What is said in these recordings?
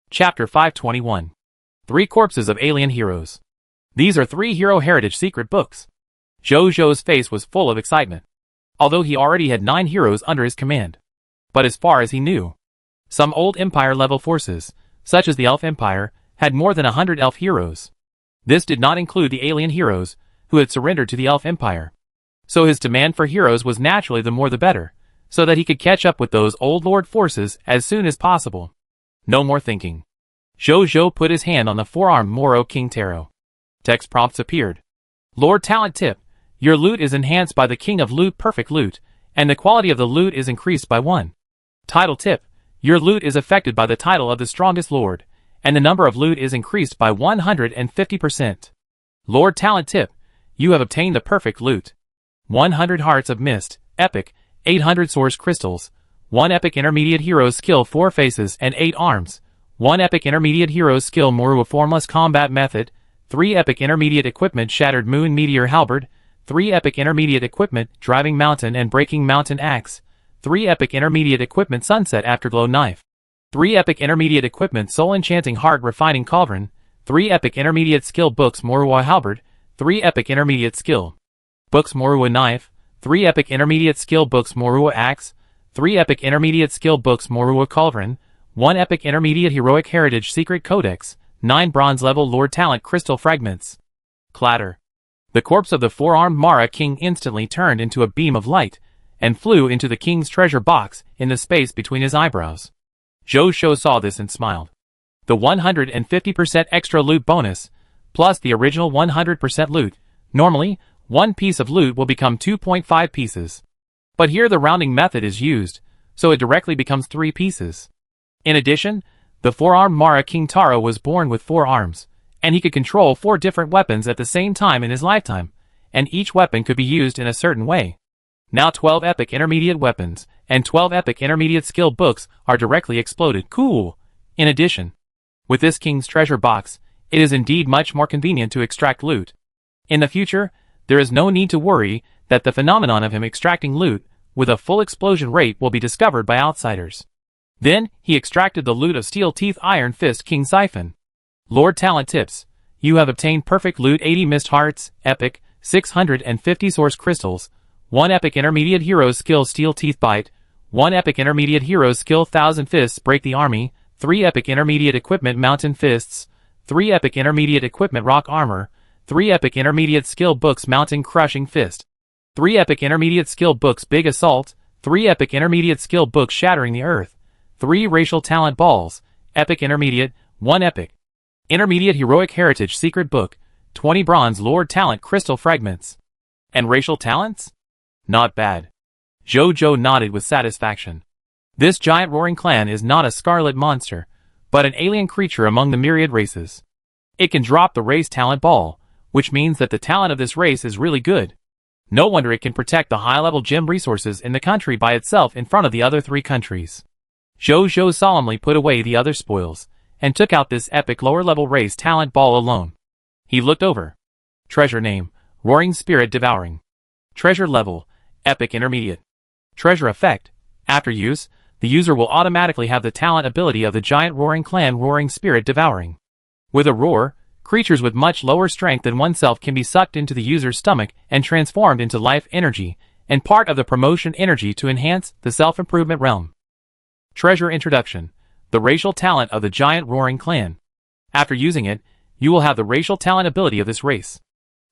Chapter 521. 3 Corpses of Alien Heroes. These are 3 Hero Heritage secret books. Zhou face was full of excitement, although he already had 9 heroes under his command. But as far as he knew, some old Empire-level forces, such as the Elf Empire, had more than 100 elf heroes. This did not include the alien heroes, who had surrendered to the Elf Empire. So his demand for heroes was naturally the more the better, so that he could catch up with those old Lord forces as soon as possible. No more thinking. Zhou put his hand on the forearm Moro King Taro. Text prompts appeared. Lord Talent Tip, your loot is enhanced by the King of Loot Perfect Loot, and the quality of the loot is increased by 1. Title Tip, your loot is affected by the title of the strongest lord, and the number of loot is increased by 150%. Lord Talent Tip, you have obtained the perfect loot. 100 Hearts of Mist, Epic, 800 Source Crystals, 1 Epic Intermediate Hero's Skill 4 Faces and 8 Arms, 1 Epic Intermediate Hero's Skill Moru Formless Combat Method, 3 Epic Intermediate Equipment Shattered Moon Meteor Halberd, 3 Epic Intermediate Equipment Driving Mountain and Breaking Mountain Axe, 3 Epic Intermediate Equipment Sunset Afterglow Knife, 3 Epic Intermediate Equipment Soul Enchanting Heart Refining Cauldron, 3 Epic Intermediate Skill Books Morua Halberd, 3 Epic Intermediate Skill Books Morua Knife, 3 Epic Intermediate Skill Books Morua Axe, 3 Epic Intermediate Skill Books Morua Cauldron, 1 Epic Intermediate Heroic Heritage Secret Codex, 9 Bronze Level Lord Talent Crystal Fragments. Clatter. The corpse of the four-armed Mara King instantly turned into a beam of light, and flew into the king's treasure box in the space between his eyebrows. Zhou saw this and smiled. The 150% extra loot bonus, plus the original 100% loot. Normally, 1 piece of loot will become 2.5 pieces. But here the rounding method is used, so it directly becomes 3 pieces. In addition, the four-armed Mara King Taro was born with 4 arms, and he could control 4 different weapons at the same time in his lifetime, and each weapon could be used in a certain way. Now 12 Epic Intermediate Weapons, and 12 Epic Intermediate Skill Books are directly exploded. Cool! In addition, with this king's treasure box, it is indeed much more convenient to extract loot. In the future, there is no need to worry that the phenomenon of him extracting loot with a full explosion rate will be discovered by outsiders. Then, he extracted the loot of Steel Teeth Iron Fist King Siphon. Lord Talent Tips, you have obtained perfect loot 80 Mist Hearts, Epic, 650 Source Crystals, 1 Epic Intermediate Hero's Skill Steel Teeth Bite, 1 Epic Intermediate Hero's Skill 1000 Fists Break the Army, 3 Epic Intermediate Equipment Mountain Fists, 3 Epic Intermediate Equipment Rock Armor, 3 Epic Intermediate Skill Books Mountain Crushing Fist, 3 Epic Intermediate Skill Books Big Assault, 3 Epic Intermediate Skill Books Shattering the Earth, 3 Racial Talent Balls, Epic Intermediate, 1 Epic Intermediate Heroic Heritage Secret Book, 20 Bronze Lord Talent Crystal Fragments. And racial talents? Not bad. Zhou nodded with satisfaction. This giant roaring clan is not a scarlet monster, but an alien creature among the myriad races. It can drop the race talent ball, which means that the talent of this race is really good. No wonder it can protect the high-level gem resources in the country by itself in front of the other 3 countries. Zhou solemnly put away the other spoils, and took out this epic lower-level race talent ball alone. He looked over. Treasure name, Roaring Spirit Devouring. Treasure level, Epic Intermediate. Treasure effect, after use, the user will automatically have the talent ability of the giant roaring clan Roaring Spirit Devouring. With a roar, creatures with much lower strength than oneself can be sucked into the user's stomach and transformed into life energy, and part of the promotion energy to enhance the self-improvement realm. Treasure introduction, the racial talent of the giant roaring clan. After using it, you will have the racial talent ability of this race.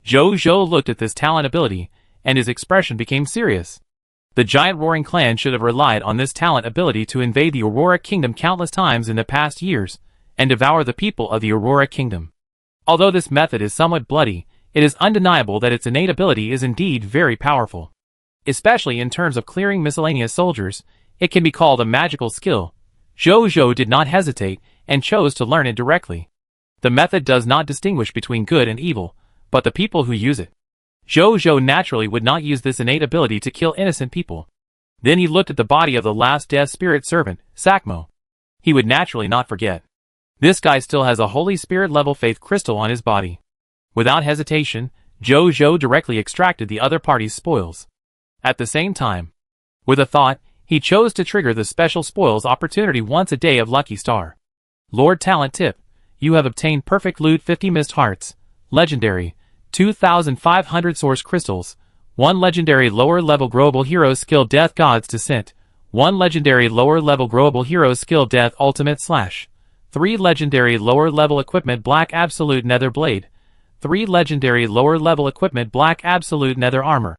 Zhou looked at this talent ability, and his expression became serious. The giant roaring clan should have relied on this talent ability to invade the Aurora Kingdom countless times in the past years, and devour the people of the Aurora Kingdom. Although this method is somewhat bloody, it is undeniable that its innate ability is indeed very powerful. Especially in terms of clearing miscellaneous soldiers, it can be called a magical skill. Zhou did not hesitate, and chose to learn it directly. The method does not distinguish between good and evil, but the people who use it. Zhou naturally would not use this innate ability to kill innocent people. Then he looked at the body of the last death spirit servant, Sakmo. He would naturally not forget. This guy still has a Holy Spirit level faith crystal on his body. Without hesitation, Zhou directly extracted the other party's spoils. At the same time, with a thought, he chose to trigger the special spoils opportunity once a day of Lucky Star. Lord Talent Tip. You have obtained Perfect Loot 50 Missed Hearts. Legendary. 2,500 Source Crystals. 1 Legendary Lower Level Growable Hero Skill Death God's Descent. 1 Legendary Lower Level Growable Hero Skill Death Ultimate Slash. 3 Legendary Lower Level Equipment Black Absolute Nether Blade. 3 Legendary Lower Level Equipment Black Absolute Nether Armor.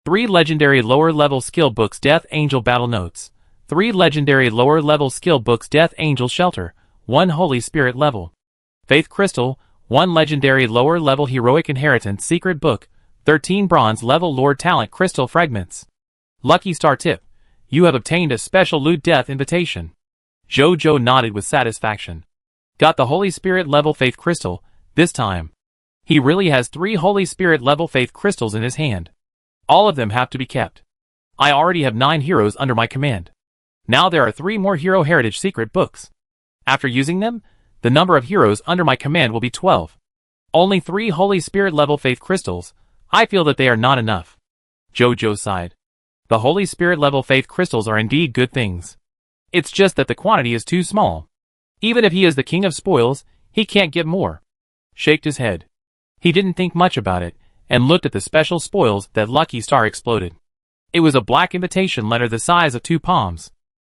3 Legendary Lower Level Skill Books Death Angel Battle Notes. 3 Legendary Lower Level Skill Books Death Angel Shelter. 1 Holy Spirit Level Faith Crystal. 1 Legendary Lower Level Heroic Inheritance Secret Book. 13 Bronze Level Lord Talent Crystal Fragments. Lucky Star Tip. You have obtained a special Loot Death Invitation. Jojo nodded with satisfaction. Got the Holy Spirit Level Faith Crystal, this time. He really has 3 Holy Spirit Level Faith Crystals in his hand. All of them have to be kept. I already have 9 heroes under my command. Now there are 3 more Hero Heritage Secret Books. After using them, the number of heroes under my command will be 12. Only 3 Holy Spirit Level Faith Crystals. I feel that they are not enough. Jojo sighed. The Holy Spirit Level Faith Crystals are indeed good things. It's just that the quantity is too small. Even if he is the king of spoils, he can't get more. Shaked his head. He didn't think much about it, and looked at the special spoils that Lucky Star exploded. It was a black invitation letter the size of 2 palms.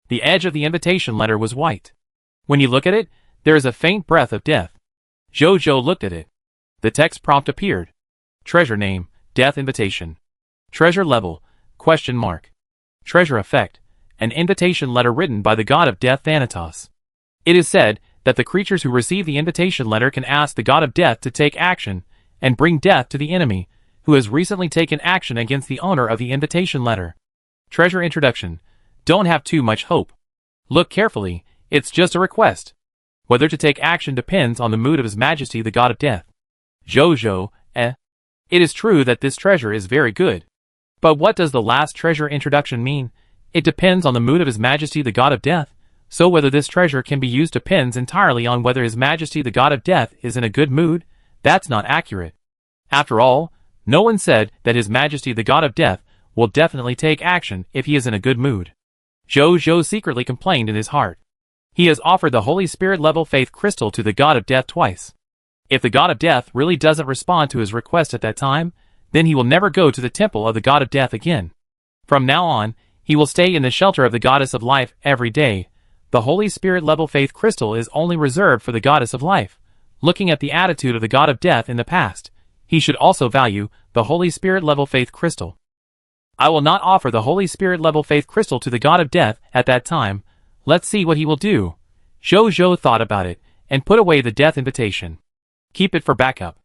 The edge of the invitation letter was white. When you look at it, there is a faint breath of death. Jojo looked at it. The text prompt appeared. Treasure name, Death Invitation. Treasure level, ? Treasure effect, an invitation letter written by the god of death Thanatos. It is said that the creatures who receive the invitation letter can ask the god of death to take action, and bring death to the enemy, who has recently taken action against the owner of the invitation letter. Treasure introduction. Don't have too much hope. Look carefully, it's just a request. Whether to take action depends on the mood of His Majesty the God of Death. Jojo, It is true that this treasure is very good. But what does the last treasure introduction mean? It depends on the mood of His Majesty the God of Death, so whether this treasure can be used depends entirely on whether His Majesty the God of Death is in a good mood. That's not accurate. After all, no one said that His Majesty the God of Death will definitely take action if he is in a good mood. Jojo secretly complained in his heart. He has offered the Holy Spirit Level Faith Crystal to the God of Death twice. If the God of Death really doesn't respond to his request at that time, then he will never go to the temple of the God of Death again. From now on, he will stay in the shelter of the Goddess of Life every day. The Holy Spirit Level Faith Crystal is only reserved for the Goddess of Life. Looking at the attitude of the God of Death in the past, he should also value the Holy Spirit Level Faith Crystal. I will not offer the Holy Spirit Level Faith Crystal to the God of Death at that time. Let's see what he will do. Jojo thought about it, and put away the death invitation. Keep it for backup.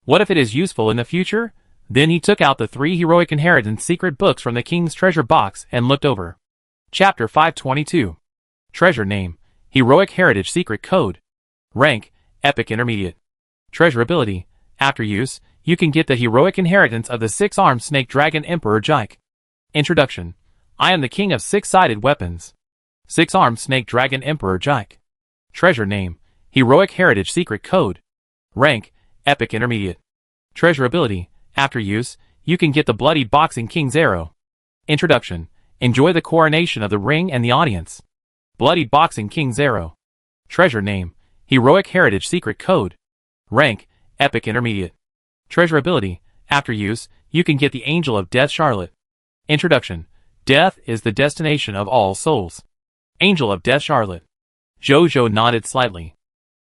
What if it is useful in the future? Then he took out the 3 Heroic Inheritance Secret Books from the King's treasure box and looked over. Chapter 522. Treasure name, Heroic Heritage Secret Code. Rank, Epic Intermediate. Treasure ability, after use, you can get the Heroic Inheritance of the 6-armed Snake Dragon Emperor Jike. Introduction. I am the king of 6-sided weapons. 6-armed Snake Dragon Emperor Jike. Treasure name, Heroic Heritage Secret Code. Rank, Epic Intermediate. Treasure ability, after use, you can get the Bloody Boxing King's Arrow. Introduction. Enjoy the coronation of the ring and the audience. Bloody Boxing King's Arrow. Treasure name, Heroic Heritage Secret Code. Rank, Epic Intermediate. Treasure ability, after use, you can get the Angel of Death Charlotte. Introduction. Death is the destination of all souls. Angel of Death Charlotte. Jojo nodded slightly.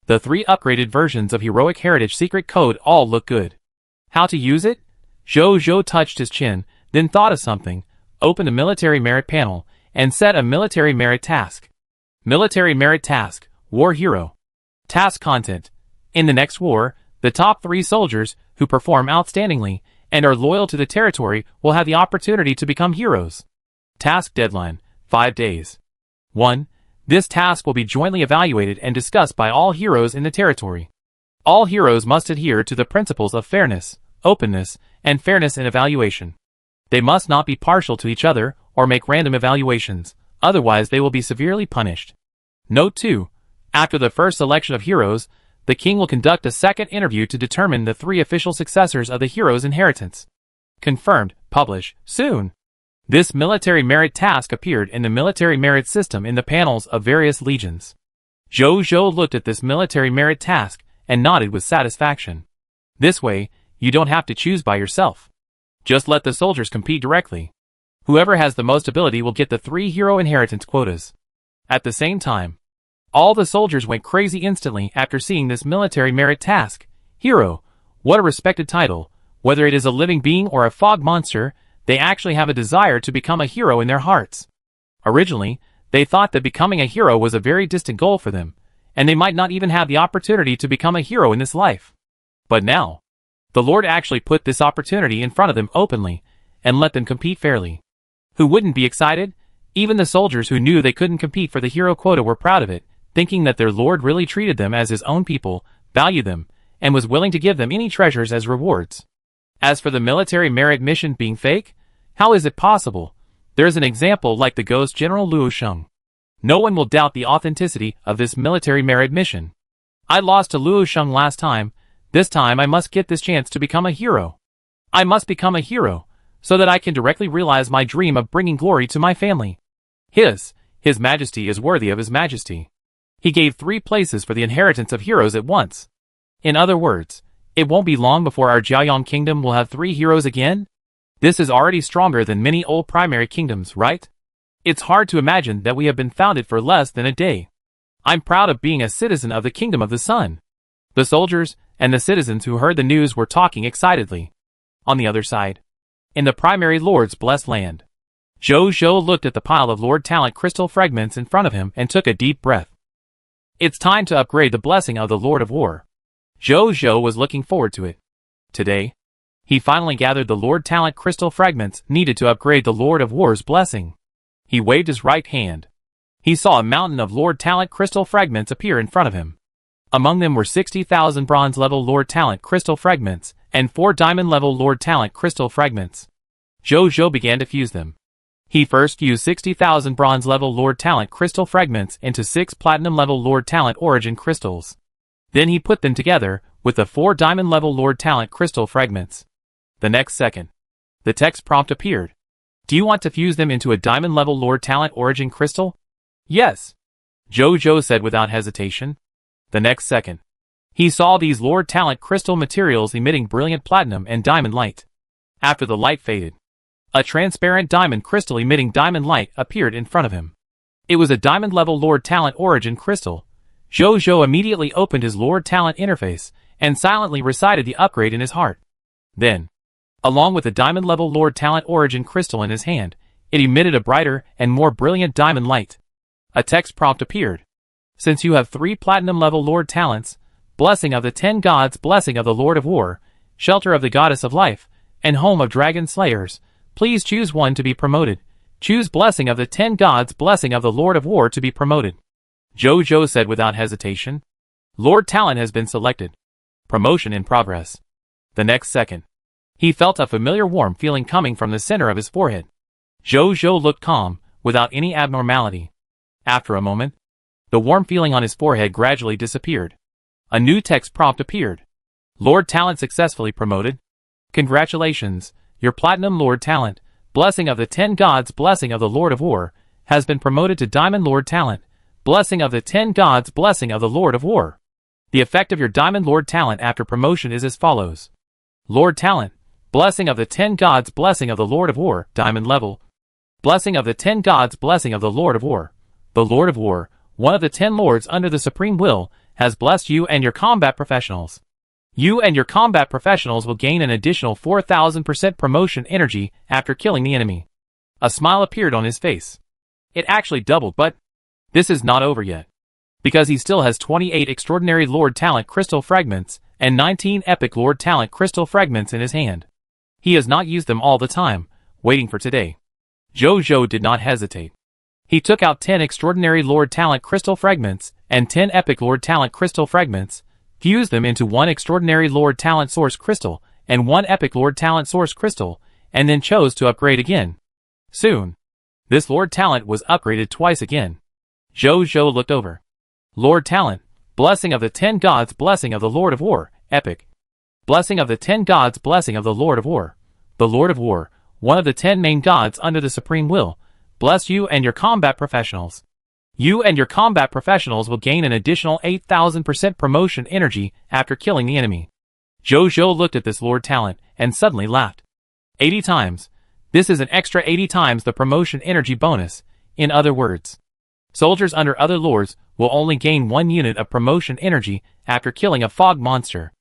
The 3 upgraded versions of Heroic Heritage Secret Code all look good. How to use it? Jojo touched his chin, then thought of something, opened a military merit panel, and set a military merit task. Military merit task, War Hero. Task content. In the next war, the top 3 soldiers who perform outstandingly and are loyal to the territory will have the opportunity to become heroes. Task deadline, 5 days. 1. This task will be jointly evaluated and discussed by all heroes in the territory. All heroes must adhere to the principles of fairness, openness, and fairness in evaluation. They must not be partial to each other or make random evaluations, otherwise they will be severely punished. Note 2. After the first selection of heroes, the king will conduct a second interview to determine the 3 official successors of the hero's inheritance. Confirmed, publish, soon. This military merit task appeared in the military merit system in the panels of various legions. Zhou looked at this military merit task and nodded with satisfaction. This way, you don't have to choose by yourself. Just let the soldiers compete directly. Whoever has the most ability will get the 3 hero inheritance quotas. At the same time, all the soldiers went crazy instantly after seeing this military merit task. Hero, what a respected title. Whether it is a living being or a fog monster, they actually have a desire to become a hero in their hearts. Originally, they thought that becoming a hero was a very distant goal for them, and they might not even have the opportunity to become a hero in this life. But now, the Lord actually put this opportunity in front of them openly, and let them compete fairly. Who wouldn't be excited? Even the soldiers who knew they couldn't compete for the hero quota were proud of it, thinking that their Lord really treated them as his own people, valued them, and was willing to give them any treasures as rewards. As for the military merit mission being fake, how is it possible? There's an example like the ghost General Luo Sheng. No one will doubt the authenticity of this military merit mission. I lost to Luo Sheng last time. This time I must get this chance to become a hero. I must become a hero, so that I can directly realize my dream of bringing glory to my family. His Majesty is worthy of His Majesty. He gave 3 places for the inheritance of heroes at once. In other words, it won't be long before our Jiayang kingdom will have 3 heroes again? This is already stronger than many old primary kingdoms, right? It's hard to imagine that we have been founded for less than a day. I'm proud of being a citizen of the Kingdom of the Sun. The soldiers and the citizens who heard the news were talking excitedly. On the other side, in the primary lord's blessed land, Zhou looked at the pile of Lord Talent crystal fragments in front of him and took a deep breath. It's time to upgrade the blessing of the Lord of War. Zhou was looking forward to it. Today, he finally gathered the Lord Talent crystal fragments needed to upgrade the Lord of War's blessing. He waved his right hand. He saw a mountain of Lord Talent crystal fragments appear in front of him. Among them were 60,000 bronze-level Lord Talent crystal fragments and 4 diamond-level Lord Talent crystal fragments. Zhou began to fuse them. He first fused 60,000 bronze-level Lord Talent crystal fragments into 6 platinum-level Lord Talent origin crystals. Then he put them together with the 4 diamond-level Lord Talent crystal fragments. The next second, the text prompt appeared. Do you want to fuse them into a diamond-level Lord Talent origin crystal? Yes, Zhou said without hesitation. The next second, he saw these Lord Talent crystal materials emitting brilliant platinum and diamond light. After the light faded, a transparent diamond crystal emitting diamond light appeared in front of him. It was a diamond-level Lord Talent origin crystal. Zhou immediately opened his Lord Talent interface and silently recited the upgrade in his heart. Then, along with the diamond-level Lord Talent origin crystal in his hand, it emitted a brighter and more brilliant diamond light. A text prompt appeared. Since you have 3 platinum-level Lord Talents, Blessing of the 10 Gods, Blessing of the Lord of War, Shelter of the Goddess of Life, and Home of Dragon Slayers, please choose one to be promoted. Choose Blessing of the 10 Gods, Blessing of the Lord of War to be promoted. Zhou said without hesitation. Lord Talent has been selected. Promotion in progress. The next second, he felt a familiar warm feeling coming from the center of his forehead. Zhou looked calm, without any abnormality. After a moment, the warm feeling on his forehead gradually disappeared. A new text prompt appeared. Lord Talent successfully promoted. Congratulations, your Platinum Lord Talent, Blessing of the 10 Gods, Blessing of the Lord of War, has been promoted to Diamond Lord Talent, Blessing of the 10 Gods, Blessing of the Lord of War. The effect of your Diamond Lord Talent after promotion is as follows. Lord Talent, Blessing of the 10 Gods, Blessing of the Lord of War, Diamond level. Blessing of the 10 Gods, Blessing of the Lord of War. The Lord of War, one of the 10 Lords under the Supreme Will, has blessed you and your combat professionals. You and your combat professionals will gain an additional 4,000% promotion energy after killing the enemy. A smile appeared on his face. It actually doubled, but this is not over yet. Because he still has 28 Extraordinary Lord Talent Crystal Fragments and 19 Epic Lord Talent Crystal Fragments in his hand. He has not used them all the time, waiting for today. Zhou did not hesitate. He took out 10 Extraordinary Lord Talent Crystal Fragments and 10 Epic Lord Talent Crystal Fragments, fused them into 1 Extraordinary Lord Talent Source Crystal and 1 Epic Lord Talent Source Crystal, and then chose to upgrade again. Soon, this Lord Talent was upgraded twice again. Zhou looked over. Lord Talent, Blessing of the 10 Gods, Blessing of the Lord of War, Epic. Blessing of the 10 Gods, Blessing of the Lord of War. The Lord of War, one of the 10 main gods under the Supreme Will, bless you and your combat professionals. You and your combat professionals will gain an additional 8,000% promotion energy after killing the enemy. Jojo looked at this Lord talent and suddenly laughed. 80 times. This is an extra 80 times the promotion energy bonus. In other words, soldiers under other lords will only gain 1 unit of promotion energy after killing a fog monster.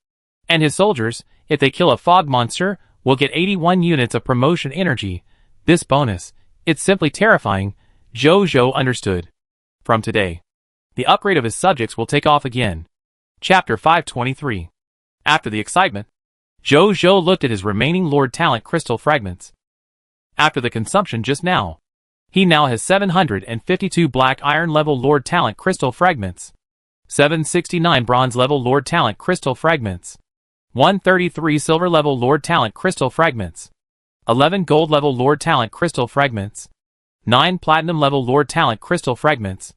And his soldiers, if they kill a fog monster, will get 81 units of promotion energy. This bonus, it's simply terrifying. Jojo understood. From today, the upgrade of his subjects will take off again. Chapter 523. After the excitement, Jojo looked at his remaining Lord Talent crystal fragments. After the consumption just now, he now has 752 Black Iron level Lord Talent crystal fragments, 769 Bronze level Lord Talent crystal fragments, 133 Silver level Lord Talent crystal fragments, 11 Gold level Lord Talent crystal fragments, 9 Platinum level Lord Talent crystal fragments,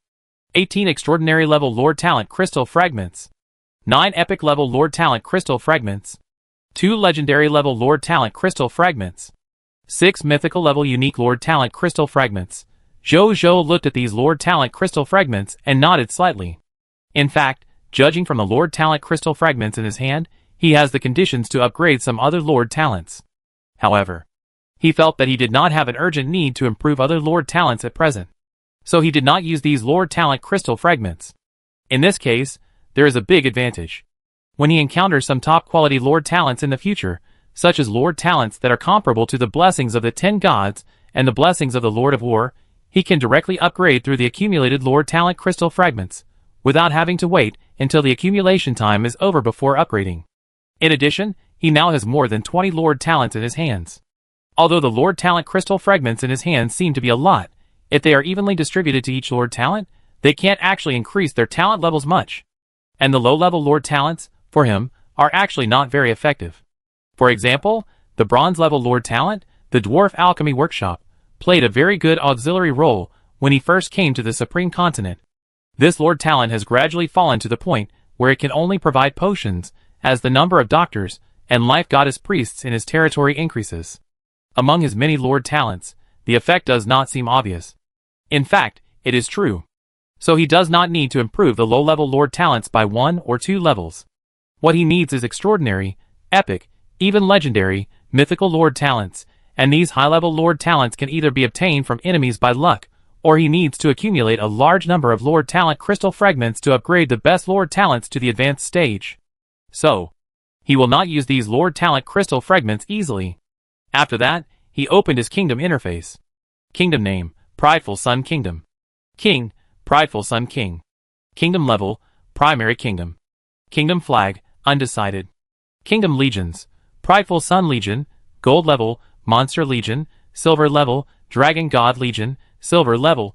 18 Extraordinary level Lord Talent crystal fragments, 9 Epic level Lord Talent crystal fragments, 2 Legendary level Lord Talent crystal fragments, 6 Mythical level Unique Lord Talent crystal fragments. Jojo looked at these Lord Talent crystal fragments and nodded slightly. In fact, judging from the Lord Talent crystal fragments in his hand, he has the conditions to upgrade some other Lord Talents. However, he felt that he did not have an urgent need to improve other Lord Talents at present, so he did not use these Lord Talent crystal fragments. In this case, there is a big advantage. When he encounters some top-quality Lord Talents in the future, such as Lord Talents that are comparable to the blessings of the 10 gods and the blessings of the Lord of War, he can directly upgrade through the accumulated Lord Talent crystal fragments, without having to wait until the accumulation time is over before upgrading. In addition, he now has more than 20 Lord Talents in his hands. Although the Lord Talent crystal fragments in his hands seem to be a lot, if they are evenly distributed to each Lord Talent, they can't actually increase their talent levels much. And the low-level Lord Talents, for him, are actually not very effective. For example, the Bronze-level Lord Talent, the Dwarf Alchemy Workshop, played a very good auxiliary role when he first came to the Supreme Continent. This Lord Talent has gradually fallen to the point where it can only provide potions, as the number of doctors and life goddess priests in his territory increases. Among his many Lord Talents, the effect does not seem obvious. In fact, it is true. So he does not need to improve the low-level Lord Talents by 1 or 2 levels. What he needs is extraordinary, epic, even legendary, mythical Lord Talents, and these high-level Lord Talents can either be obtained from enemies by luck, or he needs to accumulate a large number of Lord Talent crystal fragments to upgrade the best Lord Talents to the advanced stage. So, he will not use these Lord Talent crystal fragments easily. After that, he opened his kingdom interface. Kingdom name, Prideful Sun Kingdom. King, Prideful Sun King. Kingdom level, Primary Kingdom. Kingdom flag, Undecided. Kingdom legions, Prideful Sun Legion, Gold level, Monster Legion, Silver level, Dragon God Legion, Silver level.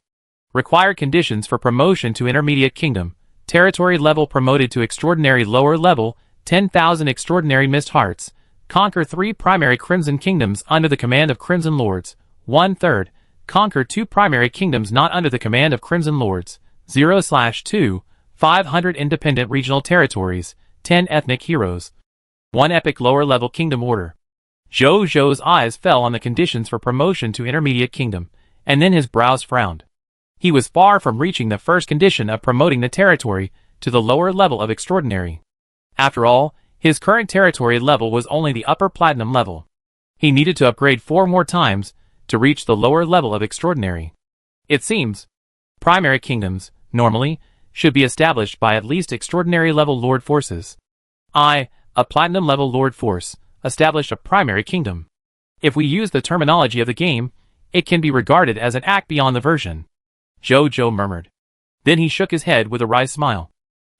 Required conditions for promotion to Intermediate Kingdom. Territory level promoted to Extraordinary lower level, 10,000 Extraordinary Mist Hearts. Conquer 3 primary Crimson Kingdoms under the command of Crimson Lords, 1/3. Conquer 2 primary kingdoms not under the command of Crimson Lords, 0/2. 500 independent regional territories, 10 ethnic heroes. 1 epic lower-level kingdom order. Jojo's eyes fell on the conditions for promotion to Intermediate Kingdom, and then his brows frowned. He was far from reaching the first condition of promoting the territory to the lower level of Extraordinary. After all, his current territory level was only the upper Platinum level. He needed to upgrade 4 more times to reach the lower level of Extraordinary. It seems, primary kingdoms, normally, should be established by at least Extraordinary level Lord forces. A Platinum level Lord force, established a primary kingdom. If we use the terminology of the game, it can be regarded as an act beyond the version. Jojo murmured. Then he shook his head with a wry smile.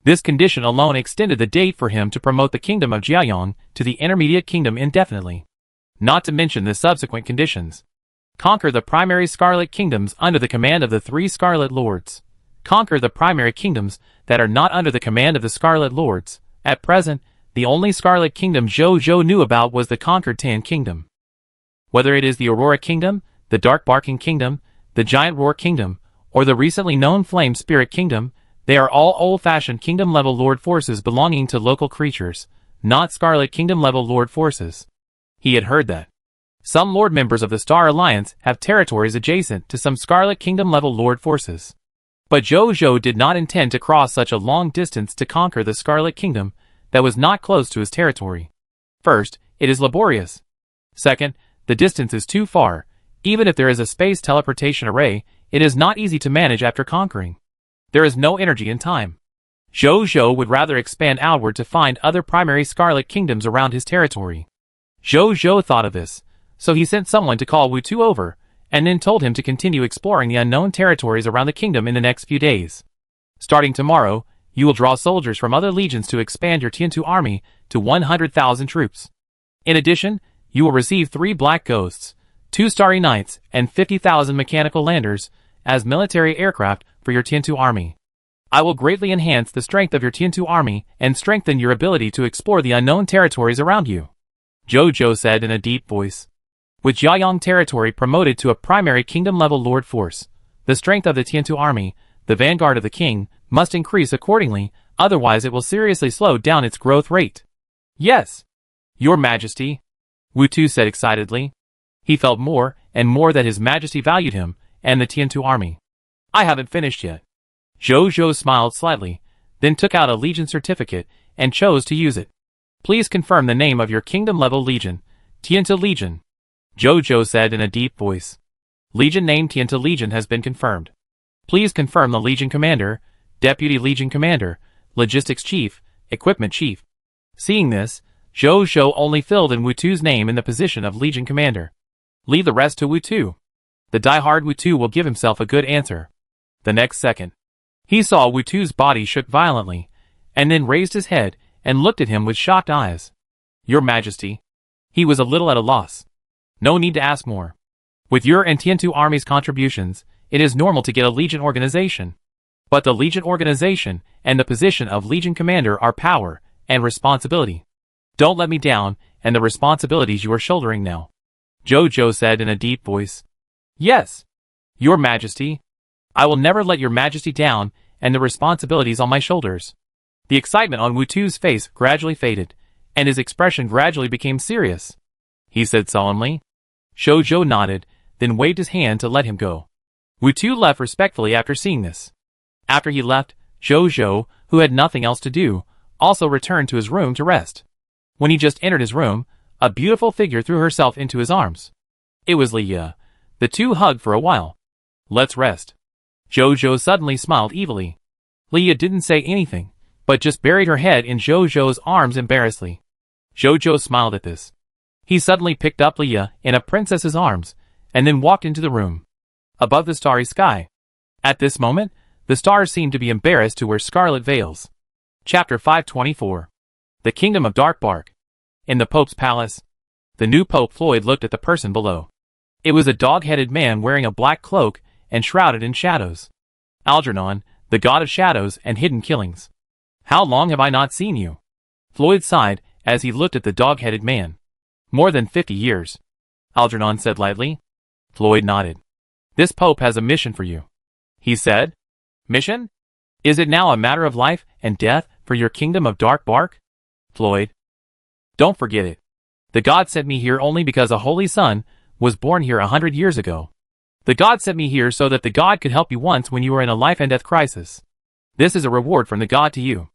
This condition alone extended the date for him to promote the kingdom of Jiayong to the Intermediate Kingdom indefinitely. Not to mention the subsequent conditions. Conquer the primary Scarlet Kingdoms under the command of the 3 Scarlet Lords. Conquer the primary kingdoms that are not under the command of the Scarlet Lords. At present, the only Scarlet Kingdom Jojo knew about was the Conquered Tan Kingdom. Whether it is the Aurora Kingdom, the Dark Barking Kingdom, the Giant Roar Kingdom, or the recently known Flame Spirit Kingdom, they are all old-fashioned kingdom-level Lord forces belonging to local creatures, not Scarlet Kingdom-level Lord forces. He had heard that some Lord members of the Star Alliance have territories adjacent to some Scarlet Kingdom-level Lord forces. But Zhou did not intend to cross such a long distance to conquer the Scarlet Kingdom that was not close to his territory. First, it is laborious. Second, the distance is too far. Even if there is a space teleportation array, it is not easy to manage after conquering. There is no energy and time. Zhou would rather expand outward to find other primary Scarlet Kingdoms around his territory. Zhou thought of this, so he sent someone to call Wu Tu over, and then told him to continue exploring the unknown territories around the kingdom in the next few days. Starting tomorrow, you will draw soldiers from other legions to expand your Tiantu army to 100,000 troops. In addition, you will receive 3 Black Ghosts, 2 Starry Knights, and 50,000 mechanical landers as military aircraft for your Tiantu army. I will greatly enhance the strength of your Tiantu army and strengthen your ability to explore the unknown territories around you, Zhou said in a deep voice. With Jiayang territory promoted to a primary kingdom-level lord force, the strength of the Tiantu army, the vanguard of the king, must increase accordingly, otherwise it will seriously slow down its growth rate. Yes, Your Majesty, Wu Tu said excitedly. He felt more and more that His Majesty valued him and the Tiantu army. I haven't finished yet. Zhou smiled slightly, then took out a legion certificate and chose to use it. Please confirm the name of your kingdom-level legion, Tiantu Legion, Zhou said in a deep voice. Legion name Tiantu Legion has been confirmed. Please confirm the Legion Commander, Deputy Legion Commander, Logistics Chief, Equipment Chief. Seeing this, Zhou only filled in Wu Tu's name in the position of Legion Commander. Leave the rest to Wu Tu. The die-hard Wu Tu will give himself a good answer. The next second, he saw Wu Tu's body shook violently, and then raised his head and looked at him with shocked eyes. Your Majesty. He was a little at a loss. No need to ask more. With your and Tiantu army's contributions, it is normal to get a Legion organization. But the Legion organization and the position of Legion Commander are power and responsibility. Don't let me down and the responsibilities you are shouldering now, Zhou said in a deep voice. Yes, Your Majesty. I will never let Your Majesty down and the responsibilities on my shoulders. The excitement on Wu Tu's face gradually faded, and his expression gradually became serious. He said solemnly. Zhou nodded, then waved his hand to let him go. Wu Tu left respectfully after seeing this. After he left, Zhou, who had nothing else to do, also returned to his room to rest. When he just entered his room, a beautiful figure threw herself into his arms. It was Liya. The two hugged for a while. Let's rest. Zhou suddenly smiled evilly. Liya didn't say anything, but just buried her head in Zhou's arms embarrassedly. Zhou smiled at this. He suddenly picked up Liya in a princess's arms, and then walked into the room. Above the starry sky. At this moment, the stars seemed to be embarrassed to wear scarlet veils. Chapter 524. The Kingdom of Dark Bark. In the Pope's palace. The new Pope Floyd looked at the person below. It was a dog-headed man wearing a black cloak and shrouded in shadows. Algernon, the god of shadows and hidden killings. How long have I not seen you? Floyd sighed as he looked at the dog-headed man. More than 50 years. Algernon said lightly. Floyd nodded. This Pope has a mission for you, he said. Mission? Is it now a matter of life and death for your Kingdom of Dark Bark? Floyd. Don't forget it. The God sent me here only because a holy son was born here 100 years ago. The God sent me here so that the God could help you once when you were in a life and death crisis. This is a reward from the God to you.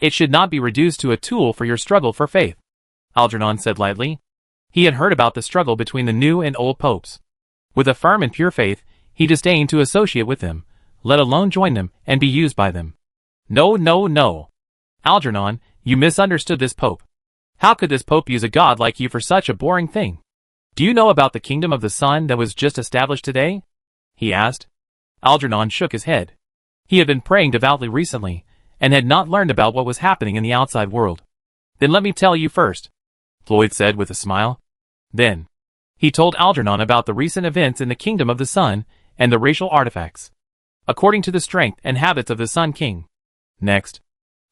It should not be reduced to a tool for your struggle for faith, Algernon said lightly. He had heard about the struggle between the new and old popes. With a firm and pure faith, he disdained to associate with them, let alone join them and be used by them. No. Algernon, you misunderstood this Pope. How could this Pope use a god like you for such a boring thing? Do you know about the Kingdom of the Sun that was just established today? He asked. Algernon shook his head. He had been praying devoutly recently, and had not learned about what was happening in the outside world. Then let me tell you first, Floyd said with a smile. Then, he told Algernon about the recent events in the Kingdom of the Sun and the racial artifacts. According to the strength and habits of the Sun King. Next,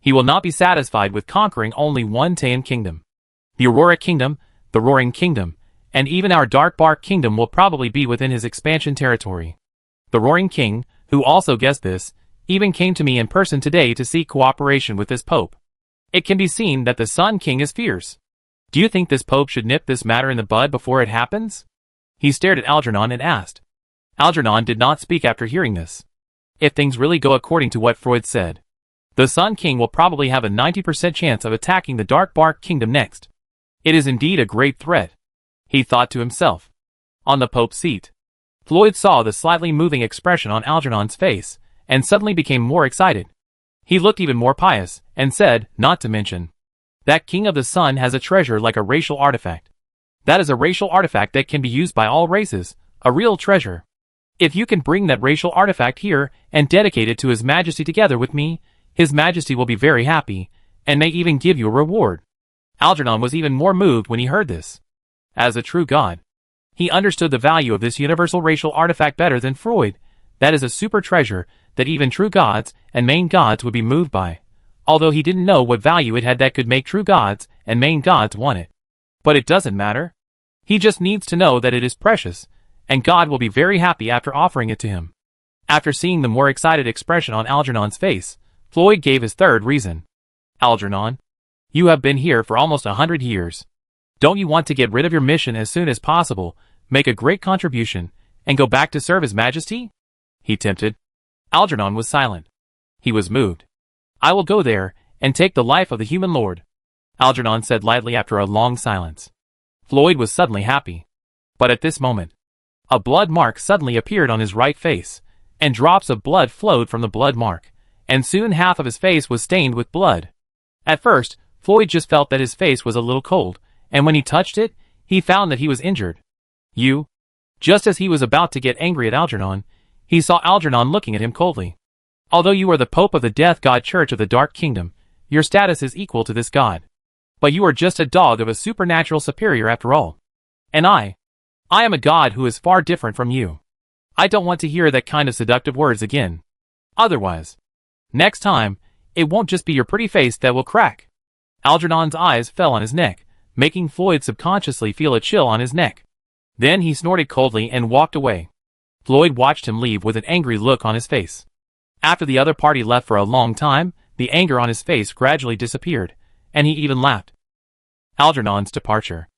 he will not be satisfied with conquering only one Taiyan kingdom. The Aurora Kingdom, the Roaring Kingdom, and even our Dark Bark Kingdom will probably be within his expansion territory. The Roaring King, who also guessed this, even came to me in person today to seek cooperation with this Pope. It can be seen that the Sun King is fierce. Do you think this Pope should nip this matter in the bud before it happens? He stared at Algernon and asked. Algernon did not speak after hearing this. If things really go according to what Freud said, the Sun King will probably have a 90% chance of attacking the Dark Bark Kingdom next. It is indeed a great threat, he thought to himself. On the Pope's seat, Floyd saw the slightly moving expression on Algernon's face, and suddenly became more excited. He looked even more pious, and said, not to mention, that King of the Sun has a treasure like a racial artifact. That is a racial artifact that can be used by all races, a real treasure. If you can bring that racial artifact here and dedicate it to His Majesty together with me, His Majesty will be very happy, and may even give you a reward. Algernon was even more moved when he heard this. As a true god, he understood the value of this universal racial artifact better than Freud. That is a super treasure that even true gods and main gods would be moved by, although he didn't know what value it had that could make true gods and main gods want it. But it doesn't matter. He just needs to know that it is precious, and God will be very happy after offering it to him. After seeing the more excited expression on Algernon's face, Floyd gave his third reason. Algernon, you have been here for almost 100 years. Don't you want to get rid of your mission as soon as possible, make a great contribution, and go back to serve His Majesty? He tempted. Algernon was silent. He was moved. I will go there, and take the life of the human lord, Algernon said lightly after a long silence. Floyd was suddenly happy. But at this moment, a blood mark suddenly appeared on his right face, and drops of blood flowed from the blood mark, and soon half of his face was stained with blood. At first, Floyd just felt that his face was a little cold, and when he touched it, he found that he was injured. Just as he was about to get angry at Algernon, he saw Algernon looking at him coldly. Although you are the Pope of the Death God Church of the Dark Kingdom, your status is equal to this god. But you are just a dog of a supernatural superior after all. And I am a god who is far different from you. I don't want to hear that kind of seductive words again. Otherwise, next time, it won't just be your pretty face that will crack. Algernon's eyes fell on his neck, making Floyd subconsciously feel a chill on his neck. Then he snorted coldly and walked away. Floyd watched him leave with an angry look on his face. After the other party left for a long time, the anger on his face gradually disappeared, and he even laughed. Algernon's departure.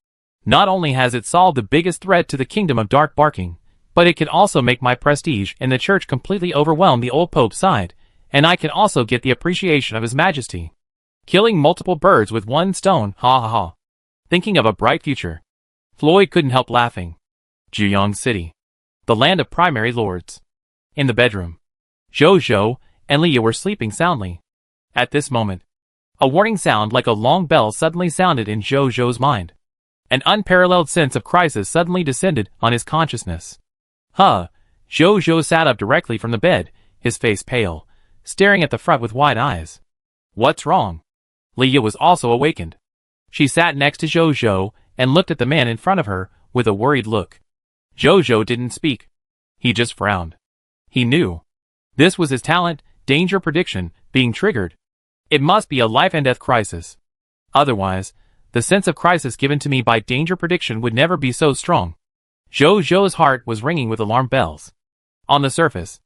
Not only has it solved the biggest threat to the kingdom of Dark Barking, but it can also make my prestige in the church completely overwhelm the old Pope's side, and I can also get the appreciation of His Majesty. Killing multiple birds with one stone, ha ha ha. Thinking of a bright future, Floyd couldn't help laughing. Juyong City, the land of primary lords. In the bedroom, Jojo and Leah were sleeping soundly. At this moment, a warning sound like a long bell suddenly sounded in Jojo's mind. An unparalleled sense of crisis suddenly descended on his consciousness. Jojo sat up directly from the bed, his face pale, staring at the front with wide eyes. What's wrong? Leah was also awakened. She sat next to Jojo and looked at the man in front of her with a worried look. Jojo didn't speak. He just frowned. He knew. This was his talent, danger prediction, being triggered. It must be a life and death crisis. Otherwise, the sense of crisis given to me by danger prediction would never be so strong. Jojo's heart was ringing with alarm bells. On the surface,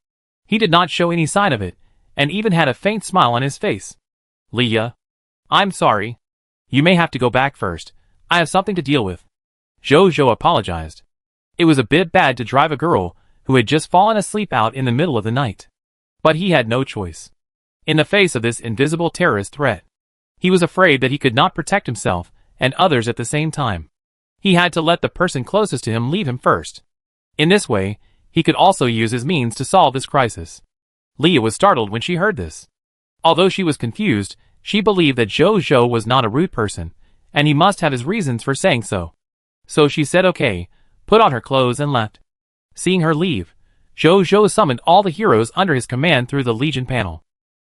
he did not show any sign of it, and even had a faint smile on his face. Leah, I'm sorry. You may have to go back first. I have something to deal with. Jojo apologized. It was a bit bad to drive a girl who had just fallen asleep out in the middle of the night. But he had no choice. In the face of this invisible terrorist threat, he was afraid that he could not protect himself and others at the same time. He had to let the person closest to him leave him first. In this way, he could also use his means to solve this crisis. Leah was startled when she heard this. Although she was confused, she believed that Jojo was not a rude person, and he must have his reasons for saying so. So she said okay, put on her clothes and left. Seeing her leave, Jojo summoned all the heroes under his command through the Legion panel.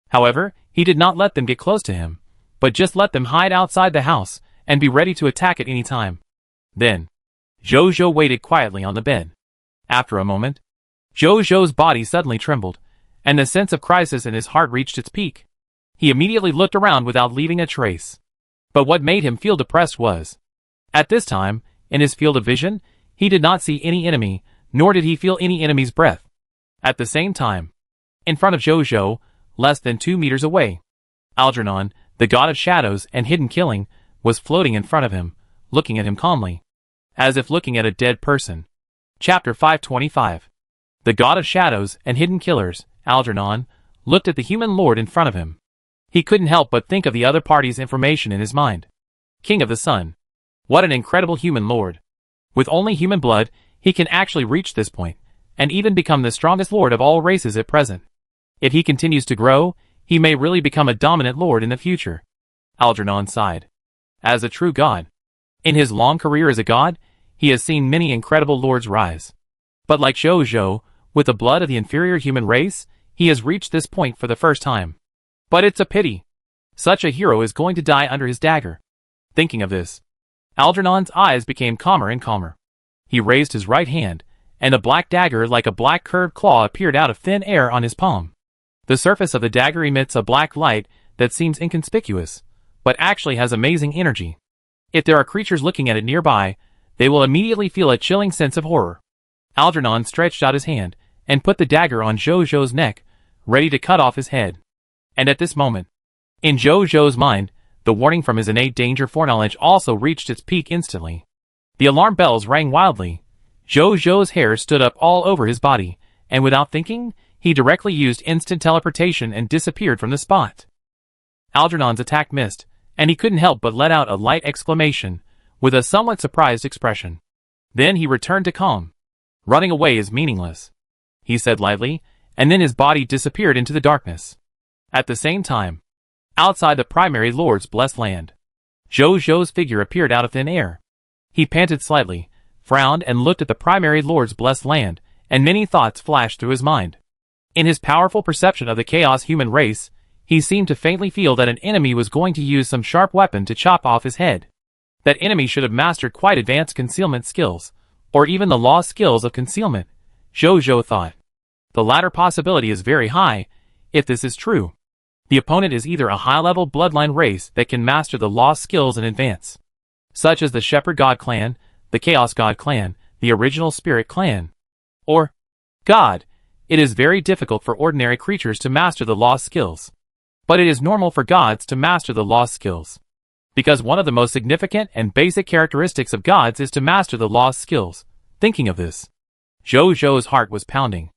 However, he did not let them get close to him, but just let them hide outside the house and be ready to attack at any time. Then, Jojo waited quietly on the bed. After a moment, Jojo's body suddenly trembled, and the sense of crisis in his heart reached its peak. He immediately looked around without leaving a trace. But what made him feel depressed was, at this time, in his field of vision, he did not see any enemy, nor did he feel any enemy's breath. At the same time, in front of Jojo, less than 2 meters away, Algernon, the god of shadows and hidden killing, was floating in front of him, looking at him calmly, as if looking at a dead person. Chapter 525. The god of shadows and hidden killers, Algernon looked at the human lord in front of him. He couldn't help but think of the other party's information in his mind. King of the Sun. What an incredible human lord. With only human blood, he can actually reach this point, and even become the strongest lord of all races at present. If he continues to grow, he may really become a dominant lord in the future. Algernon sighed. As a true god. In his long career as a god, he has seen many incredible lords rise. But like Zhou, with the blood of the inferior human race, he has reached this point for the first time. But it's a pity. Such a hero is going to die under his dagger. Thinking of this, Algernon's eyes became calmer and calmer. He raised his right hand, and a black dagger like a black curved claw appeared out of thin air on his palm. The surface of the dagger emits a black light that seems inconspicuous, but actually has amazing energy. If there are creatures looking at it nearby, they will immediately feel a chilling sense of horror. Algernon stretched out his hand and put the dagger on Zhou's neck, ready to cut off his head. And at this moment, in Zhou's mind, the warning from his innate danger foreknowledge also reached its peak instantly. The alarm bells rang wildly. Zhou's hair stood up all over his body, and without thinking, he directly used instant teleportation and disappeared from the spot. Algernon's attack missed, and he couldn't help but let out a light exclamation, with a somewhat surprised expression. Then he returned to calm. Running away is meaningless, he said lightly, and then his body disappeared into the darkness. At the same time, outside the primary lord's blessed land, Zhou's figure appeared out of thin air. He panted slightly, frowned and looked at the primary lord's blessed land, and many thoughts flashed through his mind. In his powerful perception of the chaos human race, he seemed to faintly feel that an enemy was going to use some sharp weapon to chop off his head. That enemy should have mastered quite advanced concealment skills, or even the lost skills of concealment, Zhou thought. The latter possibility is very high, if this is true. The opponent is either a high-level bloodline race that can master the lost skills in advance, such as the Shepherd God clan, the Chaos God clan, the Original Spirit clan, or God. It is very difficult for ordinary creatures to master the lost skills. But it is normal for gods to master the lost skills. Because one of the most significant and basic characteristics of gods is to master the lost skills. Thinking of this, Zhou's heart was pounding.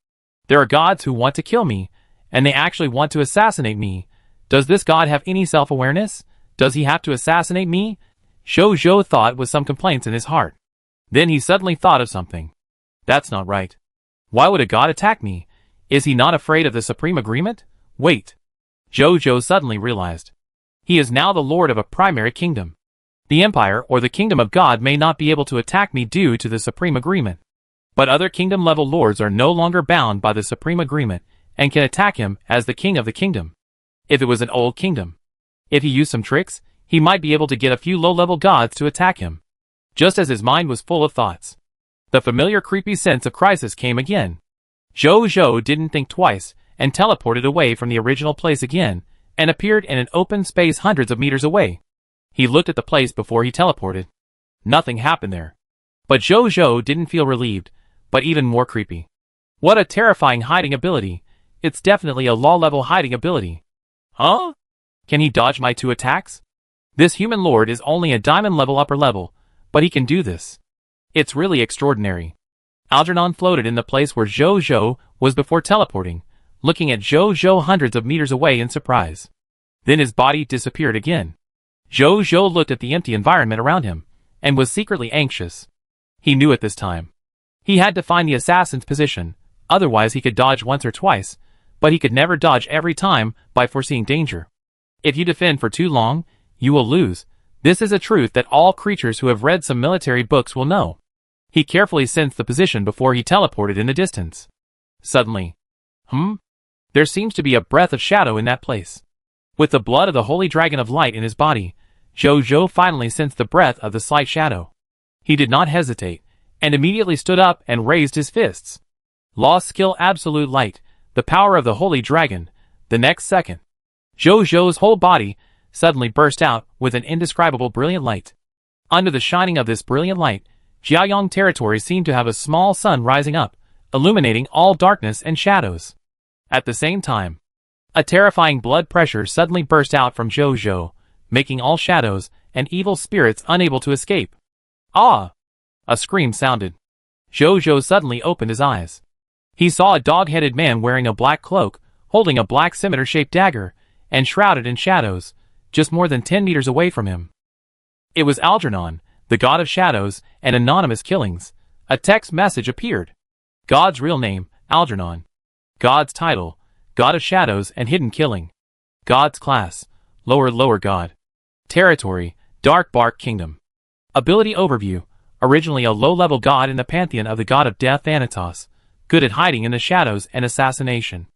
There are gods who want to kill me, and they actually want to assassinate me. Does this god have any self-awareness? Does he have to assassinate me? Zhou thought with some complaints in his heart. Then he suddenly thought of something. That's not right. Why would a god attack me? Is he not afraid of the Supreme Agreement? Wait. Zhou suddenly realized. He is now the lord of a primary kingdom. The Empire or the Kingdom of God may not be able to attack me due to the Supreme Agreement. But other kingdom-level lords are no longer bound by the Supreme Agreement and can attack him as the king of the kingdom. If it was an old kingdom, if he used some tricks, he might be able to get a few low-level gods to attack him. Just as his mind was full of thoughts, the familiar creepy sense of crisis came again. Zhou didn't think twice and teleported away from the original place again and appeared in an open space hundreds of meters away. He looked at the place before he teleported. Nothing happened there. But Zhou didn't feel relieved, but even more creepy. What a terrifying hiding ability. It's definitely a law-level hiding ability. Huh? Can he dodge my 2 attacks? This human lord is only a diamond-level upper level, but he can do this. It's really extraordinary. Algernon floated in the place where Zhou was before teleporting, looking at Zhou hundreds of meters away in surprise. Then his body disappeared again. Zhou looked at the empty environment around him, and was secretly anxious. He knew at this time. He had to find the assassin's position, otherwise he could dodge once or twice, but he could never dodge every time by foreseeing danger. If you defend for too long, you will lose. This is a truth that all creatures who have read some military books will know. He carefully sensed the position before he teleported in the distance. Suddenly, there seems to be a breath of shadow in that place. With the blood of the holy dragon of light in his body, Zhou finally sensed the breath of the slight shadow. He did not hesitate, and immediately stood up and raised his fists. Lost skill absolute light, the power of the holy dragon. The next second, Zhou's whole body suddenly burst out with an indescribable brilliant light. Under the shining of this brilliant light, Jiaoyang territory seemed to have a small sun rising up, illuminating all darkness and shadows. At the same time, a terrifying blood pressure suddenly burst out from Zhou, making all shadows and evil spirits unable to escape. Ah! A scream sounded. Zhou suddenly opened his eyes. He saw a dog-headed man wearing a black cloak, holding a black scimitar-shaped dagger, and shrouded in shadows, just more than 10 meters away from him. It was Algernon, the god of shadows and anonymous killings. A text message appeared. God's real name, Algernon. God's title, God of Shadows and Hidden Killing. God's class, Lower God. Territory, Dark Bark Kingdom. Ability overview, originally a low-level god in the pantheon of the god of death Thanatos, good at hiding in the shadows and assassination.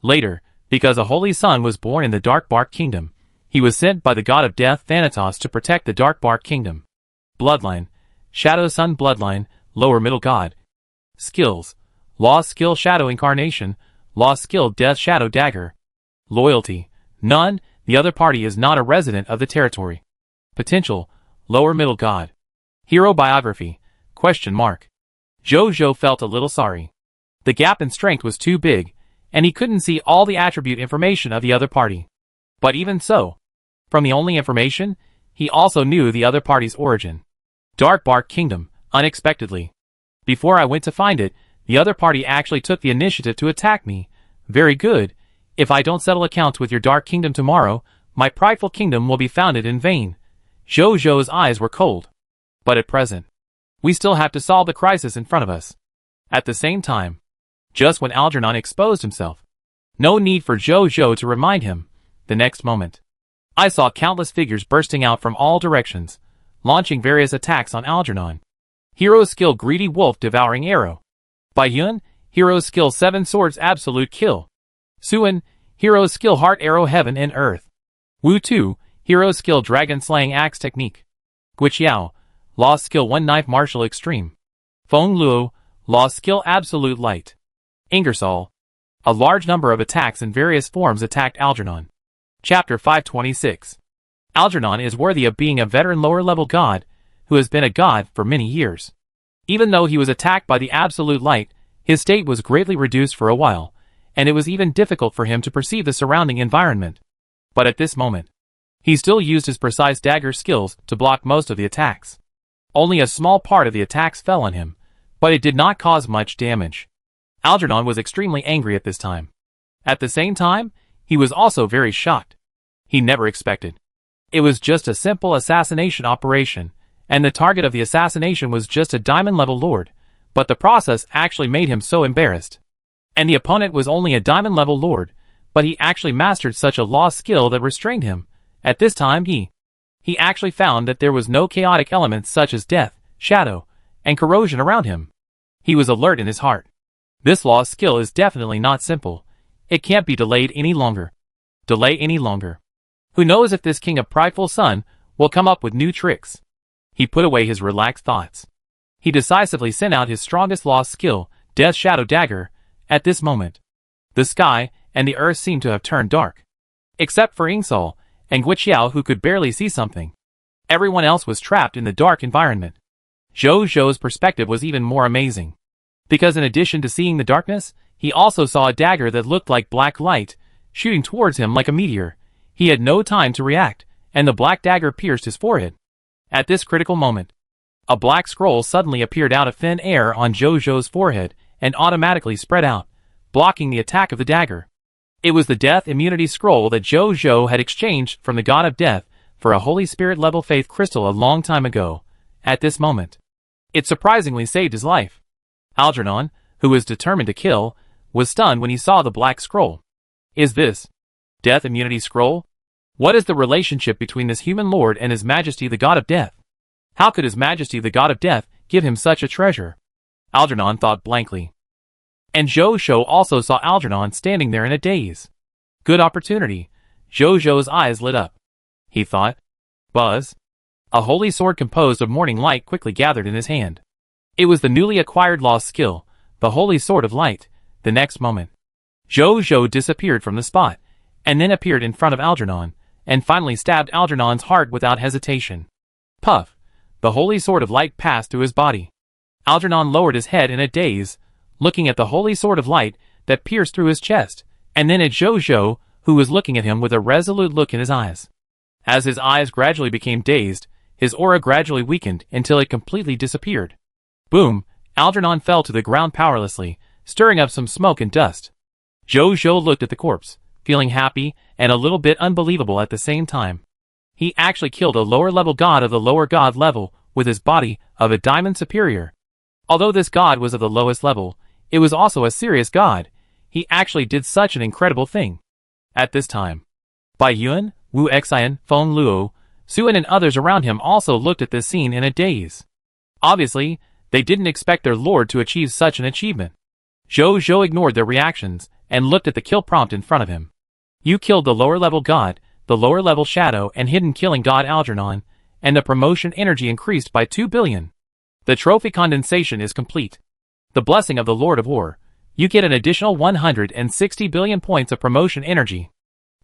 Later, because a holy son was born in the Dark Bark Kingdom, he was sent by the god of death Thanatos to protect the Dark Bark Kingdom. Bloodline, Shadow Sun Bloodline, Lower Middle God. Skills, Lost Skill Shadow Incarnation, Lost Skill Death Shadow Dagger. Loyalty, none, the other party is not a resident of the territory. Potential, Lower Middle God. Hero Biography, ? Jojo felt a little sorry. The gap in strength was too big, and he couldn't see all the attribute information of the other party. But even so, from the only information, he also knew the other party's origin. Dark Bark Kingdom, unexpectedly. Before I went to find it, the other party actually took the initiative to attack me. Very good. If I don't settle accounts with your Dark Kingdom tomorrow, my prideful kingdom will be founded in vain. Jojo's eyes were cold. But at present, we still have to solve the crisis in front of us. At the same time, just when Algernon exposed himself, no need for Jojo to remind him, the next moment, I saw countless figures bursting out from all directions, launching various attacks on Algernon. Hero's skill Greedy Wolf Devouring Arrow. Baiyun, Hero's skill 7 Swords Absolute Kill. Suan, Hero's skill Heart Arrow Heaven and Earth. Wu Tu, Hero's skill Dragon Slaying Axe Technique. Guiqiao, Lost skill 1 Knife Martial Extreme. Feng Luo, Lost skill Absolute Light. Ingersoll, a large number of attacks in various forms attacked Algernon. Chapter 526. Algernon is worthy of being a veteran lower-level god, who has been a god for many years. Even though he was attacked by the Absolute Light, his state was greatly reduced for a while, and it was even difficult for him to perceive the surrounding environment. But at this moment, he still used his precise dagger skills to block most of the attacks. Only a small part of the attacks fell on him, but it did not cause much damage. Algernon was extremely angry at this time. At the same time, he was also very shocked. He never expected. It was just a simple assassination operation, and the target of the assassination was just a diamond-level lord, but the process actually made him so embarrassed. And the opponent was only a diamond-level lord, but he actually mastered such a lost skill that restrained him. At this time he actually found that there was no chaotic elements such as death, shadow, and corrosion around him. He was alert in his heart. This lost skill is definitely not simple. It can't be delayed any longer. Who knows if this king of prideful son will come up with new tricks? He put away his relaxed thoughts. He decisively sent out his strongest lost skill, Death Shadow Dagger. At this moment, the sky and the earth seemed to have turned dark. Except for Ingersoll and Guiqiao, who could barely see something. Everyone else was trapped in the dark environment. Jojo's perspective was even more amazing. Because in addition to seeing the darkness, he also saw a dagger that looked like black light, shooting towards him like a meteor. He had no time to react, and the black dagger pierced his forehead. At this critical moment, a black scroll suddenly appeared out of thin air on Jojo's forehead and automatically spread out, blocking the attack of the dagger. It was the Death Immunity Scroll that Jojo had exchanged from the God of Death for a Holy Spirit-level faith crystal a long time ago. At this moment, it surprisingly saved his life. Algernon, who was determined to kill, was stunned when he saw the black scroll. Is this Death Immunity Scroll? What is the relationship between this human lord and His Majesty the God of Death? How could His Majesty the God of Death give him such a treasure? Algernon thought blankly. And Jojo also saw Algernon standing there in a daze. Good opportunity. Jojo's eyes lit up. He thought. Buzz. A holy sword composed of morning light quickly gathered in his hand. It was the newly acquired lost skill, the Holy Sword of Light. The next moment, Jojo disappeared from the spot, and then appeared in front of Algernon, and finally stabbed Algernon's heart without hesitation. Puff! The Holy Sword of Light passed through his body. Algernon lowered his head in a daze, looking at the Holy Sword of Light that pierced through his chest, and then at Jojo, who was looking at him with a resolute look in his eyes. As his eyes gradually became dazed, his aura gradually weakened until it completely disappeared. Boom! Algernon fell to the ground powerlessly, stirring up some smoke and dust. Zhou looked at the corpse, feeling happy and a little bit unbelievable at the same time. He actually killed a lower-level god of the lower god level with his body of a diamond superior. Although this god was of the lowest level, it was also a serious god. He actually did such an incredible thing. At this time, Bai Yuan, Wu Xian, Feng Luo, Suan and others around him also looked at this scene in a daze. Obviously, they didn't expect their lord to achieve such an achievement. Zhou ignored their reactions and looked at the kill prompt in front of him. You killed the lower-level god, the lower-level shadow and hidden killing god Algernon, and the promotion energy increased by 2 billion. The trophy condensation is complete. The blessing of the Lord of War. You get an additional 160 billion points of promotion energy.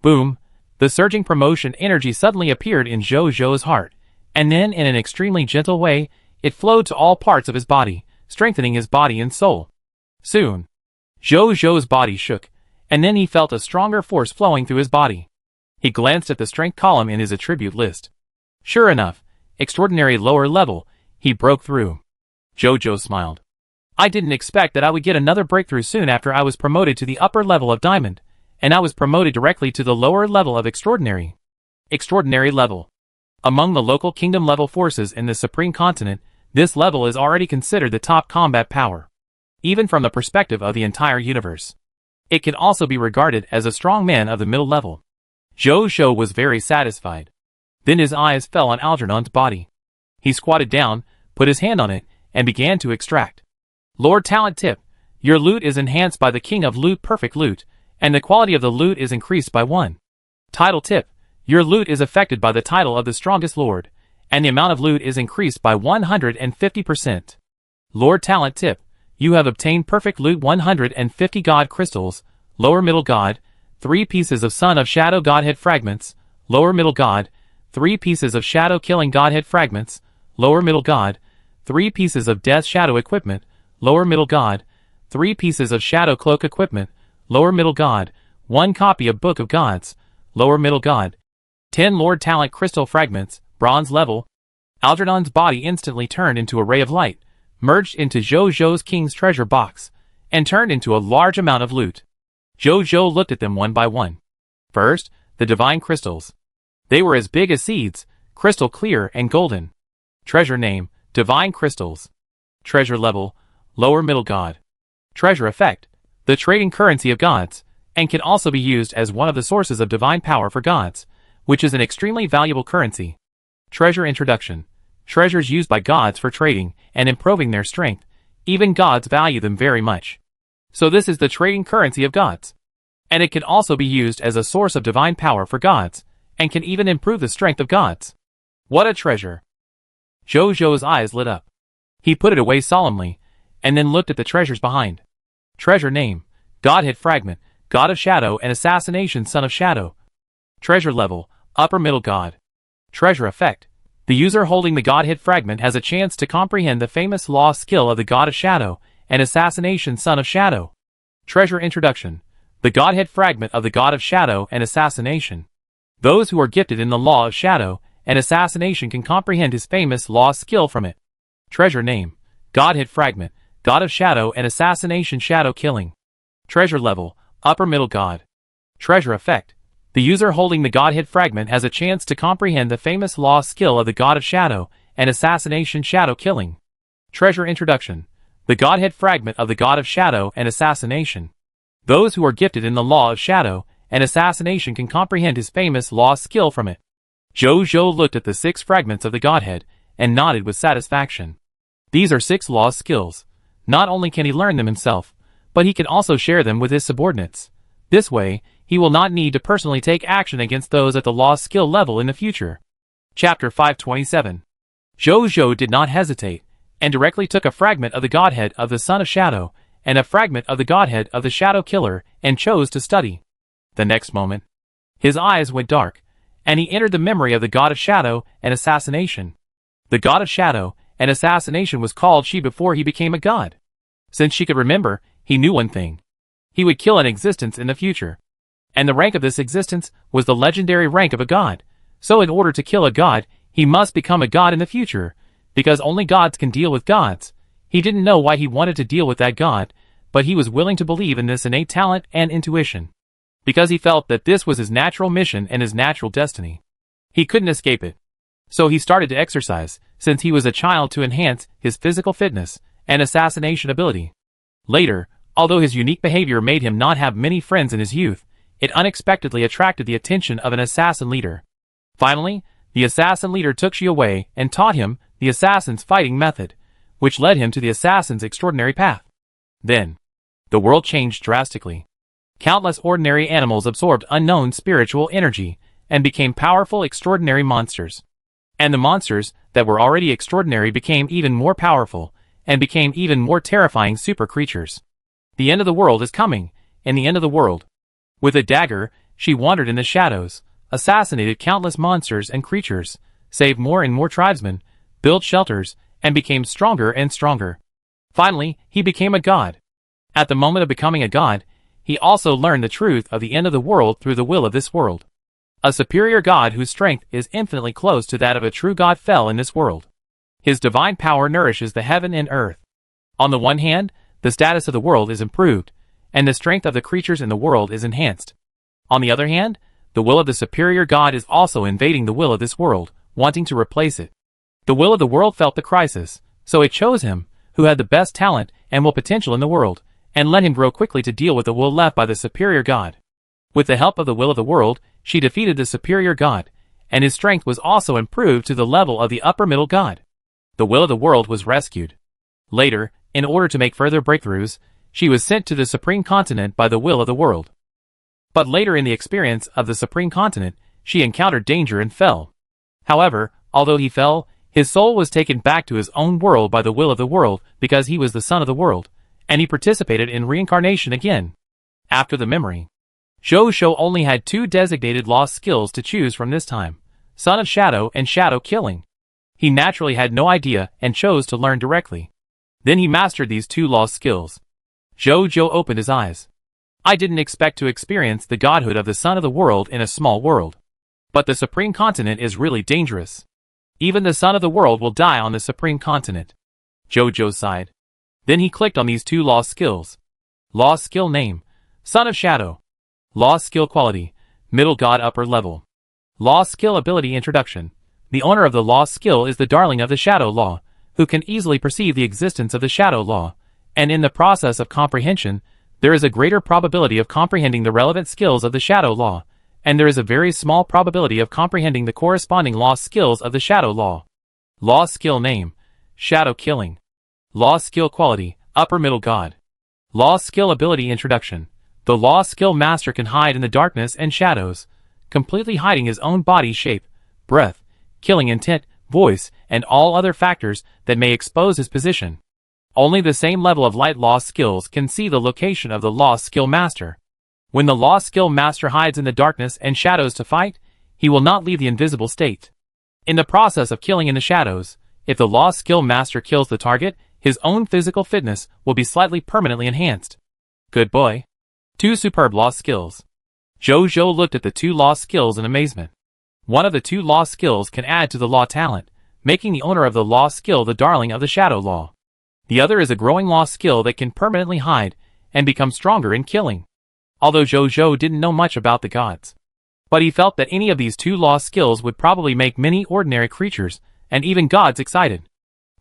Boom! The surging promotion energy suddenly appeared in Zhou's heart, and then in an extremely gentle way, it flowed to all parts of his body, strengthening his body and soul. Soon, Zhou's body shook, and then he felt a stronger force flowing through his body. He glanced at the strength column in his attribute list. Sure enough, extraordinary lower level, he broke through. Zhou smiled. I didn't expect that I would get another breakthrough soon after I was promoted to the upper level of diamond, and I was promoted directly to the lower level of extraordinary. Extraordinary level. Among the local kingdom level forces in the Supreme Continent, this level is already considered the top combat power. Even from the perspective of the entire universe. It can also be regarded as a strong man of the middle level. Zhou was very satisfied. Then his eyes fell on Algernon's body. He squatted down, put his hand on it, and began to extract. Lord Talent Tip, your loot is enhanced by the King of Loot Perfect Loot, and the quality of the loot is increased by 1. Title Tip, your loot is affected by the title of the Strongest Lord, and the amount of loot is increased by 150%. Lord Talent Tip, you have obtained Perfect Loot 150 God Crystals, Lower Middle God, 3 pieces of Son of Shadow Godhead Fragments, Lower Middle God, 3 pieces of Shadow Killing Godhead Fragments, Lower Middle God, 3 pieces of Death Shadow Equipment, Lower Middle God, 3 pieces of Shadow Cloak Equipment, Lower Middle God, 1 copy of Book of Gods, Lower Middle God, 10 Lord Talent Crystal Fragments, Bronze Level. Algernon's body instantly turned into a ray of light, merged into Zhou's King's treasure box, and turned into a large amount of loot. Zhou looked at them one by one. First, the divine crystals. They were as big as seeds, crystal clear and golden. Treasure name, divine crystals. Treasure level, lower middle god. Treasure effect, the trading currency of gods, and can also be used as one of the sources of divine power for gods, which is an extremely valuable currency. Treasure introduction. Treasures used by gods for trading and improving their strength. Even gods value them very much. So this is the trading currency of gods. And it can also be used as a source of divine power for gods, and can even improve the strength of gods. What a treasure! Zhou's eyes lit up. He put it away solemnly, and then looked at the treasures behind. Treasure name, Godhead Fragment, God of Shadow and Assassination Son of Shadow. Treasure level, upper middle god. Treasure effect. The user holding the Godhead Fragment has a chance to comprehend the famous law skill of the God of Shadow and Assassination Son of Shadow. Treasure introduction. The Godhead Fragment of the God of Shadow and Assassination. Those who are gifted in the law of Shadow and Assassination can comprehend his famous law skill from it. Treasure name, Godhead Fragment, God of Shadow and Assassination Shadow Killing. Treasure level, upper middle god. Treasure effect. The user holding the Godhead Fragment has a chance to comprehend the famous law skill of the God of Shadow and Assassination Shadow Killing. Treasure introduction. The Godhead Fragment of the God of Shadow and Assassination. Those who are gifted in the law of Shadow and Assassination can comprehend his famous law skill from it. Zhou looked at the 6 fragments of the Godhead and nodded with satisfaction. These are 6 law skills. Not only can he learn them himself, but he can also share them with his subordinates. This way, he will not need to personally take action against those at the law skill level in the future. Chapter 527. Zhou did not hesitate, and directly took a fragment of the Godhead of the Son of Shadow, and a fragment of the Godhead of the Shadow Killer, and chose to study. The next moment, his eyes went dark, and he entered the memory of the God of Shadow and Assassination. The God of Shadow and Assassination was called she before he became a god. Since she could remember, he knew one thing. He would kill an existence in the future. And the rank of this existence was the legendary rank of a god. So in order to kill a god, he must become a god in the future, because only gods can deal with gods. He didn't know why he wanted to deal with that god, but he was willing to believe in this innate talent and intuition, because he felt that this was his natural mission and his natural destiny. He couldn't escape it. So he started to exercise, since he was a child, to enhance his physical fitness and assassination ability. Later, although his unique behavior made him not have many friends in his youth, it unexpectedly attracted the attention of an assassin leader. Finally, the assassin leader took Shi away and taught him the assassin's fighting method, which led him to the assassin's extraordinary path. Then, the world changed drastically. Countless ordinary animals absorbed unknown spiritual energy and became powerful, extraordinary monsters. And the monsters that were already extraordinary became even more powerful and became even more terrifying super creatures. The end of the world is coming, and the end of the world. With a dagger, she wandered in the shadows, assassinated countless monsters and creatures, saved more and more tribesmen, built shelters, and became stronger and stronger. Finally, he became a god. At the moment of becoming a god, he also learned the truth of the end of the world through the will of this world. A superior god whose strength is infinitely close to that of a true god fell in this world. His divine power nourishes the heaven and earth. On the one hand, the status of the world is improved, and the strength of the creatures in the world is enhanced. On the other hand, the will of the superior god is also invading the will of this world, wanting to replace it. The will of the world felt the crisis, so it chose him, who had the best talent and will potential in the world, and let him grow quickly to deal with the will left by the superior god. With the help of the will of the world, she defeated the superior god, and his strength was also improved to the level of the upper middle god. The will of the world was rescued. Later, in order to make further breakthroughs, she was sent to the supreme continent by the will of the world. But later in the experience of the supreme continent, she encountered danger and fell. However, although he fell, his soul was taken back to his own world by the will of the world because he was the son of the world, and he participated in reincarnation again. After the memory, Jojo only had two designated lost skills to choose from this time, Son of Shadow and Shadow Killing. He naturally had no idea and chose to learn directly. Then he mastered these two lost skills. Jojo opened his eyes. I didn't expect to experience the godhood of the son of the world in a small world. But the supreme continent is really dangerous. Even the son of the world will die on the supreme continent. Jojo sighed. Then he clicked on these two lost skills. Lost skill name, Son of Shadow. Lost skill quality, middle god upper level. Lost skill ability introduction. The owner of the lost skill is the darling of the shadow law, who can easily perceive the existence of the shadow law, and in the process of comprehension, there is a greater probability of comprehending the relevant skills of the shadow law, and there is a very small probability of comprehending the corresponding lost skills of the shadow law. Lost skill name, Shadow Killing. Lost skill quality, upper middle god. Lost skill ability introduction. The lost skill master can hide in the darkness and shadows, completely hiding his own body shape, breath, killing intent, voice, and all other factors that may expose his position. Only the same level of light lost skills can see the location of the lost skill master. When the lost skill master hides in the darkness and shadows to fight, he will not leave the invisible state. In the process of killing in the shadows, if the lost skill master kills the target, his own physical fitness will be slightly permanently enhanced. Good boy. Two superb lost skills. Jojo looked at the two lost skills in amazement. One of the two lost skills can add to the law talent, making the owner of the lost skill the darling of the shadow law. The other is a growing lost skill that can permanently hide and become stronger in killing. Although Jojo didn't know much about the gods, but he felt that any of these two lost skills would probably make many ordinary creatures and even gods excited.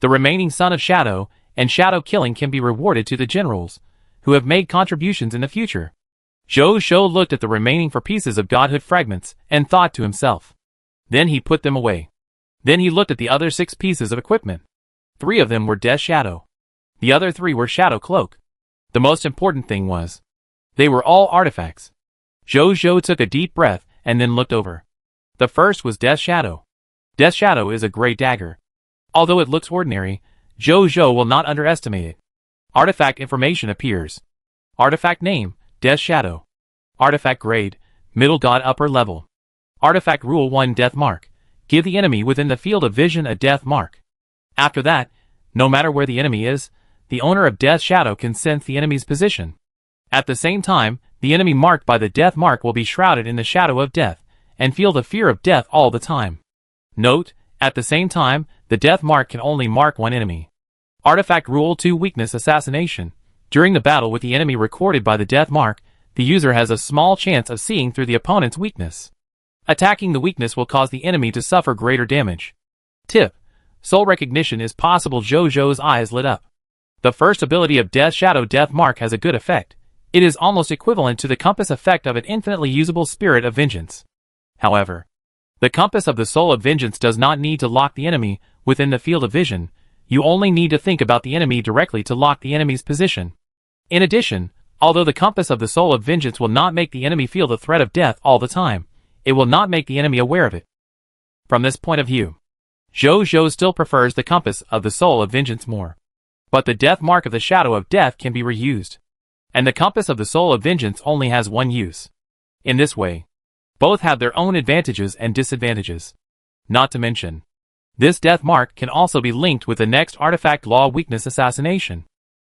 The remaining Son of Shadow and Shadow Killing can be rewarded to the generals who have made contributions in the future. Jojo looked at the remaining 4 pieces of godhood fragments and thought to himself. Then he put them away. Then he looked at the other 6 pieces of equipment. 3 of them were Death Shadow. The other 3 were Shadow Cloak. The most important thing was, they were all artifacts. Jojo took a deep breath and then looked over. The first was Death Shadow. Death Shadow is a gray dagger. Although it looks ordinary, Jojo will not underestimate it. Artifact information appears. Artifact name, Death Shadow. Artifact grade, middle god upper level. Artifact rule 1 Death Mark. Give the enemy within the field of vision a death mark. After that, no matter where the enemy is, the owner of Death Shadow can sense the enemy's position. At the same time, the enemy marked by the death mark will be shrouded in the shadow of death, and feel the fear of death all the time. Note, at the same time, the death mark can only mark one enemy. Artifact rule 2 weakness assassination. During the battle with the enemy recorded by the death mark, the user has a small chance of seeing through the opponent's weakness. Attacking the weakness will cause the enemy to suffer greater damage. Tip: soul recognition is possible. Jojo's eyes lit up. The first ability of Death Shadow Death Mark has a good effect. It is almost equivalent to the compass effect of an infinitely usable Spirit of Vengeance. However, the compass of the Soul of Vengeance does not need to lock the enemy within the field of vision. You only need to think about the enemy directly to lock the enemy's position. In addition, although the compass of the Soul of Vengeance will not make the enemy feel the threat of death all the time, it will not make the enemy aware of it. From this point of view, Jojo still prefers the compass of the Soul of Vengeance more. But the death mark of the Shadow of Death can be reused. And the compass of the Soul of Vengeance only has one use. In this way, both have their own advantages and disadvantages. Not to mention, this death mark can also be linked with the next artifact, Law Weakness Assassination.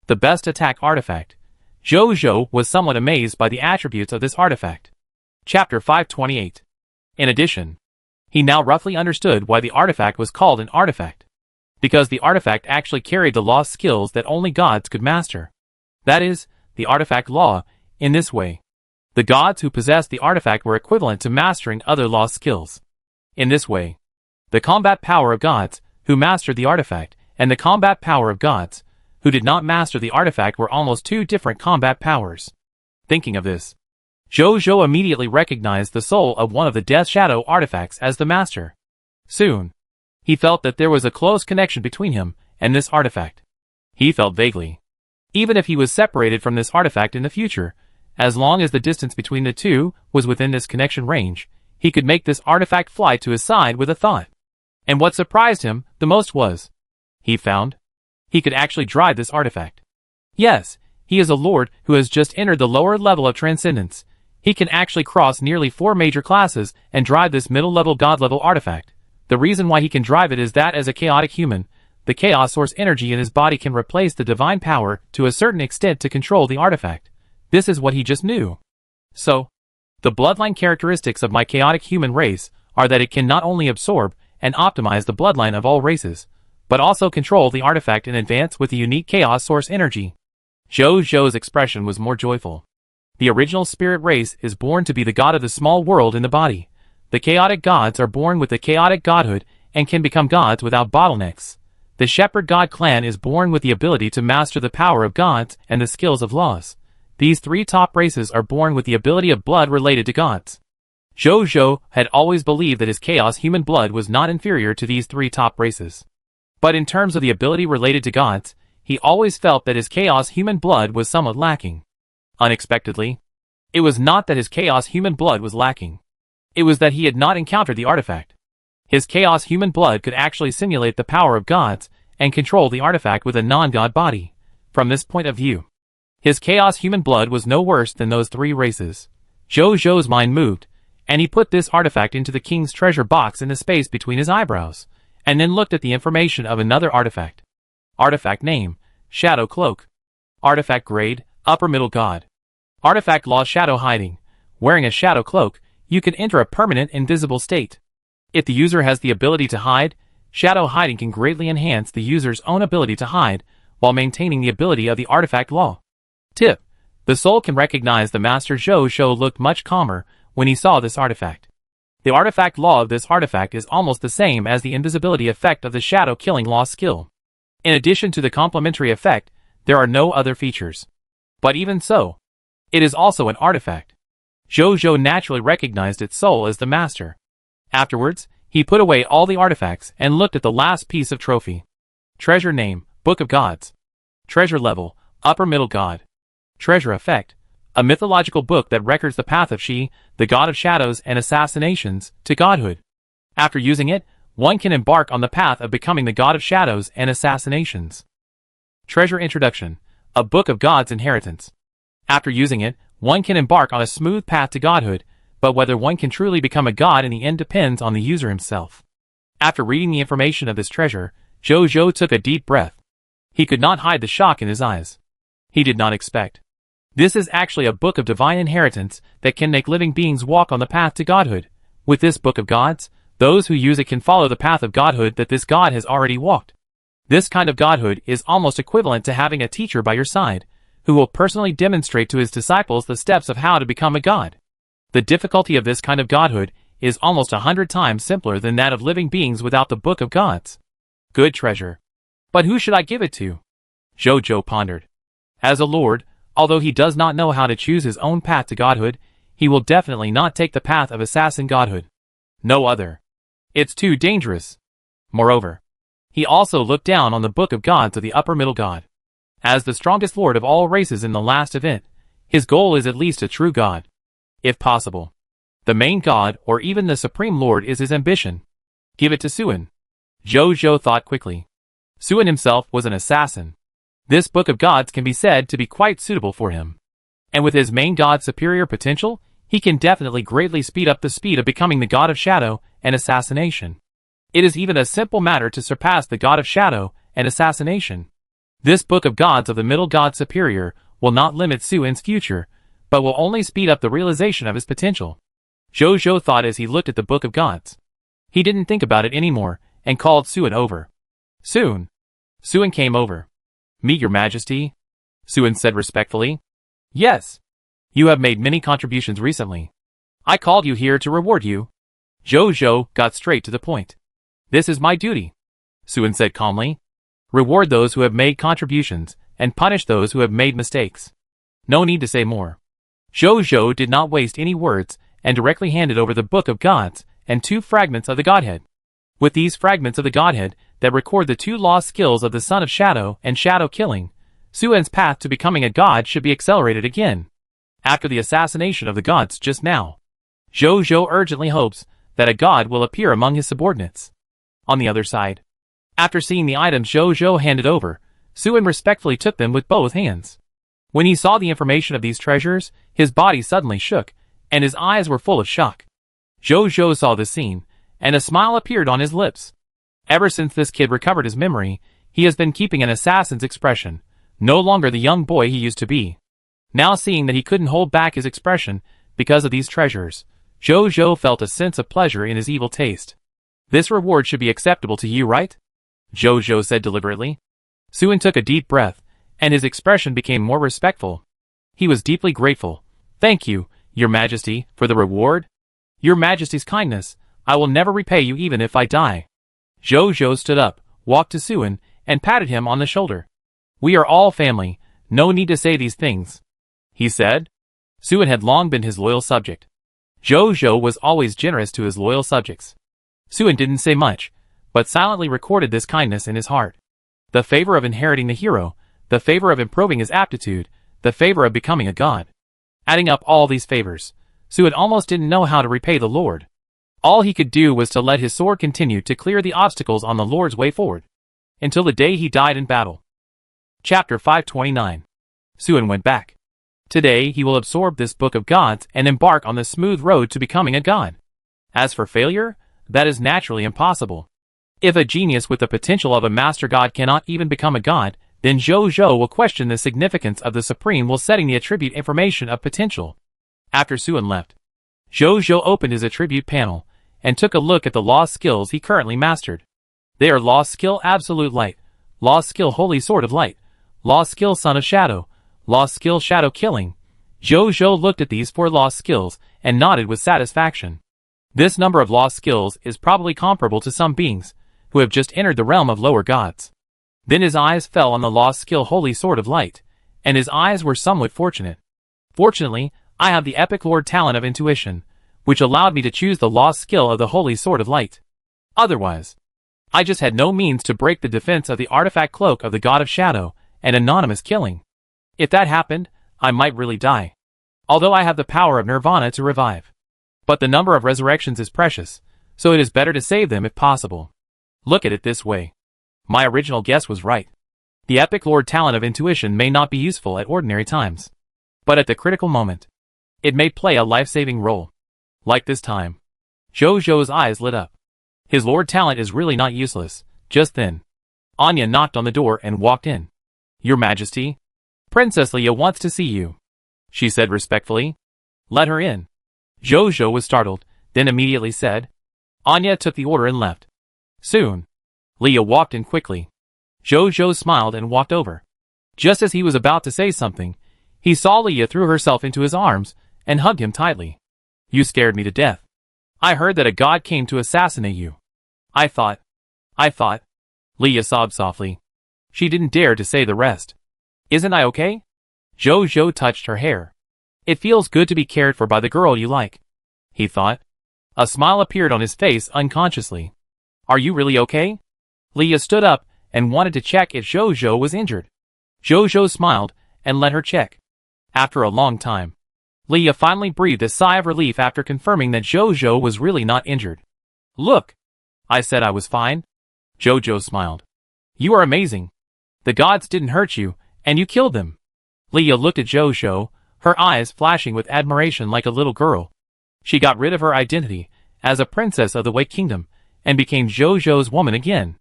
The best attack artifact. Jojo was somewhat amazed by the attributes of this artifact. Chapter 528. In addition, he now roughly understood why the artifact was called an artifact. Because the artifact actually carried the law skills that only gods could master. That is, the artifact law. In this way, the gods who possessed the artifact were equivalent to mastering other law skills. In this way, the combat power of gods who mastered the artifact and the combat power of gods who did not master the artifact were almost two different combat powers. Thinking of this, Jojo immediately recognized the soul of one of the Death Shadow artifacts as the master. Soon, he felt that there was a close connection between him and this artifact. He felt vaguely, even if he was separated from this artifact in the future, as long as the distance between the two was within this connection range, he could make this artifact fly to his side with a thought. And what surprised him the most was, he found, he could actually drive this artifact. Yes, he is a lord who has just entered the lower level of transcendence. He can actually cross nearly 4 major classes and drive this middle-level god-level artifact. The reason why he can drive it is that as a chaotic human, the chaos source energy in his body can replace the divine power to a certain extent to control the artifact. This is what he just knew. So, the bloodline characteristics of my chaotic human race are that it can not only absorb and optimize the bloodline of all races, but also control the artifact in advance with the unique chaos source energy. Jojo's expression was more joyful. The original spirit race is born to be the god of the small world in the body. The chaotic gods are born with the chaotic godhood and can become gods without bottlenecks. The shepherd god clan is born with the ability to master the power of gods and the skills of laws. These 3 top races are born with the ability of blood related to gods. Jojo had always believed that his chaos human blood was not inferior to these 3 top races. But in terms of the ability related to gods, he always felt that his chaos human blood was somewhat lacking. Unexpectedly, it was not that his chaos human blood was lacking. It was that he had not encountered the artifact. His chaos human blood could actually simulate the power of gods and control the artifact with a non-god body. From this point of view, his chaos human blood was no worse than those 3 races. Jojo's mind moved, and he put this artifact into the king's treasure box in the space between his eyebrows, and then looked at the information of another artifact. Artifact name, Shadow Cloak. Artifact grade, Upper Middle God. Artifact law, Shadow Hiding. Wearing a shadow cloak, you can enter a permanent invisible state. If the user has the ability to hide, shadow hiding can greatly enhance the user's own ability to hide, while maintaining the ability of the artifact law. Tip: the soul can recognize the Master Jojo looked much calmer when he saw this artifact. The artifact law of this artifact is almost the same as the invisibility effect of the shadow killing law skill. In addition to the complementary effect, there are no other features. But even so, it is also an artifact. Jojo naturally recognized its soul as the master. Afterwards, he put away all the artifacts and looked at the last piece of trophy. Treasure name, Book of Gods. Treasure level, Upper Middle God. Treasure effect, a mythological book that records the path of She, the god of shadows and assassinations, to godhood. After using it, one can embark on the path of becoming the god of shadows and assassinations. Treasure introduction, a book of God's inheritance. After using it, one can embark on a smooth path to godhood, but whether one can truly become a god in the end depends on the user himself. After reading the information of this treasure, Jojo took a deep breath. He could not hide the shock in his eyes. He did not expect. This is actually a book of divine inheritance that can make living beings walk on the path to godhood. With this book of gods, those who use it can follow the path of godhood that this god has already walked. This kind of godhood is almost equivalent to having a teacher by your side, who will personally demonstrate to his disciples the steps of how to become a god. The difficulty of this kind of godhood is almost 100 times simpler than that of living beings without the book of gods. Good treasure. But who should I give it to? Zhou pondered. As a lord, although he does not know how to choose his own path to godhood, he will definitely not take the path of assassin godhood. No other. It's too dangerous. Moreover, he also looked down on the book of gods of the upper middle god. As the strongest lord of all races in the last event, his goal is at least a true god. If possible, the main god or even the supreme lord is his ambition. Give it to Suen. Zhou thought quickly. Suen himself was an assassin. This book of gods can be said to be quite suitable for him. And with his main god's superior potential, he can definitely greatly speed up the speed of becoming the god of shadow and assassination. It is even a simple matter to surpass the god of shadow and assassination. This book of gods of the middle god superior will not limit Suen's future, but will only speed up the realization of his potential. Zhou thought as he looked at the book of gods. He didn't think about it anymore, and called Suen over. Soon. Suen came over. Meet your majesty, Suen said respectfully. Yes. You have made many contributions recently. I called you here to reward you. Zhou got straight to the point. This is my duty, Suen said calmly. Reward those who have made contributions, and punish those who have made mistakes. No need to say more. Zhou did not waste any words, and directly handed over the book of gods, and 2 fragments of the godhead. With these fragments of the godhead, that record the 2 lost skills of the son of shadow and shadow killing, Suen's path to becoming a god should be accelerated again. After the assassination of the gods just now, Zhou urgently hopes that a god will appear among his subordinates. On the other side, after seeing the items Zhou handed over, Suen respectfully took them with both hands. When he saw the information of these treasures, his body suddenly shook, and his eyes were full of shock. Zhou saw this scene, and a smile appeared on his lips. Ever since this kid recovered his memory, he has been keeping an assassin's expression, no longer the young boy he used to be. Now seeing that he couldn't hold back his expression because of these treasures, Zhou felt a sense of pleasure in his evil taste. This reward should be acceptable to you, right? Zhou said deliberately. Suen took a deep breath, and his expression became more respectful. He was deeply grateful. Thank you, Your Majesty, for the reward. Your Majesty's kindness, I will never repay you even if I die. Zhou stood up, walked to Suen, and patted him on the shoulder. We are all family, no need to say these things, he said. Suen had long been his loyal subject. Zhou was always generous to his loyal subjects. Suen didn't say much, but silently recorded this kindness in his heart. The favor of inheriting the hero, the favor of improving his aptitude, the favor of becoming a god. Adding up all these favors, Suen almost didn't know how to repay the Lord. All he could do was to let his sword continue to clear the obstacles on the Lord's way forward, until the day he died in battle. Chapter 529. Suen went back. Today he will absorb this book of gods and embark on the smooth road to becoming a god. As for failure, that is naturally impossible. If a genius with the potential of a master god cannot even become a god, then Zhou will question the significance of the supreme while setting the attribute information of potential. After Suen left, Zhou opened his attribute panel, and took a look at the lost skills he currently mastered. They are lost skill Absolute Light, lost skill Holy Sword of Light, lost skill Son of Shadow, lost skill Shadow Killing. Zhou looked at these 4 lost skills, and nodded with satisfaction. This number of lost skills is probably comparable to some beings, who have just entered the realm of lower gods. Then his eyes fell on the lost skill Holy Sword of Light, and his eyes were somewhat fortunate. Fortunately, I have the Epic Lord talent of intuition, which allowed me to choose the lost skill of the Holy Sword of Light. Otherwise, I just had no means to break the defense of the artifact cloak of the God of Shadow and anonymous killing. If that happened, I might really die. Although I have the power of Nirvana to revive. But the number of resurrections is precious, so it is better to save them if possible. Look at it this way. My original guess was right. The Epic Lord talent of intuition may not be useful at ordinary times, but at the critical moment, it may play a life-saving role. Like this time. Zhou's eyes lit up. His Lord talent is really not useless. Just then, Anya knocked on the door and walked in. Your Majesty, Princess Leia wants to see you, she said respectfully. Let her in. Zhou was startled, then immediately said. Anya took the order and left. Soon, Leia walked in quickly. Zhou smiled and walked over. Just as he was about to say something, he saw Leah threw herself into his arms and hugged him tightly. You scared me to death. I heard that a god came to assassinate you. I thought. Leah sobbed softly. She didn't dare to say the rest. Isn't I okay? Jojo touched her hair. It feels good to be cared for by the girl you like, he thought. A smile appeared on his face unconsciously. Are you really okay? Leah stood up and wanted to check if Jojo was injured. Jojo smiled and let her check. After a long time, Leah finally breathed a sigh of relief after confirming that Jojo was really not injured. Look! I said I was fine. Jojo smiled. You are amazing. The gods didn't hurt you, and you killed them. Leah looked at Jojo, her eyes flashing with admiration like a little girl. She got rid of her identity as a princess of the Wei Kingdom and became Jojo's woman again.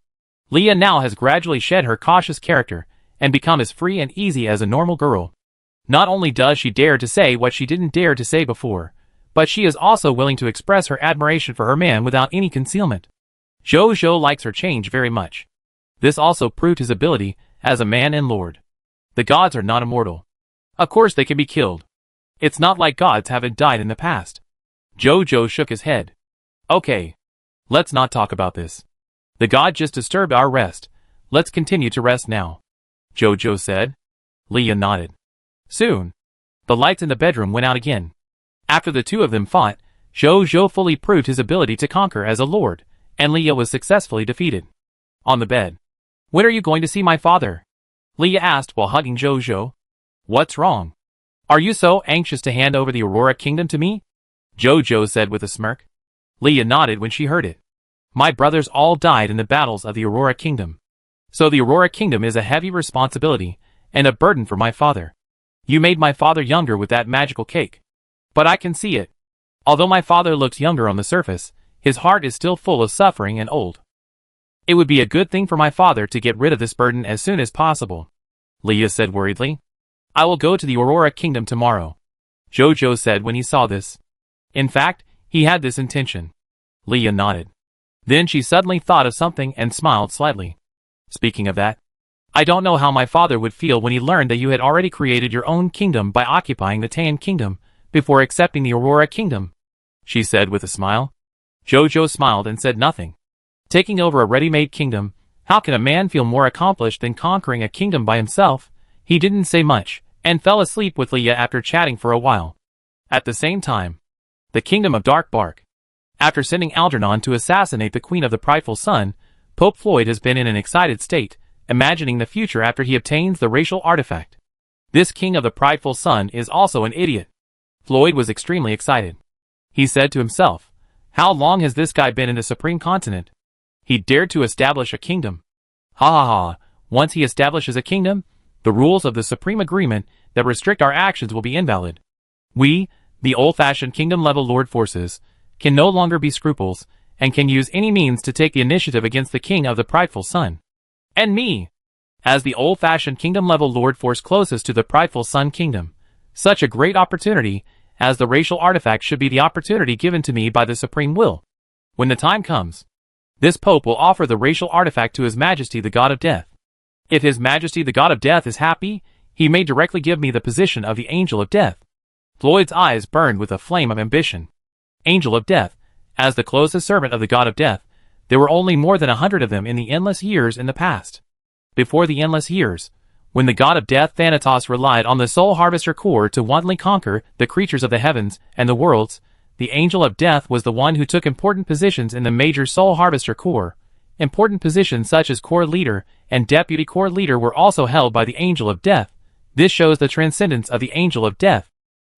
Leah now has gradually shed her cautious character and become as free and easy as a normal girl. Not only does she dare to say what she didn't dare to say before, but she is also willing to express her admiration for her man without any concealment. Jojo likes her change very much. This also proved his ability as a man and lord. The gods are not immortal. Of course they can be killed. It's not like gods haven't died in the past. Jojo shook his head. Okay. Let's not talk about this. The god just disturbed our rest. Let's continue to rest now, Jojo said. Leah nodded. Soon, the lights in the bedroom went out again. After the two of them fought, Jojo fully proved his ability to conquer as a lord, and Leah was successfully defeated. On the bed. When are you going to see my father? Leah asked while hugging Jojo. What's wrong? Are you so anxious to hand over the Aurora Kingdom to me? Jojo said with a smirk. Leah nodded when she heard it. My brothers all died in the battles of the Aurora Kingdom. So the Aurora Kingdom is a heavy responsibility and a burden for my father. You made my father younger with that magical cake. But I can see it. Although my father looks younger on the surface, his heart is still full of suffering and old. It would be a good thing for my father to get rid of this burden as soon as possible, Leah said worriedly. I will go to the Aurora Kingdom tomorrow, Jojo said when he saw this. In fact, he had this intention. Leah nodded. Then she suddenly thought of something and smiled slightly. Speaking of that, I don't know how my father would feel when he learned that you had already created your own kingdom by occupying the Tan Kingdom before accepting the Aurora Kingdom, she said with a smile. Jojo smiled and said nothing. Taking over a ready-made kingdom, how can a man feel more accomplished than conquering a kingdom by himself? He didn't say much, and fell asleep with Leah after chatting for a while. At the same time, the Kingdom of Dark Bark. After sending Algernon to assassinate the Queen of the Prideful Sun, Pope Floyd has been in an excited state, imagining the future after he obtains the racial artifact. This King of the Prideful Sun is also an idiot. Floyd was extremely excited. He said to himself, how long has this guy been in the Supreme Continent? He dared to establish a kingdom. Ha ha ha, once he establishes a kingdom, the rules of the Supreme Agreement that restrict our actions will be invalid. We, the old-fashioned kingdom-level lord forces, can no longer be scruples, and can use any means to take the initiative against the King of the Prideful Sun. And me, as the old-fashioned kingdom-level lord force closest to the Prideful Sun Kingdom, such a great opportunity as the racial artifact should be the opportunity given to me by the Supreme Will. When the time comes, this Pope will offer the racial artifact to His Majesty the God of Death. If His Majesty the God of Death is happy, he may directly give me the position of the Angel of Death. Floyd's eyes burned with a flame of ambition. Angel of Death, as the closest servant of the God of Death, there were only more than 100 of them in the endless years in the past. Before the endless years, when the God of Death Thanatos relied on the Soul Harvester Core to wantonly conquer the creatures of the heavens and the worlds, the Angel of Death was the one who took important positions in the major Soul Harvester Core. Important positions such as Core Leader and Deputy Core Leader were also held by the Angel of Death. This shows the transcendence of the Angel of Death.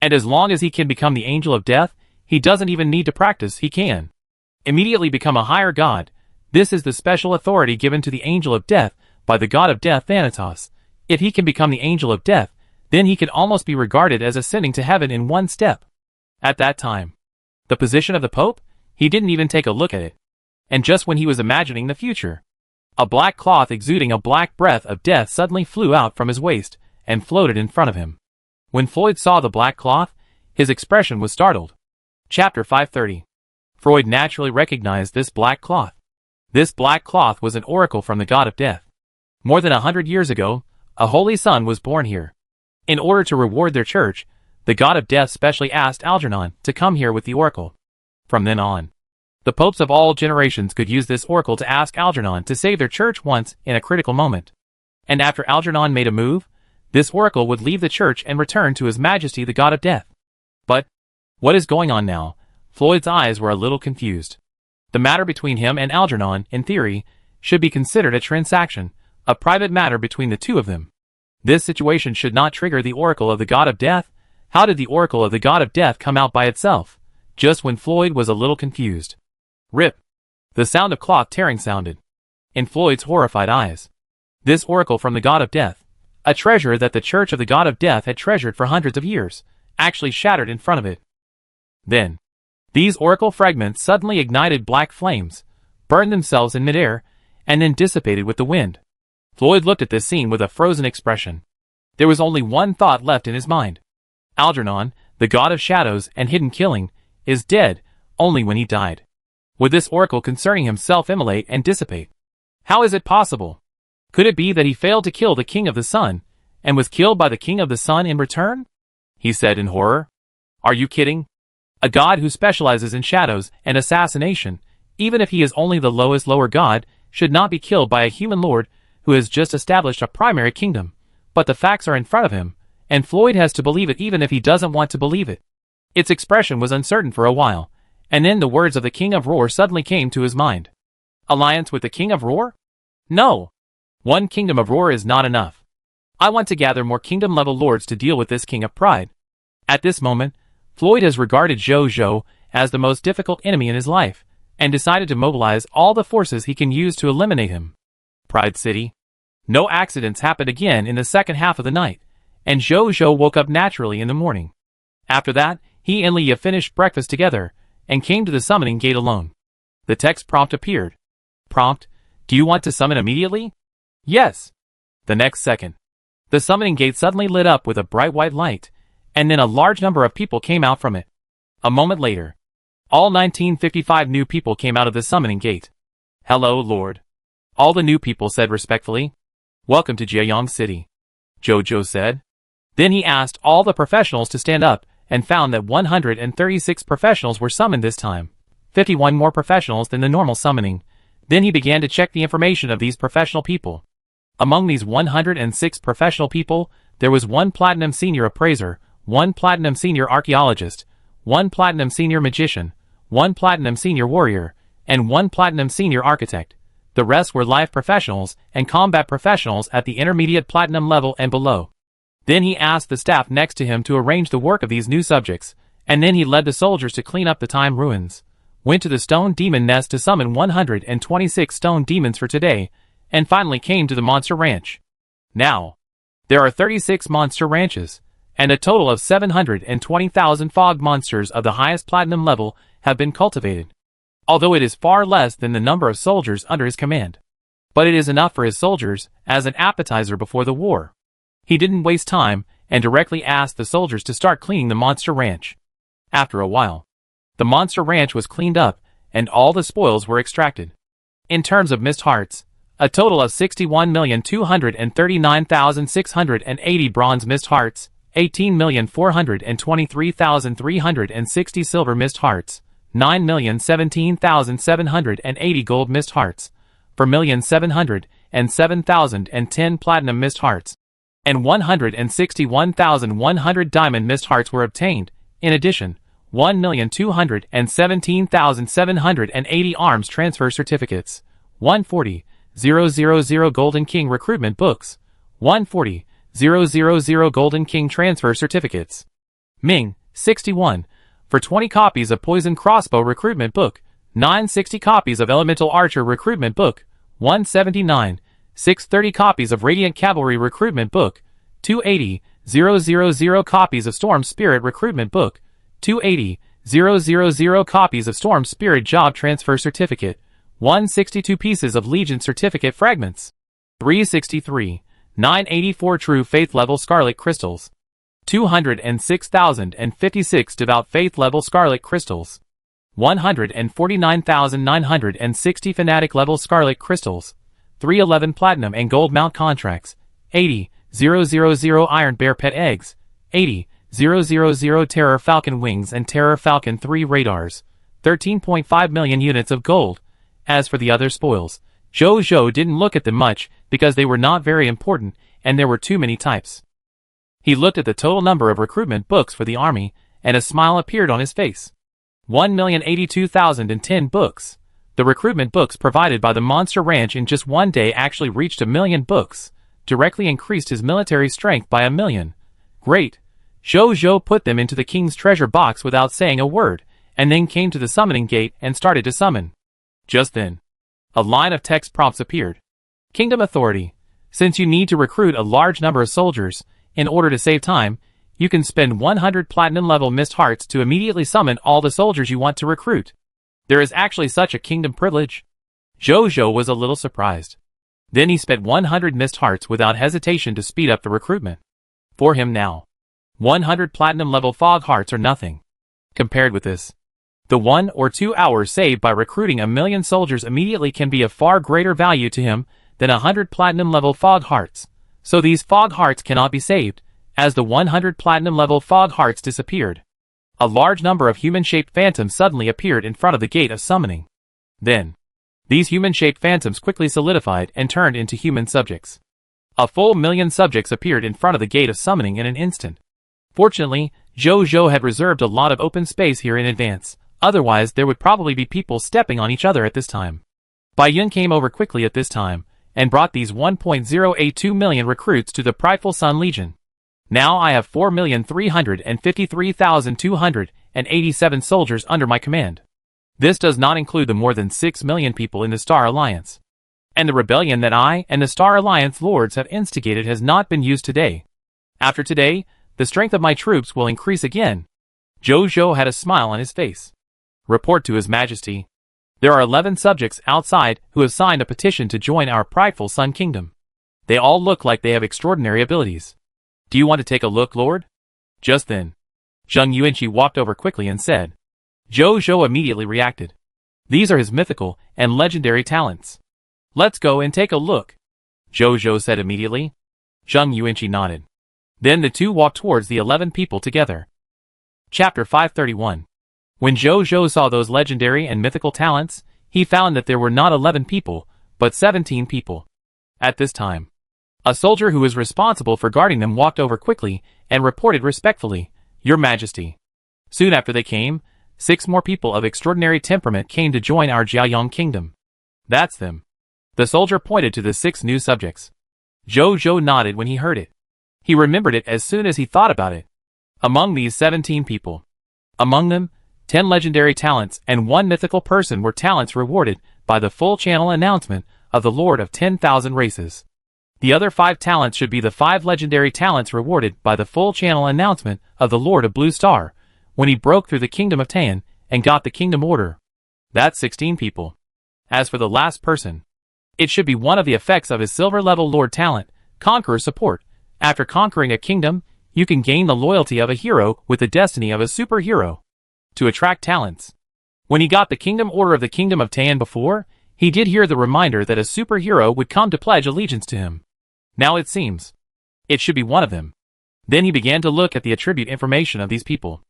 And as long as he can become the Angel of Death, he doesn't even need to practice, he can immediately become a higher god. This is the special authority given to the Angel of Death by the God of Death Thanatos. If he can become the Angel of Death, then he can almost be regarded as ascending to heaven in one step. At that time, the position of the Pope, he didn't even take a look at it. And just when he was imagining the future, a black cloth exuding a black breath of death suddenly flew out from his waist and floated in front of him. When Floyd saw the black cloth, his expression was startled. Chapter 530. Floyd naturally recognized this black cloth. This black cloth was an oracle from the God of Death. More than 100 years ago, A holy son was born here. In order to reward their church, the god of death specially asked Algernon to come here with the oracle. From then on, the popes of all generations could use this oracle to ask Algernon to save their church once in a critical moment. And after Algernon made a move, this oracle would leave the church and return to His Majesty the god of death. But what is going on now? Floyd's eyes were a little confused. The matter between him and Algernon, in theory, should be considered a transaction, a private matter between the two of them. This situation should not trigger the oracle of the god of death. How did the oracle of the god of death come out by itself, just when Floyd was a little confused? Rip! The sound of cloth tearing sounded. In Floyd's horrified eyes, this oracle from the god of death, a treasure that the church of the god of death had treasured for hundreds of years, actually shattered in front of it. Then, these oracle fragments suddenly ignited black flames, burned themselves in midair, and then dissipated with the wind. Floyd looked at this scene with a frozen expression. There was only one thought left in his mind. Algernon, the god of shadows and hidden killing, is dead only when he died. Would this oracle concerning himself immolate and dissipate? How is it possible? Could it be that he failed to kill the king of the sun, and was killed by the king of the sun in return? He said in horror. Are you kidding? A god who specializes in shadows and assassination, even if he is only the lowest lower god, should not be killed by a human lord who has just established a primary kingdom. But the facts are in front of him, and Floyd has to believe it even if he doesn't want to believe it. Its expression was uncertain for a while, and then the words of the King of Roar suddenly came to his mind. Alliance with the King of Roar? No. One kingdom of Roar is not enough. I want to gather more kingdom-level lords to deal with this King of Pride. At this moment, Floyd has regarded Zhou as the most difficult enemy in his life, and decided to mobilize all the forces he can use to eliminate him. Pride City. No accidents happened again in the second half of the night, and Zhou woke up naturally in the morning. After that, he and Leah finished breakfast together, and came to the summoning gate alone. The text prompt appeared. Prompt: do you want to summon immediately? Yes. The next second, the summoning gate suddenly lit up with a bright white light, and then a large number of people came out from it. A moment later, all 1955 new people came out of the summoning gate. Hello, Lord. All the new people said respectfully. Welcome to Jieyang City, Zhou said. Then he asked all the professionals to stand up, and found that 136 professionals were summoned this time, 51 more professionals than the normal summoning. Then he began to check the information of these professional people. Among these 106 professional people, there was 1 platinum senior appraiser, 1 platinum senior archaeologist, 1 platinum senior magician, 1 platinum senior warrior, and 1 platinum senior architect. The rest were life professionals and combat professionals at the intermediate platinum level and below. Then he asked the staff next to him to arrange the work of these new subjects, and then he led the soldiers to clean up the time ruins, went to the stone demon nest to summon 126 stone demons for today, and finally came to the monster ranch. Now, there are 36 monster ranches, and a total of 720,000 fog monsters of the highest platinum level have been cultivated, although it is far less than the number of soldiers under his command. But it is enough for his soldiers as an appetizer before the war. He didn't waste time and directly asked the soldiers to start cleaning the monster ranch. After a while, the monster ranch was cleaned up and all the spoils were extracted. In terms of missed hearts, a total of 61,239,680 bronze missed hearts, 18,423,360 silver missed hearts, 9,017,780 gold missed hearts, 4,707,010 platinum missed hearts, and 161,100 diamond missed hearts were obtained. In addition, 1,217,780 arms transfer certificates, 140,000 Golden King recruitment books, 140,000 Golden King transfer certificates. Ming, 61, for 20 copies of Poison Crossbow recruitment book, 960 copies of Elemental Archer recruitment book, 179, 630 copies of Radiant Cavalry recruitment book, 280,000 copies of Storm Spirit recruitment book, 280,000 copies of Storm Spirit job transfer certificate, 162 pieces of Legion certificate fragments, 363, 984 True Faith level Scarlet crystals, 206,056 Devout Faith level Scarlet crystals, 149,960 Fanatic level Scarlet crystals, 311 Platinum and Gold mount contracts, 80,000 000 Iron Bear Pet Eggs, 80, 000 Terror Falcon Wings and Terror Falcon 3 Radars, 13.5 million units of gold. As for the other spoils, Zhou didn't look at them much because they were not very important and there were too many types. He looked at the total number of recruitment books for the army, and a smile appeared on his face. 1,082,010 books. The recruitment books provided by the Monster Ranch in just one day actually reached 1,000,000 books, directly increased his military strength by 1,000,000. Great. Zhou put them into the king's treasure box without saying a word, and then came to the summoning gate and started to summon. Just then, a line of text prompts appeared. Kingdom Authority. Since you need to recruit a large number of soldiers, in order to save time, you can spend 100 platinum level mist hearts to immediately summon all the soldiers you want to recruit. There is actually such a kingdom privilege. Zhou was a little surprised. Then he spent 100 mist hearts without hesitation to speed up the recruitment. For him now, 100 platinum level fog hearts are nothing. Compared with this, the 1 or 2 hours saved by recruiting 1,000,000 soldiers immediately can be of far greater value to him than 100 platinum level fog hearts. So these fog hearts cannot be saved, as the 100 platinum level fog hearts disappeared. A large number of human-shaped phantoms suddenly appeared in front of the gate of summoning. Then, these human-shaped phantoms quickly solidified and turned into human subjects. A full 1,000,000 subjects appeared in front of the gate of summoning in an instant. Fortunately, Zhou had reserved a lot of open space here in advance, otherwise there would probably be people stepping on each other at this time. Bai Yun came over quickly at this time, and brought these 1.082 million recruits to the Prideful Sun Legion. Now I have 4,353,287 soldiers under my command. This does not include the more than 6 million people in the Star Alliance. And the rebellion that I and the Star Alliance lords have instigated has not been used today. After today, the strength of my troops will increase again. Zhou had a smile on his face. Report to His Majesty. There are 11 subjects outside who have signed a petition to join our Prideful Sun Kingdom. They all look like they have extraordinary abilities. Do you want to take a look, Lord? Just then, Zheng Yuanqi walked over quickly and said. Zhou immediately reacted. These are his mythical and legendary talents. Let's go and take a look, Zhou said immediately. Zheng Yuanqi nodded. Then the two walked towards the 11 people together. Chapter 531. When Zhou saw those legendary and mythical talents, he found that there were not 11 people, but 17 people. At this time, a soldier who was responsible for guarding them walked over quickly and reported respectfully, Your Majesty. Soon after they came, 6 more people of extraordinary temperament came to join our Jiaoyang kingdom. That's them. The soldier pointed to the 6 new subjects. Zhou nodded when he heard it. He remembered it as soon as he thought about it. Among these 17 people, among them, 10 legendary talents and 1 mythical person were talents rewarded by the full channel announcement of the Lord of 10,000 races. The other 5 talents should be the 5 legendary talents rewarded by the full channel announcement of the Lord of Blue Star, when he broke through the kingdom of Tan and got the kingdom order. That's 16 people. As for the last person, it should be one of the effects of his silver level Lord talent, Conqueror Support. After conquering a kingdom, you can gain the loyalty of a hero with the destiny of a superhero. To attract talents. When he got the kingdom order of the kingdom of Tan before, he did hear the reminder that a superhero would come to pledge allegiance to him. Now it seems it should be one of them. Then he began to look at the attribute information of these people.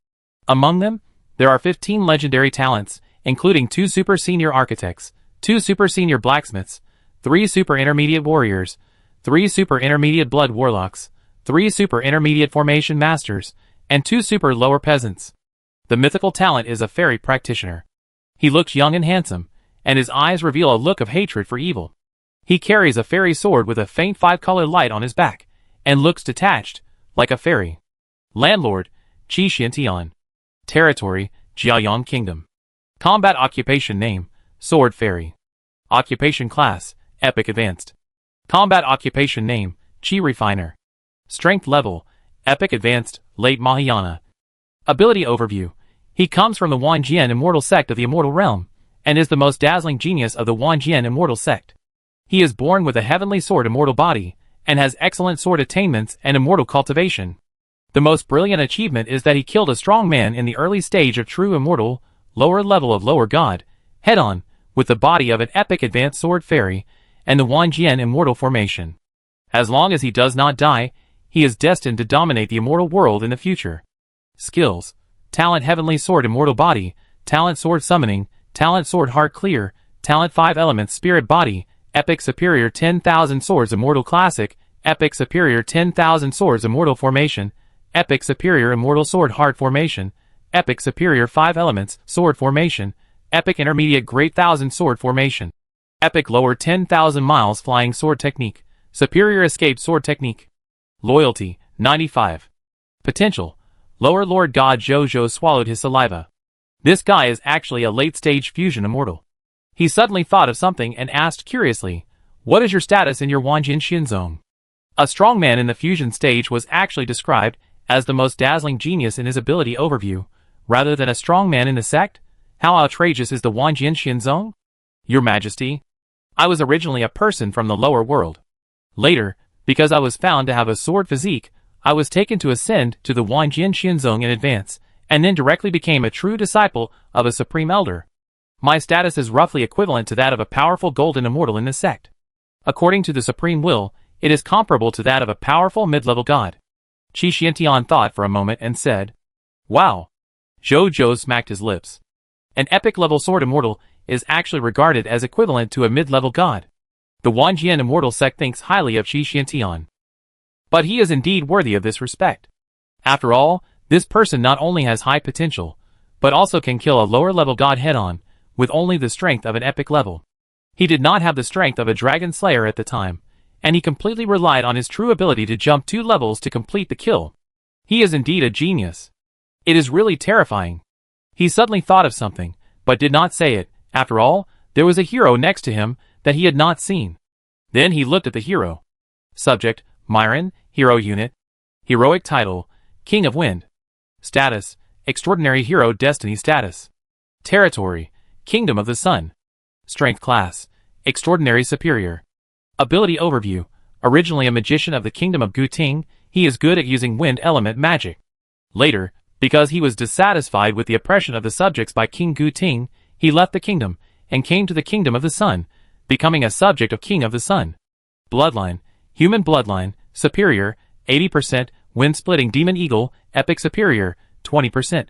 Among them, there are 15 legendary talents, including 2 super senior architects, 2 super senior blacksmiths, 3 super intermediate warriors, 3 super intermediate blood warlocks, 3 super intermediate formation masters, and 2 super lower peasants. The mythical talent is a fairy practitioner. He looks young and handsome, and his eyes reveal a look of hatred for evil. He carries a fairy sword with a faint 5-color light on his back, and looks detached, like a fairy. Landlord, Qi Xintian. Territory, Jiaoyang Kingdom. Combat occupation name, Sword Fairy. Occupation class, Epic Advanced. Combat occupation name, Qi Refiner. Strength level, Epic Advanced, Late Mahayana. Ability overview. He comes from the Wanjian Immortal Sect of the Immortal Realm, and is the most dazzling genius of the Wanjian Immortal Sect. He is born with a heavenly sword immortal body, and has excellent sword attainments and immortal cultivation. The most brilliant achievement is that he killed a strong man in the early stage of true immortal, lower level of lower god, head-on, with the body of an epic advanced sword fairy, and the Wanjian immortal formation. As long as he does not die, he is destined to dominate the immortal world in the future. Skills: Talent Heavenly Sword Immortal Body, Talent Sword Summoning, Talent Sword Heart Clear, Talent 5 Elements Spirit Body, Epic Superior 10,000 Swords Immortal Classic, Epic Superior 10,000 Swords Immortal Formation, Epic Superior Immortal Sword Heart Formation, Epic Superior 5 Elements Sword Formation, Epic Intermediate Great Thousand Sword Formation, Epic Lower 10,000 Miles Flying Sword Technique, Superior Escape Sword Technique. Loyalty, 95. Potential: Lower Lord God Jojo swallowed his saliva. This guy is actually a late-stage fusion immortal. He suddenly thought of something and asked curiously, "What is your status in your Wanjian zone?" A strong man in the fusion stage was actually described as the most dazzling genius in his ability overview, rather than a strong man in the sect. How outrageous is the Wanjian zone? Your Majesty, I was originally a person from the lower world. Later, because I was found to have a sword physique, I was taken to ascend to the Wanjian zone in advance, and then directly became a true disciple of a supreme elder. My status is roughly equivalent to that of a powerful golden immortal in the sect. According to the supreme will, it is comparable to that of a powerful mid-level god. Qi Xiantian thought for a moment and said, "Wow." Jojo smacked his lips. An epic level sword immortal is actually regarded as equivalent to a mid-level god. The Wanjian immortal sect thinks highly of Qi Xiantian. But he is indeed worthy of this respect. After all, this person not only has high potential, but also can kill a lower-level god head-on, with only the strength of an epic level. He did not have the strength of a dragon slayer at the time, and he completely relied on his true ability to jump 2 levels to complete the kill. He is indeed a genius. It is really terrifying. He suddenly thought of something, but did not say it. After all, there was a hero next to him that he had not seen. Then he looked at the hero. Subject: Myron, Hero Unit. Heroic Title: King of Wind. Status: Extraordinary Hero Destiny Status. Territory: Kingdom of the Sun. Strength Class: Extraordinary Superior. Ability Overview: Originally a magician of the Kingdom of Guting, he is good at using wind element magic. Later, because he was dissatisfied with the oppression of the subjects by King Guting, he left the kingdom, and came to the Kingdom of the Sun, becoming a subject of King of the Sun. Bloodline: Human Bloodline, Superior, 80%, Wind-Splitting Demon Eagle, Epic Superior, 20%.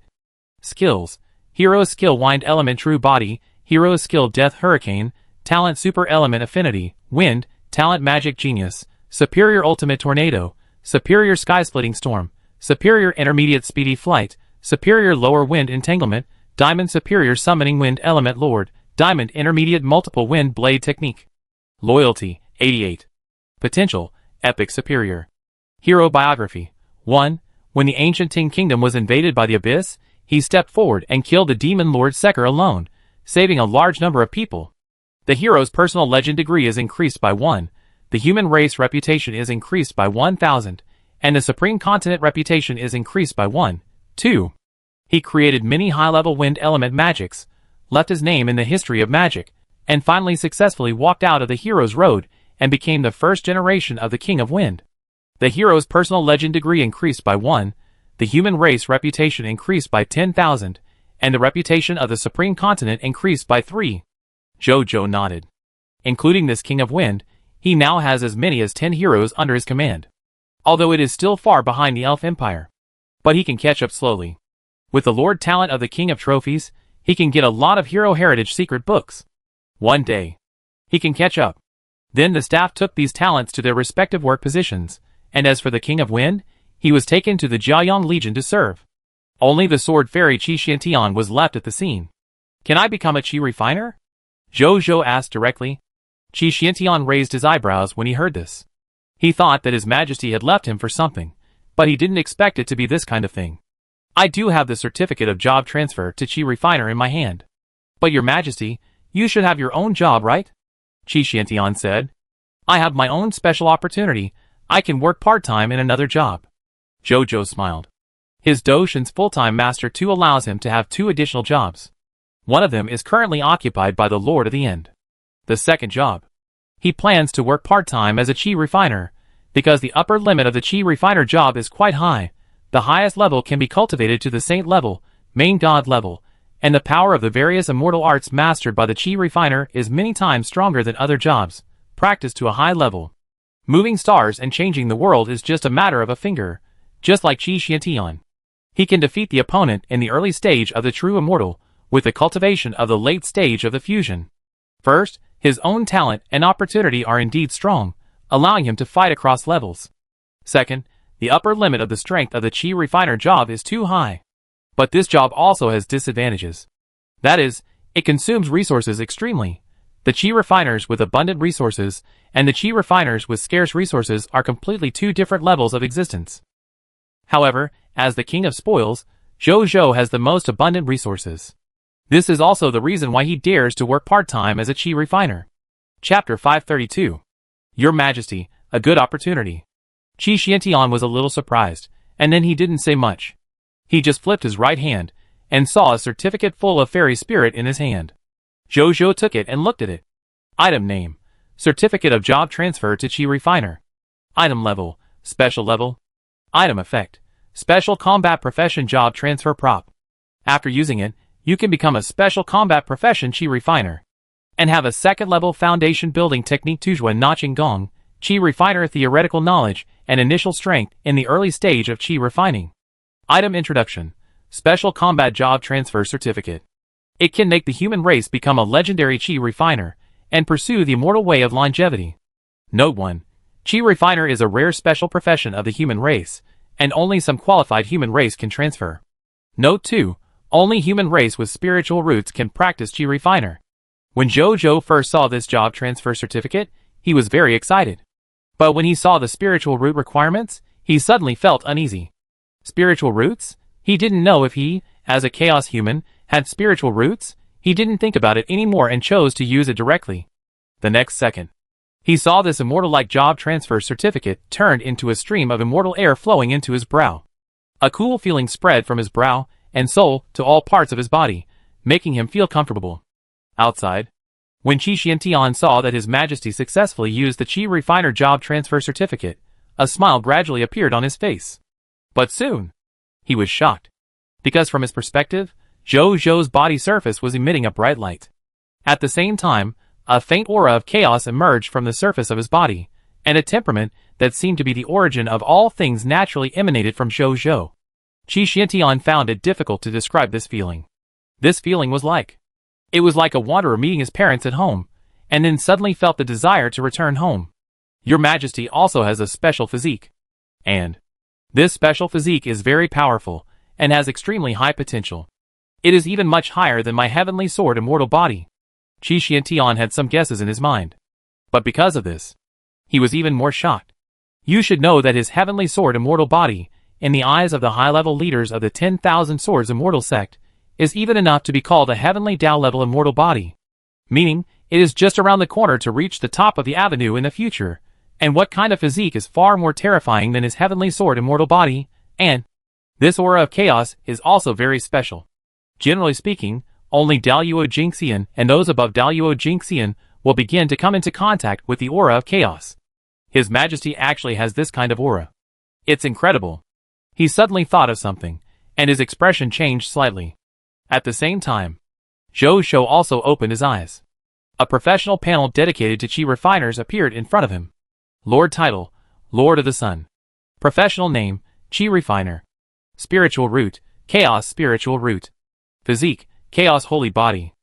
Skills: Hero Skill Wind Element True Body, Hero Skill Death Hurricane, Talent Super Element Affinity, Wind, Talent Magic Genius, Superior Ultimate Tornado, Superior Sky Splitting Storm, Superior Intermediate Speedy Flight, Superior Lower Wind Entanglement, Diamond Superior Summoning Wind Element Lord, Diamond Intermediate Multiple Wind Blade Technique. Loyalty, 88. Potential: Epic Superior. Hero Biography. 1. When the ancient Ting Kingdom was invaded by the Abyss, he stepped forward and killed the demon lord Seker alone, saving a large number of people. The hero's personal legend degree is increased by 1, the human race reputation is increased by 1,000, and the supreme continent reputation is increased by 1. 2. He created many high-level wind element magics, left his name in the history of magic, and finally successfully walked out of the hero's road and became the first generation of the King of Wind. The hero's personal legend degree increased by 1, the human race reputation increased by 10,000, and the reputation of the supreme continent increased by 3. Jojo nodded. Including this King of Wind, he now has as many as 10 heroes under his command. Although it is still far behind the Elf Empire. But he can catch up slowly. With the Lord Talent of the King of Trophies, he can get a lot of Hero Heritage secret books. One day, he can catch up. Then the staff took these talents to their respective work positions, and as for the King of Wind, he was taken to the Jiayang Legion to serve. Only the sword fairy Qi Xiantian was left at the scene. "Can I become a Qi refiner?" Jojo asked directly. Qi Xiantian raised his eyebrows when he heard this. He thought that His Majesty had left him for something, but he didn't expect it to be this kind of thing. "I do have the certificate of job transfer to Qi refiner in my hand. But Your Majesty, you should have your own job, right?" Qi Xiantian said. "I have my own special opportunity. I can work part-time in another job." Jojo smiled. His Doshin's full-time master too allows him to have 2 additional jobs. One of them is currently occupied by the Lord of the End. The second job. He plans to work part-time as a Qi refiner, because the upper limit of the Qi refiner job is quite high. The highest level can be cultivated to the Saint level, main God level, and the power of the various immortal arts mastered by the Qi refiner is many times stronger than other jobs, practiced to a high level. Moving stars and changing the world is just a matter of a finger, just like Qi Xiantian. He can defeat the opponent in the early stage of the true immortal, with the cultivation of the late stage of the fusion. First, his own talent and opportunity are indeed strong, allowing him to fight across levels. Second, the upper limit of the strength of the Qi refiner job is too high. But this job also has disadvantages. That is, it consumes resources extremely. The Qi refiners with abundant resources and the Qi refiners with scarce resources are completely two different levels of existence. However, as the king of spoils, Zhou Zhou has the most abundant resources. This is also the reason why he dares to work part-time as a Qi refiner. Chapter 532. Your Majesty, a good opportunity. Qi Xiantian was a little surprised, and then he didn't say much. He just flipped his right hand, and saw a certificate full of fairy spirit in his hand. Zhou Zhou took it and looked at it. Item name: Certificate of Job Transfer to Qi Refiner. Item level: Special level. Item effect: Special Combat Profession Job Transfer Prop. After using it, you can become a Special Combat Profession Qi Refiner, and have a second level Foundation Building Technique Tuzhuan Notching Gong, Qi Refiner Theoretical Knowledge and Initial Strength in the early stage of Qi Refining. Item introduction: Special Combat Job Transfer Certificate. It can make the human race become a legendary Qi Refiner, and pursue the immortal way of longevity. Note 1. Qi Refiner is a rare special profession of the human race, and only some qualified human race can transfer. Note 2. Only human race with spiritual roots can practice Qi Refiner. When Zhou Zhou first saw this job transfer certificate, he was very excited. But when he saw the spiritual root requirements, he suddenly felt uneasy. Spiritual roots? He didn't know if he, as a chaos human, had spiritual roots. He didn't think about it anymore and chose to use it directly. The next second, he saw this immortal-like job transfer certificate turned into a stream of immortal air flowing into his brow. A cool feeling spread from his brow and soul to all parts of his body, making him feel comfortable. Outside, when Qi Xiantian saw that His Majesty successfully used the Qi Refiner job transfer certificate, a smile gradually appeared on his face. But soon, he was shocked, because from his perspective, Zhou Zhou's body surface was emitting a bright light. At the same time, a faint aura of chaos emerged from the surface of his body, and a temperament that seemed to be the origin of all things naturally emanated from Zhou Zhou. Qi Xiantian found it difficult to describe this feeling. This feeling was like... It was like a wanderer meeting his parents at home, and then suddenly felt the desire to return home. Your Majesty also has a special physique. And this special physique is very powerful, and has extremely high potential. It is even much higher than my heavenly sword immortal body. Qi Xiantian had some guesses in his mind. But because of this, he was even more shocked. You should know that his heavenly sword immortal body, in the eyes of the high-level leaders of the 10,000 Swords Immortal sect, is even enough to be called a heavenly Tao-level immortal body. Meaning, it is just around the corner to reach the top of the avenue in the future. And what kind of physique is far more terrifying than his heavenly sword immortal body? And this aura of chaos is also very special. Generally speaking, only Daluo Jingxian and those above Daluo Jingxian will begin to come into contact with the aura of chaos. His Majesty actually has this kind of aura. It's incredible. He suddenly thought of something, and his expression changed slightly. At the same time, Zhou Zhou also opened his eyes. A professional panel dedicated to Qi refiners appeared in front of him. Lord title: Lord of the Sun. Professional name: Qi Refiner. Spiritual root: Chaos Spiritual Root. Physique: Chaos Holy Body.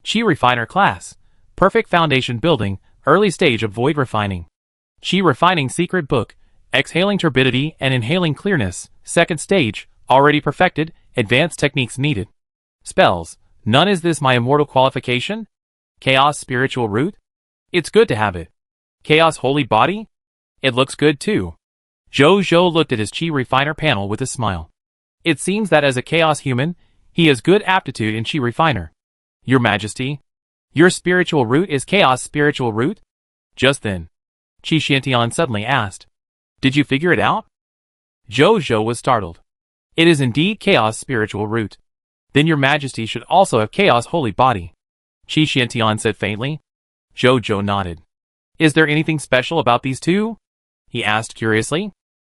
Qi Refiner class: Perfect Foundation Building, early stage of Void Refining. Qi Refining Secret Book: Exhaling Turbidity and Inhaling Clearness, second stage, already perfected, advanced techniques needed. Spells: None. Is this my immortal qualification? Chaos Spiritual Root? It's good to have it. Chaos Holy Body? It looks good too. Zhou Zhou looked at his Qi Refiner panel with a smile. It seems that as a chaos human, he has good aptitude in Qi Refiner. Your Majesty, your spiritual root is Chaos Spiritual Root? Just then, Qi Xiantian suddenly asked, Did you figure it out? Zhou Zhou was startled. It is indeed Chaos Spiritual Root. Then your Majesty should also have Chaos Holy Body. Qi Xiantian said faintly. Zhou Zhou nodded. Is there anything special about these two? He asked curiously.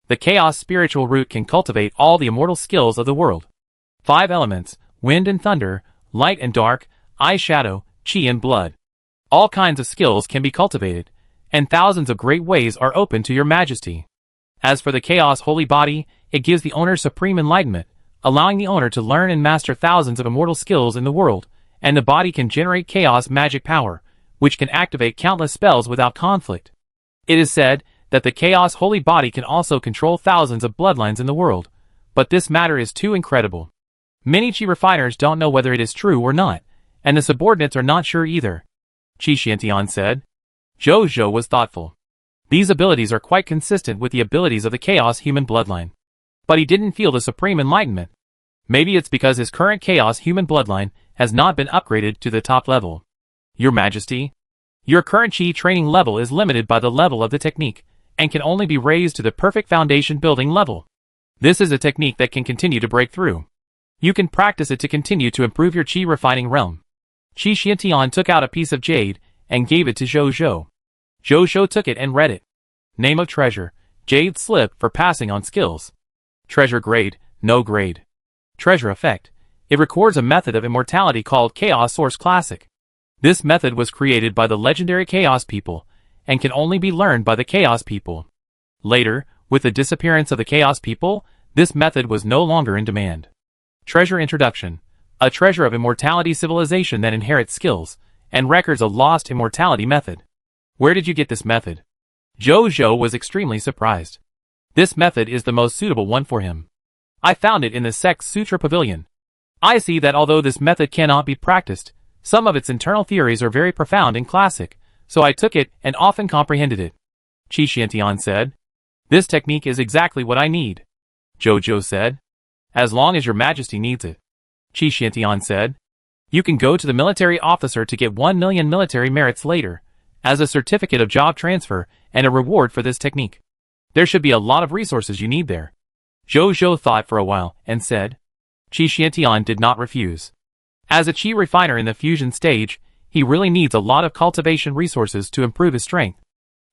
The Chaos Spiritual Root can cultivate all the immortal skills of the world. 5 elements: wind and thunder, light and dark, eye shadow, qi and blood. All kinds of skills can be cultivated, and thousands of great ways are open to your majesty. As for the Chaos Holy Body, it gives the owner supreme enlightenment, allowing the owner to learn and master thousands of immortal skills in the world, and the body can generate chaos magic power, which can activate countless spells without conflict. It is said that the Chaos Holy Body can also control thousands of bloodlines in the world, but this matter is too incredible. Many Qi refiners don't know whether it is true or not, and the subordinates are not sure either. Qi Xiantian said. Zhou was thoughtful. These abilities are quite consistent with the abilities of the Chaos human bloodline. But he didn't feel the supreme enlightenment. Maybe it's because his current Chaos human bloodline has not been upgraded to the top level. Your Majesty, your current Qi training level is limited by the level of the technique, and can only be raised to the perfect foundation building level. This is a technique that can continue to break through. You can practice it to continue to improve your Qi refining realm. Qi Xiantian took out a piece of jade and gave it to Zhou. Zhou took it and read it. Name of treasure, jade slip for passing on skills. Treasure grade, no grade. Treasure effect. It records a method of immortality called Chaos Source Classic. This method was created by the legendary Chaos people, and can only be learned by the Chaos people. Later, with the disappearance of the Chaos people, this method was no longer in demand. Treasure introduction. A treasure of immortality civilization that inherits skills, and records a lost immortality method. Where did you get this method? Zhou was extremely surprised. This method is the most suitable one for him. I found it in the Sex Sutra Pavilion. I see that although this method cannot be practiced, some of its internal theories are very profound and classic, so I took it and often comprehended it. Qi Xiantian said. This technique is exactly what I need. Zhou said. As long as your majesty needs it. Qi Xiantian said. You can go to the military officer to get 1 million military merits later, as a certificate of job transfer and a reward for this technique. There should be a lot of resources you need there. Zhou thought for a while and said. Qi Xiantian did not refuse. As a Qi refiner in the fusion stage, he really needs a lot of cultivation resources to improve his strength.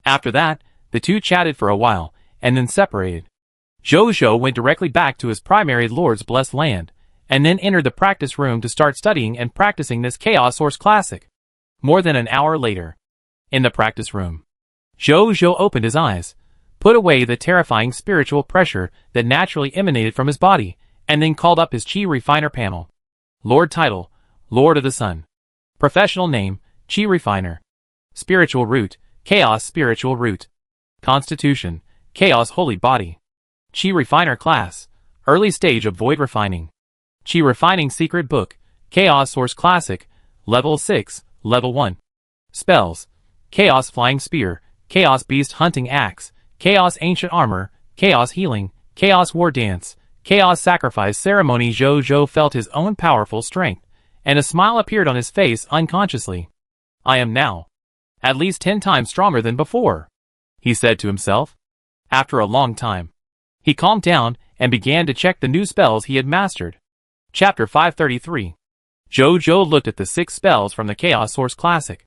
After that, the two chatted for a while, and then separated. Zhou went directly back to his primary lord's blessed land, and then entered the practice room to start studying and practicing this Chaos Source Classic. More than an hour later. In the practice room. Zhou opened his eyes, put away the terrifying spiritual pressure that naturally emanated from his body, and then called up his Qi refiner panel. Lord title, Lord of the Sun. Professional name, Qi refiner. Spiritual root, Chaos spiritual root. Constitution, Chaos holy body. Qi refiner class, early stage of void refining. Qi refining secret book, Chaos Source Classic, level 6, level 1. Spells, Chaos flying spear, Chaos beast hunting axe, Chaos ancient armor, Chaos healing, Chaos war dance, Chaos sacrifice ceremony. Zhou felt his own powerful strength, and a smile appeared on his face unconsciously. I am now at least 10 times stronger than before, he said to himself. After a long time, he calmed down and began to check the new spells he had mastered. Chapter 533. Zhou looked at the 6 spells from the Chaos Source Classic.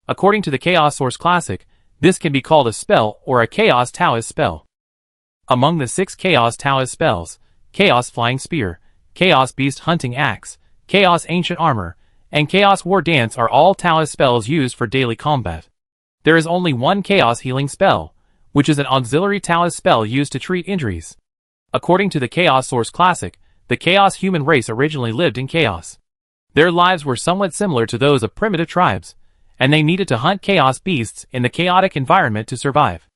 According to the Chaos Source Classic, this can be called a spell or a Chaos Taoist spell. Among the 6 Chaos Taoist spells, Chaos Flying Spear, Chaos Beast Hunting Axe, Chaos Ancient Armor, and Chaos War Dance are all Taoist spells used for daily combat. There is only one Chaos Healing spell, which is an auxiliary Taoist spell used to treat injuries. According to the Chaos Source Classic, the Chaos human race originally lived in chaos. Their lives were somewhat similar to those of primitive tribes, and they needed to hunt chaos beasts in the chaotic environment to survive.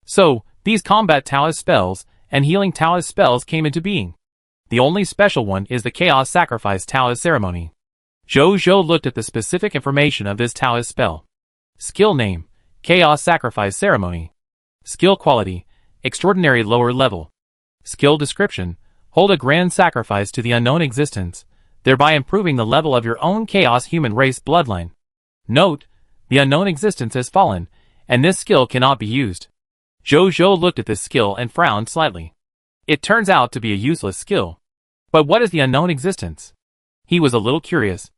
So, these combat Taoist spells and healing Taoist spells came into being. The only special one is the Chaos Sacrifice Taoist ceremony. Zhou looked at the specific information of this Taoist spell. Skill name, Chaos Sacrifice Ceremony. Skill quality, extraordinary lower level. Skill description, hold a grand sacrifice to the unknown existence, thereby improving the level of your own Chaos human race bloodline. Note, the unknown existence has fallen, and this skill cannot be used. Zhou looked at this skill and frowned slightly. It turns out to be a useless skill. But what is the unknown existence? He was a little curious,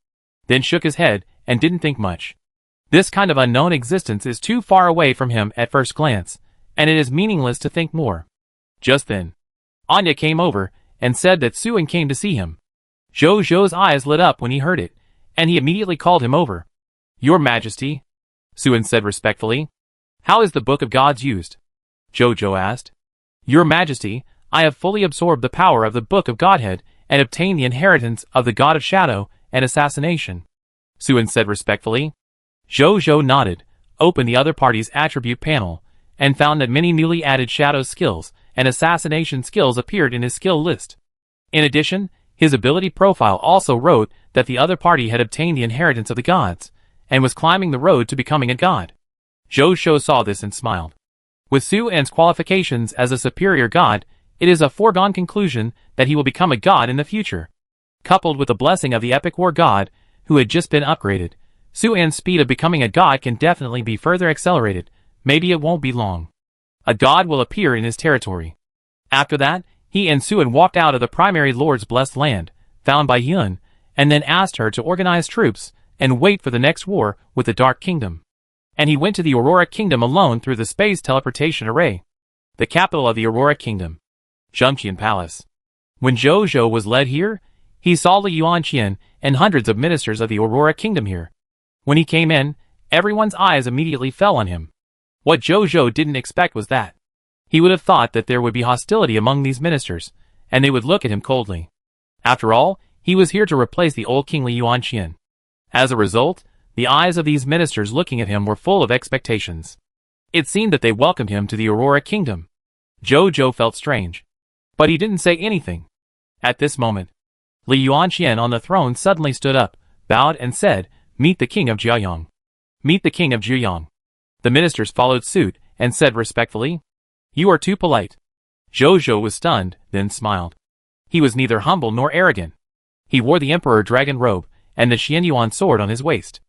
then shook his head and didn't think much. This kind of unknown existence is too far away from him at first glance, and it is meaningless to think more. Just then, Anya came over and said that Suan came to see him. Zhou's eyes lit up when he heard it, and he immediately called him over. Your Majesty, Suan said respectfully. How is the Book of Gods used? Zhou asked. Your Majesty, I have fully absorbed the power of the Book of Godhead and obtained the inheritance of the God of Shadow and Assassination, Suen said respectfully. Zhou nodded, opened the other party's attribute panel, and found that many newly added Shadow skills and Assassination skills appeared in his skill list. In addition, his ability profile also wrote that the other party had obtained the inheritance of the gods, and was climbing the road to becoming a god. Zhou saw this and smiled. With Suen's qualifications as a superior god, it is a foregone conclusion that he will become a god in the future. Coupled with the blessing of the epic war god, who had just been upgraded, Suen's speed of becoming a god can definitely be further accelerated. Maybe it won't be long. A god will appear in his territory. After that, he and Suen walked out of the primary lord's blessed land, found by Yun, and then asked her to organize troops and wait for the next war with the Dark Kingdom. And he went to the Aurora Kingdom alone through the space teleportation array. The capital of the Aurora Kingdom, Zhengqian Palace. When Zhou was led here, he saw Li Yuanqian and hundreds of ministers of the Aurora Kingdom here. When he came in, everyone's eyes immediately fell on him. What Zhou didn't expect was that. He would have thought that there would be hostility among these ministers, and they would look at him coldly. After all, he was here to replace the old King Li Yuanqian. As a result, the eyes of these ministers looking at him were full of expectations. It seemed that they welcomed him to the Aurora Kingdom. Zhou felt strange. But he didn't say anything. At this moment, Li Yuanqian on the throne suddenly stood up, bowed and said, "Meet the King of Jiayang." "Meet the King of Jiayang." The ministers followed suit and said respectfully, "You are too polite." Zhou was stunned, then smiled. He was neither humble nor arrogant. He wore the Emperor Dragon robe and the Xianyuan sword on his waist.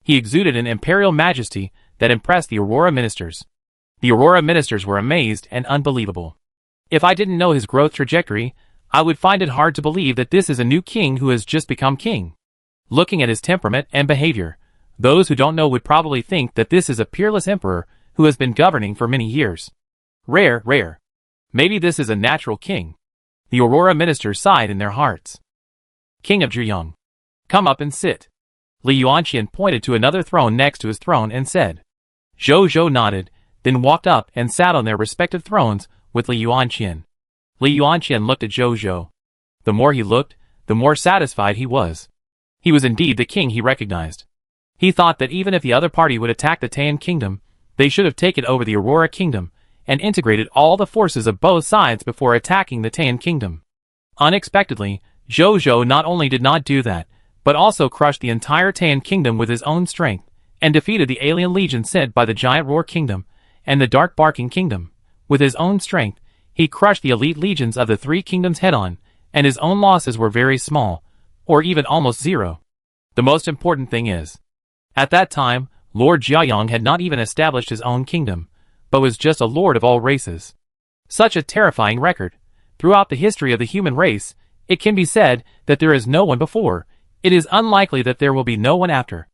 He exuded an imperial majesty that impressed the Aurora ministers. The Aurora ministers were amazed and unbelievable. If I didn't know his growth trajectory, I would find it hard to believe that this is a new king who has just become king. Looking at his temperament and behavior, those who don't know would probably think that this is a peerless emperor who has been governing for many years. Rare. Maybe this is a natural king. The Aurora ministers sighed in their hearts. "King of Jiayang, come up and sit." Li Yuanqian pointed to another throne next to his throne and said. Zhou nodded, then walked up and sat on their respective thrones with Li Yuanqian. Li Yuanqian looked at Zhou. The more he looked, the more satisfied he was. He was indeed the king he recognized. He thought that even if the other party would attack the Taiyan Kingdom, they should have taken over the Aurora Kingdom and integrated all the forces of both sides before attacking the Taiyan Kingdom. Unexpectedly, Zhou not only did not do that, but also crushed the entire Taiyan Kingdom with his own strength, and defeated the alien legion sent by the Giant Roar Kingdom and the Dark Barking Kingdom. With his own strength, he crushed the elite legions of the three kingdoms head-on, and his own losses were very small, or even almost zero. The most important thing is, at that time, Lord Jiayang had not even established his own kingdom, but was just a lord of all races. Such a terrifying record. Throughout the history of the human race, it can be said that there is no one before. It is unlikely that there will be no one after.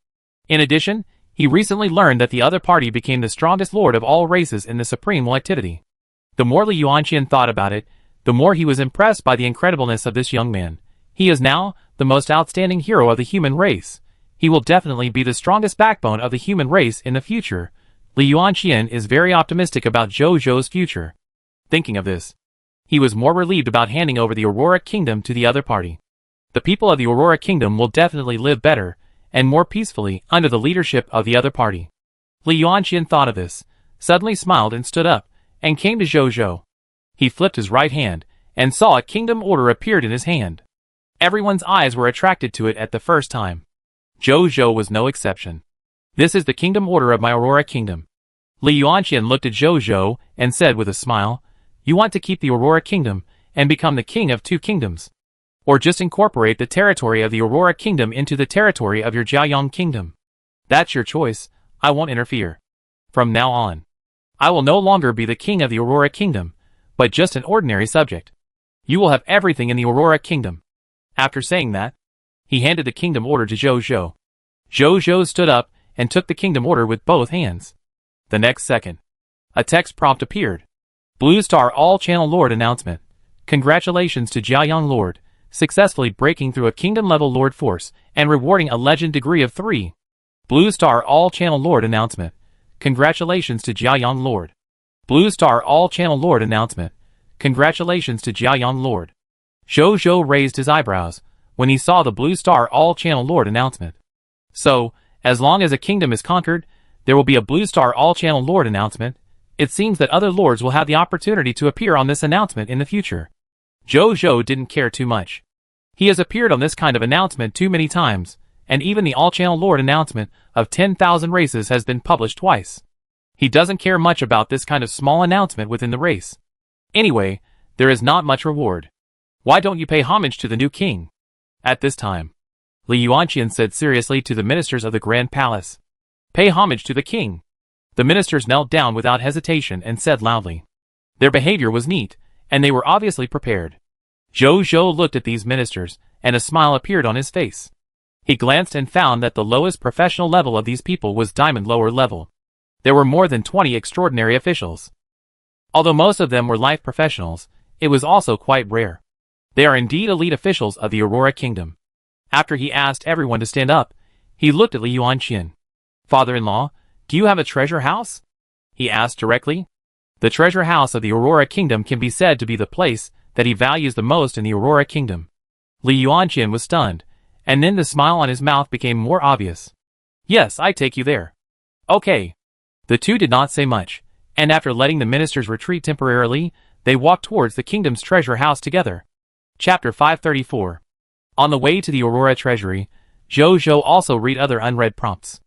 In addition, he recently learned that the other party became the strongest lord of all races in the supreme activity. The more Li Yuanqian thought about it, the more he was impressed by the incredibleness of this young man. He is now the most outstanding hero of the human race. He will definitely be the strongest backbone of the human race in the future. Li Yuanqian is very optimistic about Zhou's future. Thinking of this, he was more relieved about handing over the Aurora Kingdom to the other party. The people of the Aurora Kingdom will definitely live better and more peacefully under the leadership of the other party. Li Yuanqian thought of this, suddenly smiled and stood up, and came to Zhou. He flipped his right hand, and saw a kingdom order appeared in his hand. Everyone's eyes were attracted to it at the first time. Zhou was no exception. "This is the kingdom order of my Aurora Kingdom." Li Yuanqian looked at Zhou and said with a smile, "You want to keep the Aurora Kingdom and become the king of two kingdoms? Or just incorporate the territory of the Aurora Kingdom into the territory of your Jiayang Kingdom? That's your choice. I won't interfere. From now on, I will no longer be the king of the Aurora Kingdom, but just an ordinary subject. You will have everything in the Aurora Kingdom." After saying that, he handed the kingdom order to Zhou. Zhou stood up and took the kingdom order with both hands. The next second, a text prompt appeared. Blue Star All-Channel Lord announcement. Congratulations to Jiayang Lord, successfully breaking through a kingdom-level Lord force and rewarding a legend degree of 3. Blue Star All-Channel Lord announcement. Congratulations to Jiaoyang Lord. Blue Star All-Channel Lord announcement. Congratulations to Jiaoyang Lord. Zhou Zhou raised his eyebrows when he saw the Blue Star All-Channel Lord announcement. So, as long as a kingdom is conquered, there will be a Blue Star All-Channel Lord announcement. It seems that other lords will have the opportunity to appear on this announcement in the future. Zhou Zhou didn't care too much. He has appeared on this kind of announcement too many times, and even the All-Channel Lord announcement of 10,000 races has been published twice. He doesn't care much about this kind of small announcement within the race. Anyway, there is not much reward. Why don't you pay homage to the new king? At this time, Li Yuanqian said seriously to the ministers of the Grand Palace. Pay homage to the king. The ministers knelt down without hesitation and said loudly. Their behavior was neat, and they were obviously prepared. Zhou Zhou looked at these ministers, and a smile appeared on his face. He glanced and found that the lowest professional level of these people was diamond lower level. There were more than 20 extraordinary officials. Although most of them were life professionals, it was also quite rare. They are indeed elite officials of the Aurora Kingdom. After he asked everyone to stand up, he looked at Li Yuanqian. Father-in-law, do you have a treasure house? He asked directly. The treasure house of the Aurora Kingdom can be said to be the place that he values the most in the Aurora Kingdom. Li Yuanqian was stunned, and then the smile on his mouth became more obvious. Yes, I take you there. Okay. The two did not say much, and after letting the ministers retreat temporarily, they walked towards the kingdom's treasure house together. Chapter 534. On the way to the Aurora Treasury, Zhou Zhou also read other unread prompts.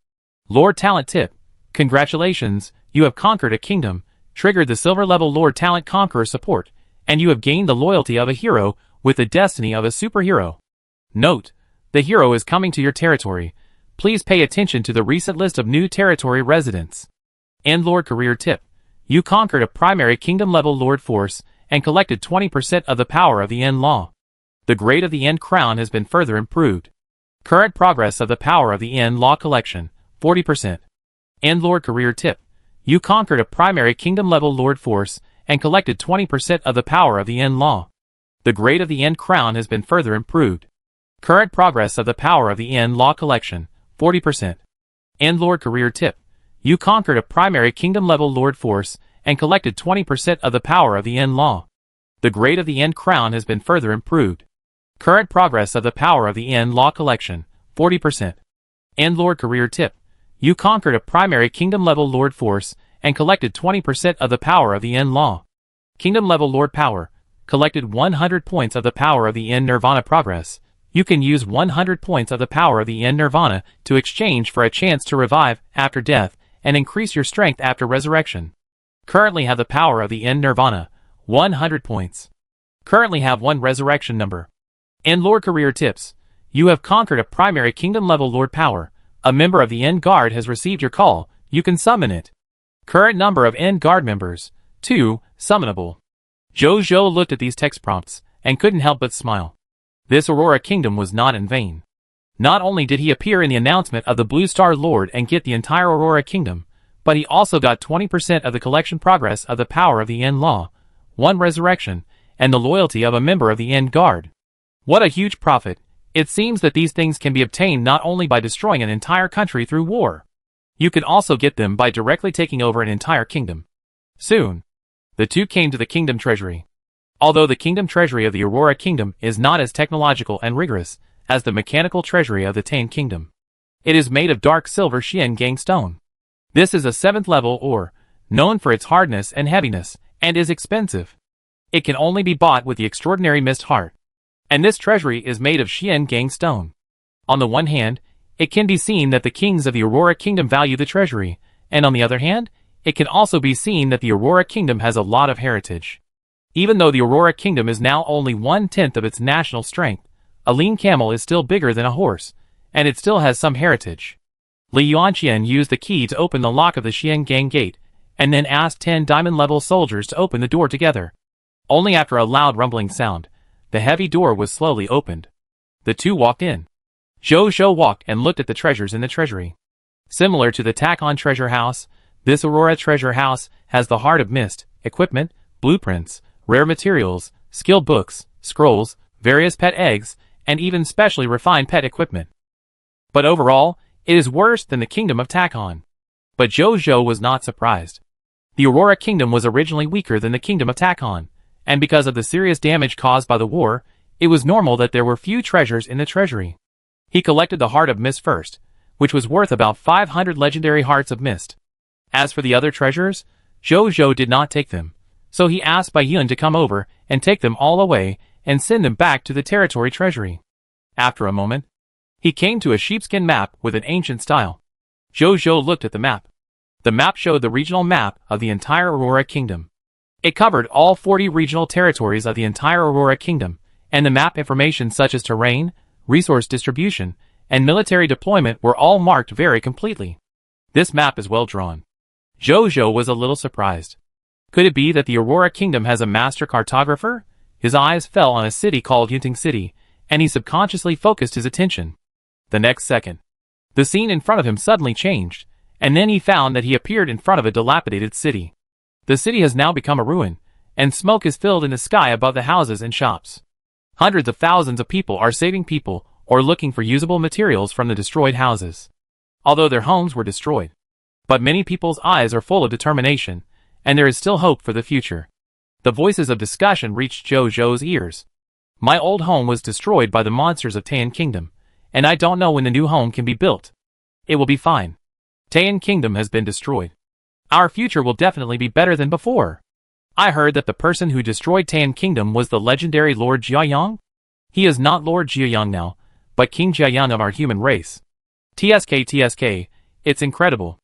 Lord Talent Tip. Congratulations, you have conquered a kingdom, triggered the silver level Lord Talent Conqueror support, and you have gained the loyalty of a hero with the destiny of a superhero. Note, the hero is coming to your territory. Please pay attention to the recent list of new territory residents. And Lord Career Tip. You conquered a primary kingdom level Lord Force and collected 20% of the power of the End Law. The grade of the End Crown has been further improved. Current progress of the power of the End Law collection, 40%. And Lord Career Tip. You conquered a primary kingdom level Lord Force and collected 20% of the power of the End Law. The grade of the End Crown has been further improved. Current progress of the power of the End Law collection, 40%. And Lord Career Tip. You conquered a primary kingdom level Lord Force and collected 20% of the power of the End Law. The grade of the End Crown has been further improved. Current progress of the power of the End Law collection, 40%. And Lord Career Tip. You conquered a primary kingdom level Lord Force and collected 20% of the power of the End Law. Kingdom level Lord Power. Collected 100 points of the power of the End Nirvana progress. You can use 100 points of the power of the End Nirvana to exchange for a chance to revive after death and increase your strength after resurrection. Currently have the power of the End Nirvana, 100 points. Currently have 1 resurrection number. And Lord Career Tips. You have conquered a primary kingdom level Lord Power. A member of the End Guard has received your call. You can summon it. Current number of End Guard members, 2, summonable. Zhou Zhou looked at these text prompts and couldn't help but smile. This Aurora Kingdom was not in vain. Not only did he appear in the announcement of the Blue Star Lord and get the entire Aurora Kingdom, but he also got 20% of the collection progress of the power of the End Law, 1 resurrection, and the loyalty of a member of the End Guard. What a huge profit! It seems that these things can be obtained not only by destroying an entire country through war. You can also get them by directly taking over an entire kingdom. Soon, the two came to the kingdom treasury. Although the kingdom treasury of the Aurora Kingdom is not as technological and rigorous as the mechanical treasury of the Tang Kingdom, it is made of dark silver Xiangang stone. This is a 7th level ore, known for its hardness and heaviness, and is expensive. It can only be bought with the extraordinary mist heart. And this treasury is made of Xiangang stone. On the one hand, it can be seen that the kings of the Aurora Kingdom value the treasury, and on the other hand, it can also be seen that the Aurora Kingdom has a lot of heritage. Even though the Aurora Kingdom is now only 1/10 of its national strength, a lean camel is still bigger than a horse, and it still has some heritage. Li Yuanqian used the key to open the lock of the Xiangang gate, and then asked 10 diamond-level soldiers to open the door together. Only after a loud rumbling sound, the heavy door was slowly opened. The two walked in. Zhou Zhou walked and looked at the treasures in the treasury. Similar to the Takon treasure house, this Aurora treasure house has the Heart of Mist, equipment, blueprints, rare materials, skill books, scrolls, various pet eggs, and even specially refined pet equipment. But overall, it is worse than the kingdom of Takon. But Zhou was not surprised. The Aurora Kingdom was originally weaker than the Kingdom of Takon, and because of the serious damage caused by the war, it was normal that there were few treasures in the treasury. He collected the Heart of Mist first, which was worth about 500 legendary Hearts of Mist. As for the other treasures, Zhou did not take them, so he asked Bai Yun to come over and take them all away and send them back to the territory treasury. After a moment, he came to a sheepskin map with an ancient style. Zhou looked at the map. The map showed the regional map of the entire Aurora Kingdom. It covered all 40 regional territories of the entire Aurora Kingdom, and the map information such as terrain, resource distribution, and military deployment were all marked very completely. This map is well drawn. Zhou was a little surprised. Could it be that the Aurora Kingdom has a master cartographer? His eyes fell on a city called Yunting City, and he subconsciously focused his attention. The next second, the scene in front of him suddenly changed, and then he found that he appeared in front of a dilapidated city. The city has now become a ruin, and smoke is filled in the sky above the houses and shops. Hundreds of thousands of people are saving people or looking for usable materials from the destroyed houses. Although their homes were destroyed. But many people's eyes are full of determination, and there is still hope for the future. The voices of discussion reached Zhou's ears. My old home was destroyed by the monsters of Taiyan Kingdom, and I don't know when the new home can be built. It will be fine. Taiyan Kingdom has been destroyed. Our future will definitely be better than before. I heard that the person who destroyed Taiyan Kingdom was the legendary Lord Jiayang. He is not Lord Jiayang now, but King Jiayang of our human race. TSK, it's incredible.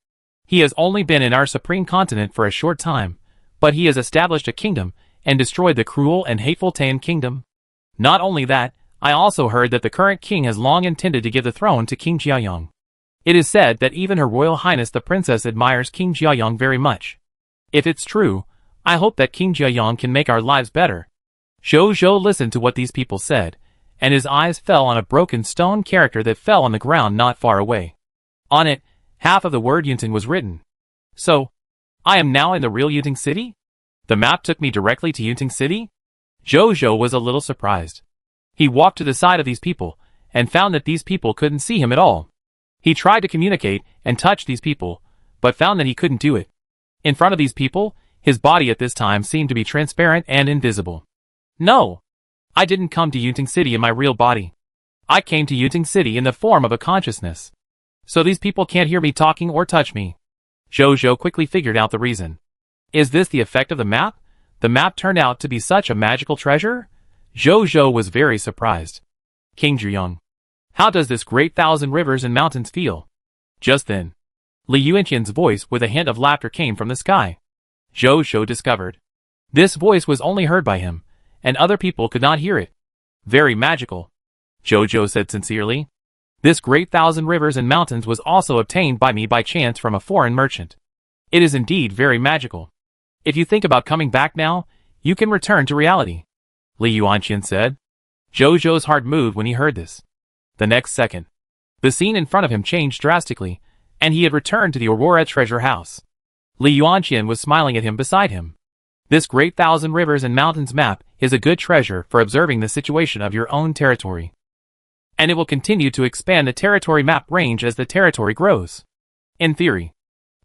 He has only been in our supreme continent for a short time, but he has established a kingdom and destroyed the cruel and hateful Taiyan Kingdom. Not only that, I also heard that the current king has long intended to give the throne to King Jiayang. It is said that even Her Royal Highness the Princess admires King Jiayang very much. If it's true, I hope that King Jiayang can make our lives better. Zhou listened to what these people said, and his eyes fell on a broken stone character that fell on the ground not far away. On it, half of the word Yunting was written. So, I am now in the real Yunting City? The map took me directly to Yunting City? Zhou was a little surprised. He walked to the side of these people, and found that these people couldn't see him at all. He tried to communicate and touch these people, but found that he couldn't do it. In front of these people, his body at this time seemed to be transparent and invisible. No! I didn't come to Yunting City in my real body. I came to Yunting City in the form of a consciousness. So these people can't hear me talking or touch me. Zhou quickly figured out the reason. Is this the effect of the map? The map turned out to be such a magical treasure? Zhou was very surprised. King Jiayang, how does this great thousand rivers and mountains feel? Just then, Li Yuanqian's voice with a hint of laughter came from the sky. Zhou discovered. This voice was only heard by him, and other people could not hear it. Very magical. Zhou said sincerely. This great thousand rivers and mountains was also obtained by me by chance from a foreign merchant. It is indeed very magical. If you think about coming back now, you can return to reality. Li Yuanqian said. Zhou's heart moved when he heard this. The next second, the scene in front of him changed drastically, and he had returned to the Aurora treasure house. Li Yuanqian was smiling at him beside him. This great thousand rivers and mountains map is a good treasure for observing the situation of your own territory. And it will continue to expand the territory map range as the territory grows. In theory,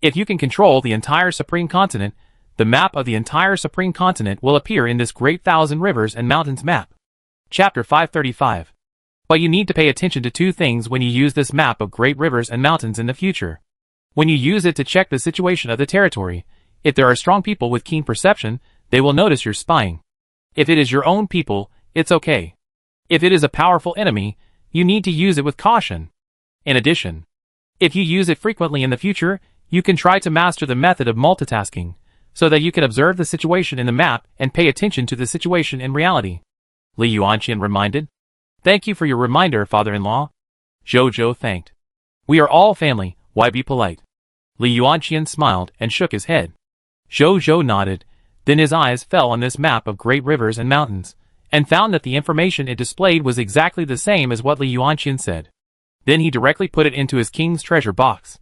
if you can control the entire supreme continent, the map of the entire supreme continent will appear in this great thousand rivers and mountains map. Chapter 535. But you need to pay attention to two things when you use this map of great rivers and mountains in the future. When you use it to check the situation of the territory, if there are strong people with keen perception, they will notice you're spying. If it is your own people, it's okay. If it is a powerful enemy, you need to use it with caution. In addition, if you use it frequently in the future, you can try to master the method of multitasking, so that you can observe the situation in the map and pay attention to the situation in reality. Li Yuanqian reminded. Thank you for your reminder, father-in-law. Zhou thanked. We are all family, why be polite? Li Yuanqian smiled and shook his head. Zhou nodded, then his eyes fell on this map of great rivers and mountains, and found that the information it displayed was exactly the same as what Li Yuanqian said. Then he directly put it into his king's treasure box.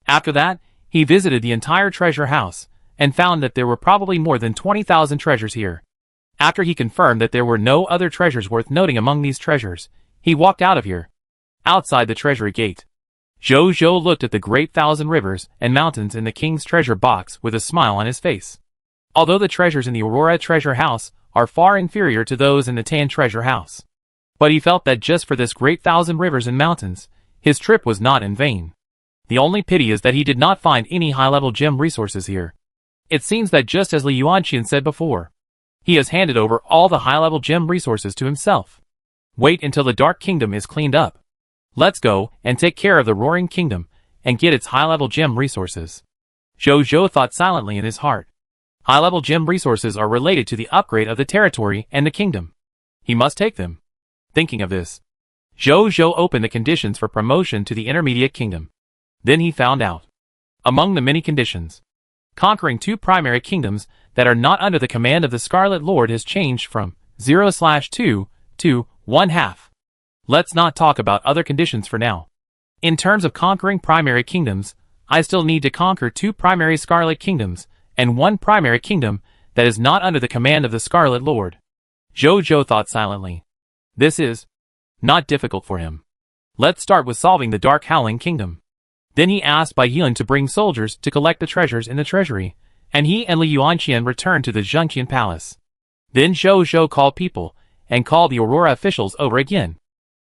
After that, he visited the entire treasure house, and found that there were probably more than 20,000 treasures here. After he confirmed that there were no other treasures worth noting among these treasures, he walked out of here. Outside the treasury gate, Zhou Zhou looked at the great 1,000 rivers and mountains in the king's treasure box with a smile on his face. Although the treasures in the Aurora treasure house are far inferior to those in the Tan treasure house. But he felt that just for this great 1,000 rivers and mountains, his trip was not in vain. The only pity is that he did not find any high-level gem resources here. It seems that just as Li Yuanqian said before, he has handed over all the high-level gem resources to himself. Wait until the Dark Kingdom is cleaned up. Let's go and take care of the Roaring Kingdom and get its high-level gem resources. Zhou Zhou thought silently in his heart. High-level gem resources are related to the upgrade of the territory and the kingdom. He must take them. Thinking of this, Zhou Zhou opened the conditions for promotion to the intermediate kingdom. Then he found out. Among the many conditions, conquering 2 primary kingdoms that are not under the command of the Scarlet Lord has changed from 0/2 to 1/2. Let's not talk about other conditions for now. In terms of conquering primary kingdoms, I still need to conquer 2 primary Scarlet Kingdoms and 1 primary kingdom that is not under the command of the Scarlet Lord. Zhou Zhou thought silently. This is not difficult for him. Let's start with solving the Dark Howling Kingdom. Then he asked Bai Yun to bring soldiers to collect the treasures in the treasury, and he and Li Yuanqian returned to the Zhengqian Palace. Then Zhou Zhou called people and called the Aurora officials over again.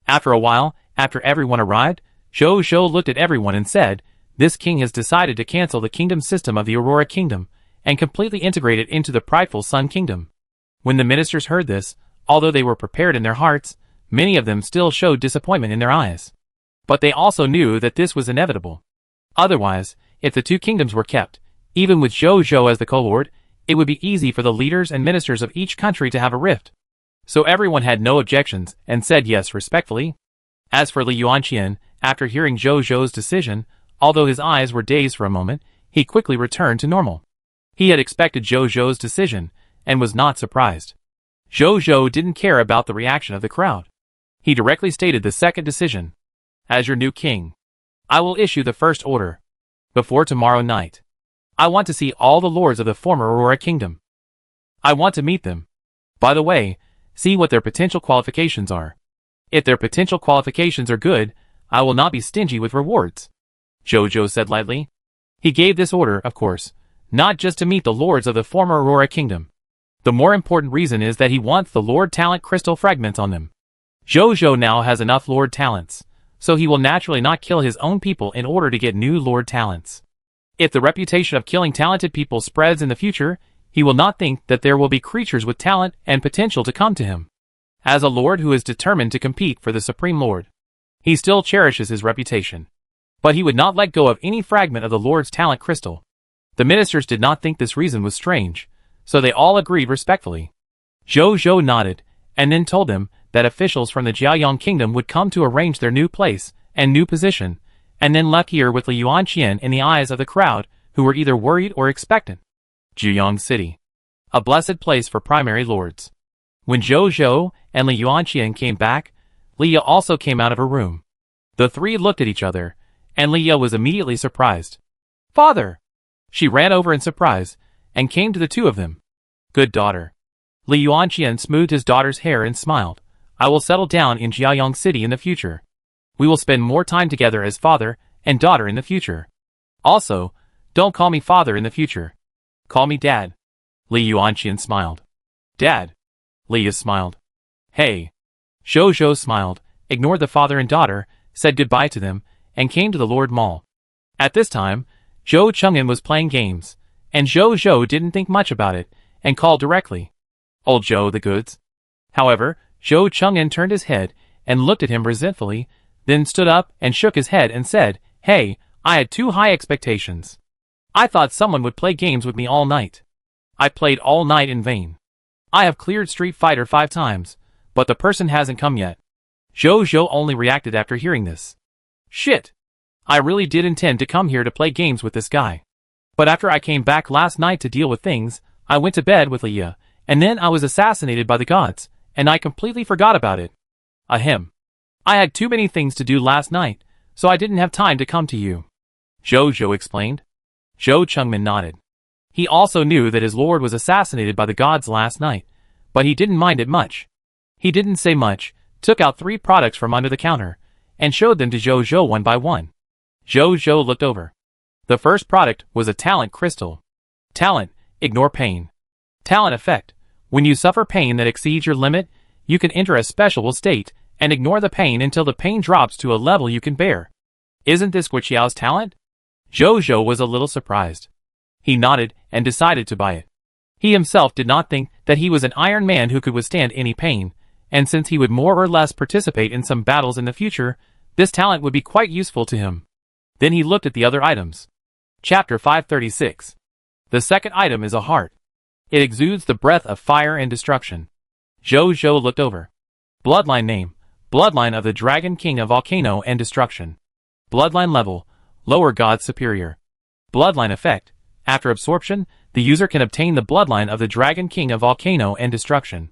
After a while, after everyone arrived, Zhou Zhou looked at everyone and said, "This king has decided to cancel the kingdom system of the Aurora Kingdom and completely integrate it into the prideful Sun Kingdom." When the ministers heard this, although they were prepared in their hearts, many of them still showed disappointment in their eyes. But they also knew that this was inevitable. Otherwise, if the 2 kingdoms were kept, even with Zhou Zhou as the co-lord, it would be easy for the leaders and ministers of each country to have a rift. So everyone had no objections and said yes respectfully. As for Li Yuanqian, after hearing Zhou Zhou's decision, although his eyes were dazed for a moment, he quickly returned to normal. He had expected Zhou Zhou's decision and was not surprised. Zhou Zhou didn't care about the reaction of the crowd. He directly stated the second decision. As your new king, I will issue the first order. Before tomorrow night, I want to see all the lords of the former Aurora Kingdom. I want to meet them. By the way, see what their potential qualifications are. If their potential qualifications are good, I will not be stingy with rewards. Zhou Zhou said lightly. He gave this order, of course, not just to meet the lords of the former Aurora Kingdom. The more important reason is that he wants the Lord Talent Crystal fragments on them. Zhou Zhou now has enough Lord Talents, so he will naturally not kill his own people in order to get new Lord Talents. If the reputation of killing talented people spreads in the future, he will not think that there will be creatures with talent and potential to come to him. As a lord who is determined to compete for the Supreme Lord, he still cherishes his reputation. But he would not let go of any fragment of the Lord's Talent Crystal. The ministers did not think this reason was strange, so they all agreed respectfully. Zhou Zhou nodded, and then told them that officials from the Jiaoyang Kingdom would come to arrange their new place and new position, and then left here with Li Yuanqian in the eyes of the crowd, who were either worried or expectant. Jiaoyang City, a blessed place for primary lords. When Zhou Zhou and Li Yuanqian came back, Leah also came out of her room. The 3 looked at each other, and Leah was immediately surprised. "Father!" She ran over in surprise, and came to the 2 of them. "Good daughter." Li Yuanqian smoothed his daughter's hair and smiled. "I will settle down in Jiaoyang City in the future. We will spend more time together as father and daughter in the future. Also, don't call me father in the future. Call me dad." Li Yuanqian smiled. "Dad?" Leah smiled. "Hey." Zhou Zhou smiled, ignored the father and daughter, said goodbye to them, and came to the Lord Mall. At this time, Zhou Cheng'an was playing games, and Zhou Zhou didn't think much about it, and called directly. "Old Zhou the goods." However, Zhou Cheng'an turned his head and looked at him resentfully, then stood up and shook his head and said, "Hey, I had too high expectations. I thought someone would play games with me all night. I played all night in vain. I have cleared Street Fighter 5 times, but the person hasn't come yet." Zhou Zhou only reacted after hearing this. "Shit! I really did intend to come here to play games with this guy. But after I came back last night to deal with things, I went to bed with Leah, and then I was assassinated by the gods, and I completely forgot about it. Ahem. I had too many things to do last night, so I didn't have time to come to you." Zhou Zhou explained. Zhou Cheng'an nodded. He also knew that his lord was assassinated by the gods last night, but he didn't mind it much. He didn't say much, took out 3 products from under the counter, and showed them to Zhou Zhou one by one. Zhou looked over. The first product was a talent crystal. Talent, ignore pain. Talent effect. When you suffer pain that exceeds your limit, you can enter a special state and ignore the pain until the pain drops to a level you can bear. Isn't this Guiqiao's talent? Zhou was a little surprised. He nodded and decided to buy it. He himself did not think that he was an Iron Man who could withstand any pain, and since he would more or less participate in some battles in the future, this talent would be quite useful to him. Then he looked at the other items. Chapter 536. The second item is a heart. It exudes the breath of fire and destruction. Zhou looked over. Bloodline name. Bloodline of the Dragon King of Volcano and Destruction. Bloodline level. Lower God Superior. Bloodline effect. After absorption, the user can obtain the bloodline of the Dragon King of Volcano and Destruction.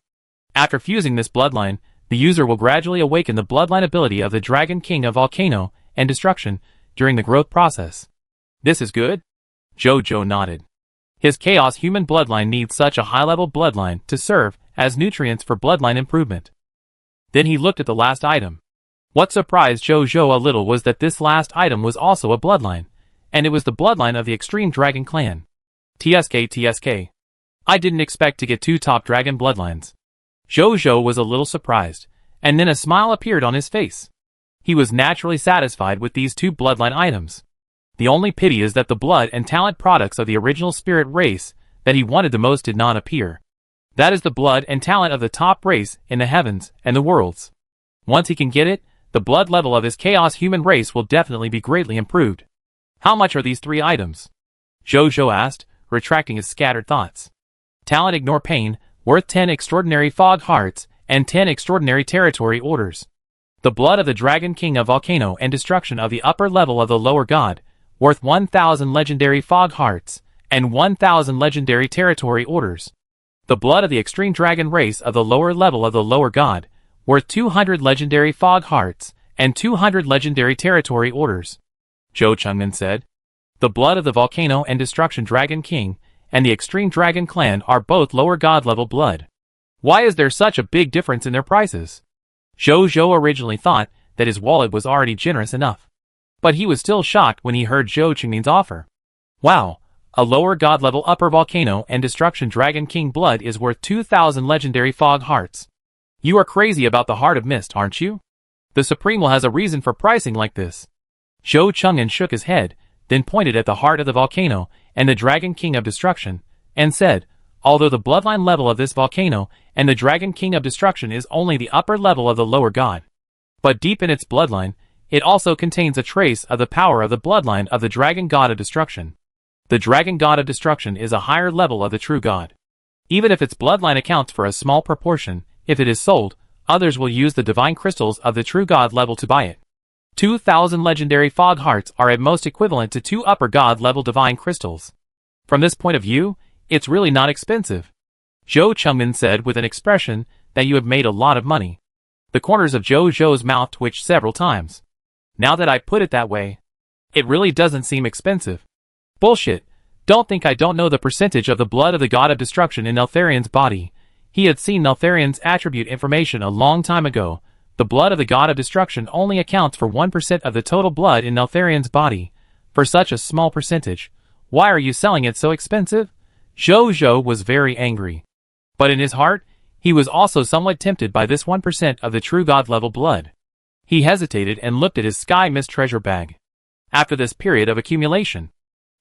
After fusing this bloodline, the user will gradually awaken the bloodline ability of the Dragon King of Volcano and Destruction during the growth process. This is good? Zhou nodded. His Chaos human bloodline needs such a high-level bloodline to serve as nutrients for bloodline improvement. Then he looked at the last item. What surprised Zhou a little was that this last item was also a bloodline, and it was the bloodline of the Extreme Dragon Clan. TSK. I didn't expect to get 2 top dragon bloodlines. Zhou was a little surprised, and then a smile appeared on his face. He was naturally satisfied with these 2 bloodline items. The only pity is that the blood and talent products of the original spirit race that he wanted the most did not appear. That is the blood and talent of the top race in the heavens and the worlds. Once he can get it, the blood level of his chaos human race will definitely be greatly improved. How much are these 3 items? Zhou asked, retracting his scattered thoughts. Talent ignore pain, worth 10 extraordinary fog hearts and 10 extraordinary territory orders. The blood of the Dragon King of Volcano and Destruction of the upper level of the lower god, worth 1,000 legendary fog hearts and 1,000 legendary territory orders. The blood of the extreme dragon race of the lower level of the lower god, worth 200 legendary fog hearts and 200 legendary territory orders. Zhou Chengmin said. The blood of the Volcano and Destruction Dragon King and the Extreme Dragon Clan are both lower god level blood. Why is there such a big difference in their prices? Zhou originally thought that his wallet was already generous enough. But he was still shocked when he heard Zhou Chengmin's offer. Wow, a lower god level upper Volcano and Destruction Dragon King blood is worth 2,000 legendary fog hearts. You are crazy about the Heart of Mist, aren't you? The Supreme has a reason for pricing like this. Zhou Chengmin shook his head, then pointed at the heart of the volcano and the Dragon King of Destruction, and said, although the bloodline level of this volcano and the Dragon King of Destruction is only the upper level of the lower god, but deep in its bloodline, it also contains a trace of the power of the bloodline of the Dragon God of Destruction. The Dragon God of Destruction is a higher level of the true god. Even if its bloodline accounts for a small proportion, if it is sold, others will use the divine crystals of the true god level to buy it. 2,000 legendary fog hearts are at most equivalent to 2 upper god level divine crystals. From this point of view, it's really not expensive. Zhou Chengmin said with an expression that you have made a lot of money. The corners of Zhou's mouth twitched several times. Now that I put it that way, it really doesn't seem expensive. Bullshit. Don't think I don't know the percentage of the blood of the god of destruction in Neltharion's body. He had seen Neltharion's attribute information a long time ago. The blood of the god of destruction only accounts for 1% of the total blood in Neltharion's body. For such a small percentage, why are you selling it so expensive? Zhou was very angry. But in his heart, he was also somewhat tempted by this 1% of the true god level blood. He hesitated and looked at his sky mist treasure bag. After this period of accumulation,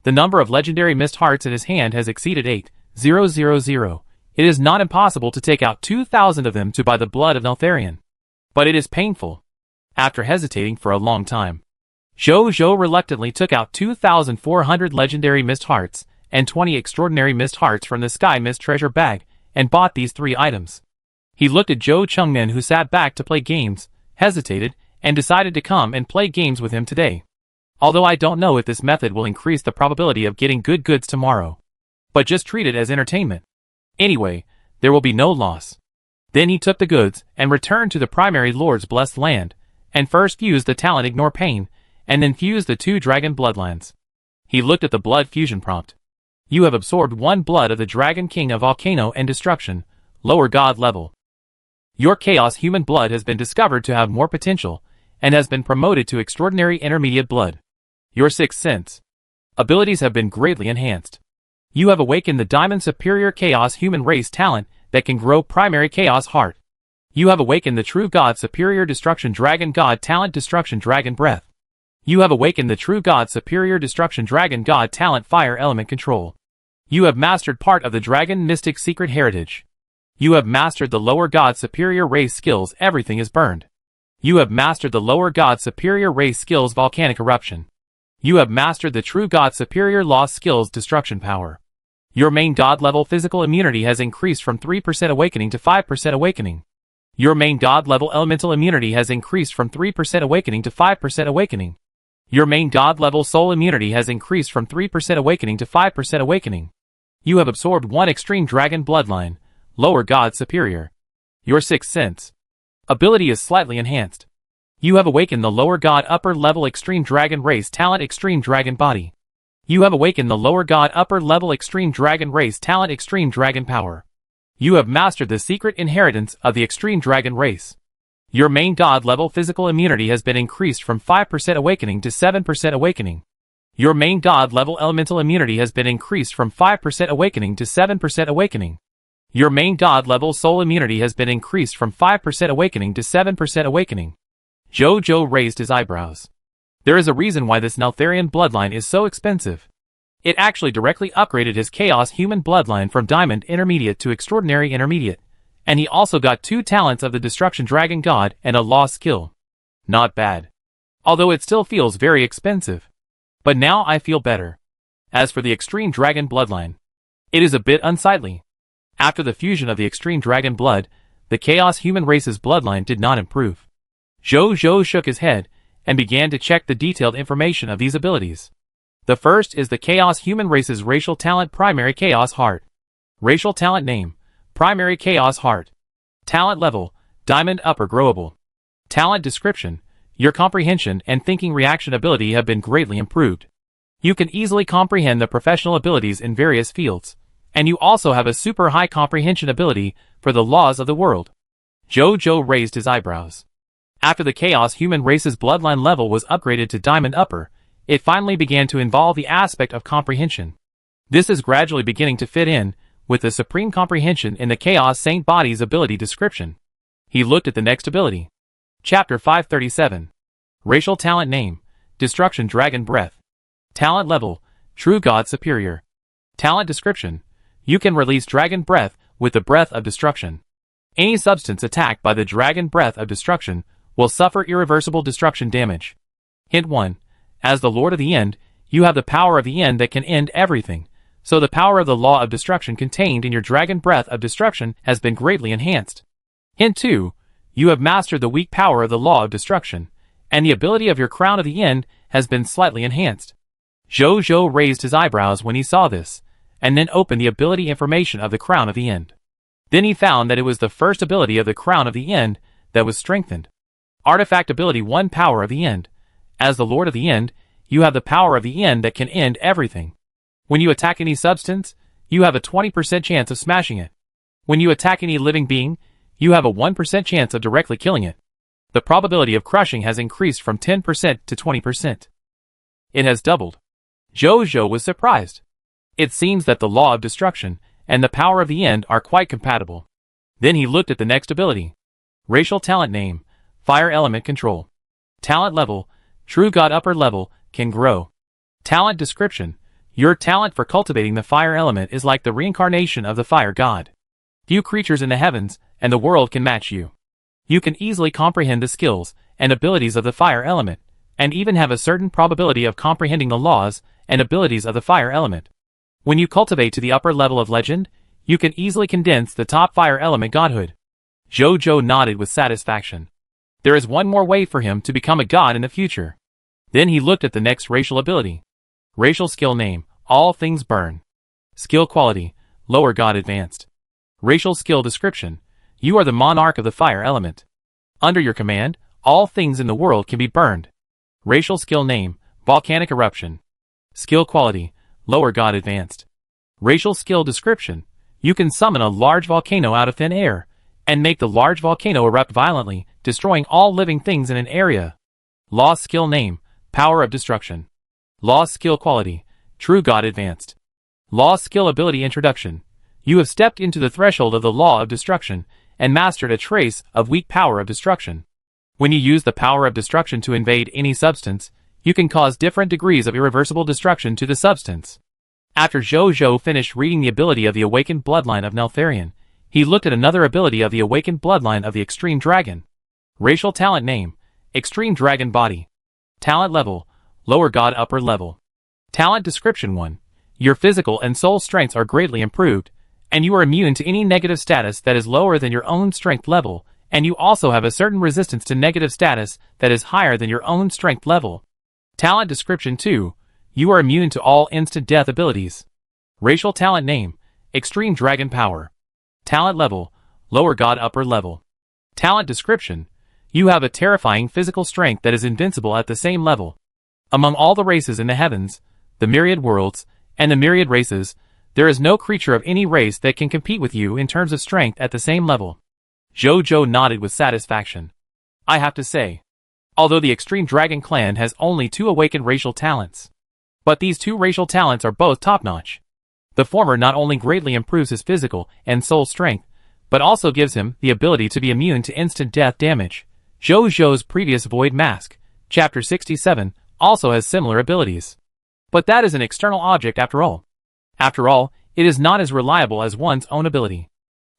the number of legendary mist hearts in his hand has exceeded 8,000. It is not impossible to take out 2,000 of them to buy the blood of Neltharion. But it is painful. After hesitating for a long time, Zhou reluctantly took out 2,400 legendary mist hearts and 20 extraordinary mist hearts from the sky mist treasure bag and bought these 3 items. He looked at Zhou Chengmin, who sat back to play games, hesitated, and decided to come and play games with him today. Although I don't know if this method will increase the probability of getting good goods tomorrow. But just treat it as entertainment. Anyway, there will be no loss. Then he took the goods and returned to the primary lord's blessed land, and first fused the talent ignore pain, and then fused the 2 dragon bloodlines. He looked at the blood fusion prompt. You have absorbed 1 blood of the Dragon King of Volcano and Destruction, lower god level. Your chaos human blood has been discovered to have more potential, and has been promoted to extraordinary intermediate blood. Your sixth sense abilities have been greatly enhanced. You have awakened the Diamond Superior Chaos Human Race talent that can grow Primary Chaos Heart. You have awakened the True God Superior Destruction Dragon God talent Destruction Dragon Breath. You have awakened the True God Superior Destruction Dragon God talent Fire Element Control. You have mastered part of the Dragon Mystic Secret Heritage. You have mastered the Lower God Superior Race skills Everything is Burned. You have mastered the Lower God Superior Race skills Volcanic Eruption. You have mastered the True God Superior Lost skills Destruction Power. Your main God level physical immunity has increased from 3% awakening to 5% awakening. Your main God level elemental immunity has increased from 3% awakening to 5% awakening. Your main God level soul immunity has increased from 3% awakening to 5% awakening. You have absorbed one extreme dragon bloodline, Lower God Superior. Your sixth sense ability is slightly enhanced. You have awakened the Lower God Upper Level Extreme Dragon Race talent Extreme Dragon Body. You have awakened the Lower God Upper Level Extreme Dragon Race talent Extreme Dragon Power. You have mastered the secret inheritance of the Extreme Dragon Race. Your main God level physical immunity has been increased from 5% awakening to 7% awakening. Your main God level elemental immunity has been increased from 5% awakening to 7% awakening. Your main God level soul immunity has been increased from 5% awakening to 7% awakening. Jojo raised his eyebrows. There is a reason why this Neltharion bloodline is so expensive. It actually directly upgraded his Chaos Human bloodline from Diamond Intermediate to Extraordinary Intermediate, and he also got 2 talents of the Destruction Dragon God and a Lost skill. Not bad. Although it still feels very expensive. But now I feel better. As for the Extreme Dragon bloodline, it is a bit unsightly. After the fusion of the Extreme Dragon blood, the Chaos Human race's bloodline did not improve. Jojo shook his head and began to check the detailed information of these abilities. The first is the Chaos Human race's racial talent Primary Chaos Heart. Racial talent name, Primary Chaos Heart. Talent level, Diamond Upper Growable. Talent description, your comprehension and thinking reaction ability have been greatly improved. You can easily comprehend the professional abilities in various fields, and you also have a super high comprehension ability for the laws of the world. Jojo raised his eyebrows. After the Chaos Human race's bloodline level was upgraded to Diamond Upper, it finally began to involve the aspect of comprehension. This is gradually beginning to fit in with the supreme comprehension in the Chaos Saint Body's ability description. He looked at the next ability. Chapter 537. Racial talent name, Destruction Dragon Breath. Talent level, True God Superior. Talent description, you can release Dragon Breath with the Breath of Destruction. Any substance attacked by the Dragon Breath of Destruction will suffer irreversible destruction damage. Hint 1. As the Lord of the End, you have the power of the End that can end everything, so the power of the Law of Destruction contained in your Dragon Breath of Destruction has been greatly enhanced. Hint 2. You have mastered the weak power of the Law of Destruction, and the ability of your Crown of the End has been slightly enhanced. Jojo raised his eyebrows when he saw this, and then opened the ability information of the Crown of the End. Then he found that it was the first ability of the Crown of the End that was strengthened. Artifact ability 1 Power of the End. As the Lord of the End, you have the power of the End that can end everything. When you attack any substance, you have a 20% chance of smashing it. When you attack any living being, you have a 1% chance of directly killing it. The probability of crushing has increased from 10% to 20%. It has doubled. Jojo was surprised. It seems that the Law of Destruction and the power of the End are quite compatible. Then he looked at the next ability. Racial talent name, Fire Element Control. Talent level, True God Upper Level, can grow. Talent description, your talent for cultivating the fire element is like the reincarnation of the fire god. Few creatures in the heavens and the world can match you. You can easily comprehend the skills and abilities of the fire element, and even have a certain probability of comprehending the laws and abilities of the fire element. When you cultivate to the upper level of legend, you can easily condense the top fire element godhood. Jojo nodded with satisfaction. There is one more way for him to become a god in the future. Then he looked at the next racial ability. Racial skill name, All Things Burn. Skill quality, Lower God Advanced. Racial skill description, you are the monarch of the fire element. Under your command, all things in the world can be burned. Racial skill name, Volcanic Eruption. Skill quality, Lower God Advanced. Racial skill description, you can summon a large volcano out of thin air, and make the large volcano erupt violently, destroying all living things in an area. Lost skill name, Power of Destruction. Law Skill Quality. True God Advanced. Law Skill Ability Introduction. You have stepped into the threshold of the law of destruction, and mastered a trace of weak power of destruction. When you use the power of destruction to invade any substance, you can cause different degrees of irreversible destruction to the substance. After Zhou finished reading the ability of the awakened bloodline of Neltharion, he looked at another ability of the awakened bloodline of the Extreme Dragon. Racial Talent Name: Extreme Dragon Body. Talent Level: Lower God Upper Level. Talent Description: 1. Your physical and soul strengths are greatly improved, and you are immune to any negative status that is lower than your own strength level, and you also have a certain resistance to negative status that is higher than your own strength level. Talent Description: 2. You are immune to all instant death abilities. Racial Talent Name: Extreme Dragon Power. Talent Level: Lower God Upper Level. Talent Description: You have a terrifying physical strength that is invincible at the same level. Among all the races in the heavens, the myriad worlds, and the myriad races, there is no creature of any race that can compete with you in terms of strength at the same level. Zhou nodded with satisfaction. I have to say, although the Extreme Dragon Clan has only 2 awakened racial talents, but these 2 racial talents are both top-notch. The former not only greatly improves his physical and soul strength, but also gives him the ability to be immune to instant death damage. Zhou's previous Void Mask, Chapter 67, also has similar abilities. But that is an external object after all. After all, it is not as reliable as one's own ability.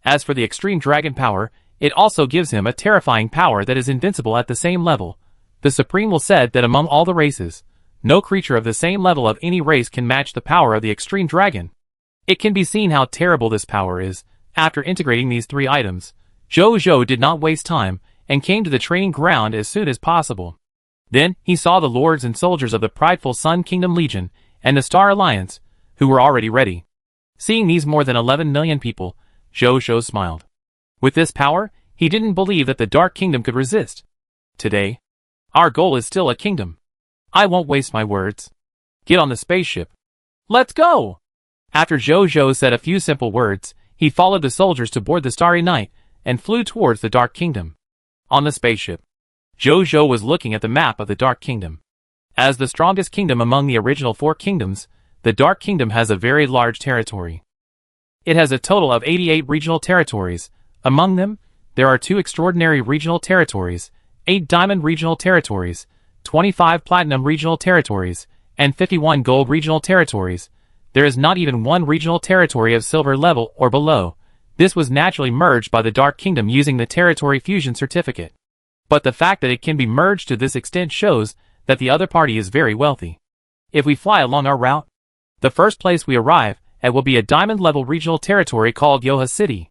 As for the Extreme Dragon Power, it also gives him a terrifying power that is invincible at the same level. The Supreme will said that among all the races, no creature of the same level of any race can match the power of the Extreme Dragon. It can be seen how terrible this power is. After integrating these 3 items, Zhou did not waste time, and came to the training ground as soon as possible. Then, he saw the lords and soldiers of the prideful Sun Kingdom Legion, and the Star Alliance, who were already ready. Seeing these more than 11 million people, Zhou smiled. With this power, he didn't believe that the Dark Kingdom could resist. Today, our goal is still a kingdom. I won't waste my words. Get on the spaceship. Let's go! After Zhou said a few simple words, he followed the soldiers to board the Starry Night, and flew towards the Dark Kingdom. On the spaceship, Zhou was looking at the map of the Dark Kingdom. As the strongest kingdom among the original 4 kingdoms, the Dark Kingdom has a very large territory. It has a total of 88 regional territories. Among them, there are 2 extraordinary regional territories, 8 diamond regional territories, 25 platinum regional territories, and 51 gold regional territories. There is not even 1 regional territory of silver level or below. This was naturally merged by the Dark Kingdom using the Territory Fusion Certificate. But the fact that it can be merged to this extent shows that the other party is very wealthy. If we fly along our route, the first place we arrive at will be a diamond-level regional territory called Yoha City.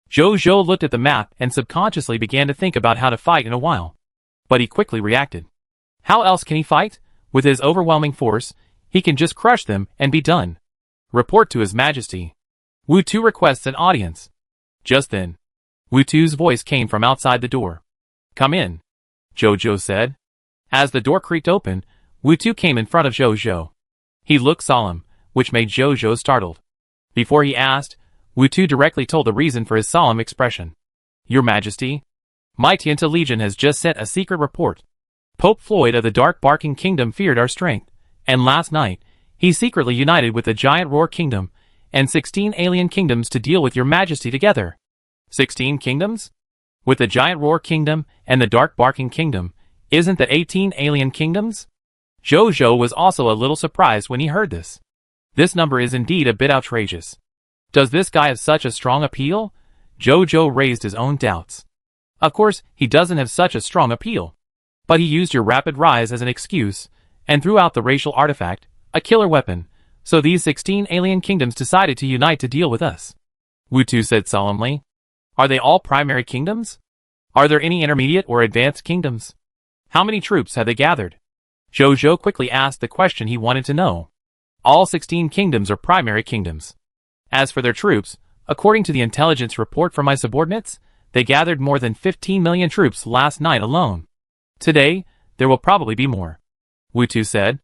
Zhou looked at the map and subconsciously began to think about how to fight in a while. But he quickly reacted. How else can he fight? With his overwhelming force, he can just crush them and be done. Report to His Majesty. Wu Tu requests an audience. Just then, Wu Tu's voice came from outside the door. Come in, Zhou said. As the door creaked open, Wu Tu came in front of Zhou. He looked solemn, which made Zhou startled. Before he asked, Wu Tu directly told the reason for his solemn expression. Your Majesty, my Tianta Legion has just sent a secret report. Pope Floyd of the Dark Barking Kingdom feared our strength, and last night, he secretly united with the Giant Roar Kingdom and 16 alien kingdoms to deal with your Majesty together. 16 kingdoms? With the Giant Roar Kingdom and the Dark Barking Kingdom, isn't that 18 alien kingdoms? Zhou was also a little surprised when he heard this. This number is indeed a bit outrageous. Does this guy have such a strong appeal? Zhou raised his own doubts. Of course, he doesn't have such a strong appeal. But he used your rapid rise as an excuse, and threw out the racial artifact, a killer weapon, so these 16 alien kingdoms decided to unite to deal with us. Wu Tu said solemnly. Are they all primary kingdoms? Are there any intermediate or advanced kingdoms? How many troops have they gathered? Zhou quickly asked the question he wanted to know. All 16 kingdoms are primary kingdoms. As for their troops, according to the intelligence report from my subordinates, they gathered more than 15 million troops last night alone. Today, there will probably be more. Wu Tu said.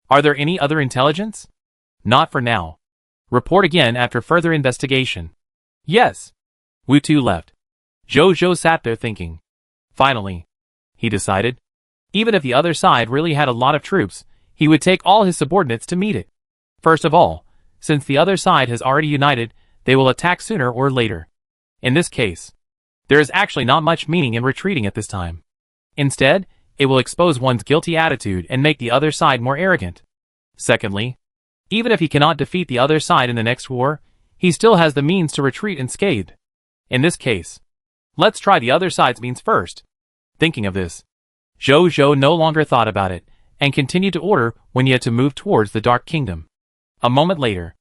Are there any other intelligence? Not for now. Report again after further investigation. Yes. Wu Tu left. Zhou sat there thinking. Finally, he decided. Even if the other side really had a lot of troops, he He would take all his subordinates to meet it. First of all, since the other side has already united, they will attack sooner or later. In this case, there is actually not much meaning in retreating at this time. Instead, it will expose one's guilty attitude and make the other side more arrogant. Secondly, even if he cannot defeat the other side in the next war, he still has the means to retreat unscathed. In this case, let's try the other side's means first. Thinking of this, Zhou no longer thought about it, and continued to order Wen Ye to move towards the Dark Kingdom. A moment later,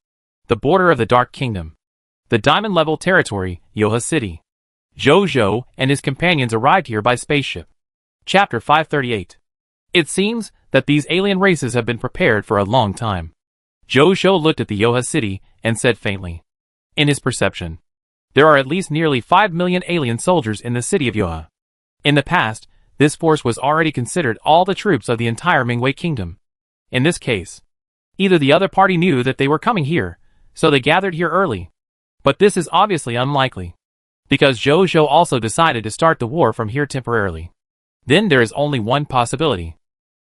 the border of the Dark Kingdom, the diamond-level territory, Yoha City. Zhou and his companions arrived here by spaceship. Chapter 538. It seems that these alien races have been prepared for a long time. Zhou looked at the Yoha City and said faintly. In his perception, there are at least nearly 5 million alien soldiers in the city of Yoha. In the past, this force was already considered all the troops of the entire Mingwei Kingdom. In this case, either the other party knew that they were coming here, so they gathered here early. But this is obviously unlikely, because Zhou also decided to start the war from here temporarily. Then there is only one possibility.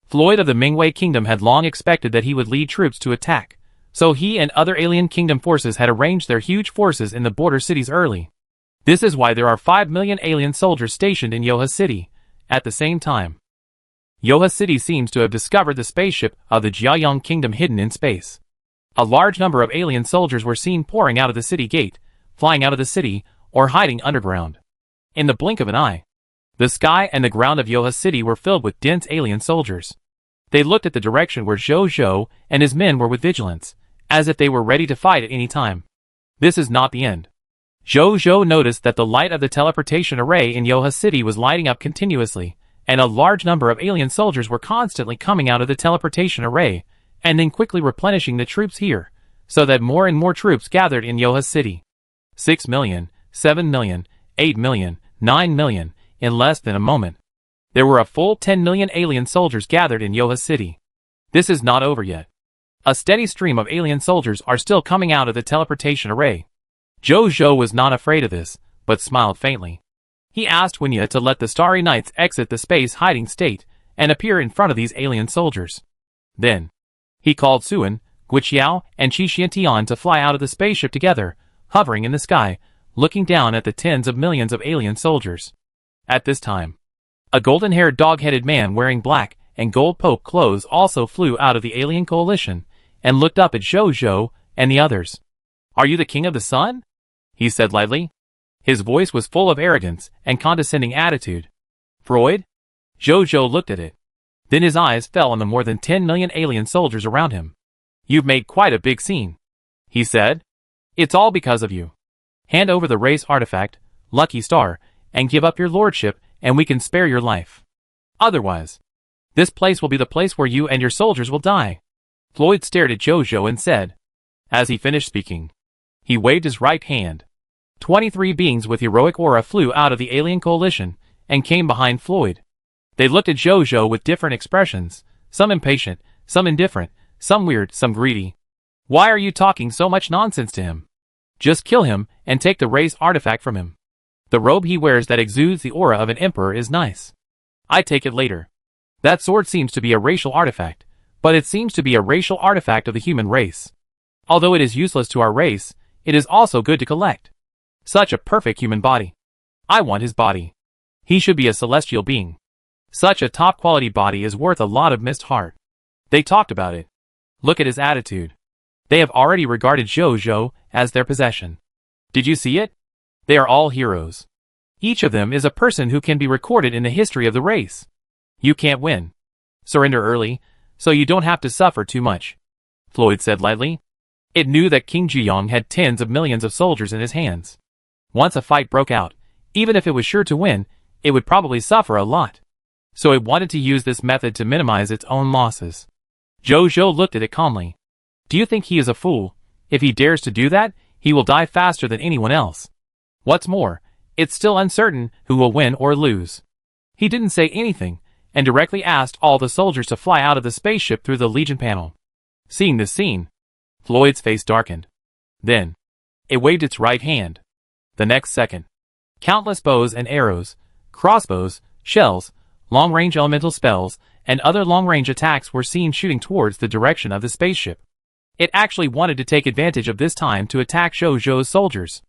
Floyd of the Mingwei Kingdom had long expected that he would lead troops to attack, so he and other alien kingdom forces had arranged their huge forces in the border cities early. This is why there are 5 million alien soldiers stationed in Yoha City at the same time. Yoha City seems to have discovered the spaceship of the Jiayang Kingdom hidden in space. A large number of alien soldiers were seen pouring out of the city gate, flying out of the city, or hiding underground. In the blink of an eye, the sky and the ground of Yoha City were filled with dense alien soldiers. They looked at the direction where Zhou and his men were with vigilance, as if they were ready to fight at any time. This is not the end. Zhou noticed that the light of the teleportation array in Yoha City was lighting up continuously, and a large number of alien soldiers were constantly coming out of the teleportation array, and then quickly replenishing the troops here, so that more and more troops gathered in Yoha City. 6 million, 7 million, 8 million, 9 million, in less than a moment. There were a full 10 million alien soldiers gathered in Yoha City. This is not over yet. A steady stream of alien soldiers are still coming out of the teleportation array. Zhou was not afraid of this, but smiled faintly. He asked Wen Ye to let the Starry Knights exit the space hiding state and appear in front of these alien soldiers. Then, he called Suan, Guiqiao, and Qi Xiantian to fly out of the spaceship together, hovering in the sky, looking down at the tens of millions of alien soldiers. At this time, a golden-haired dog-headed man wearing black and gold poke clothes also flew out of the alien coalition and looked up at Zhou and the others. "Are you the king of the sun?" he said lightly. His voice was full of arrogance and condescending attitude. "Freud?" Zhou looked at it. Then his eyes fell on the more than 10 million alien soldiers around him. "You've made quite a big scene," he said. "It's all because of you. Hand over the race artifact, Lucky Star, and give up your lordship, and we can spare your life. Otherwise, this place will be the place where you and your soldiers will die." Floyd stared at Zhou and said, as he finished speaking, he waved his right hand. 23 beings with heroic aura flew out of the alien coalition and came behind Floyd. They looked at Zhou with different expressions, some impatient, some indifferent, some weird, some greedy. "Why are you talking so much nonsense to him? Just kill him and take the race artifact from him. The robe he wears that exudes the aura of an emperor is nice. I take it later. That sword seems to be a racial artifact, but it seems to be a racial artifact of the human race. Although it is useless to our race, it is also good to collect. Such a perfect human body. I want his body. He should be a celestial being. Such a top-quality body is worth a lot of missed heart." They talked about it. Look at his attitude. They have already regarded Zhou as their possession. Did you see it? They are all heroes. Each of them is a person who can be recorded in the history of the race. You can't win. Surrender early, so you don't have to suffer too much, Floyd said lightly. It knew that King Jiayang had tens of millions of soldiers in his hands. Once a fight broke out, even if it was sure to win, it would probably suffer a lot. So it wanted to use this method to minimize its own losses. Zhou looked at it calmly. "Do you think he is a fool? If he dares to do that, he will die faster than anyone else. What's more, it's still uncertain who will win or lose." He didn't say anything, and directly asked all the soldiers to fly out of the spaceship through the Legion panel. Seeing this scene, Floyd's face darkened. Then, it waved its right hand. The next second, countless bows and arrows, crossbows, shells, long-range elemental spells, and other long-range attacks were seen shooting towards the direction of the spaceship. It actually wanted to take advantage of this time to attack Zhou Zhou's soldiers.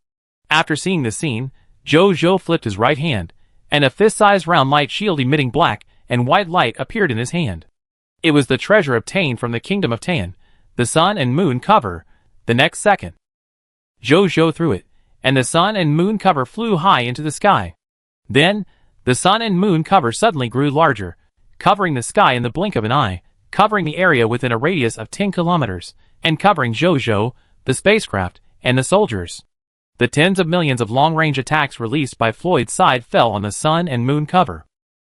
After seeing the scene, Zhou Zhou flipped his right hand, and a fist-sized round light shield emitting black and white light appeared in his hand. It was the treasure obtained from the kingdom of Tan, the sun and moon cover. The next second, Zhou Zhou threw it, and the sun and moon cover flew high into the sky. Then, the sun and moon cover suddenly grew larger, covering the sky in the blink of an eye, covering the area within a radius of 10 kilometers, and covering Zhou Zhou, the spacecraft, and the soldiers. The tens of millions of long-range attacks released by Floyd's side fell on the sun and moon cover.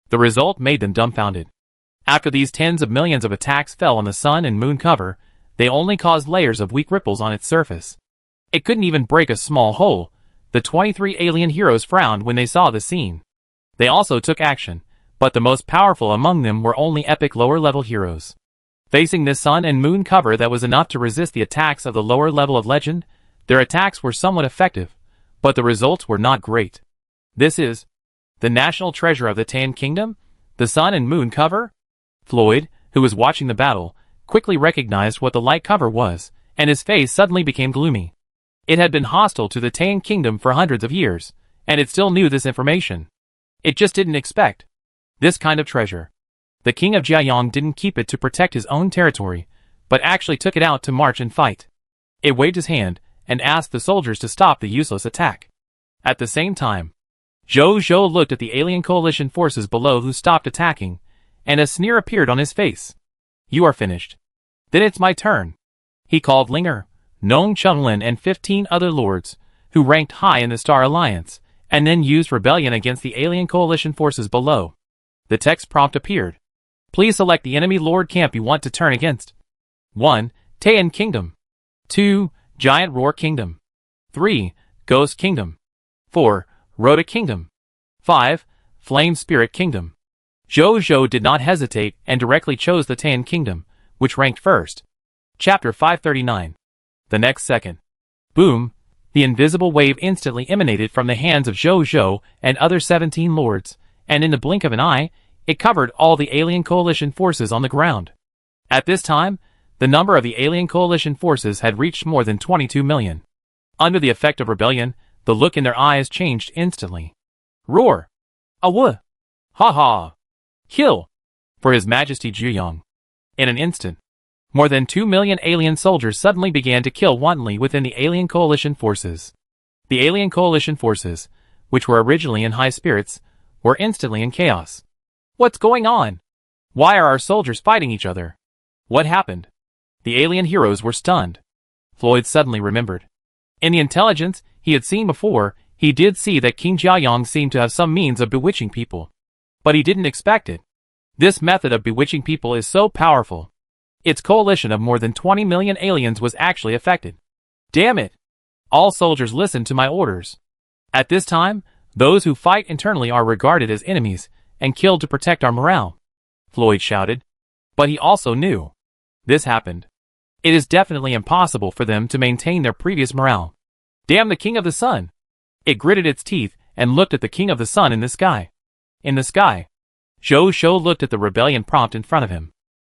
The result made them dumbfounded. After these tens of millions of attacks fell on the sun and moon cover, they only caused layers of weak ripples on its surface. It couldn't even break a small hole. The 23 alien heroes frowned when they saw the scene. They also took action, but the most powerful among them were only epic lower-level heroes. Facing this sun and moon cover that was enough to resist the attacks of the lower level of legend, their attacks were somewhat effective, but the results were not great. This is the national treasure of the Tan Kingdom, the sun and moon cover? Floyd, who was watching the battle, quickly recognized what the light cover was, and his face suddenly became gloomy. It had been hostile to the Tan Kingdom for hundreds of years, and it still knew this information. It just didn't expect this kind of treasure. The king of Jiayang didn't keep it to protect his own territory, but actually took it out to march and fight. It waved his hand, and asked the soldiers to stop the useless attack. At the same time, Zhou Zhou looked at the alien coalition forces below who stopped attacking, and a sneer appeared on his face. You are finished. Then it's my turn. He called Linger, Nong Chunlin and 15 other lords, who ranked high in the Star Alliance, and then used rebellion against the alien coalition forces below. The text prompt appeared. Please select the enemy lord camp you want to turn against. 1. Taiyan Kingdom. 2. Giant Roar Kingdom. 3. Ghost Kingdom. 4. Rhoda Kingdom. 5. Flame Spirit Kingdom. Zhou Zhou did not hesitate and directly chose the Taiyan Kingdom, which ranked first. Chapter 539. The next second. Boom! The invisible wave instantly emanated from the hands of Zhou Zhou and other 17 lords, and in the blink of an eye, it covered all the alien coalition forces on the ground. At this time, the number of the alien coalition forces had reached more than 22 million. Under the effect of rebellion, the look in their eyes changed instantly. Roar! Awa! Ha ha! Kill! For His Majesty Jiayang. In an instant, more than 2 million alien soldiers suddenly began to kill wantonly within the alien coalition forces. The alien coalition forces, which were originally in high spirits, were instantly in chaos. What's going on? Why are our soldiers fighting each other? What happened? The alien heroes were stunned. Floyd suddenly remembered. In the intelligence he had seen before, he did see that King Jiayang seemed to have some means of bewitching people. But he didn't expect it. This method of bewitching people is so powerful. Its coalition of more than 20 million aliens was actually affected. Damn it! All soldiers listen to my orders. At this time, those who fight internally are regarded as enemies and killed to protect our morale. Floyd shouted. But he also knew. This happened. It is definitely impossible for them to maintain their previous morale. Damn the King of the Sun! It gritted its teeth and looked at the King of the Sun in the sky. In the sky, Zhou Zhou looked at the rebellion prompt in front of him.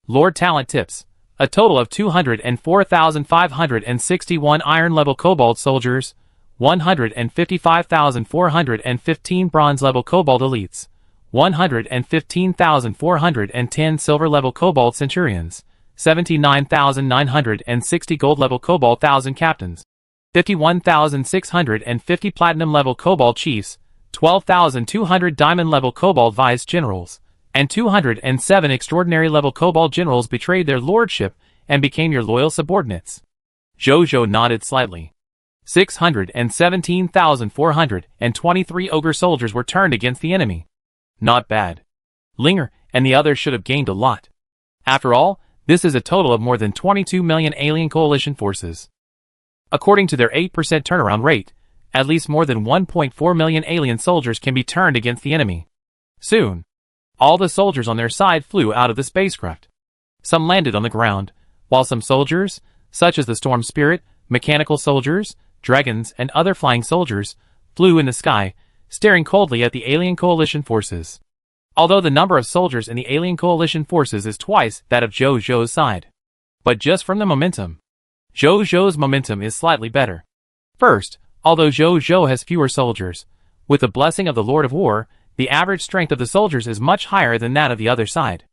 Lord Talent Tips. A total of 204,561 iron-level Cobalt soldiers, 155,415 bronze-level Cobalt elites, 115,410 silver-level Cobalt centurions, 79,960 gold-level Cobalt 1,000 captains, 51,650 platinum-level Cobalt chiefs, 12,200 diamond-level Cobalt vice-generals, and 207 extraordinary-level Cobalt generals betrayed their lordship and became your loyal subordinates. Zhou Zhou nodded slightly. 617,423 ogre soldiers were turned against the enemy. Not bad. Linger and the others should have gained a lot. After all, this is a total of more than 22 million alien coalition forces. According to their 8% turnaround rate, at least more than 1.4 million alien soldiers can be turned against the enemy. Soon, all the soldiers on their side flew out of the spacecraft. Some landed on the ground, while some soldiers, such as the Storm Spirit, mechanical soldiers, dragons, and other flying soldiers, flew in the sky, staring coldly at the alien coalition forces. although the number of soldiers in the alien coalition forces is twice that of Zhou Zhou's side. But just from the momentum, Zhou Zhou's momentum is slightly better. First, although Zhou Zhou has fewer soldiers, with the blessing of the Lord of War, the average strength of the soldiers is much higher than that of the other side.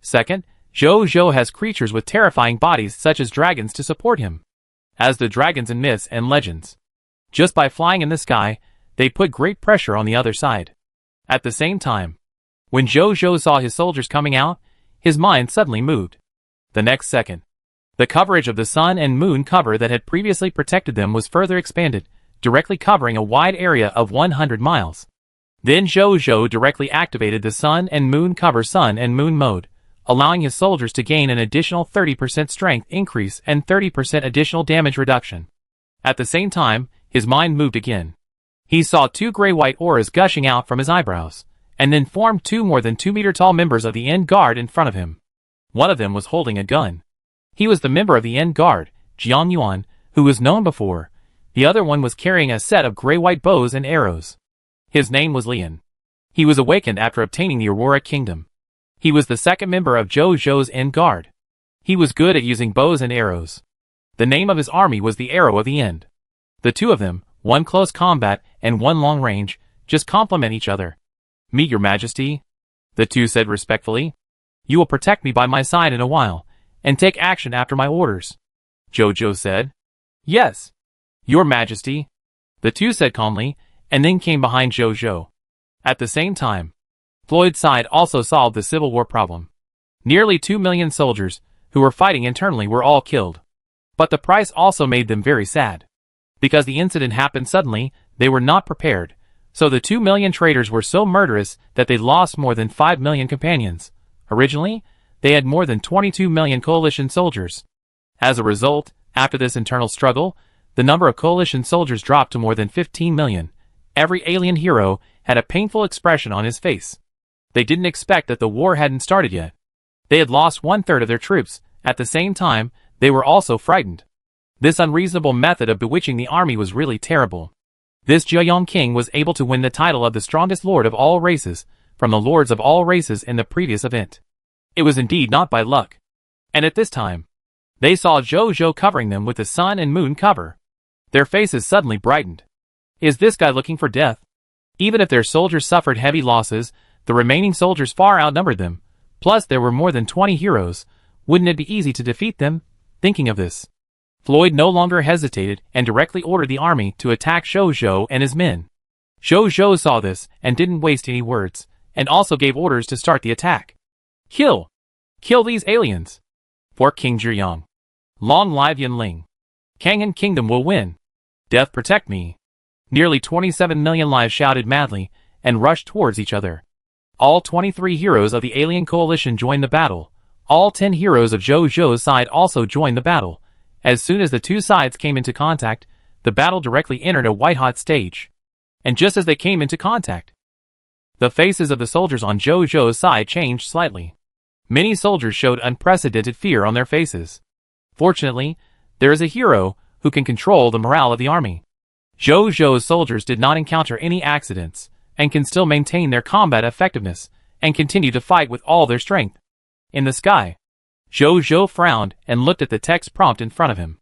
Second, Zhou Zhou has creatures with terrifying bodies such as dragons to support him, as the dragons in myths and legends. Just by flying in the sky, they put great pressure on the other side. At the same time, when Zhou Zhou saw his soldiers coming out, his mind suddenly moved. The next second, the coverage of the sun and moon cover that had previously protected them was further expanded, directly covering a wide area of 100 miles. Then Zhou Zhou directly activated the sun and moon cover sun and moon mode, allowing his soldiers to gain an additional 30% strength increase and 30% additional damage reduction. At the same time, his mind moved again. He saw two gray-white auras gushing out from his eyebrows, and then formed two more than 2-meter tall members of the End Guard in front of him. One of them was holding a gun. He was the member of the End Guard, Jiang Yuan, who was known before. The other one was carrying a set of gray-white bows and arrows. His name was Lian. He was awakened after obtaining the Aurora Kingdom. He was the second member of Zhou Zhou's End Guard. He was good at using bows and arrows. The name of his army was the Arrow of the End. The two of them, one close combat and one long range, just complement each other. "Meet your majesty," the two said respectfully. "You will protect me by my side in a while, and take action after my orders," Zhou Zhou said. "Yes, your majesty," the two said calmly, and then came behind Zhou Zhou. At the same time, Floyd's side also solved the civil war problem. Nearly 2 million soldiers, who were fighting internally, were all killed. But the price also made them very sad. Because the incident happened suddenly, they were not prepared, so the 2 million traitors were so murderous that they lost more than 5 million companions. Originally, they had more than 22 million coalition soldiers. As a result, after this internal struggle, the number of coalition soldiers dropped to more than 15 million. Every alien hero had a painful expression on his face. They didn't expect that the war hadn't started yet. They had lost 1/3 of their troops. At the same time, they were also frightened. This unreasonable method of bewitching the army was really terrible. This Jiayong king was able to win the title of the strongest lord of all races, from the lords of all races in the previous event. It was indeed not by luck. And at this time, they saw Zhou Zhou covering them with the sun and moon cover. Their faces suddenly brightened. Is this guy looking for death? Even if their soldiers suffered heavy losses, the remaining soldiers far outnumbered them. Plus there were more than 20 heroes. Wouldn't it be easy to defeat them? Thinking of this, Floyd no longer hesitated and directly ordered the army to attack Zhou Zhou and his men. Zhou Zhou saw this and didn't waste any words, and also gave orders to start the attack. Kill! Kill these aliens! For King Zhiyang. Long live Yanling. Kanghan Kingdom will win. Death protect me. Nearly 27 million lives shouted madly, and rushed towards each other. All 23 heroes of the alien coalition joined the battle. All 10 heroes of Zhou Zhou's side also joined the battle. As soon as the two sides came into contact, the battle directly entered a white-hot stage. And just as they came into contact, the faces of the soldiers on Zhou Zhou's side changed slightly. Many soldiers showed unprecedented fear on their faces. Fortunately, there is a hero who can control the morale of the army. Zhou Zhou's soldiers did not encounter any accidents, and can still maintain their combat effectiveness, and continue to fight with all their strength. In the sky, Zhou Zhou frowned and looked at the text prompt in front of him.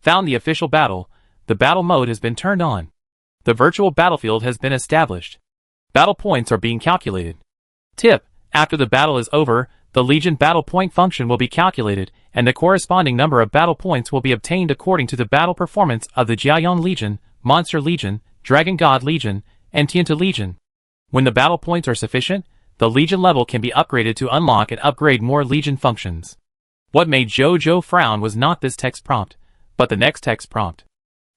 Found the official battle. The battle mode has been turned on. The virtual battlefield has been established. Battle points are being calculated. Tip: after the battle is over, the Legion battle point function will be calculated, and the corresponding number of battle points will be obtained according to the battle performance of the Jiayong Legion, Monster Legion, Dragon God Legion, and Tianta Legion. When the battle points are sufficient, the Legion level can be upgraded to unlock and upgrade more Legion functions. What made Zhou Zhou frown was not this text prompt, but the next text prompt.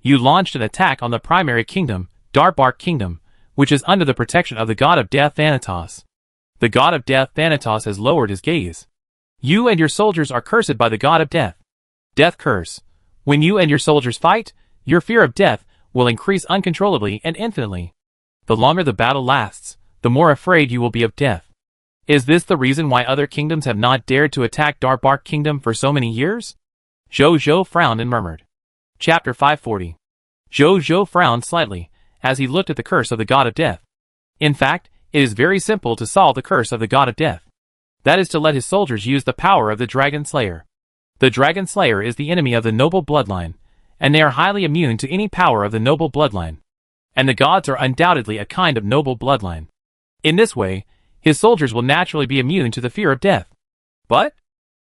You launched an attack on the primary kingdom, Darbark Kingdom, which is under the protection of the god of death Thanatos. The god of death Thanatos has lowered his gaze. You and your soldiers are cursed by the god of death. Death curse. When you and your soldiers fight, your fear of death will increase uncontrollably and infinitely. The longer the battle lasts, the more afraid you will be of death. Is this the reason why other kingdoms have not dared to attack Darbark Kingdom for so many years? Zhou Zhou frowned and murmured. Chapter 540. Zhou Zhou frowned slightly, as he looked at the curse of the god of death. In fact, It is very simple to solve the curse of the god of death. That is to let his soldiers use the power of the Dragon Slayer. The Dragon Slayer is the enemy of the noble bloodline, and they are highly immune to any power of the noble bloodline. And the gods are undoubtedly a kind of noble bloodline. In this way, his soldiers will naturally be immune to the fear of death. But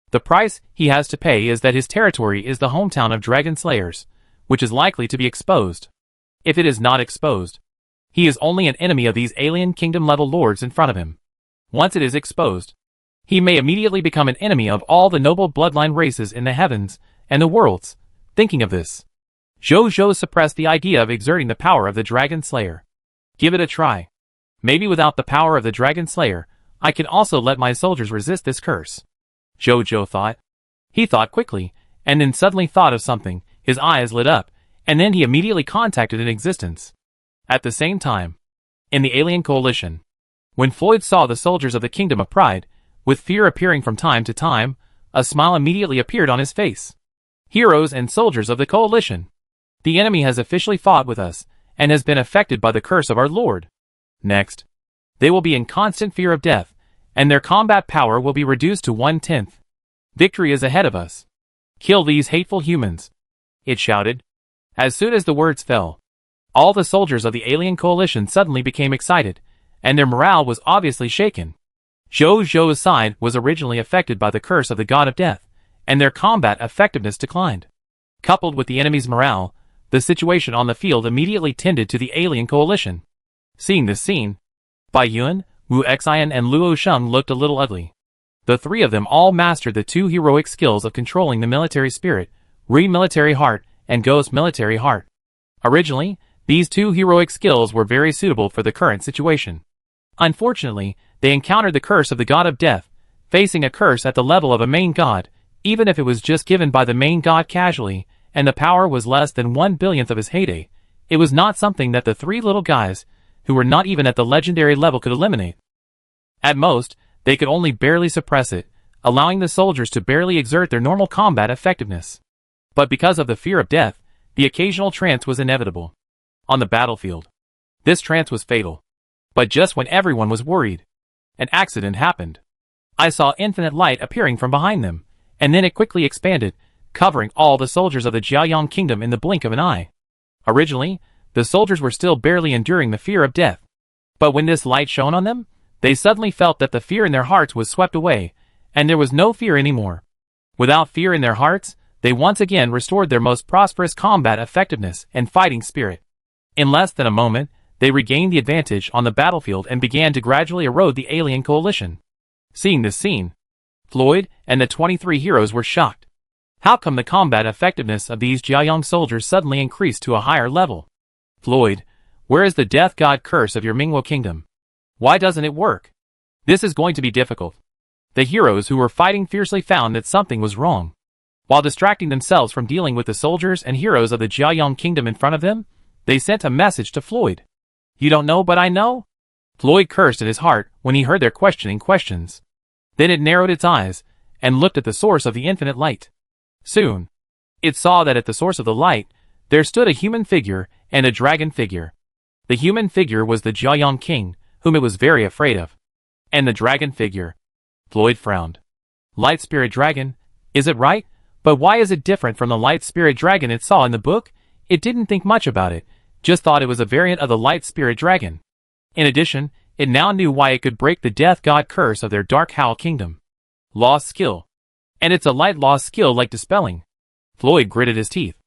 the price he has to pay is that his territory is the hometown of Dragon Slayers, which is likely to be exposed. If it is not exposed, he is only an enemy of these alien kingdom-level lords in front of him. Once it is exposed, he may immediately become an enemy of all the noble bloodline races in the heavens and the worlds. Thinking of this, Zhou suppressed the idea of exerting the power of the Dragon Slayer. Give it a try. Maybe without the power of the Dragon Slayer, I can also let my soldiers resist this curse. Zhou thought. He thought quickly, and then suddenly thought of something. His eyes lit up, and then he immediately contacted an existence. At the same time, in the alien coalition, when Floyd saw the soldiers of the Kingdom of Pride, with fear appearing from time to time, a smile immediately appeared on his face. Heroes and soldiers of the coalition. The enemy has officially fought with us, and has been affected by the curse of our Lord. Next, they will be in constant fear of death, and their combat power will be reduced to 1/10. Victory is ahead of us. Kill these hateful humans, it shouted. As soon as the words fell, all the soldiers of the alien coalition suddenly became excited, and their morale was obviously shaken. Zhou's side was originally affected by the curse of the god of death, and their combat effectiveness declined. Coupled with the enemy's morale, the situation on the field immediately tended to the alien coalition. Seeing this scene, Bai Yuan, Wu Xian and Luo Sheng looked a little ugly. The three of them all mastered the two heroic skills of controlling the military spirit, Re-military heart, and Ghost military heart. Originally, these two heroic skills were very suitable for the current situation. Unfortunately, they encountered the curse of the god of death. Facing a curse at the level of a main god, even if it was just given by the main god casually, and the power was less than 1/1000th of his heyday, it was not something that the three little guys, who were not even at the legendary level, could eliminate. At most, they could only barely suppress it, allowing the soldiers to barely exert their normal combat effectiveness. But because of the fear of death, the occasional trance was inevitable. On the battlefield, this trance was fatal. But just when everyone was worried, an accident happened. I saw infinite light appearing from behind them, and then it quickly expanded, covering all the soldiers of the Jiaoyang kingdom in the blink of an eye. Originally, the soldiers were still barely enduring the fear of death. But when this light shone on them, they suddenly felt that the fear in their hearts was swept away, and there was no fear anymore. Without fear in their hearts, they once again restored their most prosperous combat effectiveness and fighting spirit. In less than a moment, they regained the advantage on the battlefield and began to gradually erode the alien coalition. Seeing this scene, Floyd and the 23 heroes were shocked. How come the combat effectiveness of these Jiaoyang soldiers suddenly increased to a higher level? Floyd, where is the death god curse of your Mingwo kingdom? Why doesn't it work? This is going to be difficult. The heroes who were fighting fiercely found that something was wrong. While distracting themselves from dealing with the soldiers and heroes of the Jiaoyang kingdom in front of them, they sent a message to Floyd. You don't know, but I know? Floyd cursed at his heart when he heard their questioning questions. Then it narrowed its eyes and looked at the source of the infinite light. Soon, it saw that at the source of the light, there stood a human figure and a dragon figure. The human figure was the Jiaoyang king, whom it was very afraid of. And the dragon figure. Floyd frowned. Light spirit dragon, is it right? But why is it different from the light spirit dragon it saw in the book? It didn't think much about it, just thought it was a variant of the light spirit dragon. In addition, it now knew why it could break the death god curse of their Dark Howl kingdom. Lost skill. And it's a light lost skill like dispelling. Floyd gritted his teeth.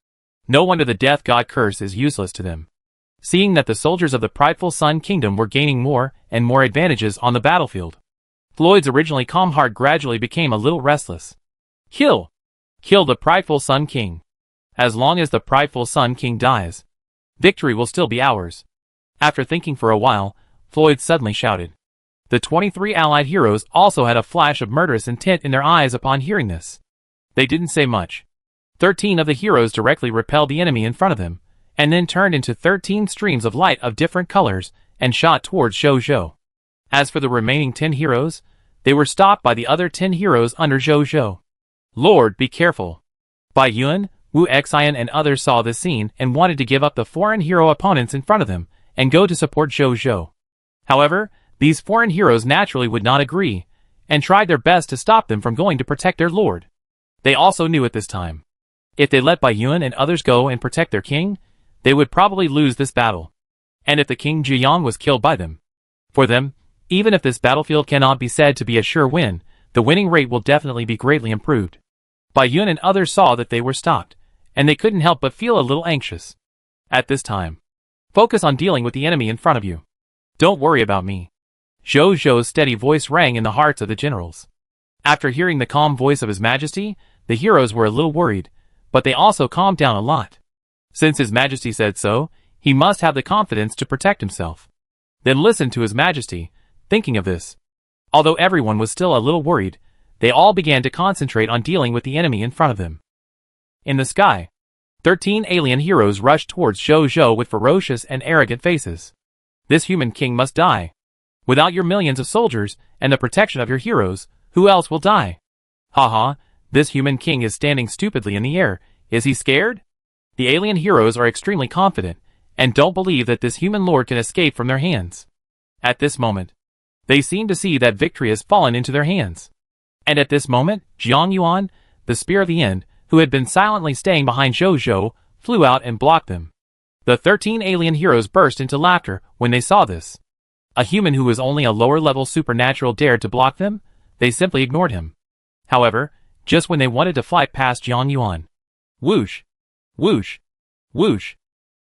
No wonder the death god curse is useless to them. Seeing that the soldiers of the prideful Sun Kingdom were gaining more and more advantages on the battlefield, Floyd's originally calm heart gradually became a little restless. Kill! Kill the prideful Sun King. As long as the prideful Sun King dies, victory will still be ours. After thinking for a while, Floyd suddenly shouted. The 23 allied heroes also had a flash of murderous intent in their eyes upon hearing this. They didn't say much. 13 of the heroes directly repelled the enemy in front of them, and then turned into 13 streams of light of different colors and shot towards Zhou. As for the remaining 10 heroes, they were stopped by the other 10 heroes under Zhou. Lord, be careful. Bai Yuan, Wu Xian and others saw this scene and wanted to give up the foreign hero opponents in front of them and go to support Zhou. However, These foreign heroes naturally would not agree, and tried their best to stop them from going to protect their lord. They also knew at this time, if they let Bai Yuan and others go and protect their king, they would probably lose this battle. And if the King Ziyang was killed by them, for them, even if this battlefield cannot be said to be a sure win, the winning rate will definitely be greatly improved. Bai Yuan and others saw that they were stopped, and they couldn't help but feel a little anxious. At this time, focus on dealing with the enemy in front of you. Don't worry about me. Zhou Zhou's steady voice rang in the hearts of the generals. After hearing the calm voice of His Majesty, the heroes were a little worried, but they also calmed down a lot. Since His Majesty said so, he must have the confidence to protect himself. Then listen to His Majesty, thinking of this. Although everyone was still a little worried, they all began to concentrate on dealing with the enemy in front of them. In the sky, 13 alien heroes rushed towards Zhou Zhou with ferocious and arrogant faces. This human king must die. Without your millions of soldiers and the protection of your heroes, who else will die? Haha, this human king is standing stupidly in the air. Is he scared? The alien heroes are extremely confident, and don't believe that this human lord can escape from their hands. At this moment, they seem to see that victory has fallen into their hands. And at this moment, Jiang Yuan, the spear of the end, who had been silently staying behind Zhou Zhou, flew out and blocked them. The 13 alien heroes burst into laughter when they saw this. A human who was only a lower-level supernatural dared to block them? They simply ignored him. However, just when they wanted to fly past Jiang Yuan, whoosh, whoosh, whoosh,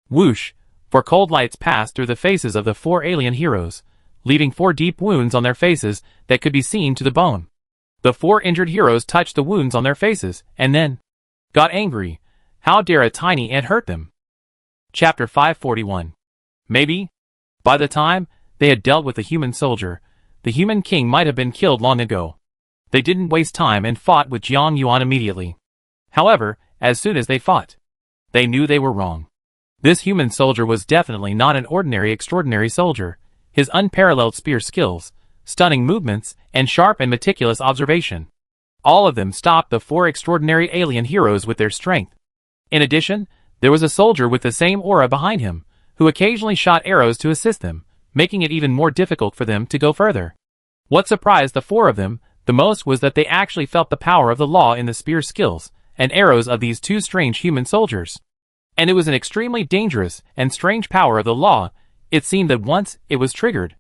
whoosh, 4 cold lights passed through the faces of the 4 alien heroes, leaving 4 deep wounds on their faces that could be seen to the bone. The 4 injured heroes touched the wounds on their faces, and then got angry. How dare a tiny ant hurt them? Chapter 541. Maybe, by the time they had dealt with the human soldier, the human king might have been killed long ago. They didn't waste time and fought with Jiang Yuan immediately. However, as soon as they fought, they knew they were wrong. This human soldier was definitely not an ordinary extraordinary soldier. His unparalleled spear skills, stunning movements, and sharp and meticulous observation, all of them stopped the 4 extraordinary alien heroes with their strength. In addition, there was a soldier with the same aura behind him, who occasionally shot arrows to assist them, making it even more difficult for them to go further. What surprised the 4 of them the most was that they actually felt the power of the law in the spear skills and arrows of these 2 strange human soldiers. And it was an extremely dangerous and strange power of the law. It seemed that once it was triggered,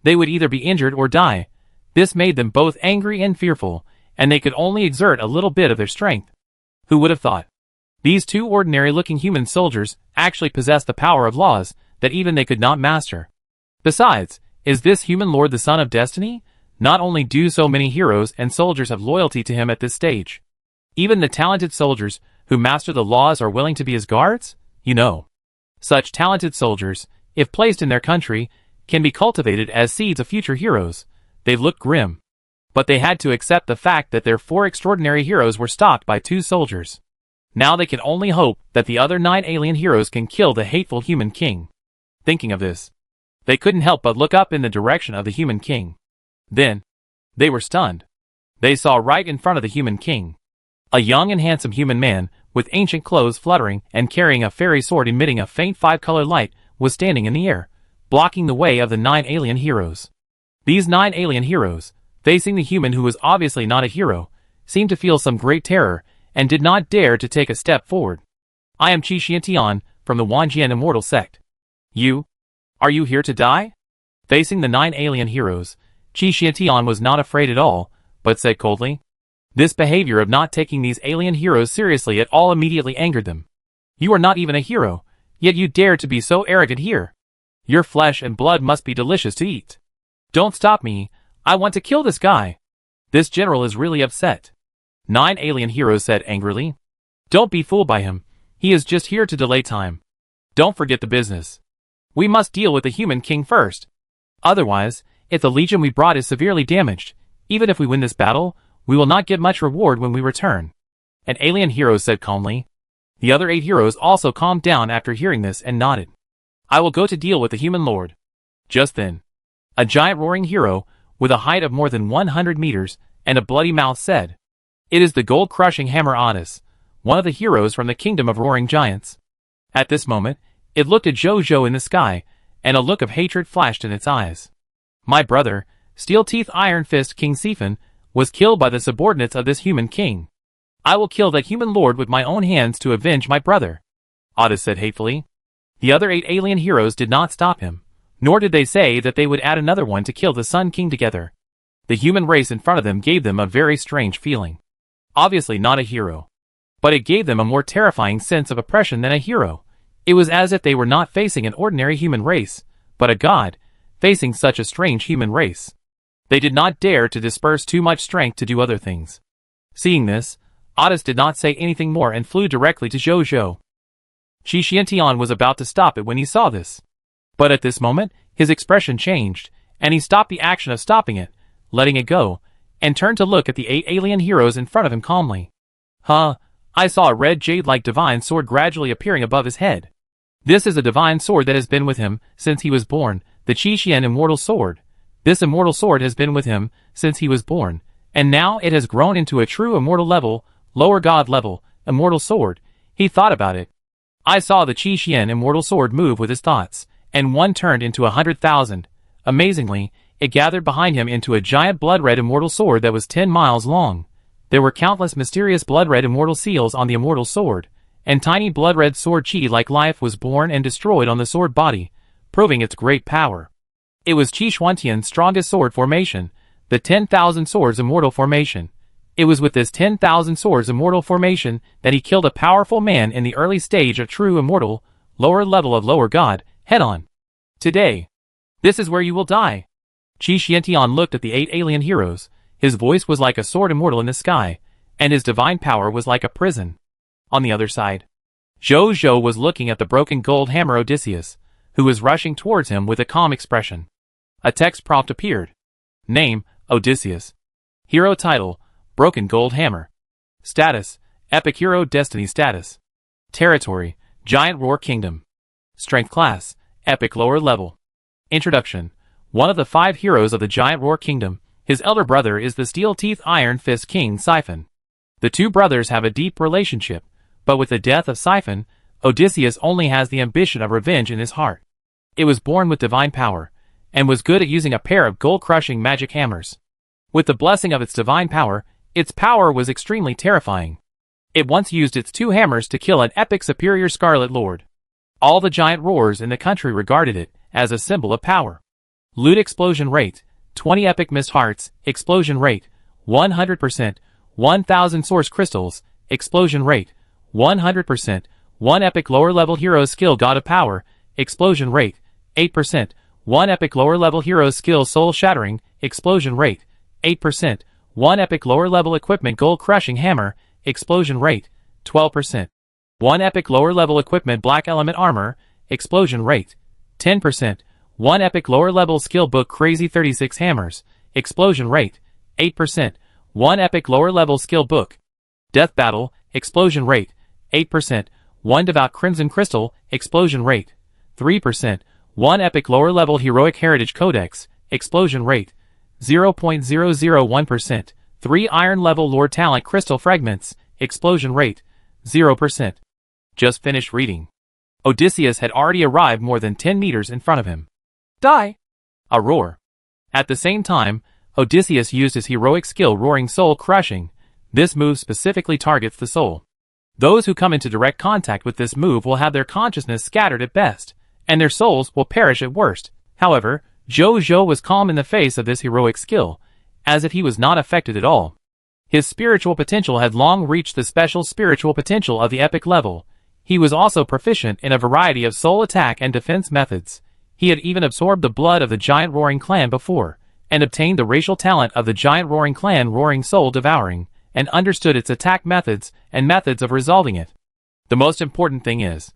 they would either be injured or die. This made them both angry and fearful, and they could only exert a little bit of their strength. Who would have thought? These 2 ordinary-looking human soldiers actually possessed the power of laws that even they could not master. Besides, is this human lord the son of destiny? Not only do so many heroes and soldiers have loyalty to him at this stage, even the talented soldiers who master the laws are willing to be his guards? You know, such talented soldiers, if placed in their country, can be cultivated as seeds of future heroes. They look grim, but they had to accept the fact that their 4 extraordinary heroes were stopped by 2 soldiers. Now they can only hope that the other 9 alien heroes can kill the hateful human king. Thinking of this, they couldn't help but look up in the direction of the human king. Then, they were stunned. They saw right in front of the human king a young and handsome human man, with ancient clothes fluttering and carrying a fairy sword emitting a faint 5-color light, was standing in the air, blocking the way of the 9 alien heroes. These 9 alien heroes, facing the human who was obviously not a hero, seemed to feel some great terror, and did not dare to take a step forward. I am Qi Xiantian, from the Wanjian Immortal Sect. Are you here to die? Facing the 9 alien heroes, Qi Xiantian was not afraid at all, but said coldly. This behavior of not taking these alien heroes seriously at all immediately angered them. You are not even a hero, yet you dare to be so arrogant here. Your flesh and blood must be delicious to eat. Don't stop me, I want to kill this guy. This general is really upset. 9 alien heroes said angrily. Don't be fooled by him, he is just here to delay time. Don't forget the business. We must deal with the human king first. Otherwise, if the legion we brought is severely damaged, even if we win this battle, we will not get much reward when we return. An alien hero said calmly. The other 8 heroes also calmed down after hearing this and nodded. I will go to deal with the human lord. Just then, a giant roaring hero, with a height of more than 100 meters, and a bloody mouth said, It is the gold-crushing hammer Otis, one of the heroes from the kingdom of roaring giants. At this moment, it looked at Zhou Zhou in the sky, and a look of hatred flashed in its eyes. My brother, Steel Teeth Iron Fist King Siphon, was killed by the subordinates of this human king. I will kill that human lord with my own hands to avenge my brother, Otis said hatefully. The other 8 alien heroes did not stop him, nor did they say that they would add another one to kill the Sun King together. The human race in front of them gave them a very strange feeling. Obviously not a hero. But it gave them a more terrifying sense of oppression than a hero. It was as if they were not facing an ordinary human race, but a god, facing such a strange human race. They did not dare to disperse too much strength to do other things. Seeing this, Otis did not say anything more and flew directly to Jojo. Qi Xiantian was about to stop it when he saw this. But at this moment, his expression changed, and he stopped the action of stopping it, letting it go, and turned to look at the 8 alien heroes in front of him calmly. I saw a red jade-like divine sword gradually appearing above his head. This is a divine sword that has been with him since he was born, the Qi Xian Immortal Sword. This immortal sword has been with him since he was born, and now it has grown into a true immortal level, lower god level, immortal sword. He thought about it. I saw the Qi Xian Immortal Sword move with his thoughts, and one turned into 100,000. Amazingly, it gathered behind him into a giant blood-red immortal sword that was 10 miles long. There were countless mysterious blood-red immortal seals on the immortal sword, and tiny blood-red sword chi-like life was born and destroyed on the sword body, proving its great power. It was Qi Xuantian's strongest sword formation, the 10,000 Swords Immortal Formation. It was with this 10,000 Swords Immortal Formation that he killed a powerful man in the early stage of true immortal, lower level of lower god, head-on. Today, this is where you will die. Qi Xiantian looked at the 8 alien heroes. His voice was like a sword immortal in the sky, and his divine power was like a prison. On the other side, Jojo was looking at the broken gold hammer Odysseus, who was rushing towards him with a calm expression. A text prompt appeared. Name, Odysseus. Hero title, Broken Gold Hammer. Status, Epic Hero Destiny Status. Territory, Giant Roar Kingdom. Strength Class, Epic Lower Level. Introduction. One of the 5 heroes of the Giant Roar Kingdom, his elder brother is the Steel Teeth Iron Fist King Siphon. The 2 brothers have a deep relationship, but with the death of Siphon, Odysseus only has the ambition of revenge in his heart. It was born with divine power, and was good at using a pair of gold-crushing magic hammers. With the blessing of its divine power, its power was extremely terrifying. It once used its 2 hammers to kill an epic superior Scarlet Lord. All the giant roars in the country regarded it as a symbol of power. Loot explosion rate, 20 epic mist hearts, explosion rate, 100%, 1000 source crystals, explosion rate, 100%, 1 epic lower level hero skill god of power, explosion rate, 8%, 1 epic lower level hero skill soul shattering, explosion rate, 8%, 1 epic lower level equipment gold crushing hammer, explosion rate, 12%, 1 epic lower level equipment black element armor, explosion rate, 10%, 1 epic lower level skill book crazy 36 hammers, explosion rate, 8%, 1 epic lower level skill book, death battle, explosion rate, 8%, 1 devout crimson crystal, explosion rate, 3%, 1 epic lower level heroic heritage codex, explosion rate, 0.001%, 3 iron level lord talent crystal fragments, explosion rate, 0%. Just finished reading. Odysseus had already arrived more than 10 meters in front of him. Die! A roar. At the same time, Odysseus used his heroic skill Roaring Soul Crushing. This move specifically targets the soul. Those who come into direct contact with this move will have their consciousness scattered at best, and their souls will perish at worst. However, Jojo was calm in the face of this heroic skill, as if he was not affected at all. His spiritual potential had long reached the special spiritual potential of the epic level. He was also proficient in a variety of soul attack and defense methods. He had even absorbed the blood of the Giant Roaring Clan before, and obtained the racial talent of the Giant Roaring Clan Roaring Soul Devouring, and understood its attack methods and methods of resolving it. The most important thing is,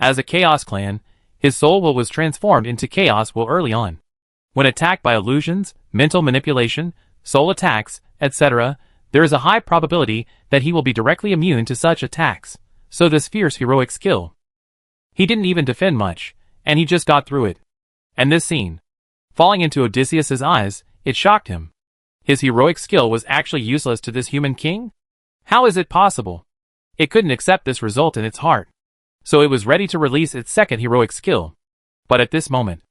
as a Chaos Clan, his soul will was transformed into Chaos will early on. When attacked by illusions, mental manipulation, soul attacks, etc., there is a high probability that he will be directly immune to such attacks. So this fierce heroic skill. He didn't even defend much, and he just got through it. And this scene, falling into Odysseus's eyes, it shocked him. His heroic skill was actually useless to this human king? How is it possible? It couldn't accept this result in its heart. So it was ready to release its second heroic skill. But at this moment,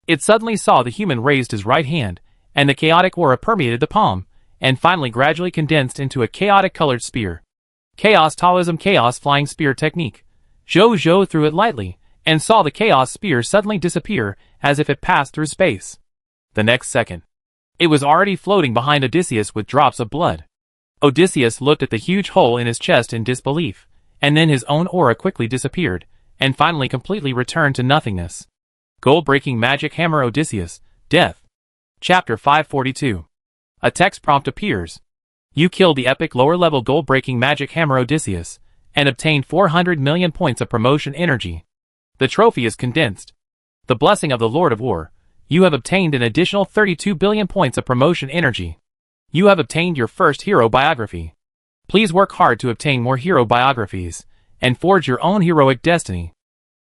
It suddenly saw the human raised his right hand, and the chaotic aura permeated the palm, and finally gradually condensed into a chaotic colored spear. Chaos Taoism Chaos Flying Spear Technique. Zhou threw it lightly, and saw the chaos spear suddenly disappear as if it passed through space. The next second, it was already floating behind Odysseus with drops of blood. Odysseus looked at the huge hole in his chest in disbelief, and then his own aura quickly disappeared, and finally completely returned to nothingness. Gold-breaking magic hammer Odysseus, Death. Chapter 542. A text prompt appears. You killed the epic lower-level gold-breaking magic hammer Odysseus, and obtained 400 million points of promotion energy. The trophy is condensed. The blessing of the Lord of War. You have obtained an additional 32 billion points of promotion energy. You have obtained your first hero biography. Please work hard to obtain more hero biographies, and forge your own heroic destiny.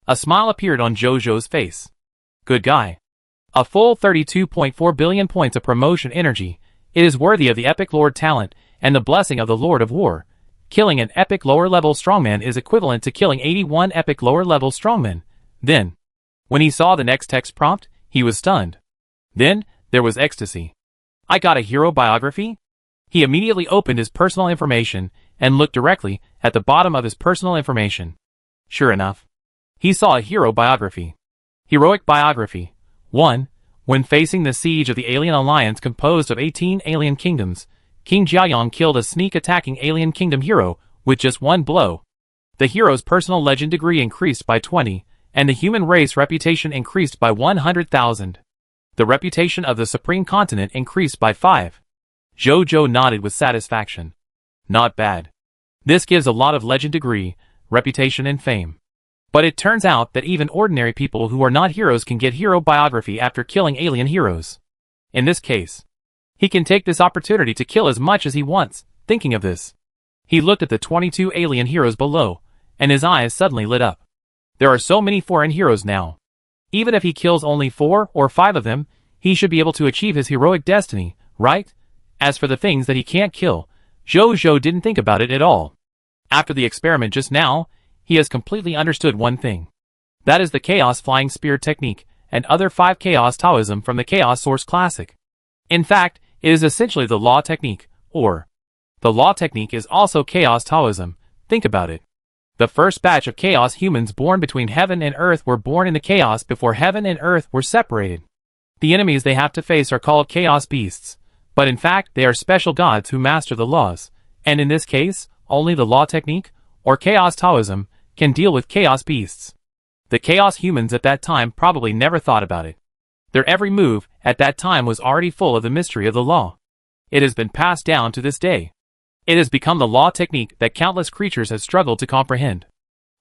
A smile appeared on Zhou's face. Good guy. A full 32.4 billion points of promotion energy. It is worthy of the epic lord talent, and the blessing of the Lord of War. Killing an epic lower-level strongman is equivalent to killing 81 epic lower-level strongmen. Then, when he saw the next text prompt, he was stunned. Then, there was ecstasy. I got a hero biography? He immediately opened his personal information and looked directly at the bottom of his personal information. Sure enough, he saw a hero biography. Heroic biography. 1. When facing the siege of the alien alliance composed of 18 alien kingdoms, King Jiayong killed a sneak-attacking alien kingdom hero with just one blow. The hero's personal legend degree increased by 20, and the human race reputation increased by 100,000. The reputation of the supreme continent increased by 5. Zhou nodded with satisfaction. Not bad. This gives a lot of legend degree, reputation and fame. But it turns out that even ordinary people who are not heroes can get hero biography after killing alien heroes. In this case, he can take this opportunity to kill as much as he wants. Thinking of this, he looked at the 22 alien heroes below, and his eyes suddenly lit up. There are so many foreign heroes now. Even if he kills only 4 or 5 of them, he should be able to achieve his heroic destiny, right? As for the things that he can't kill, Zhou didn't think about it at all. After the experiment just now, he has completely understood one thing. That is the Chaos Flying Spear Technique, and other 5 Chaos Taoism from the Chaos Source Classic. In fact, it is essentially the Law Technique, or the Law Technique is also Chaos Taoism. Think about it. The first batch of Chaos humans born between heaven and earth were born in the Chaos before heaven and earth were separated. The enemies they have to face are called Chaos Beasts, but in fact they are special gods who master the laws, and in this case, only the Law Technique, or Chaos Taoism, can deal with Chaos Beasts. The Chaos humans at that time probably never thought about it. Their every move at that time was already full of the mystery of the law. It has been passed down to this day. It has become the law technique that countless creatures have struggled to comprehend.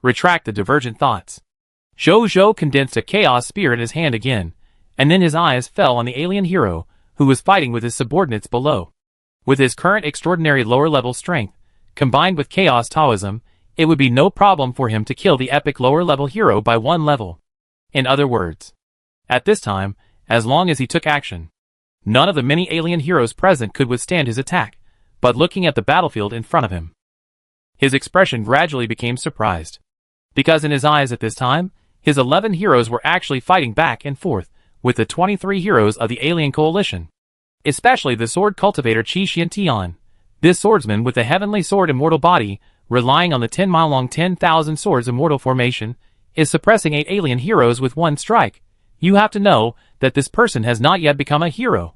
Retract the divergent thoughts. Zhou condensed a chaos spear in his hand again, and then his eyes fell on the alien hero, who was fighting with his subordinates below. With his current extraordinary lower-level strength, combined with Chaos Taoism, it would be no problem for him to kill the epic lower-level hero by 1 level. In other words, at this time, as long as he took action, none of the many alien heroes present could withstand his attack. But looking at the battlefield in front of him, his expression gradually became surprised. Because in his eyes at this time, his 11 heroes were actually fighting back and forth with the 23 heroes of the alien coalition. Especially the sword cultivator Qi Xiantian. This swordsman with the heavenly sword immortal body, relying on the 10-mile-long 10,000 swords immortal formation, is suppressing 8 alien heroes with 1 strike. You have to know that this person has not yet become a hero.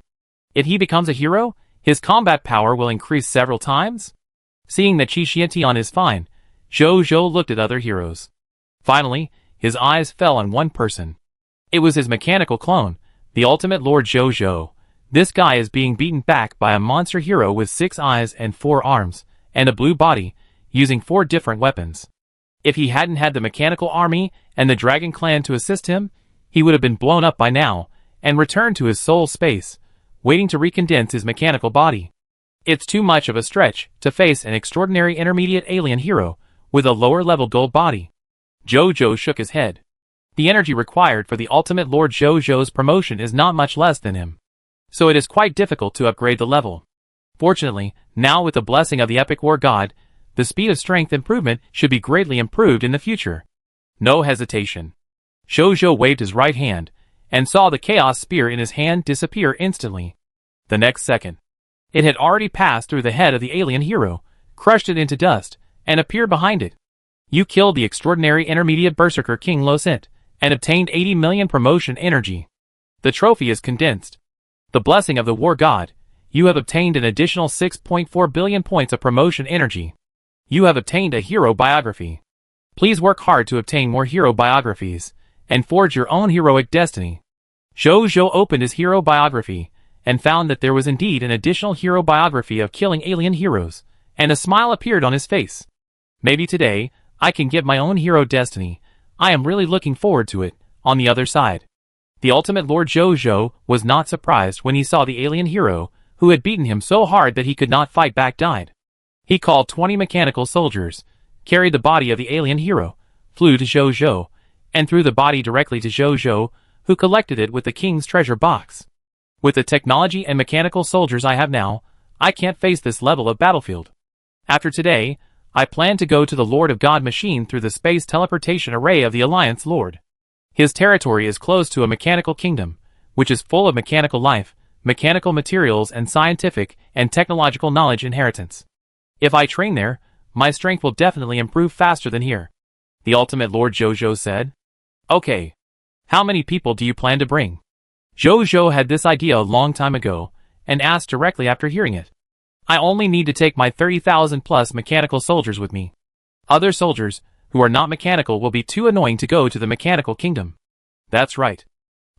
If he becomes a hero, his combat power will increase several times. Seeing that Qi Xiantian is fine, Zhou looked at other heroes. Finally, his eyes fell on one person. It was his mechanical clone, the ultimate Lord Zhou. This guy is being beaten back by a monster hero with 6 eyes and 4 arms, and a blue body, using 4 different weapons. If he hadn't had the mechanical army and the dragon clan to assist him, he would have been blown up by now, and returned to his soul space, waiting to recondense his mechanical body. It's too much of a stretch to face an extraordinary intermediate alien hero with a lower-level gold body. Zhou shook his head. The energy required for the ultimate Lord Zhou's promotion is not much less than him, so it is quite difficult to upgrade the level. Fortunately, now with the blessing of the epic war god, the speed of strength improvement should be greatly improved in the future. No hesitation. Zhou waved his right hand, and saw the Chaos Spear in his hand disappear instantly. The next second, it had already passed through the head of the alien hero, crushed it into dust, and appeared behind it. You killed the extraordinary intermediate berserker King Losint, and obtained 80 million promotion energy. The trophy is condensed. The blessing of the war god, you have obtained an additional 6.4 billion points of promotion energy. You have obtained a hero biography. Please work hard to obtain more hero biographies, and forge your own heroic destiny. Zhou opened his hero biography, and found that there was indeed an additional hero biography of killing alien heroes, and a smile appeared on his face. Maybe today, I can get my own hero destiny. I am really looking forward to it. On the other side, the ultimate Lord Zhou was not surprised when he saw the alien hero, who had beaten him so hard that he could not fight back, died. He called 20 mechanical soldiers, carried the body of the alien hero, flew to Zhou, and threw the body directly to Zhou, who collected it with the king's treasure box. With the technology and mechanical soldiers I have now, I can't face this level of battlefield. After today, I plan to go to the Lord of God machine through the space teleportation array of the Alliance Lord. His territory is close to a mechanical kingdom, which is full of mechanical life, mechanical materials and scientific and technological knowledge inheritance. If I train there, my strength will definitely improve faster than here. The ultimate Lord Zhou said. Okay. How many people do you plan to bring? Zhou had this idea a long time ago, and asked directly after hearing it. I only need to take my 30,000 plus mechanical soldiers with me. Other soldiers, who are not mechanical, will be too annoying to go to the mechanical kingdom. That's right.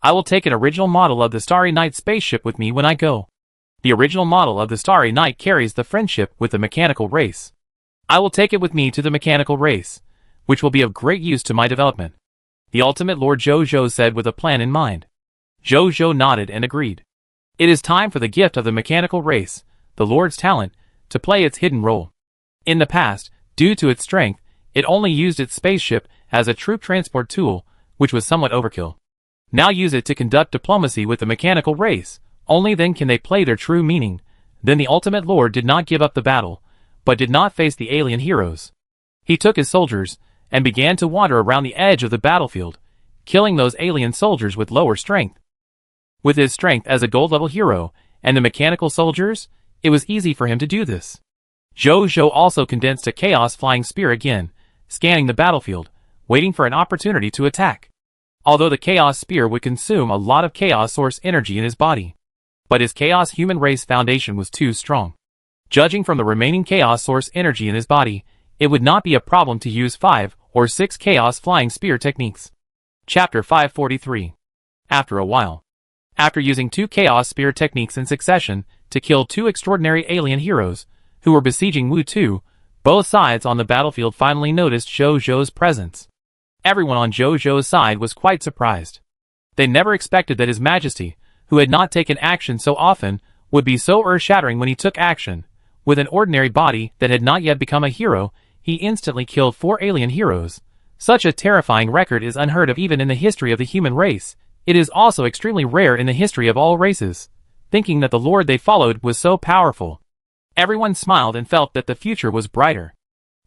I will take an original model of the Starry Night spaceship with me when I go. The original model of the Starry Night carries the friendship with the mechanical race. I will take it with me to the mechanical race, which will be of great use to my development. The ultimate Lord Zhou said with a plan in mind. Zhou nodded and agreed. It is time for the gift of the mechanical race, the Lord's talent, to play its hidden role. In the past, due to its strength, it only used its spaceship as a troop transport tool, which was somewhat overkill. Now use it to conduct diplomacy with the mechanical race, only then can they play their true meaning. Then the ultimate Lord did not give up the battle, but did not face the alien heroes. He took his soldiers, and began to wander around the edge of the battlefield, killing those alien soldiers with lower strength. With his strength as a gold-level hero, and the mechanical soldiers, it was easy for him to do this. Zhou also condensed a Chaos Flying Spear again, scanning the battlefield, waiting for an opportunity to attack. Although the Chaos Spear would consume a lot of Chaos Source energy in his body, but his Chaos Human Race foundation was too strong. Judging from the remaining Chaos Source energy in his body, it would not be a problem to use 5 or 6 Chaos Flying Spear techniques. Chapter 543. After a while. After using 2 Chaos Spear techniques in succession to kill 2 extraordinary alien heroes, who were besieging Wu-2, both sides on the battlefield finally noticed Zhou's presence. Everyone on Zhou's side was quite surprised. They never expected that His Majesty, who had not taken action so often, would be so earth-shattering when he took action. With an ordinary body that had not yet become a hero, he instantly killed 4 alien heroes. Such a terrifying record is unheard of even in the history of the human race. It is also extremely rare in the history of all races. Thinking that the Lord they followed was so powerful, everyone smiled and felt that the future was brighter.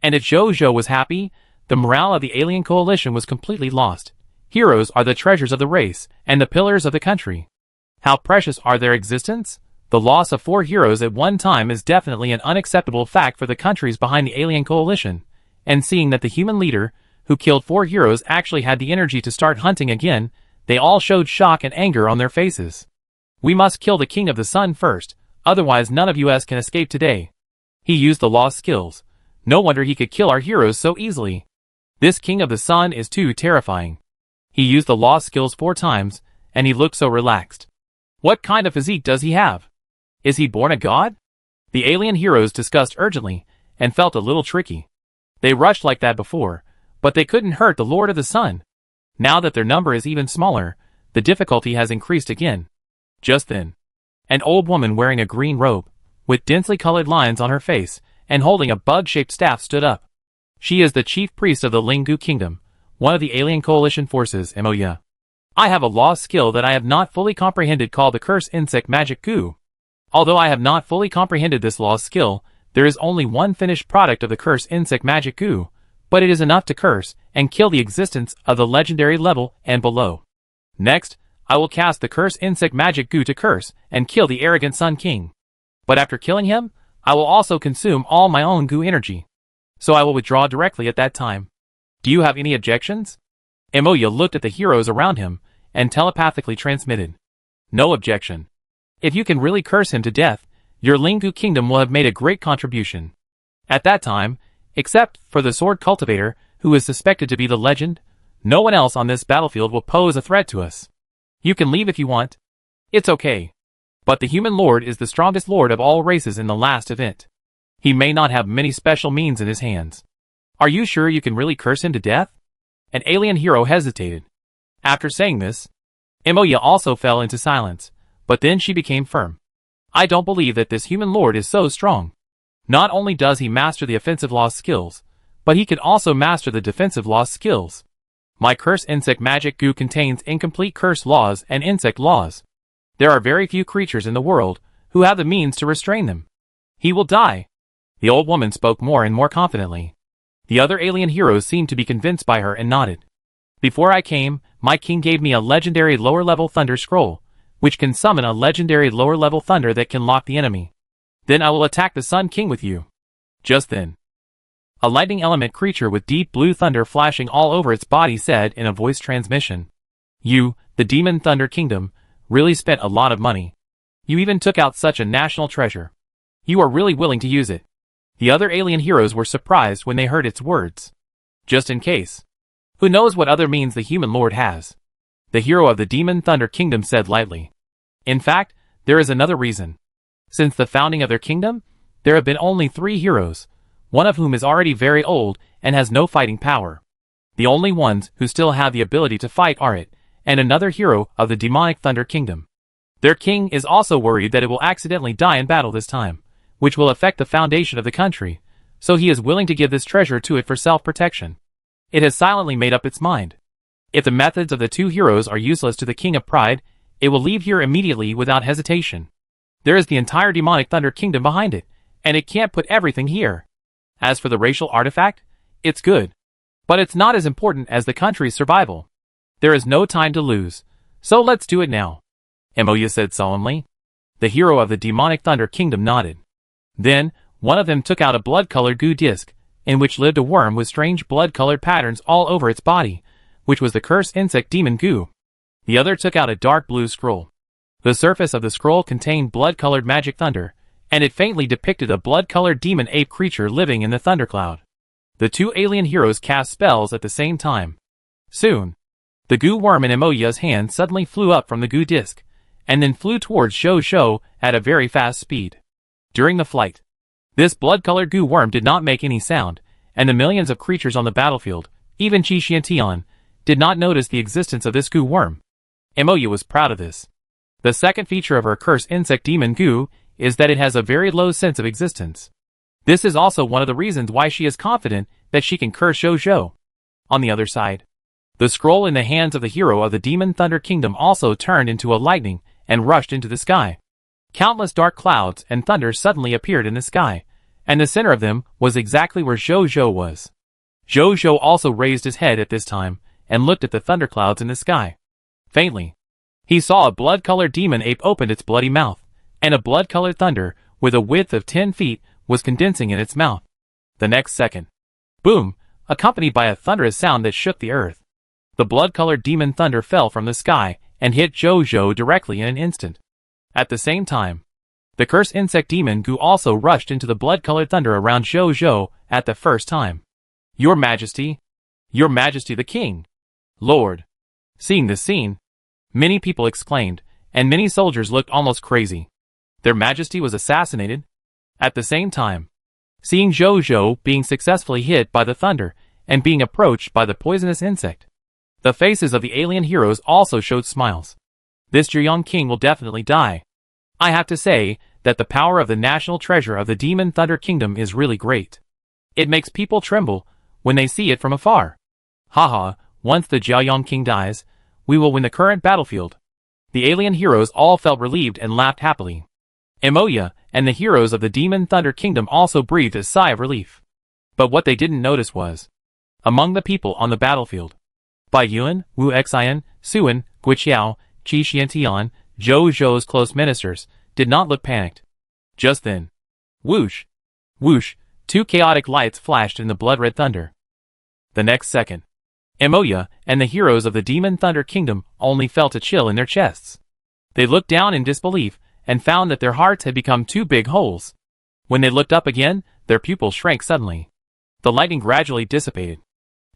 And if Zhou was happy, the morale of the alien coalition was completely lost. Heroes are the treasures of the race, and the pillars of the country. How precious are their existence? The loss of 4 heroes at one time is definitely an unacceptable fact for the countries behind the alien coalition, and seeing that the human leader, who killed 4 heroes, actually had the energy to start hunting again, they all showed shock and anger on their faces. We must kill the King of the Sun first, otherwise none of us can escape today. He used the lost skills. No wonder he could kill our heroes so easily. This King of the Sun is too terrifying. He used the lost skills 4 times, and he looked so relaxed. What kind of physique does he have? Is he born a god? The alien heroes discussed urgently, and felt a little tricky. They rushed like that before, but they couldn't hurt the Lord of the Sun. Now that their number is even smaller, the difficulty has increased again. Just then, an old woman wearing a green robe, with densely colored lines on her face, and holding a bug-shaped staff stood up. She is the chief priest of the Linggu Kingdom, one of the alien coalition forces. Moya. I have a lost skill that I have not fully comprehended called the Curse Insect Magic Goo. Although I have not fully comprehended this lost skill, there is only one finished product of the Curse Insect Magic Goo, but it is enough to curse and kill the existence of the legendary level and below. Next, I will cast the curse insect magic goo to curse and kill the arrogant Sun King. But after killing him, I will also consume all my own goo energy. So I will withdraw directly at that time. Do you have any objections? Emoya looked at the heroes around him and telepathically transmitted. No objection. If you can really curse him to death, your Lingu kingdom will have made a great contribution. At that time, except for the sword cultivator, who is suspected to be the legend, no one else on this battlefield will pose a threat to us. You can leave if you want. It's okay. But the human lord is the strongest lord of all races in the last event. He may not have many special means in his hands. Are you sure you can really curse him to death? An alien hero hesitated. After saying this, Emoya also fell into silence, but then she became firm. I don't believe that this human lord is so strong. Not only does he master the offensive laws skills, but he can also master the defensive laws skills. My curse insect magic goo contains incomplete curse laws and insect laws. There are very few creatures in the world who have the means to restrain them. He will die. The old woman spoke more and more confidently. The other alien heroes seemed to be convinced by her and nodded. Before I came, my king gave me a legendary lower-level thunder scroll, which can summon a legendary lower-level thunder that can lock the enemy. Then I will attack the Sun King with you. Just then, a lightning element creature with deep blue thunder flashing all over its body said in a voice transmission, "You, the Demon Thunder Kingdom, really spent a lot of money. You even took out such a national treasure. You are really willing to use it." The other alien heroes were surprised when they heard its words. Just in case. Who knows what other means the human lord has? The hero of the Demon Thunder Kingdom said lightly. In fact, there is another reason. Since the founding of their kingdom, there have been only 3 heroes, one of whom is already very old and has no fighting power. The only ones who still have the ability to fight are it, and another hero of the Demonic Thunder Kingdom. Their king is also worried that it will accidentally die in battle this time, which will affect the foundation of the country, so he is willing to give this treasure to it for self-protection. It has silently made up its mind. If the methods of the 2 heroes are useless to the King of Pride, it will leave here immediately without hesitation. There is the entire Demonic Thunder Kingdom behind it, and it can't put everything here. As for the racial artifact, it's good. But it's not as important as the country's survival. There is no time to lose, so let's do it now. Emoya said solemnly. The hero of the Demonic Thunder Kingdom nodded. Then, one of them took out a blood-colored goo disc, in which lived a worm with strange blood-colored patterns all over its body, which was the cursed insect demon goo. The other took out a dark blue scroll. The surface of the scroll contained blood-colored magic thunder, and it faintly depicted a blood-colored demon ape creature living in the thundercloud. The 2 alien heroes cast spells at the same time. Soon, the goo worm in Emoya's hand suddenly flew up from the goo disc, and then flew towards Shou at a very fast speed. During the flight, this blood-colored goo worm did not make any sound, and the millions of creatures on the battlefield, even Qi Xiantian, did not notice the existence of this goo worm. Emoya was proud of this. The second feature of her cursed insect demon goo is that it has a very low sense of existence. This is also one of the reasons why she is confident that she can curse Shou. On the other side, the scroll in the hands of the hero of the Demon Thunder Kingdom also turned into a lightning and rushed into the sky. Countless dark clouds and thunder suddenly appeared in the sky, and the center of them was exactly where Shou was. Shou also raised his head at this time and looked at the thunderclouds in the sky. Faintly, he saw a blood-colored demon ape open its bloody mouth, and a blood-colored thunder, with a width of 10 feet, was condensing in its mouth. The next second, boom, accompanied by a thunderous sound that shook the earth. The blood-colored demon thunder fell from the sky and hit Shou directly in an instant. At the same time, the cursed insect demon goo also rushed into the blood-colored thunder around Shou at the first time. Your Majesty the King! Lord! Seeing this scene, many people exclaimed, and many soldiers looked almost crazy. Their Majesty was assassinated? At the same time, seeing Shou being successfully hit by the thunder and being approached by the poisonous insect, the faces of the alien heroes also showed smiles. This Zhiyong King will definitely die. I have to say that the power of the national treasure of the Demon Thunder Kingdom is really great. It makes people tremble when they see it from afar. Haha, once the Zhiyong King dies, we will win the current battlefield. The alien heroes all felt relieved and laughed happily. Emoya and the heroes of the Demon Thunder Kingdom also breathed a sigh of relief. But what they didn't notice was, among the people on the battlefield, Bai Yuan, Wu Xian, Suan, Guiqiao, Qi Xiantian, Zhou Zhou's close ministers, did not look panicked. Just then, whoosh, whoosh, two chaotic lights flashed in the blood-red thunder. The next second, Emoya and the heroes of the Demon Thunder Kingdom only felt a chill in their chests. They looked down in disbelief and found that their hearts had become two big holes. When they looked up again, their pupils shrank suddenly. The lightning gradually dissipated.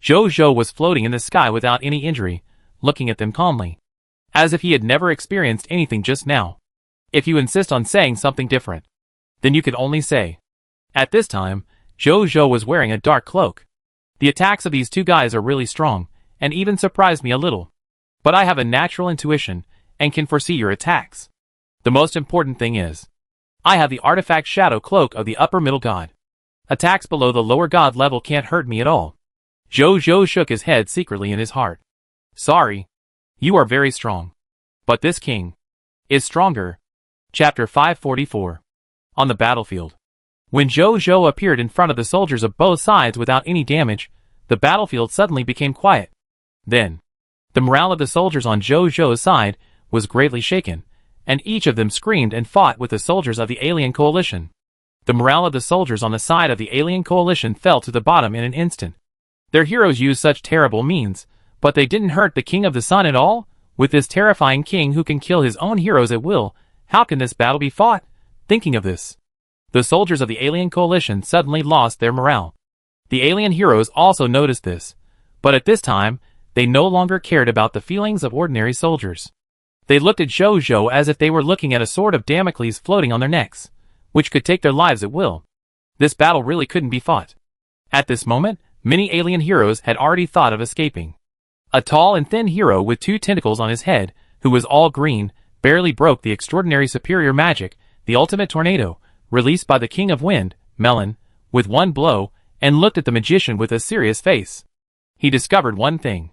Zhou Zhou was floating in the sky without any injury, looking at them calmly, as if he had never experienced anything just now. If you insist on saying something different, then you could only say. At this time, Zhou Zhou was wearing a dark cloak. The attacks of these two guys are really strong, and even surprised me a little. But I have a natural intuition, and can foresee your attacks. The most important thing is, I have the artifact shadow cloak of the upper middle god. Attacks below the lower god level can't hurt me at all. Zhou Zhou shook his head secretly in his heart. Sorry. You are very strong. But this king is stronger. Chapter 544. On the battlefield. When Zhou Zhou appeared in front of the soldiers of both sides without any damage, the battlefield suddenly became quiet. Then, the morale of the soldiers on Zhou Zhou's side was greatly shaken, and each of them screamed and fought with the soldiers of the alien coalition. The morale of the soldiers on the side of the alien coalition fell to the bottom in an instant. Their heroes used such terrible means, but they didn't hurt the King of the Sun at all? With this terrifying king who can kill his own heroes at will, how can this battle be fought? Thinking of this, the soldiers of the alien coalition suddenly lost their morale. The alien heroes also noticed this, but at this time, they no longer cared about the feelings of ordinary soldiers. They looked at Zhou Zhou as if they were looking at a sword of Damocles floating on their necks, which could take their lives at will. This battle really couldn't be fought. At this moment, many alien heroes had already thought of escaping. A tall and thin hero with two tentacles on his head, who was all green, barely broke the extraordinary superior magic, the ultimate tornado, released by the King of Wind, Melon, with one blow, and looked at the magician with a serious face. He discovered one thing.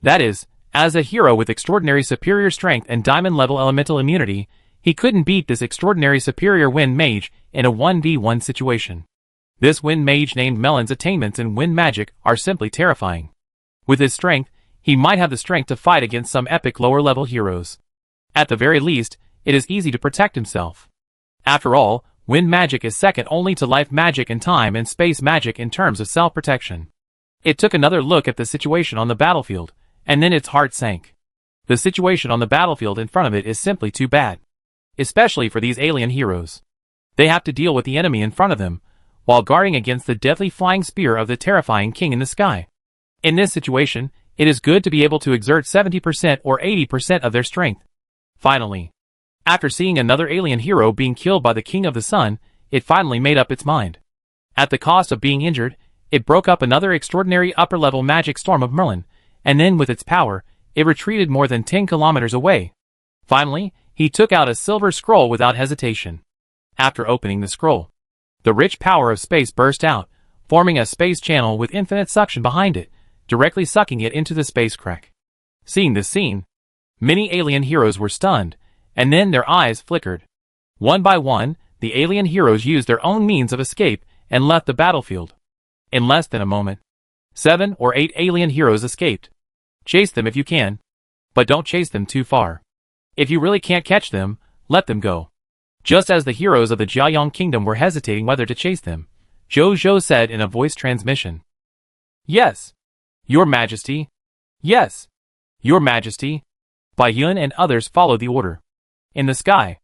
That is, as a hero with extraordinary superior strength and diamond-level elemental immunity, he couldn't beat this extraordinary superior wind mage in a 1v1 situation. This wind mage named Melon's attainments in wind magic are simply terrifying. With his strength, he might have the strength to fight against some epic lower-level heroes. At the very least, it is easy to protect himself. After all, wind magic is second only to life magic and time and space magic in terms of self-protection. It took another look at the situation on the battlefield, and then its heart sank. The situation on the battlefield in front of it is simply too bad. Especially for these alien heroes. They have to deal with the enemy in front of them, while guarding against the deadly flying spear of the terrifying king in the sky. In this situation, it is good to be able to exert 70% or 80% of their strength. Finally, after seeing another alien hero being killed by the King of the Sun, it finally made up its mind. At the cost of being injured, it broke up another extraordinary upper-level magic storm of Merlin, and then with its power, it retreated more than 10 kilometers away. Finally, he took out a silver scroll without hesitation. After opening the scroll, the rich power of space burst out, forming a space channel with infinite suction behind it, directly sucking it into the space crack. Seeing this scene, many alien heroes were stunned, and then their eyes flickered. One by one, the alien heroes used their own means of escape and left the battlefield. In less than a moment, 7 or 8 alien heroes escaped. Chase them if you can, but don't chase them too far. If you really can't catch them, let them go. Just as the heroes of the Jiayang Kingdom were hesitating whether to chase them, Zhou Zhou said in a voice transmission. Yes, Your Majesty. Yes, Your Majesty. Bai Yun and others followed the order. In the sky,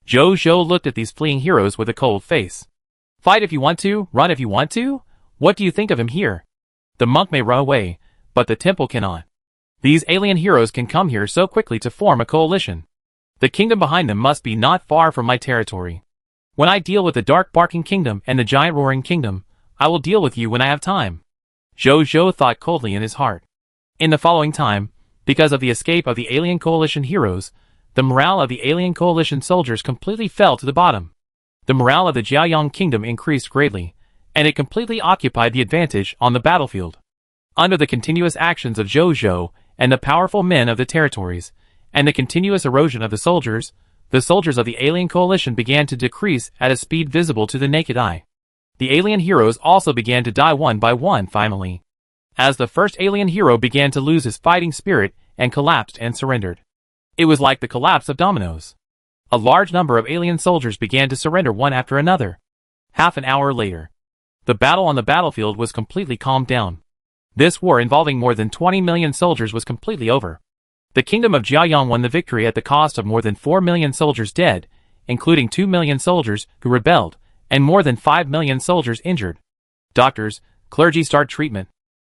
Zhou Zhou looked at these fleeing heroes with a cold face. Fight if you want to, run if you want to? What do you think of him here? The monk may run away, but the temple cannot. These alien heroes can come here so quickly to form a coalition. The kingdom behind them must be not far from my territory. When I deal with the Dark Barking Kingdom and the Giant Roaring Kingdom, I will deal with you when I have time. Zhou Zhou thought coldly in his heart. In the following time, because of the escape of the alien coalition heroes, the morale of the alien coalition soldiers completely fell to the bottom. The morale of the Jiayang Kingdom increased greatly, and it completely occupied the advantage on the battlefield. Under the continuous actions of Zhou Zhou and the powerful men of the territories, and the continuous erosion of the soldiers of the alien coalition began to decrease at a speed visible to the naked eye. The alien heroes also began to die one by one finally, as the first alien hero began to lose his fighting spirit and collapsed and surrendered. It was like the collapse of dominoes. A large number of alien soldiers began to surrender one after another. Half an hour later, the battle on the battlefield was completely calmed down. This war involving more than 20 million soldiers was completely over. The kingdom of Jiayang won the victory at the cost of more than 4 million soldiers dead, including 2 million soldiers who rebelled, and more than 5 million soldiers injured. Doctors, clergy, start treatment.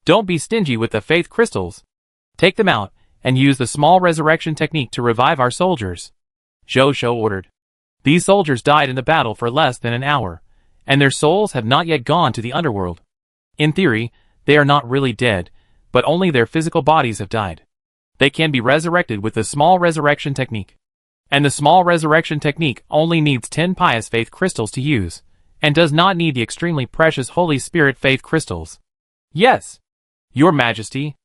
Don't be stingy with the faith crystals. Take them out, and use the small resurrection technique to revive our soldiers. Zhou Zhou ordered. These soldiers died in the battle for less than an hour, and their souls have not yet gone to the underworld. In theory, they are not really dead, but only their physical bodies have died. They can be resurrected with the small resurrection technique. And the small resurrection technique only needs 10 pious faith crystals to use, and does not need the extremely precious Holy Spirit faith crystals. Yes, Your Majesty.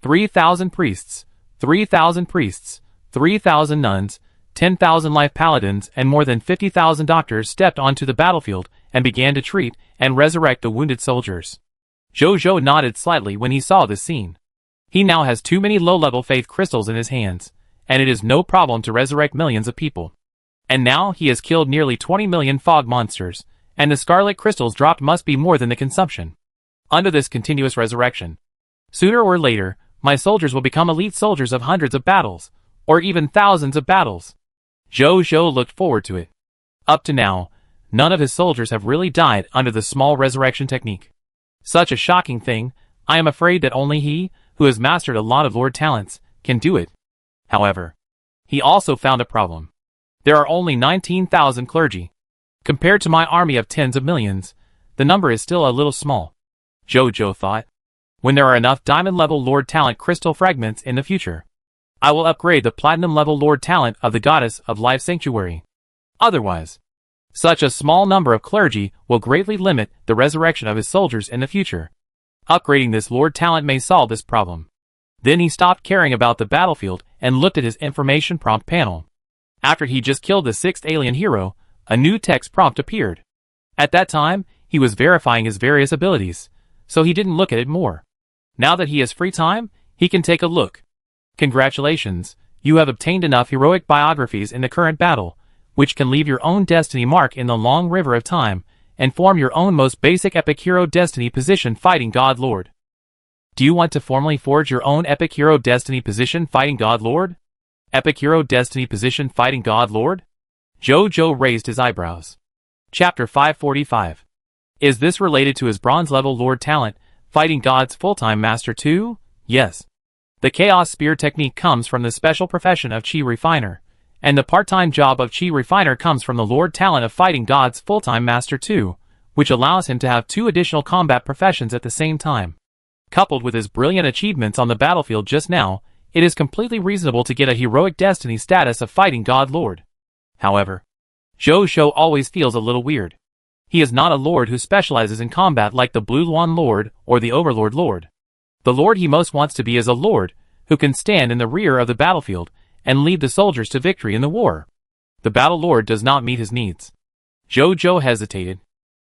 3,000 priests, 3,000 priests, 3,000 nuns, 10,000 life paladins, and more than 50,000 doctors stepped onto the battlefield and began to treat and resurrect the wounded soldiers. Zhou Zhou nodded slightly when he saw this scene. He now has too many low-level faith crystals in his hands, and it is no problem to resurrect millions of people. And now he has killed nearly 20 million fog monsters, and the scarlet crystals dropped must be more than the consumption. Under this continuous resurrection, sooner or later, my soldiers will become elite soldiers of hundreds of battles, or even thousands of battles. Zhou Zhou looked forward to it. Up to now, none of his soldiers have really died under the small resurrection technique. Such a shocking thing, I am afraid that only he, who has mastered a lot of Lord talents, can do it. However, he also found a problem. There are only 19,000 clergy. Compared to my army of tens of millions, the number is still a little small. Zhou Zhou thought. When there are enough diamond-level Lord talent crystal fragments in the future, I will upgrade the platinum-level Lord talent of the Goddess of Life Sanctuary. Otherwise, such a small number of clergy will greatly limit the resurrection of his soldiers in the future. Upgrading this Lord talent may solve this problem. Then he stopped caring about the battlefield and looked at his information prompt panel. After he just killed the 6th alien hero, a new text prompt appeared. At that time, he was verifying his various abilities, so he didn't look at it more. Now that he has free time, he can take a look. Congratulations, you have obtained enough heroic biographies in the current battle, which can leave your own destiny mark in the long river of time, and form your own most basic epic hero destiny position fighting God Lord. Do you want to formally forge your own epic hero destiny position fighting God Lord? Epic hero destiny position fighting God Lord? Zhou Zhou raised his eyebrows. Chapter 545. Is this related to his bronze-level Lord talent, fighting God's full-time master too? Yes. The Chaos Spear technique comes from the special profession of Chi Refiner, and the part-time job of Chi Refiner comes from the Lord talent of fighting God's full-time master too, which allows him to have 2 additional combat professions at the same time. Coupled with his brilliant achievements on the battlefield just now, it is completely reasonable to get a heroic destiny status of fighting God Lord. However, Zhou Zhou always feels a little weird. He is not a lord who specializes in combat like the Blue Luan Lord or the Overlord Lord. The lord he most wants to be is a lord who can stand in the rear of the battlefield and lead the soldiers to victory in the war. The battle lord does not meet his needs. Zhou Zhou hesitated,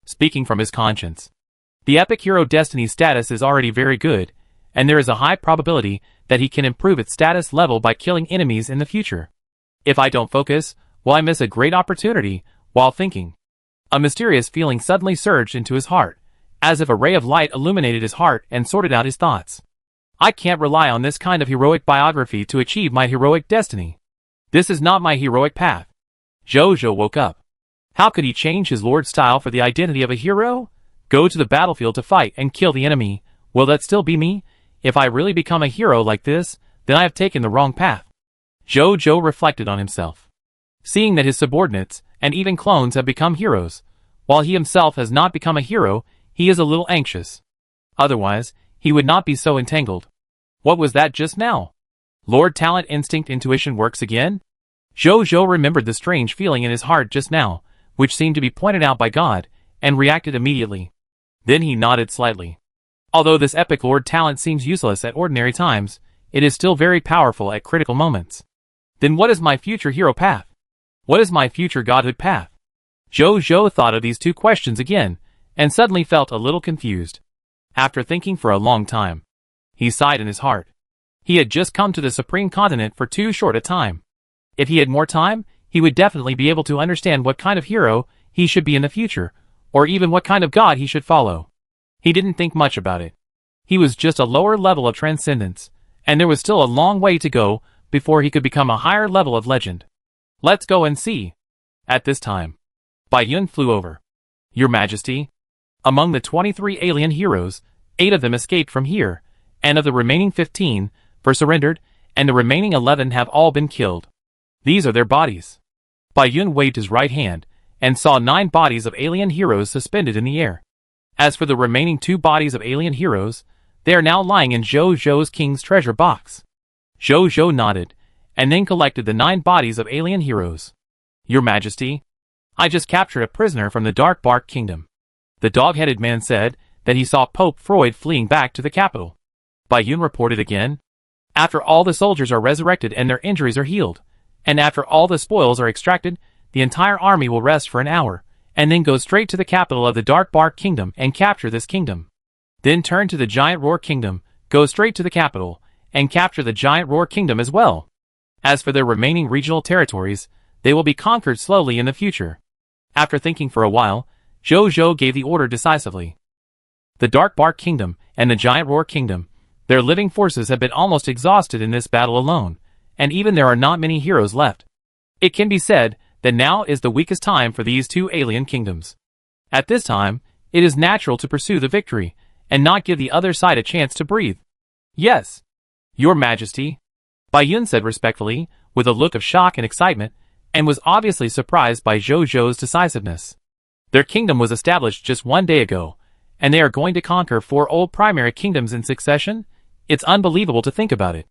speaking from his conscience. The epic hero destiny status is already very good, and there is a high probability that he can improve its status level by killing enemies in the future. If I don't focus, will I miss a great opportunity? While thinking, a mysterious feeling suddenly surged into his heart, as if a ray of light illuminated his heart and sorted out his thoughts. I can't rely on this kind of heroic biography to achieve my heroic destiny. This is not my heroic path. Zhou Zhou woke up. How could he change his lord style for the identity of a hero? Go to the battlefield to fight and kill the enemy. Will that still be me? If I really become a hero like this, then I have taken the wrong path. Zhou Zhou reflected on himself. Seeing that his subordinates, and even clones, have become heroes, while he himself has not become a hero, he is a little anxious. Otherwise, he would not be so entangled. What was that just now? Lord talent instinct intuition works again? Zhou Zhou remembered the strange feeling in his heart just now, which seemed to be pointed out by God, and reacted immediately. Then he nodded slightly. Although this epic Lord talent seems useless at ordinary times, it is still very powerful at critical moments. Then what is my future hero path? What is my future godhood path? Zhou Zhou thought of these 2 questions again, and suddenly felt a little confused. After thinking for a long time, he sighed in his heart. He had just come to the Supreme Continent for too short a time. If he had more time, he would definitely be able to understand what kind of hero he should be in the future, or even what kind of god he should follow. He didn't think much about it. He was just a lower level of transcendence, and there was still a long way to go before he could become a higher level of legend. Let's go and see. At this time, Bai Yun flew over. Your Majesty, among the 23 alien heroes, 8 of them escaped from here, and of the remaining 15, surrendered, and the remaining 11 have all been killed. These are their bodies. Bai Yun waved his right hand, and saw 9 bodies of alien heroes suspended in the air. As for the remaining 2 bodies of alien heroes, they are now lying in Zhou Zhou's king's treasure box. Zhou Zhou nodded, and then collected the 9 bodies of alien heroes. Your Majesty, I just captured a prisoner from the Dark Bark Kingdom. The dog-headed man said that he saw Pope Freud fleeing back to the capital. Bai Yun reported again. After all the soldiers are resurrected and their injuries are healed, and after all the spoils are extracted, the entire army will rest for an hour, and then go straight to the capital of the Dark Bark Kingdom and capture this kingdom. Then turn to the Giant Roar Kingdom, go straight to the capital, and capture the Giant Roar Kingdom as well. As for their remaining regional territories, they will be conquered slowly in the future. After thinking for a while, Zhou Zhou gave the order decisively. The Dark Bark Kingdom and the Giant Roar Kingdom, their living forces have been almost exhausted in this battle alone, and even there are not many heroes left. It can be said that now is the weakest time for these 2 alien kingdoms. At this time, it is natural to pursue the victory, and not give the other side a chance to breathe. Yes, Your Majesty, Bai Yun said respectfully, with a look of shock and excitement, and was obviously surprised by Zhou Zhou's decisiveness. Their kingdom was established just 1 day ago, and they are going to conquer 4 old primary kingdoms in succession? It's unbelievable to think about it.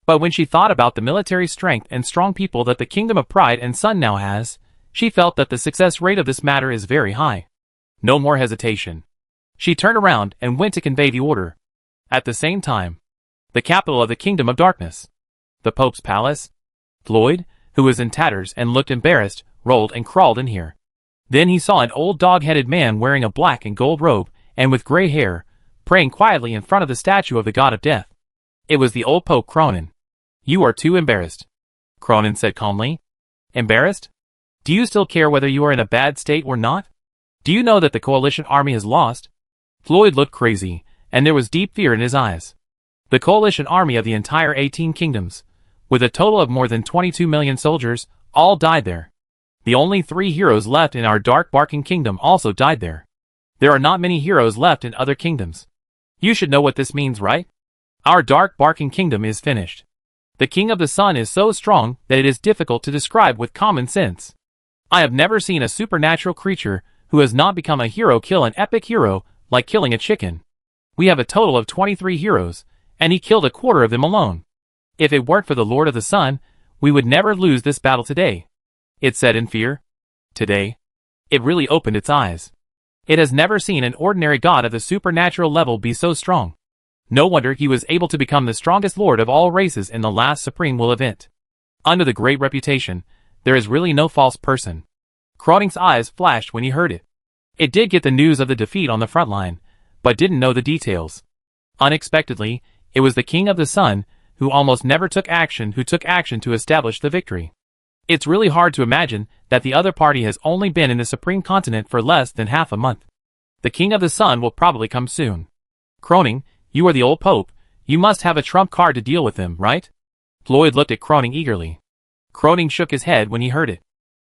But when she thought about the military strength and strong people that the Kingdom of Pride and Sun now has, she felt that the success rate of this matter is very high. No more hesitation. She turned around and went to convey the order. At the same time, the capital of the Kingdom of Darkness, the Pope's palace, Floyd, who was in tatters and looked embarrassed, rolled and crawled in here. Then he saw an old dog-headed man wearing a black and gold robe, and with gray hair, praying quietly in front of the statue of the god of death. It was the old Pope Cronin. You are too embarrassed, Cronin said calmly. Embarrassed? Do you still care whether you are in a bad state or not? Do you know that the coalition army has lost? Floyd looked crazy, and there was deep fear in his eyes. The coalition army of the entire 18 kingdoms, with a total of more than 22 million soldiers, all died there. The only 3 heroes left in our Dark Barking Kingdom also died there. There are not many heroes left in other kingdoms. You should know what this means, right? Our Dark Barking Kingdom is finished. The King of the Sun is so strong that it is difficult to describe with common sense. I have never seen a supernatural creature who has not become a hero kill an epic hero like killing a chicken. We have a total of 23 heroes, and he killed a quarter of them alone. If it weren't for the Lord of the Sun, we would never lose this battle today, it said in fear. Today, it really opened its eyes. It has never seen an ordinary god of the supernatural level be so strong. No wonder he was able to become the strongest lord of all races in the last Supreme Will event. Under the great reputation, there is really no false person. Cronin's eyes flashed when he heard it. It did get the news of the defeat on the front line, but didn't know the details. Unexpectedly, it was the King of the Sun, who almost never took action, who took action to establish the victory. It's really hard to imagine that the other party has only been in the Supreme Continent for less than half a month. The King of the Sun will probably come soon. Cronin, you are the old Pope, you must have a trump card to deal with him, right? Floyd looked at Cronin eagerly. Cronin shook his head when he heard it.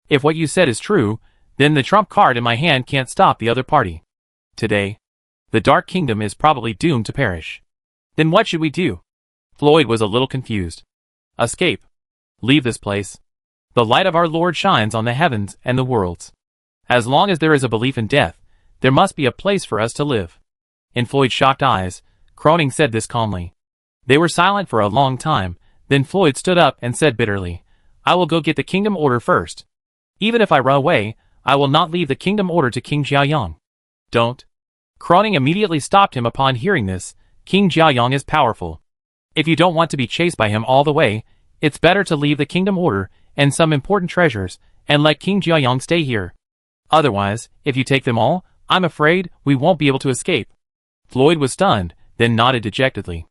If what you said is true, then the trump card in my hand can't stop the other party. Today, the Dark Kingdom is probably doomed to perish. Then what should we do? Floyd was a little confused. Escape. Leave this place. The light of our Lord shines on the heavens and the worlds. As long as there is a belief in death, there must be a place for us to live. In Floyd's shocked eyes, Cronin said this calmly. They were silent for a long time, then Floyd stood up and said bitterly, I will go get the kingdom order first. Even if I run away, I will not leave the kingdom order to King Jiaoyang. Don't. Cronin immediately stopped him upon hearing this. King Jiaoyang is powerful. If you don't want to be chased by him all the way, it's better to leave the kingdom order and some important treasures, and let King Jiaoyang stay here. Otherwise, if you take them all, I'm afraid we won't be able to escape. Floyd was stunned, then nodded dejectedly.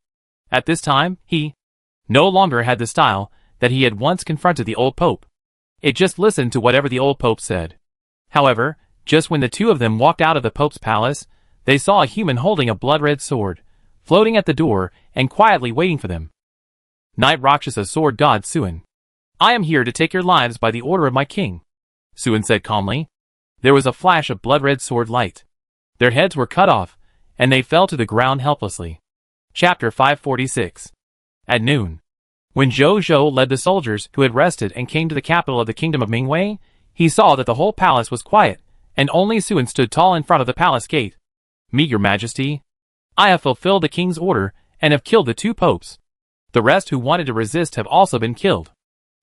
At this time, he no longer had the style that he had once confronted the old pope. It just listened to whatever the old pope said. However, just when the two of them walked out of the pope's palace, they saw a human holding a blood-red sword, floating at the door and quietly waiting for them. Knight Rakshasa sword god Suin. I am here to take your lives by the order of my king, Suin said calmly. There was a flash of blood-red sword light. Their heads were cut off, and they fell to the ground helplessly. Chapter 546. At noon. When Zhou Zhou led the soldiers who had rested and came to the capital of the kingdom of Mingwei, he saw that the whole palace was quiet, and only Suin stood tall in front of the palace gate. Meet your majesty. I have fulfilled the king's order, and have killed the two popes. The rest who wanted to resist have also been killed,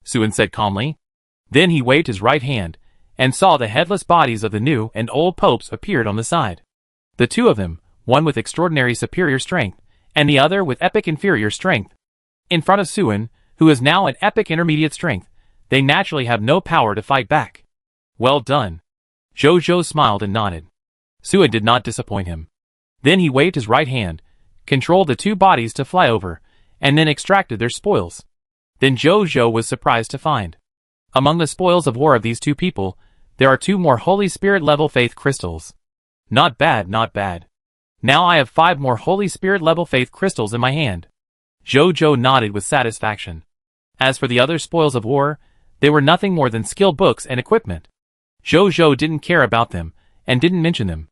Suin said calmly. Then he waved his right hand, and saw the headless bodies of the new and old popes appeared on the side. The two of them, one with extraordinary superior strength, and the other with epic inferior strength. In front of Suin, who is now at epic intermediate strength, they naturally have no power to fight back. Well done. Zhou Zhou smiled and nodded. Suin did not disappoint him. Then he waved his right hand, controlled the two bodies to fly over, and then extracted their spoils. Then Zhou Zhou was surprised to find, among the spoils of war of these two people, there are 2 more Holy Spirit level faith crystals. Not bad, not bad. Now I have 5 more Holy Spirit level faith crystals in my hand. Zhou Zhou nodded with satisfaction. As for the other spoils of war, they were nothing more than skill books and equipment. Zhou Zhou didn't care about them, and didn't mention them.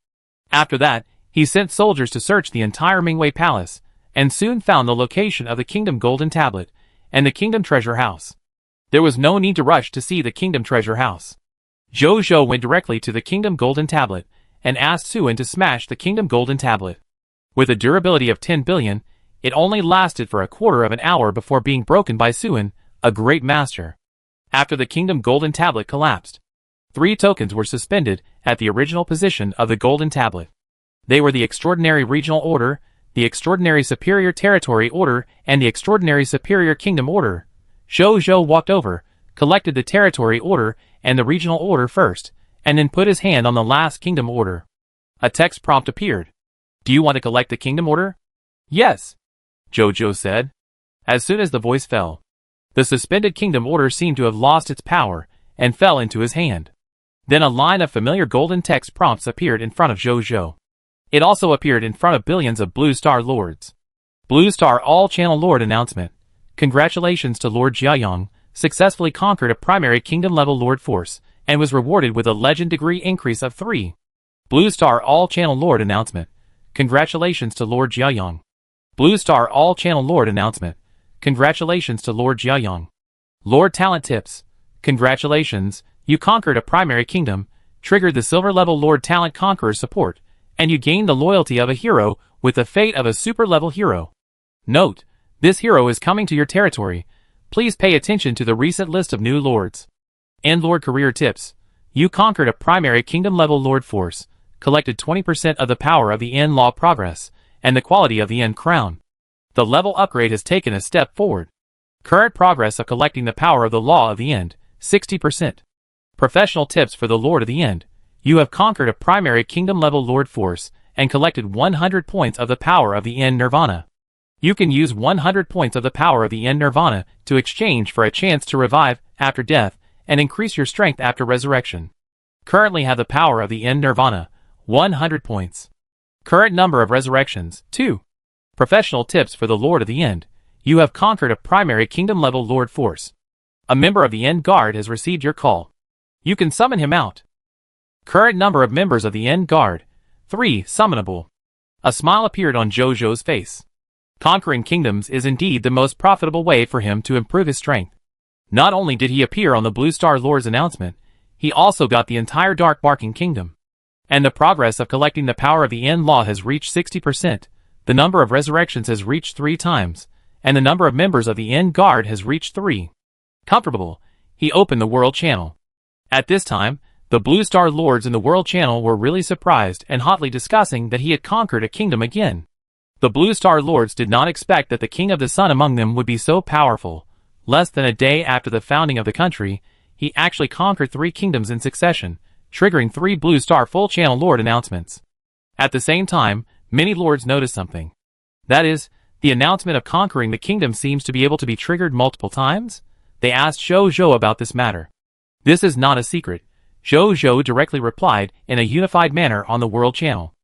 After that, he sent soldiers to search the entire Mingwei Palace, and soon found the location of the Kingdom Golden Tablet, and the Kingdom Treasure House. There was no need to rush to see the Kingdom Treasure House. Zhou Zhou went directly to the Kingdom Golden Tablet, and asked Suin to smash the Kingdom Golden Tablet. With a durability of 10 billion, it only lasted for a quarter of an hour before being broken by Suin, a great master. After the Kingdom Golden Tablet collapsed, 3 tokens were suspended at the original position of the Golden Tablet. They were the Extraordinary Regional Order, the Extraordinary Superior Territory Order, and the Extraordinary Superior Kingdom Order. Zhou Zhou walked over, collected the Territory Order and the Regional Order first, and then put his hand on the last Kingdom Order. A text prompt appeared. Do you want to collect the Kingdom Order? Yes, Zhou Zhou said. As soon as the voice fell, the suspended Kingdom Order seemed to have lost its power, and fell into his hand. Then a line of familiar golden text prompts appeared in front of Zhou Zhou. It also appeared in front of billions of Blue Star Lords. Blue Star All-Channel Lord announcement. Congratulations to Lord Jiayang, successfully conquered a primary kingdom-level Lord force, and was rewarded with a legend degree increase of 3. Blue Star All-Channel Lord announcement. Congratulations to Lord Jiayang. Blue Star All-Channel Lord announcement. Congratulations to Lord Jiayang. Lord Talent Tips. Congratulations, you conquered a primary kingdom, triggered the silver-level Lord Talent Conqueror support, and you gained the loyalty of a hero with the fate of a super-level hero. Note, this hero is coming to your territory. Please pay attention to the recent list of new lords. And Lord Career Tips. You conquered a primary kingdom-level Lord force, collected 20% of the power of the N Law Progress, and the quality of the N Crown. The level upgrade has taken a step forward. Current progress of collecting the power of the Law of the End, 60%. Professional tips for the Lord of the End. You have conquered a primary kingdom-level Lord force, and collected 100 points of the power of the End Nirvana. You can use 100 points of the power of the End Nirvana to exchange for a chance to revive after death, and increase your strength after resurrection. Currently have the power of the End Nirvana, 100 points. Current number of resurrections, 2. Professional tips for the Lord of the End. You have conquered a primary kingdom-level Lord force. A member of the End Guard has received your call. You can summon him out. Current number of members of the End Guard, 3. Summonable. A smile appeared on Zhou Zhou's face. Conquering kingdoms is indeed the most profitable way for him to improve his strength. Not only did he appear on the Blue Star Lord's announcement, he also got the entire Dark Barking Kingdom. And the progress of collecting the power of the End Law has reached 60%, the number of resurrections has reached 3 times, and the number of members of the End Guard has reached 3. Comfortable, he opened the World Channel. At this time, the Blue Star Lords in the World Channel were really surprised and hotly discussing that he had conquered a kingdom again. The Blue Star Lords did not expect that the King of the Sun among them would be so powerful. Less than a day after the founding of the country, he actually conquered 3 kingdoms in succession, triggering 3 Blue Star Full Channel Lord announcements. At the same time, many lords noticed something. That is, the announcement of conquering the kingdom seems to be able to be triggered multiple times. They asked Zhou Zhou about this matter. This is not a secret, Zhou Zhou directly replied in a unified manner on the World Channel.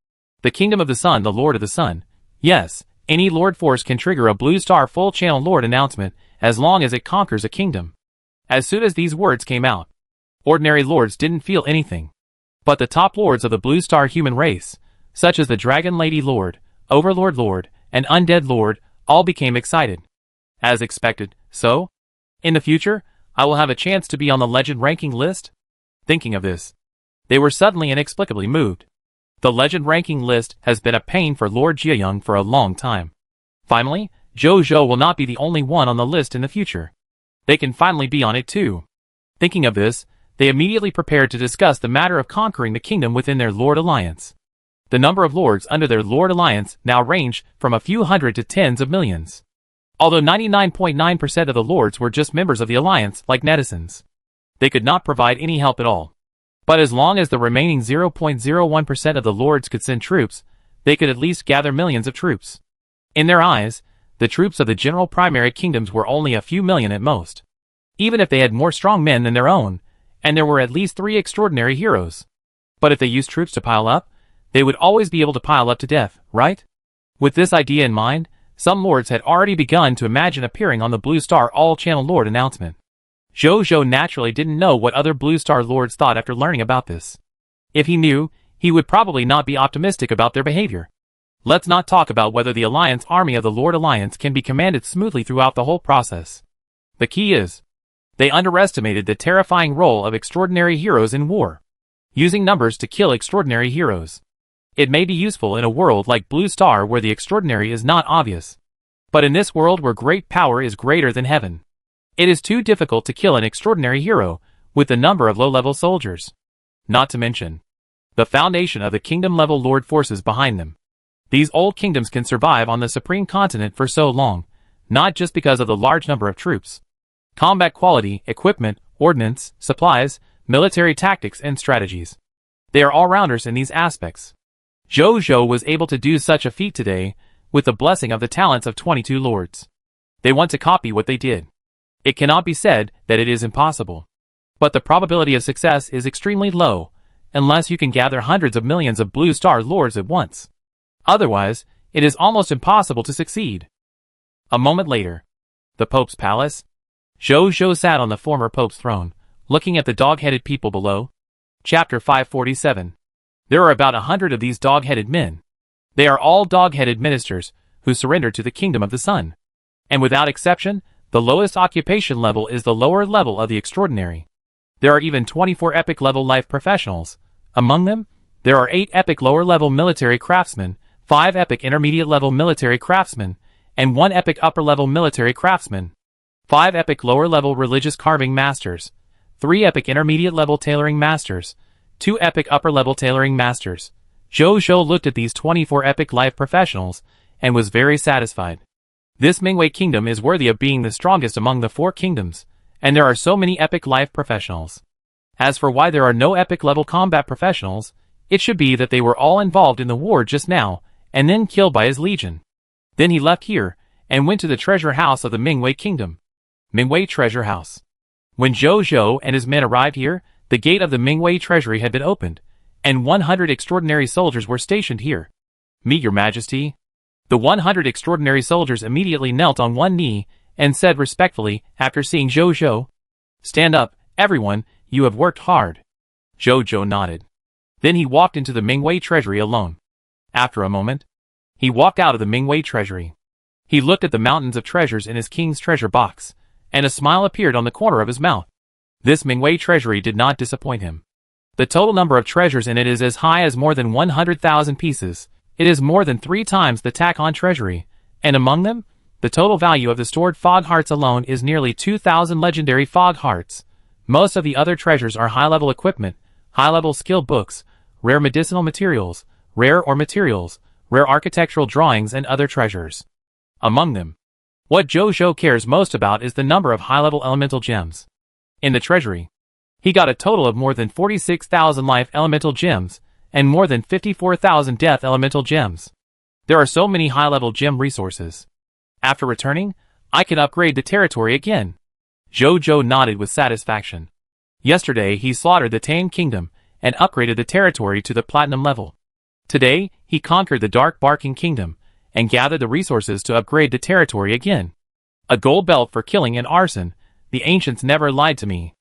The Kingdom of the Sun, the Lord of the Sun. Yes, any Lord force can trigger a Blue Star full channel Lord announcement as long as it conquers a kingdom. As soon as these words came out, ordinary lords didn't feel anything. But the top lords of the Blue Star human race, such as the Dragon Lady Lord, Overlord Lord, and Undead Lord, all became excited. As expected, so? In the future, I will have a chance to be on the legend ranking list? Thinking of this, they were suddenly inexplicably moved. The legend ranking list has been a pain for Lord Jiayang for a long time. Finally, Zhou Zhou will not be the only one on the list in the future. They can finally be on it too. Thinking of this, they immediately prepared to discuss the matter of conquering the kingdom within their Lord Alliance. The number of lords under their Lord Alliance now ranged from a few hundred to tens of millions. Although 99.9% of the lords were just members of the alliance like netizens, they could not provide any help at all. But as long as the remaining 0.01% of the lords could send troops, they could at least gather millions of troops. In their eyes, the troops of the general primary kingdoms were only a few million at most. Even if they had more strong men than their own, and there were at least 3 extraordinary heroes. But if they used troops to pile up, they would always be able to pile up to death, right? With this idea in mind, some lords had already begun to imagine appearing on the Blue Star All-Channel Lord announcement. Zhou Zhou naturally didn't know what other Blue Star lords thought after learning about this. If he knew, he would probably not be optimistic about their behavior. Let's not talk about whether the Alliance army of the Lord Alliance can be commanded smoothly throughout the whole process. The key is, they underestimated the terrifying role of extraordinary heroes in war. Using numbers to kill extraordinary heroes. It may be useful in a world like Blue Star where the extraordinary is not obvious. But in this world where great power is greater than heaven, it is too difficult to kill an extraordinary hero with the number of low-level soldiers. Not to mention the foundation of the kingdom-level lord forces behind them. These old kingdoms can survive on the supreme continent for so long, not just because of the large number of troops, combat quality, equipment, ordnance, supplies, military tactics, and strategies. They are all-rounders in these aspects. Zhou Zhou was able to do such a feat today with the blessing of the talents of 22 lords. They want to copy what they did. It cannot be said that it is impossible. But the probability of success is extremely low, unless you can gather hundreds of millions of Blue Star lords at once. Otherwise, it is almost impossible to succeed. A moment later, the Pope's palace. Zhou Zhou sat on the former Pope's throne, looking at the dog-headed people below. Chapter 547. There are about 100 of these dog-headed men. They are all dog-headed ministers who surrendered to the Kingdom of the Sun. And without exception, the lowest occupation level is the lower level of the extraordinary. There are even 24 epic level life professionals. Among them, there are 8 epic lower level military craftsmen, 5 epic intermediate level military craftsmen, and 1 epic upper level military craftsman, 5 epic lower level religious carving masters, 3 epic intermediate level tailoring masters, 2 epic upper level tailoring masters. Zhou Zhou looked at these 24 epic life professionals and was very satisfied. This Mingwei kingdom is worthy of being the strongest among the 4 kingdoms, and there are so many epic life professionals. As for why there are no epic level combat professionals, it should be that they were all involved in the war just now, and then killed by his legion. Then he left here, and went to the treasure house of the Mingwei kingdom. Mingwei Treasure House. When Zhou Zhou and his men arrived here, the gate of the Mingwei treasury had been opened, and 100 extraordinary soldiers were stationed here. Meet your majesty. The 100 extraordinary soldiers immediately knelt on one knee, and said respectfully, after seeing Zhou Zhou, "Stand up, everyone, you have worked hard." Zhou Zhou nodded. Then he walked into the Mingwei treasury alone. After a moment, he walked out of the Mingwei treasury. He looked at the mountains of treasures in his king's treasure box, and a smile appeared on the corner of his mouth. This Mingwei treasury did not disappoint him. The total number of treasures in it is as high as more than 100,000 pieces. It is more than 3 times the Takon treasury, and among them, the total value of the stored fog hearts alone is nearly 2,000 legendary fog hearts. Most of the other treasures are high-level equipment, high-level skill books, rare medicinal materials, rare materials, rare architectural drawings, and other treasures. Among them, what Zhou Zhou cares most about is the number of high-level elemental gems. In the treasury, he got a total of more than 46,000 life elemental gems, and more than 54,000 death elemental gems. There are so many high-level gem resources. After returning, I can upgrade the territory again. Jojo nodded with satisfaction. Yesterday he slaughtered the Tang Kingdom and upgraded the territory to the Platinum level. Today, he conquered the Dark Barking Kingdom and gathered the resources to upgrade the territory again. A gold belt for killing and arson. The ancients never lied to me.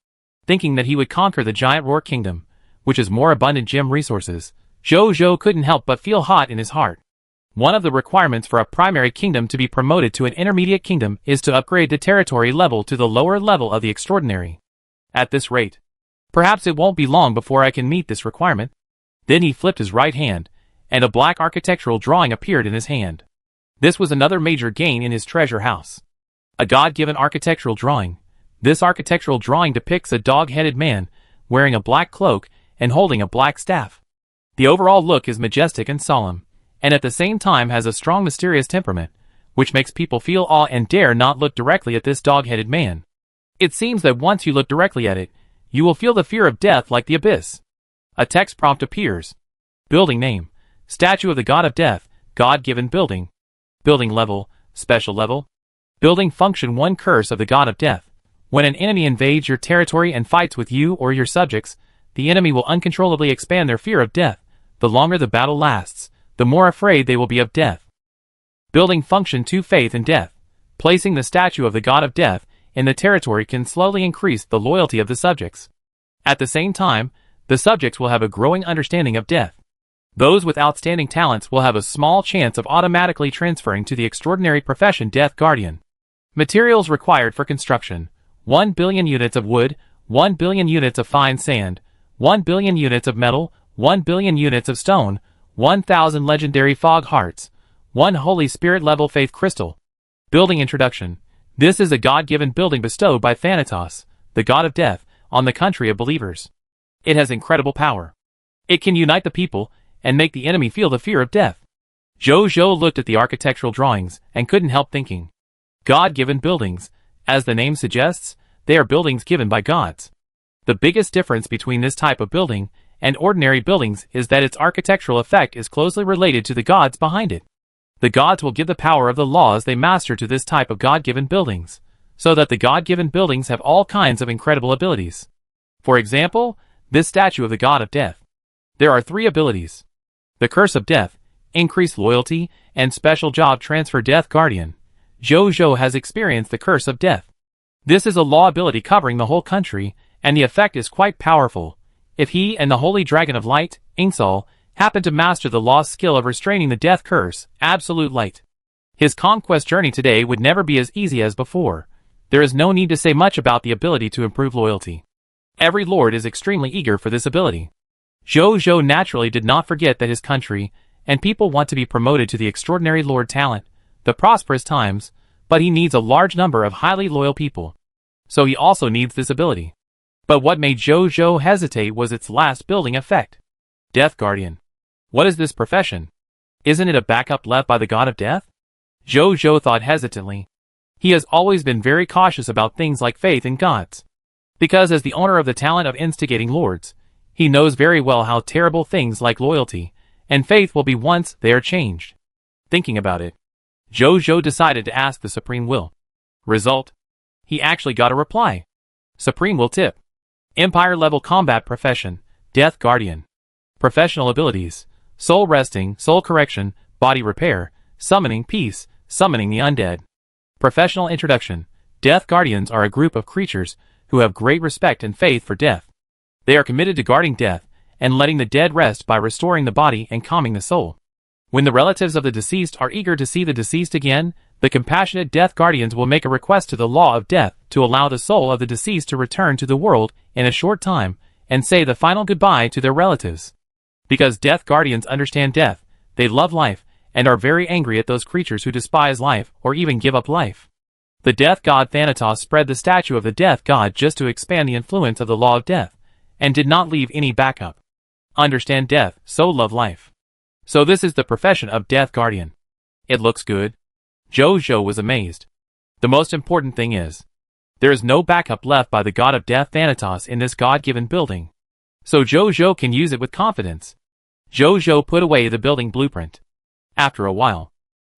Thinking that he would conquer the Giant Roar Kingdom, which is more abundant gem resources, Jojo couldn't help but feel hot in his heart. One of the requirements for a primary kingdom to be promoted to an intermediate kingdom is to upgrade the territory level to the lower level of the extraordinary. At this rate, perhaps it won't be long before I can meet this requirement. Then he flipped his right hand, and a black architectural drawing appeared in his hand. This was another major gain in his treasure house. A God-given architectural drawing. This architectural drawing depicts a dog-headed man, wearing a black cloak and holding a black staff. The overall look is majestic and solemn, and at the same time has a strong mysterious temperament, which makes people feel awe and dare not look directly at this dog-headed man. It seems that once you look directly at it, you will feel the fear of death like the abyss. A text prompt appears. Building name. Statue of the God of Death, God-given building. Building level, special level. Building function 1 Curse of the God of Death. When an enemy invades your territory and fights with you or your subjects, the enemy will uncontrollably expand their fear of death. The longer the battle lasts, the more afraid they will be of death. Building function 2 Faith in Death. Placing the statue of the God of Death in the territory can slowly increase the loyalty of the subjects. At the same time, the subjects will have a growing understanding of death. Those with outstanding talents will have a small chance of automatically transferring to the extraordinary profession Death Guardian. Materials required for construction: 1 billion units of wood, 1 billion units of fine sand, 1 billion units of metal, 1 billion units of stone, 1,000 legendary fog hearts, 1 Holy Spirit level faith crystal. Building introduction. This is a God-given building bestowed by Thanatos, the God of Death, on the country of believers. It has incredible power. It can unite the people and make the enemy feel the fear of death. Jojo looked at the architectural drawings and couldn't help thinking. God-given buildings. As the name suggests, they are buildings given by gods. The biggest difference between this type of building and ordinary buildings is that its architectural effect is closely related to the gods behind it. The gods will give the power of the laws they master to this type of God-given buildings, so that the God-given buildings have all kinds of incredible abilities. For example, this statue of the God of Death. There are 3 abilities. The Curse of Death, increased loyalty, and special job transfer Death Guardian. Jojo has experienced the Curse of Death. This is a law ability covering the whole country, and the effect is quite powerful. If he and the Holy Dragon of Light, Ingsal, happen to master the lost skill of restraining the death curse, Absolute Light, his conquest journey today would never be as easy as before. There is no need to say much about the ability to improve loyalty. Every lord is extremely eager for this ability. Jojo naturally did not forget that his country and people want to be promoted to the extraordinary lord talent, the prosperous times, but he needs a large number of highly loyal people. So he also needs this ability. But what made Jojo hesitate was its last building effect. Death Guardian. What is this profession? Isn't it a backup left by the God of Death? Jojo thought hesitantly. He has always been very cautious about things like faith in gods. Because as the owner of the talent of instigating lords, he knows very well how terrible things like loyalty and faith will be once they are changed. Thinking about it, Jojo decided to ask the Supreme Will. Result: he actually got a reply. Supreme Will tip. Empire level combat profession, Death Guardian. Professional abilities: soul resting, soul correction, body repair, summoning peace, summoning the undead. Professional introduction: Death Guardians are a group of creatures who have great respect and faith for death. They are committed to guarding death and letting the dead rest by restoring the body and calming the soul. When the relatives of the deceased are eager to see the deceased again, the compassionate Death Guardians will make a request to the law of death to allow the soul of the deceased to return to the world in a short time and say the final goodbye to their relatives. Because Death Guardians understand death, they love life, and are very angry at those creatures who despise life or even give up life. The death god Thanatos spread the statue of the death god just to expand the influence of the law of death, and did not leave any backup. Understand death, so love life. So this is the profession of Death Guardian. It looks good. Jojo was amazed. The most important thing is, there is no backup left by the god of death Thanatos in this god-given building. So Jojo can use it with confidence. Jojo put away the building blueprint. After a while,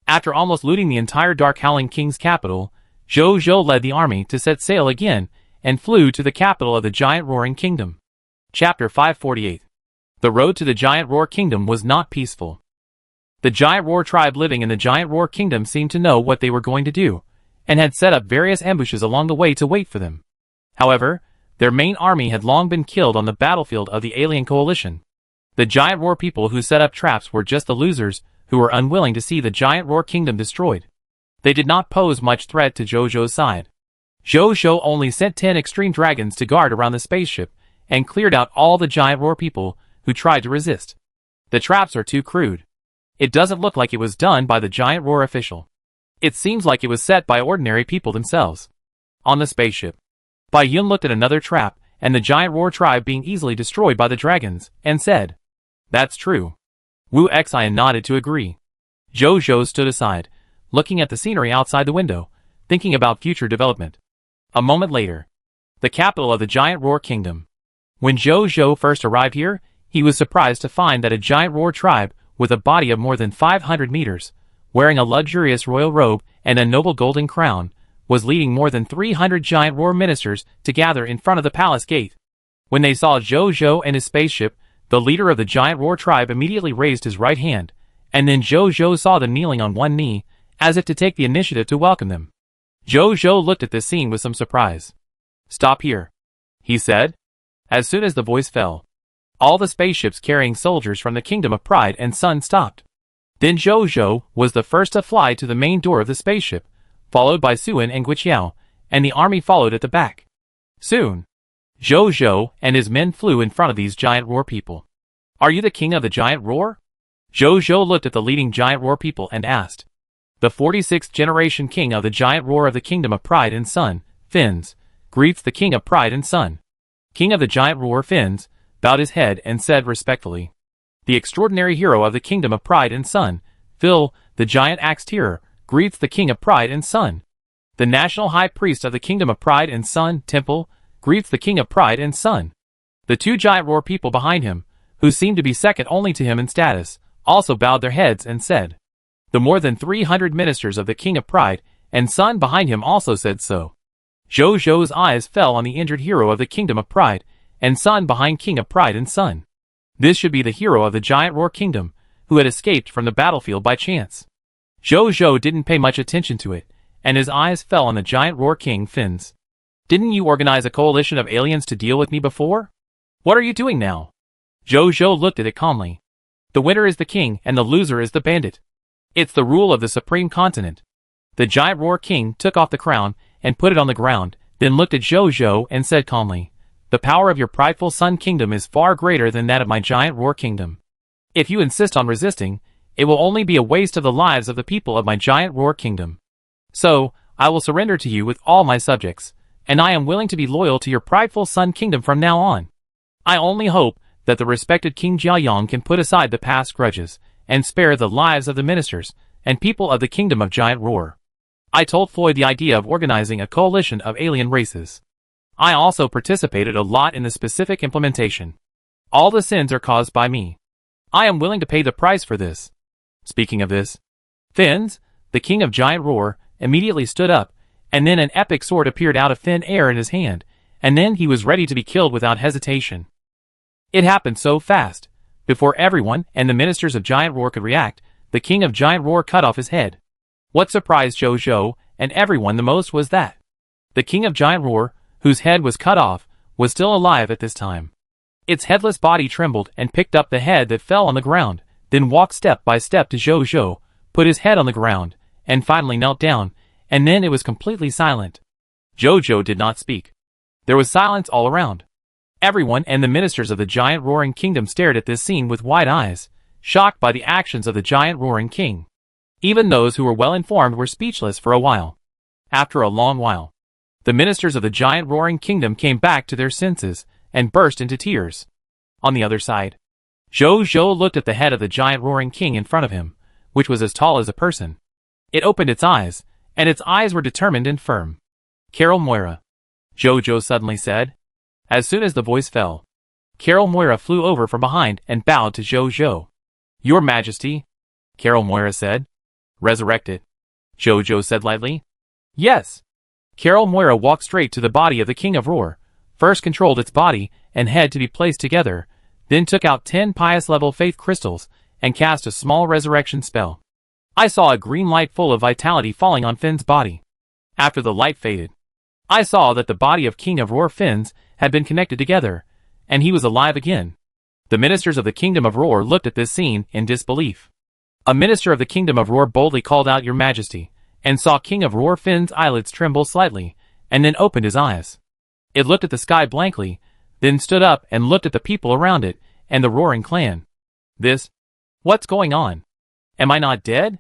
after almost looting the entire Dark Howling King's capital, Jojo led the army to set sail again and flew to the capital of the giant roaring kingdom. Chapter 548. The road to the giant roar kingdom was not peaceful. The giant roar tribe living in the giant roar kingdom seemed to know what they were going to do, and had set up various ambushes along the way to wait for them. However, their main army had long been killed on the battlefield of the alien coalition. The giant roar people who set up traps were just the losers who were unwilling to see the giant roar kingdom destroyed. They did not pose much threat to Jojo's side. Jojo only sent 10 extreme dragons to guard around the spaceship and cleared out all the giant roar people who tried to resist. The traps are too crude. It doesn't look like it was done by the giant roar official. It seems like it was set by ordinary people themselves. On the spaceship, Bai Yun looked at another trap and the giant roar tribe being easily destroyed by the dragons, and said, "That's true." Wu Xian nodded to agree. Jojo stood aside, looking at the scenery outside the window, thinking about future development. A moment later, the capital of the giant roar kingdom. When Jojo first arrived here, he was surprised to find that a giant roar tribe with a body of more than 500 meters, wearing a luxurious royal robe and a noble golden crown, was leading more than 300 giant roar ministers to gather in front of the palace gate. When they saw Jojo and his spaceship, the leader of the giant roar tribe immediately raised his right hand, and then Jojo saw them kneeling on one knee, as if to take the initiative to welcome them. Jojo looked at this scene with some surprise. "Stop here," he said. As soon as the voice fell, all the spaceships carrying soldiers from the Kingdom of Pride and Sun stopped. Then Jojo was the first to fly to the main door of the spaceship, followed by Suin and Guiqiao, and the army followed at the back. Soon, Jojo and his men flew in front of these giant roar people. "Are you the king of the giant roar?" Jojo looked at the leading giant roar people and asked. "The 46th generation king of the giant roar of the Kingdom of Pride and Sun, Fins, greets the king of Pride and Sun." King of the giant roar Fins bowed his head and said respectfully, "The extraordinary hero of the Kingdom of Pride and Sun, Phil, the giant axe-tearer, greets the king of Pride and Sun." The national high priest of the Kingdom of Pride and Sun, Temple, greets the king of Pride and Sun. The two giant roar people behind him, who seemed to be second only to him in status, also bowed their heads and said. The more than 300 ministers of the king of Pride and Sun behind him also said so. Jojo's eyes fell on the injured hero of the Kingdom of Pride and Sun behind King of Pride and Sun. This should be the hero of the giant roar kingdom, who had escaped from the battlefield by chance. Jojo didn't pay much attention to it, and his eyes fell on the giant roar king Fins. "Didn't you organize a coalition of aliens to deal with me before? What are you doing now?" Jojo looked at it calmly. "The winner is the king and the loser is the bandit. It's the rule of the supreme continent." The giant roar king took off the crown and put it on the ground, then looked at Jojo and said calmly, "The power of your prideful Sun Kingdom is far greater than that of my giant roar kingdom. If you insist on resisting, it will only be a waste of the lives of the people of my giant roar kingdom. So, I will surrender to you with all my subjects, and I am willing to be loyal to your prideful Sun Kingdom from now on. I only hope that the respected King Jiayong can put aside the past grudges and spare the lives of the ministers and people of the Kingdom of Giant Roar." I told Floyd the idea of organizing a coalition of alien races. I also participated a lot in the specific implementation. All the sins are caused by me. I am willing to pay the price for this. Speaking of this, Fins, the king of Giant Roar, immediately stood up, and then an epic sword appeared out of thin air in his hand, and then he was ready to be killed without hesitation. It happened so fast. Before everyone and the ministers of Giant Roar could react, the king of Giant Roar cut off his head. What surprised Jojo and everyone the most was that the king of Giant Roar, whose head was cut off, was still alive at this time. Its headless body trembled and picked up the head that fell on the ground, then walked step by step to Jojo, put his head on the ground, and finally knelt down, and then it was completely silent. Jojo did not speak. There was silence all around. Everyone and the ministers of the giant roaring kingdom stared at this scene with wide eyes, shocked by the actions of the giant roaring king. Even those who were well informed were speechless for a while. After a long while, the ministers of the giant roaring kingdom came back to their senses and burst into tears. On the other side, Jojo looked at the head of the giant roaring king in front of him, which was as tall as a person. It opened its eyes, and its eyes were determined and firm. "Carol Moira," Jojo suddenly said. As soon as the voice fell, Carol Moira flew over from behind and bowed to Jojo. "Your Majesty," Carol Moira said. "Resurrected," Jojo said lightly. "Yes, Carol Moira walked straight to the body of the King of Roar, first controlled its body and head to be placed together, then took out 10 pious level faith crystals and cast a small resurrection spell. I saw a green light full of vitality falling on Finn's body. After the light faded, I saw that the body of King of Roar Finn's had been connected together, and he was alive again. The ministers of the Kingdom of Roar looked at this scene in disbelief. A minister of the Kingdom of Roar boldly called out, "Your Majesty," and saw King of Roar Finn's eyelids tremble slightly, and then opened his eyes. It looked at the sky blankly, then stood up and looked at the people around it and the Roaring clan. What's going on? Am I not dead?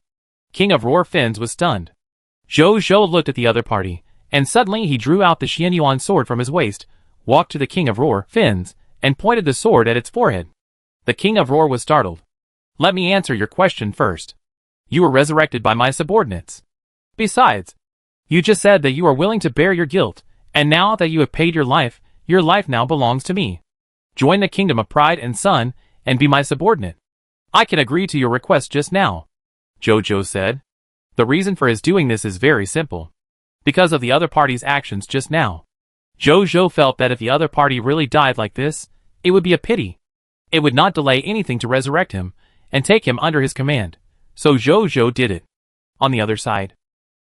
King of Roar Finn's was stunned. Zhou looked at the other party, and suddenly he drew out the Xianyuan sword from his waist, walked to the King of Roar Finn's, and pointed the sword at its forehead. The King of Roar was startled. Let me answer your question first. You were resurrected by my subordinates. Besides, you just said that you are willing to bear your guilt, and now that you have paid your life now belongs to me. Join the Kingdom of Pride and Sun, and be my subordinate. I can agree to your request just now, Zhou said. The reason for his doing this is very simple. Because of the other party's actions just now. Zhou felt that if the other party really died like this, it would be a pity. It would not delay anything to resurrect him and take him under his command. So Zhou did it. On the other side,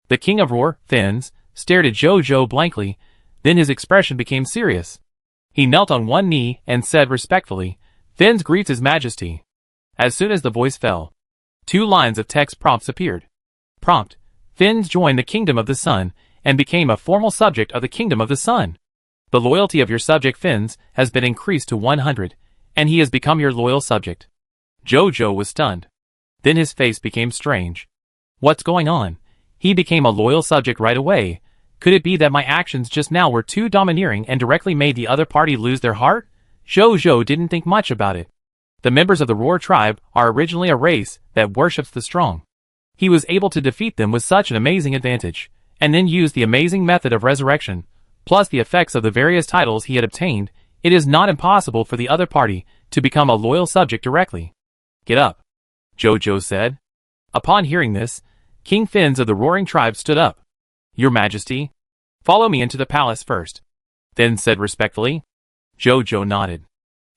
the King of Roar Finn's stared at Zhou blankly, then his expression became serious. He knelt on one knee and said respectfully, "Finn's greets His Majesty." As soon as the voice fell, 2 lines of text prompts appeared. Prompt: Finn's joined the Kingdom of the Sun and became a formal subject of the Kingdom of the Sun. The loyalty of your subject Finn's has been increased to 100, and he has become your loyal subject. Zhou was stunned. Then his face became strange. What's going on? He became a loyal subject right away. Could it be that my actions just now were too domineering and directly made the other party lose their heart? Zhou didn't think much about it. The members of the Roar tribe are originally a race that worships the strong. He was able to defeat them with such an amazing advantage, and then use the amazing method of resurrection, plus the effects of the various titles he had obtained. It is not impossible for the other party to become a loyal subject directly. Get up, Zhou said. Upon hearing this, King Finn's of the Roaring tribe stood up. Your Majesty, follow me into the palace first, Finn said respectfully. Zhou nodded.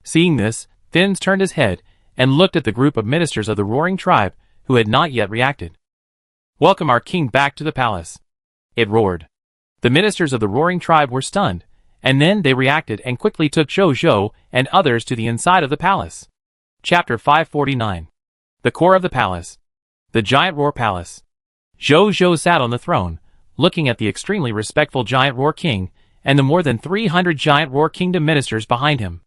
Seeing this, Finn's turned his head and looked at the group of ministers of the Roaring tribe who had not yet reacted. Welcome our king back to the palace, it roared. The ministers of the Roaring tribe were stunned, and then they reacted and quickly took Zhou and others to the inside of the palace. Chapter 549. The Core of the Palace. The Giant Roar Palace. Zhou sat on the throne, looking at the extremely respectful Giant Roar King and the more than 300 Giant Roar Kingdom ministers behind him.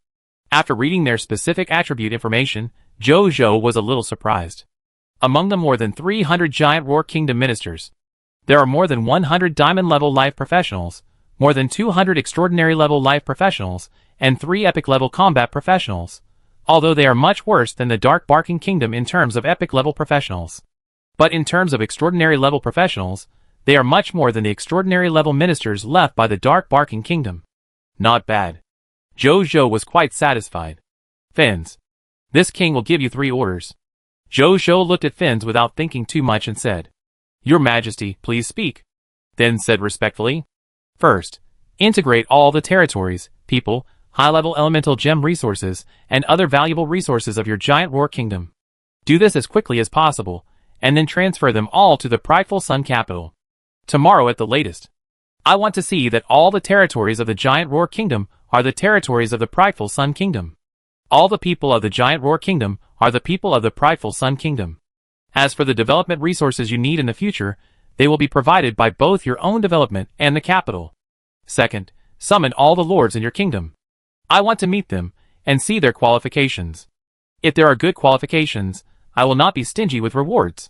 After reading their specific attribute information, Zhou was a little surprised. Among the more than 300 Giant Roar Kingdom ministers, there are more than 100 Diamond-level life professionals, more than 200 Extraordinary-level life professionals, and 3 Epic-level combat professionals, although they are much worse than the Dark Barking Kingdom in terms of Epic-level professionals. But in terms of Extraordinary-level professionals, they are much more than the Extraordinary-level ministers left by the Dark Barking Kingdom. Not bad. Zhou was quite satisfied. Finn's, this king will give you 3 orders. Zhou looked at Finn's without thinking too much and said, Your Majesty, please speak. Finn said respectfully. First, integrate all the territories, people, high-level elemental gem resources, and other valuable resources of your Giant Roar Kingdom. Do this as quickly as possible, and then transfer them all to the prideful Sun capital. Tomorrow at the latest. I want to see that all the territories of the Giant Roar Kingdom are the territories of the prideful Sun Kingdom. All the people of the Giant Roar Kingdom are the people of the prideful Sun Kingdom. As for the development resources you need in the future, they will be provided by both your own development and the capital. Second, summon all the lords in your kingdom. I want to meet them and see their qualifications. If there are good qualifications, I will not be stingy with rewards.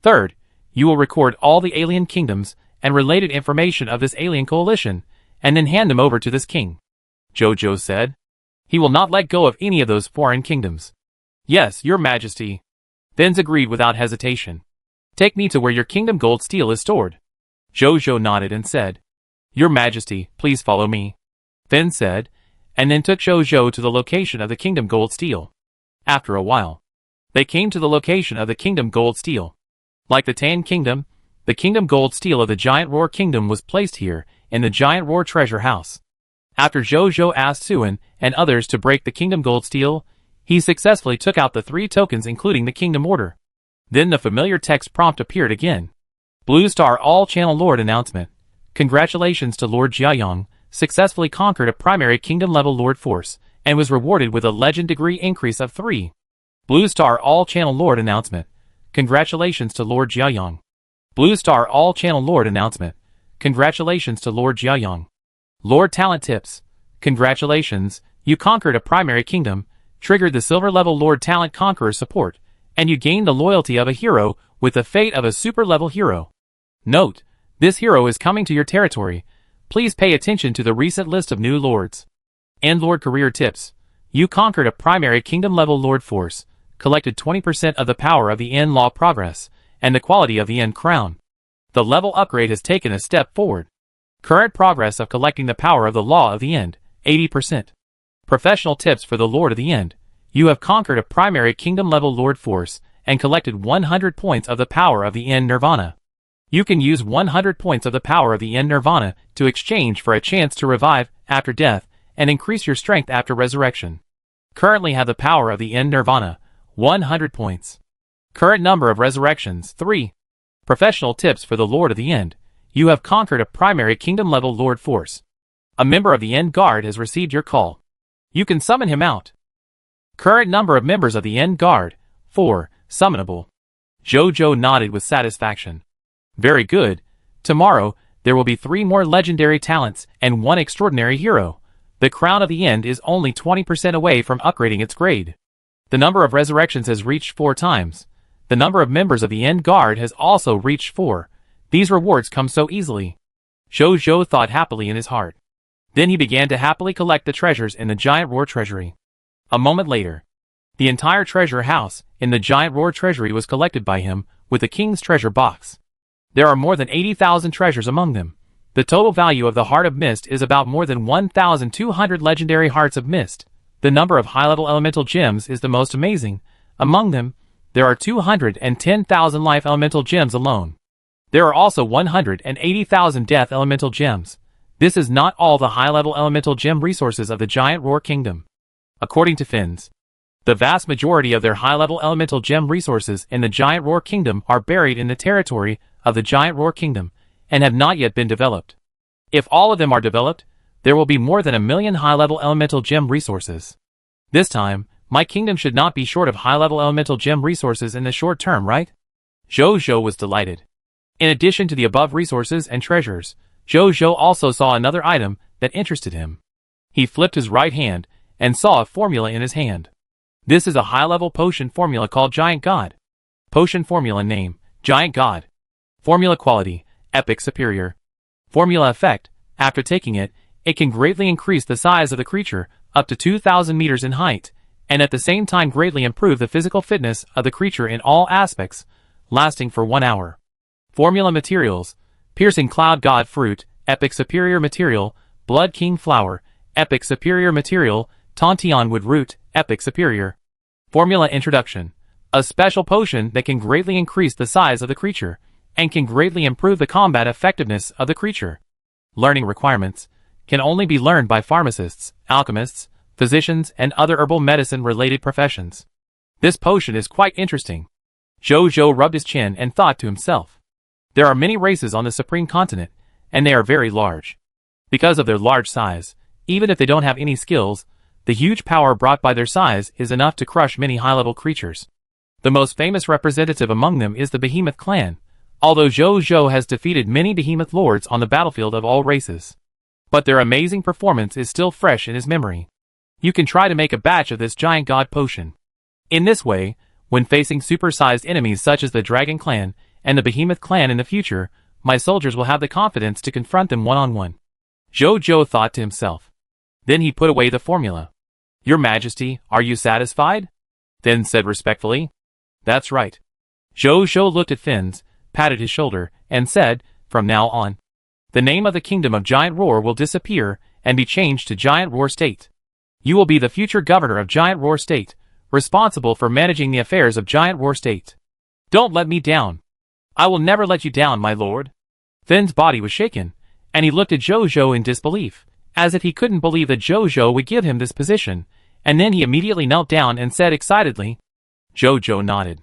Third, you will record all the alien kingdoms and related information of this alien coalition, and then hand them over to this king. Zhou said. He will not let go of any of those foreign kingdoms. Yes, your majesty. Finn's agreed without hesitation. Take me to where your kingdom gold steel is stored. Zhou nodded and said, Your majesty, please follow me. Finn said, and then took Zhou to the location of the kingdom gold steel. After a while, they came to the location of the kingdom gold steel. Like the Tan Kingdom, the kingdom gold steel of the Giant Roar Kingdom was placed here in the Giant Roar treasure house. After Zhou asked Suan and others to break the Kingdom Gold Steel, he successfully took out the 3 tokens including the Kingdom Order. Then the familiar text prompt appeared again. Blue Star All-Channel Lord announcement. Congratulations to Lord Jiayong, successfully conquered a primary kingdom-level Lord force, and was rewarded with a legend degree increase of 3. Blue Star All-Channel Lord announcement. Congratulations to Lord Jiayong. Blue Star All-Channel Lord announcement. Congratulations to Lord Jiayong. Lord Talent Tips. Congratulations, you conquered a primary kingdom, triggered the silver-level Lord Talent Conqueror support, and you gained the loyalty of a hero with the fate of a super-level hero. Note, this hero is coming to your territory. Please pay attention to the recent list of new lords. And Lord Career Tips. You conquered a primary kingdom-level Lord force, collected 20% of the power of the N Law Progress, and the quality of the N Crown. The level upgrade has taken a step forward. Current progress of collecting the power of the Law of the End, 80%. Professional tips for the Lord of the End. You have conquered a primary kingdom-level Lord force, and collected 100 points of the power of the End Nirvana. You can use 100 points of the power of the End Nirvana to exchange for a chance to revive after death and increase your strength after resurrection. Currently have the power of the End Nirvana, 100 points. Current number of resurrections, 3. Professional tips for the Lord of the End. You have conquered a primary kingdom-level Lord force. A member of the End Guard has received your call. You can summon him out. Current number of members of the End Guard, 4, summonable. Zhou nodded with satisfaction. Very good. Tomorrow, there will be 3 more legendary talents and 1 extraordinary hero. The Crown of the End is only 20% away from upgrading its grade. The number of resurrections has reached 4 times. The number of members of the End Guard has also reached 4. These rewards come so easily. Zhou thought happily in his heart. Then he began to happily collect the treasures in the Giant Roar treasury. A moment later, the entire treasure house in the Giant Roar treasury was collected by him with the king's treasure box. There are more than 80,000 treasures among them. The total value of the Heart of Mist is about more than 1,200 legendary Hearts of Mist. The number of high-level elemental gems is the most amazing. Among them, there are 210,000 life elemental gems alone. There are also 180,000 death elemental gems. This is not all the high-level elemental gem resources of the Giant Roar Kingdom. According to Finns, the vast majority of their high-level elemental gem resources in the Giant Roar Kingdom are buried in the territory of the Giant Roar Kingdom and have not yet been developed. If all of them are developed, there will be more than 1 million high-level elemental gem resources. This time, my kingdom should not be short of high-level elemental gem resources in the short term, right? Zhou was delighted. In addition to the above resources and treasures, Zhou also saw another item that interested him. He flipped his right hand and saw a formula in his hand. This is a high-level potion formula called Giant God. Potion formula name, Giant God. Formula quality, Epic Superior. Formula effect, after taking it, it can greatly increase the size of the creature up to 2,000 meters in height, and at the same time greatly improve the physical fitness of the creature in all aspects, lasting for 1 hour. Formula materials, Piercing Cloud God Fruit, Epic Superior Material, Blood King Flower, Epic Superior Material, Tantian Wood Root, Epic Superior. Formula introduction, a special potion that can greatly increase the size of the creature, and can greatly improve the combat effectiveness of the creature. Learning requirements, can only be learned by pharmacists, alchemists, physicians, and other herbal medicine-related professions. This potion is quite interesting. Zhou rubbed his chin and thought to himself. There are many races on the Supreme Continent, and they are very large. Because of their large size, even if they don't have any skills, the huge power brought by their size is enough to crush many high-level creatures. The most famous representative among them is the Behemoth clan, although Zhou has defeated many Behemoth lords on the battlefield of all races. But their amazing performance is still fresh in his memory. You can try to make a batch of this Giant God potion. In this way, when facing super-sized enemies such as the Dragon Clan and the Behemoth clan in the future, my soldiers will have the confidence to confront them one-on-one. Zhou thought to himself. Then he put away the formula. Your Majesty, are you satisfied? Then said respectfully. That's right. Zhou looked at Finns, patted his shoulder, and said, from now on, the name of the Kingdom of Giant Roar will disappear and be changed to Giant Roar State. You will be the future governor of Giant Roar State, responsible for managing the affairs of Giant Roar State. Don't let me down. I will never let you down, my lord. Finn's body was shaken, and he looked at Jojo in disbelief, as if he couldn't believe that Jojo would give him this position, and then he immediately knelt down and said excitedly. Jojo nodded.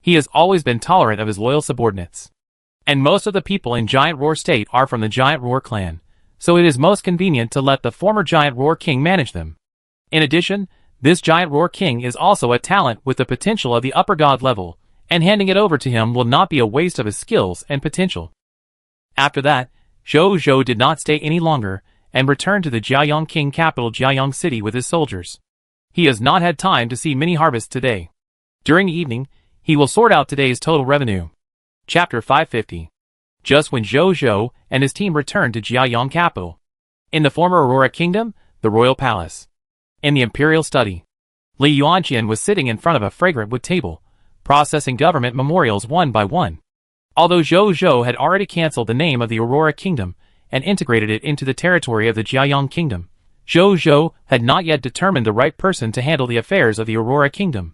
He has always been tolerant of his loyal subordinates. And most of the people in Giant Roar State are from the Giant Roar clan, so it is most convenient to let the former Giant Roar King manage them. In addition, this Giant Roar King is also a talent with the potential of the upper god level, and handing it over to him will not be a waste of his skills and potential. After that, Jojo did not stay any longer, and returned to the Jiayang King capital Jiayang City with his soldiers. He has not had time to see many harvests today. During the evening, he will sort out today's total revenue. Chapter 550. Just when Jojo and his team returned to Jiayang capital. In the former Aurora Kingdom, the Royal Palace. In the Imperial Study. Li Yuanqian was sitting in front of a fragrant wood table, processing government memorials one by one. Although Jojo had already cancelled the name of the Aurora Kingdom and integrated it into the territory of the Jiayang Kingdom, Jojo had not yet determined the right person to handle the affairs of the Aurora Kingdom.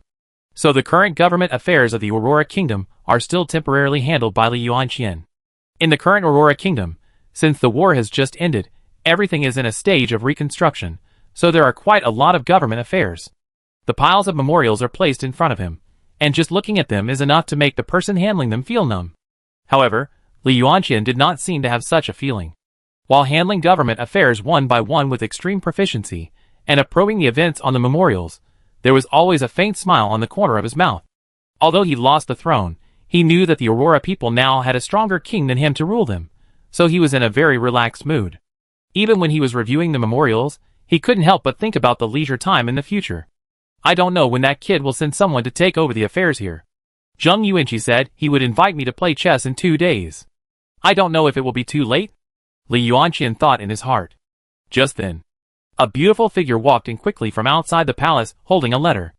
So the current government affairs of the Aurora Kingdom are still temporarily handled by Li Yuanqian. In the current Aurora Kingdom, since the war has just ended, everything is in a stage of reconstruction, so there are quite a lot of government affairs. The piles of memorials are placed in front of him, and just looking at them is enough to make the person handling them feel numb. However, Li Yuanqian did not seem to have such a feeling. While handling government affairs one by one with extreme proficiency, and approving the events on the memorials, there was always a faint smile on the corner of his mouth. Although he lost the throne, he knew that the Aurora people now had a stronger king than him to rule them, so he was in a very relaxed mood. Even when he was reviewing the memorials, he couldn't help but think about the leisure time in the future. I don't know when that kid will send someone to take over the affairs here. Zheng Yuanqi said he would invite me to play chess in 2 days. I don't know if it will be too late, Li Yuanqian thought in his heart. Just then, a beautiful figure walked in quickly from outside the palace, holding a letter.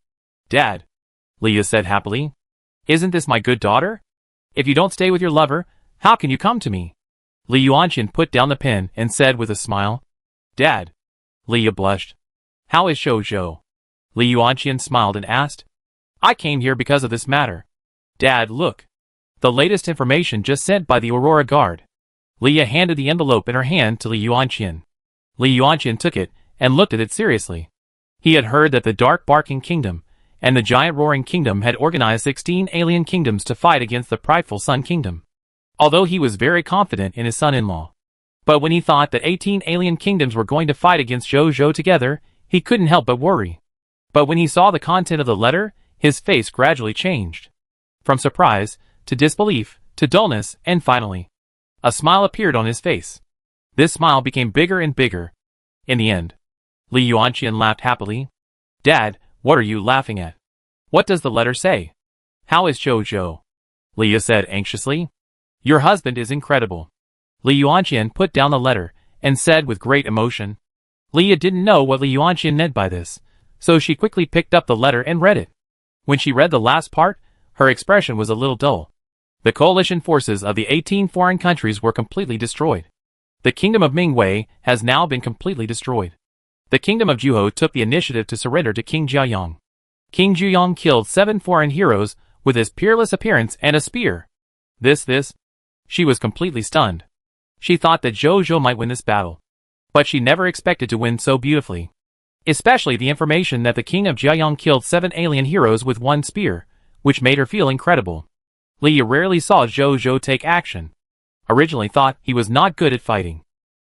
Dad, Leah said happily. Isn't this my good daughter? If you don't stay with your lover, how can you come to me? Li Yuanqian put down the pen and said with a smile. Dad. Leah blushed. How is Jojo? Li Yuanqian smiled and asked. I came here because of this matter. Dad, look. The latest information just sent by the Aurora Guard. Leah handed the envelope in her hand to Li Yuanqian. Li Yuanqian took it and looked at it seriously. He had heard that the Dark Barking Kingdom and the Giant Roaring Kingdom had organized 16 alien kingdoms to fight against the prideful Sun Kingdom. Although he was very confident in his son-in-law. But when he thought that 18 alien kingdoms were going to fight against Jojo together, he couldn't help but worry. But when he saw the content of the letter, his face gradually changed. From surprise, to disbelief, to dullness, and finally, a smile appeared on his face. This smile became bigger and bigger. In the end, Li Yuanqian laughed happily. Dad, what are you laughing at? What does the letter say? How is Jojo? Leah said anxiously. Your husband is incredible. Li Yuanqian put down the letter and said with great emotion. Leah didn't know what Li Yuanqian meant by this, so she quickly picked up the letter and read it. When she read the last part, her expression was a little dull. The coalition forces of the 18 foreign countries were completely destroyed. The kingdom of Mingwei has now been completely destroyed. The kingdom of Juho took the initiative to surrender to King Jiayang. King Jiayang killed 7 foreign heroes with his peerless appearance and a spear. She was completely stunned. She thought that Jojo might win this battle. But she never expected to win so beautifully. Especially the information that the king of Jiayang killed 7 alien heroes with 1 spear, which made her feel incredible. Leah rarely saw Jojo take action. Originally thought he was not good at fighting.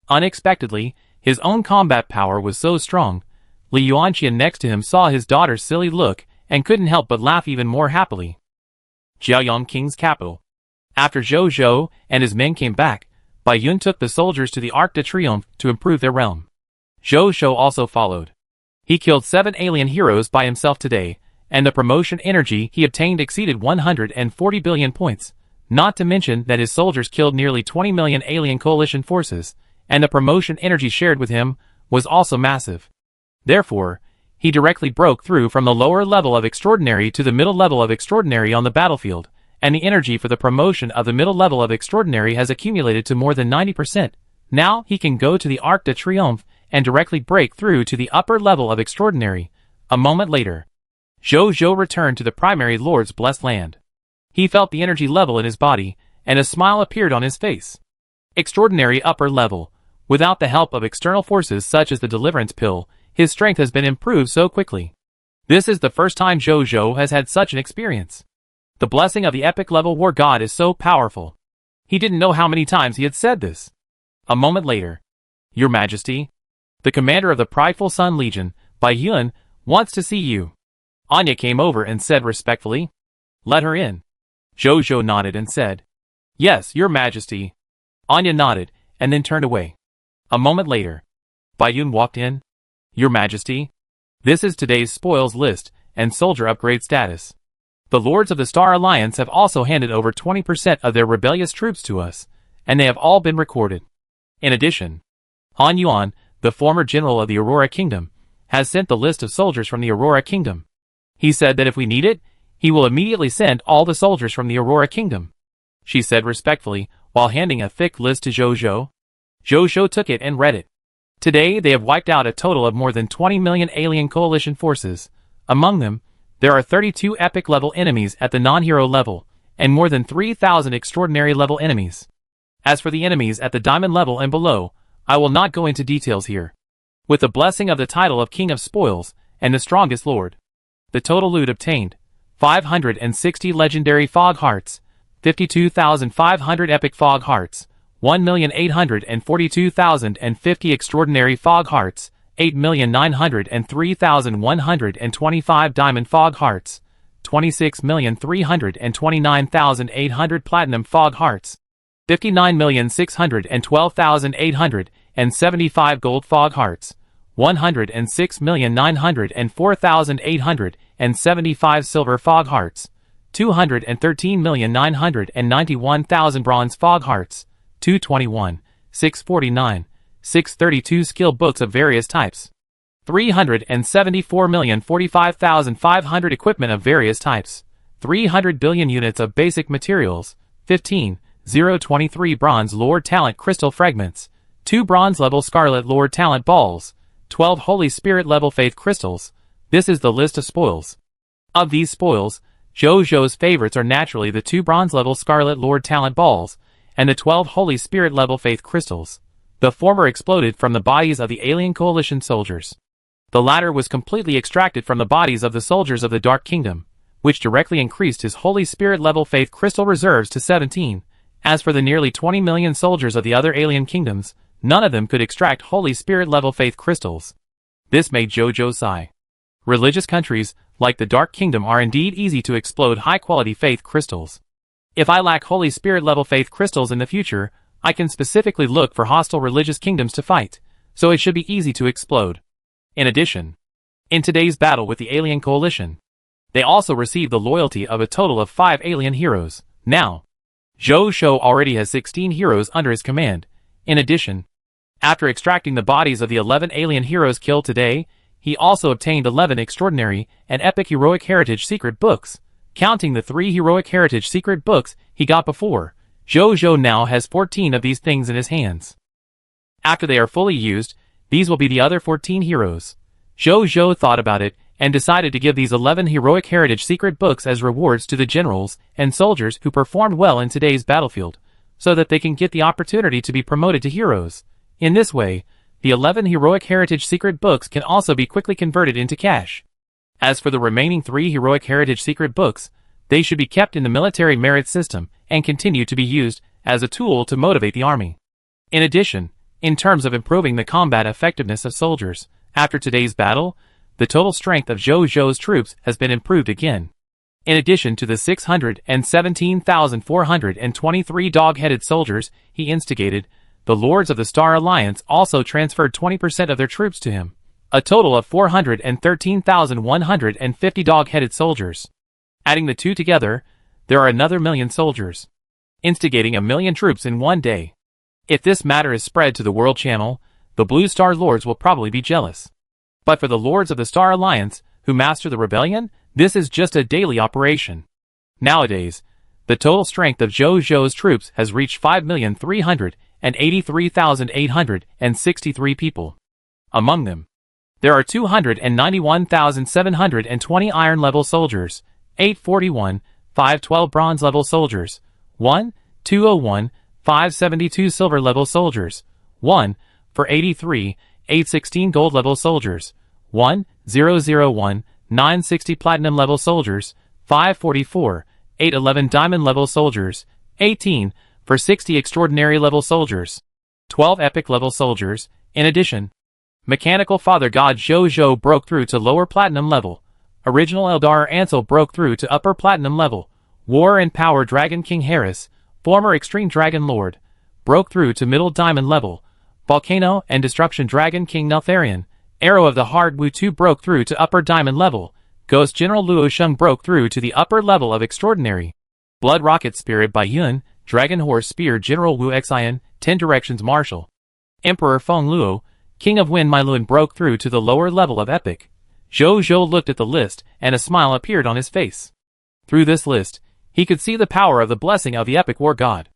Unexpectedly, his own combat power was so strong, Li Yuanqian next to him saw his daughter's silly look and couldn't help but laugh even more happily. Jiayang King's capital. After Jojo and his men came back, Bai Yun took the soldiers to the Arc de Triomphe to improve their realm. Jojo also followed. He killed 7 alien heroes by himself today, and the promotion energy he obtained exceeded 140 billion points, not to mention that his soldiers killed nearly 20 million alien coalition forces, and the promotion energy shared with him was also massive. Therefore, he directly broke through from the lower level of extraordinary to the middle level of extraordinary on the battlefield, and the energy for the promotion of the middle level of extraordinary has accumulated to more than 90%. Now he can go to the Arc de Triomphe and directly break through to the upper level of extraordinary. A moment later, Jojo returned to the primary lord's blessed land. He felt the energy level in his body, and a smile appeared on his face. Extraordinary upper level. Without the help of external forces such as the deliverance pill, his strength has been improved so quickly. This is the first time Zhou has had such an experience. The blessing of the epic level war god is so powerful. He didn't know how many times he had said this. A moment later. Your Majesty, the commander of the Prideful Sun Legion, Bai Yun, wants to see you. Anya came over and said respectfully. Let her in. Zhou nodded and said, Yes, Your Majesty. Anya nodded, and then turned away. A moment later. Bai Yun walked in. Your Majesty, this is today's spoils list and soldier upgrade status. The Lords of the Star Alliance have also handed over 20% of their rebellious troops to us, and they have all been recorded. In addition, Han Yuan, the former general of the Aurora Kingdom, has sent the list of soldiers from the Aurora Kingdom. He said that if we need it, he will immediately send all the soldiers from the Aurora Kingdom. She said respectfully, while handing a thick list to Zhou. Zhou took it and read it. Today they have wiped out a total of more than 20 million alien coalition forces. Among them, there are 32 epic level enemies at the non-hero level, and more than 3,000 extraordinary level enemies. As for the enemies at the diamond level and below, I will not go into details here. With the blessing of the title of King of Spoils, and the strongest lord. The total loot obtained, 560 legendary fog hearts, 52,500 epic fog hearts, 1,842,050 extraordinary fog hearts, 8,903,125 diamond fog hearts, 26,329,800 platinum fog hearts, 59,612,875 gold fog hearts, 106,904,875 silver fog hearts, 213,991,000 bronze fog hearts, 221, 649, 632 skill books of various types, 374,045,500 equipment of various types, 300 billion units of basic materials, 15,023 bronze Lord Talent crystal fragments, 2 bronze level Scarlet Lord Talent balls, 12 Holy Spirit level faith crystals. This is the list of spoils. Of these spoils, Zhou's favorites are naturally the 2 bronze level Scarlet Lord Talent balls, and the 12 Holy Spirit level faith crystals. The former exploded from the bodies of the alien coalition soldiers. The latter was completely extracted from the bodies of the soldiers of the Dark Kingdom, which directly increased his Holy Spirit level faith crystal reserves to 17. As for the nearly 20 million soldiers of the other alien kingdoms, none of them could extract Holy Spirit level faith crystals. This made Zhou sigh. Religious countries, like the Dark Kingdom, are indeed easy to explode high-quality faith crystals. If I lack Holy Spirit level faith crystals in the future, I can specifically look for hostile religious kingdoms to fight, so it should be easy to explode. In addition, in today's battle with the alien coalition, they also received the loyalty of a total of 5 alien heroes. Now, Zhou already has 16 heroes under his command. In addition, after extracting the bodies of the 11 alien heroes killed today, he also obtained 11 extraordinary and epic heroic heritage secret books. Counting the 3 heroic heritage secret books he got before, Zhou now has 14 of these things in his hands. After they are fully used, these will be the other 14 heroes. Zhou thought about it and decided to give these 11 heroic heritage secret books as rewards to the generals and soldiers who performed well in today's battlefield, so that they can get the opportunity to be promoted to heroes. In this way, the 11 heroic heritage secret books can also be quickly converted into cash. As for the remaining 3 heroic heritage secret books, they should be kept in the military merit system and continue to be used as a tool to motivate the army. In addition, in terms of improving the combat effectiveness of soldiers, after today's battle, the total strength of Zhou's troops has been improved again. In addition to the 617,423 dog-headed soldiers he instigated, the Lords of the Star Alliance also transferred 20% of their troops to him. A total of 413,150 dog-headed soldiers. Adding the two together, there are another 1,000,000 soldiers. Instigating 1,000,000 troops in one day. If this matter is spread to the World Channel, the Blue Star Lords will probably be jealous. But for the Lords of the Star Alliance, who master the rebellion, this is just a daily operation. Nowadays, the total strength of Zhou's troops has reached 5,383,863 people. Among them, there are 291,720 iron-level soldiers, 841, 512 bronze-level soldiers, 1,201, 572 silver level soldiers, 1, for 83, 816 gold level soldiers, 1001, 960 platinum level soldiers, 544, 811 diamond level soldiers, 18, for 60 extraordinary level soldiers, 12 epic level soldiers. In addition, Mechanical Father God Jojo broke through to lower platinum level. Original Eldar Ansel broke through to upper platinum level. War and Power Dragon King Harris, former Extreme Dragon Lord, broke through to middle diamond level. Volcano and Destruction Dragon King Neltharion, Arrow of the Heart Wu 2 broke through to upper diamond level. Ghost General Luo Sheng broke through to the upper level of Extraordinary. Blood Rocket Spirit by Yun, Dragon Horse Spear General Wu Xian, 10 Directions Marshal. Emperor Feng Luo, King of Wind Myluan broke through to the lower level of Epic. Zhou Zhou looked at the list, and a smile appeared on his face. Through this list, he could see the power of the blessing of the Epic War God.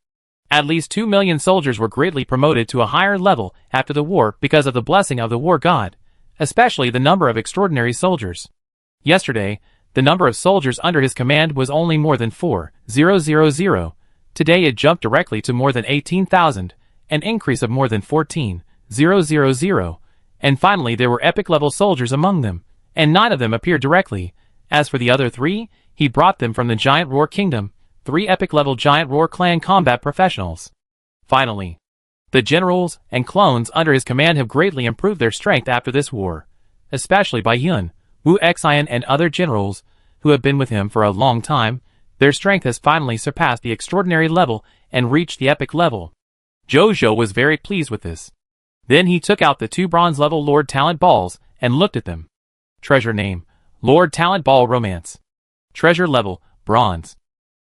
At least 2 million soldiers were greatly promoted to a higher level after the war because of the blessing of the War God, especially the number of extraordinary soldiers. Yesterday, the number of soldiers under his command was only more than 4,000. Today it jumped directly to more than 18,000, an increase of more than 14,000. And finally there were epic-level soldiers among them, and 9 of them appeared directly. As for the other 3, he brought them from the Giant Roar Kingdom, 3 epic-level Giant Roar clan combat professionals. Finally, the generals and clones under his command have greatly improved their strength after this war, especially by Yun, Wu Xian and other generals who have been with him for a long time. Their strength has finally surpassed the extraordinary level and reached the epic level. Jojo was very pleased with this. Then he took out the 2 bronze-level Lord Talent Balls and looked at them. Treasure name: Lord Talent Ball Romance. Treasure level: Bronze.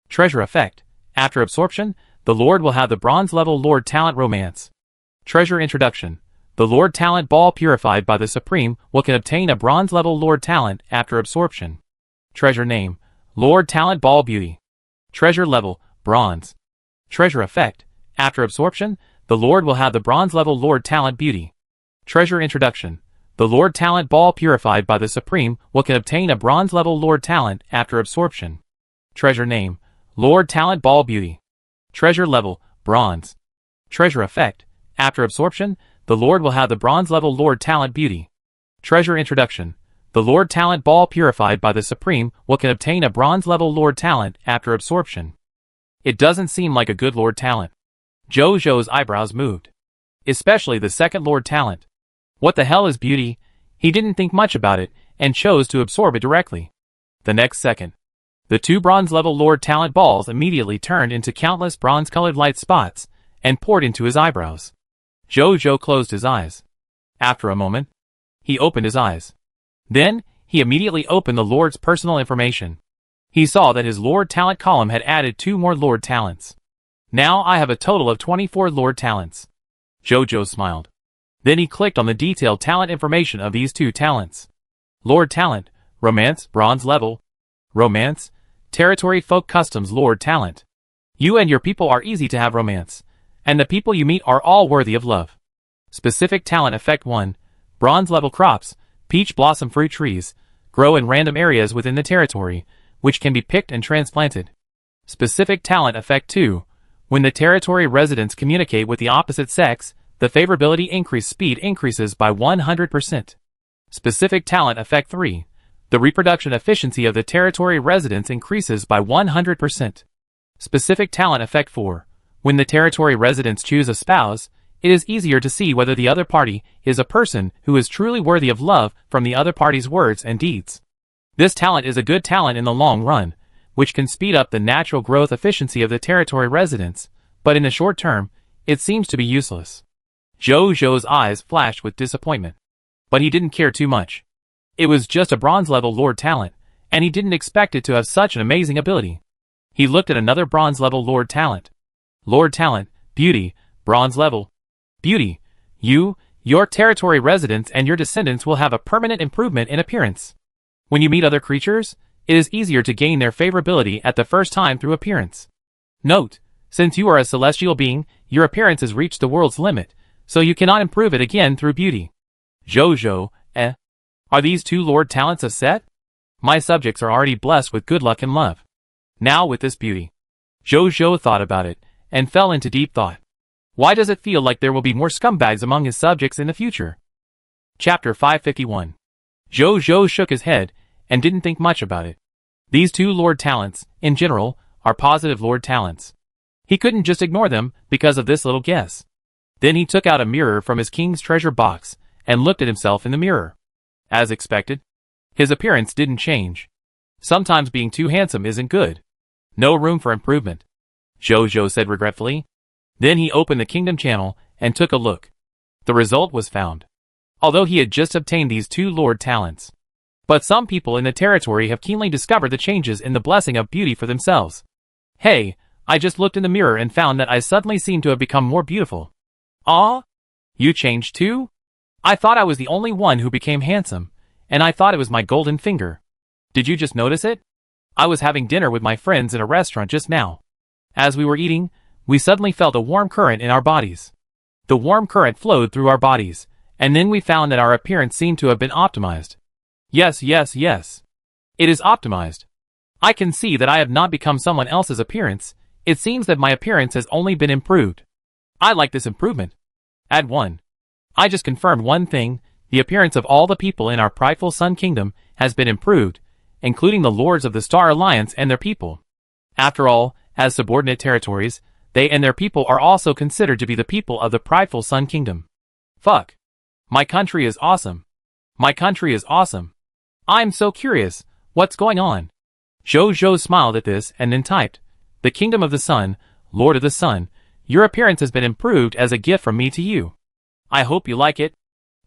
Treasure effect: after absorption, the Lord will have the bronze-level Lord Talent Romance. Treasure introduction: the Lord Talent Ball purified by the Supreme can obtain a bronze-level Lord Talent after absorption. Treasure name: Lord Talent Ball Beauty. Treasure level: Bronze. Treasure effect: after absorption, the Lord will have the bronze-level Lord Talent Beauty. Treasure introduction: the Lord Talent Ball purified by the Supreme can obtain a bronze-level Lord Talent after absorption. Treasure name: Lord Talent Ball Beauty. Treasure level: Bronze. Treasure effect: after absorption, the Lord will have the bronze-level Lord Talent Beauty. Treasure introduction: the Lord Talent Ball purified by the Supreme can obtain a bronze-level Lord Talent after absorption. It doesn't seem like a good Lord Talent. Jojo's eyebrows moved. Especially the second Lord Talent. What the hell is beauty? He didn't think much about it, and chose to absorb it directly. The next second, the 2 bronze-level Lord Talent Balls immediately turned into countless bronze-colored light spots, and poured into his eyebrows. Jojo closed his eyes. After a moment, he opened his eyes. Then, he immediately opened the Lord's personal information. He saw that his Lord Talent column had added 2 more Lord Talents. Now I have a total of 24 Lord Talents. Jojo smiled. Then he clicked on the detailed talent information of these 2 talents. Lord Talent: Romance, Bronze Level. Romance: Territory Folk Customs Lord Talent. You and your people are easy to have romance, and the people you meet are all worthy of love. Specific Talent Effect 1. Bronze Level Crops, peach blossom fruit trees, grow in random areas within the territory, which can be picked and transplanted. Specific Talent Effect 2. When the territory residents communicate with the opposite sex, the favorability increase speed increases by 100%. Specific Talent Effect 3. The reproduction efficiency of the territory residents increases by 100%. Specific Talent Effect 4. When the territory residents choose a spouse, it is easier to see whether the other party is a person who is truly worthy of love from the other party's words and deeds. This talent is a good talent in the long run, which can speed up the natural growth efficiency of the territory residents, but in the short term, it seems to be useless. Jojo's eyes flashed with disappointment. But he didn't care too much. It was just a bronze-level Lord Talent, and he didn't expect it to have such an amazing ability. He looked at another bronze-level Lord Talent. Lord Talent: Beauty, Bronze Level. Beauty: your territory residents and your descendants will have a permanent improvement in appearance. When you meet other creatures, it is easier to gain their favorability at the first time through appearance. Note: since you are a celestial being, your appearance has reached the world's limit, so you cannot improve it again through beauty. Jojo: Are these 2 Lord Talents a set? My subjects are already blessed with good luck and love. Now with this beauty. Jojo thought about it, and fell into deep thought. Why does it feel like there will be more scumbags among his subjects in the future? Chapter 551. Zhou shook his head and didn't think much about it. These two Lord Talents, in general, are positive Lord Talents. He couldn't just ignore them because of this little guess. Then he took out a mirror from his king's treasure box and looked at himself in the mirror. As expected, his appearance didn't change. Sometimes being too handsome isn't good. No room for improvement, Zhou said regretfully. Then he opened the kingdom channel and took a look. The result was found. Although he had just obtained these two Lord Talents. But some people in the territory have keenly discovered the changes in the blessing of beauty for themselves. Hey, I just looked in the mirror and found that I suddenly seem to have become more beautiful. Ah? You changed too? I thought I was the only one who became handsome, and I thought it was my golden finger. Did you just notice it? I was having dinner with my friends in a restaurant just now. As we were eating, we suddenly felt a warm current in our bodies. The warm current flowed through our bodies, and then we found that our appearance seemed to have been optimized. Yes. It is optimized. I can see that I have not become someone else's appearance. It seems that my appearance has only been improved. I like this improvement. Add 1. I just confirmed one thing, the appearance of all the people in our prideful Sun Kingdom has been improved, including the lords of the Star Alliance and their people. After all, as subordinate territories, they and their people are also considered to be the people of the prideful Sun Kingdom. Fuck. My country is awesome. My country is awesome. I'm so curious, what's going on? Zhou smiled at this and then typed, the Kingdom of the Sun, Lord of the Sun, your appearance has been improved as a gift from me to you. I hope you like it.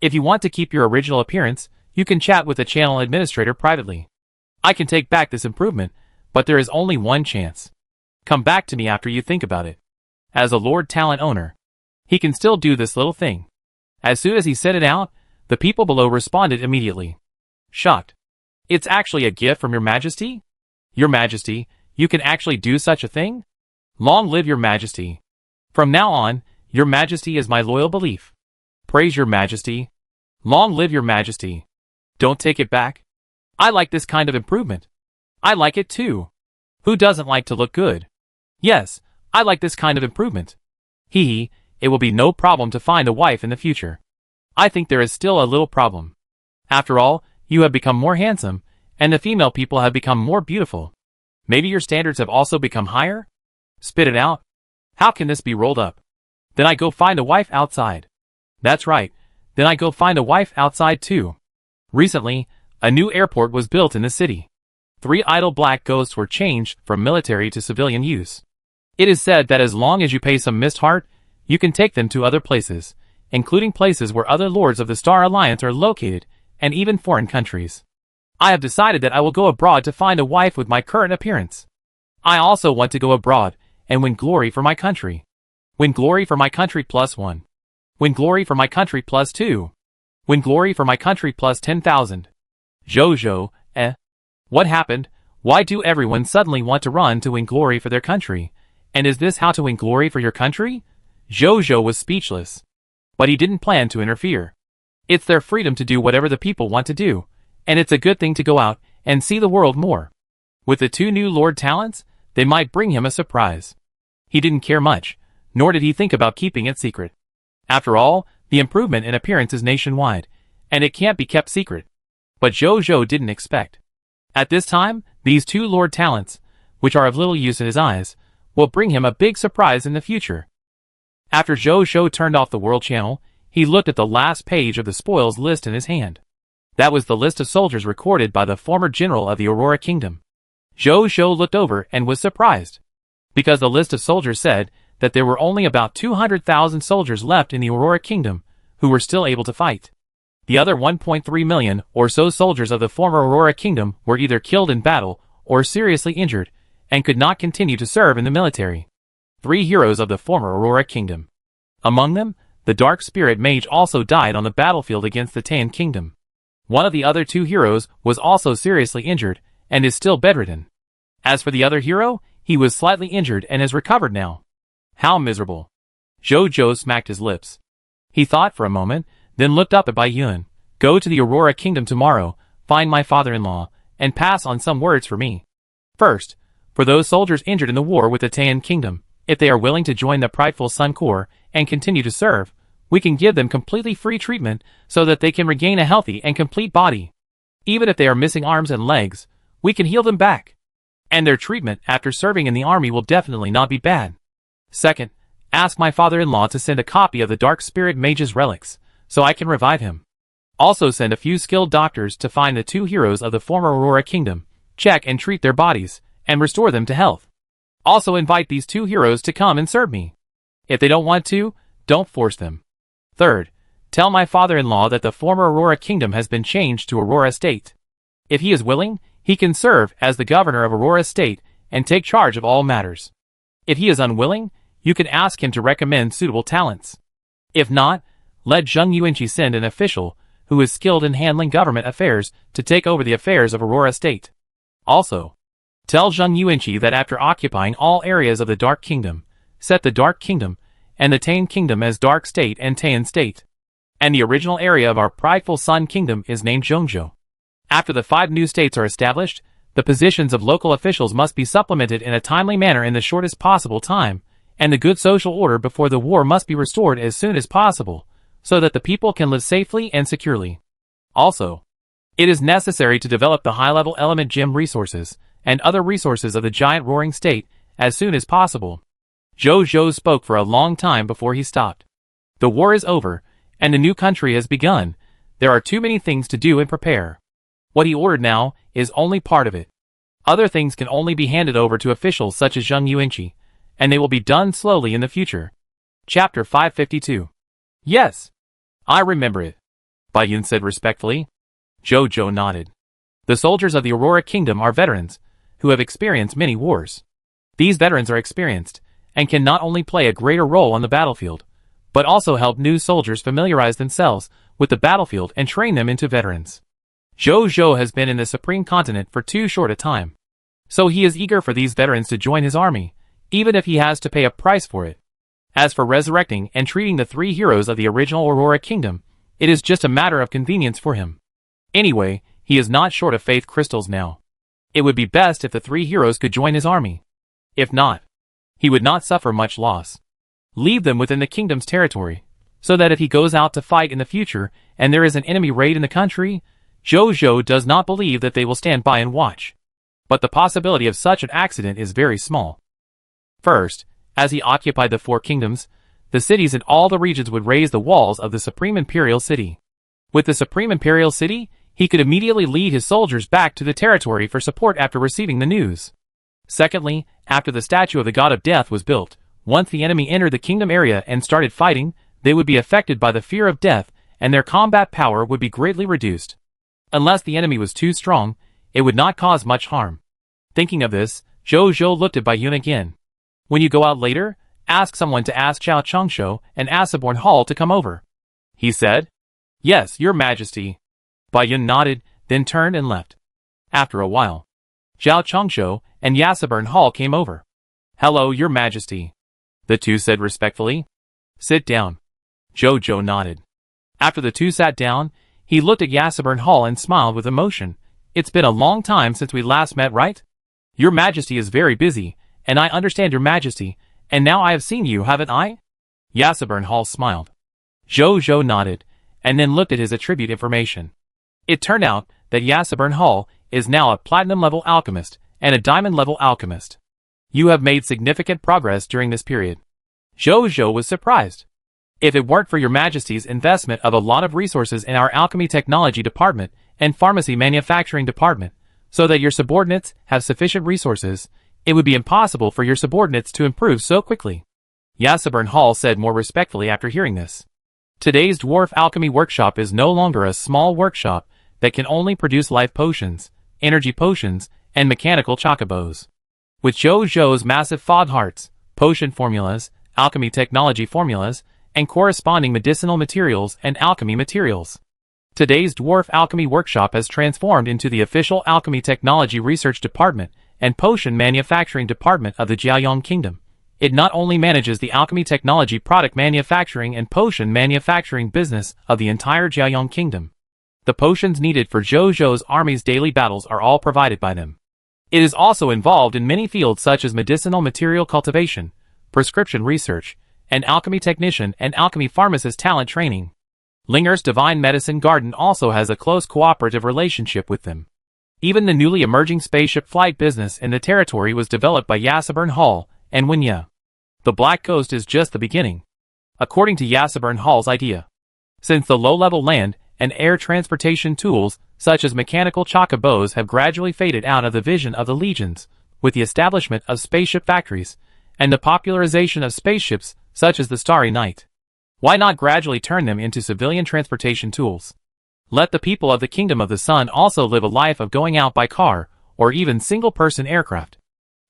If you want to keep your original appearance, you can chat with the channel administrator privately. I can take back this improvement, but there is only one chance. Come back to me after you think about it. As a Lord Talent owner, he can still do this little thing. As soon as he said it out, the people below responded immediately. Shocked. It's actually a gift from your Majesty? Your Majesty, you can actually do such a thing? Long live your Majesty. From now on, your Majesty is my loyal belief. Praise your Majesty. Long live your Majesty. Don't take it back. I like this kind of improvement. I like it too. Who doesn't like to look good? Yes, I like this kind of improvement. It will be no problem to find a wife in the future. I think there is still a little problem. After all, you have become more handsome, and the female people have become more beautiful. Maybe your standards have also become higher? Spit it out. How can this be rolled up? Then I go find a wife outside. That's right, then I go find a wife outside too. Recently, a new airport was built in the city. 3 idle black ghosts were changed from military to civilian use. It is said that as long as you pay some mist heart, you can take them to other places, including places where other lords of the Star Alliance are located, and even foreign countries. I have decided that I will go abroad to find a wife with my current appearance. I also want to go abroad and win glory for my country. Win glory for my country +1. Win glory for my country +2. Win glory for my country +10,000. Zhou, What happened? Why do everyone suddenly want to run to win glory for their country? And is this how to win glory for your country? Zhou was speechless. But he didn't plan to interfere. It's their freedom to do whatever the people want to do, and it's a good thing to go out and see the world more. With the 2 new Lord Talents, they might bring him a surprise. He didn't care much, nor did he think about keeping it secret. After all, the improvement in appearance is nationwide, and it can't be kept secret. But Zhou didn't expect. At this time, these 2 Lord Talents, which are of little use in his eyes, will bring him a big surprise in the future. After Zhou turned off the world channel, he looked at the last page of the spoils list in his hand. That was the list of soldiers recorded by the former general of the Aurora Kingdom. Zhou looked over and was surprised. Because the list of soldiers said that there were only about 200,000 soldiers left in the Aurora Kingdom who were still able to fight. The other 1.3 million or so soldiers of the former Aurora Kingdom were either killed in battle or seriously injured and could not continue to serve in the military. 3 heroes of the former Aurora Kingdom. Among them, the Dark Spirit Mage also died on the battlefield against the Tan Kingdom. One of the other 2 heroes was also seriously injured and is still bedridden. As for the other hero, he was slightly injured and has recovered now. How miserable. Zhou smacked his lips. He thought for a moment, then looked up at Bai Yun. Go to the Aurora Kingdom tomorrow, find my father-in-law, and pass on some words for me. First, for those soldiers injured in the war with the Tan Kingdom, If they are willing to join the prideful Sun Corps and continue to serve, we can give them completely free treatment so that they can regain a healthy and complete body. Even if they are missing arms and legs, we can heal them back. And their treatment after serving in the army will definitely not be bad. Second, ask my father-in-law to send a copy of the Dark Spirit Mage's relics, so I can revive him. Also send a few skilled doctors to find the 2 heroes of the former Aurora Kingdom, check and treat their bodies, and restore them to health. Also invite these 2 heroes to come and serve me. If they don't want to, don't force them. Third, tell my father-in-law that the former Aurora Kingdom has been changed to Aurora State. If he is willing, he can serve as the governor of Aurora State and take charge of all matters. If he is unwilling, you can ask him to recommend suitable talents. If not, let Zheng Yuanqi send an official who is skilled in handling government affairs to take over the affairs of Aurora State. Also, tell Zheng Yuanqi that after occupying all areas of the Dark Kingdom, set the Dark Kingdom and the Taiyan Kingdom as Dark State and Taiyan State. And the original area of our prideful Sun Kingdom is named Zhongzhou. After the 5 new states are established, the positions of local officials must be supplemented in a timely manner in the shortest possible time, and the good social order before the war must be restored as soon as possible, so that the people can live safely and securely. Also, it is necessary to develop the high-level element gem resources and other resources of the giant roaring state as soon as possible. Zhou Zhou spoke for a long time before he stopped. The war is over, and the new country has begun. There are too many things to do and prepare. What he ordered now is only part of it. Other things can only be handed over to officials such as Zheng Yuanqi, and they will be done slowly in the future. Chapter 552. Yes, I remember it, Bai Yun said respectfully. Zhou Zhou nodded. The soldiers of the Aurora Kingdom are veterans, who have experienced many wars. These veterans are experienced, and can not only play a greater role on the battlefield, but also help new soldiers familiarize themselves with the battlefield and train them into veterans. Zhou Zhou has been in the Supreme Continent for too short a time, so he is eager for these veterans to join his army, even if he has to pay a price for it. As for resurrecting and treating the 3 heroes of the original Aurora Kingdom, it is just a matter of convenience for him. Anyway, he is not short of faith crystals now. It would be best if the 3 heroes could join his army. If not, he would not suffer much loss. Leave them within the kingdom's territory, so that if he goes out to fight in the future and there is an enemy raid in the country, Zhou Zhou does not believe that they will stand by and watch. But the possibility of such an accident is very small. First, as he occupied the 4 kingdoms, the cities in all the regions would raise the walls of the Supreme Imperial City. With the Supreme Imperial City, he could immediately lead his soldiers back to the territory for support after receiving the news. Secondly, after the statue of the God of Death was built, once the enemy entered the kingdom area and started fighting, they would be affected by the fear of death, and their combat power would be greatly reduced. Unless the enemy was too strong, it would not cause much harm. Thinking of this, Zhou Zhou looked at Bai Yun again. When you go out later, ask someone to ask Zhao Chengshou and Asaborn Hall to come over, he said. Yes, your majesty. Bai Yun nodded, then turned and left. After a while, Zhao Chengshou and Yasaburn Hall came over. Hello, your majesty, the 2 said respectfully. Sit down. Zhou Zhou nodded. After the 2 sat down, he looked at Yasaburn Hall and smiled with emotion. It's been a long time since we last met, right? Your majesty is very busy, and I understand your majesty, and now I have seen you, haven't I? Yasaburn Hall smiled. Zhou Zhou nodded, and then looked at his attribute information. It turned out that Yasaburn Hall is now a platinum-level alchemist and a diamond-level alchemist. You have made significant progress during this period. Zhou Zhou was surprised. If it weren't for your majesty's investment of a lot of resources in our alchemy technology department and pharmacy manufacturing department, so that your subordinates have sufficient resources, it would be impossible for your subordinates to improve so quickly. Yasaburn Hall said more respectfully after hearing this. Today's dwarf alchemy workshop is no longer a small workshop that can only produce life potions, energy potions, and mechanical chocobos. With Zhou Zhou's massive fog hearts, potion formulas, alchemy technology formulas, and corresponding medicinal materials and alchemy materials, today's dwarf alchemy workshop has transformed into the official alchemy technology research department and potion manufacturing department of the Jiaoyong Kingdom. It not only manages the alchemy technology product manufacturing and potion manufacturing business of the entire Jiaoyong Kingdom. The potions needed for Zhou Zhou's army's daily battles are all provided by them. It is also involved in many fields such as medicinal material cultivation, prescription research, an alchemy technician and alchemy pharmacist talent training. Linger's Divine Medicine Garden also has a close cooperative relationship with them. Even the newly emerging spaceship flight business in the territory was developed by Yassaburn Hall and Winya. The Black Coast is just the beginning. According to Yassaburn Hall's idea, since the low-level land and air transportation tools such as mechanical chocobos have gradually faded out of the vision of the legions, with the establishment of spaceship factories and the popularization of spaceships such as the Starry Night, why not gradually turn them into civilian transportation tools? Let the people of the Kingdom of the Sun also live a life of going out by car or even single-person aircraft.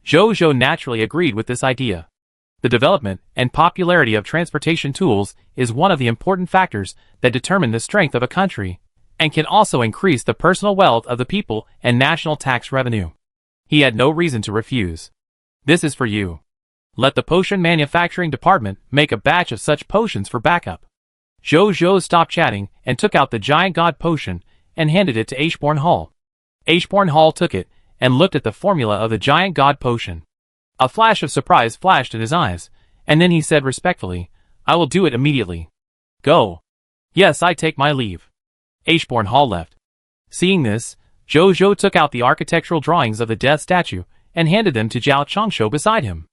Zhou naturally agreed with this idea. The development and popularity of transportation tools is one of the important factors that determine the strength of a country and can also increase the personal wealth of the people and national tax revenue. He had no reason to refuse. This is for you. Let the potion manufacturing department make a batch of such potions for backup. Zhou stopped chatting and took out the giant god potion and handed it to Ashbourne Hall. Ashbourne Hall took it and looked at the formula of the giant god potion. A flash of surprise flashed in his eyes, and then he said respectfully, "I will do it immediately. Go." "Yes, I take my leave." Ashbourne Hall left. Seeing this, Zhou took out the architectural drawings of the death statue and handed them to Zhao Changshu beside him.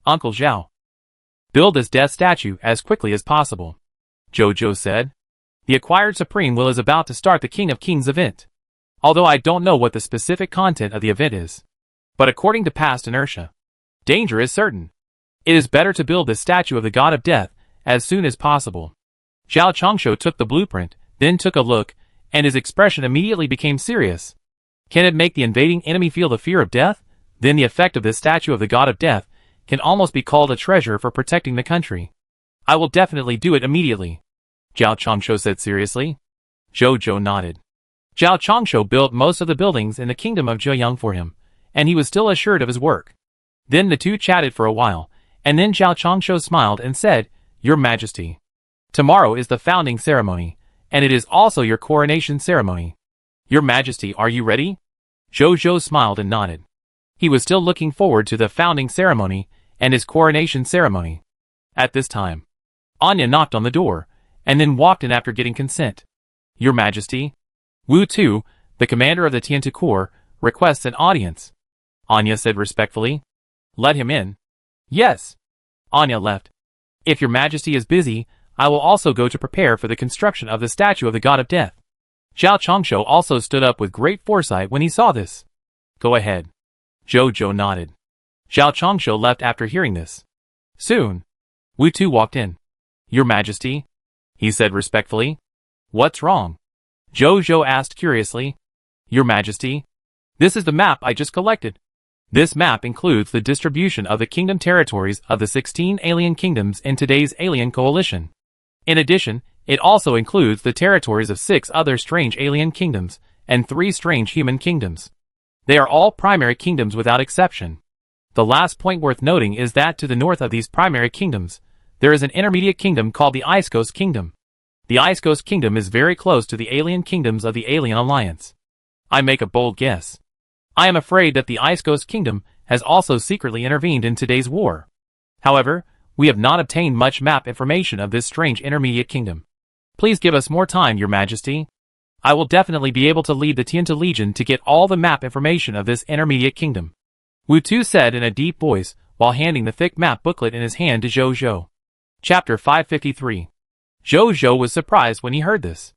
"Uncle Zhao, build this death statue as quickly as possible," Zhou said. "The acquired Supreme Will is about to start the King of Kings event. Although I don't know what the specific content of the event is. But according to past inertia, danger is certain. It is better to build this statue of the God of Death as soon as possible." Zhao Changshu took the blueprint, then took a look, and his expression immediately became serious. Can it make the invading enemy feel the fear of death? Then the effect of this statue of the God of Death can almost be called a treasure for protecting the country. "I will definitely do it immediately," Zhao Changshu said seriously. Zhou nodded. Zhao Changshu built most of the buildings in the kingdom of Zhejiang for him, and he was still assured of his work. Then the two chatted for a while, and then Zhao Changshu smiled and said, "Your Majesty, tomorrow is the founding ceremony, and it is also your coronation ceremony. Your Majesty, are you ready?" Zhou smiled and nodded. He was still looking forward to the founding ceremony and his coronation ceremony. At this time, Anya knocked on the door, and then walked in after getting consent. "Your Majesty, Wu Tu, the commander of the Tiantu Corps, requests an audience," Anya said respectfully. "Let him in." "Yes." Anya left. "If your Majesty is busy, I will also go to prepare for the construction of the statue of the God of Death." Zhao Changshu also stood up with great foresight when he saw this. "Go ahead." Zhou nodded. Zhao Changshu left after hearing this. Soon, Wu Tu walked in. "Your Majesty," he said respectfully. "What's wrong?" Zhou asked curiously. "Your Majesty, this is the map I just collected. This map includes the distribution of the kingdom territories of the 16 alien kingdoms in today's alien coalition. In addition, it also includes the territories of 6 other strange alien kingdoms and 3 strange human kingdoms. They are all primary kingdoms without exception. The last point worth noting is that to the north of these primary kingdoms, there is an intermediate kingdom called the Ice Coast Kingdom. The Ice Coast Kingdom is very close to the alien kingdoms of the Alien Alliance. I make a bold guess. I am afraid that the Ice Coast Kingdom has also secretly intervened in today's war. However, we have not obtained much map information of this strange intermediate kingdom. Please give us more time, Your Majesty. I will definitely be able to lead the Tiantu Legion to get all the map information of this intermediate kingdom," Wu Tu said in a deep voice while handing the thick map booklet in his hand to Zhou. Chapter 553. Zhou was surprised when he heard this.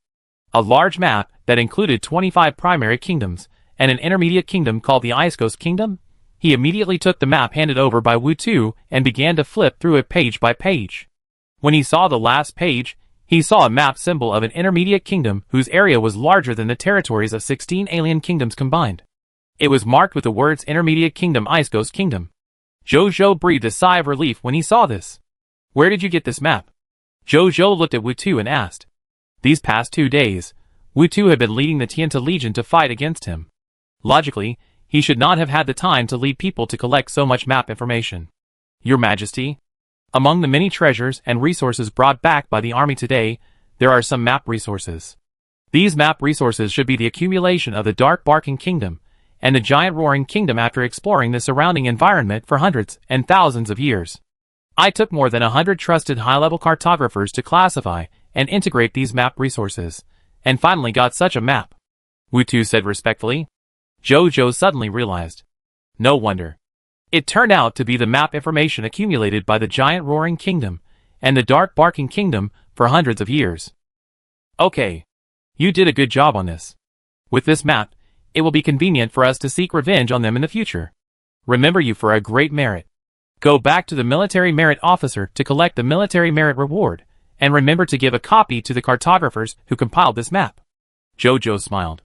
A large map that included 25 primary kingdoms and an intermediate kingdom called the Ice Coast Kingdom? He immediately took the map handed over by Wu Tu and began to flip through it page by page. When he saw the last page, he saw a map symbol of an intermediate kingdom whose area was larger than the territories of 16 alien kingdoms combined. It was marked with the words Intermediate Kingdom, Ice Coast Kingdom. Zhou breathed a sigh of relief when he saw this. "Where did you get this map?" Zhou looked at Wu Tu and asked. These past 2 days, Wu Tu had been leading the Tiantu Legion to fight against him. Logically, he should not have had the time to lead people to collect so much map information. "Your Majesty, among the many treasures and resources brought back by the army today, there are some map resources. These map resources should be the accumulation of the Dark Barking Kingdom and the Giant Roaring Kingdom after exploring the surrounding environment for hundreds and thousands of years. I took more than 100 trusted high-level cartographers to classify and integrate these map resources, and finally got such a map. Wu-Tu said respectfully. Zhou suddenly realized. No wonder. It turned out to be the map information accumulated by the giant Roaring Kingdom and the Dark Barking Kingdom for hundreds of years. Okay. You did a good job on this. With this map, it will be convenient for us to seek revenge on them in the future. Remember you for a great merit. Go back to the military merit officer to collect the military merit reward, and remember to give a copy to the cartographers who compiled this map. Zhou smiled.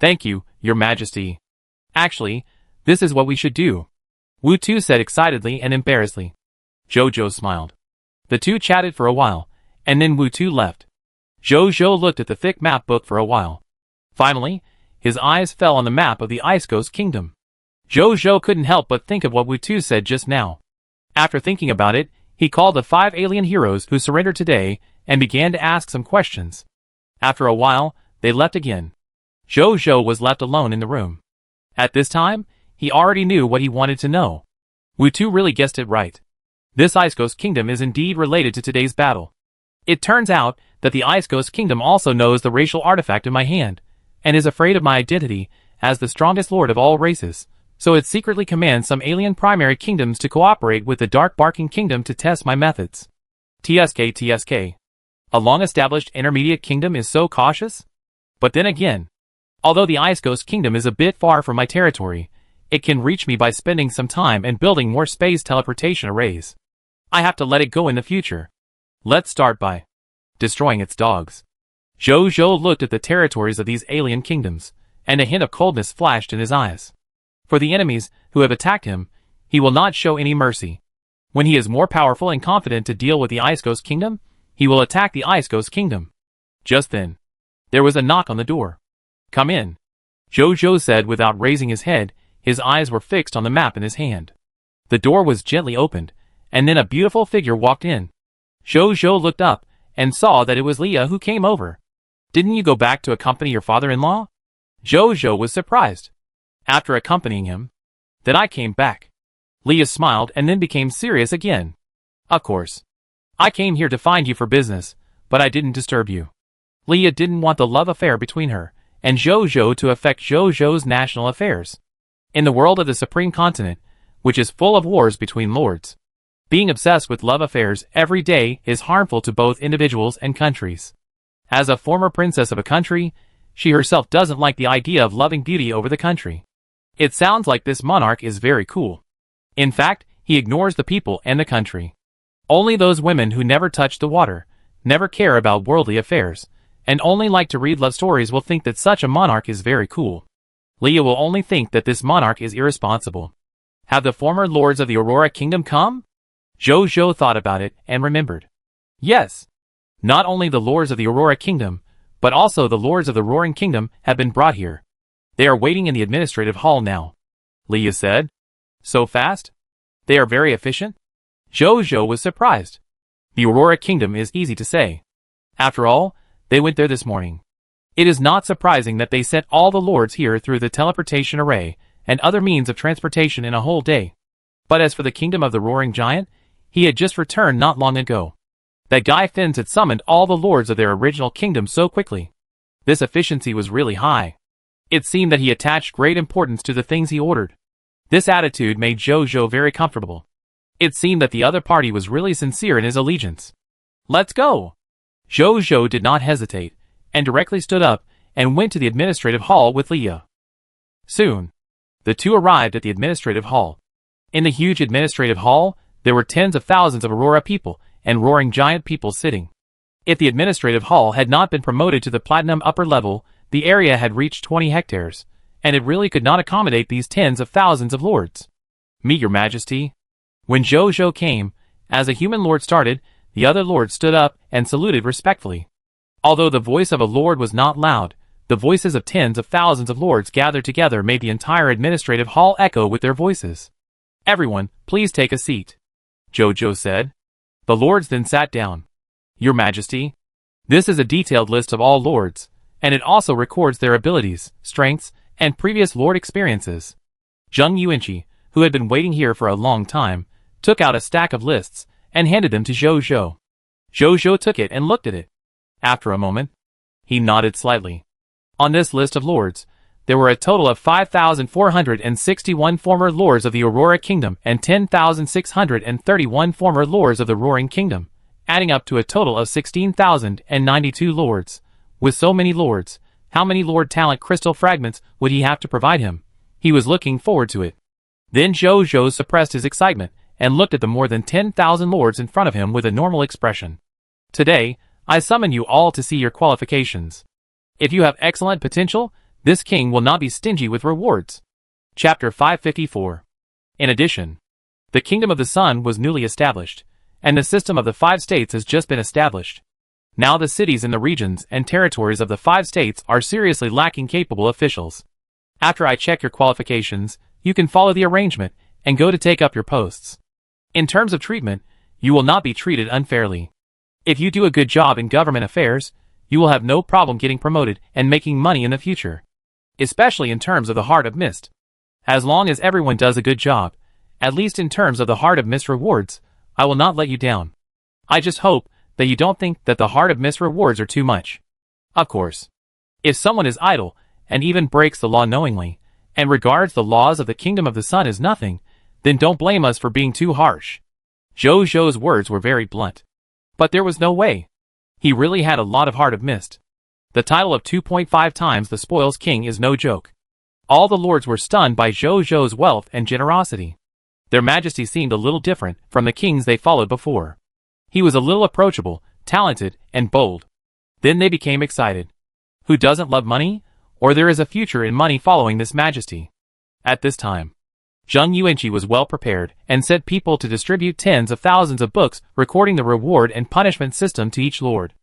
Thank you, Your Majesty. Actually, this is what we should do. Wu-Tu said excitedly and embarrassedly. Zhou smiled. The two chatted for a while, and then Wu-Tu left. Zhou looked at the thick map book for a while. Finally, his eyes fell on the map of the Ice Ghost Kingdom. Zhou couldn't help but think of what Wu-Tu said just now. After thinking about it, he called the 5 alien heroes who surrendered today and began to ask some questions. After a while, they left again. Zhou was left alone in the room. At this time, he already knew what he wanted to know. Wu-Tu really guessed it right. This Ice Ghost Kingdom is indeed related to today's battle. It turns out that the Ice Ghost Kingdom also knows the racial artifact in my hand, and is afraid of my identity as the strongest lord of all races, so it secretly commands some alien primary kingdoms to cooperate with the Dark Barking Kingdom to test my methods. TSK. A long-established intermediate kingdom is so cautious? But then again, although the Ice Ghost Kingdom is a bit far from my territory, it can reach me by spending some time and building more space teleportation arrays. I have to let it go in the future. Let's start by destroying its dogs. Zhou looked at the territories of these alien kingdoms, and a hint of coldness flashed in his eyes. For the enemies who have attacked him, he will not show any mercy. When he is more powerful and confident to deal with the Ice Ghost Kingdom, he will attack the Ice Ghost Kingdom. Just then, there was a knock on the door. Come in, Zhou said without raising his head. His eyes were fixed on the map in his hand. The door was gently opened, and then a beautiful figure walked in. Zhou looked up and saw that it was Leah who came over. Didn't you go back to accompany your father-in-law? Zhou was surprised. After accompanying him, then I came back. Leah smiled and then became serious again. Of course. I came here to find you for business, but I didn't disturb you. Leah didn't want the love affair between her and Zhou to affect Zhou's national affairs. In the world of the Supreme Continent, which is full of wars between lords, being obsessed with love affairs every day is harmful to both individuals and countries. As a former princess of a country, she herself doesn't like the idea of loving beauty over the country. It sounds like this monarch is very cool. In fact, he ignores the people and the country. Only those women who never touch the water, never care about worldly affairs, and only like to read love stories will think that such a monarch is very cool. Leah will only think that this monarch is irresponsible. Have the former lords of the Aurora Kingdom come? Zhou thought about it and remembered. Yes. Not only the lords of the Aurora Kingdom, but also the lords of the Roaring Kingdom have been brought here. They are waiting in the administrative hall now. Leah said. So fast? They are very efficient? Zhou was surprised. The Aurora Kingdom is easy to say. After all, they went there this morning. It is not surprising that they sent all the lords here through the teleportation array and other means of transportation in a whole day. But as for the kingdom of the Roaring Giant, he had just returned not long ago. That guy Fins had summoned all the lords of their original kingdom so quickly. This efficiency was really high. It seemed that he attached great importance to the things he ordered. This attitude made Zhou very comfortable. It seemed that the other party was really sincere in his allegiance. Let's go! Zhou did not hesitate, and directly stood up and went to the administrative hall with Leah. Soon, the two arrived at the administrative hall. In the huge administrative hall, there were tens of thousands of Aurora people and Roaring Giant people sitting. If the administrative hall had not been promoted to the Platinum upper level, the area had reached 20 hectares, and it really could not accommodate these tens of thousands of lords. Meet your majesty. When Zhou came, as a human lord started, the other lords stood up and saluted respectfully. Although the voice of a lord was not loud, the voices of tens of thousands of lords gathered together made the entire administrative hall echo with their voices. Everyone, please take a seat, Zhou said. The lords then sat down. Your Majesty, this is a detailed list of all lords, and it also records their abilities, strengths, and previous lord experiences. Zheng Yuanqi, who had been waiting here for a long time, took out a stack of lists and handed them to Zhou Zhou. Zhou Zhou took it and looked at it. After a moment, he nodded slightly. On this list of lords, there were a total of 5,461 former lords of the Aurora Kingdom and 10,631 former lords of the Roaring Kingdom, adding up to a total of 16,092 lords. With so many lords, how many Lord Talent crystal fragments would he have to provide him? He was looking forward to it. Then Zhou Zhou suppressed his excitement and looked at the more than 10,000 lords in front of him with a normal expression. Today, I summon you all to see your qualifications. If you have excellent potential, this king will not be stingy with rewards. Chapter 554. In addition, the Kingdom of the Sun was newly established, and the system of the 5 states has just been established. Now the cities in the regions and territories of the 5 states are seriously lacking capable officials. After I check your qualifications, you can follow the arrangement and go to take up your posts. In terms of treatment, you will not be treated unfairly. If you do a good job in government affairs, you will have no problem getting promoted and making money in the future. Especially in terms of the Heart of Mist. As long as everyone does a good job, at least in terms of the Heart of Mist rewards, I will not let you down. I just hope that you don't think that the Heart of Mist rewards are too much. Of course, if someone is idle and even breaks the law knowingly, and regards the laws of the Kingdom of the Sun as nothing, then don't blame us for being too harsh. Zhou Zhou's words were very blunt. But there was no way. He really had a lot of Heart of Mist. The title of 2.5 times the Spoils King is no joke. All the lords were stunned by Zhou Zhou's wealth and generosity. Their majesty seemed a little different from the kings they followed before. He was a little approachable, talented, and bold. Then they became excited. Who doesn't love money? Or there is a future in money following this majesty. At this time, Zheng Yuanqi was well prepared and sent people to distribute tens of thousands of books recording the reward and punishment system to each lord.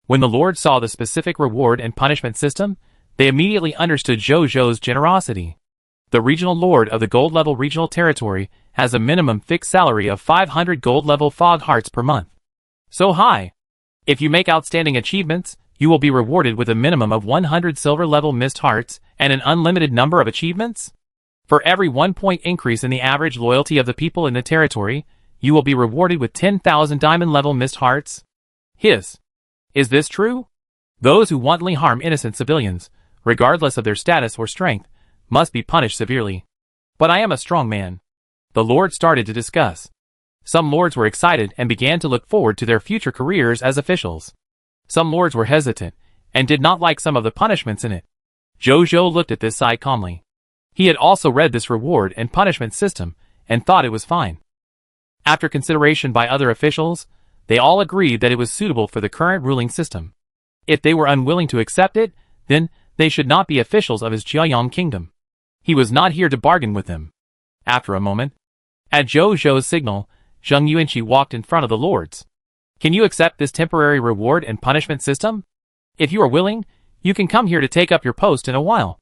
When the lords saw the specific reward and punishment system, they immediately understood Zhou Zhou's generosity. The regional lord of the gold-level regional territory has a minimum fixed salary of 500 gold-level fog hearts per month. So high! If you make outstanding achievements, you will be rewarded with a minimum of 100 silver-level mist hearts and an unlimited number of achievements. For every 1 point increase in the average loyalty of the people in the territory, you will be rewarded with 10,000 diamond-level mist hearts. Hiss! Is this true? Those who wantonly harm innocent civilians, regardless of their status or strength, must be punished severely. But I am a strong man. The lords started to discuss. Some lords were excited and began to look forward to their future careers as officials. Some lords were hesitant and did not like some of the punishments in it. Zhou Zhou looked at this side calmly. He had also read this reward and punishment system and thought it was fine. After consideration by other officials, they all agreed that it was suitable for the current ruling system. If they were unwilling to accept it, then they should not be officials of his Jiayang kingdom. He was not here to bargain with them. After a moment, at Zhou Zhou's signal, Zheng Yuanqi walked in front of the lords. Can you accept this temporary reward and punishment system? If you are willing, you can come here to take up your post in a while.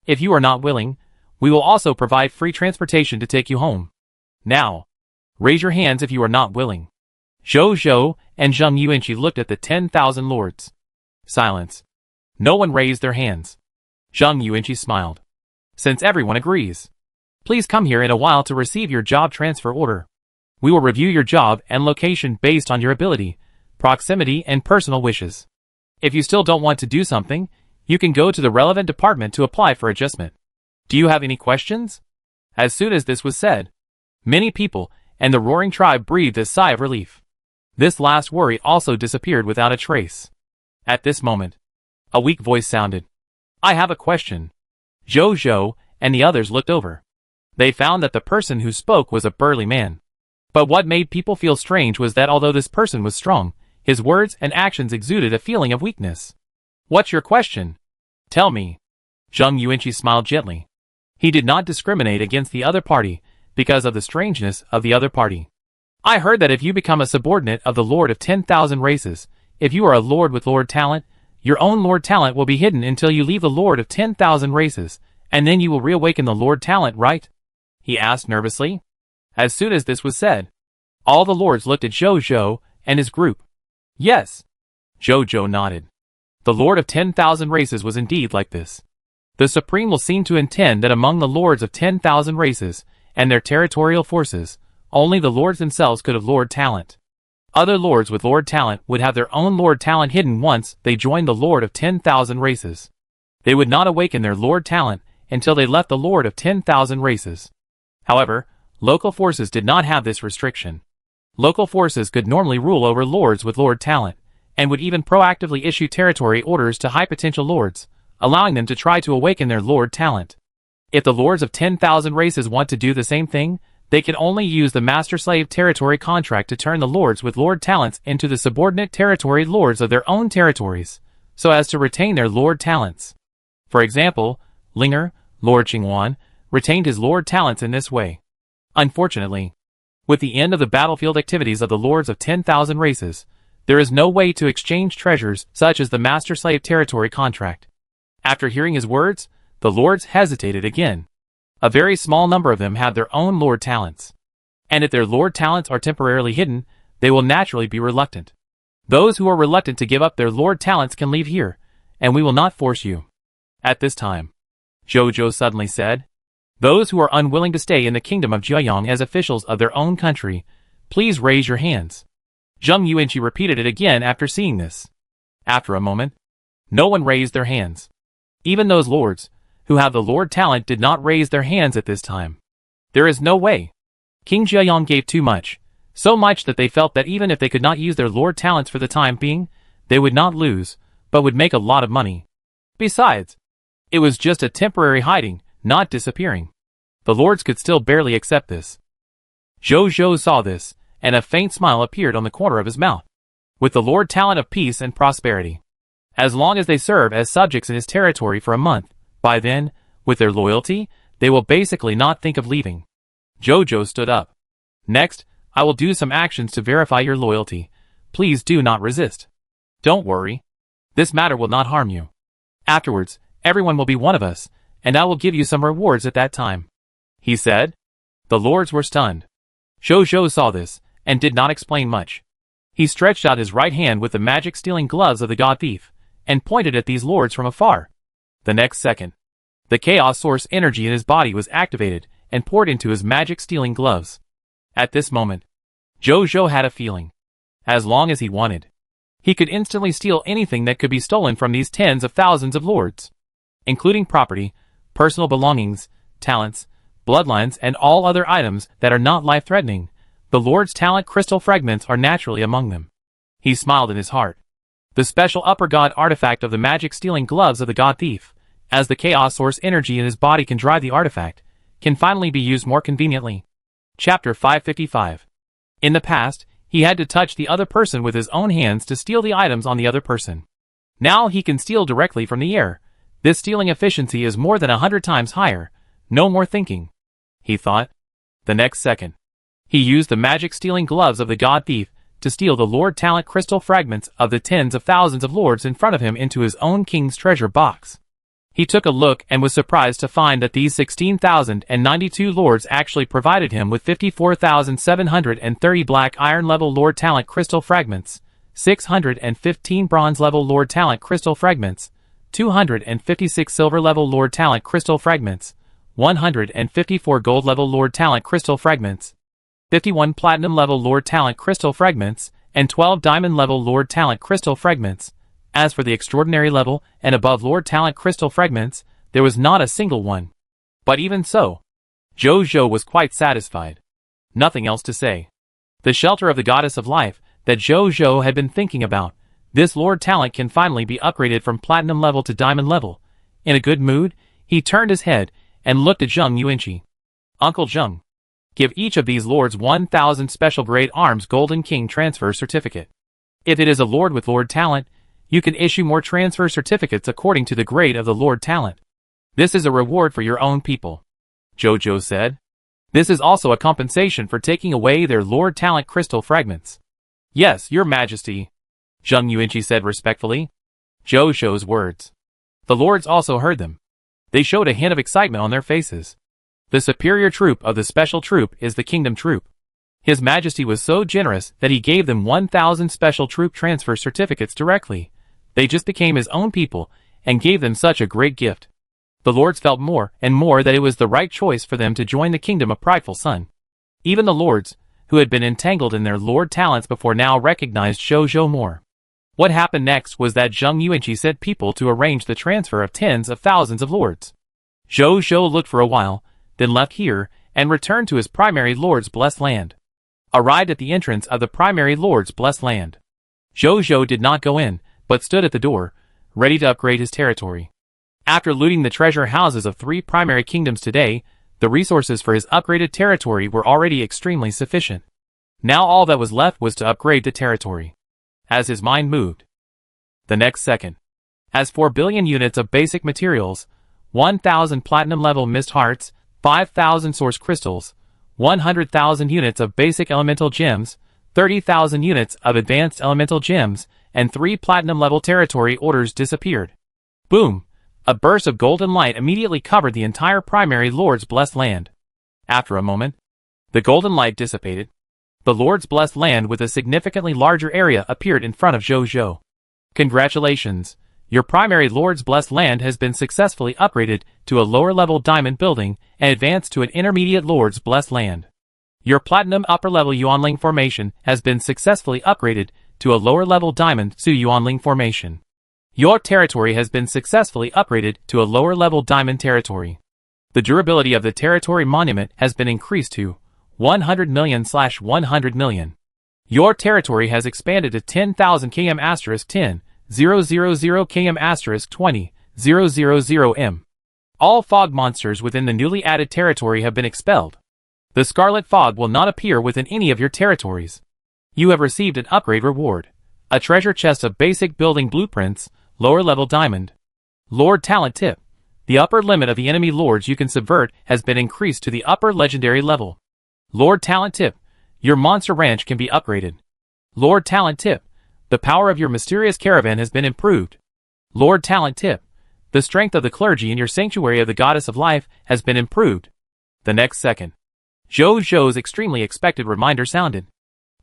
If you are not willing, we will also provide free transportation to take you home. Now, raise your hands if you are not willing. Zhou Zhou and Zheng Yuanqi looked at the 10,000 lords. Silence. No one raised their hands. Zheng Yuanqi smiled. Since everyone agrees, please come here in a while to receive your job transfer order. We will review your job and location based on your ability, proximity, and personal wishes. If you still don't want to do something, you can go to the relevant department to apply for adjustment. Do you have any questions? As soon as this was said, many people and the Roaring Tribe breathed a sigh of relief. This last worry also disappeared without a trace. At this moment, a weak voice sounded. I have a question. Zhou Zhou and the others looked over. They found that the person who spoke was a burly man. But what made people feel strange was that although this person was strong, his words and actions exuded a feeling of weakness. What's your question? Tell me. Zheng Yuanqi smiled gently. He did not discriminate against the other party because of the strangeness of the other party. I heard that if you become a subordinate of the Lord of 10,000 races, if you are a lord with Lord Talent, your own Lord Talent will be hidden until you leave the Lord of 10,000 races, and then you will reawaken the Lord Talent, right? He asked nervously. As soon as this was said, all the lords looked at Zhou Zhou and his group. Yes. Zhou Zhou nodded. The Lord of 10,000 races was indeed like this. The Supreme will seem to intend that among the lords of 10,000 races and their territorial forces, only the lords themselves could have Lord Talent. Other lords with lord talent would have their own lord talent hidden once they joined the lord of 10,000 races. They would not awaken their lord talent until they left the lord of 10,000 races. However, local forces did not have this restriction. Local forces could normally rule over lords with lord talent, and would even proactively issue territory orders to high potential lords, allowing them to try to awaken their lord talent. If the lords of 10,000 races want to do the same thing, they can only use the master-slave territory contract to turn the lords with lord talents into the subordinate territory lords of their own territories, so as to retain their lord talents. For example, Linger, Lord Qingwan, retained his lord talents in this way. Unfortunately, with the end of the battlefield activities of the lords of 10,000 races, there is no way to exchange treasures such as the master-slave territory contract. After hearing his words, the lords hesitated again. A very small number of them have their own lord talents. And if their lord talents are temporarily hidden, they will naturally be reluctant. Those who are reluctant to give up their lord talents can leave here, and we will not force you. At this time, Zhou suddenly said, "Those who are unwilling to stay in the kingdom of Jiayang as officials of their own country, please raise your hands." Zheng Yuanqi repeated it again after seeing this. After a moment, no one raised their hands. Even those lords who have the lord talent did not raise their hands at this time. There is no way. King Jiayang gave too much, so much that they felt that even if they could not use their lord talents for the time being, they would not lose, but would make a lot of money. Besides, it was just a temporary hiding, not disappearing. The lords could still barely accept this. Zhou saw this, and a faint smile appeared on the corner of his mouth. With the lord talent of peace and prosperity, as long as they serve as subjects in his territory for a month, by then, with their loyalty, they will basically not think of leaving. Zhou stood up. "Next, I will do some actions to verify your loyalty. Please do not resist. Don't worry. This matter will not harm you. Afterwards, everyone will be one of us, and I will give you some rewards at that time," he said. The lords were stunned. Zhou saw this, and did not explain much. He stretched out his right hand with the magic-stealing gloves of the god thief, and pointed at these lords from afar. The next second, the chaos source energy in his body was activated and poured into his magic-stealing gloves. At this moment, Zhou had a feeling. As long as he wanted, he could instantly steal anything that could be stolen from these tens of thousands of lords, including property, personal belongings, talents, bloodlines, and all other items that are not life-threatening. The lord's talent crystal fragments are naturally among them. He smiled in his heart. The special upper god artifact of the magic-stealing gloves of the god thief, as the chaos source energy in his body can drive the artifact, can finally be used more conveniently. Chapter 555. In the past, he had to touch the other person with his own hands to steal the items on the other person. Now he can steal directly from the air. This stealing efficiency is more than 100 times higher. No more thinking, he thought. The next second, he used the magic-stealing gloves of the god thief to steal the lord talent crystal fragments of the tens of thousands of lords in front of him into his own king's treasure box. He took a look and was surprised to find that these 16,092 lords actually provided him with 54,730 black iron level lord talent crystal fragments, 615 bronze level lord talent crystal fragments, 256 silver level lord talent crystal fragments, 154 gold level lord talent crystal fragments, 51 platinum level lord talent crystal fragments, and 12 diamond level lord talent crystal fragments. As for the extraordinary level and above lord talent crystal fragments, there was not a single one. But even so, Zhou was quite satisfied. Nothing else to say. The shelter of the goddess of life that Zhou had been thinking about, this lord talent can finally be upgraded from platinum level to diamond level. In a good mood, he turned his head and looked at Zheng Yuanqi. "Uncle Zheng, give each of these lords 1,000 special grade arms golden king transfer certificate. If it is a lord with lord talent, you can issue more transfer certificates according to the grade of the lord talent. This is a reward for your own people," Zhou said. "This is also a compensation for taking away their lord talent crystal fragments." "Yes, your majesty," Zheng Yuanqi said respectfully. Zhou's words. The lords also heard them. They showed a hint of excitement on their faces. The superior troop of the special troop is the kingdom troop. His majesty was so generous that he gave them 1,000 special troop transfer certificates directly. They just became his own people and gave them such a great gift. The lords felt more and more that it was the right choice for them to join the kingdom of Prideful Sun. Even the lords, who had been entangled in their lord talents before now recognized Zhou more. What happened next was that Zheng Yuanqi sent people to arrange the transfer of tens of thousands of lords. Zhou looked for a while, then left here, and returned to his primary lord's blessed land. Arrived at the entrance of the primary lord's blessed land. Zhou did not go in, but stood at the door, ready to upgrade his territory. After looting the treasure houses of 3 primary kingdoms today, the resources for his upgraded territory were already extremely sufficient. Now all that was left was to upgrade the territory. As his mind moved. The next second. As 4 billion units of basic materials, 1,000 platinum level mist hearts, 5,000 source crystals, 100,000 units of basic elemental gems, 30,000 units of advanced elemental gems, and 3 platinum level territory orders disappeared. Boom! A burst of golden light immediately covered the entire primary lord's blessed land. After a moment, the golden light dissipated. The lord's blessed land with a significantly larger area appeared in front of Zhou. Congratulations! Your primary lord's blessed land has been successfully upgraded to a lower-level diamond building and advanced to an intermediate lord's blessed land. Your platinum upper-level Yuanling formation has been successfully upgraded to a lower-level diamond Su Yuanling formation. Your territory has been successfully upgraded to a lower-level diamond territory. The durability of the territory monument has been increased to 100 million/100 million. Your territory has expanded to 10,000 km *10,000 km *20,000 m. All fog monsters within the newly added territory have been expelled. The scarlet fog will not appear within any of your territories. You have received an upgrade reward. A treasure chest of basic building blueprints, lower level diamond. Lord talent tip. The upper limit of the enemy lords you can subvert has been increased to the upper legendary level. Lord talent tip. Your monster ranch can be upgraded. Lord talent tip. The power of your mysterious caravan has been improved. Lord talent tip. The strength of the clergy in your sanctuary of the goddess of life has been improved. The next second. Zhou's extremely expected reminder sounded.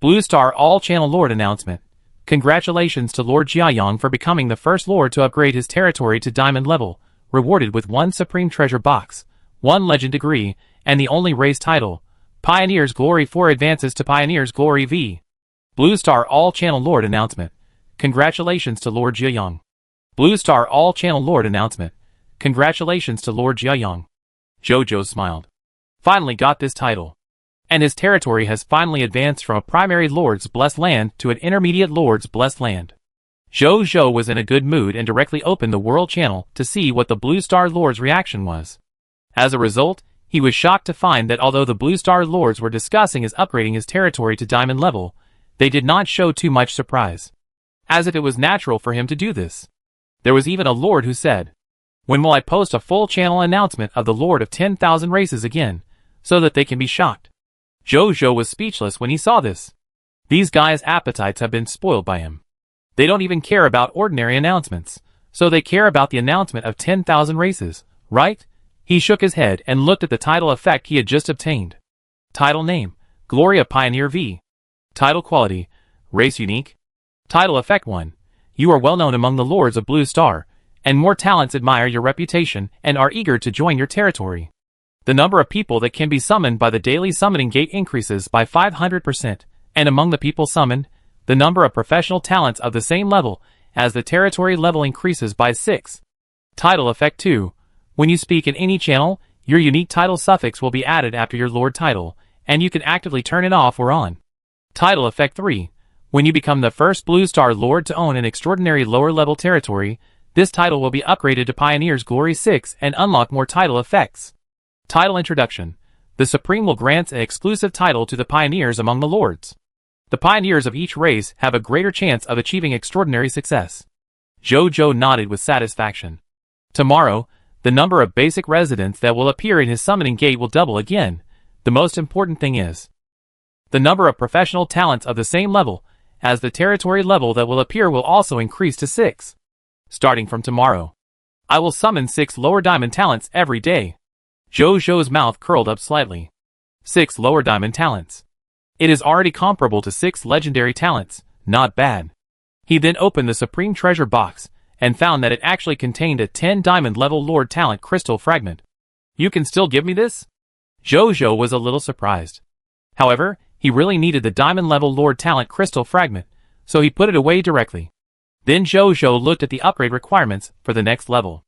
Blue Star All-Channel Lord announcement. Congratulations to Lord Jiayang for becoming the first lord to upgrade his territory to diamond level, rewarded with 1 supreme treasure box, 1 legend degree, and the only race title, Pioneer's Glory 4 advances to Pioneer's Glory V. Blue Star All-Channel Lord announcement. Congratulations to Lord Jiayang. Blue Star All-Channel Lord announcement. Congratulations to Lord Jiayang. Zhou smiled. Finally got this title. And his territory has finally advanced from a primary lord's blessed land to an intermediate lord's blessed land. Zhou was in a good mood and directly opened the world channel to see what the Blue Star Lord's reaction was. As a result, he was shocked to find that although the Blue Star Lords were discussing his upgrading his territory to diamond level, they did not show too much surprise. As if it was natural for him to do this. There was even a lord who said, "When will I post a full channel announcement of the Lord of 10,000 races again, so that they can be shocked?" Zhou was speechless when he saw this. These guys' appetites have been spoiled by him. They don't even care about ordinary announcements, so they care about the announcement of 10,000 races, right? He shook his head and looked at the title effect he had just obtained. Title name, Glory of Pioneer V. Title quality, Race unique. Title effect 1. You are well known among the lords of Blue Star, and more talents admire your reputation and are eager to join your territory. The number of people that can be summoned by the daily summoning gate increases by 500%, and among the people summoned, the number of professional talents of the same level as the territory level increases by 6. Title effect 2. When you speak in any channel, your unique title suffix will be added after your lord title, and you can actively turn it off or on. Title effect 3. When you become the first Blue Star Lord to own an extraordinary lower-level territory, this title will be upgraded to Pioneer's Glory 6 and unlock more title effects. Title introduction. The Supreme will grant an exclusive title to the pioneers among the lords. The pioneers of each race have a greater chance of achieving extraordinary success. Zhou nodded with satisfaction. Tomorrow, the number of basic residents that will appear in his summoning gate will double again. The most important thing is the number of professional talents of the same level as the territory level that will appear will also increase to 6. Starting from tomorrow, I will summon 6 lower diamond talents every day. Zhou's mouth curled up slightly. 6 lower diamond talents. It is already comparable to 6 legendary talents, not bad. He then opened the Supreme Treasure box and found that it actually contained a 10 diamond level Lord Talent crystal fragment. You can still give me this? Zhou was a little surprised. However, He really needed the diamond-level Lord Talent crystal fragment, so he put it away directly. Then Jojo looked at the upgrade requirements for the next level.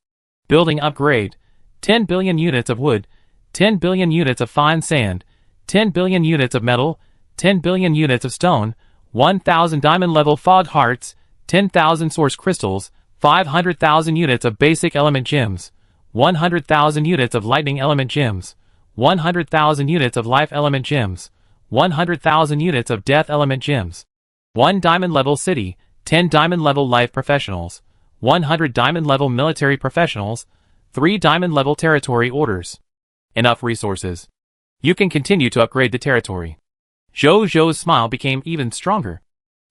Building upgrade: 10 billion units of wood, 10 billion units of fine sand, 10 billion units of metal, 10 billion units of stone, 1,000 diamond-level fog hearts, 10,000 source crystals, 500,000 units of basic element gems, 100,000 units of lightning element gems, 100,000 units of life element gems, 100,000 units of death element gems, 1 diamond-level city, 10 diamond-level life professionals, 100 diamond-level military professionals, 3 diamond-level territory orders. Enough resources. You can continue to upgrade the territory. Jojo's smile became even stronger.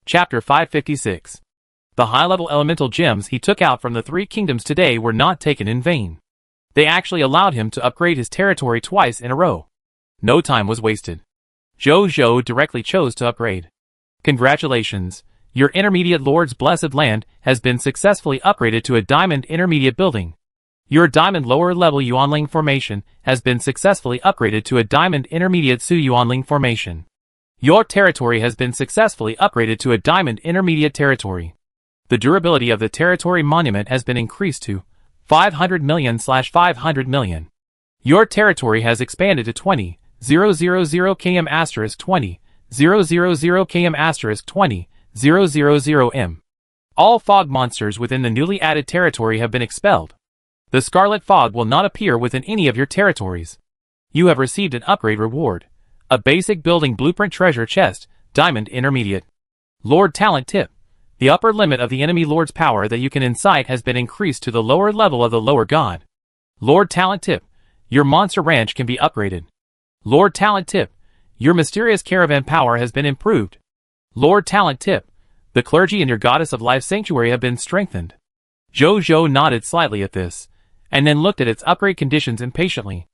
Chapter 556. The high-level elemental gems he took out from the 3 kingdoms today were not taken in vain. They actually allowed him to upgrade his territory twice in a row. No time was wasted. Jojo directly chose to upgrade. Congratulations, your intermediate lord's blessed land has been successfully upgraded to a diamond intermediate building. Your diamond lower level Yuanling formation has been successfully upgraded to a diamond intermediate Su Yuanling formation. Your territory has been successfully upgraded to a diamond intermediate territory. The durability of the territory monument has been increased to 500 million/500 million. Your territory has expanded to 20,000 km *20,000 km *20,000 m. All fog monsters within the newly added territory have been expelled. The scarlet fog will not appear within any of your territories. You have received an upgrade reward. A basic building blueprint treasure chest, diamond intermediate. Lord Talent tip. The upper limit of the enemy lord's power that you can incite has been increased to the lower level of the lower god. Lord Talent tip. Your monster ranch can be upgraded. Lord Talent tip. Your mysterious caravan power has been improved. Lord Talent tip. The clergy in your Goddess of Life sanctuary have been strengthened. Jojo nodded slightly at this, and then looked at its upgrade conditions impatiently.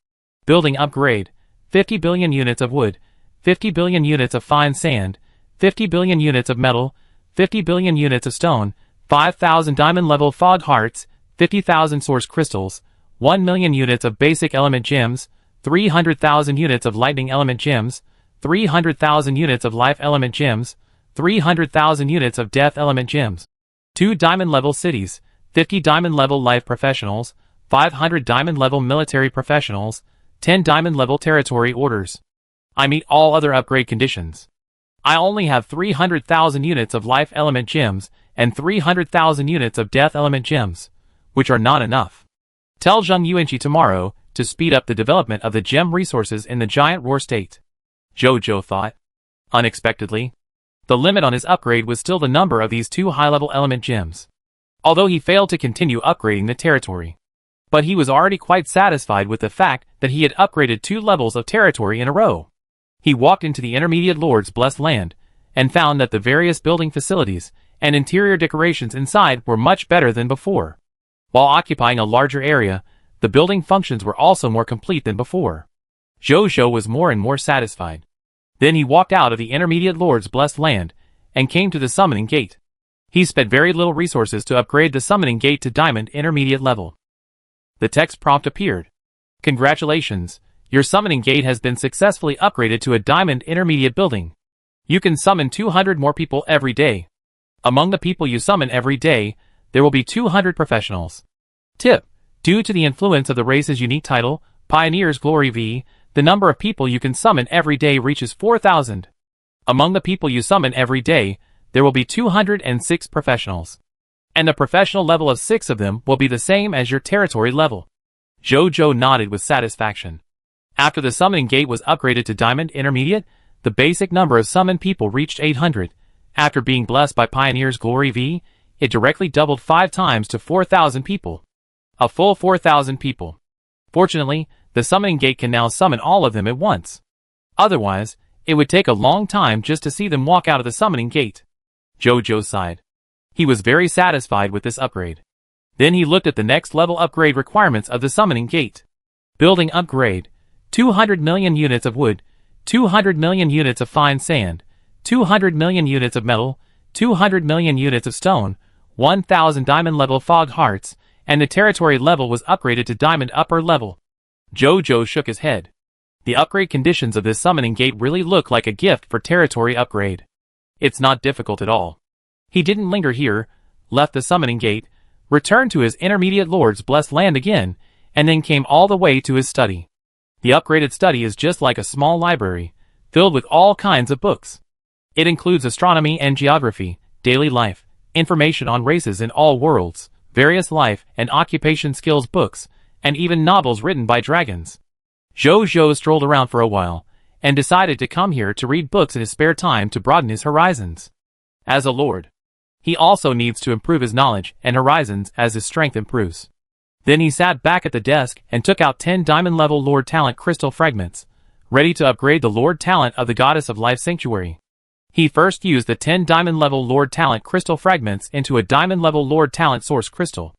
Building upgrade: 50 billion units of wood, 50 billion units of fine sand, 50 billion units of metal, 50 billion units of stone, 5,000 diamond-level fog hearts, 50,000 source crystals, 1 million units of basic element gems, 300,000 units of lightning element gems, 300,000 units of life element gems, 300,000 units of death element gems. 2 diamond-level cities, 50 diamond-level life professionals, 500 diamond-level military professionals, 10 diamond-level territory orders. I meet all other upgrade conditions. I only have 300,000 units of life element gems and 300,000 units of death element gems, which are not enough. Tell Zheng Yuanqi tomorrow to speed up the development of the gem resources in the Giant Roar state. Jojo thought. Unexpectedly, the limit on his upgrade was still the number of these 2 high-level element gems, although he failed to continue upgrading the territory. But he was already quite satisfied with the fact that he had upgraded 2 levels of territory in a row. He walked into the intermediate lord's blessed land, and found that the various building facilities and interior decorations inside were much better than before. While occupying a larger area, the building functions were also more complete than before. Jojo was more and more satisfied. Then he walked out of the intermediate lord's blessed land, and came to the summoning gate. He spent very little resources to upgrade the summoning gate to diamond intermediate level. The text prompt appeared. Congratulations, your summoning gate has been successfully upgraded to a diamond intermediate building. You can summon 200 more people every day. Among the people you summon every day, there will be 200 professionals. Tip: due to the influence of the race's unique title, Pioneer's Glory V, the number of people you can summon every day reaches 4,000. Among the people you summon every day, there will be 206 professionals. And the professional level of 6 of them will be the same as your territory level. Jojo nodded with satisfaction. After the summoning gate was upgraded to Diamond Intermediate, the basic number of summoned people reached 800. After being blessed by Pioneer's Glory V, it directly doubled 5 times to 4,000 people. A full 4,000 people. Fortunately, the summoning gate can now summon all of them at once. Otherwise, it would take a long time just to see them walk out of the summoning gate. Jojo sighed. He was very satisfied with this upgrade. Then he looked at the next level upgrade requirements of the summoning gate. Building upgrade: 200 million units of wood, 200 million units of fine sand, 200 million units of metal, 200 million units of stone, 1,000 diamond level fog hearts, and the territory level was upgraded to diamond upper level. Jojo shook his head. The upgrade conditions of this summoning gate really look like a gift for territory upgrade. It's not difficult at all. He didn't linger here, left the summoning gate, returned to his intermediate lord's blessed land again, and then came all the way to his study. The upgraded study is just like a small library, filled with all kinds of books. It includes astronomy and geography, daily life, information on races in all worlds, various life and occupation skills books, and even novels written by dragons. Zhou strolled around for a while, and decided to come here to read books in his spare time to broaden his horizons. As a lord, he also needs to improve his knowledge and horizons as his strength improves. Then he sat back at the desk and took out 10 diamond-level Lord Talent crystal fragments, ready to upgrade the Lord Talent of the Goddess of Life Sanctuary. He first used the 10 diamond-level Lord Talent crystal fragments into a diamond-level Lord Talent source crystal.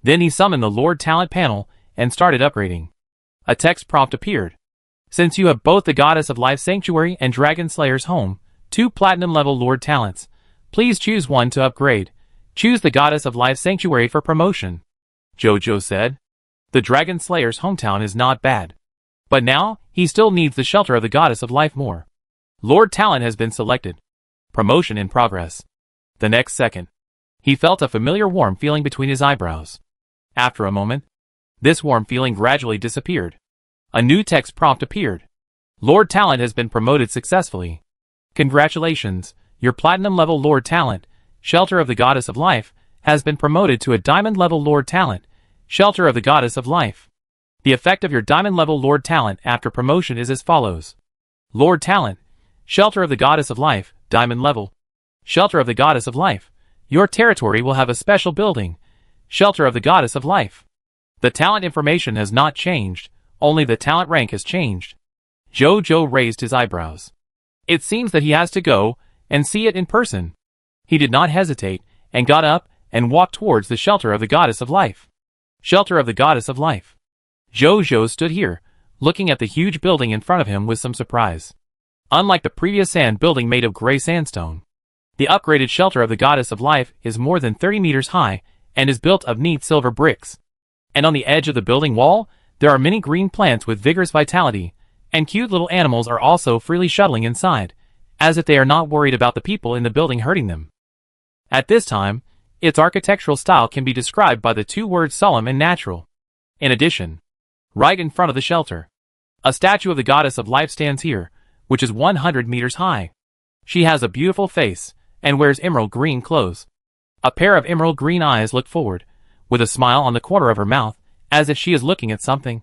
Then he summoned the Lord Talent panel and started upgrading. A text prompt appeared. Since you have both the Goddess of Life Sanctuary and Dragon Slayer's home, 2 platinum-level Lord Talents, please choose one to upgrade. Choose the Goddess of Life Sanctuary for promotion. Zhou said. The Dragon Slayer's hometown is not bad. But now, he still needs the shelter of the Goddess of Life more. Lord Talent has been selected. Promotion in progress. The next second, he felt a familiar warm feeling between his eyebrows. After a moment, this warm feeling gradually disappeared. A new text prompt appeared. Lord Talent has been promoted successfully. Congratulations, your platinum-level Lord Talent, Shelter of the Goddess of Life, has been promoted to a diamond-level Lord Talent, Shelter of the Goddess of Life. The effect of your diamond-level Lord Talent after promotion is as follows. Lord Talent, Shelter of the Goddess of Life, Diamond Level. Shelter of the Goddess of Life. Your territory will have a special building. Shelter of the Goddess of Life. The talent information has not changed, only the talent rank has changed. Zhou raised his eyebrows. It seems that he has to go and see it in person. He did not hesitate, and got up and walked towards the Shelter of the Goddess of Life. Shelter of the Goddess of Life. Zhou stood here, looking at the huge building in front of him with some surprise. Unlike the previous sand building made of gray sandstone, the upgraded Shelter of the Goddess of Life is more than 30 meters high and is built of neat silver bricks. And on the edge of the building wall, there are many green plants with vigorous vitality, and cute little animals are also freely shuttling inside, as if they are not worried about the people in the building hurting them. At this time, its architectural style can be described by the 2 words solemn and natural. In addition, right in front of the shelter, a statue of the Goddess of Life stands here, which is 100 meters high. She has a beautiful face, and wears emerald green clothes. A pair of emerald green eyes look forward, with a smile on the corner of her mouth, as if she is looking at something.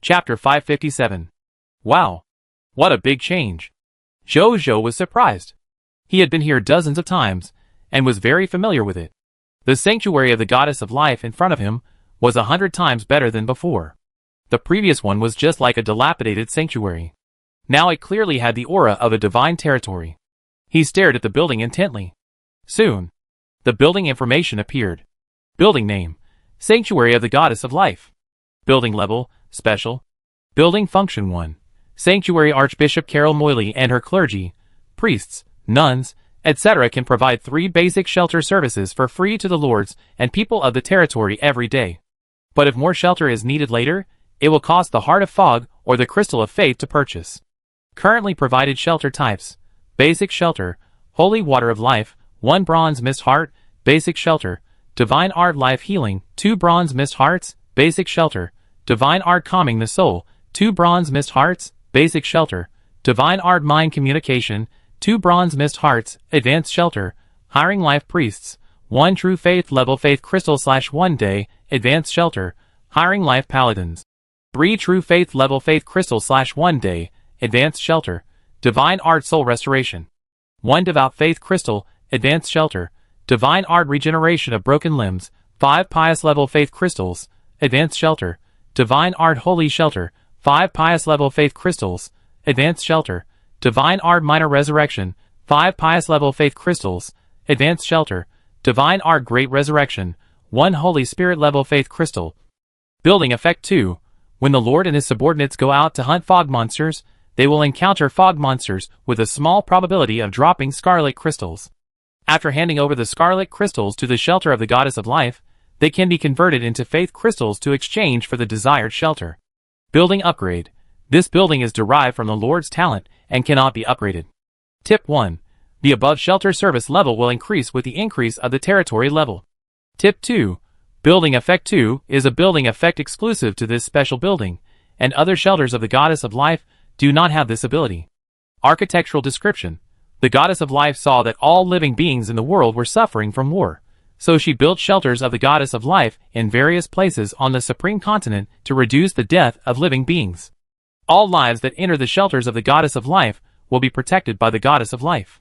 Chapter 557. Wow! What a big change! Zhou was surprised. He had been here dozens of times, and was very familiar with it. The sanctuary of the Goddess of Life in front of him was 100 times better than before. The previous one was just like a dilapidated sanctuary. Now it clearly had the aura of a divine territory. He stared at the building intently. Soon, the building information appeared. Building name, Sanctuary of the Goddess of Life. Building level, Special. Building function 1. Sanctuary Archbishop Carol Moily and her clergy, priests, nuns, etc. can provide 3 basic shelter services for free to the lords and people of the territory every day. But if more shelter is needed later, it will cost the Heart of Fog or the Crystal of Faith to purchase. Currently provided shelter types: Basic Shelter, Holy Water of Life, 1 Bronze Mist Heart, Basic Shelter, Divine Art Life Healing, 2 Bronze Mist Hearts, Basic Shelter, Divine Art Calming the Soul, 2 Bronze Mist Hearts, Basic Shelter, Divine Art Mind Communication, 2 Bronze Mist Hearts, Advanced Shelter, Hiring Life Priests, 1 True Faith Level Faith Crystal / 1 Day, Advanced Shelter, Hiring Life Paladins, 3 True Faith Level Faith Crystal / 1 Day, Advanced Shelter, Divine Art Soul Restoration, 1 Devout Faith Crystal, Advanced Shelter, Divine Art Regeneration of Broken Limbs, 5 Pious Level Faith Crystals, Advanced Shelter, Divine Art Holy Shelter, 5 Pious Level Faith Crystals, Advanced Shelter, Divine Art Minor Resurrection, 5 Pious Level Faith Crystals, Advanced Shelter, Divine Art Great Resurrection, 1 Holy Spirit Level Faith Crystal. Building Effect 2. When the Lord and his subordinates go out to hunt fog monsters, they will encounter fog monsters with a small probability of dropping scarlet crystals. After handing over the scarlet crystals to the Shelter of the Goddess of Life, they can be converted into faith crystals to exchange for the desired shelter. Building Upgrade. This building is derived from the Lord's talent and cannot be upgraded. Tip 1. The above shelter service level will increase with the increase of the territory level. Tip 2. Building effect 2 is a building effect exclusive to this special building, and other shelters of the Goddess of Life do not have this ability. Architectural description. The Goddess of Life saw that all living beings in the world were suffering from war, so she built shelters of the Goddess of Life in various places on the Supreme Continent to reduce the death of living beings. All lives that enter the shelters of the Goddess of Life will be protected by the Goddess of Life.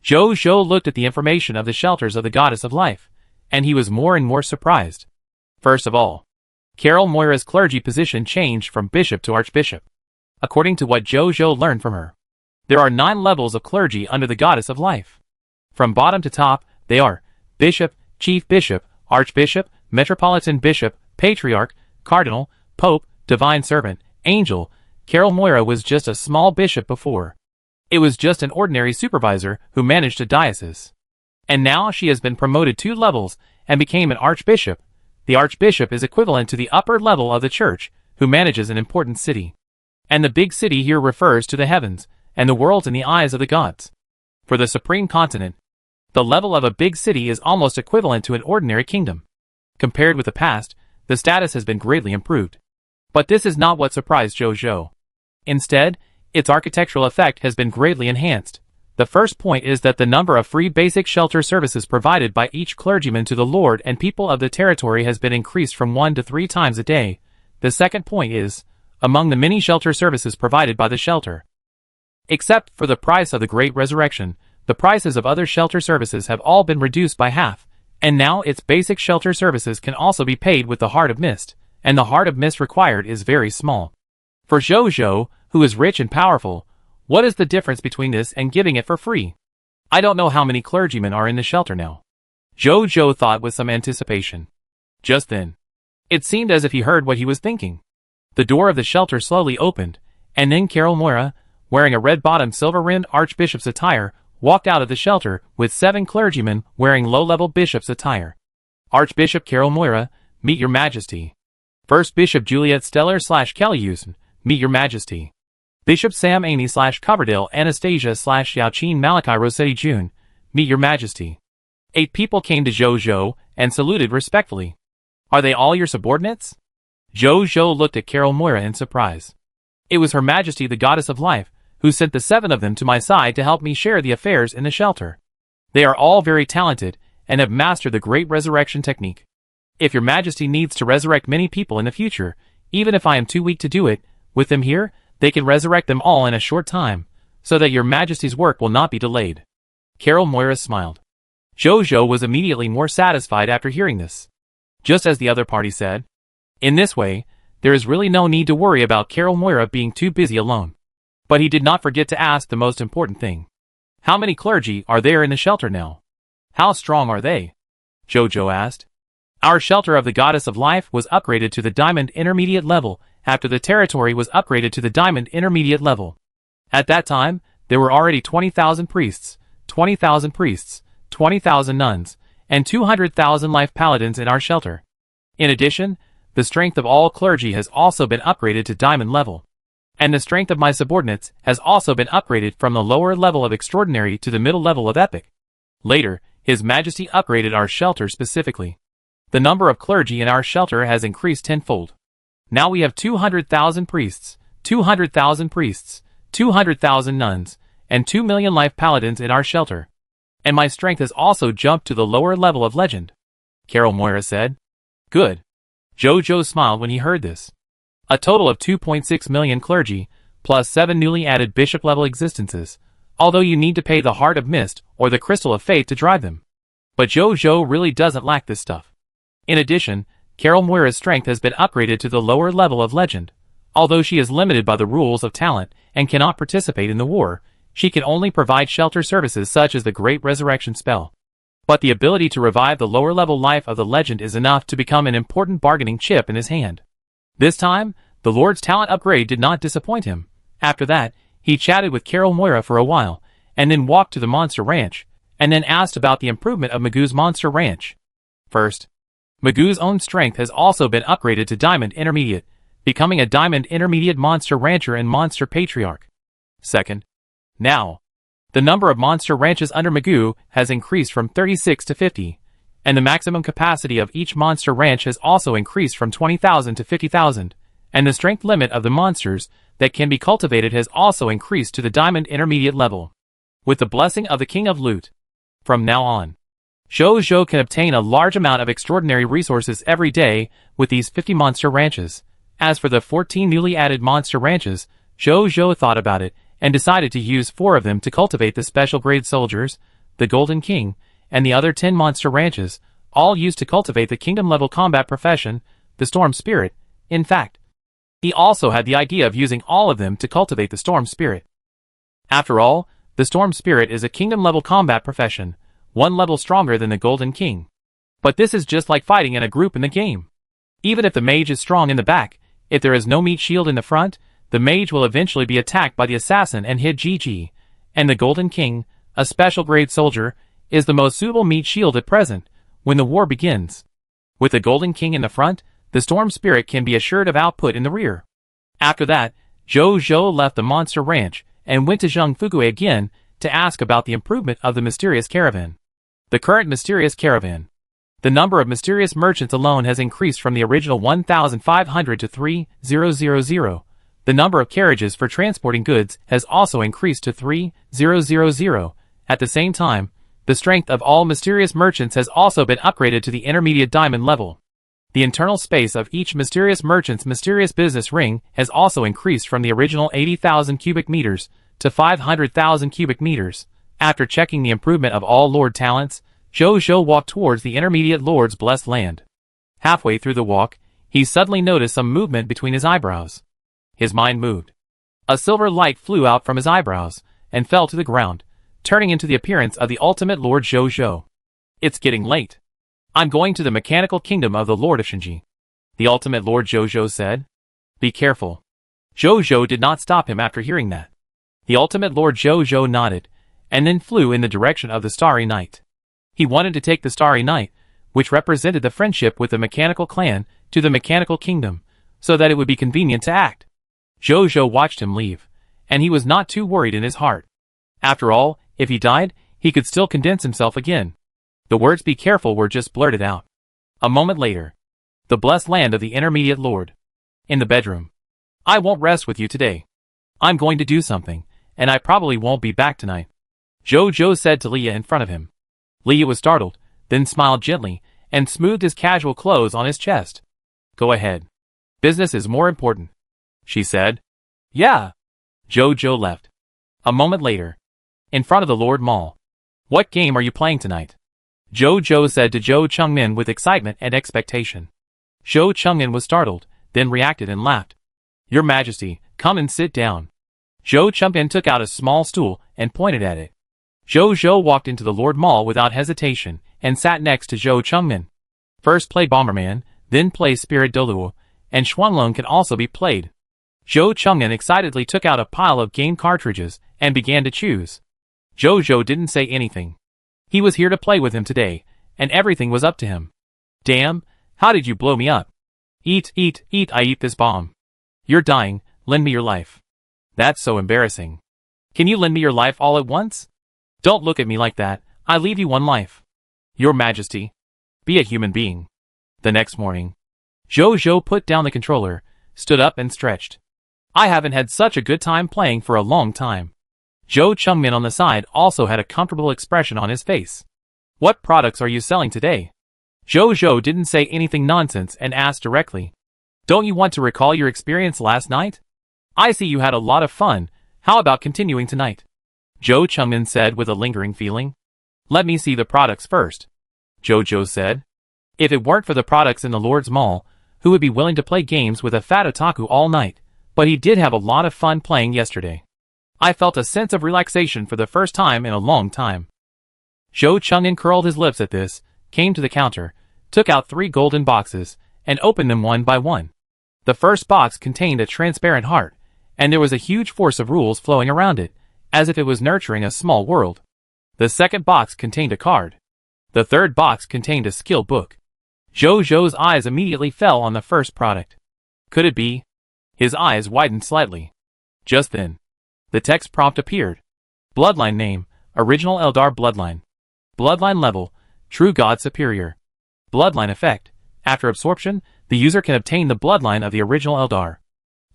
Zhou looked at the information of the shelters of the Goddess of Life, and he was more and more surprised. First of all, Carol Moira's clergy position changed from bishop to archbishop. According to what Zhou learned from her, there are 9 levels of clergy under the Goddess of Life. From bottom to top, they are bishop, chief bishop, archbishop, metropolitan bishop, patriarch, cardinal, pope, divine servant, angel. Carol Moira was just a small bishop before. It was just an ordinary supervisor who managed a diocese. And now she has been promoted 2 levels and became an archbishop. The archbishop is equivalent to the upper level of the church, who manages an important city. And the big city here refers to the heavens and the worlds in the eyes of the gods. For the Supreme Continent, the level of a big city is almost equivalent to an ordinary kingdom. Compared with the past, the status has been greatly improved. But this is not what surprised Zhou. Instead, its architectural effect has been greatly enhanced. The first point is that the number of free basic shelter services provided by each clergyman to the Lord and people of the territory has been increased from 1 to 3 times a day. The second point is, among the many shelter services provided by the shelter, except for the price of the Great Resurrection, the prices of other shelter services have all been reduced by half, and now its basic shelter services can also be paid with the Heart of Mist, and the Heart of Mist required is very small. For Zhou, who is rich and powerful, what is the difference between this and giving it for free? I don't know how many clergymen are in the shelter now. Zhou thought with some anticipation. Just then, it seemed as if he heard what he was thinking. The door of the shelter slowly opened, and then Carol Moira, wearing a red-bottomed silver-rimmed archbishop's attire, walked out of the shelter with 7 clergymen wearing low-level bishop's attire. Archbishop Carol Moira, meet your majesty. First Bishop Juliet Stellar/Kelly meet your majesty. Bishop Sam Aney/Coverdale Anastasia/Xiaoqin Malachi Rossetti June, meet your majesty. 8 people came to Zhou and saluted respectfully. Are they all your subordinates? Zhou looked at Carol Moira in surprise. It was Her Majesty the Goddess of Life, who sent the 7 of them to my side to help me share the affairs in the shelter. They are all very talented and have mastered the Great Resurrection technique. If your majesty needs to resurrect many people in the future, even if I am too weak to do it, with them here, they can resurrect them all in a short time, so that your majesty's work will not be delayed. Carol Moira smiled. Zhou was immediately more satisfied after hearing this. Just as the other party said. In this way, there is really no need to worry about Carol Moira being too busy alone. But he did not forget to ask the most important thing. How many clergy are there in the shelter now? How strong are they? Zhou asked. Our shelter of the Goddess of Life was upgraded to the Diamond Intermediate level after the territory was upgraded to the Diamond Intermediate level. At that time, there were already 20,000 priests, 20,000 priests, 20,000 nuns, and 200,000 life paladins in our shelter. In addition, the strength of all clergy has also been upgraded to Diamond level. And the strength of my subordinates has also been upgraded from the lower level of Extraordinary to the middle level of Epic. Later, His Majesty upgraded our shelter specifically. The number of clergy in our shelter has increased tenfold. Now we have 200,000 priests, 200,000 priests, 200,000 nuns, and 2 million life paladins in our shelter. And my strength has also jumped to the lower level of legend. Carol Moira said. Good. Zhou smiled when he heard this. A total of 2.6 million clergy, plus 7 newly added bishop-level existences, although you need to pay the Heart of Mist or the Crystal of Fate to drive them. But Zhou really doesn't lack this stuff. In addition, Carol Moira's strength has been upgraded to the lower level of legend. Although she is limited by the rules of talent and cannot participate in the war, she can only provide shelter services such as the Great Resurrection spell. But the ability to revive the lower level life of the legend is enough to become an important bargaining chip in his hand. This time, the Lord's talent upgrade did not disappoint him. After that, he chatted with Carol Moira for a while, and then walked to the Monster Ranch, and then asked about the improvement of Magoo's Monster Ranch. First, Magoo's own strength has also been upgraded to Diamond Intermediate. becoming a Diamond Intermediate Monster Rancher and Monster Patriarch. Second, now, the number of monster ranches under Magoo has increased from 36 to 50, and the maximum capacity of each monster ranch has also increased from 20,000 to 50,000, and the strength limit of the monsters that can be cultivated has also increased to the Diamond Intermediate level. With the blessing of the King of Loot, from now on, Zhou can obtain a large amount of extraordinary resources every day with these 50 monster ranches. As for the 14 newly added monster ranches, Zhou thought about it and decided to use 4 of them to cultivate the special grade soldiers, the Golden King, and the other 10 monster ranches, all used to cultivate the kingdom-level combat profession, the Storm Spirit. In fact, he also had the idea of using all of them to cultivate the Storm Spirit. After all, the Storm Spirit is a kingdom-level combat profession, 1 level stronger than the Golden King. But this is just like fighting in a group in the game. Even if the mage is strong in the back, if there is no meat shield in the front, the mage will eventually be attacked by the assassin and hit GG, and the Golden King, a special grade soldier, is the most suitable meat shield at present, when the war begins. With the Golden King in the front, the Storm Spirit can be assured of output in the rear. After that, Zhou left the monster ranch and went to Zheng Fugui again to ask about the improvement of the mysterious caravan. The current mysterious caravan. The number of mysterious merchants alone has increased from the original 1,500 to 3,000. The number of carriages for transporting goods has also increased to 3,000. At the same time, the strength of all mysterious merchants has also been upgraded to the intermediate diamond level. The internal space of each mysterious merchant's mysterious business ring has also increased from the original 80,000 cubic meters to 500,000 cubic meters. After checking the improvement of all Lord talents, Zhou walked towards the intermediate Lord's blessed land. Halfway through the walk, he suddenly noticed some movement between his eyebrows. His mind moved. A silver light flew out from his eyebrows and fell to the ground, turning into the appearance of the ultimate Lord Zhou. It's getting late. I'm going to the mechanical kingdom of the Lord of Shinji. The ultimate Lord Zhou said. Be careful. Zhou did not stop him after hearing that. The ultimate Lord Zhou nodded, and then flew in the direction of the Starry Night. He wanted to take the Starry Night, which represented the friendship with the mechanical clan, to the mechanical kingdom, so that it would be convenient to act. Zhou watched him leave, and he was not too worried in his heart. After all, if he died, he could still condense himself again. The words "be careful" were just blurted out. A moment later. The blessed land of the intermediate lord. In the bedroom. I won't rest with you today. I'm going to do something, and I probably won't be back tonight. Zhou said to Leah in front of him. Leah was startled, then smiled gently, and smoothed his casual clothes on his chest. Go ahead. Business is more important, she said. Yeah. Zhou left. A moment later. In front of the Lord Mall. What game are you playing tonight? Zhou said to Zhou Chengmin with excitement and expectation. Zhou Chengmin was startled, then reacted and laughed. Your Majesty, come and sit down. Zhou Chengmin took out a small stool and pointed at it. Zhou walked into the Lord Mall without hesitation and sat next to Zhou Chengmin. First play Bomberman, then play Spirit Doluo, and Xuanlong can also be played. Zhou Chengmin excitedly took out a pile of game cartridges and began to choose. Zhou didn't say anything. He was here to play with him today, and everything was up to him. Damn, how did you blow me up? Eat, I eat this bomb. You're dying, lend me your life. That's so embarrassing. Can you lend me your life all at once? Don't look at me like that, I leave you one life. Your Majesty. Be a human being. The next morning. Zhou put down the controller, stood up and stretched. I haven't had such a good time playing for a long time. Zhou Chengmin on the side also had a comfortable expression on his face. What products are you selling today? Zhou didn't say anything nonsense and asked directly. Don't you want to recall your experience last night? I see you had a lot of fun, how about continuing tonight? Zhou Chengmin said with a lingering feeling. Let me see the products first. Zhou said. If it weren't for the products in the Lord's Mall, who would be willing to play games with a fat otaku all night? But he did have a lot of fun playing yesterday. I felt a sense of relaxation for the first time in a long time. Zhou Chengmin curled his lips at this, came to the counter, took out 3 golden boxes, and opened them one by one. The first box contained a transparent heart, and there was a huge force of rules flowing around it, as if it was nurturing a small world. The second box contained a card. The third box contained a skill book. Zhou's eyes immediately fell on the first product. Could it be? His eyes widened slightly. Just then, the text prompt appeared. Bloodline name, original Eldar bloodline. Bloodline level, true god superior. Bloodline effect, after absorption, the user can obtain the bloodline of the original Eldar.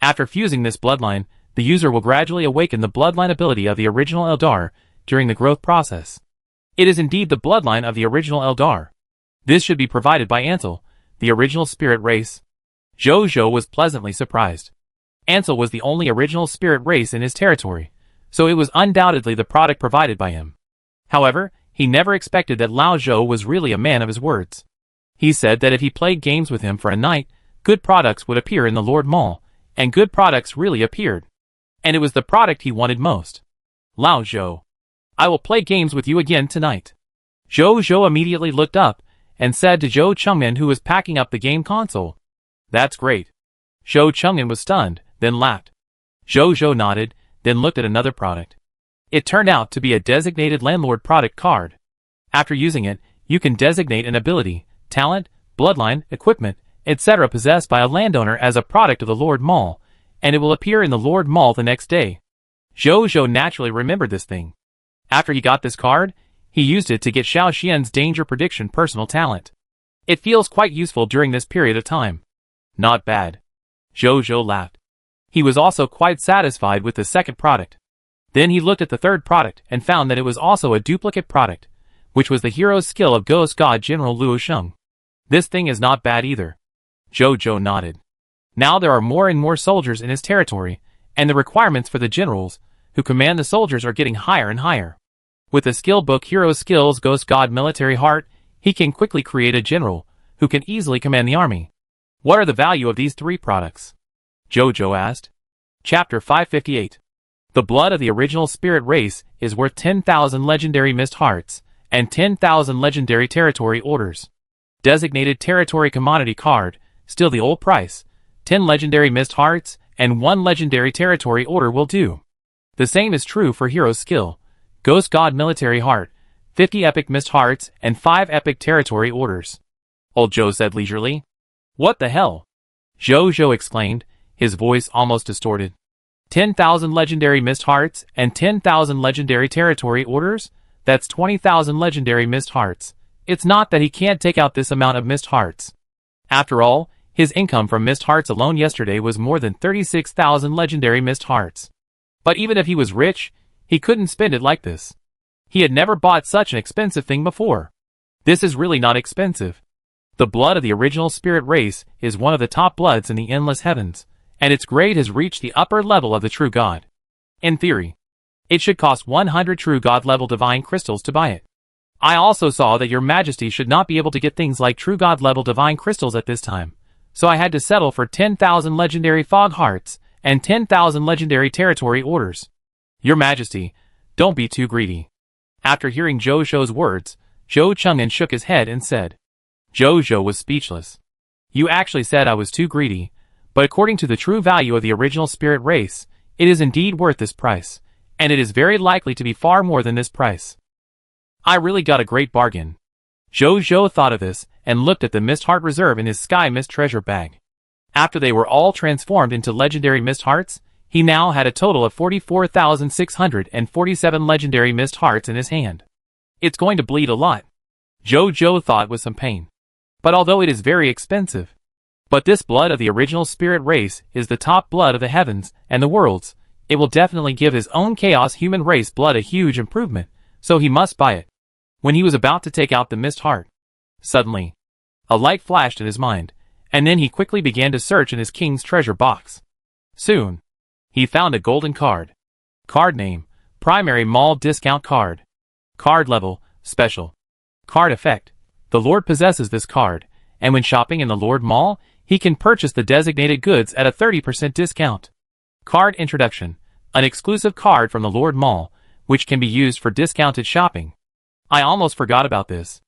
After fusing this bloodline, the user will gradually awaken the bloodline ability of the original Eldar during the growth process. It is indeed the bloodline of the original Eldar. This should be provided by Ansel, the original spirit race. Jojo was pleasantly surprised. Ansel was the only original spirit race in his territory, so it was undoubtedly the product provided by him. However, he never expected that Lao Zhou was really a man of his words. He said that if he played games with him for a night, good products would appear in the Lord Mall, and good products really appeared. And it was the product he wanted most. Lao Zhou, I will play games with you again tonight. Jojo immediately looked up and said to Zhou Chengmin, who was packing up the game console. That's great. Zhou Chengmin was stunned, then laughed. Jojo nodded, then looked at another product. It turned out to be a designated landlord product card. After using it, you can designate an ability, talent, bloodline, equipment, etc. possessed by a landowner as a product of the Lord Mall, and it will appear in the Lord Mall the next day. Jojo naturally remembered this thing. After he got this card, he used it to get Xiao Xian's danger prediction personal talent. It feels quite useful during this period of time. Not bad. Jojo laughed. He was also quite satisfied with the second product. Then he looked at the third product and found that it was also a duplicate product, which was the hero's skill of Ghost God General Luo Sheng. This thing is not bad either. Jojo nodded. Now there are more and more soldiers in his territory, and the requirements for the generals who command the soldiers are getting higher and higher. With the skill book Hero's Skills Ghost God Military Heart, he can quickly create a general who can easily command the army. What are the value of these three products? Jojo asked. Chapter 558. The blood of the original spirit race is worth 10,000 legendary mist hearts and 10,000 legendary territory orders. Designated territory commodity card, still the old price, 10 legendary mist hearts and 1 legendary territory order will do. The same is true for hero's skill, Ghost God Military Heart, 50 epic mist hearts and 5 epic territory orders. Old Joe said leisurely. What the hell? Jojo exclaimed, his voice almost distorted. 10,000 legendary mist hearts and 10,000 legendary territory orders? That's 20,000 legendary mist hearts. It's not that he can't take out this amount of mist hearts. After all, his income from mist hearts alone yesterday was more than 36,000 legendary mist hearts. But even if he was rich, he couldn't spend it like this. He had never bought such an expensive thing before. This is really not expensive. The blood of the original spirit race is one of the top bloods in the endless heavens, and its grade has reached the upper level of the true god. In theory, it should cost 100 true god level divine crystals to buy it. I also saw that your majesty should not be able to get things like true god level divine crystals at this time, so I had to settle for 10,000 legendary fog hearts and 10,000 legendary territory orders. Your majesty, don't be too greedy. After hearing Jojo's words, Zhou Chengmin shook his head and said. Jojo was speechless. You actually said I was too greedy, but according to the true value of the original spirit race, it is indeed worth this price, and it is very likely to be far more than this price. I really got a great bargain. Jojo thought of this and looked at the mist heart reserve in his sky mist treasure bag. After they were all transformed into legendary mist hearts, he now had a total of 44,647 legendary mist hearts in his hand. It's going to bleed a lot. Jojo thought with some pain. But although it is very expensive, but this blood of the original spirit race is the top blood of the heavens and the worlds, it will definitely give his own chaos human race blood a huge improvement, so he must buy it. When he was about to take out the mist heart, suddenly, a light flashed in his mind, and then he quickly began to search in his king's treasure box. Soon, he found a golden card. Card name, Primary Mall Discount Card. Card level, Special. Card effect, the Lord possesses this card, and when shopping in the Lord Mall, he can purchase the designated goods at a 30% discount. Card introduction, an exclusive card from the Lord Mall, which can be used for discounted shopping. I almost forgot about this.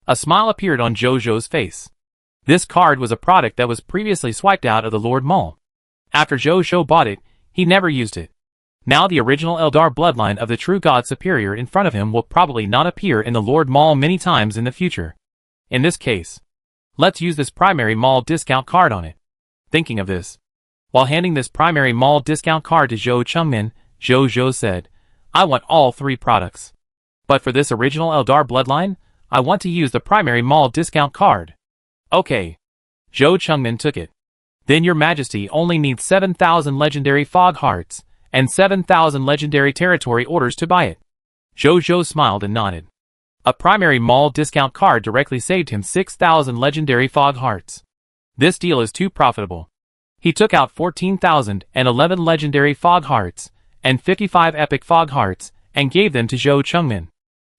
A smile appeared on Jojo's face. This card was a product that was previously swiped out of the Lord Mall. After Jojo bought it, he never used it. Now the original Eldar bloodline of the true god superior in front of him will probably not appear in the Lord Mall many times in the future. In this case, let's use this primary mall discount card on it. Thinking of this, While handing this primary mall discount card to Zhou Chengmin, Zhou said, "I want all 3 products. But for this original Eldar bloodline, I want to use the primary mall discount card." "Okay." Zhou Chengmin took it. "Then your majesty only needs 7,000 legendary fog hearts, and 7,000 legendary territory orders to buy it." Zhou smiled and nodded. A primary mall discount card directly saved him 6,000 legendary fog hearts. This deal is too profitable. He took out 14,011 legendary fog hearts, and 55 epic fog hearts, and gave them to Zhou Chengmin.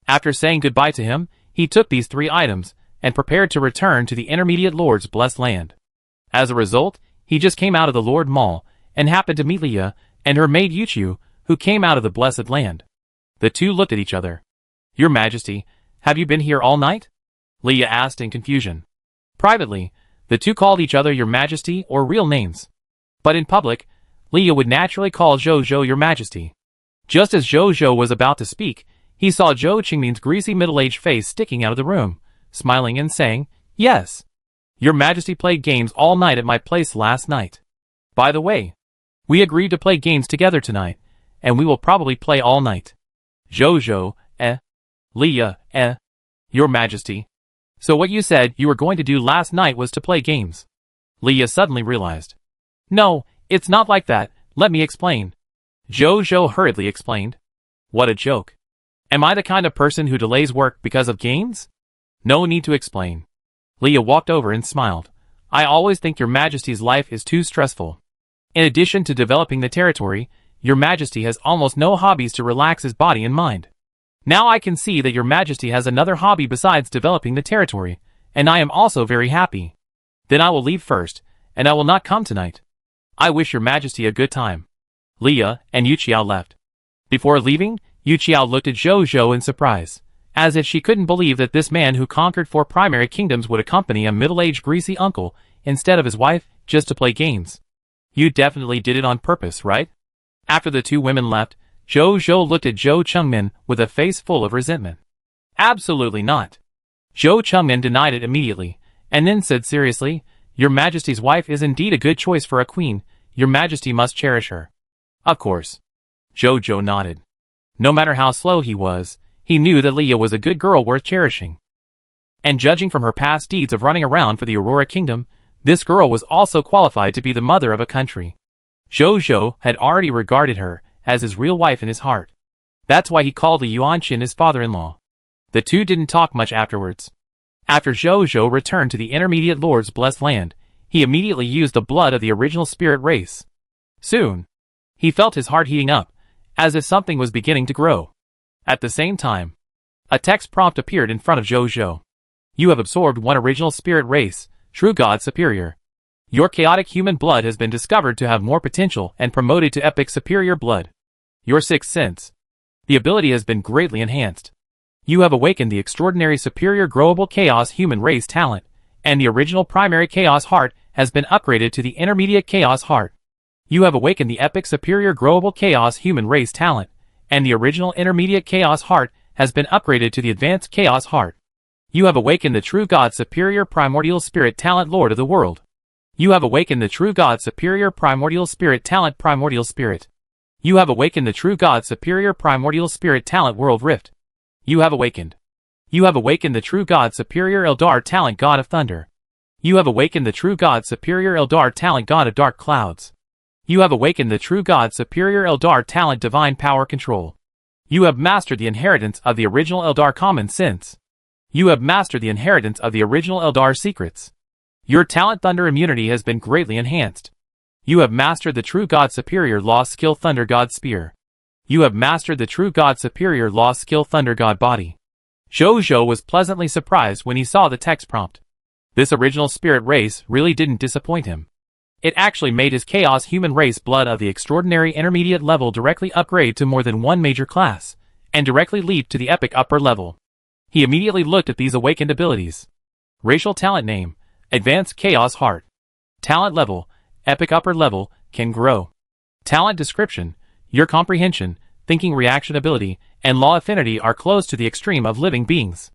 After saying goodbye to him, he took these 3 items, and prepared to return to the Intermediate Lord's blessed land. As a result, he just came out of the Lord Mall, and happened to meet Leah, and her maid Yuqiu, who came out of the blessed land. The two looked at each other. "Your Majesty, have you been here all night?" Leah asked in confusion. Privately, the two called each other Your Majesty or real names. But in public, Leah would naturally call Zhou Your Majesty. Just as Zhou was about to speak, he saw Zhou Qingmin's greasy middle-aged face sticking out of the room, smiling and saying, "Yes. Your Majesty played games all night at my place last night. By the way, we agreed to play games together tonight, and we will probably play all night." Zhou, Leah, Your Majesty. So what you said you were going to do last night was to play games. Leah suddenly realized. "No, it's not like that, let me explain." Zhou hurriedly explained. "What a joke. Am I the kind of person who delays work because of games?" "No need to explain." Leah walked over and smiled. "I always think Your Majesty's life is too stressful. In addition to developing the territory, Your Majesty has almost no hobbies to relax his body and mind. Now I can see that Your Majesty has another hobby besides developing the territory, and I am also very happy. Then I will leave first, and I will not come tonight. I wish Your Majesty a good time." Leah and Yuqiu left. Before leaving, Yuqiu looked at Zhou in surprise, as if she couldn't believe that this man who conquered 4 primary kingdoms would accompany a middle-aged greasy uncle instead of his wife just to play games. "You definitely did it on purpose, right?" After the 2 women left, Zhou looked at Zhou Chengmin with a face full of resentment. "Absolutely not." Zhou Chengmin denied it immediately, and then said seriously, "Your Majesty's wife is indeed a good choice for a queen. Your Majesty must cherish her." "Of course." Zhou nodded. No matter how slow he was, he knew that Leah was a good girl worth cherishing. And judging from her past deeds of running around for the Aurora Kingdom, this girl was also qualified to be the mother of a country. Zhou had already regarded her as his real wife in his heart. That's why he called Li Yuanqin his father-in-law. The two didn't talk much afterwards. After Zhou returned to the Intermediate Lord's blessed land, he immediately used the blood of the original spirit race. Soon, he felt his heart heating up, as if something was beginning to grow. At the same time, a text prompt appeared in front of Zhou. "You have absorbed 1 original spirit race, True God Superior. Your chaotic human blood has been discovered to have more potential and promoted to epic superior blood. Your 6th sense. The ability has been greatly enhanced. You have awakened the extraordinary superior growable chaos human race talent, and the original primary chaos heart has been upgraded to the intermediate chaos heart. You have awakened the epic superior growable chaos human race talent, and the original intermediate chaos heart has been upgraded to the advanced chaos heart. You have awakened the true God superior primordial spirit talent Lord of the world. You have awakened the true God superior primordial spirit talent primordial spirit. You have awakened the true God superior primordial spirit talent world rift. You have awakened. You have awakened the true God superior Eldar talent God of thunder. You have awakened the true God superior Eldar talent God of dark clouds. You have awakened the true God superior Eldar talent divine power control. You have mastered the inheritance of the original Eldar common sense. You have mastered the inheritance of the original Eldar secrets. Your talent thunder immunity has been greatly enhanced. You have mastered the true God superior law skill thunder God spear. You have mastered the true God superior law skill thunder God body. Zhou was pleasantly surprised when he saw the text prompt. This original spirit race really didn't disappoint him. It actually made his chaos human race blood of the extraordinary intermediate level directly upgrade to more than 1 major class, and directly leap to the epic upper level. He immediately looked at these awakened abilities. Racial talent name, Advanced Chaos Heart. Talent level, Epic upper level, can grow. Talent description, your comprehension, thinking reaction ability, and law affinity are close to the extreme of living beings.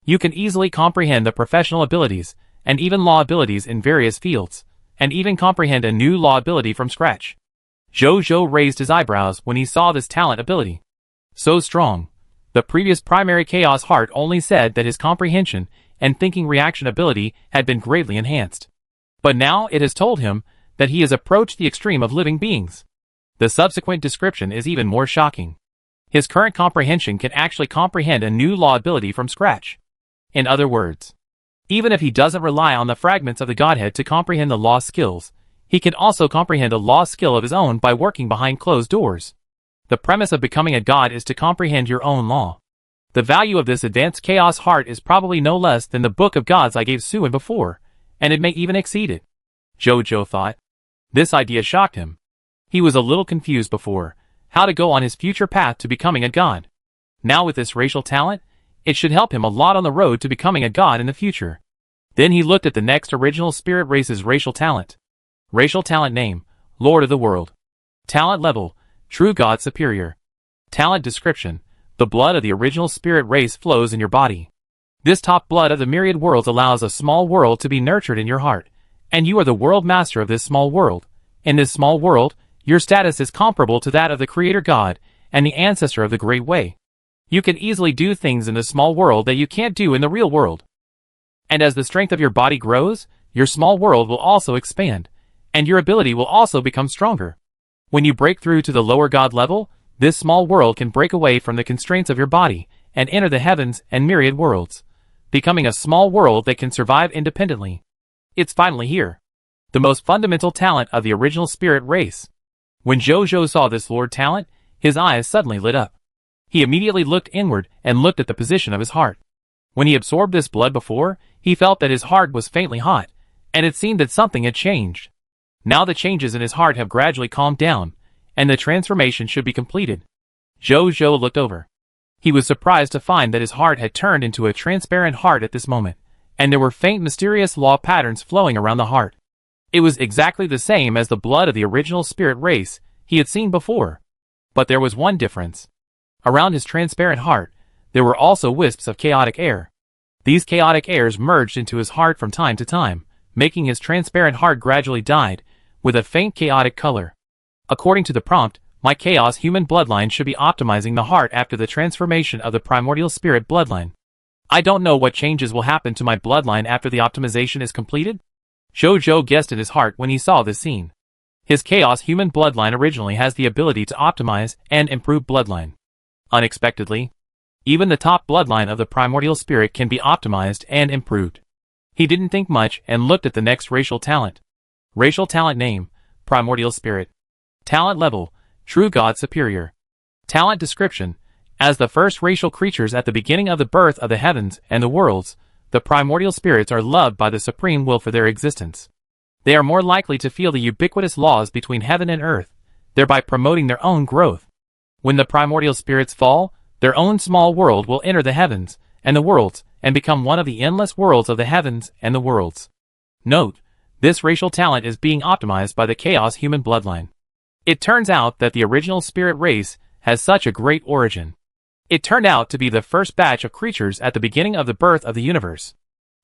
You can easily comprehend the professional abilities, and even law abilities in various fields. and even comprehend a new law ability from scratch. Jojo raised his eyebrows when he saw this talent ability. So strong. The previous primary Chaos Heart only said that his comprehension and thinking reaction ability had been greatly enhanced. But now it has told him that he has approached the extreme of living beings. The subsequent description is even more shocking. His current comprehension can actually comprehend a new law ability from scratch. In other words, even if he doesn't rely on the fragments of the Godhead to comprehend the law skills, he can also comprehend a law skill of his own by working behind closed doors. The premise of becoming a god is to comprehend your own law. The value of this advanced Chaos Heart is probably no less than the Book of Gods I gave Suin before, and it may even exceed it. Jojo thought. This idea shocked him. He was a little confused before, how to go on his future path to becoming a god. Now with this racial talent, it should help him a lot on the road to becoming a god in the future. Then he looked at the next original spirit race's racial talent. Racial talent name, Lord of the World. Talent level, True God Superior. Talent description, the blood of the original spirit race flows in your body. This top blood of the myriad worlds allows a small world to be nurtured in your heart, and you are the world master of this small world. In this small world, your status is comparable to that of the Creator God and the ancestor of the Great Way. You can easily do things in the small world that you can't do in the real world. And as the strength of your body grows, your small world will also expand, and your ability will also become stronger. When you break through to the lower God level, this small world can break away from the constraints of your body and enter the heavens and myriad worlds, becoming a small world that can survive independently. It's finally here. The most fundamental talent of the original spirit race. When Jojo saw this Lord talent, his eyes suddenly lit up. He immediately looked inward and looked at the position of his heart. When he absorbed this blood before, he felt that his heart was faintly hot, and it seemed that something had changed. Now the changes in his heart have gradually calmed down, and the transformation should be completed. Jojo looked over. He was surprised to find that his heart had turned into a transparent heart at this moment, and there were faint mysterious law patterns flowing around the heart. It was exactly the same as the blood of the original spirit race he had seen before. But there was one difference. Around his transparent heart, there were also wisps of chaotic air. These chaotic airs merged into his heart from time to time, making his transparent heart gradually dyed, with a faint chaotic color. According to the prompt, my chaos human bloodline should be optimizing the heart after the transformation of the primordial spirit bloodline. I don't know what changes will happen to my bloodline after the optimization is completed. Jojo guessed in his heart when he saw this scene. His chaos human bloodline originally has the ability to optimize and improve bloodline. Unexpectedly, even the top bloodline of the primordial spirit can be optimized and improved. He didn't think much and looked at the next racial talent. Racial talent name, Primordial Spirit. Talent level, True God Superior. Talent description, as the first racial creatures at the beginning of the birth of the heavens and the worlds, the primordial spirits are loved by the supreme will for their existence. They are more likely to feel the ubiquitous laws between heaven and earth, thereby promoting their own growth. When the primordial spirits fall, their own small world will enter the heavens and the worlds and become one of the endless worlds of the heavens and the worlds. Note, this racial talent is being optimized by the chaos human bloodline. It turns out that the original spirit race has such a great origin. It turned out to be the first batch of creatures at the beginning of the birth of the universe.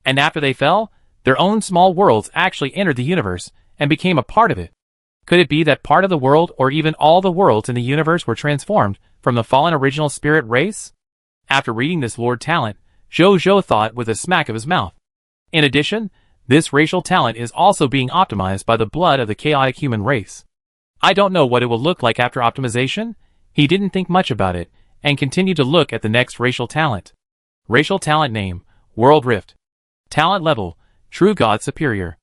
And after they fell, their own small worlds actually entered the universe and became a part of it. Could it be that part of the world or even all the worlds in the universe were transformed from the fallen original spirit race? After reading this Lord talent, Jojo thought with a smack of his mouth. In addition, this racial talent is also being optimized by the blood of the chaotic human race. I don't know what it will look like after optimization. He didn't think much about it, and continued to look at the next racial talent. Racial talent name, World Rift. Talent level, True God Superior.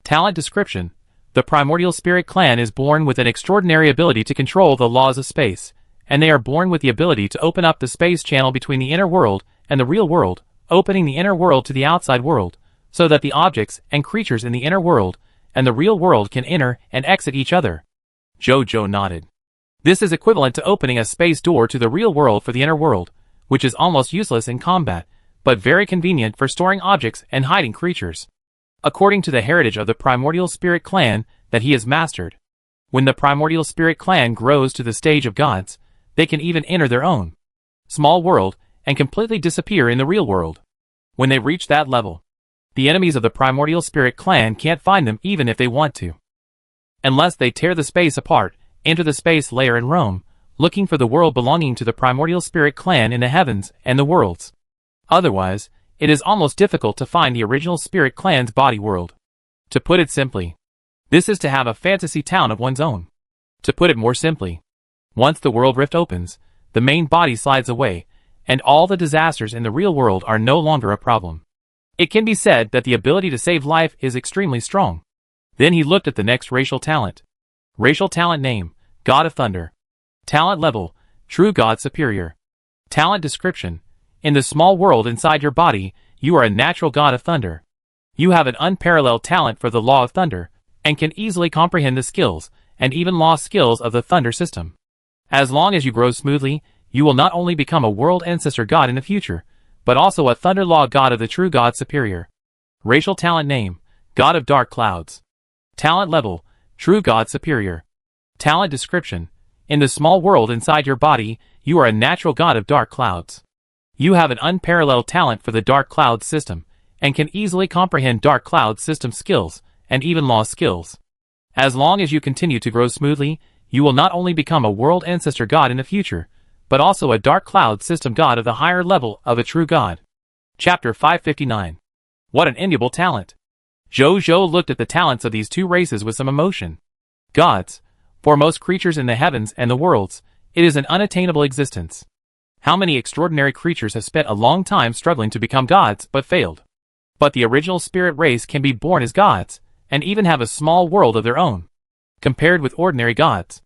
Talent description, the primordial spirit clan is born with an extraordinary ability to control the laws of space, and they are born with the ability to open up the space channel between the inner world and the real world, opening the inner world to the outside world, so that the objects and creatures in the inner world and the real world can enter and exit each other. Jojo nodded. This is equivalent to opening a space door to the real world for the inner world, which is almost useless in combat, but very convenient for storing objects and hiding creatures. According to the heritage of the primordial spirit clan that he has mastered, when the primordial spirit clan grows to the stage of gods, they can even enter their own small world and completely disappear in the real world. When they reach that level, The enemies of the Primordial Spirit Clan can't find them even if they want to. Unless they tear the space apart, enter the space layer and roam, looking for the world belonging to the Primordial Spirit Clan in the heavens and the worlds. Otherwise, it is almost difficult to find the original Spirit Clan's body world. To put it simply, this is to have a fantasy town of one's own. To put it more simply, once the world rift opens, the main body slides away, and all the disasters in the real world are no longer a problem. It can be said that the ability to save life is extremely strong. Then he looked at the next racial talent. Racial talent name, God of Thunder. Talent level, True God Superior. Talent description, in the small world inside your body, you are a natural God of Thunder. You have an unparalleled talent for the law of thunder, and can easily comprehend the skills, and even law skills of the thunder system. As long as you grow smoothly, you will not only become a world ancestor god in the future, but also a thunder law god of the true God Superior. Racial talent name, God of Dark Clouds. Talent level, True God Superior. Talent description, in the small world inside your body, you are a natural god of dark clouds. You have an unparalleled talent for the dark cloud system, and can easily comprehend dark cloud system skills, and even law skills. As long as you continue to grow smoothly, you will not only become a world ancestor god in the future, but also a dark cloud system god of the higher level of a true god. Chapter 559. What an enviable talent! Zhou looked at the talents of these two races with some emotion. Gods, for most creatures in the heavens and the worlds, it is an unattainable existence. How many extraordinary creatures have spent a long time struggling to become gods but failed? But the original spirit race can be born as gods, and even have a small world of their own. Compared with ordinary gods,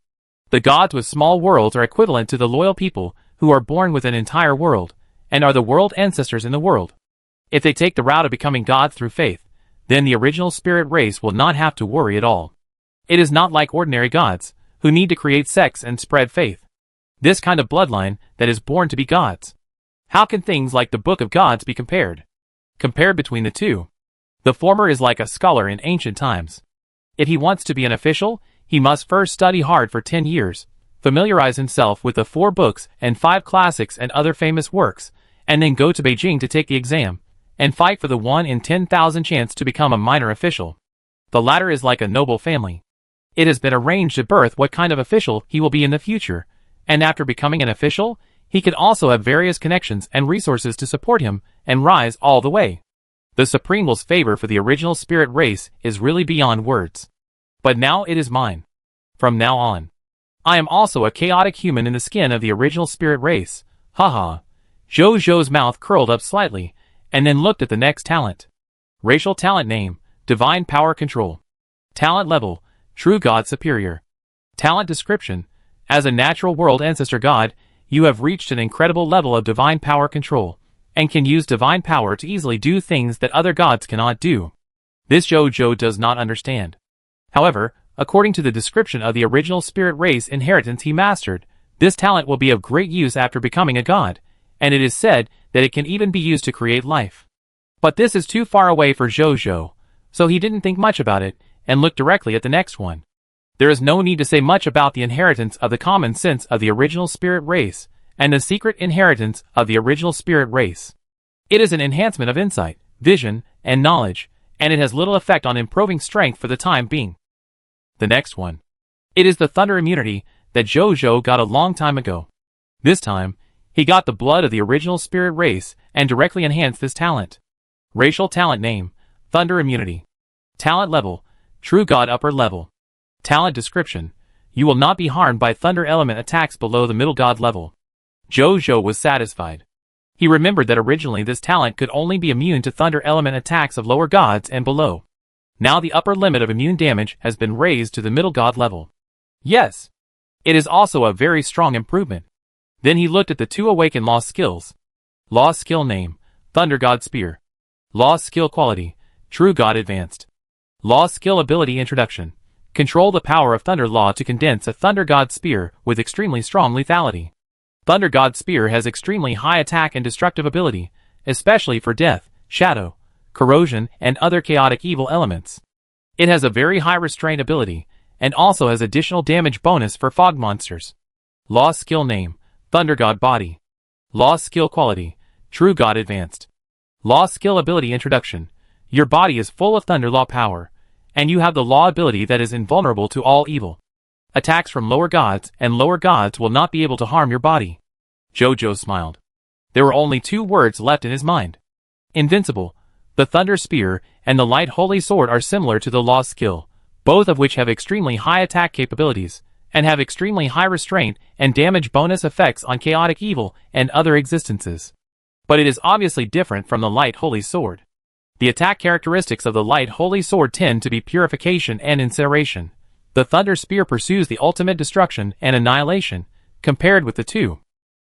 the gods with small worlds are equivalent to the loyal people who are born with an entire world, and are the world ancestors in the world. If they take the route of becoming gods through faith, then the original spirit race will not have to worry at all. It is not like ordinary gods, who need to create sects and spread faith. This kind of bloodline that is born to be gods. How can things like the Book of Gods be compared? Compared between the two. The former is like a scholar in ancient times. If he wants to be an official, he must first study hard for 10 years, familiarize himself with the 4 books and 5 classics and other famous works, and then go to Beijing to take the exam, and fight for the 1 in 10,000 chance to become a minor official. The latter is like a noble family. It has been arranged at birth what kind of official he will be in the future, and after becoming an official, he can also have various connections and resources to support him and rise all the way. The Supreme Will's favor for the original spirit race is really beyond words. But now it is mine. From now on, I am also a chaotic human in the skin of the original spirit race. Haha. Zhou's mouth curled up slightly, and then looked at the next talent. Racial talent name, Divine Power Control. Talent level, True God Superior. Talent description, as a natural world ancestor god, you have reached an incredible level of divine power control, and can use divine power to easily do things that other gods cannot do. This Zhou does not understand. However, according to the description of the original spirit race inheritance he mastered, this talent will be of great use after becoming a god, and it is said that it can even be used to create life. But this is too far away for Zhou, so he didn't think much about it, and looked directly at the next one. There is no need to say much about the inheritance of the common sense of the original spirit race, and the secret inheritance of the original spirit race. It is an enhancement of insight, vision, and knowledge, and it has little effect on improving strength for the time being. The next one. It is the thunder immunity that Zhou got a long time ago. This time, he got the blood of the original spirit race and directly enhanced this talent. Racial talent name, Thunder Immunity. Talent level, True God Upper Level. Talent description, you will not be harmed by thunder element attacks below the middle god level. Zhou was satisfied. He remembered that originally this talent could only be immune to thunder element attacks of lower gods and below. Now the upper limit of immune damage has been raised to the middle god level. Yes, it is also a very strong improvement. Then he looked at the 2 awakened law skills. Law skill name, Thunder God Spear. Law skill quality, True God Advanced. Law skill ability introduction. Control the power of Thunder Law to condense a Thunder God Spear with extremely strong lethality. Thunder God Spear has extremely high attack and destructive ability, especially for death, shadow, corrosion, and other chaotic evil elements. It has a very high restraint ability, and also has additional damage bonus for fog monsters. Law skill name, Thunder God Body. Law skill quality, True God Advanced. Law skill ability introduction. Your body is full of thunder law power, and you have the law ability that is invulnerable to all evil. Attacks from lower gods and lower gods will not be able to harm your body. Jojo smiled. There were only 2 words left in his mind. Invincible. The Thunder Spear and the Light Holy Sword are similar to the Law skill, both of which have extremely high attack capabilities, and have extremely high restraint and damage bonus effects on chaotic evil and other existences. But it is obviously different from the Light Holy Sword. The attack characteristics of the Light Holy Sword tend to be purification and incineration. The Thunder Spear pursues the ultimate destruction and annihilation, compared with the 2.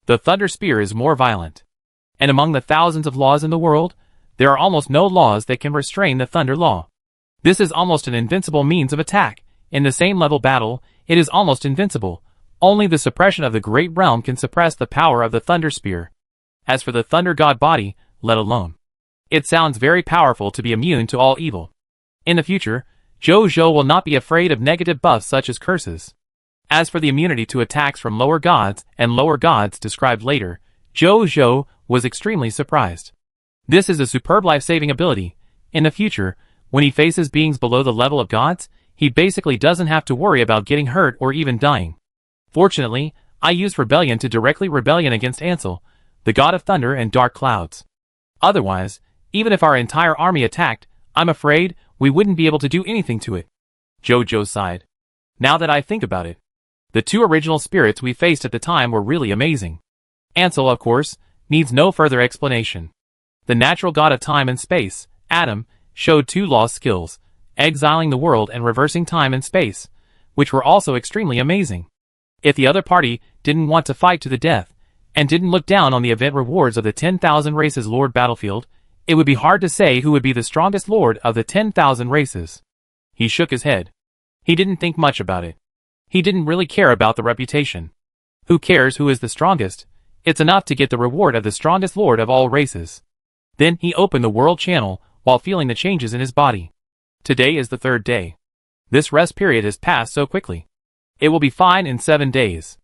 The Thunder Spear is more violent. And among the thousands of laws in the world, there are almost no laws that can restrain the Thunder Law. This is almost an invincible means of attack. In the same level battle, it is almost invincible. Only the suppression of the Great Realm can suppress the power of the Thunder Spear. As for the Thunder God body, let alone. It sounds very powerful to be immune to all evil. In the future, Jojo will not be afraid of negative buffs such as curses. As for the immunity to attacks from lower gods and lower gods described later, Jojo was extremely surprised. This is a superb life-saving ability. In the future, when he faces beings below the level of gods, he basically doesn't have to worry about getting hurt or even dying. Fortunately, I used Rebellion to directly rebellion against Ansel, the god of thunder and dark clouds. Otherwise, even if our entire army attacked, I'm afraid we wouldn't be able to do anything to it. Jojo sighed. Now that I think about it, the 2 original spirits we faced at the time were really amazing. Ansel, of course, needs no further explanation. The natural god of time and space, Adam, showed 2 law skills, exiling the world and reversing time and space, which were also extremely amazing. If the other party didn't want to fight to the death, and didn't look down on the event rewards of the 10,000 races Lord Battlefield, it would be hard to say who would be the strongest lord of the 10,000 races. He shook his head. He didn't think much about it. He didn't really care about the reputation. Who cares who is the strongest? It's enough to get the reward of the strongest lord of all races. Then he opened the world channel while feeling the changes in his body. Today is the 3rd day. This rest period has passed so quickly. It will be fine in 7 days.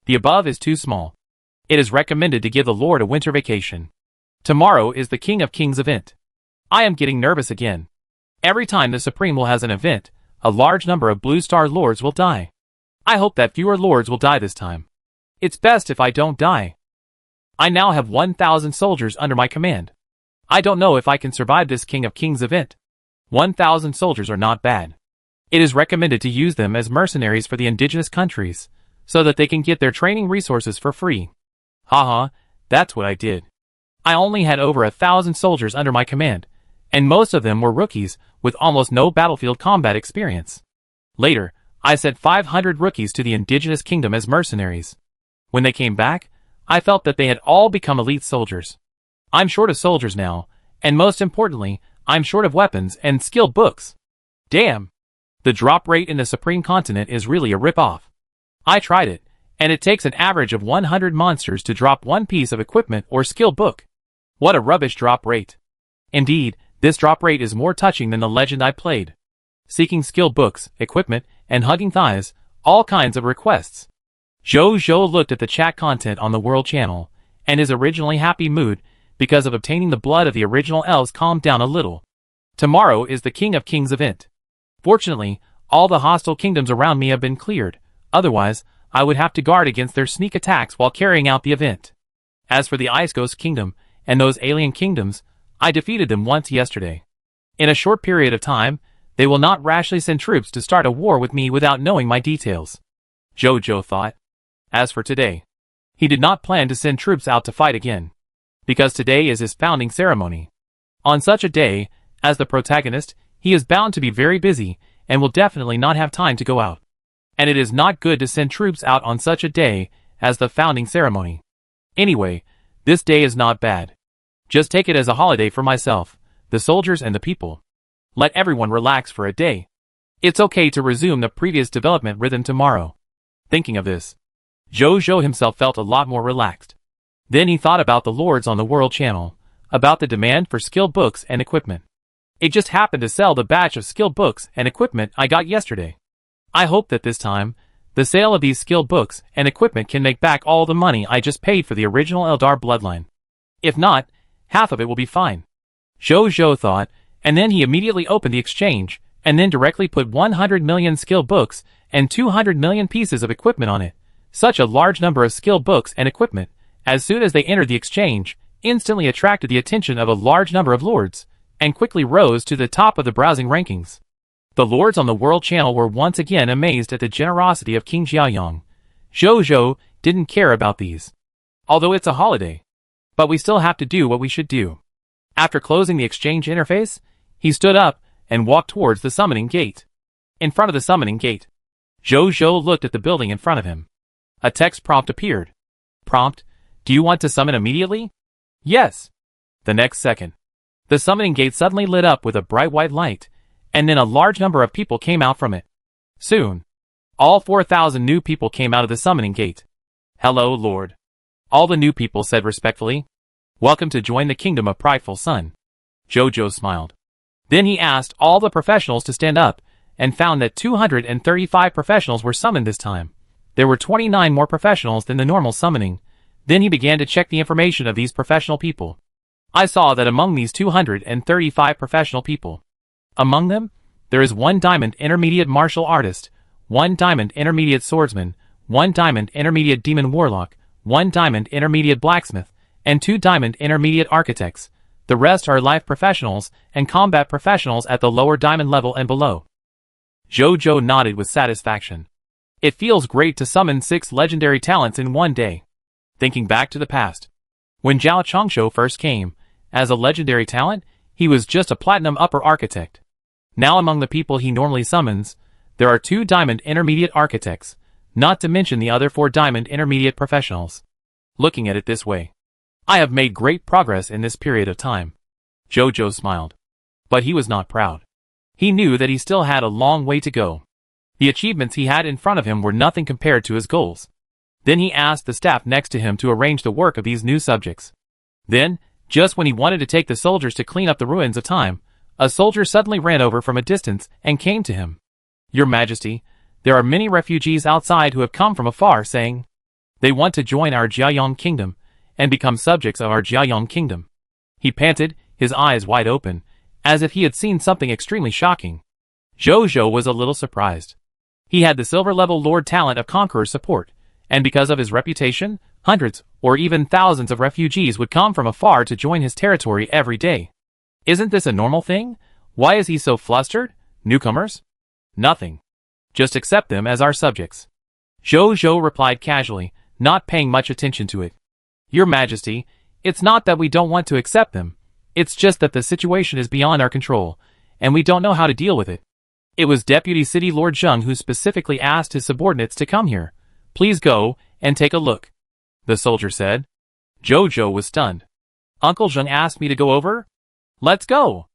The above is too small. It is recommended to give the Lord a winter vacation. Tomorrow is the King of Kings event. I am getting nervous again. Every time the Supreme will has an event, a large number of Blue Star Lords will die. I hope that fewer Lords will die this time. It's best if I don't die. I now have 1,000 soldiers under my command. I don't know if I can survive this King of Kings event. 1,000 soldiers are not bad. It is recommended to use them as mercenaries for the indigenous countries, so that they can get their training resources for free. Haha, that's what I did. I only had over 1,000 soldiers under my command, and most of them were rookies with almost no battlefield combat experience. Later, I sent 500 rookies to the indigenous kingdom as mercenaries. When they came back, I felt that they had all become elite soldiers. I'm short of soldiers now, and most importantly, I'm short of weapons and skilled books. Damn! The drop rate in the Supreme Continent is really a rip-off. I tried it, and it takes an average of 100 monsters to drop 1 piece of equipment or skill book. What a rubbish drop rate. Indeed, this drop rate is more touching than the legend I played. Seeking skill books, equipment, and hugging thighs, all kinds of requests. Jojo looked at the chat content on the World Channel, and his originally happy mood, because of obtaining the blood of the original elves, calmed down a little. Tomorrow is the King of Kings event. Fortunately, all the hostile kingdoms around me have been cleared, otherwise, I would have to guard against their sneak attacks while carrying out the event. As for the Ice Ghost Kingdom, and those alien kingdoms, I defeated them once yesterday. In a short period of time, they will not rashly send troops to start a war with me without knowing my details. Jojo thought. As for today, he did not plan to send troops out to fight again, because today is his founding ceremony. On such a day, as the protagonist, he is bound to be very busy, and will definitely not have time to go out. And it is not good to send troops out on such a day, as the founding ceremony. Anyway, this day is not bad. Just take it as a holiday for myself, the soldiers and the people. Let everyone relax for a day. It's okay to resume the previous development rhythm tomorrow. Thinking of this, Jojo himself felt a lot more relaxed. Then he thought about the lords on the World Channel, about the demand for skill books and equipment. It just happened to sell the batch of skill books and equipment I got yesterday. I hope that this time, the sale of these skill books and equipment can make back all the money I just paid for the original Eldar bloodline. If not, half of it will be fine. Jojo thought, And then he immediately opened the exchange, and then directly put 100 million skill books and 200 million pieces of equipment on it. Such a large number of skill books and equipment, as soon as they entered the exchange, instantly attracted the attention of a large number of lords, and quickly rose to the top of the browsing rankings. The lords on the World Channel were once again amazed at the generosity of King Xiaoyang. Zhou didn't care about these. Although it's a holiday. But we still have to do what we should do. After closing the exchange interface, he stood up and walked towards the summoning gate. In front of the summoning gate, Zhou looked at the building in front of him. A text prompt appeared. Prompt: do you want to summon immediately? Yes. The next second, the summoning gate suddenly lit up with a bright white light, and then a large number of people came out from it. Soon, all 4,000 new people came out of the summoning gate. Hello, Lord. All the new people said respectfully. Welcome to join the kingdom of Prideful Sun. Zhou smiled. Then he asked all the professionals to stand up, and found that 235 professionals were summoned this time. There were 29 more professionals than the normal summoning. Then he began to check the information of these professional people. I saw that among these 235 professional people, among them, there is 1 diamond intermediate martial artist, 1 diamond intermediate swordsman, 1 diamond intermediate demon warlock, 1 diamond intermediate blacksmith, and 2 diamond intermediate architects. The rest are life professionals and combat professionals at the lower diamond level and below. Zhou nodded with satisfaction. It feels great to summon 6 legendary talents in one day. Thinking back to the past, when Zhao Chongshou first came, as a legendary talent, he was just a platinum upper architect. Now among the people he normally summons, there are 2 diamond intermediate architects, not to mention the other 4 diamond intermediate professionals. Looking at it this way, I have made great progress in this period of time. Zhou smiled. But he was not proud. He knew that he still had a long way to go. The achievements he had in front of him were nothing compared to his goals. Then he asked the staff next to him to arrange the work of these new subjects. Then, just when he wanted to take the soldiers to clean up the ruins of time, a soldier suddenly ran over from a distance and came to him. Your Majesty, there are many refugees outside who have come from afar saying they want to join our Jiayang kingdom and become subjects of our Jiayang kingdom. He panted, his eyes wide open, as if he had seen something extremely shocking. Zhou was a little surprised. He had the silver-level Lord talent of Conqueror support, and because of his reputation, hundreds or even thousands of refugees would come from afar to join his territory every day. Isn't this a normal thing? Why is he so flustered? Newcomers? Nothing. Just accept them as our subjects. Zhou replied casually, not paying much attention to it. Your Majesty, it's not that we don't want to accept them. It's just that the situation is beyond our control, and we don't know how to deal with it. It was Deputy City Lord Zheng who specifically asked his subordinates to come here. Please go and take a look, the soldier said. Zhou was stunned. Uncle Zheng asked me to go over? Let's go.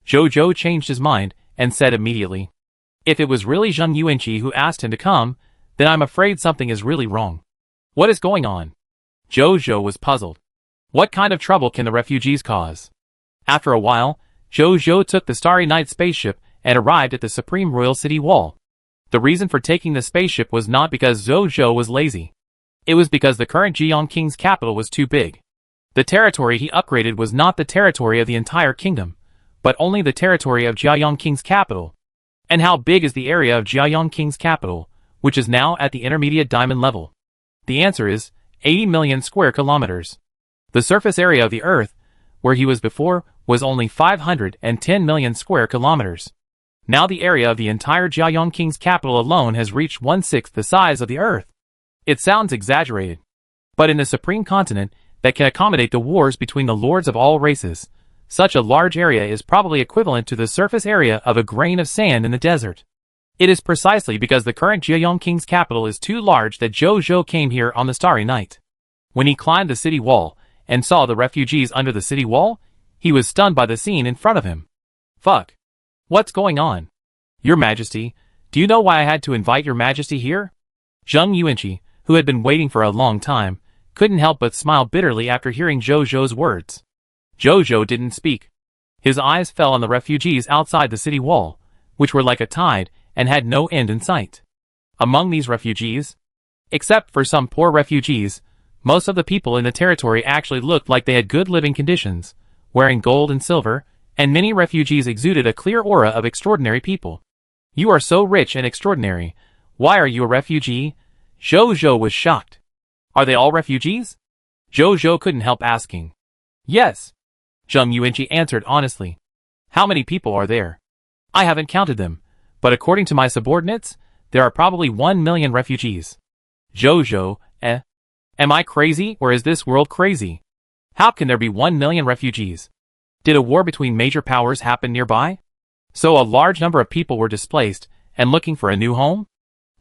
Zhou changed his mind and said immediately. If it was really Zheng Yuanqi who asked him to come, then I'm afraid something is really wrong. What is going on? Zhou was puzzled. What kind of trouble can the refugees cause? After a while, Zhou took the Starry Night spaceship and arrived at the Supreme Royal City Wall. The reason for taking the spaceship was not because Zhou was lazy. It was because the current Jiayang King's capital was too big. The territory he upgraded was not the territory of the entire kingdom, but only the territory of Jiayang King's capital. And how big is the area of Jiayang King's capital, which is now at the intermediate diamond level? The answer is 80 million square kilometers. The surface area of the Earth, where he was before, was only 510 million square kilometers. Now the area of the entire Jiayang King's capital alone has reached 1/6 the size of the Earth. It sounds exaggerated. But in the supreme continent that can accommodate the wars between the lords of all races, such a large area is probably equivalent to the surface area of a grain of sand in the desert. It is precisely because the current Jiayang King's capital is too large that Zhou came here on the Starry Night. When he climbed the city wall and saw the refugees under the city wall, he was stunned by the scene in front of him. Fuck. What's going on? Your Majesty, do you know why I had to invite Your Majesty here? Zheng Yuanqi, who had been waiting for a long time, couldn't help but smile bitterly after hearing Zhou's words. Zhou didn't speak. His eyes fell on the refugees outside the city wall, which were like a tide and had no end in sight. Among these refugees, except for some poor refugees, most of the people in the territory actually looked like they had good living conditions, wearing gold and silver, and many refugees exuded a clear aura of extraordinary people. You are so rich and extraordinary. Why are you a refugee? Zhou was shocked. Are they all refugees? Zhou couldn't help asking. Yes. Zheng Yuanqi answered honestly. How many people are there? I haven't counted them, but according to my subordinates, there are probably 1 million refugees. Zhou, am I crazy or is this world crazy? How can there be 1 million refugees? Did a war between major powers happen nearby? So a large number of people were displaced and looking for a new home?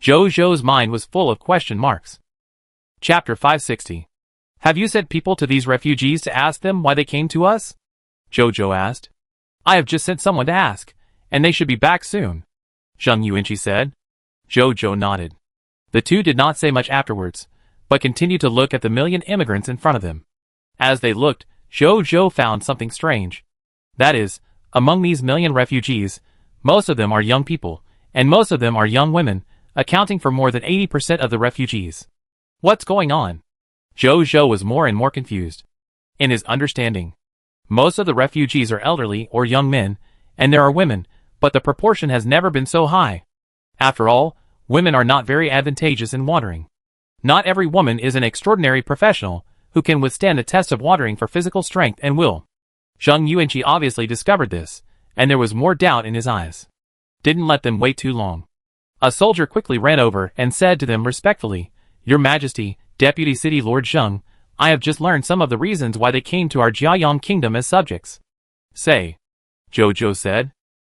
Zhou's mind was full of question marks. Chapter 560. Have you sent people to these refugees to ask them why they came to us? Zhou asked. I have just sent someone to ask, and they should be back soon, Zheng Yuanqi said. Zhou nodded. The two did not say much afterwards, but continued to look at the million immigrants in front of them. As they looked, Zhou found something strange. That is, among these million refugees, most of them are young people, and most of them are young women, accounting for more than 80% of the refugees. What's going on? Zhou was more and more confused. In his understanding, most of the refugees are elderly or young men, and there are women, but the proportion has never been so high. After all, women are not very advantageous in watering. Not every woman is an extraordinary professional who can withstand the test of watering for physical strength and will. Zheng Yuanqi obviously discovered this, and there was more doubt in his eyes. Didn't let them wait too long. A soldier quickly ran over and said to them respectfully, Your Majesty, Deputy City Lord Zheng, I have just learned some of the reasons why they came to our Jiayang kingdom as subjects. Say, Zhou said.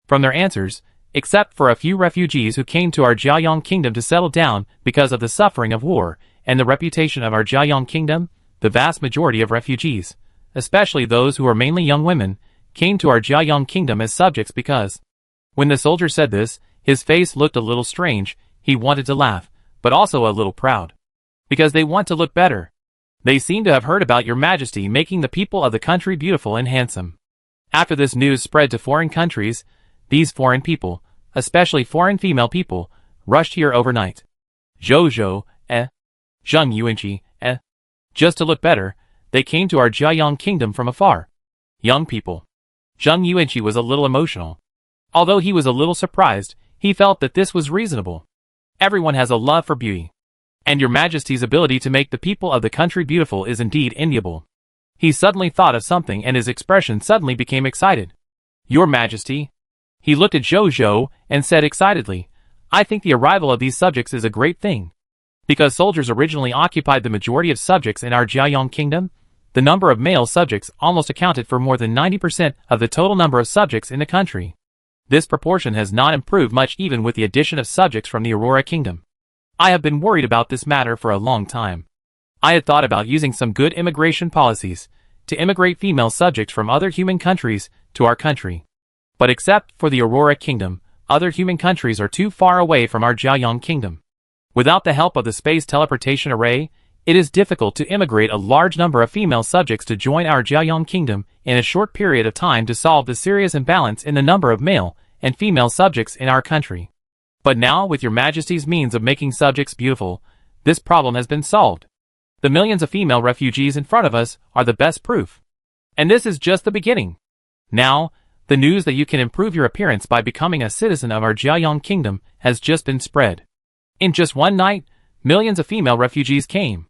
From their answers, except for a few refugees who came to our Jiayang kingdom to settle down because of the suffering of war and the reputation of our Jiayang kingdom, the vast majority of refugees, especially those who are mainly young women, came to our Jiayang kingdom as subjects because... When the soldier said this, his face looked a little strange. He wanted to laugh, but also a little proud. Because they want to look better. They seem to have heard about your Majesty making the people of the country beautiful and handsome. After this news spread to foreign countries, these foreign people, especially foreign female people, rushed here overnight. Zhou, Zheng Yuanqi, just to look better, they came to our Jiayang kingdom from afar. Young people. Zheng Yuanqi was a little emotional. Although he was a little surprised, he felt that this was reasonable. Everyone has a love for beauty. And your Majesty's ability to make the people of the country beautiful is indeed enviable. He suddenly thought of something and his expression suddenly became excited. Your Majesty. He looked at Zhou and said excitedly, I think the arrival of these subjects is a great thing. Because soldiers originally occupied the majority of subjects in our Jiayang kingdom, the number of male subjects almost accounted for more than 90% of the total number of subjects in the country. This proportion has not improved much even with the addition of subjects from the Aurora Kingdom. I have been worried about this matter for a long time. I had thought about using some good immigration policies to immigrate female subjects from other human countries to our country. But except for the Aurora Kingdom, other human countries are too far away from our Jiayang Kingdom. Without the help of the space teleportation array, it is difficult to immigrate a large number of female subjects to join our Jiayang Kingdom in a short period of time to solve the serious imbalance in the number of male and female subjects in our country. But now, with your Majesty's means of making subjects beautiful, this problem has been solved. The millions of female refugees in front of us are the best proof. And this is just the beginning. Now, the news that you can improve your appearance by becoming a citizen of our Jiayang Kingdom has just been spread. In just one night, millions of female refugees came.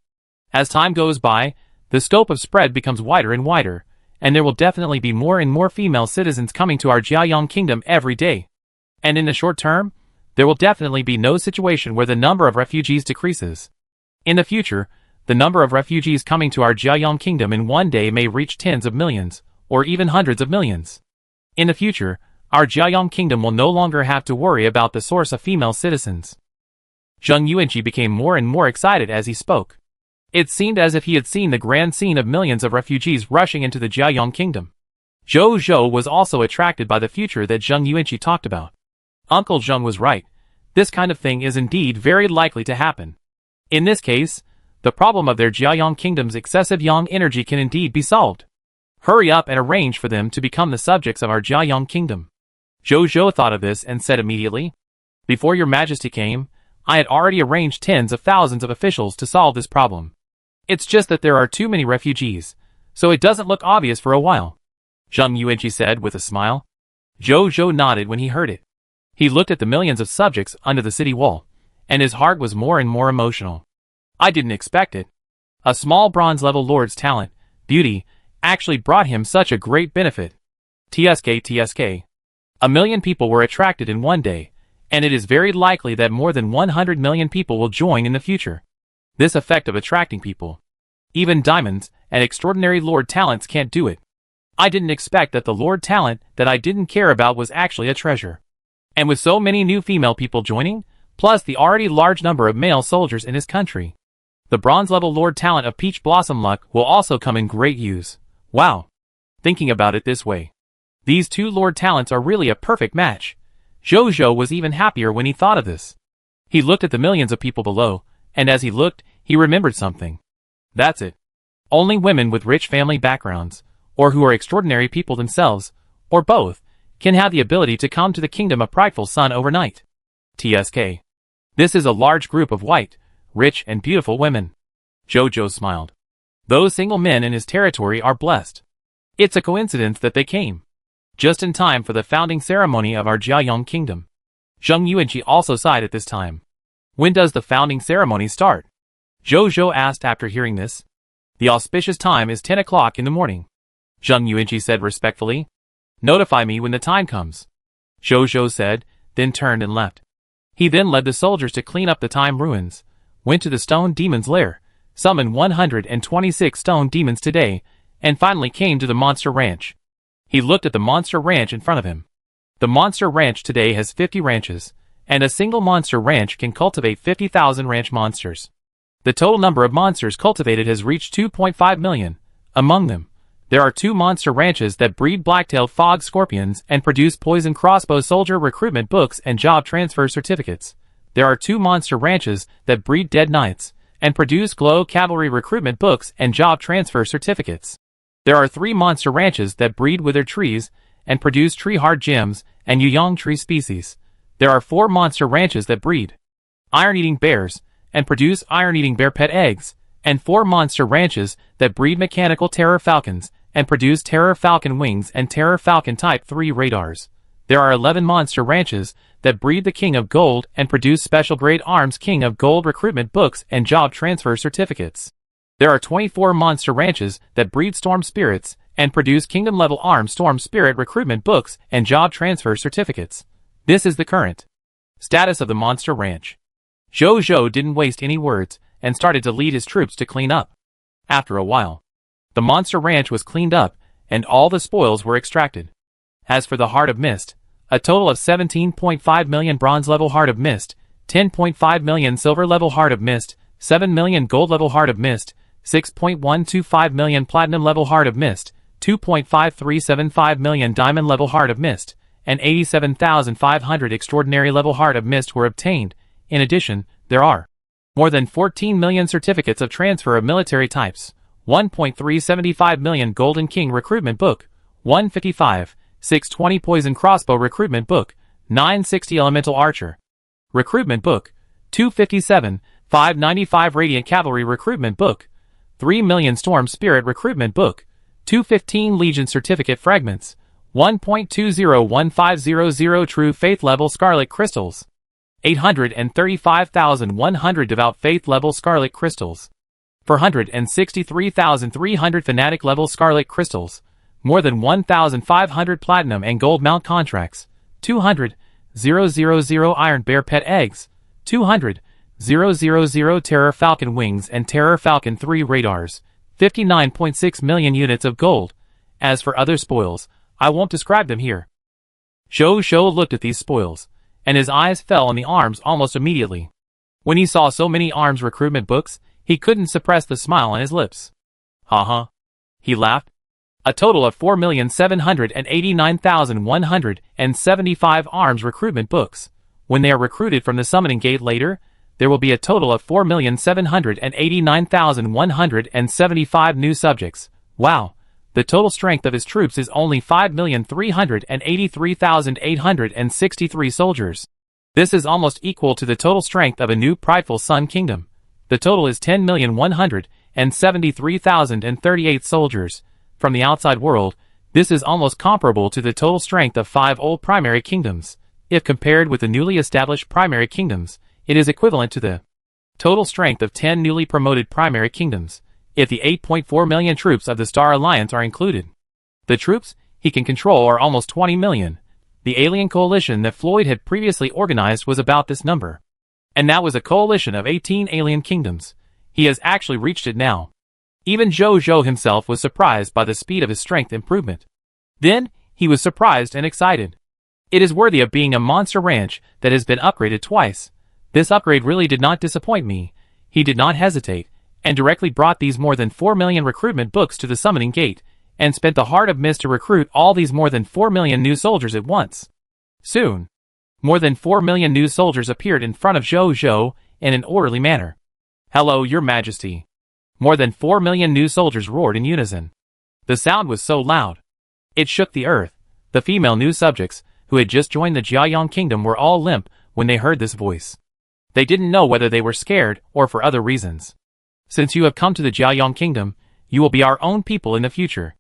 As time goes by, the scope of spread becomes wider and wider, and there will definitely be more and more female citizens coming to our Jiayang Kingdom every day. And in the short term, there will definitely be no situation where the number of refugees decreases. In the future, the number of refugees coming to our Jiayang Kingdom in one day may reach tens of millions, or even hundreds of millions. In the future, our Jiayang Kingdom will no longer have to worry about the source of female citizens. Zheng Yuanqi became more and more excited as he spoke. It seemed as if he had seen the grand scene of millions of refugees rushing into the Jiayang Kingdom. Zhou was also attracted by the future that Zheng Yuanqi talked about. Uncle Zheng was right. This kind of thing is indeed very likely to happen. In this case, the problem of their Jiayang Kingdom's excessive yang energy can indeed be solved. Hurry up and arrange for them to become the subjects of our Jiayang Kingdom. Zhou thought of this and said immediately, Before your Majesty came, I had already arranged tens of thousands of officials to solve this problem. It's just that there are too many refugees, so it doesn't look obvious for a while. Zheng Yuanqi said with a smile. Zhou Zhou nodded when he heard it. He looked at the millions of subjects under the city wall, and his heart was more and more emotional. I didn't expect it. A small bronze-level lord's talent, beauty, actually brought him such a great benefit. TSK. A million people were attracted in one day, and it is very likely that more than 100 million people will join in the future. This effect of attracting people. Even diamonds and extraordinary lord talents can't do it. I didn't expect that the lord talent that I didn't care about was actually a treasure. And with so many new female people joining, plus the already large number of male soldiers in his country, the bronze-level lord talent of Peach Blossom Luck will also come in great use. Wow. Thinking about it this way, these two lord talents are really a perfect match. Zhou Zhou was even happier when he thought of this. He looked at the millions of people below, and as he looked, he remembered something. That's it. Only women with rich family backgrounds, or who are extraordinary people themselves, or both, can have the ability to come to the kingdom of Prideful Sun overnight. TSK. This is a large group of white, rich and beautiful women. Zhou Zhou smiled. Those single men in his territory are blessed. It's a coincidence that they came just in time for the founding ceremony of our Jiayong kingdom. Zheng Yuanqi also sighed at this time. When does the founding ceremony start? Zhou Zhou asked after hearing this. The auspicious time is 10 o'clock in the morning. Zheng Yuanqi said respectfully. Notify me when the time comes. Zhou Zhou said, then turned and left. He then led the soldiers to clean up the time ruins, went to the stone demon's lair, summoned 126 stone demons today, and finally came to the monster ranch. He looked at the monster ranch in front of him. The monster ranch today has 50 ranches, and a single monster ranch can cultivate 50,000 ranch monsters. The total number of monsters cultivated has reached 2.5 million. Among them, there are 2 monster ranches that breed black-tailed fog scorpions and produce poison crossbow soldier recruitment books and job transfer certificates. There are 2 monster ranches that breed dead knights and produce glow cavalry recruitment books and job transfer certificates. There are 3 monster ranches that breed withered trees and produce tree-hard gems and yuyang tree species. There are 4 monster ranches that breed iron-eating bears and produce iron-eating bear pet eggs, and 4 monster ranches that breed mechanical terror falcons and produce terror falcon wings and terror falcon type 3 radars. There are 11 monster ranches that breed the King of Gold and produce special grade arms King of Gold recruitment books and job transfer certificates. There are 24 monster ranches that breed storm spirits and produce kingdom level arms storm spirit recruitment books and job transfer certificates. This is the current status of the monster ranch. Zhou Zhou didn't waste any words and started to lead his troops to clean up. After a while, the monster ranch was cleaned up and all the spoils were extracted. As for the Heart of Mist, a total of 17.5 million bronze level Heart of Mist, 10.5 million silver level Heart of Mist, 7 million gold level Heart of Mist, 6.125 million platinum level Heart of Mist, 2.5375 million diamond level Heart of Mist, and 87,500 extraordinary level Heart of Mist were obtained. In addition, there are more than 14 million certificates of transfer of military types, 1.375 million Golden King recruitment book, 155, 620 Poison Crossbow recruitment book, 960 Elemental Archer recruitment book, 257, 595 Radiant Cavalry recruitment book, 3 million Storm Spirit recruitment book, 215 Legion certificate fragments, 1.201500 True Faith level Scarlet crystals, 835,100 Devout Faith level Scarlet crystals, 463,300 Fanatic level Scarlet crystals, more than 1,500 Platinum and Gold mount contracts, 200,000 Iron Bear pet eggs, 200,000 Terror Falcon wings and Terror Falcon 3 radars, 59.6 million units of gold. As for other spoils, I won't describe them here. Zhou Zhou looked at these spoils, and his eyes fell on the arms almost immediately. When he saw so many arms recruitment books, he couldn't suppress the smile on his lips. Ha. He laughed. A total of 4,789,175 arms recruitment books. When they are recruited from the summoning gate later, there will be a total of 4,789,175 new subjects. Wow! The total strength of his troops is only 5,383,863 soldiers. This is almost equal to the total strength of a new Prideful Sun Kingdom. The total is 10,173,038 soldiers. From the outside world, This is almost comparable to the total strength of 5 old primary kingdoms. If compared with the newly established primary kingdoms, it is equivalent to the total strength of 10 newly promoted primary kingdoms, if the 8.4 million troops of the Star Alliance are included. The troops he can control are almost 20 million. The alien coalition that Floyd had previously organized was about this number. And that was a coalition of 18 alien kingdoms. He has actually reached it now. Even Zhou himself was surprised by the speed of his strength improvement. Then, he was surprised and excited. It is worthy of being a monster ranch that has been upgraded twice. This upgrade really did not disappoint me. He did not hesitate, and directly brought these more than 4 million recruitment books to the summoning gate, and spent the heart of mist to recruit all these more than 4 million new soldiers at once. Soon, more than 4 million new soldiers appeared in front of Zhou in an orderly manner. "Hello, Your Majesty." More than 4 million new soldiers roared in unison. The sound was so loud. It shook the earth. The female new subjects, who had just joined the Jiayang Kingdom, were all limp when they heard this voice. They didn't know whether they were scared or for other reasons. "Since you have come to the Jiayang Kingdom, you will be our own people in the future.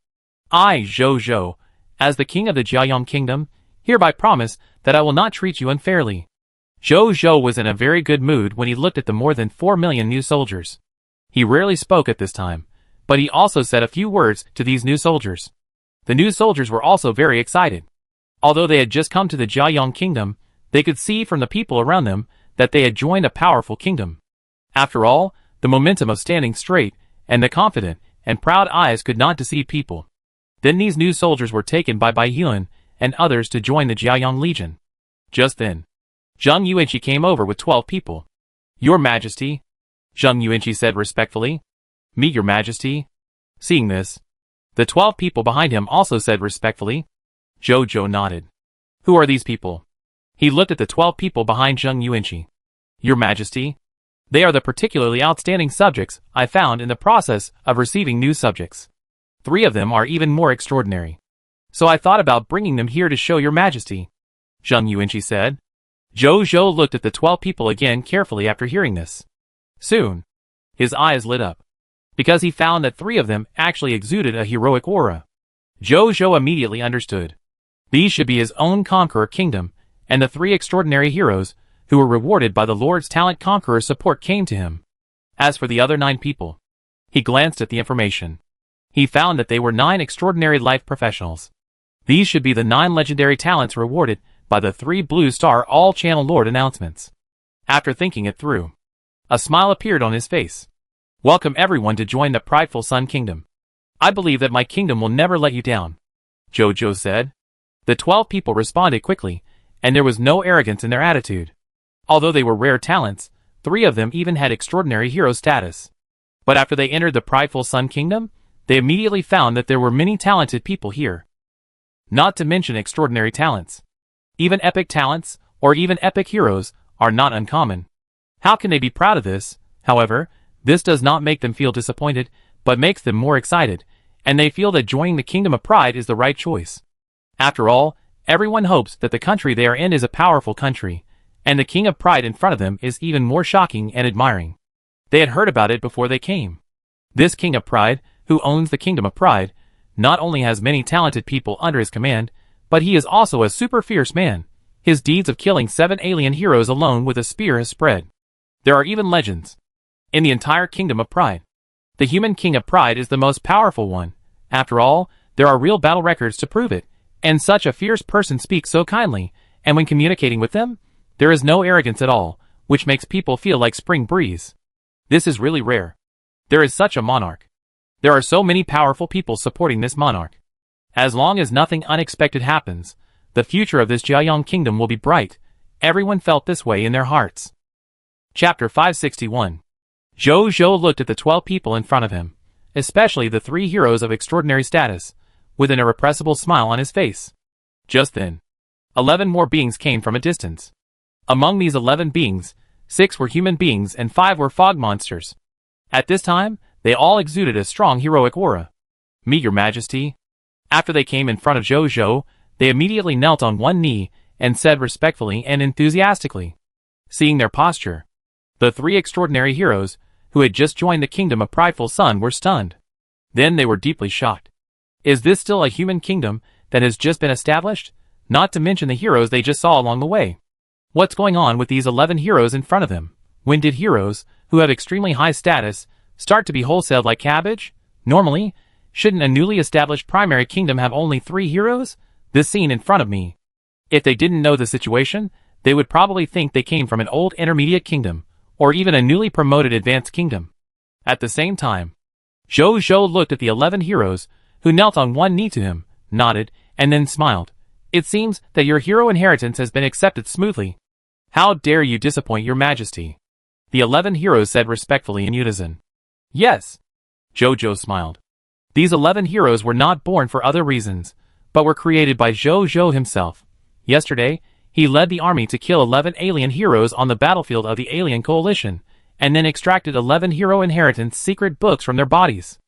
I, Zhou, as the king of the Jiayang Kingdom, hereby promise that I will not treat you unfairly." Zhou was in a very good mood when he looked at the more than 4 million new soldiers. He rarely spoke at this time, but he also said a few words to these new soldiers. The new soldiers were also very excited. Although they had just come to the Jiayang Kingdom, they could see from the people around them that they had joined a powerful kingdom. After all, the momentum of standing straight, and the confident and proud eyes could not deceive people. Then these new soldiers were taken by Bai Yuan and others to join the Jiayang Legion. Just then, Zheng Yuanqi came over with 12 people. "Your Majesty," Zheng Yuanqi said respectfully. "Meet Your Majesty." Seeing this, the 12 people behind him also said respectfully. Zhou nodded. "Who are these people?" He looked at the 12 people behind Zheng Yuanqi. "Your Majesty, they are the particularly outstanding subjects I found in the process of receiving new subjects. 3 of them are even more extraordinary. So I thought about bringing them here to show Your Majesty," Zheng Yuanqi said. Zhou looked at the 12 people again carefully after hearing this. Soon, his eyes lit up, because he found that 3 of them actually exuded a heroic aura. Zhou immediately understood. These should be his own Conqueror Kingdom, and the 3 extraordinary heroes, who were rewarded by the Lord's Talent Conqueror support, came to him. As for the other 9 people, he glanced at the information. He found that they were 9 extraordinary life professionals. These should be the 9 legendary talents rewarded by the 3 Blue Star All-Channel Lord announcements. After thinking it through, a smile appeared on his face. "Welcome everyone to join the prideful Sun Kingdom. I believe that my kingdom will never let you down," Zhou said. The 12 people responded quickly, and there was no arrogance in their attitude. Although they were rare talents, 3 of them even had extraordinary hero status. But after they entered the prideful Sun Kingdom, they immediately found that there were many talented people here. Not to mention extraordinary talents. Even epic talents, or even epic heroes, are not uncommon. How can they be proud of this? However, this does not make them feel disappointed, but makes them more excited, and they feel that joining the Kingdom of Pride is the right choice. After all, everyone hopes that the country they are in is a powerful country, and the King of Pride in front of them is even more shocking and admiring. They had heard about it before they came. This King of Pride, who owns the Kingdom of Pride, not only has many talented people under his command, but he is also a super fierce man. His deeds of killing 7 alien heroes alone with a spear has spread. There are even legends. In the entire Kingdom of Pride, the human King of Pride is the most powerful one. After all, there are real battle records to prove it, and such a fierce person speaks so kindly, and when communicating with them, there is no arrogance at all, which makes people feel like spring breeze. This is really rare. There is such a monarch. There are so many powerful people supporting this monarch. As long as nothing unexpected happens, the future of this Jiayang Kingdom will be bright. Everyone felt this way in their hearts. Chapter 561. Zhou looked at the 12 people in front of him, especially the 3 heroes of extraordinary status, with an irrepressible smile on his face. Just then, 11 more beings came from a distance. Among these 11 beings, 6 were human beings and 5 were fog monsters. At this time, they all exuded a strong heroic aura. "Meet Your Majesty." After they came in front of Zhou, they immediately knelt on one knee and said respectfully and enthusiastically. Seeing their posture, the 3 extraordinary heroes, who had just joined the Kingdom of Prideful Sun, were stunned. Then they were deeply shocked. Is this still a human kingdom that has just been established? Not to mention the heroes they just saw along the way. What's going on with these 11 heroes in front of them? When did heroes, who have extremely high status, start to be wholesaled like cabbage? Normally, shouldn't a newly established primary kingdom have only 3 heroes? This scene in front of me. If they didn't know the situation, they would probably think they came from an old intermediate kingdom, or even a newly promoted advanced kingdom. At the same time, Zhou looked at the 11 heroes, who knelt on one knee to him, nodded, and then smiled. It seems that your hero inheritance has been accepted smoothly. How dare you disappoint your majesty? The 11 heroes said respectfully in unison. Yes. Zhou smiled. These 11 heroes were not born for other reasons, but were created by Zhou himself. Yesterday, he led the army to kill 11 alien heroes on the battlefield of the alien coalition, and then extracted 11 hero inheritance secret books from their bodies.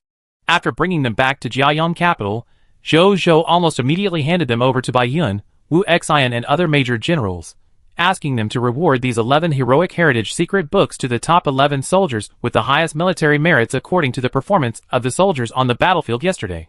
After bringing them back to Jiayang capital, Zhou almost immediately handed them over to Bai Yun, Wu Xian and other major generals, asking them to reward these 11 heroic heritage secret books to the top 11 soldiers with the highest military merits according to the performance of the soldiers on the battlefield yesterday.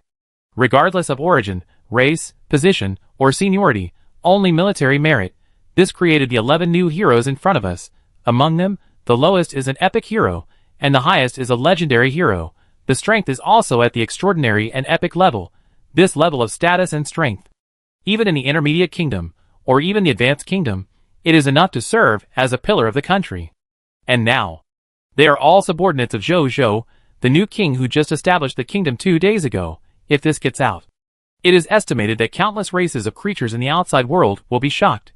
Regardless of origin, race, position, or seniority, only military merit. This created the 11 new heroes in front of us. Among them, the lowest is an epic hero, and the highest is a legendary hero. The strength is also at the extraordinary and epic level. This level of status and strength, even in the intermediate kingdom, or even the advanced kingdom, it is enough to serve as a pillar of the country. And now, they are all subordinates of Zhou, the new king who just established the kingdom 2 days ago. If this gets out, it is estimated that countless races of creatures in the outside world will be shocked.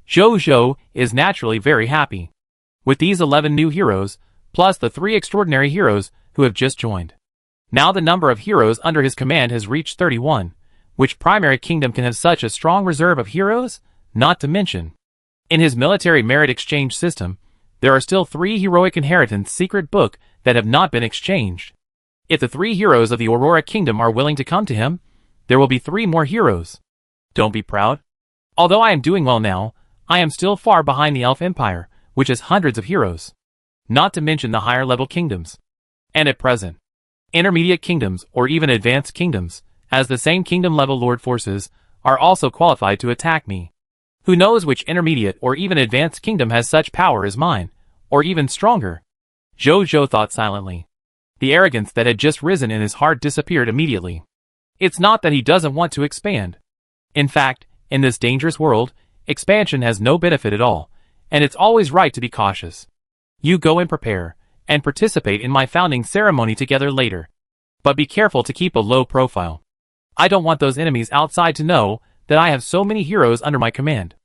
Zhou is naturally very happy. With these 11 new heroes, plus the 3 extraordinary heroes who have just joined. Now the number of heroes under his command has reached 31. Which primary kingdom can have such a strong reserve of heroes? Not to mention, in his military merit exchange system, there are still 3 heroic inheritance secret book that have not been exchanged. If the 3 heroes of the Aurora Kingdom are willing to come to him, there will be 3 more heroes. Don't be proud. Although I am doing well now, I am still far behind the Elf Empire, which has hundreds of heroes. Not to mention the higher level kingdoms. And at present, intermediate kingdoms or even advanced kingdoms, as the same kingdom level lord forces, are also qualified to attack me. Who knows which intermediate or even advanced kingdom has such power as mine, or even stronger? Zhou thought silently. The arrogance that had just risen in his heart disappeared immediately. It's not that he doesn't want to expand. In fact, in this dangerous world, expansion has no benefit at all, and it's always right to be cautious. You go and prepare, and participate in my founding ceremony together later. But be careful to keep a low profile. I don't want those enemies outside to know that I have so many heroes under my command.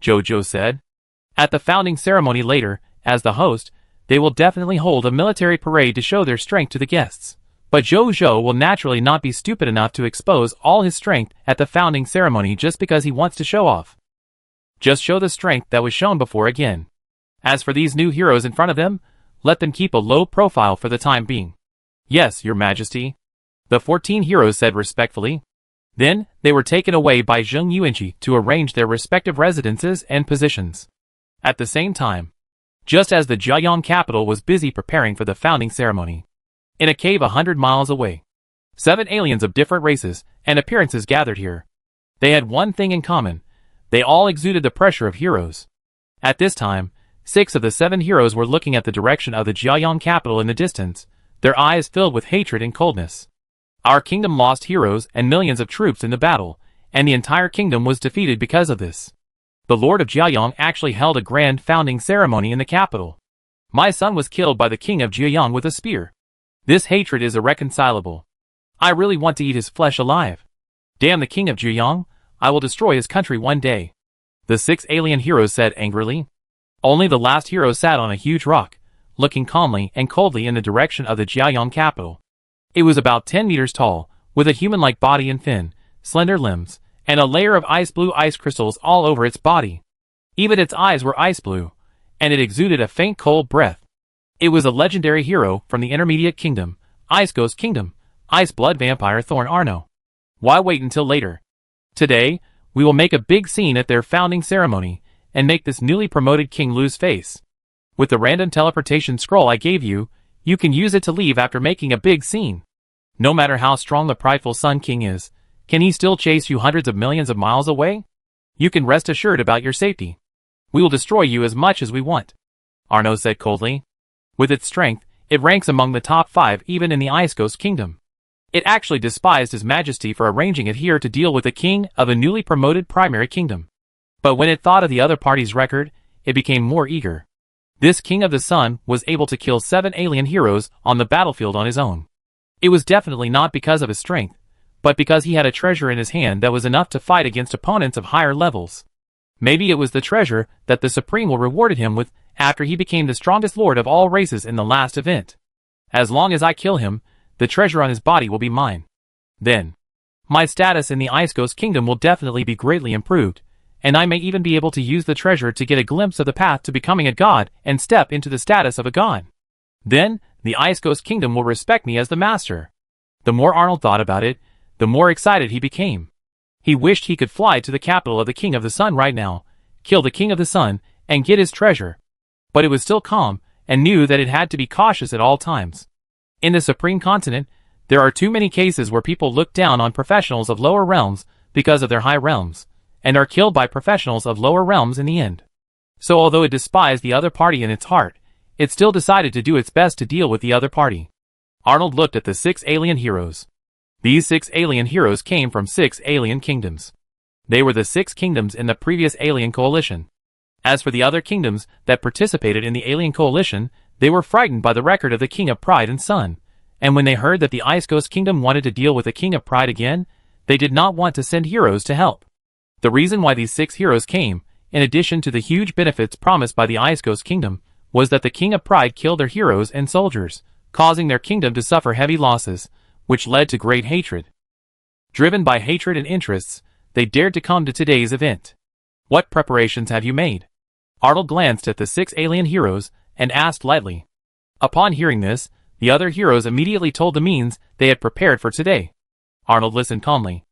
Zhou said. At the founding ceremony later, as the host, they will definitely hold a military parade to show their strength to the guests. But Zhou will naturally not be stupid enough to expose all his strength at the founding ceremony just because he wants to show off. Just show the strength that was shown before again. As for these new heroes in front of them, let them keep a low profile for the time being. Yes, your majesty. The 14 heroes said respectfully. Then, they were taken away by Zheng Yuanqi to arrange their respective residences and positions. At the same time, just as the Jiayang capital was busy preparing for the founding ceremony, in a cave 100 miles away, 7 aliens of different races and appearances gathered here. They had one thing in common. They all exuded the pressure of heroes. At this time, 6 of the 7 heroes were looking at the direction of the Jiayang capital in the distance, their eyes filled with hatred and coldness. Our kingdom lost heroes and millions of troops in the battle, and the entire kingdom was defeated because of this. The Lord of Jiayang actually held a grand founding ceremony in the capital. My son was killed by the king of Jiayang with a spear. This hatred is irreconcilable. I really want to eat his flesh alive. Damn the king of Jiayang, I will destroy his country one day. The 6 alien heroes said angrily. Only the last hero sat on a huge rock, looking calmly and coldly in the direction of the Jiayang capital. It was about 10 meters tall, with a human-like body and thin, slender limbs, and a layer of ice-blue ice crystals all over its body. Even its eyes were ice-blue, and it exuded a faint cold breath. It was a legendary hero from the Intermediate Kingdom, Ice Ghost Kingdom, Ice Blood Vampire Thorn Arno. Why wait until later? Today, we will make a big scene at their founding ceremony, and make this newly promoted king lose face. With the random teleportation scroll I gave you, you can use it to leave after making a big scene. No matter how strong the prideful Sun King is, Can he still chase you hundreds of millions of miles away? You can rest assured about your safety. We will destroy you as much as we want, Arno said coldly. With its strength, it ranks among the top 5 even in the Ice Ghost Kingdom. It actually despised His Majesty for arranging it here to deal with the king of a newly promoted primary kingdom. But when it thought of the other party's record, it became more eager. This King of the Sun was able to kill 7 alien heroes on the battlefield on his own. It was definitely not because of his strength, but because he had a treasure in his hand that was enough to fight against opponents of higher levels. Maybe it was the treasure that the Supreme will rewarded him with after he became the strongest lord of all races in the last event. As long as I kill him, the treasure on his body will be mine. Then, my status in the Ice Ghost Kingdom will definitely be greatly improved, and I may even be able to use the treasure to get a glimpse of the path to becoming a god and step into the status of a god. Then, the Ice Ghost Kingdom will respect me as the master. The more Arnold thought about it, the more excited he became. He wished he could fly to the capital of the King of the Sun right now, kill the King of the Sun, and get his treasure. But it was still calm, and knew that it had to be cautious at all times. In the Supreme Continent, there are too many cases where people look down on professionals of lower realms because of their high realms, and are killed by professionals of lower realms in the end. So although it despised the other party in its heart, it still decided to do its best to deal with the other party. Arnold looked at the 6 alien heroes. These 6 alien heroes came from 6 alien kingdoms. They were the 6 kingdoms in the previous alien coalition. As for the other kingdoms that participated in the alien coalition, they were frightened by the record of the King of Pride and Sun, and when they heard that the Ice Ghost Kingdom wanted to deal with the King of Pride again, they did not want to send heroes to help. The reason why these 6 heroes came, in addition to the huge benefits promised by the Ice Ghost Kingdom, was that the King of Pride killed their heroes and soldiers, causing their kingdom to suffer heavy losses, which led to great hatred. Driven by hatred and interests, they dared to come to today's event. What preparations have you made? Arnold glanced at the 6 alien heroes and asked lightly. Upon hearing this, the other heroes immediately told the means they had prepared for today. Arnold listened calmly.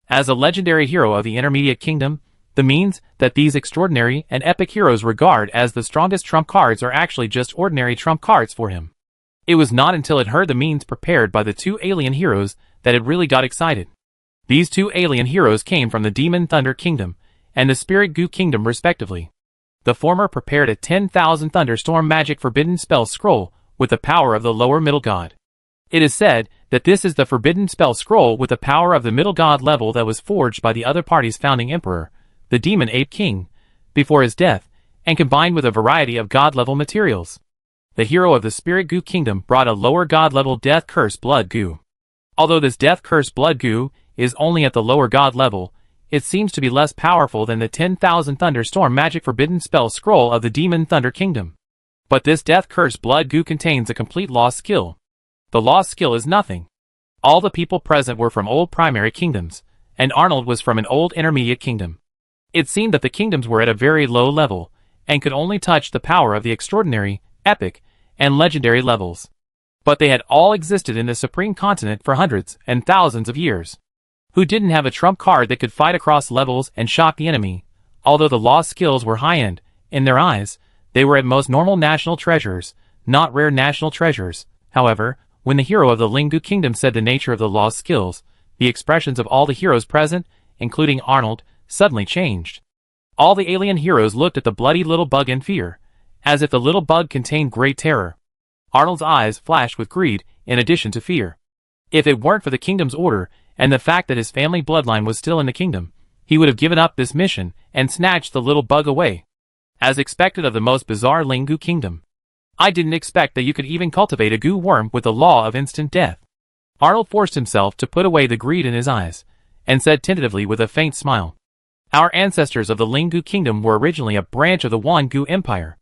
As a legendary hero of the Intermediate Kingdom, the means that these extraordinary and epic heroes regard as the strongest trump cards are actually just ordinary trump cards for him. It was not until it heard the means prepared by the 2 alien heroes that it really got excited. These 2 alien heroes came from the Demon Thunder Kingdom and the Spirit Goo Kingdom respectively. The former prepared a 10,000 thunderstorm magic forbidden spell scroll with the power of the lower middle god. It is said that this is the forbidden spell scroll with the power of the middle god level that was forged by the other party's founding emperor, the Demon Ape King, before his death, and combined with a variety of god-level materials. The hero of the Spirit Goo Kingdom brought a lower god-level Death Curse Blood Goo. Although this Death Curse Blood Goo is only at the lower god level, it seems to be less powerful than the 10,000 Thunderstorm Magic Forbidden Spell Scroll of the Demon Thunder Kingdom. But this Death Curse Blood Goo contains a complete lost skill. The lost skill is nothing. All the people present were from old primary kingdoms, and Arnold was from an old intermediate kingdom. It seemed that the kingdoms were at a very low level, and could only touch the power of the extraordinary, epic, and legendary levels. But they had all existed in the Supreme Continent for hundreds and thousands of years. Who didn't have a trump card that could fight across levels and shock the enemy? Although the lost skills were high-end, in their eyes, they were at most normal national treasures, not rare national treasures. However, when the hero of the Lingu Kingdom said the nature of the lost skills, the expressions of all the heroes present, including Arnold, suddenly changed. All the alien heroes looked at the bloody little bug in fear, as if the little bug contained great terror. Arnold's eyes flashed with greed, in addition to fear. If it weren't for the kingdom's order, and the fact that his family bloodline was still in the kingdom, he would have given up this mission, and snatched the little bug away. As expected of the most bizarre Lingu Kingdom. I didn't expect that you could even cultivate a goo worm with the law of instant death. Arnold forced himself to put away the greed in his eyes, and said tentatively with a faint smile. Our ancestors of the Lingu Kingdom were originally a branch of the Wan Goo Empire.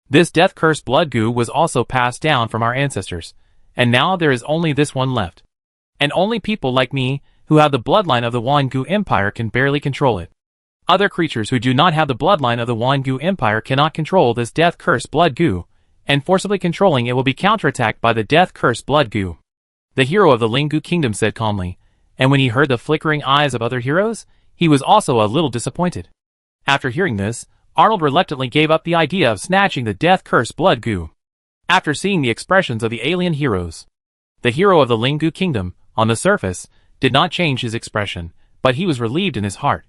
This death-cursed blood goo was also passed down from our ancestors, and now there is only this one left. And only people like me, who have the bloodline of the Wan Goo Empire, can barely control it. Other creatures who do not have the bloodline of the Wan Goo Empire cannot control this death-cursed blood goo, and forcibly controlling it will be counterattacked by the death-cursed blood goo. The hero of the Lingu Kingdom said calmly, and when he heard the flickering eyes of other heroes, he was also a little disappointed. After hearing this, Arnold reluctantly gave up the idea of snatching the death-cursed blood goo. After seeing the expressions of the alien heroes, the hero of the Lingu Kingdom, on the surface, did not change his expression, but he was relieved in his heart.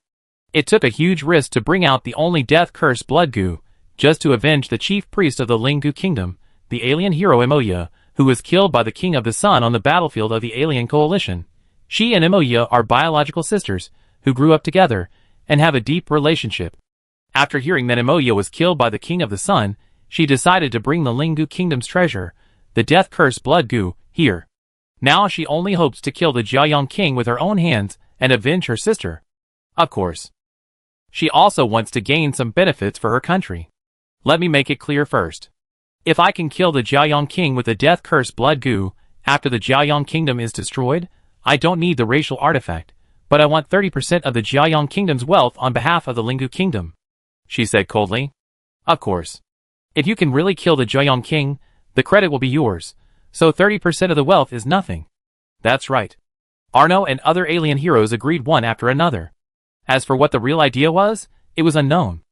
It took a huge risk to bring out the only death-cursed blood goo, just to avenge the chief priest of the Lingu Kingdom, the alien hero Imoya, who was killed by the King of the Sun on the battlefield of the Alien Coalition. She and Imoya are biological sisters, who grew up together, and have a deep relationship. After hearing that Imoya was killed by the King of the Sun, she decided to bring the Lingu Kingdom's treasure, the death-cursed blood goo, here. Now she only hopes to kill the Jiayang King with her own hands and avenge her sister. Of course. She also wants to gain some benefits for her country. Let me make it clear first. If I can kill the Jiayang King with the death-cursed blood goo, after the Jiayang Kingdom is destroyed, I don't need the racial artifact, but I want 30% of the Jiayang Kingdom's wealth on behalf of the Lingu Kingdom, she said coldly. Of course. If you can really kill the Jiayang King, the credit will be yours, so 30% of the wealth is nothing. That's right. Arno and other alien heroes agreed one after another. As for what the real idea was, it was unknown.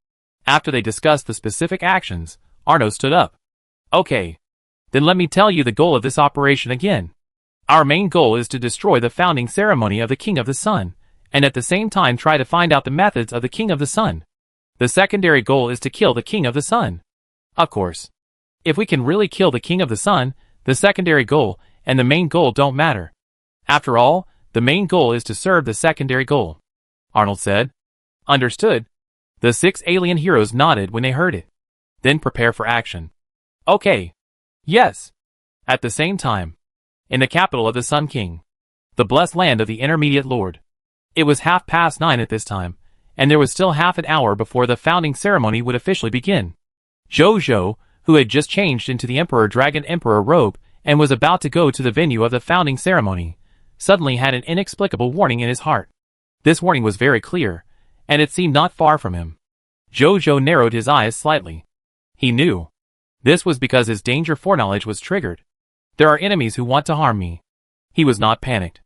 After they discussed the specific actions, Arno stood up. Okay. Then let me tell you the goal of this operation again. Our main goal is to destroy the founding ceremony of the King of the Sun, and at the same time try to find out the methods of the King of the Sun. The secondary goal is to kill the King of the Sun. Of course. If we can really kill the King of the Sun, the secondary goal and the main goal don't matter. After all, the main goal is to serve the secondary goal, Arnold said. Understood. The 6 alien heroes nodded when they heard it. Then prepare for action. Okay. Yes. At the same time, in the capital of the Sun King, the blessed land of the Intermediate Lord. It was 9:30 at this time, and there was still half an hour before the founding ceremony would officially begin. Zhou, who had just changed into the Emperor Dragon Emperor robe and was about to go to the venue of the founding ceremony, suddenly had an inexplicable warning in his heart. This warning was very clear, and it seemed not far from him. Zhou narrowed his eyes slightly. He knew. This was because his danger foreknowledge was triggered. There are enemies who want to harm me. He was not panicked.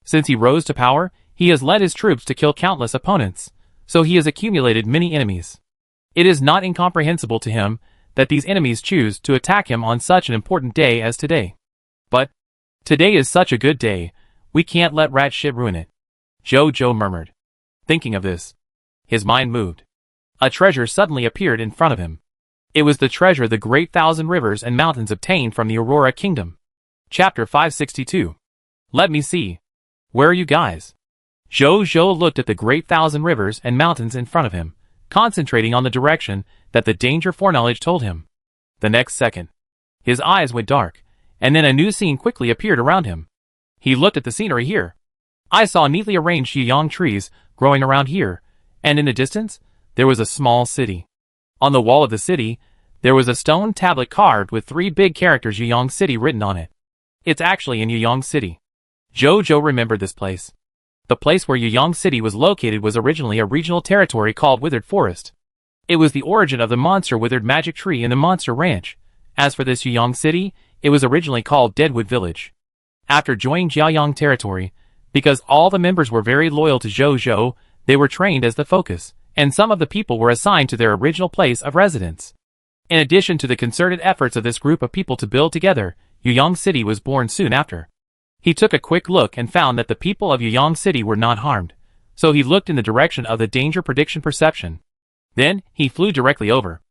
Since he rose to power, he has led his troops to kill countless opponents, so he has accumulated many enemies. It is not incomprehensible to him that these enemies choose to attack him on such an important day as today. But today is such a good day, we can't let rat shit ruin it, Zhou murmured. Thinking of this, his mind moved. A treasure suddenly appeared in front of him. It was the treasure the great 1,000 rivers and mountains obtained from the Aurora Kingdom. Chapter 562. Let me see. Where are you guys? Zhou looked at the great 1,000 rivers and mountains in front of him, concentrating on the direction that the danger foreknowledge told him. The next second, his eyes went dark, and then a new scene quickly appeared around him. He looked at the scenery here. I saw neatly arranged yiyang trees growing around here, and in the distance, there was a small city. On the wall of the city, there was a stone tablet carved with 3 big characters Yiyang City written on it. It's actually in Yiyang City. Zhou remembered this place. The place where Yiyang City was located was originally a regional territory called Withered Forest. It was the origin of the monster withered magic tree in the Monster Ranch. As for this Yiyang City, it was originally called Deadwood Village. After joining Jiayang territory, because all the members were very loyal to Zhou, they were trained as the focus, and some of the people were assigned to their original place of residence. In addition to the concerted efforts of this group of people to build together, Yiyang City was born soon after. He took a quick look and found that the people of Yiyang City were not harmed, so he looked in the direction of the danger prediction perception. Then, he flew directly over.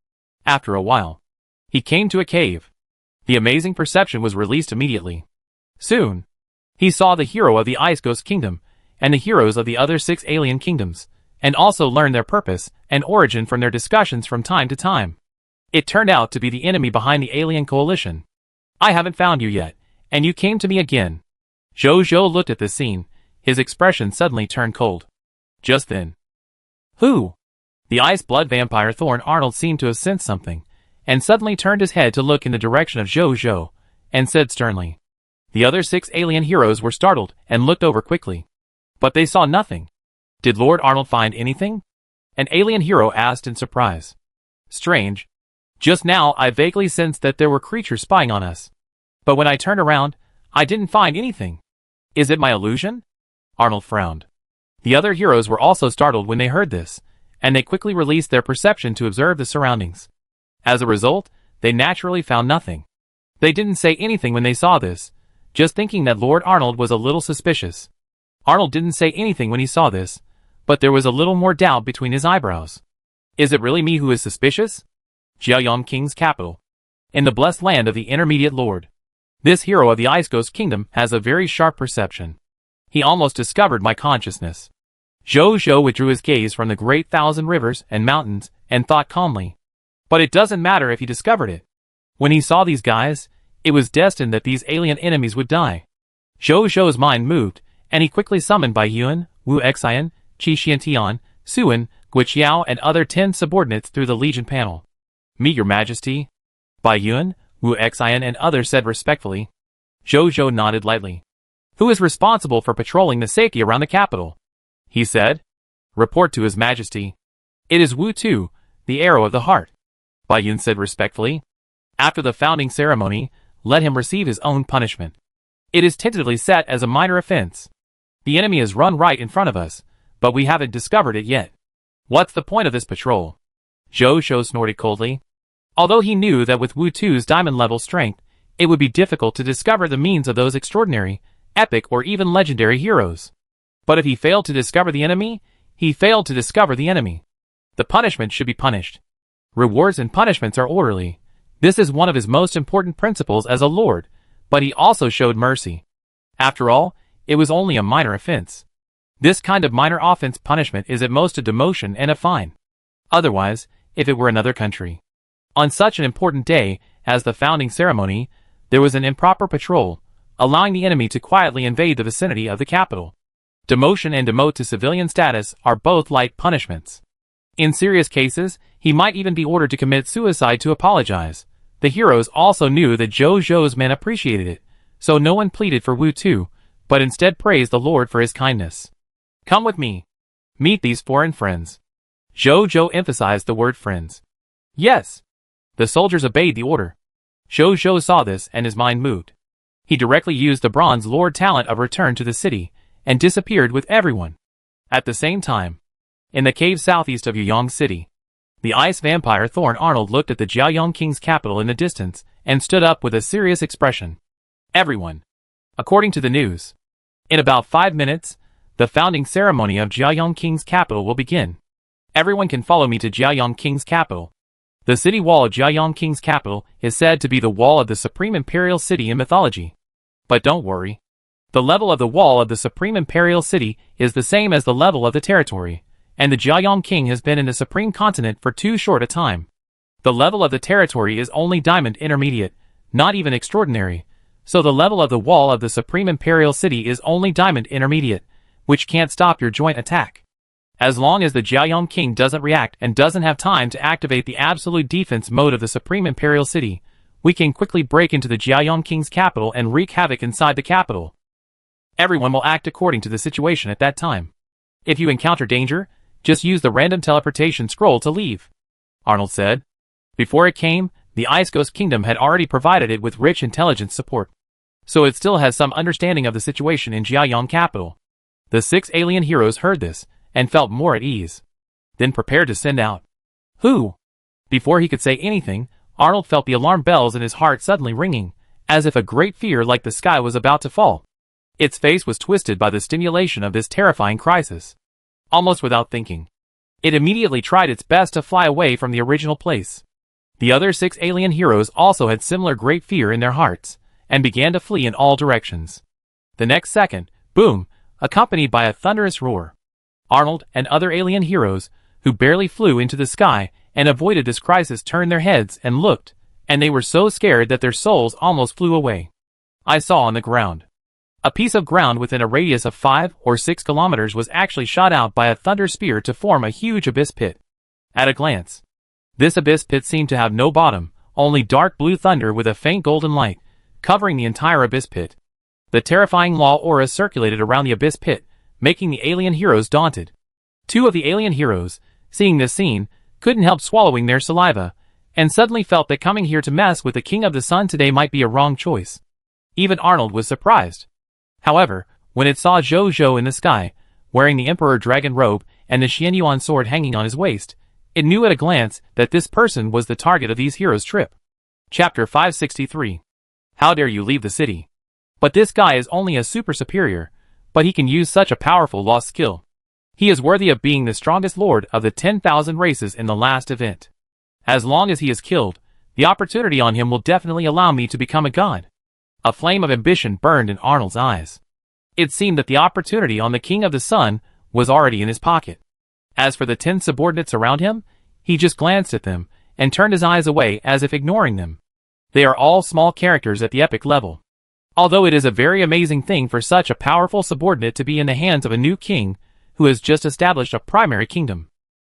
After a while, he came to a cave. The amazing perception was released immediately. Soon, he saw the hero of the Ice Ghost Kingdom, and the heroes of the other 6 alien kingdoms, and also learned their purpose and origin from their discussions from time to time. It turned out to be the enemy behind the Alien Coalition. I haven't found you yet, and you came to me again. Zhou looked at this scene, his expression suddenly turned cold. Just then. Who? The ice blood vampire Thorn Arnold seemed to have sensed something, and suddenly turned his head to look in the direction of Zhou, and said sternly. The other 6 alien heroes were startled and looked over quickly. But they saw nothing. Did Lord Arnold find anything? An alien hero asked in surprise. Strange. Just now I vaguely sensed that there were creatures spying on us. But when I turned around, I didn't find anything. Is it my illusion? Arnold frowned. The other heroes were also startled when they heard this, and they quickly released their perception to observe the surroundings. As a result, they naturally found nothing. They didn't say anything when they saw this, just thinking that Lord Arnold was a little suspicious. Arnold didn't say anything when he saw this, but there was a little more doubt between his eyebrows. Is it really me who is suspicious? Jiaoyang King's capital. In the blessed land of the Intermediate Lord. This hero of the Ice Ghost Kingdom has a very sharp perception. He almost discovered my consciousness. Zhou Zhou withdrew his gaze from the great thousand rivers and mountains and thought calmly. But it doesn't matter if he discovered it. When he saw these guys, it was destined that these alien enemies would die. Zhou Zhou's mind moved, and he quickly summoned Bai Yuan, Wu Xian, Qi Xiantian, Suan, Guiqiao and other 10 subordinates through the Legion panel. Meet your majesty. Bai Yuan, Wu Xian and others said respectfully. Zhou Zhou nodded lightly. Who is responsible for patrolling the safety around the capital? He said. Report to his majesty. It is Wu Tu, the arrow of the heart. Bai Yuan said respectfully. After the founding ceremony, let him receive his own punishment. It is tentatively set as a minor offense. The enemy has run right in front of us, but we haven't discovered it yet. What's the point of this patrol? Zhou Zhou snorted coldly. Although he knew that with Wu Tu's diamond-level strength, it would be difficult to discover the means of those extraordinary, epic or even legendary heroes. But if he failed to discover the enemy, he failed to discover the enemy. The punishment should be punished. Rewards and punishments are orderly. This is one of his most important principles as a lord, but he also showed mercy. After all, it was only a minor offense. This kind of minor offense punishment is at most a demotion and a fine. Otherwise, if it were another country. On such an important day as the founding ceremony, there was an improper patrol, allowing the enemy to quietly invade the vicinity of the capital. Demotion and demote to civilian status are both light punishments. In serious cases, he might even be ordered to commit suicide to apologize. The heroes also knew that Zhou Zhou's men appreciated it, so no one pleaded for Wu Tu, but instead praised the Lord for his kindness. Come with me. Meet these foreign friends. Zhou Zhou emphasized the word friends. Yes. The soldiers obeyed the order. Zhou Zhou saw this and his mind moved. He directly used the Bronze Lord talent of return to the city, and disappeared with everyone. At the same time, in the cave southeast of Yuyang City, the ice vampire Thorn Arnold looked at the Jiaoyang King's capital in the distance, and stood up with a serious expression. Everyone. According to the news. In about 5 minutes, the founding ceremony of Jiaoyang King's capital will begin. Everyone can follow me to Jiaoyang King's capital. The city wall of Jiaoyang King's capital is said to be the wall of the Supreme Imperial City in mythology. But don't worry. The level of the wall of the Supreme Imperial City is the same as the level of the territory, and the Jiaoyang King has been in the Supreme Continent for too short a time. The level of the territory is only Diamond Intermediate, not even Extraordinary, so the level of the wall of the Supreme Imperial City is only Diamond Intermediate, which can't stop your joint attack. As long as the Jiaoyang King doesn't react and doesn't have time to activate the absolute defense mode of the Supreme Imperial City, we can quickly break into the Jiaoyang King's capital and wreak havoc inside the capital. Everyone will act according to the situation at that time. If you encounter danger, just use the random teleportation scroll to leave. Arnold said. Before it came, the Ice Ghost Kingdom had already provided it with rich intelligence support. So it still has some understanding of the situation in Jiaoyang capital. The 6 alien heroes heard this, and felt more at ease. Then prepared to send out. Who? Before he could say anything, Arnold felt the alarm bells in his heart suddenly ringing, as if a great fear like the sky was about to fall. Its face was twisted by the stimulation of this terrifying crisis. Almost without thinking, it immediately tried its best to fly away from the original place. The other 6 alien heroes also had similar great fear in their hearts, and began to flee in all directions. The next second, boom, accompanied by a thunderous roar. Arnold and other alien heroes, who barely flew into the sky and avoided this crisis, turned their heads and looked, and they were so scared that their souls almost flew away. I saw on the ground. A piece of ground within a radius of 5 or 6 kilometers was actually shot out by a thunder spear to form a huge abyss pit. At a glance, this abyss pit seemed to have no bottom, only dark blue thunder with a faint golden light, covering the entire abyss pit. The terrifying law aura circulated around the abyss pit, making the alien heroes daunted. 2 of the alien heroes, seeing this scene, couldn't help swallowing their saliva, and suddenly felt that coming here to mess with the King of the Sun today might be a wrong choice. Even Arnold was surprised. However, when it saw Zhou Zhou in the sky, wearing the Emperor Dragon robe and the Xianyuan sword hanging on his waist, it knew at a glance that this person was the target of these heroes' trip. Chapter 563. How dare you leave the city? But this guy is only a super superior. but he can use such a powerful lost skill. He is worthy of being the strongest lord of the 10,000 races in the last event. As long as he is killed, the opportunity on him will definitely allow me to become a god. A flame of ambition burned in Arnold's eyes. It seemed that the opportunity on the King of the Sun was already in his pocket. As for the 10 subordinates around him, he just glanced at them and turned his eyes away as if ignoring them. They are all small characters at the epic level. Although it is a very amazing thing for such a powerful subordinate to be in the hands of a new king who has just established a primary kingdom.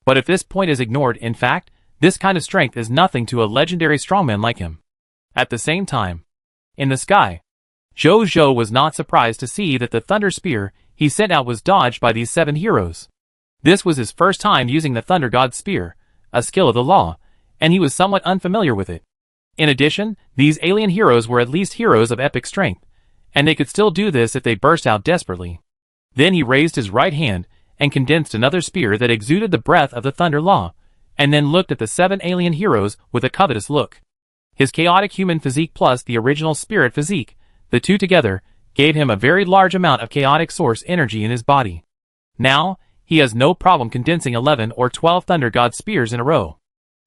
But if this point is ignored, in fact, this kind of strength is nothing to a legendary strongman like him. At the same time, in the sky, Zhou was not surprised to see that the thunder spear he sent out was dodged by these 7 heroes. This was his first time using the Thunder God's spear, a skill of the law, and he was somewhat unfamiliar with it. In addition, these alien heroes were at least heroes of epic strength, and they could still do this if they burst out desperately. Then he raised his right hand and condensed another spear that exuded the breath of the Thunder Law, and then looked at the 7 alien heroes with a covetous look. His chaotic human physique plus the original spirit physique, the two together, gave him a very large amount of chaotic source energy in his body. Now, he has no problem condensing 11 or 12 Thunder God spears in a row.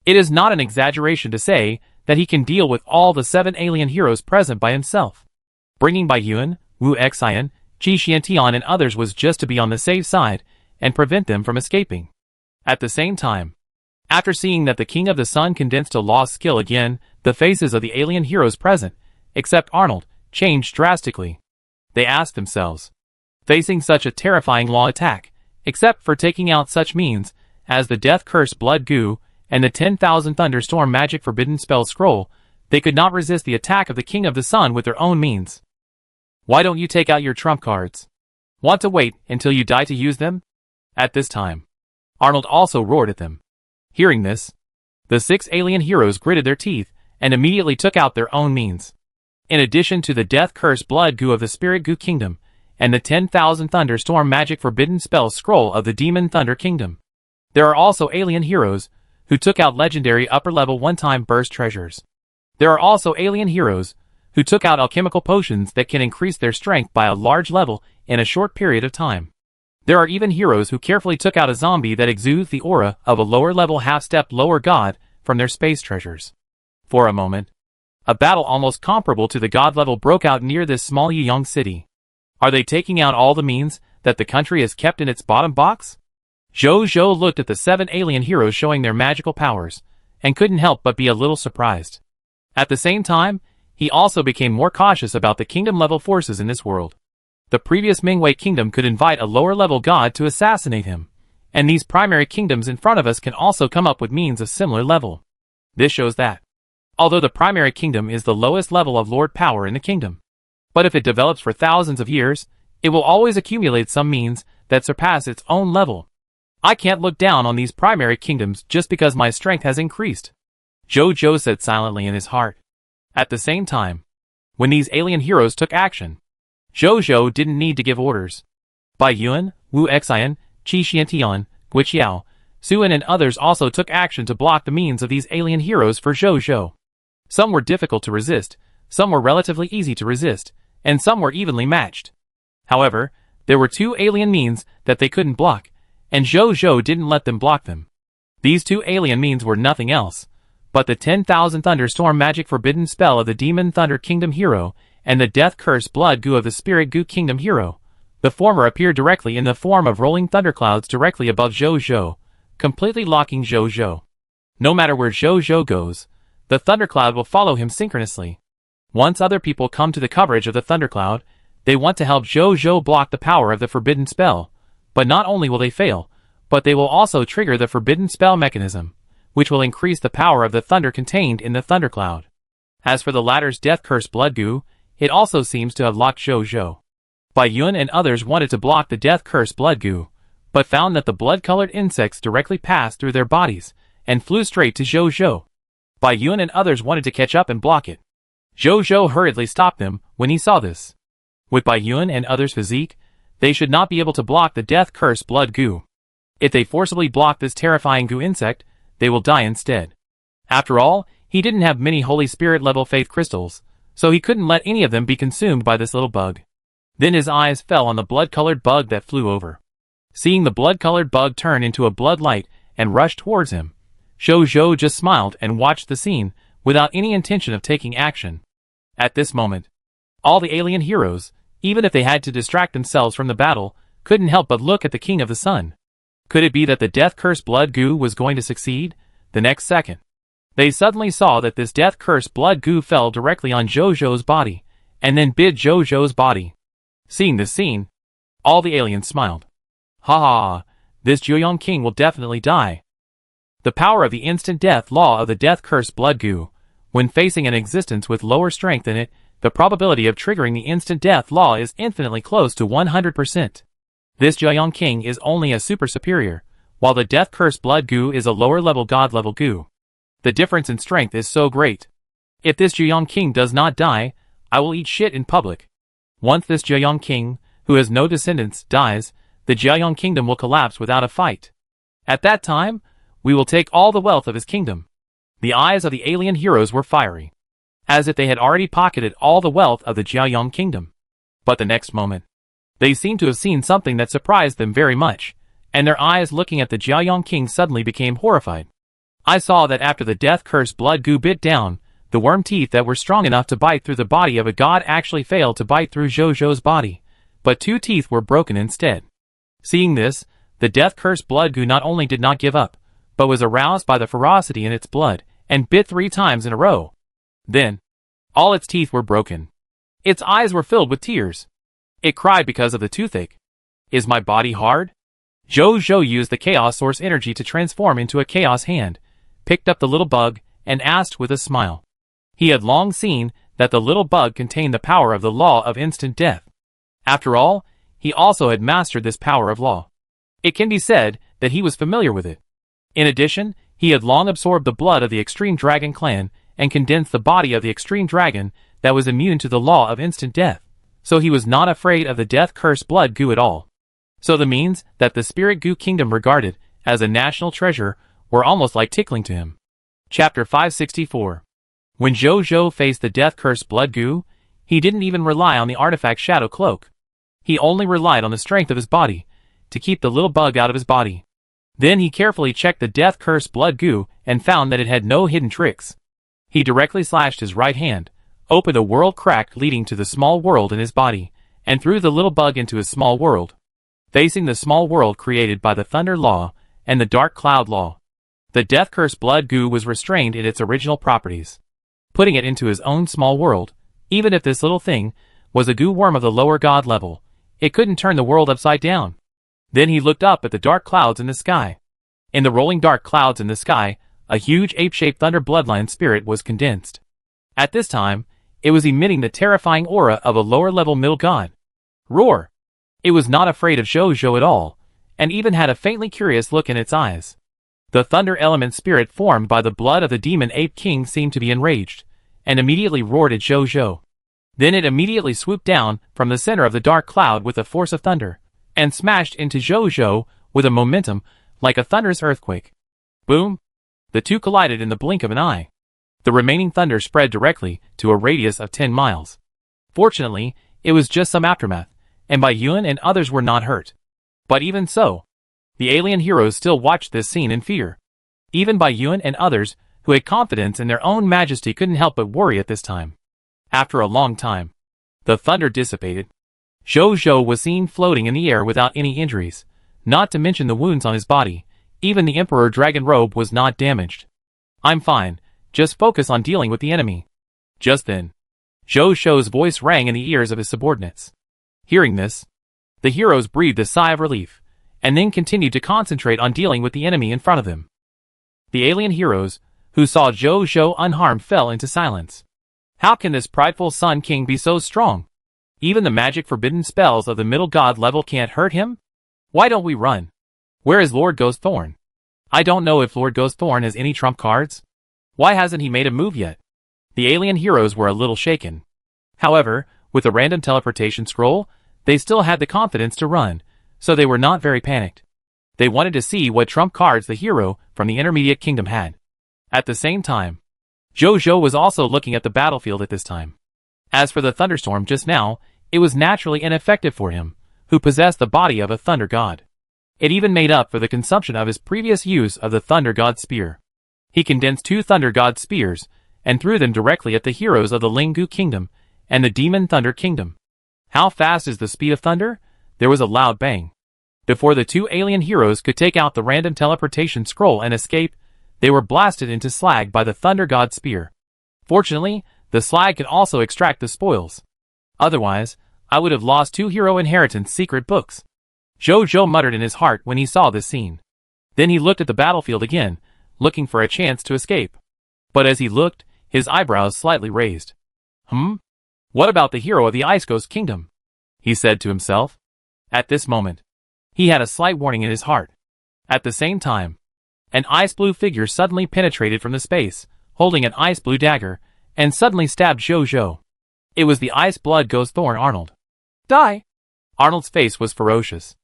It is not an exaggeration to say that he can deal with all the 7 alien heroes present by himself. Bringing Bai Yuan, Wu Xian, Qi Xiantian and others was just to be on the safe side and prevent them from escaping. At the same time, after seeing that the King of the Sun condensed a lost skill again, the faces of the alien heroes present, except Arnold, changed drastically. They asked themselves, facing such a terrifying law attack, except for taking out such means as the Death Curse Blood Goo and the 10,000 Thunderstorm Magic Forbidden Spell Scroll, they could not resist the attack of the King of the Sun with their own means. Why don't you take out your trump cards? Want to wait until you die to use them? At this time, Arnold also roared at them. Hearing this, the 6 alien heroes gritted their teeth and immediately took out their own means. In addition to the Death Curse Blood Goo of the Spirit Goo Kingdom, and the 10,000 Thunderstorm Magic Forbidden Spell Scroll of the Demon Thunder Kingdom, there are also alien heroes who took out legendary upper-level one-time burst treasures. There are also alien heroes who took out alchemical potions that can increase their strength by a large level in a short period of time. There are even heroes who carefully took out a zombie that exudes the aura of a lower-level half-step lower god from their space treasures. For a moment, a battle almost comparable to the god level broke out near this small Yuyong city. Are they taking out all the means that the country has kept in its bottom box? Zhou looked at the 7 alien heroes showing their magical powers, and couldn't help but be a little surprised. At the same time, he also became more cautious about the kingdom-level forces in this world. The previous Mingwei kingdom could invite a lower-level god to assassinate him, and these primary kingdoms in front of us can also come up with means of similar level. This shows that, although the primary kingdom is the lowest level of lord power in the kingdom, but if it develops for thousands of years, it will always accumulate some means that surpass its own level. I can't look down on these primary kingdoms just because my strength has increased, Zhou said silently in his heart. At the same time, when these alien heroes took action, Zhou didn't need to give orders. Bai Yuan, Wu Xian, Qi Xiantian, Guiqiao, Suan and others also took action to block the means of these alien heroes for Zhou. Some were difficult to resist, some were relatively easy to resist, and some were evenly matched. However, there were 2 alien means that they couldn't block, and Zhou didn't let them block them. These 2 alien means were nothing else but the 10,000 Thunderstorm Magic Forbidden Spell of the Demon Thunder Kingdom hero and the Death Curse Blood Goo of the Spirit Goo Kingdom hero. The former appeared directly in the form of rolling thunderclouds directly above Zhou, completely locking Zhou. No matter where Zhou goes, the thundercloud will follow him synchronously. Once other people come to the coverage of the thundercloud, they want to help Zhou block the power of the forbidden spell, but not only will they fail, but they will also trigger the forbidden spell mechanism, which will increase the power of the thunder contained in the thundercloud. As for the latter's Death Curse Blood Goo, it also seems to have locked Zhou. Bai Yuan and others wanted to block the Death Curse Blood Goo, but found that the blood-colored insects directly passed through their bodies and flew straight to Zhou. Bai Yuan and others wanted to catch up and block it. Zhou hurriedly stopped them when he saw this. With Bai Yuan and others' physique, they should not be able to block the Death Curse Blood Goo. If they forcibly block this terrifying goo insect, they will die instead. After all, he didn't have many Holy Spirit level faith crystals, so he couldn't let any of them be consumed by this little bug. Then his eyes fell on the blood-colored bug that flew over. Seeing the blood-colored bug turn into a blood light and rush towards him, Zhou just smiled and watched the scene without any intention of taking action. At this moment, all the alien heroes, even if they had to distract themselves from the battle, couldn't help but look at the King of the Sun. Could it be that the death-cursed blood goo was going to succeed? The next second, they suddenly saw that this death-cursed blood goo fell directly on Zhou's body, and then bit Zhou's body. Seeing this scene, all the aliens smiled. Ha ha, this Zhuoyang King will definitely die. The power of the instant death law of the death-cursed blood goo. When facing an existence with lower strength in it, the probability of triggering the instant death law is infinitely close to 100%. This Zhuoyang King is only a super superior, while the death-cursed blood goo is a lower-level god-level goo. The difference in strength is so great. If this Zhuoyang King does not die, I will eat shit in public. Once this Zhuoyang King, who has no descendants, dies, the Zhuoyang Kingdom will collapse without a fight. At that time, we will take all the wealth of his kingdom. The eyes of the alien heroes were fiery, as if they had already pocketed all the wealth of the Zhuoyang Kingdom. But the next moment, they seemed to have seen something that surprised them very much, and their eyes looking at the Zhuoyang King suddenly became horrified. I saw that after the death-cursed blood goo bit down, the worm teeth that were strong enough to bite through the body of a god actually failed to bite through Zhou's body, but 2 teeth were broken instead. Seeing this, the death-cursed blood goo not only did not give up, but was aroused by the ferocity in its blood, and bit 3 times in a row. Then, all its teeth were broken. Its eyes were filled with tears. It cried because of the toothache. Is my body hard? Zhou used the chaos source energy to transform into a chaos hand, picked up the little bug, and asked with a smile. He had long seen that the little bug contained the power of the law of instant death. After all, he also had mastered this power of law. It can be said that he was familiar with it. In addition, he had long absorbed the blood of the Extreme Dragon clan and condensed the body of the Extreme Dragon that was immune to the law of instant death, so he was not afraid of the death-cursed blood goo at all. So the means that the Spirit Goo Kingdom regarded as a national treasure were almost like tickling to him. Chapter 564. When Zhou faced the death-cursed blood goo, he didn't even rely on the artifact Shadow Cloak. He only relied on the strength of his body to keep the little bug out of his body. Then he carefully checked the death-cursed blood goo and found that it had no hidden tricks. He directly slashed his right hand, opened a world crack leading to the small world in his body, and threw the little bug into his small world, facing the small world created by the Thunder Law and the Dark Cloud Law. The death-cursed blood goo was restrained in its original properties, putting it into his own small world. Even if this little thing was a goo worm of the lower god level, it couldn't turn the world upside down. Then he looked up at the dark clouds in the sky. In the rolling dark clouds in the sky, a huge ape-shaped thunder bloodline spirit was condensed. At this time, it was emitting the terrifying aura of a lower-level middle god. Roar! It was not afraid of Zhou at all, and even had a faintly curious look in its eyes. The thunder element spirit formed by the blood of the demon ape king seemed to be enraged, and immediately roared at Zhou. Then it immediately swooped down from the center of the dark cloud with the force of thunder, and smashed into Zhou with a momentum like a thunderous earthquake. Boom! The two collided in the blink of an eye. The remaining thunder spread directly to a radius of 10 miles. Fortunately, it was just some aftermath, and Bai Yuan and others were not hurt. But even so, the alien heroes still watched this scene in fear. Even Bai Yuan and others, who had confidence in their own majesty, couldn't help but worry at this time. After a long time, the thunder dissipated. Zhou was seen floating in the air without any injuries, not to mention the wounds on his body. Even the Emperor Dragon Robe was not damaged. I'm fine, just focus on dealing with the enemy. Just then, Zhou's voice rang in the ears of his subordinates. Hearing this, the heroes breathed a sigh of relief, and then continued to concentrate on dealing with the enemy in front of them. The alien heroes, who saw Zhou unharmed, fell into silence. How can this prideful Sun King be so strong? Even the magic forbidden spells of the middle god level can't hurt him? Why don't we run? Where is Lord Ghostthorn? I don't know if Lord Ghostthorn has any trump cards. Why hasn't he made a move yet? The alien heroes were a little shaken. However, with a random teleportation scroll, they still had the confidence to run, so they were not very panicked. They wanted to see what trump cards the hero from the Intermediate Kingdom had. At the same time, Zhou was also looking at the battlefield at this time. As for the thunderstorm just now, It was naturally ineffective for him, who possessed the body of a thunder god. It even made up for the consumption of his previous use of the thunder god spear. He condensed 2 thunder god spears and threw them directly at the heroes of the Lingu kingdom and the demon thunder kingdom. How fast is the speed of thunder? There was a loud bang. Before the 2 alien heroes could take out the random teleportation scroll and escape, they were blasted into slag by the thunder god spear. Fortunately, the slag could also extract the spoils. Otherwise, I would have lost 2 hero inheritance secret books. Zhou muttered in his heart when he saw this scene. Then he looked at the battlefield again, looking for a chance to escape. But as he looked, his eyebrows slightly raised. What about the hero of the Ice Ghost Kingdom? He said to himself. At this moment, he had a slight warning in his heart. At the same time, an ice blue figure suddenly penetrated from the space, holding an ice blue dagger, and suddenly stabbed Zhou. It was the ice blood ghost Thorn Arnold. Die! Arnold's face was ferocious.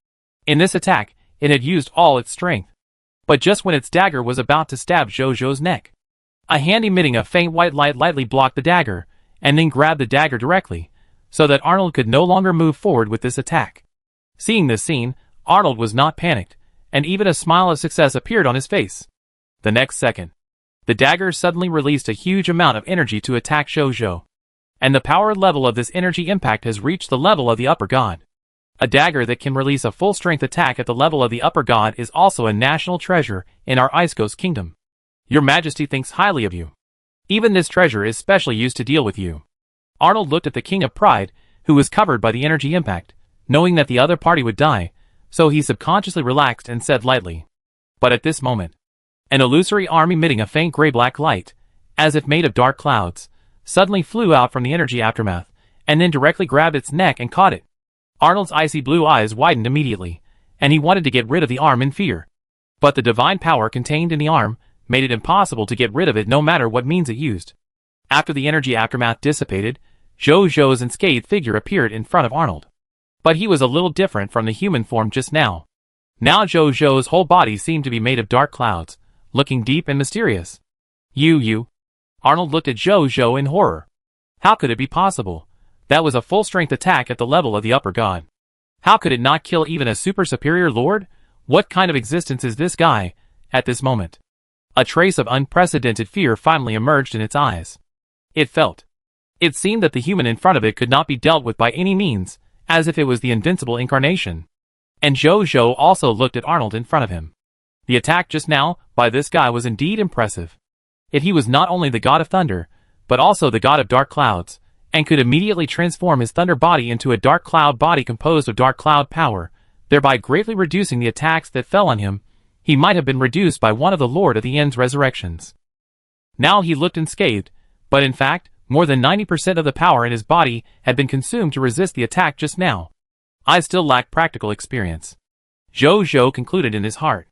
In this attack, it had used all its strength. But just when its dagger was about to stab Zhou's neck, a hand emitting a faint white light lightly blocked the dagger, and then grabbed the dagger directly, so that Arnold could no longer move forward with this attack. Seeing this scene, Arnold was not panicked, and even a smile of success appeared on his face. The next second, the dagger suddenly released a huge amount of energy to attack Zhou. And the power level of this energy impact has reached the level of the upper god. A dagger that can release a full-strength attack at the level of the upper god is also a national treasure in our Ice Ghost Kingdom. Your Majesty thinks highly of you. Even this treasure is specially used to deal with you. Arnold looked at the King of Pride, who was covered by the energy impact, knowing that the other party would die, so he subconsciously relaxed and said lightly. But at this moment, an illusory arm emitting a faint gray-black light, as if made of dark clouds, suddenly flew out from the energy aftermath, and then directly grabbed its neck and caught it. Arnold's icy blue eyes widened immediately, and he wanted to get rid of the arm in fear. But the divine power contained in the arm made it impossible to get rid of it no matter what means it used. After the energy aftermath dissipated, Zhou's unscathed figure appeared in front of Arnold. But he was a little different from the human form just now. Now Zhou's whole body seemed to be made of dark clouds, looking deep and mysterious. You. Arnold looked at Zhou in horror. How could it be possible? That was a full-strength attack at the level of the upper god. How could it not kill even a super-superior lord? What kind of existence is this guy, at this moment? A trace of unprecedented fear finally emerged in its eyes. It seemed that the human in front of it could not be dealt with by any means, as if it was the invincible incarnation. And Zhou also looked at Arnold in front of him. The attack just now, by this guy was indeed impressive. If he was not only the god of thunder, but also the god of dark clouds, and could immediately transform his thunder body into a dark cloud body composed of dark cloud power, thereby greatly reducing the attacks that fell on him, he might have been reduced by one of the Lord of the End's resurrections. Now he looked unscathed, but in fact, more than 90% of the power in his body had been consumed to resist the attack just now. I still lack practical experience. Zhou concluded in his heart.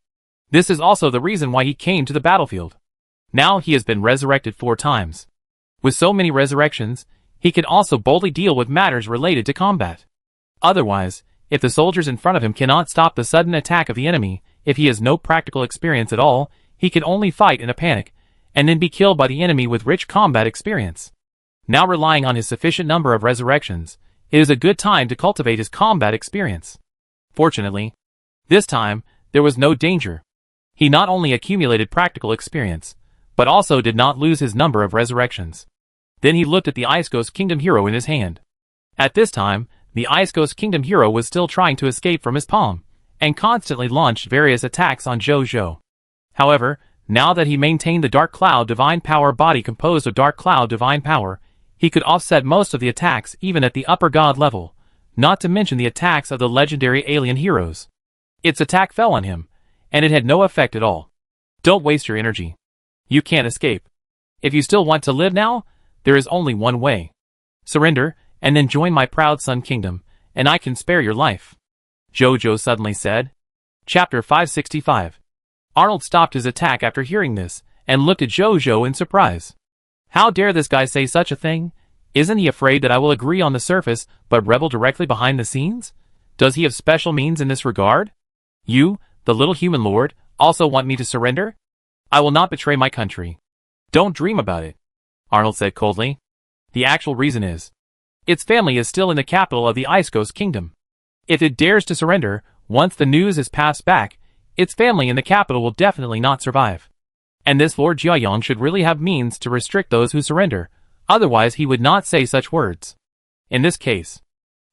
This is also the reason why he came to the battlefield. Now he has been resurrected 4 times. With so many resurrections, he can also boldly deal with matters related to combat. Otherwise, if the soldiers in front of him cannot stop the sudden attack of the enemy, if he has no practical experience at all, he can only fight in a panic, and then be killed by the enemy with rich combat experience. Now relying on his sufficient number of resurrections, it is a good time to cultivate his combat experience. Fortunately, this time, there was no danger. He not only accumulated practical experience, but also did not lose his number of resurrections. Then he looked at the Ice Ghost Kingdom hero in his hand. At this time, the Ice Ghost Kingdom hero was still trying to escape from his palm, and constantly launched various attacks on Zhou. However, now that he maintained the Dark Cloud Divine Power body composed of Dark Cloud Divine Power, he could offset most of the attacks even at the upper god level, not to mention the attacks of the legendary alien heroes. Its attack fell on him, and it had no effect at all. Don't waste your energy. You can't escape. If you still want to live now, there is only one way. Surrender, and then join my proud Sun Kingdom, and I can spare your life. Zhou suddenly said. Chapter 565. Arnold stopped his attack after hearing this, and looked at Zhou in surprise. How dare this guy say such a thing? Isn't he afraid that I will agree on the surface, but rebel directly behind the scenes? Does he have special means in this regard? You, the little human lord, also want me to surrender? I will not betray my country. Don't dream about it, Arnold said coldly. The actual reason is, Its family is still in the capital of the Ice Ghost Kingdom. If it dares to surrender, once the news is passed back, its family in the capital will definitely not survive. And this Lord Jiayong should really have means to restrict those who surrender, otherwise he would not say such words. In this case,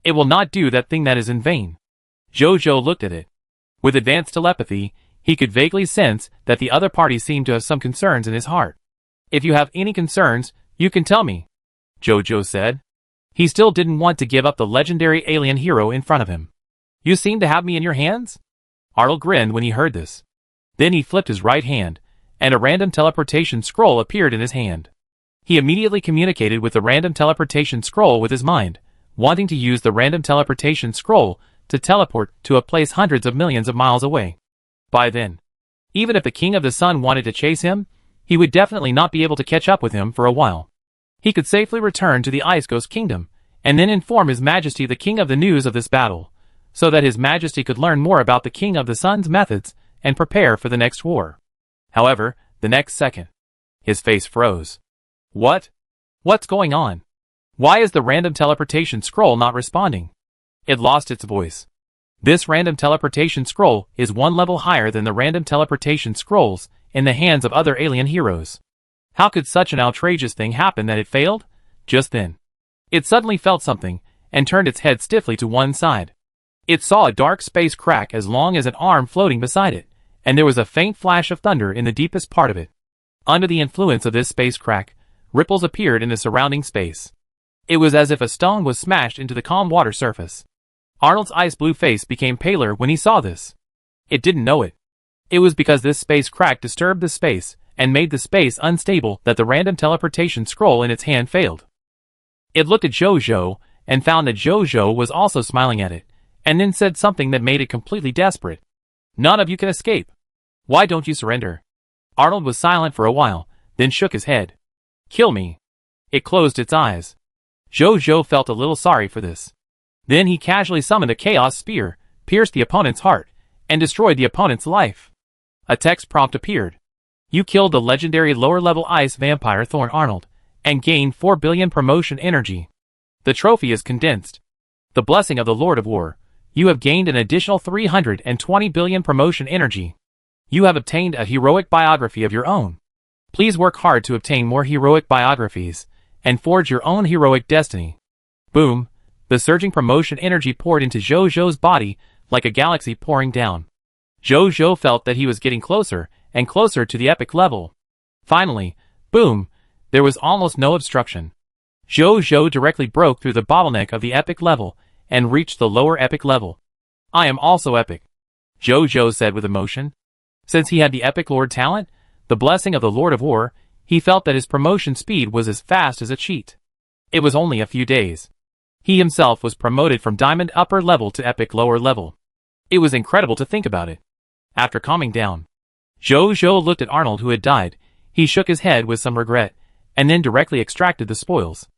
it will not do that thing that is in vain. Zhou looked at it. With advanced telepathy, he could vaguely sense that the other party seemed to have some concerns in his heart. If you have any concerns, you can tell me, Zhou said. He still didn't want to give up the legendary alien hero in front of him. You seem to have me in your hands? Arnold grinned when he heard this. Then he flipped his right hand, and a random teleportation scroll appeared in his hand. He immediately communicated with the random teleportation scroll with his mind, wanting to use the random teleportation scroll to teleport to a place hundreds of millions of miles away. By then, even if the King of the Sun wanted to chase him, he would definitely not be able to catch up with him for a while. He could safely return to the Ice Ghost Kingdom, and then inform His Majesty the King of the news of this battle, so that His Majesty could learn more about the King of the Sun's methods and prepare for the next war. However, the next second, his face froze. What? What's going on? Why is the random teleportation scroll not responding? It lost its voice. This random teleportation scroll is one level higher than the random teleportation scrolls in the hands of other alien heroes. How could such an outrageous thing happen that it failed? Just then, it suddenly felt something, and turned its head stiffly to one side. It saw a dark space crack as long as an arm floating beside it, and there was a faint flash of thunder in the deepest part of it. Under the influence of this space crack, ripples appeared in the surrounding space. It was as if a stone was smashed into the calm water surface. Arnold's ice blue face became paler when he saw this. It didn't know it. It was because this space crack disturbed the space and made the space unstable that the random teleportation scroll in its hand failed. It looked at Zhou and found that Zhou was also smiling at it, and then said something that made it completely desperate. None of you can escape. Why don't you surrender? Arnold was silent for a while, then shook his head. Kill me. It closed its eyes. Zhou felt a little sorry for this. Then he casually summoned a chaos spear, pierced the opponent's heart, and destroyed the opponent's life. A text prompt appeared. You killed the legendary lower-level ice vampire Thorn Arnold, and gained 4 billion promotion energy. The trophy is condensed. The blessing of the Lord of War. You have gained an additional 320 billion promotion energy. You have obtained a heroic biography of your own. Please work hard to obtain more heroic biographies, and forge your own heroic destiny. Boom. The surging promotion energy poured into Zhou's body like a galaxy pouring down. Zhou felt that he was getting closer and closer to the epic level. Finally, boom, there was almost no obstruction. Zhou directly broke through the bottleneck of the epic level and reached the lower epic level. I am also epic, Zhou said with emotion. Since he had the epic lord talent, the blessing of the Lord of War, he felt that his promotion speed was as fast as a cheat. It was only a few days. He himself was promoted from diamond upper level to epic lower level. It was incredible to think about it. After calming down, Zhou looked at Arnold who had died. He shook his head with some regret, and then directly extracted the spoils.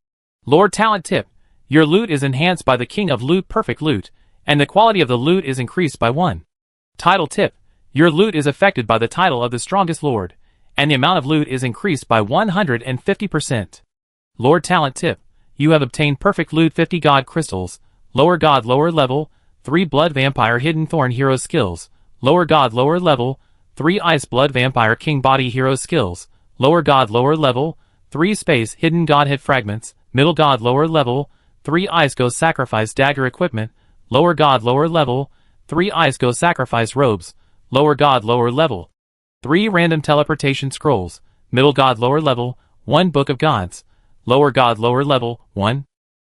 Lord Talent tip, your loot is enhanced by the King of Loot Perfect Loot, and the quality of the loot is increased by 1. Title tip, your loot is affected by the title of the strongest lord, and the amount of loot is increased by 150%. Lord Talent tip, you have obtained Perfect Loot 50 God Crystals, Lower God lower level, 3 Blood Vampire Hidden Thorn Hero Skills, Lower God lower level, 3 Ice Blood Vampire King Body Hero Skills, Lower God lower level, 3 Space Hidden Godhead Fragments, Middle God lower level, 3 Ice Ghost Sacrifice Dagger Equipment, Lower God lower level, 3 Ice Ghost Sacrifice Robes, Lower God lower level, 3 Random Teleportation Scrolls, Middle God lower level, 1 Book of Gods, Lower God lower level, 1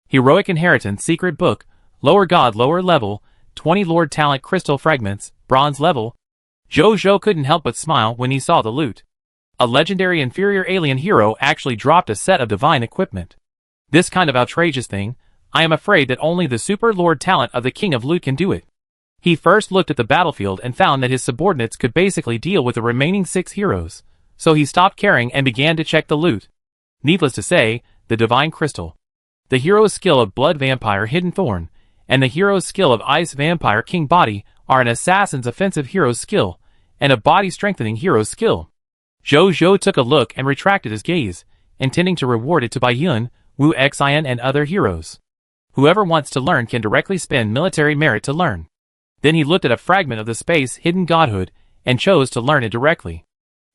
Heroic Inheritance Secret Book, Lower God lower level, 20 Lord Talent Crystal Fragments, Bronze level. Zhou couldn't help but smile when he saw the loot. A legendary inferior alien hero actually dropped a set of divine equipment. This kind of outrageous thing, I am afraid that only the super Lord Talent of the King of Loot can do it. He first looked at the battlefield and found that his subordinates could basically deal with the remaining 6 heroes, so he stopped caring and began to check the loot. Needless to say, the Divine Crystal, the hero's skill of Blood Vampire Hidden Thorn, and the hero's skill of Ice Vampire King Body are an assassin's offensive hero's skill, and a body-strengthening hero's skill. Zhou took a look and retracted his gaze, intending to reward it to Baiyun, Wu Xin and other heroes. Whoever wants to learn can directly spend military merit to learn. Then he looked at a fragment of the space hidden godhood and chose to learn it directly.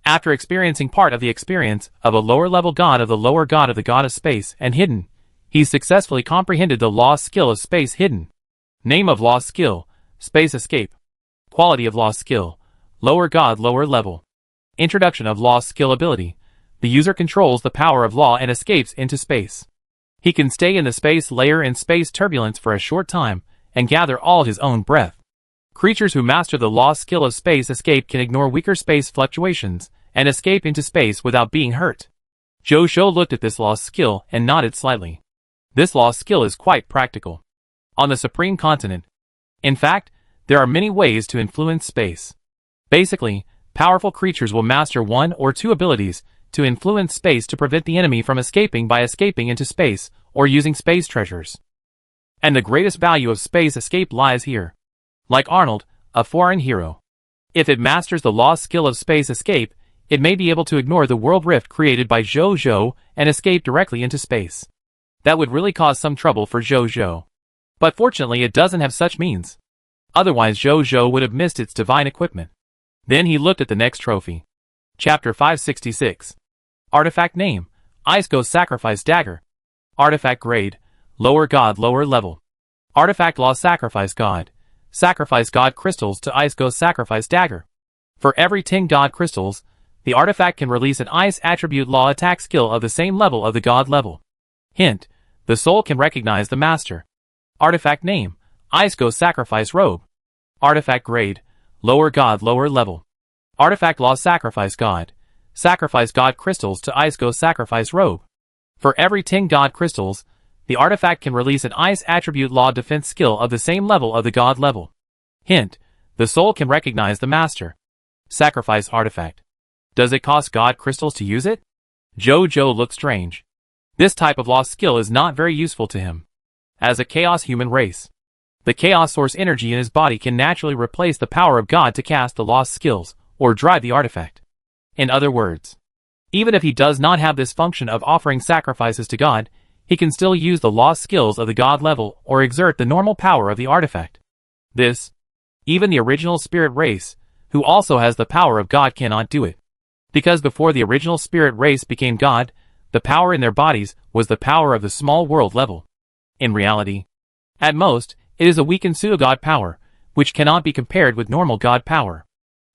After experiencing part of the experience of a lower-level god of the lower god of the god of space and hidden, he successfully comprehended the lost skill of space hidden. Name of lost skill, space escape. Quality of lost skill, lower god lower level. Introduction of lost skill ability. The user controls the power of law and escapes into space. He can stay in the space layer in space turbulence for a short time and gather all his own breath. Creatures who master the lost skill of space escape can ignore weaker space fluctuations and escape into space without being hurt. Jojo looked at this lost skill and nodded slightly. This lost skill is quite practical. On the Supreme Continent. In fact, there are many ways to influence space. Basically, powerful creatures will master one or two abilities to influence space to prevent the enemy from escaping by escaping into space or using space treasures. And the greatest value of space escape lies here. Like Arnold, a foreign hero. If it masters the lost skill of space escape, it may be able to ignore the world rift created by Jojo and escape directly into space. That would really cause some trouble for Jojo. But fortunately it doesn't have such means. Otherwise Jojo would have missed its divine equipment. Then he looked at the next trophy. Chapter 566. Artifact name, Ice Ghost Sacrifice Dagger. Artifact grade, lower god lower level. Artifact law sacrifice god. Sacrifice god crystals to Ice Ghost Sacrifice Dagger. For every 10 god crystals, the artifact can release an ice attribute law attack skill of the same level of the god level. Hint, the soul can recognize the master. Artifact name, Ice Ghost Sacrifice Robe. Artifact grade, lower god lower level. Artifact law sacrifice god. Sacrifice god crystals to Ice Ghost Sacrifice Robe. For every 10 god crystals, the artifact can release an ice attribute law defense skill of the same level of the god level. Hint, the soul can recognize the master. Sacrifice artifact. Does it cost god crystals to use it? Jojo looked strange. This type of lost skill is not very useful to him. As a chaos human race, the chaos source energy in his body can naturally replace the power of God to cast the lost skills, or drive the artifact. In other words, even if he does not have this function of offering sacrifices to God, he can still use the lost skills of the God level or exert the normal power of the artifact. This, even the original spirit race, who also has the power of God, cannot do it. Because before the original spirit race became God, the power in their bodies was the power of the small world level. In reality, at most, it is a weakened pseudo-god power, which cannot be compared with normal god power.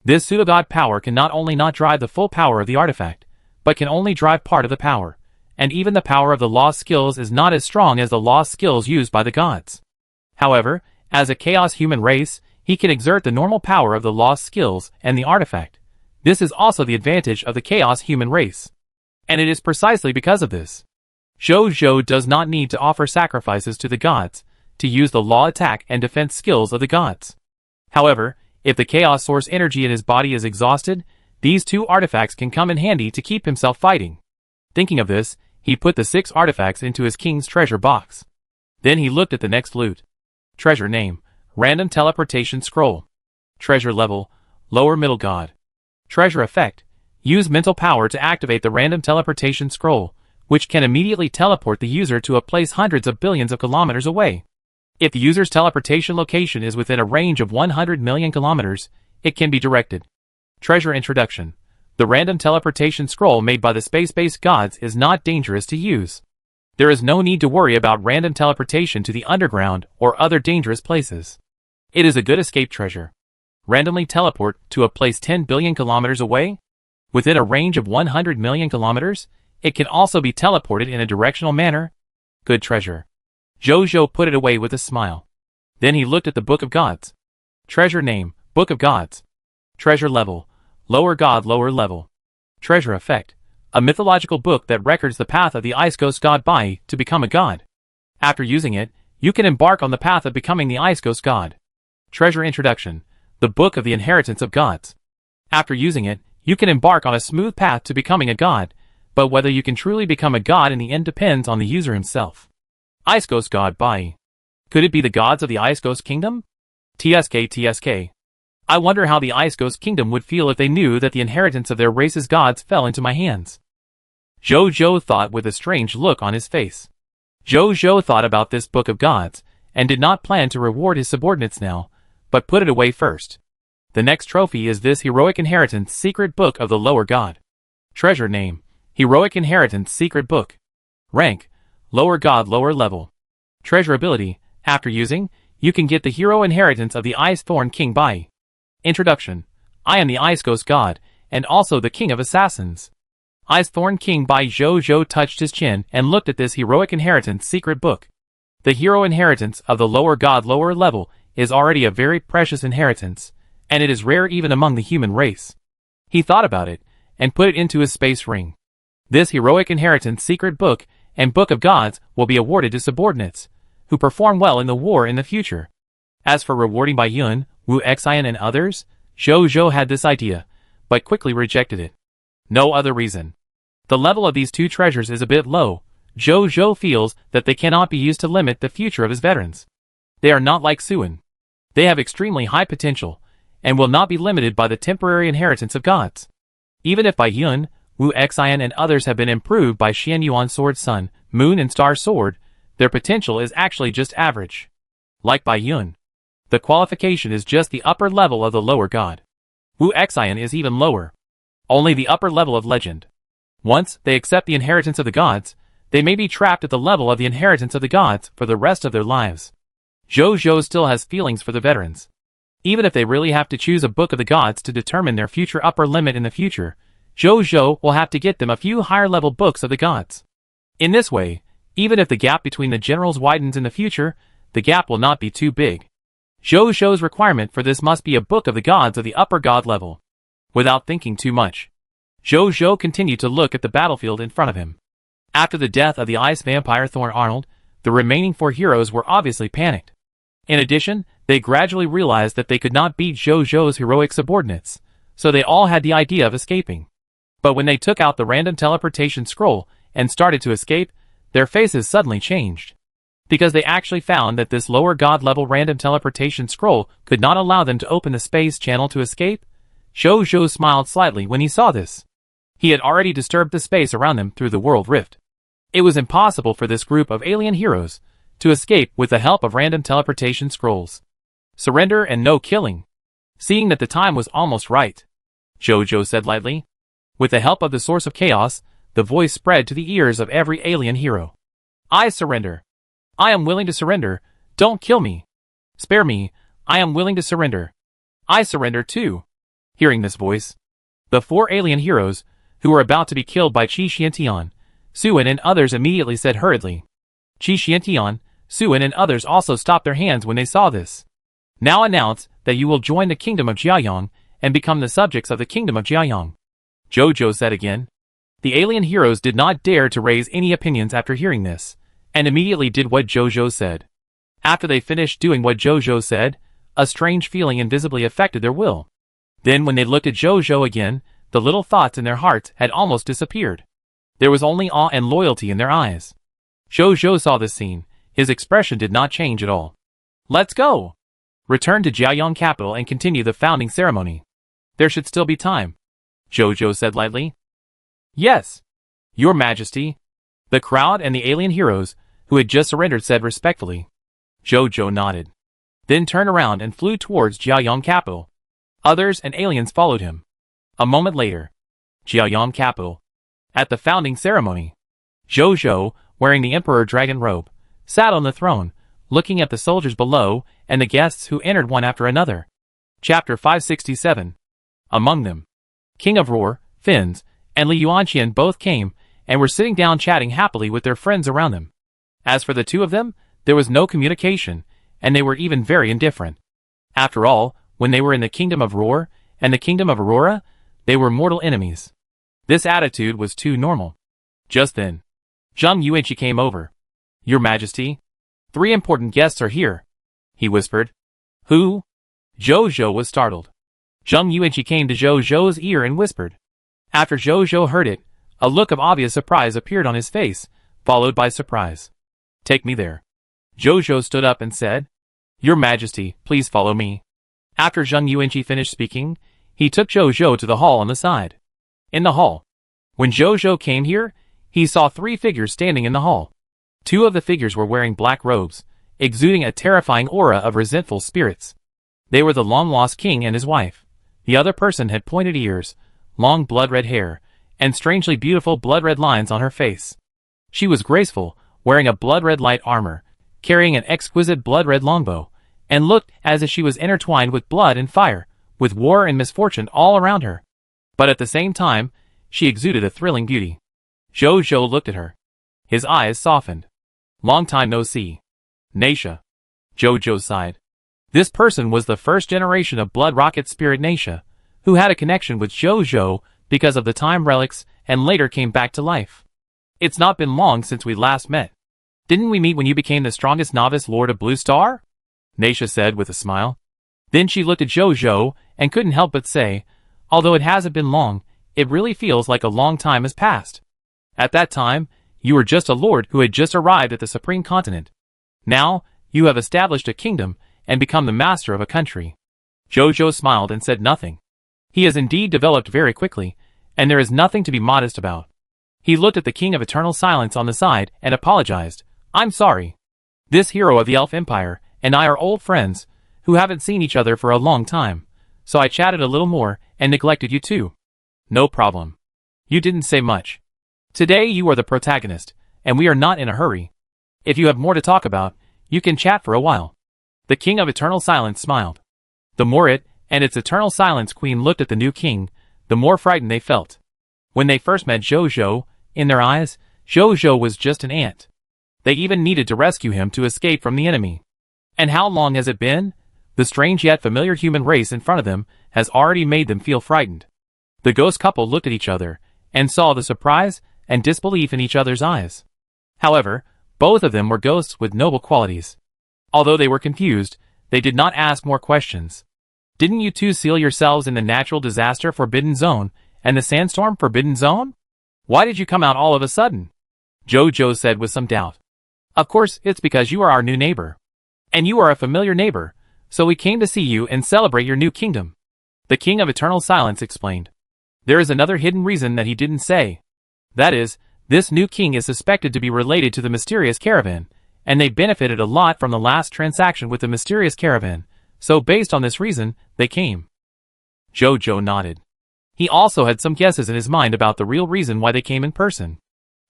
This pseudo-god power can not only not drive the full power of the artifact, but can only drive part of the power, and even the power of the lost skills is not as strong as the lost skills used by the gods. However, as a chaos human race, he can exert the normal power of the lost skills and the artifact. This is also the advantage of the chaos human race. And it is precisely because of this. Jojo does not need to offer sacrifices to the gods to use the law attack and defense skills of the gods. However, if the chaos source energy in his body is exhausted, these two artifacts can come in handy to keep himself fighting. Thinking of this, he put the 6 artifacts into his king's treasure box. Then he looked at the next loot. Treasure name, Random Teleportation Scroll. Treasure level, lower middle god. Treasure effect, use mental power to activate the Random Teleportation Scroll, which can immediately teleport the user to a place hundreds of billions of kilometers away. If the user's teleportation location is within a range of 100 million kilometers, it can be directed. Treasure introduction. The Random Teleportation Scroll made by the space-based gods is not dangerous to use. There is no need to worry about random teleportation to the underground or other dangerous places. It is a good escape treasure. Randomly teleport to a place 10 billion kilometers away? Within a range of 100 million kilometers? It can also be teleported in a directional manner. Good treasure. Jojo put it away with a smile. Then he looked at the Book of Gods. Treasure name, Book of Gods. Treasure level, lower god lower level. Treasure effect, a mythological book that records the path of the Ice Ghost God Bai to become a god. After using it, you can embark on the path of becoming the Ice Ghost God. Treasure introduction, the Book of the Inheritance of Gods. After using it, you can embark on a smooth path to becoming a god, but whether you can truly become a god in the end depends on the user himself. Ice Ghost God Bai. Could it be the gods of the Ice Ghost Kingdom? TSK. I wonder how the Ice Ghost Kingdom would feel if they knew that the inheritance of their race's gods fell into my hands. Jojo thought with a strange look on his face. Zhou thought about this book of gods, and did not plan to reward his subordinates now, but put it away first. The next trophy is this Heroic Inheritance Secret Book of the Lower God. Treasure name: Heroic Inheritance Secret Book. Rank: Lower God Lower Level. Treasure ability: after using, you can get the Hero Inheritance of the Ice Thorn King Bai. Introduction: I am the Ice Ghost God, and also the King of Assassins. Ice Thorn King Bai Zhou touched his chin and looked at this Heroic Inheritance Secret Book. The Hero Inheritance of the Lower God Lower Level is already a very precious inheritance, and it is rare even among the human race. He thought about it, and put it into his space ring. This Heroic Inheritance Secret Book and Book of Gods will be awarded to subordinates, who perform well in the war in the future. As for rewarding by Yun, Wu Xian and others, Zhou had this idea, but quickly rejected it. No other reason. The level of these two treasures is a bit low. Zhou feels that they cannot be used to limit the future of his veterans. They are not like Suin. They have extremely high potential, and will not be limited by the temporary inheritance of gods. Even if by Yun, Wu Xian and others have been improved by Xian Yuan Sword Sun, Moon and Star Sword, their potential is actually just average. Like by Yun, the qualification is just the upper level of the lower god. Wu Xian is even lower. Only the upper level of legend. Once they accept the inheritance of the gods, they may be trapped at the level of the inheritance of the gods for the rest of their lives. Zhou still has feelings for the veterans. Even if they really have to choose a book of the gods to determine their future upper limit in the future, Zhou will have to get them a few higher level books of the gods. In this way, even if the gap between the generals widens in the future, the gap will not be too big. Zhou's requirement for this must be a book of the gods of the upper god level. Without thinking too much, Zhou continued to look at the battlefield in front of him. After the death of the ice vampire Thorn Arnold, the remaining 4 heroes were obviously panicked. In addition, they gradually realized that they could not beat Zhou's heroic subordinates, so they all had the idea of escaping. But when they took out the random teleportation scroll and started to escape, their faces suddenly changed. Because they actually found that this lower god level random teleportation scroll could not allow them to open the space channel to escape, Zhou smiled slightly when he saw this. He had already disturbed the space around them through the world rift. It was impossible for this group of alien heroes to escape with the help of random teleportation scrolls. Surrender and no killing. Seeing that the time was almost right, Zhou said lightly. With the help of the source of chaos, the voice spread to the ears of every alien hero. I surrender. I am willing to surrender. Don't kill me. Spare me. I am willing to surrender. I surrender too. Hearing this voice, the 4 alien heroes, who were about to be killed by Qi Xiantian, Suin and others immediately said hurriedly. Qi Xiantian, Suin and others also stopped their hands when they saw this. Now announce that you will join the kingdom of Jiayang and become the subjects of the kingdom of Jiayang. Zhou said again. The alien heroes did not dare to raise any opinions after hearing this, and immediately did what Zhou said. After they finished doing what Zhou said, a strange feeling invisibly affected their will. Then when they looked at Zhou again, the little thoughts in their hearts had almost disappeared. There was only awe and loyalty in their eyes. Zhou saw this scene. His expression did not change at all. Let's go! Return to Jiayang capital and continue the founding ceremony. There should still be time, Zhou said lightly. Yes, Your Majesty. The crowd and the alien heroes, who had just surrendered, said respectfully. Zhou nodded. Then turned around and flew towards Jiayang capital. Others and aliens followed him. A moment later, Jiayang capital. At the founding ceremony, Zhou, wearing the Emperor Dragon robe, sat on the throne, looking at the soldiers below and the guests who entered one after another. Chapter 567. Among them, King of Roar, Finns, and Li Yuanqian both came and were sitting down chatting happily with their friends around them. As for the two of them, there was no communication, and they were even very indifferent. After all, when they were in the Kingdom of Roar and the Kingdom of Aurora, they were mortal enemies. This attitude was too normal. Just then, Zhang Yuanqi came over. Your Majesty, 3 important guests are here, he whispered. Who? Zhou was startled. Zhang Yuanqi came to Zhou's ear and whispered. After Zhou heard it, a look of obvious surprise appeared on his face, followed by surprise. Take me there. Zhou stood up and said. Your Majesty, please follow me. After Zhang Yuanqi finished speaking, he took Zhou to the hall on the side. In the hall. When Zhou came here, he saw 3 figures standing in the hall. Two of the figures were wearing black robes, exuding a terrifying aura of resentful spirits. They were the long-lost king and his wife. The other person had pointed ears, long blood-red hair, and strangely beautiful blood-red lines on her face. She was graceful, wearing a blood-red light armor, carrying an exquisite blood-red longbow, and looked as if she was intertwined with blood and fire, with war and misfortune all around her. But at the same time, she exuded a thrilling beauty. Zhou looked at her. His eyes softened. Long time no see. Naisha. Zhou sighed. This person was the first generation of Blood Rocket Spirit Naisha, who had a connection with Zhou because of the time relics and later came back to life. It's not been long since we last met. Didn't we meet when you became the strongest novice Lord of Blue Star? Naisha said with a smile. Then she looked at Zhou and couldn't help but say, although it hasn't been long, it really feels like a long time has passed. At that time, you were just a lord who had just arrived at the Supreme Continent. Now, you have established a kingdom and become the master of a country. Zhou smiled and said nothing. He has indeed developed very quickly, and there is nothing to be modest about. He looked at the King of Eternal Silence on the side and apologized. I'm sorry. This hero of the Elf Empire and I are old friends, who haven't seen each other for a long time, so I chatted a little more and neglected you too. No problem. You didn't say much. Today you are the protagonist, and we are not in a hurry. If you have more to talk about, you can chat for a while. The King of Eternal Silence smiled. The more it and its Eternal Silence Queen looked at the new king, the more frightened they felt. When they first met Zhou, in their eyes, Zhou was just an ant. They even needed to rescue him to escape from the enemy. And how long has it been? The strange yet familiar human race in front of them has already made them feel frightened. The ghost couple looked at each other and saw the surprise and disbelief in each other's eyes. However, both of them were ghosts with noble qualities. Although they were confused, they did not ask more questions. Didn't you two seal yourselves in the natural disaster Forbidden Zone and the sandstorm Forbidden Zone? Why did you come out all of a sudden? Zhou said with some doubt. Of course, it's because you are our new neighbor. And you are a familiar neighbor, so we came to see you and celebrate your new kingdom. The King of Eternal Silence explained. There is another hidden reason that he didn't say. That is, this new king is suspected to be related to the mysterious caravan, and they benefited a lot from the last transaction with the mysterious caravan, so based on this reason, they came. Zhou nodded. He also had some guesses in his mind about the real reason why they came in person.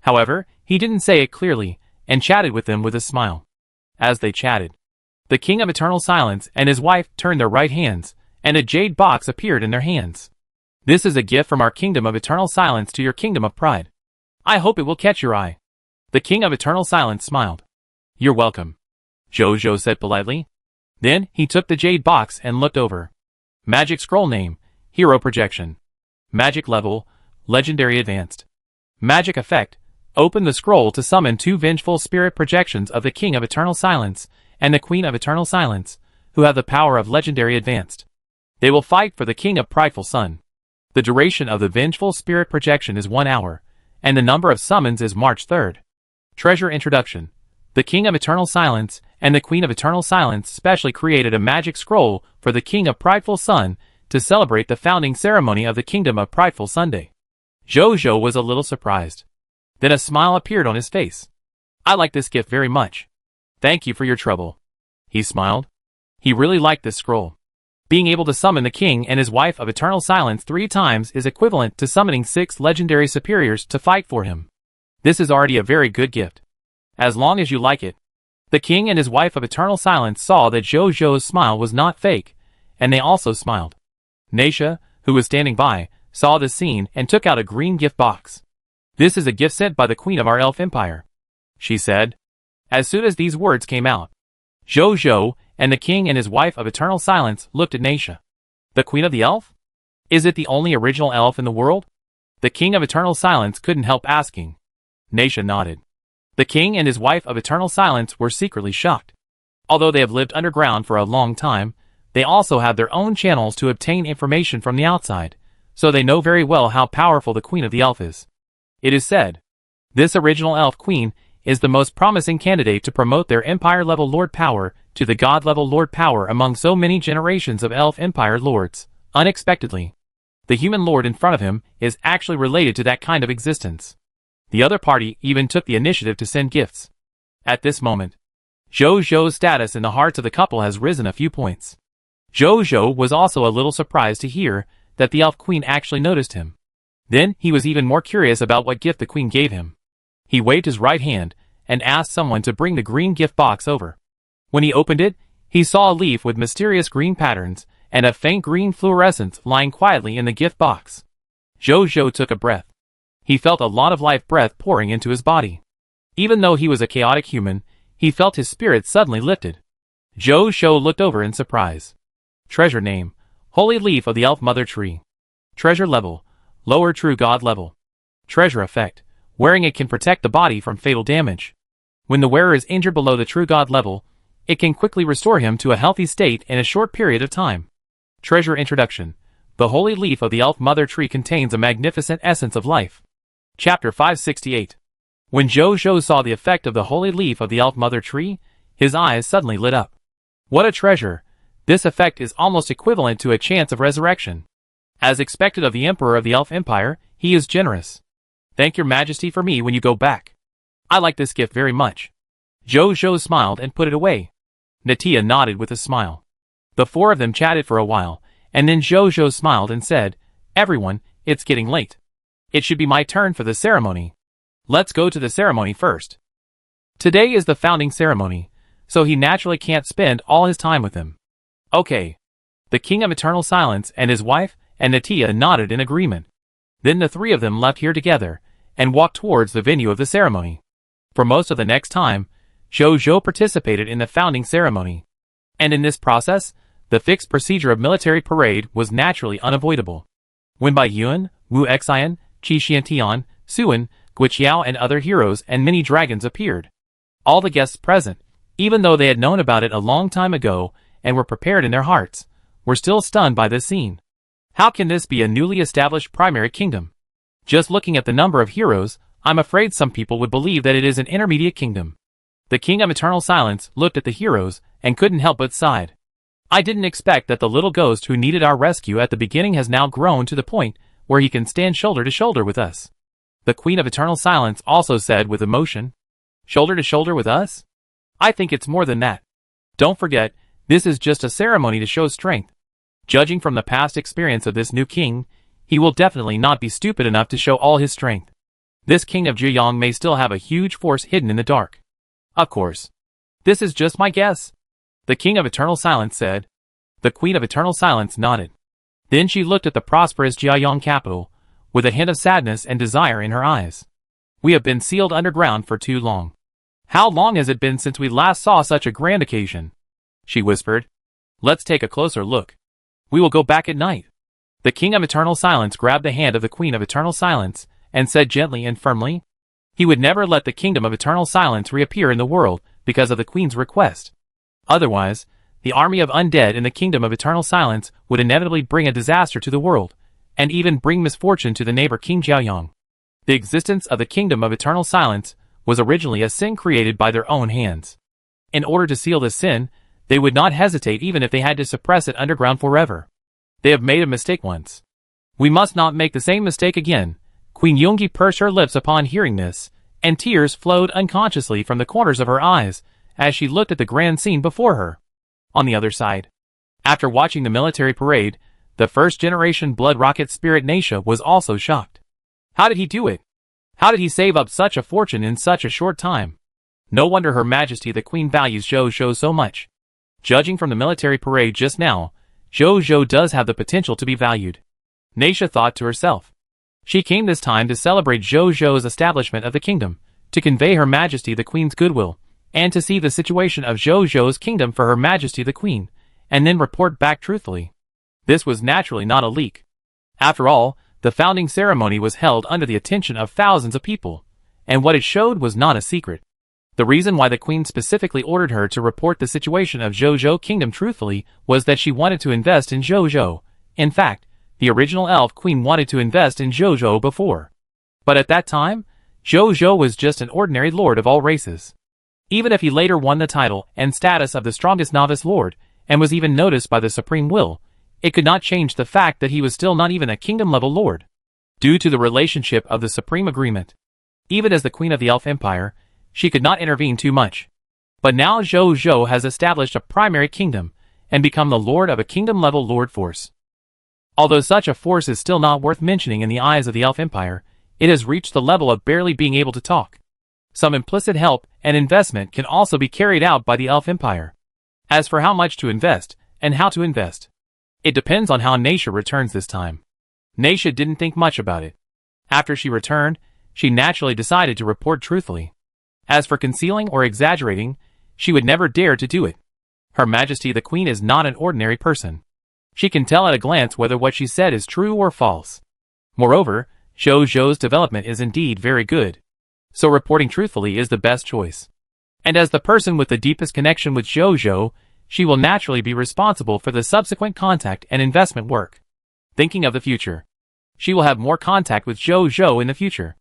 However, he didn't say it clearly, and chatted with them with a smile. As they chatted, the King of Eternal Silence and his wife turned their right hands, and a jade box appeared in their hands. This is a gift from our Kingdom of Eternal Silence to your Kingdom of Pride. I hope it will catch your eye. The King of Eternal Silence smiled. You're welcome, Zhou said politely. Then, he took the jade box and looked over. Magic Scroll Name, Hero Projection. Magic Level, Legendary Advanced. Magic Effect, open the scroll to summon two vengeful spirit projections of the King of Eternal Silence and the Queen of Eternal Silence, who have the power of Legendary Advanced. They will fight for the King of Prideful Sun. The duration of the vengeful spirit projection is 1 hour, and the number of summons is March 3rd. Treasure Introduction. The King of Eternal Silence and the Queen of Eternal Silence specially created a magic scroll for the King of Prideful Sun to celebrate the founding ceremony of the Kingdom of Prideful Sunday. Zhou was a little surprised. Then a smile appeared on his face. I like this gift very much. Thank you for your trouble. He smiled. He really liked this scroll. Being able to summon the King and his wife of Eternal Silence 3 times is equivalent to summoning 6 legendary superiors to fight for him. This is already a very good gift. As long as you like it. The King and his wife of Eternal Silence saw that Zhou's smile was not fake, and they also smiled. Naisha, who was standing by, saw this scene and took out a green gift box. This is a gift sent by the Queen of our Elf Empire, she said. As soon as these words came out, Zhou and the King and his wife of Eternal Silence looked at Naisha. The Queen of the Elf? Is it the only original elf in the world? The King of Eternal Silence couldn't help asking. Naisha nodded. The King and his wife of Eternal Silence were secretly shocked. Although they have lived underground for a long time, they also have their own channels to obtain information from the outside, so they know very well how powerful the Queen of the Elf is. It is said, this original Elf Queen is the most promising candidate to promote their Empire-level Lord power to the God-level Lord power among so many generations of Elf Empire Lords. Unexpectedly, the human Lord in front of him is actually related to that kind of existence. The other party even took the initiative to send gifts. At this moment, Zhou status in the hearts of the couple has risen a few points. Zhou was also a little surprised to hear that the elf queen actually noticed him. Then he was even more curious about what gift the queen gave him. He waved his right hand and asked someone to bring the green gift box over. When he opened it, he saw a leaf with mysterious green patterns and a faint green fluorescence lying quietly in the gift box. Zhou took a breath. He felt a lot of life breath pouring into his body. Even though he was a chaotic human, he felt his spirit suddenly lifted. Zhou looked over in surprise. Treasure name: Holy Leaf of the Elf Mother Tree. Treasure level: Lower True God level. Treasure effect: wearing it can protect the body from fatal damage. When the wearer is injured below the True God level, it can quickly restore him to a healthy state in a short period of time. Treasure introduction: The Holy Leaf of the Elf Mother Tree contains a magnificent essence of life. Chapter 568. When Zhou saw the effect of the Holy Leaf of the Elf Mother Tree, his eyes suddenly lit up. What a treasure! This effect is almost equivalent to a chance of resurrection. As expected of the Emperor of the Elf Empire, he is generous. Thank your majesty for me when you go back. I like this gift very much. Zhou smiled and put it away. Natia nodded with a smile. The four of them chatted for a while, and then Zhou smiled and said, "Everyone, it's getting late. It should be my turn for the ceremony. Let's go to the ceremony first." Today is the founding ceremony, so he naturally can't spend all his time with them. Okay. The King of Eternal Silence and his wife and Natia nodded in agreement. Then the three of them left here together and walked towards the venue of the ceremony. For most of the next time, Zhou participated in the founding ceremony. And in this process, the fixed procedure of military parade was naturally unavoidable. When Bai Yuan, Wu Xian, Qi Xiantian, Suan, Guiqiao and other heroes and many dragons appeared. All the guests present, even though they had known about it a long time ago and were prepared in their hearts, were still stunned by this scene. How can this be a newly established primary kingdom? Just looking at the number of heroes, I'm afraid some people would believe that it is an intermediate kingdom. The King of Eternal Silence looked at the heroes and couldn't help but sighed. I didn't expect that the little ghost who needed our rescue at the beginning has now grown to the point where he can stand shoulder to shoulder with us. The Queen of Eternal Silence also said with emotion. Shoulder to shoulder with us? I think it's more than that. Don't forget, this is just a ceremony to show strength. Judging from the past experience of this new king, he will definitely not be stupid enough to show all his strength. This king of Ziyang may still have a huge force hidden in the dark. Of course. This is just my guess. The King of Eternal Silence said. The Queen of Eternal Silence nodded. Then she looked at the prosperous Jiayang capital, with a hint of sadness and desire in her eyes. We have been sealed underground for too long. How long has it been since we last saw such a grand occasion? She whispered. Let's take a closer look. We will go back at night. The King of Eternal Silence grabbed the hand of the Queen of Eternal Silence and said gently and firmly. He would never let the Kingdom of Eternal Silence reappear in the world because of the Queen's request. Otherwise, the army of undead in the Kingdom of Eternal Silence would inevitably bring a disaster to the world, and even bring misfortune to the neighbor King Jiayang. The existence of the Kingdom of Eternal Silence was originally a sin created by their own hands. In order to seal this sin, they would not hesitate even if they had to suppress it underground forever. They have made a mistake once. We must not make the same mistake again. Queen Yungi pursed her lips upon hearing this, and tears flowed unconsciously from the corners of her eyes as she looked at the grand scene before her. On the other side, after watching the military parade, the first-generation blood rocket spirit Naisha was also shocked. How did he do it? How did he save up such a fortune in such a short time? No wonder Her Majesty the Queen values Zhou so much. Judging from the military parade just now, Zhou does have the potential to be valued. Naisha thought to herself. She came this time to celebrate Zhou's establishment of the kingdom, to convey Her Majesty the Queen's goodwill, and to see the situation of Zhou's kingdom for Her Majesty the Queen, and then report back truthfully. This was naturally not a leak. After all, the founding ceremony was held under the attention of thousands of people, and what it showed was not a secret. The reason why the Queen specifically ordered her to report the situation of Zhou kingdom truthfully was that she wanted to invest in Zhou. In fact, the original Elf Queen wanted to invest in Zhou before. But at that time, Zhou was just an ordinary lord of all races. Even if he later won the title and status of the strongest novice lord, and was even noticed by the Supreme Will, it could not change the fact that he was still not even a kingdom-level lord. Due to the relationship of the Supreme Agreement. Even as the Queen of the Elf Empire, she could not intervene too much. But now Zhou Zhou has established a primary kingdom and become the lord of a kingdom-level lord force. Although such a force is still not worth mentioning in the eyes of the Elf Empire, it has reached the level of barely being able to talk. Some implicit help and investment can also be carried out by the Elf Empire. As for how much to invest and how to invest, it depends on how Naisha returns this time. Naisha didn't think much about it. After she returned, she naturally decided to report truthfully. As for concealing or exaggerating, she would never dare to do it. Her Majesty the Queen is not an ordinary person. She can tell at a glance whether what she said is true or false. Moreover, Zhou Zhou's development is indeed very good. So reporting truthfully is the best choice. And as the person with the deepest connection with Zhou Zhou, she will naturally be responsible for the subsequent contact and investment work. Thinking of the future, she will have more contact with Zhou Zhou in the future.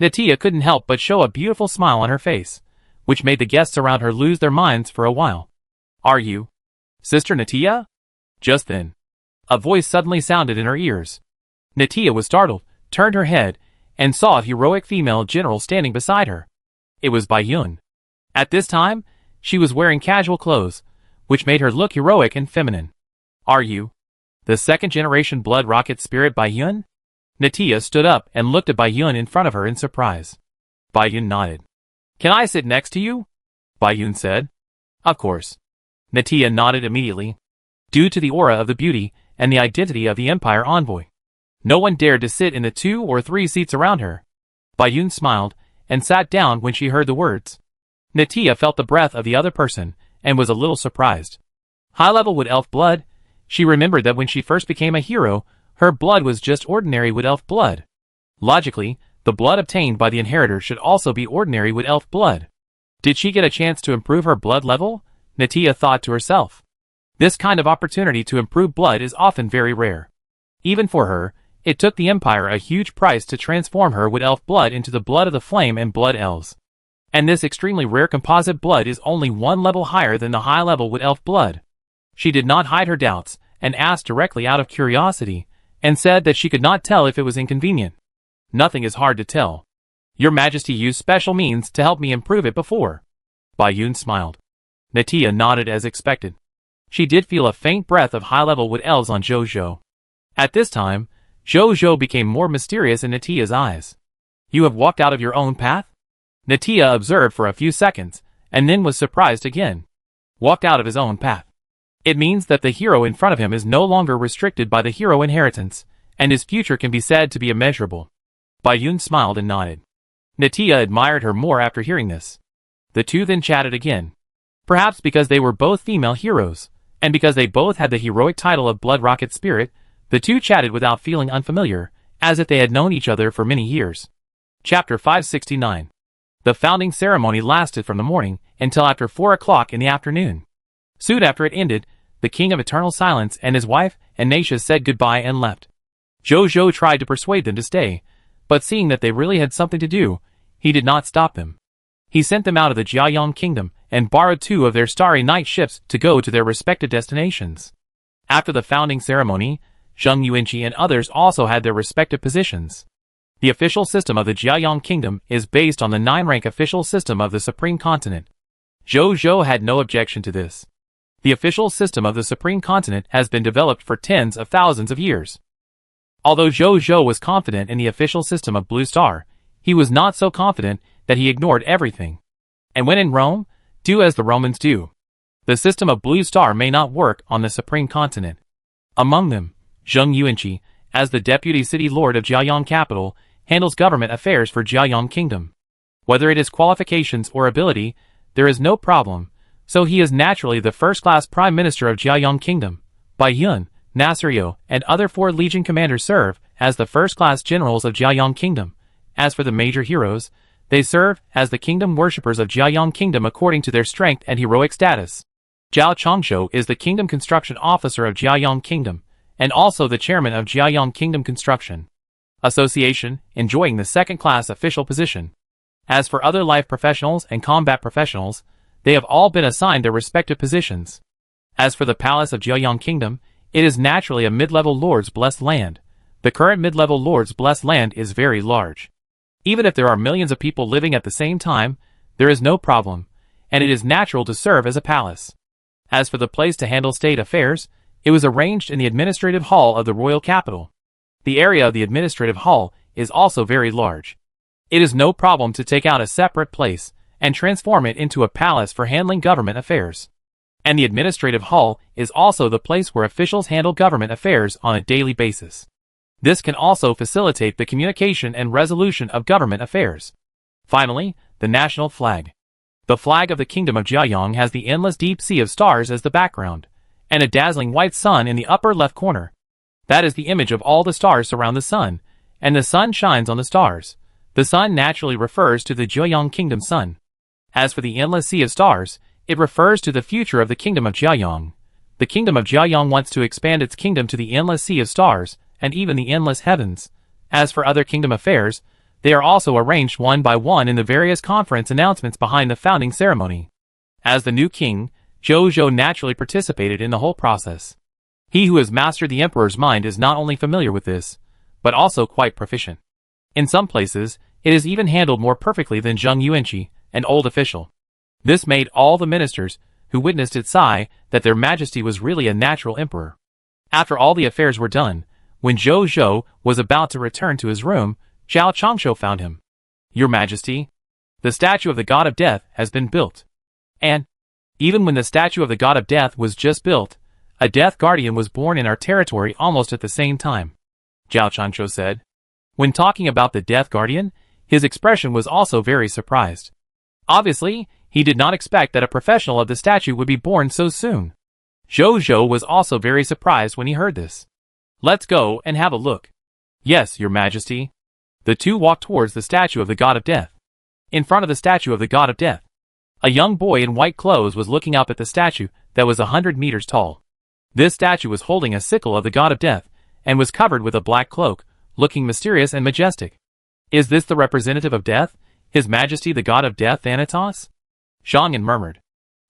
Natia couldn't help but show a beautiful smile on her face, which made the guests around her lose their minds for a while. Are you Sister Natia? Just then, a voice suddenly sounded in her ears. Natia was startled, turned her head, and saw a heroic female general standing beside her. It was Bai Yun. At this time, she was wearing casual clothes, which made her look heroic and feminine. Are you the second-generation blood rocket spirit Bai Yun? Natia stood up and looked at Bai Yun in front of her in surprise. Bai Yun nodded. Can I sit next to you? Bai Yun said. Of course. Natia nodded immediately. Due to the aura of the beauty and the identity of the Empire envoy, no one dared to sit in the 2 or 3 seats around her. Bai Yun smiled and sat down when she heard the words. Natia felt the breath of the other person and was a little surprised. High-level Wood Elf blood? She remembered that when she first became a hero, her blood was just ordinary Wood Elf blood. Logically, the blood obtained by the inheritor should also be ordinary Wood Elf blood. Did she get a chance to improve her blood level? Natia thought to herself. This kind of opportunity to improve blood is often very rare. Even for her, it took the Empire a huge price to transform her Wood Elf blood into the blood of the Flame and Blood Elves. And this extremely rare composite blood is only 1 level higher than the high-level Wood Elf blood. She did not hide her doubts, and asked directly out of curiosity, and said that she could not tell if it was inconvenient. Nothing is hard to tell. Your Majesty used special means to help me improve it before. Bai Yun smiled. Natia nodded as expected. She did feel a faint breath of high-level Wood Elves on Zhou Zhou. At this time, Zhou Zhou became more mysterious in Natia's eyes. You have walked out of your own path? Natia observed for a few seconds, and then was surprised again. Walked out of his own path. It means that the hero in front of him is no longer restricted by the hero inheritance, and his future can be said to be immeasurable. Bai Yun smiled and nodded. Natia admired her more after hearing this. The two then chatted again. Perhaps because they were both female heroes, and because they both had the heroic title of Blood Rocket Spirit, the two chatted without feeling unfamiliar, as if they had known each other for many years. Chapter 569. The founding ceremony lasted from the morning until after 4 o'clock in the afternoon. Soon after it ended, the King of Eternal Silence and his wife and Naisha said goodbye and left. Zhou Zhou tried to persuade them to stay, but seeing that they really had something to do, he did not stop them. He sent them out of the Jiayang Kingdom and borrowed 2 of their Starry Night ships to go to their respective destinations. After the founding ceremony, Zheng Yuanqi and others also had their respective positions. The official system of the Jiayang Kingdom is based on the 9-rank official system of the Supreme Continent. Zhou Zhou had no objection to this. The official system of the Supreme Continent has been developed for tens of thousands of years. Although Zhou Zhou was confident in the official system of Blue Star, he was not so confident that he ignored everything. And when in Rome, do as the Romans do. The system of Blue Star may not work on the Supreme Continent. Among them, Zheng Yuanqi, as the deputy city lord of Jiayang Capital, handles government affairs for Jiayang Kingdom. Whether it is qualifications or ability, there is no problem, so he is naturally the first-class prime minister of Jiayang Kingdom. Bai Yun, Nasrio, and other 4 legion commanders serve as the first-class generals of Jiayang Kingdom. As for the major heroes, they serve as the kingdom worshippers of Jiayang Kingdom according to their strength and heroic status. Zhao Chongzhou is the kingdom construction officer of Jiayang Kingdom, and also the chairman of Jiayang Kingdom Construction Association, enjoying the second-class official position. As for other life professionals and combat professionals, they have all been assigned their respective positions. As for the palace of Jiayang Kingdom, it is naturally a mid-level lord's blessed land. The current mid-level lord's blessed land is very large. Even if there are millions of people living at the same time, There is no problem, and it is natural to serve as a palace. As for the place to handle state affairs, it was arranged in the administrative hall of the royal capital. The area of the administrative hall is also very large. It is no problem to take out a separate place and transform it into a palace for handling government affairs. And the administrative hall is also the place where officials handle government affairs on a daily basis. This can also facilitate the communication and resolution of government affairs. Finally, the national flag. The flag of the Kingdom of Jiayang has the endless deep sea of stars as the background, and a dazzling white sun in the upper left corner. That is the image of all the stars surround the sun, and the sun shines on the stars. The sun naturally refers to the Jiayang Kingdom sun. As for the endless sea of stars, it refers to the future of the Kingdom of Jiayang. The Kingdom of Jiayang wants to expand its kingdom to the endless sea of stars, and even the endless heavens. As for other kingdom affairs, they are also arranged one by one in the various conference announcements behind the founding ceremony. As the new king, Zhou naturally participated in the whole process. He who has mastered the emperor's mind is not only familiar with this, but also quite proficient. In some places, it is even handled more perfectly than Zheng Yuanqi, an old official. This made all the ministers who witnessed it sigh that their majesty was really a natural emperor. After all the affairs were done, when Zhou was about to return to his room, Zhao Changshu found him. Your Majesty, the statue of the god of death has been built. And, even when the statue of the god of death was just built, a death guardian was born in our territory almost at the same time, Zhao Changshu said. When talking about the death guardian, his expression was also very surprised. Obviously, he did not expect that a professional of the statue would be born so soon. Zhou was also very surprised when he heard this. Let's go and have a look. Yes, Your Majesty. The two walked towards the statue of the god of death. In front of the statue of the god of death, a young boy in white clothes was looking up at the statue that was 100 meters tall. This statue was holding a sickle of the god of death, and was covered with a black cloak, looking mysterious and majestic. Is this the representative of death, His Majesty the god of death Thanatos? Zhang murmured.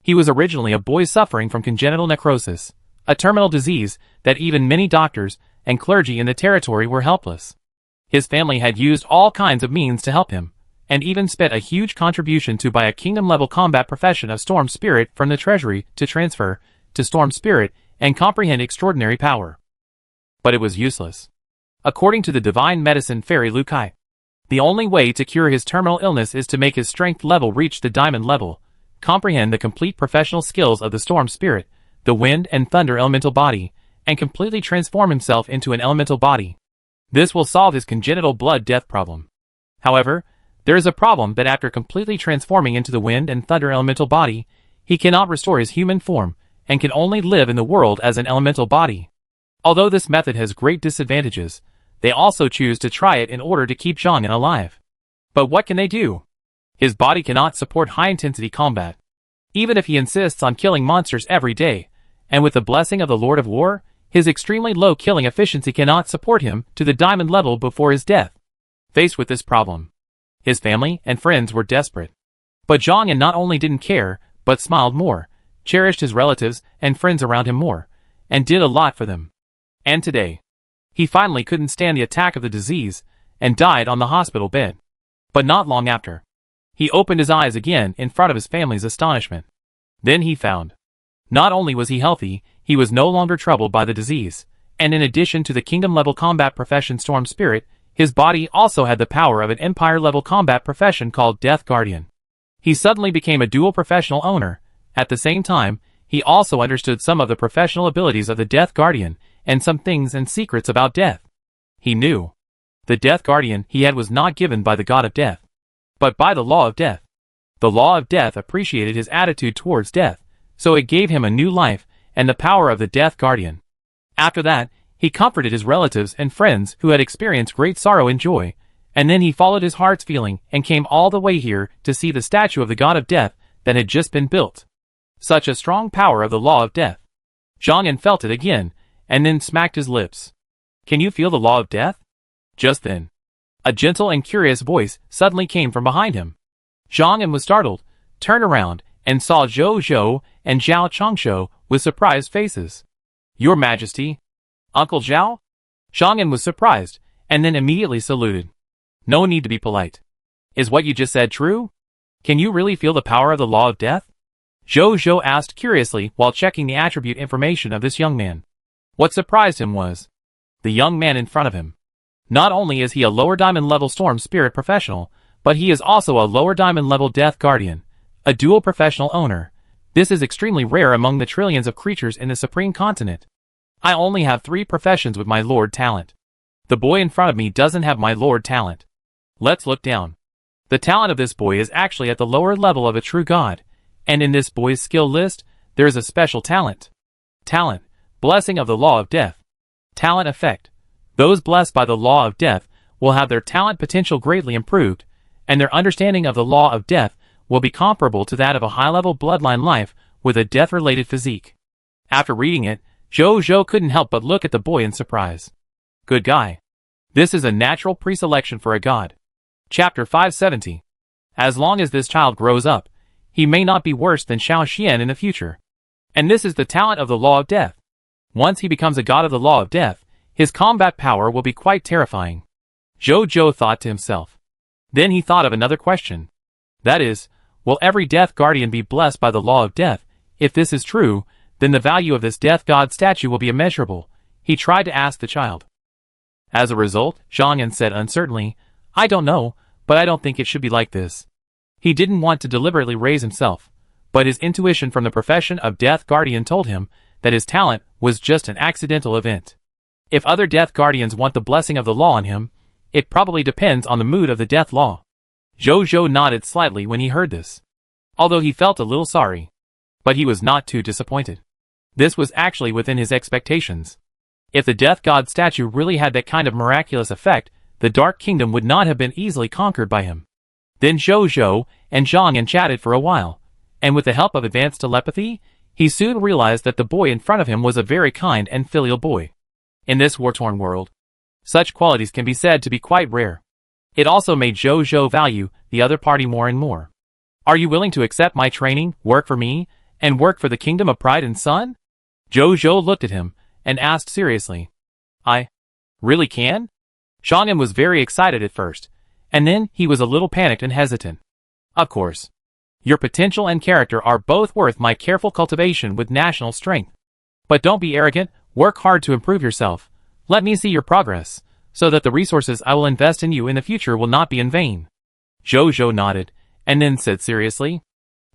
He was originally a boy suffering from congenital necrosis, a terminal disease that even many doctors and clergy in the territory were helpless. His family had used all kinds of means to help him, and even spent a huge contribution to buy a kingdom-level combat profession of Storm Spirit from the treasury to transfer to Storm Spirit and comprehend extraordinary power. But it was useless. According to the divine medicine fairy Lu Kai, the only way to cure his terminal illness is to make his strength level reach the diamond level, comprehend the complete professional skills of the Storm Spirit, the wind and thunder elemental body, and completely transform himself into an elemental body. This will solve his congenital blood death problem. However, there is a problem that after completely transforming into the wind and thunder elemental body, he cannot restore his human form, and can only live in the world as an elemental body. Although this method has great disadvantages, they also choose to try it in order to keep Zhang alive. But what can they do? His body cannot support high-intensity combat. Even if he insists on killing monsters every day, and with the blessing of the Lord of War, his extremely low killing efficiency cannot support him to the diamond level before his death. Faced with this problem, his family and friends were desperate. But Zhang not only didn't care, but smiled more, cherished his relatives and friends around him more, and did a lot for them. And today, he finally couldn't stand the attack of the disease, and died on the hospital bed. But not long after, he opened his eyes again in front of his family's astonishment. Then he found, not only was he healthy, he was no longer troubled by the disease, and in addition to the kingdom-level combat profession Storm Spirit, his body also had the power of an empire-level combat profession called Death Guardian. He suddenly became a dual professional owner. At the same time, he also understood some of the professional abilities of the Death Guardian, and some things and secrets about death. He knew. The Death Guardian he had was not given by the god of death, but by the law of death. The law of death appreciated his attitude towards death, so it gave him a new life and the power of the Death Guardian. After that, he comforted his relatives and friends who had experienced great sorrow and joy, and then he followed his heart's feeling and came all the way here to see the statue of the god of death that had just been built. Such a strong power of the law of death. Zhang felt it again, and then smacked his lips. Can you feel the law of death? Just then, a gentle and curious voice suddenly came from behind him. Zhang was startled, turned around, and saw Zhou and Zhao Changshu with surprised faces. Your Majesty, Uncle Zhao? Zhang was surprised, and then immediately saluted. No need to be polite. Is what you just said true? Can you really feel the power of the law of death? Zhou Zhou asked curiously while checking the attribute information of this young man. What surprised him was the young man in front of him. Not only is he a lower diamond level storm spirit professional, but he is also a lower diamond level death guardian, a dual professional owner. This is extremely rare among the trillions of creatures in the supreme continent. I only have 3 professions with my lord talent. The boy in front of me doesn't have my lord talent. Let's look down. The talent of this boy is actually at the lower level of a true god, and in this boy's skill list, there is a special talent. Talent, blessing of the law of death. Talent effect. Those blessed by the law of death will have their talent potential greatly improved, and their understanding of the law of death will be comparable to that of a high-level bloodline life with a death-related physique. After reading it, Zhou Zhou couldn't help but look at the boy in surprise. Good guy. This is a natural pre-selection for a god. Chapter 570. As long as this child grows up, he may not be worse than Xiao Xian in the future. And this is the talent of the law of death. Once he becomes a god of the law of death, his combat power will be quite terrifying. Zhou Zhou thought to himself. Then he thought of another question. That is, will every death guardian be blessed by the law of death? If this is true, then the value of this death god statue will be immeasurable. He tried to ask the child. As a result, Zhang said uncertainly, I don't know, but I don't think it should be like this. He didn't want to deliberately raise himself, but his intuition from the profession of death guardian told him that his talent was just an accidental event. If other death guardians want the blessing of the law on him, it probably depends on the mood of the death law. Zhou Zhou nodded slightly when he heard this, although he felt a little sorry. But he was not too disappointed. This was actually within his expectations. If the death god statue really had that kind of miraculous effect, the Dark Kingdom would not have been easily conquered by him. Then Zhou Zhou and Zhang chatted for a while, and with the help of advanced telepathy, he soon realized that the boy in front of him was a very kind and filial boy. In this war-torn world, such qualities can be said to be quite rare. It also made Zhou Zhou value the other party more and more. Are you willing to accept my training, work for me, and work for the Kingdom of Pride and Sun? Zhou Zhou looked at him and asked seriously. I really can? Zhang was very excited at first, and then he was a little panicked and hesitant. Of course. Your potential and character are both worth my careful cultivation with national strength. But don't be arrogant, work hard to improve yourself. Let me see your progress, so that the resources I will invest in you in the future will not be in vain. Zhou Zhou nodded, and then said seriously,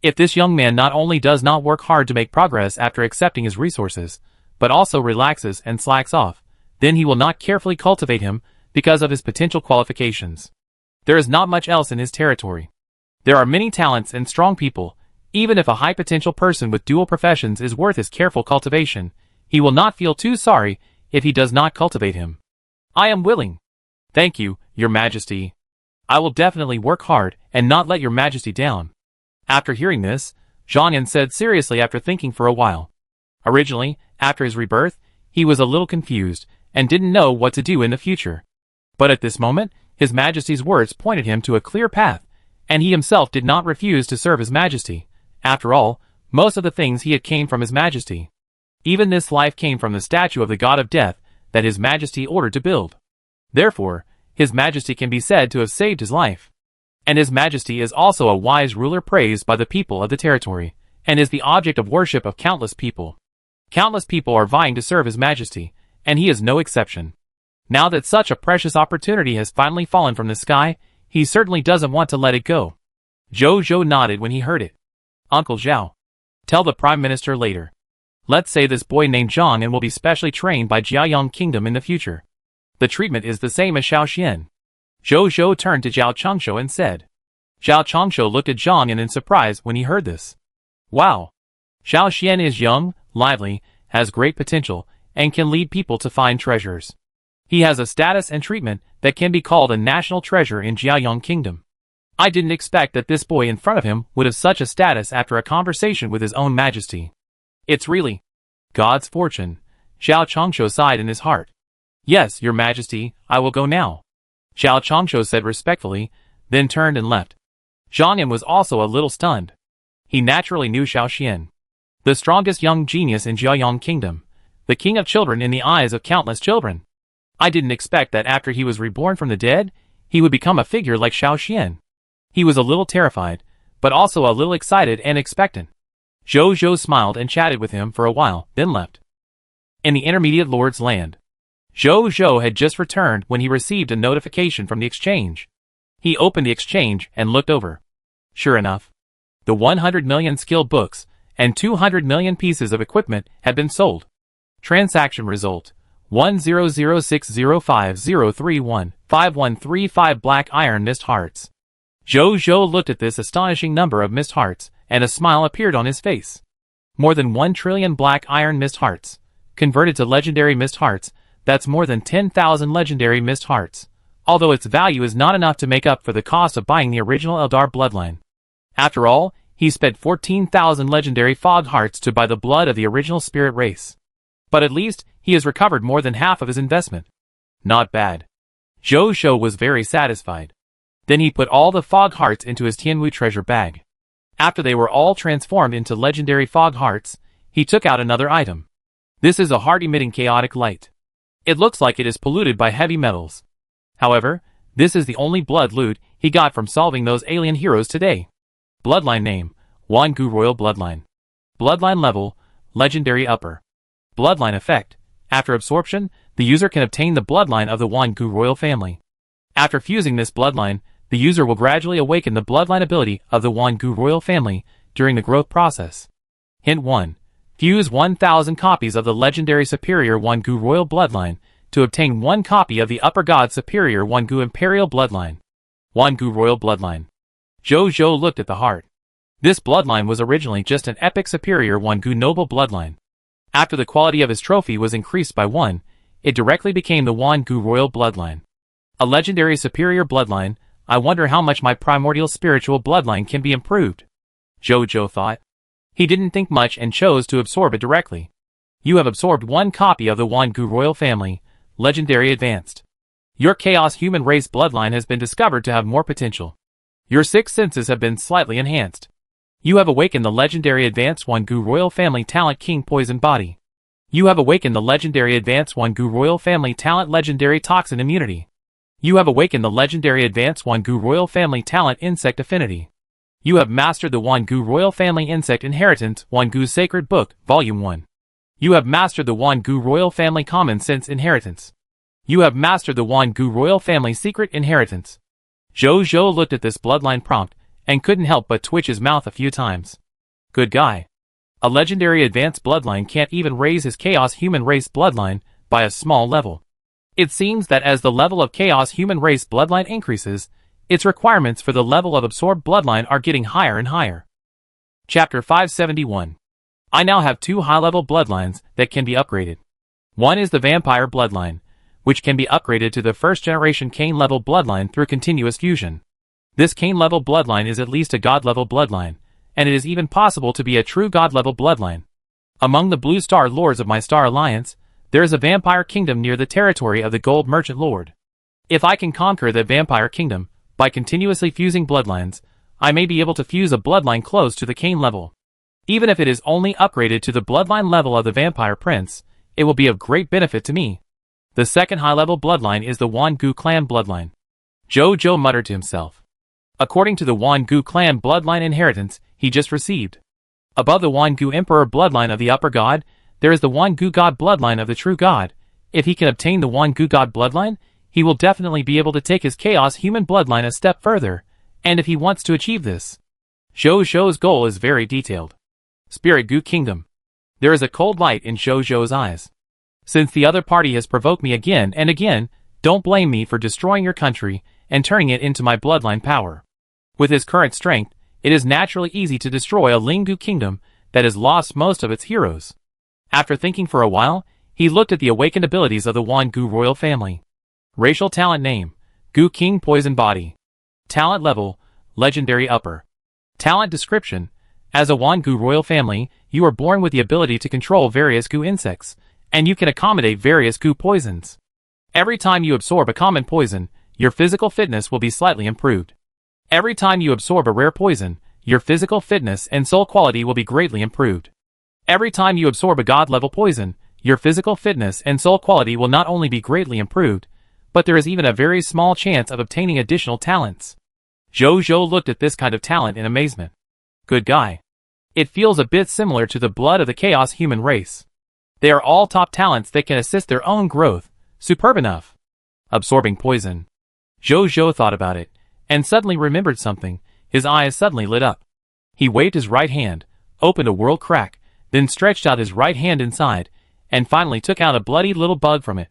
if this young man not only does not work hard to make progress after accepting his resources, but also relaxes and slacks off, then he will not carefully cultivate him because of his potential qualifications. There is not much else in his territory. There are many talents and strong people. Even if a high-potential person with dual professions is worth his careful cultivation, he will not feel too sorry if he does not cultivate him. I am willing. Thank you, Your Majesty. I will definitely work hard and not let Your Majesty down. After hearing this, Zhang said seriously after thinking for a while. Originally, after his rebirth, he was a little confused and didn't know what to do in the future. But at this moment, His Majesty's words pointed him to a clear path, and he himself did not refuse to serve His Majesty. After all, most of the things he had came from His Majesty. Even this life came from the statue of the God of Death that His Majesty ordered to build. Therefore, His Majesty can be said to have saved his life. And His Majesty is also a wise ruler praised by the people of the territory, and is the object of worship of countless people. Countless people are vying to serve His Majesty, and he is no exception. Now that such a precious opportunity has finally fallen from the sky, he certainly doesn't want to let it go. Zhou Zhou nodded when he heard it. Uncle Zhao. Tell the Prime Minister later. Let's say this boy named Zhang will be specially trained by Jiayang Kingdom in the future. The treatment is the same as Xiao Xian. Zhou Zhou turned to Zhao Changshou and said. Zhao Changshou looked at Zhang in surprise when he heard this. Wow. Xiao Xian is young, lively, has great potential, and can lead people to find treasures. He has a status and treatment that can be called a national treasure in Jiayang Kingdom. I didn't expect that this boy in front of him would have such a status after a conversation with His own Majesty. It's really God's fortune. Zhao Changshou sighed in his heart. Yes, Your Majesty, I will go now. Zhao Changshou said respectfully, then turned and left. Zhang was also a little stunned. He naturally knew Xiao Xian, the strongest young genius in Jiayang Kingdom, the king of children in the eyes of countless children. I didn't expect that after he was reborn from the dead, he would become a figure like Xiao Xian. He was a little terrified, but also a little excited and expectant. Zhou smiled and chatted with him for a while, then left. In the Intermediate Lord's land, Zhou had just returned when he received a notification from the exchange. He opened the exchange and looked over. Sure enough, the 100 million skill books and 200 million pieces of equipment had been sold. Transaction result: 1006050315135 black iron mist hearts. Zhou looked at this astonishing number of mist hearts, and a smile appeared on his face. More than 1 trillion black iron mist hearts. Converted to legendary mist hearts, that's more than 10,000 legendary mist hearts, although its value is not enough to make up for the cost of buying the original Eldar bloodline. After all, he spent 14,000 legendary fog hearts to buy the blood of the original spirit race. But at least, he has recovered more than half of his investment. Not bad. Zhou was very satisfied. Then he put all the fog hearts into his Tianwu treasure bag. After they were all transformed into legendary fog hearts, he took out another item. This is a heart emitting chaotic light. It looks like it is polluted by heavy metals. However, this is the only blood loot he got from solving those alien heroes today. Bloodline name: Wangu Royal Bloodline. Bloodline level: Legendary Upper. Bloodline effect: after absorption, the user can obtain the bloodline of the Wangu Royal family. After fusing this bloodline, the user will gradually awaken the bloodline ability of the Wangu Royal family during the growth process. Hint 1. Fuse 1,000 copies of the legendary superior Wangu Royal Bloodline to obtain 1 copy of the Upper God superior Wangu Imperial Bloodline. Wangu Royal Bloodline. Zhou looked at the heart. This bloodline was originally just an epic superior Wangu Noble Bloodline. After the quality of his trophy was increased by 1, it directly became the Wangu Royal Bloodline. A legendary superior bloodline. I wonder how much my primordial spiritual bloodline can be improved. Zhou thought. He didn't think much and chose to absorb it directly. You have absorbed 1 copy of the Wangu Royal family, Legendary Advanced. Your Chaos Human Race bloodline has been discovered to have more potential. Your 6 senses have been slightly enhanced. You have awakened the Legendary Advanced Wangu Royal Family Talent King Poison Body. You have awakened the Legendary Advanced Wangu Royal Family Talent Legendary Toxin Immunity. You have awakened the Legendary Advanced Wangu Royal Family Talent Insect Affinity. You have mastered the Wangu Royal Family Insect Inheritance Wangu Sacred Book, Volume 1. You have mastered the Wangu Royal Family Common Sense Inheritance. You have mastered the Wangu Royal Family Secret Inheritance. Zhou looked at this bloodline prompt, and couldn't help but twitch his mouth a few times. Good guy. A legendary advanced bloodline can't even raise his Chaos Human Race bloodline by a small level. It seems that as the level of Chaos Human Race bloodline increases, its requirements for the level of absorbed bloodline are getting higher and higher. Chapter 571. I now have 2 high-level bloodlines that can be upgraded. One is the Vampire bloodline, which can be upgraded to the first-generation Cain-level bloodline through continuous fusion. This Cain-level bloodline is at least a God-level bloodline, and it is even possible to be a true God-level bloodline. Among the Blue Star Lords of my Star Alliance, there is a vampire kingdom near the territory of the Gold Merchant Lord. If I can conquer the vampire kingdom, by continuously fusing bloodlines, I may be able to fuse a bloodline close to the Cain level. Even if it is only upgraded to the bloodline level of the Vampire Prince, it will be of great benefit to me. The second high-level bloodline is the Wangu clan bloodline. Zhou muttered to himself. According to the Wangu clan bloodline inheritance he just received. Above the Wangu Emperor bloodline of the Upper God, there is the Wangu God bloodline of the True God. If he can obtain the Wangu God bloodline, he will definitely be able to take his Chaos Human bloodline a step further, and if he wants to achieve this. Zhou's goal is very detailed. Spirit Gu Kingdom. There is a cold light in Zhou's eyes. Since the other party has provoked me again and again, don't blame me for destroying your country and turning it into my bloodline power. With his current strength, it is naturally easy to destroy a Linggu kingdom that has lost most of its heroes. After thinking for a while, he looked at the awakened abilities of the Wangu royal family. Racial talent name: Gu King Poison Body. Talent level: Legendary Upper. Talent description: as a Wangu royal family, you are born with the ability to control various Gu insects, and you can accommodate various Gu poisons. Every time you absorb a common poison, your physical fitness will be slightly improved. Every time you absorb a rare poison, your physical fitness and soul quality will be greatly improved. Every time you absorb a god-level poison, your physical fitness and soul quality will not only be greatly improved, but there is even a very small chance of obtaining additional talents. Jojo looked at this kind of talent in amazement. Good guy. It feels a bit similar to the blood of the chaos human race. They are all top talents that can assist their own growth. Superb enough. Absorbing poison. Jojo thought about it, and suddenly remembered something. His eyes suddenly lit up. He waved his right hand, opened a world crack, then stretched out his right hand inside, and finally took out a bloody little bug from it.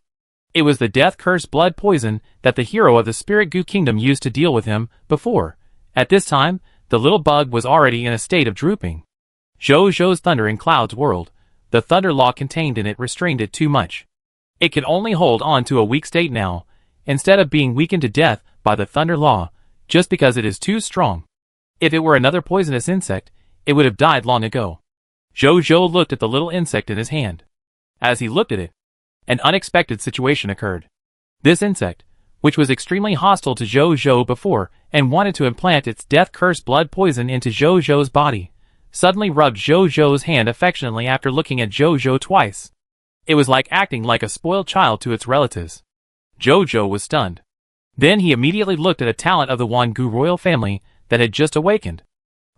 It was the death-cursed blood poison that the hero of the Spirit Goo Kingdom used to deal with him before. At this time, the little bug was already in a state of drooping. Jojo's Thunder in Cloud's world, the thunder law contained in it restrained it too much. It could only hold on to a weak state now, instead of being weakened to death by the thunder law, just because it is too strong. If it were another poisonous insect, it would have died long ago. Jojo looked at the little insect in his hand. As he looked at it, an unexpected situation occurred. This insect, which was extremely hostile to Jojo before and wanted to implant its death-cursed blood poison into Jojo's body, suddenly rubbed Jojo's hand affectionately after looking at Jojo twice. It was like acting like a spoiled child to its relatives. Jojo was stunned. Then he immediately looked at a talent of the Wan-Gu royal family that had just awakened.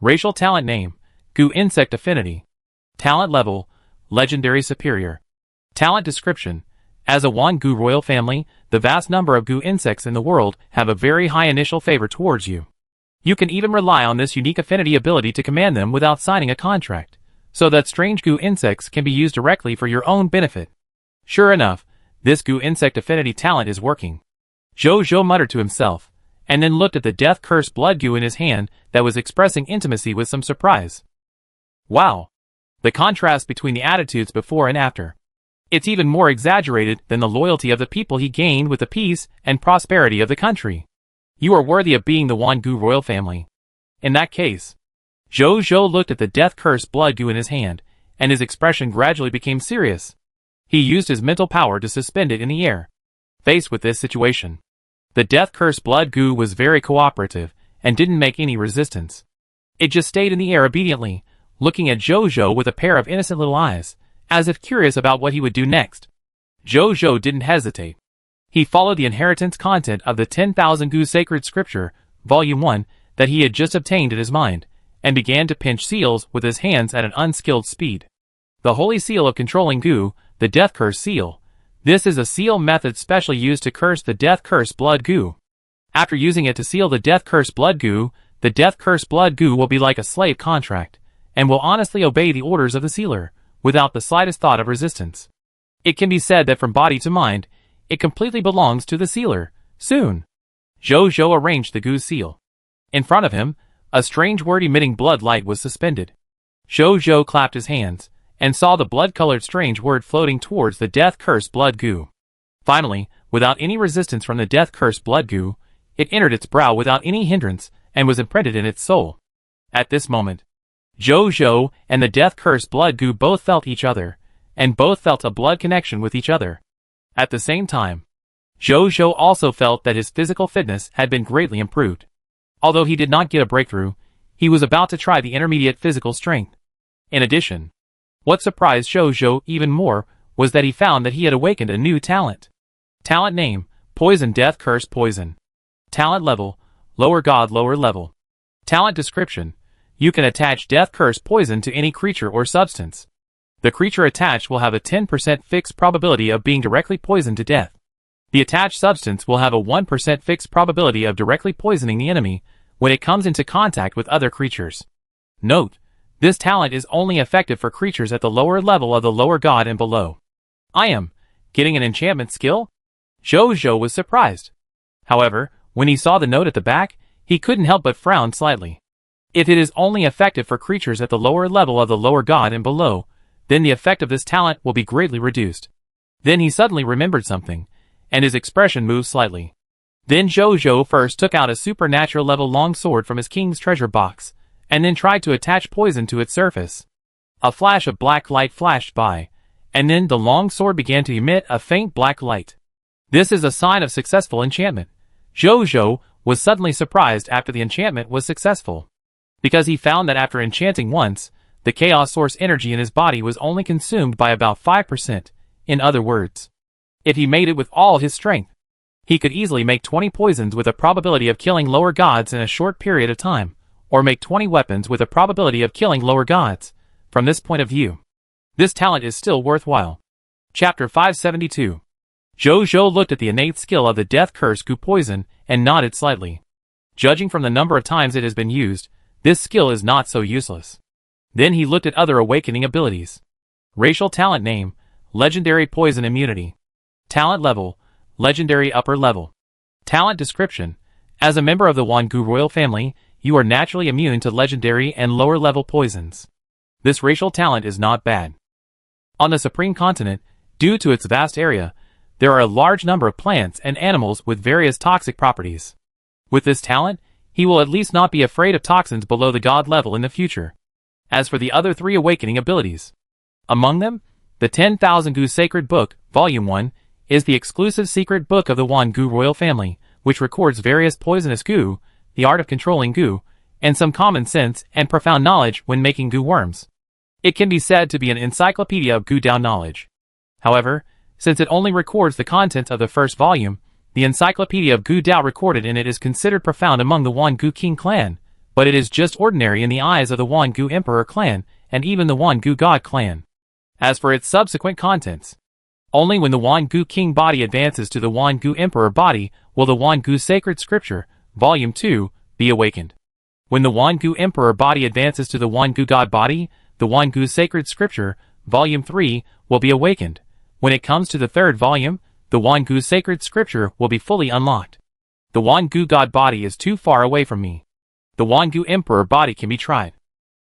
Racial talent name, Gu Insect Affinity. Talent level, Legendary Superior. Talent description. As a Wan-Gu royal family, the vast number of Gu insects in the world have a very high initial favor towards you. You can even rely on this unique affinity ability to command them without signing a contract, so that strange Gu insects can be used directly for your own benefit. Sure enough, this Gu insect affinity talent is working. Jojo muttered to himself, and then looked at the death-cursed blood Gu in his hand that was expressing intimacy with some surprise. Wow! The contrast between the attitudes before and after. It's even more exaggerated than the loyalty of the people he gained with the peace and prosperity of the country. You are worthy of being the Wan-Gu royal family. In that case, Jojo looked at the death-cursed blood Gu in his hand, and his expression gradually became serious. He used his mental power to suspend it in the air. Faced with this situation, the death-cursed blood Gu was very cooperative and didn't make any resistance. It just stayed in the air obediently, looking at Jojo with a pair of innocent little eyes, as if curious about what he would do next. Jojo didn't hesitate. He followed the inheritance content of the 10,000 Gu Sacred Scripture, Volume 1, that he had just obtained in his mind, and began to pinch seals with his hands at an unskilled speed. The Holy Seal of Controlling Gu, the Death Curse Seal. This is a seal method specially used to curse the death-cursed blood Gu. After using it to seal the death-cursed blood Gu, the death-cursed blood Gu will be like a slave contract, and will honestly obey the orders of the sealer, without the slightest thought of resistance. It can be said that from body to mind, it completely belongs to the sealer. Soon, Jojo arranged the Gu seal. In front of him, a strange word-emitting blood light was suspended. Jojo clapped his hands, and saw the blood-colored strange word floating towards the death-cursed blood Gu. Finally, without any resistance from the death-cursed blood Gu, it entered its brow without any hindrance, and was imprinted in its soul. At this moment, Jojo and the death-cursed blood Gu both felt each other, and both felt a blood connection with each other. At the same time, Jojo also felt that his physical fitness had been greatly improved. Although he did not get a breakthrough, he was about to try the intermediate physical strength. In addition, what surprised Jojo even more was that he found that he had awakened a new talent. Talent name, Poison Death Curse Poison. Talent level, Lower God Lower Level. Talent description, you can attach Death Curse Poison to any creature or substance. The creature attached will have a 10% fixed probability of being directly poisoned to death. The attached substance will have a 1% fixed probability of directly poisoning the enemy when it comes into contact with other creatures. Note, this talent is only effective for creatures at the lower level of the lower god and below. I am getting an enchantment skill? Jojo was surprised. However, when he saw the note at the back, he couldn't help but frown slightly. If it is only effective for creatures at the lower level of the lower god and below, then the effect of this talent will be greatly reduced. Then he suddenly remembered something, and his expression moved slightly. Then Jojo first took out a supernatural level longsword from his king's treasure box, and then tried to attach poison to its surface. A flash of black light flashed by, and then the longsword began to emit a faint black light. This is a sign of successful enchantment. Jojo was suddenly surprised after the enchantment was successful, because he found that after enchanting once, the chaos source energy in his body was only consumed by about 5%. In other words, if he made it with all his strength, He could easily make 20 poisons with a probability of killing lower gods in a short period of time, or make 20 weapons with a probability of killing lower gods. From this point of view, this talent is still worthwhile. Chapter 572. Zhou looked at the innate skill of the death curse goo poison and nodded slightly. Judging from the number of times it has been used, this skill is not so useless. Then he looked at other awakening abilities. Racial talent name, Legendary Poison Immunity. Talent level, Legendary Upper Level. Talent description, as a member of the Wangu royal family, you are naturally immune to legendary and lower level poisons. This racial talent is not bad. On the Supreme Continent, due to its vast area, there are a large number of plants and animals with various toxic properties. With this talent, he will at least not be afraid of toxins below the god level in the future. As for the other 3 awakening abilities, among them, the 10,000 Goo Sacred Book, Volume 1, is the exclusive secret book of the Wangu royal family, which records various poisonous goo, the art of controlling goo, and some common sense and profound knowledge when making goo worms. It can be said to be an encyclopedia of goo down knowledge. However, since it only records the contents of the first volume, the encyclopedia of Gu Dao recorded in it is considered profound among the Wangu King clan, but it is just ordinary in the eyes of the Wangu Emperor clan and even the Wangu God clan. As for its subsequent contents, only when the Wangu King body advances to the Wangu Emperor body will the Wangu Sacred Scripture, Volume 2, be awakened. When the Wangu Emperor body advances to the Wangu God body, the Wangu Sacred Scripture, Volume 3, will be awakened. When it comes to the 3rd volume, the Wangu Sacred Scripture will be fully unlocked. The Wangu God body is too far away from me. The Wangu Emperor body can be tried,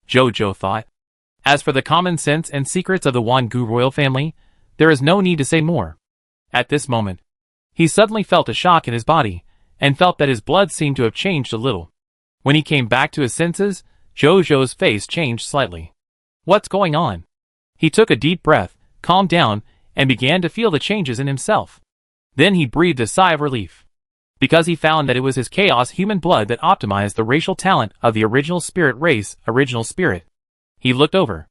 Zhou thought. As for the common sense and secrets of the Wangu royal family, there is no need to say more. At this moment, he suddenly felt a shock in his body, and felt that his blood seemed to have changed a little. When he came back to his senses, Zhou's face changed slightly. What's going on? He took a deep breath, calmed down, and began to feel the changes in himself. Then he breathed a sigh of relief, because he found that it was his chaos human blood that optimized the racial talent of the original spirit race, original spirit. He looked over.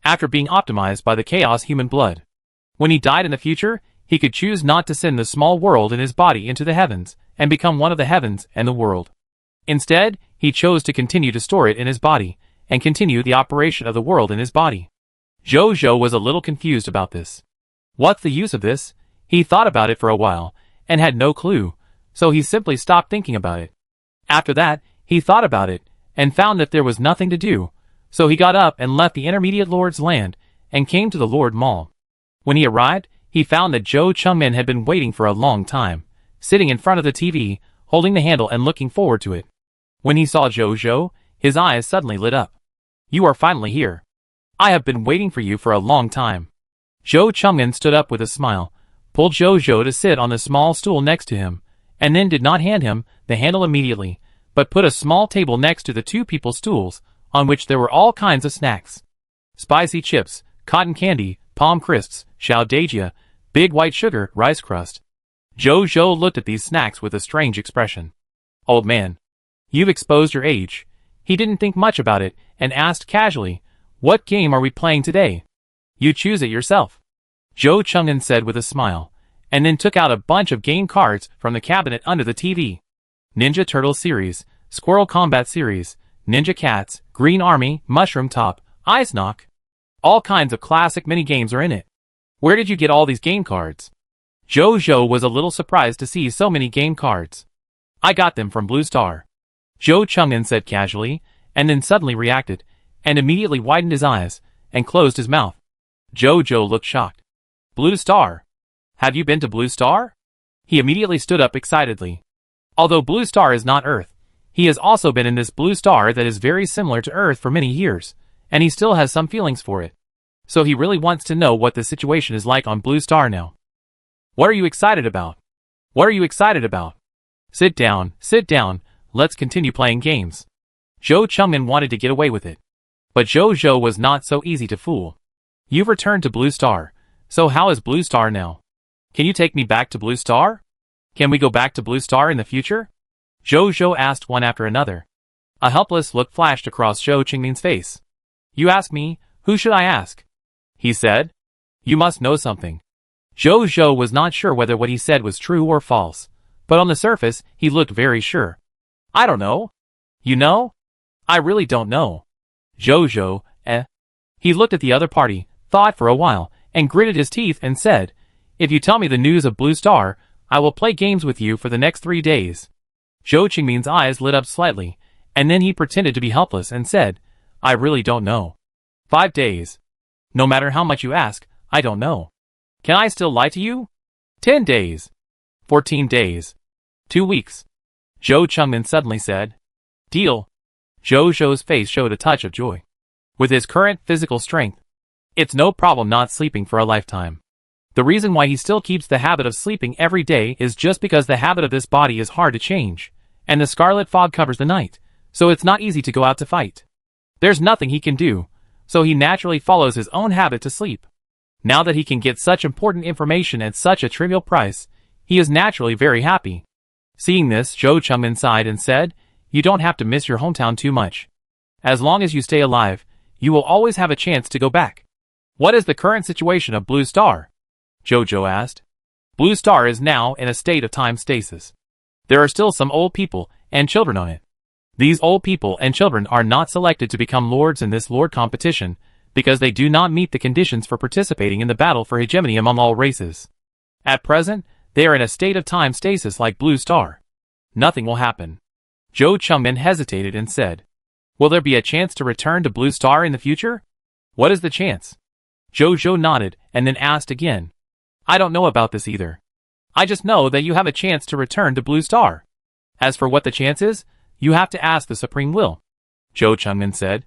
After being optimized by the chaos human blood, when he died in the future, he could choose not to send the small world in his body into the heavens and become one of the heavens and the world. Instead, he chose to continue to store it in his body and continue the operation of the world in his body. Zhou was a little confused about this. What's the use of this? He thought about it for a while, and had no clue, so he simply stopped thinking about it. After that, he thought about it, and found that there was nothing to do, so he got up and left the Intermediate Lord's land, and came to the Lord Mall. When he arrived, he found that Zhou Chengmin had been waiting for a long time, sitting in front of the TV, holding the handle and looking forward to it. When he saw Zhou, his eyes suddenly lit up. You are finally here. I have been waiting for you for a long time. Zhou Chengmin stood up with a smile, pulled Zhou to sit on the small stool next to him, and then did not hand him the handle immediately, but put a small table next to the 2 people's stools, on which there were all kinds of snacks. Spicy chips, cotton candy, palm crisps, xiaodajia, big white sugar, rice crust. Zhou looked at these snacks with a strange expression. Old man, you've exposed your age. He didn't think much about it, and asked casually, what game are we playing today? You choose it yourself, Zhou Chengmin said with a smile, and then took out a bunch of game cards from the cabinet under the TV. Ninja Turtle Series, Squirrel Combat Series, Ninja Cats, Green Army, Mushroom Top, Ice Knock. All kinds of classic mini-games are in it. Where did you get all these game cards? Zhou was a little surprised to see so many game cards. I got them from Blue Star, Zhou Chengmin said casually, and then suddenly reacted, and immediately widened his eyes, and closed his mouth. Zhou looked shocked. Blue Star? Have you been to Blue Star? He immediately stood up excitedly. Although Blue Star is not Earth, he has also been in this Blue Star that is very similar to Earth for many years, and he still has some feelings for it. So he really wants to know what the situation is like on Blue Star now. What are you excited about? What are you excited about? Sit down, let's continue playing games. Zhou Chengmin wanted to get away with it. But Zhou was not so easy to fool. You've returned to Blue Star, so how is Blue Star now? Can you take me back to Blue Star? Can we go back to Blue Star in the future? Zhou asked one after another. A helpless look flashed across Zhou Chengmin's face. You ask me, who should I ask? He said. You must know something. Zhou was not sure whether what he said was true or false, but on the surface, he looked very sure. I don't know. You know? I really don't know. Jojo, eh? He looked at the other party, thought for a while, and gritted his teeth and said, if you tell me the news of Blue Star, I will play games with you for the next 3 days. Zhou Qingmin's eyes lit up slightly, and then he pretended to be helpless and said, I really don't know. 5 days. No matter how much you ask, I don't know. Can I still lie to you? 10 days. 14 days. 2 weeks. Zhou Qingmin suddenly said. Deal. Zhou's face showed a touch of joy. With his current physical strength, it's no problem not sleeping for a lifetime. The reason why he still keeps the habit of sleeping every day is just because the habit of this body is hard to change, and the scarlet fog covers the night, so it's not easy to go out to fight. There's nothing he can do, so he naturally follows his own habit to sleep. Now that he can get such important information at such a trivial price, he is naturally very happy. Seeing this, Zhou Qingmin sighed and said, you don't have to miss your hometown too much. As long as you stay alive, you will always have a chance to go back. What is the current situation of Blue Star? Jojo asked. Blue Star is now in a state of time stasis. There are still some old people and children on it. These old people and children are not selected to become lords in this lord competition because they do not meet the conditions for participating in the battle for hegemony among all races. At present, they are in a state of time stasis like Blue Star. Nothing will happen. Zhou Qingmin hesitated and said, will there be a chance to return to Blue Star in the future? What is the chance? Jojo nodded and then asked again. I don't know about this either. I just know that you have a chance to return to Blue Star. As for what the chance is, you have to ask the Supreme Will, Zhou Qingmin said.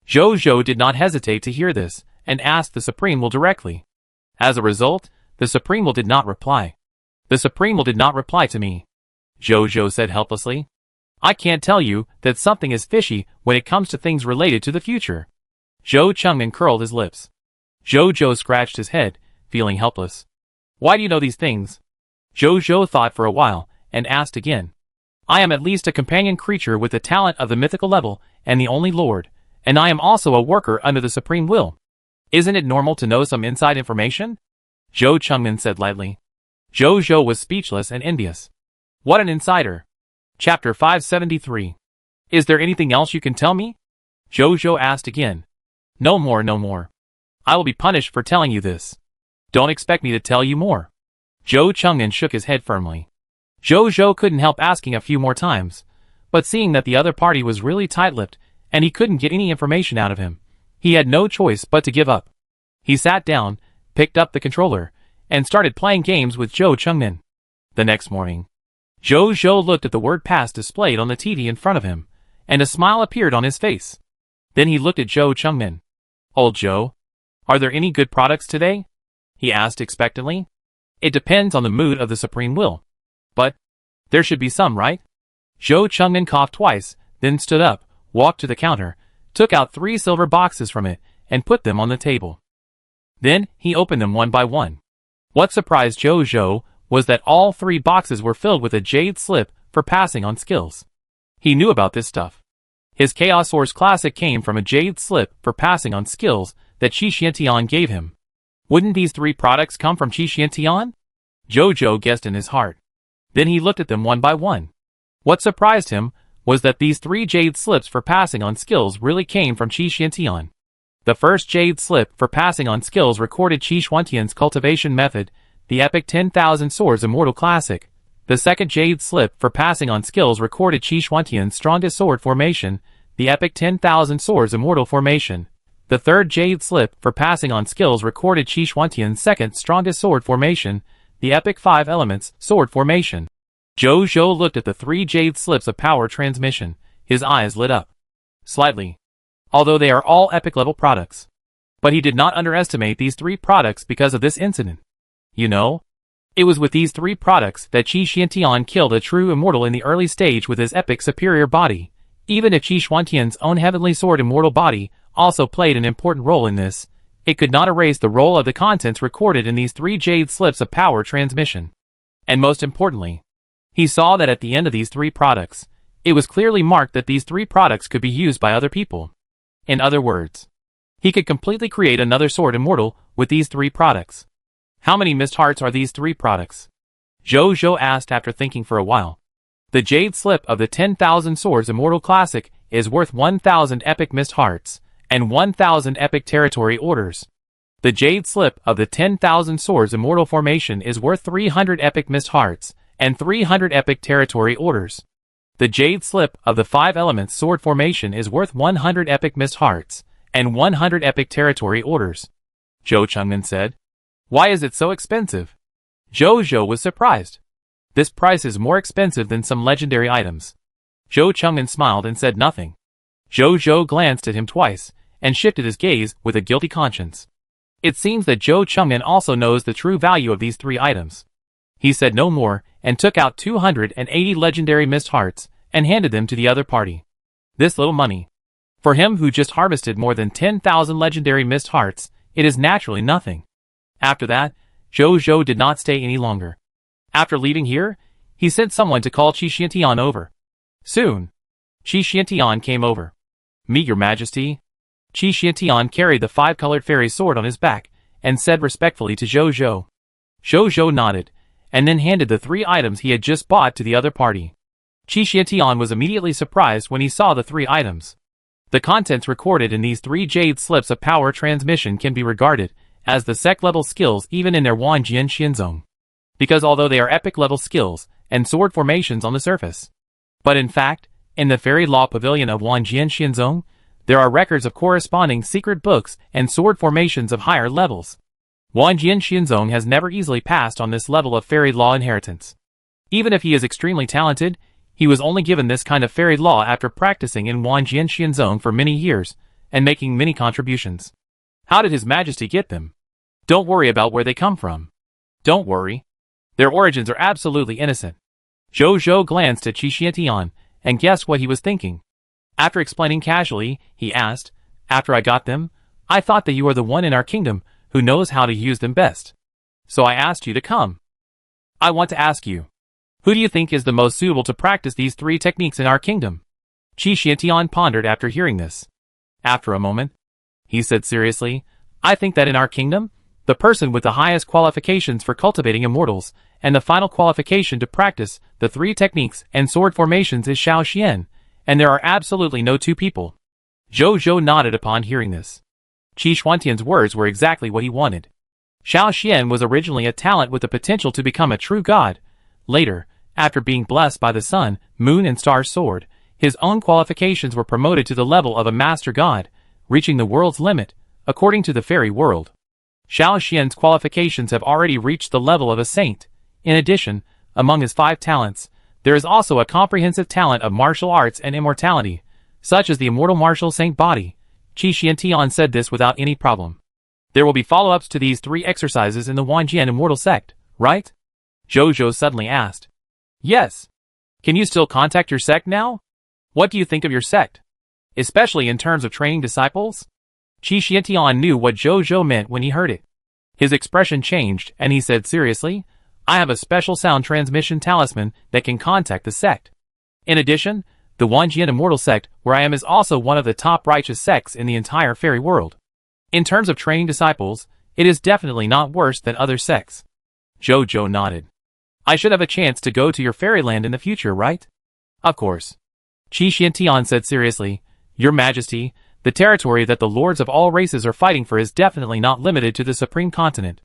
Jojo did not hesitate to hear this and asked the Supreme Will directly. As a result, the Supreme Will did not reply. The Supreme Will did not reply to me, Jojo said helplessly. I can't tell you that something is fishy when it comes to things related to the future. Zhou Qingmin curled his lips. Jojo scratched his head, feeling helpless. Why do you know these things? Jojo thought for a while and asked again. I am at least a companion creature with the talent of the mythical level and the only lord, and I am also a worker under the Supreme Will. Isn't it normal to know some inside information? Zhou Qingmin said lightly. Jojo was speechless and envious. What an insider. Chapter 573. Is there anything else you can tell me? Jojo asked again. No more, no more. I will be punished for telling you this. Don't expect me to tell you more. Zhou Qingmin shook his head firmly. Jojo couldn't help asking a few more times, but seeing that the other party was really tight-lipped and he couldn't get any information out of him, he had no choice but to give up. He sat down, picked up the controller, and started playing games with Zhou Qingmin. The next morning, Jojo looked at the word pass displayed on the TV in front of him, and a smile appeared on his face. Then he looked at Zhou Qingmin. Old Zhou, are there any good products today? He asked expectantly. It depends on the mood of the Supreme Will. But there should be some, right? Zhou Qingmin coughed twice, then stood up, walked to the counter, took out 3 silver boxes from it, and put them on the table. Then he opened them one by one. What surprised Jojo was that all 3 boxes were filled with a jade slip for passing on skills. He knew about this stuff. His Chaos Source Classic came from a jade slip for passing on skills that Qi Xiantian gave him. Wouldn't these 3 products come from Qi Xiantian? Jojo guessed in his heart. Then he looked at them one by one. What surprised him was that these 3 jade slips for passing on skills really came from Qi Xiantian. The first jade slip for passing on skills recorded Qi Xiantian's cultivation method, the epic 10,000 Swords Immortal Classic. The second jade slip for passing on skills recorded Qi Xiantian's strongest sword formation, the epic 10,000 Swords Immortal Formation. The third jade slip for passing on skills recorded Qi Xiantian's second strongest sword formation, the epic 5 Elements Sword Formation. Jojo looked at the 3 jade slips of power transmission. His eyes lit up slightly, although they are all epic level products. But he did not underestimate these 3 products because of this incident. You know, it was with these 3 products that Qi Xiantian killed a true immortal in the early stage with his epic superior body. Even if Qi Xiantian's own heavenly sword immortal body also played an important role in this, it could not erase the role of the contents recorded in these 3 jade slips of power transmission. And most importantly, he saw that at the end of these 3 products, it was clearly marked that these 3 products could be used by other people. In other words, he could completely create another sword immortal with these 3 products. How many missed hearts are these 3 products? Zhou Zhou asked after thinking for a while. The jade slip of the 10,000 Swords Immortal Classic is worth 1,000 epic mist hearts, and 1,000 epic territory orders. The jade slip of the 10,000 Swords Immortal Formation is worth 300 epic mist hearts, and 300 epic territory orders. The jade slip of the 5 elements sword formation is worth 100 epic mist hearts, and 100 epic territory orders. Zhou Chengmin said. Why is it so expensive? Zhou Zhou was surprised. This price is more expensive than some legendary items. Zhou Chengmin smiled and said nothing. Zhou Zhou glanced at him twice, and shifted his gaze with a guilty conscience. It seems that Zhou Chengmin also knows the true value of these 3 items. He said no more, and took out 280 legendary mist hearts, and handed them to the other party. This little money. For him who just harvested more than 10,000 legendary mist hearts, it is naturally nothing. After that, Zhou Zhou did not stay any longer. After leaving here, he sent someone to call Qi Xiantian over. Soon, Qi Xiantian came over. Meet your majesty. Qi Xiantian carried the 5-colored fairy sword on his back, and said respectfully to Zhou Zhou. Zhou Zhou nodded, and then handed the 3 items he had just bought to the other party. Qi Xiantian was immediately surprised when he saw the 3 items. The contents recorded in these 3 jade slips of power transmission can be regarded as the sec-level skills even in their Wanjian Xianzong. Because although they are epic-level skills and sword formations on the surface. But in fact, in the Fairy Law Pavilion of Wanjian Xianzong, there are records of corresponding secret books and sword formations of higher levels. Wanjian Xianzong has never easily passed on this level of fairy law inheritance. Even if he is extremely talented, he was only given this kind of fairy law after practicing in Wanjian Xianzong for many years, and making many contributions. How did His Majesty get them? Don't worry about where they come from. Don't worry. Their origins are absolutely innocent. Zhou Zhou glanced at Qi Xiantian, and guessed what he was thinking. After explaining casually, he asked, After I got them, I thought that you are the one in our kingdom who knows how to use them best. So I asked you to come. I want to ask you, who do you think is the most suitable to practice these 3 techniques in our kingdom? Qi Xiantian pondered after hearing this. After a moment, he said seriously, I think that in our kingdom, the person with the highest qualifications for cultivating immortals, and the final qualification to practice the 3 techniques and sword formations is Xiao Xian, and there are absolutely no 2 people. Zhou Zhou nodded upon hearing this. Qi Xuantian's words were exactly what he wanted. Xiao Xian was originally a talent with the potential to become a true god. Later, after being blessed by the sun, moon and star sword, his own qualifications were promoted to the level of a master god, reaching the world's limit, according to the fairy world. Xiao Xian's qualifications have already reached the level of a saint. In addition, among his 5 talents, there is also a comprehensive talent of martial arts and immortality, such as the immortal martial saint body. Qi Xiantian said this without any problem. There will be follow-ups to these 3 exercises in the Wanjian Immortal Sect, right? Zhou Zhou suddenly asked. Yes. Can you still contact your sect now? What do you think of your sect? Especially in terms of training disciples? Qi Xiantian knew what Zhou Zhou meant when he heard it. His expression changed, and he said seriously, I have a special sound transmission talisman that can contact the sect. In addition, the Wanjian Immortal Sect where I am is also one of the top righteous sects in the entire fairy world. In terms of training disciples, it is definitely not worse than other sects. Zhou Zhou nodded. I should have a chance to go to your fairyland in the future, right? Of course. Qi Xiantian said seriously, Your Majesty, the territory that the lords of all races are fighting for is definitely not limited to the Supreme Continent.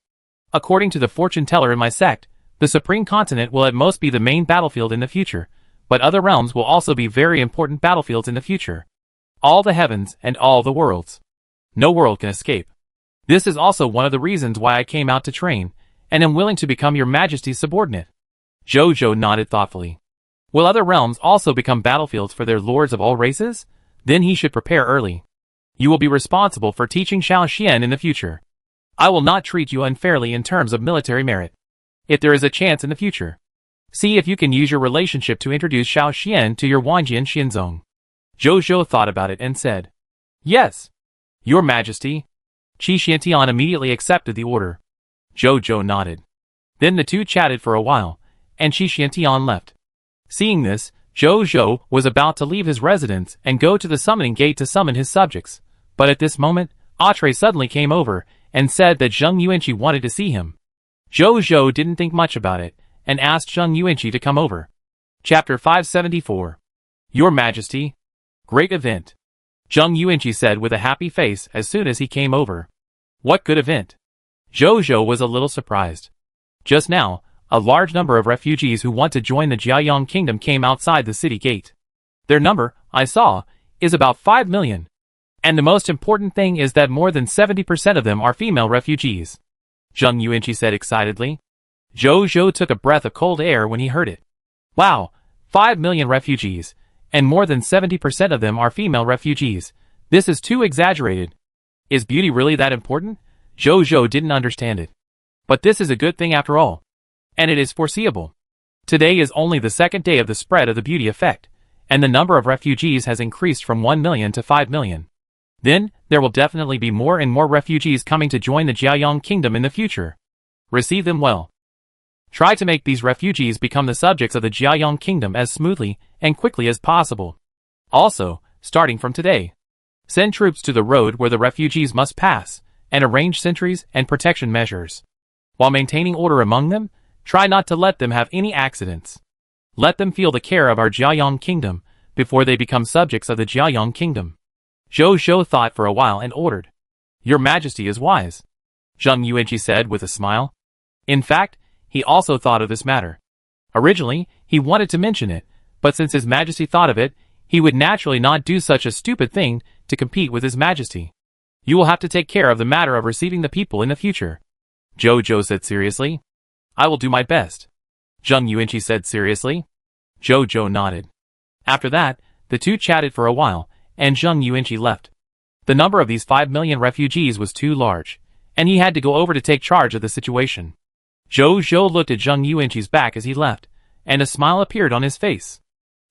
According to the fortune teller in my sect, the Supreme Continent will at most be the main battlefield in the future, but other realms will also be very important battlefields in the future. All the heavens and all the worlds. No world can escape. This is also one of the reasons why I came out to train, and am willing to become your Majesty's subordinate. Zhou Zhou nodded thoughtfully. Will other realms also become battlefields for their lords of all races? Then he should prepare early. You will be responsible for teaching Xiao Xian in the future. I will not treat you unfairly in terms of military merit. If there is a chance in the future, see if you can use your relationship to introduce Xiao Xian to your Wanjian Xianzong. Zhou Zhou thought about it and said, Yes, Your Majesty. Qi Xiantian immediately accepted the order. Zhou Zhou nodded. Then the 2 chatted for a while, and Qi Xiantian left. Seeing this, Zhou Zhou was about to leave his residence and go to the summoning gate to summon his subjects, but at this moment, Atre suddenly came over and said that Zheng Yuanqi wanted to see him. Zhou Zhou didn't think much about it, and asked Zheng Yuanqi to come over. Chapter 574. Your Majesty. Great event. Zheng Yuanqi said with a happy face as soon as he came over. What good event? Zhou was a little surprised. Just now, a large number of refugees who want to join the Jiayang Kingdom came outside the city gate. Their number, I saw, is about 5 million. And the most important thing is that more than 70% of them are female refugees. Zheng Yuanqi said excitedly. Zhou took a breath of cold air when he heard it. Wow, 5 million refugees, and more than 70% of them are female refugees. This is too exaggerated. Is beauty really that important? Zhou didn't understand it. But this is a good thing after all. And it is foreseeable. Today is only the second day of the spread of the beauty effect, and the number of refugees has increased from 1 million to 5 million. Then, there will definitely be more and more refugees coming to join the Jiayang Kingdom in the future. Receive them well. Try to make these refugees become the subjects of the Jiayang Kingdom as smoothly and quickly as possible. Also, starting from today, send troops to the road where the refugees must pass, and arrange sentries and protection measures. While maintaining order among them, try not to let them have any accidents. Let them feel the care of our Jiayang Kingdom before they become subjects of the Jiayang Kingdom. Zhou thought for a while and ordered. Your Majesty is wise, Zheng Yuanqi said with a smile. In fact, he also thought of this matter. Originally, he wanted to mention it, but since His Majesty thought of it, he would naturally not do such a stupid thing to compete with His Majesty. You will have to take care of the matter of receiving the people in the future, Zhou said seriously. I will do my best, Zheng Yuanqi said seriously. Zhou nodded. After that, the two chatted for a while, and Zheng Yuanqi left. The number of these 5 million refugees was too large, and he had to go over to take charge of the situation. Zhou looked at Zheng Yuanqi's back as he left, and a smile appeared on his face.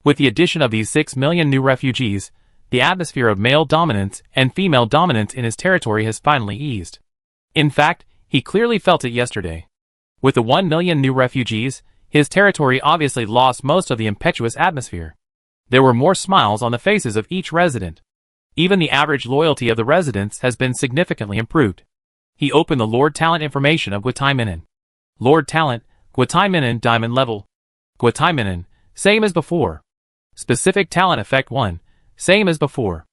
With the addition of these 6 million new refugees, the atmosphere of male dominance and female dominance in his territory has finally eased. In fact, he clearly felt it yesterday. With the 1 million new refugees, his territory obviously lost most of the impetuous atmosphere. There were more smiles on the faces of each resident. Even the average loyalty of the residents has been significantly improved. He opened the Lord Talent information of Guataiminen. Lord Talent, Guataiminen Diamond Level. Guataiminen, same as before. Specific Talent Effect 1, same as before.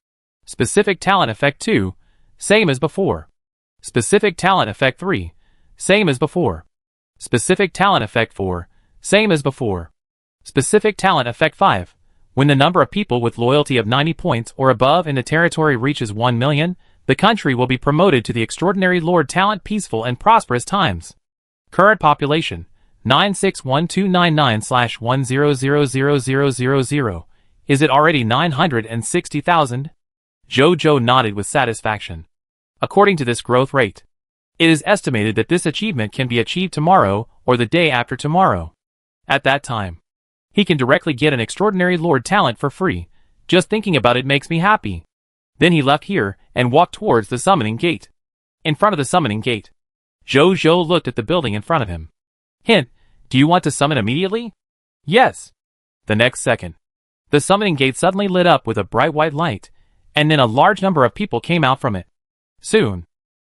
Specific Talent Effect 2, same as before. Specific Talent Effect 3, same as before. Specific Talent Effect 4, same as before. Specific Talent Effect 5. When the number of people with loyalty of 90 points or above in the territory reaches 1 million, the country will be promoted to the extraordinary Lord Talent Peaceful and Prosperous Times. Current population, 961299/1000000. Is it already 960,000? Zhou nodded with satisfaction. According to this growth rate, it is estimated that this achievement can be achieved tomorrow or the day after tomorrow. At that time, he can directly get an extraordinary Lord Talent for free. Just thinking about it makes me happy. Then he left here and walked towards the summoning gate. In front of the summoning gate, Zhou looked at the building in front of him. Hint, do you want to summon immediately? Yes. The next second, the summoning gate suddenly lit up with a bright white light, and then a large number of people came out from it. Soon,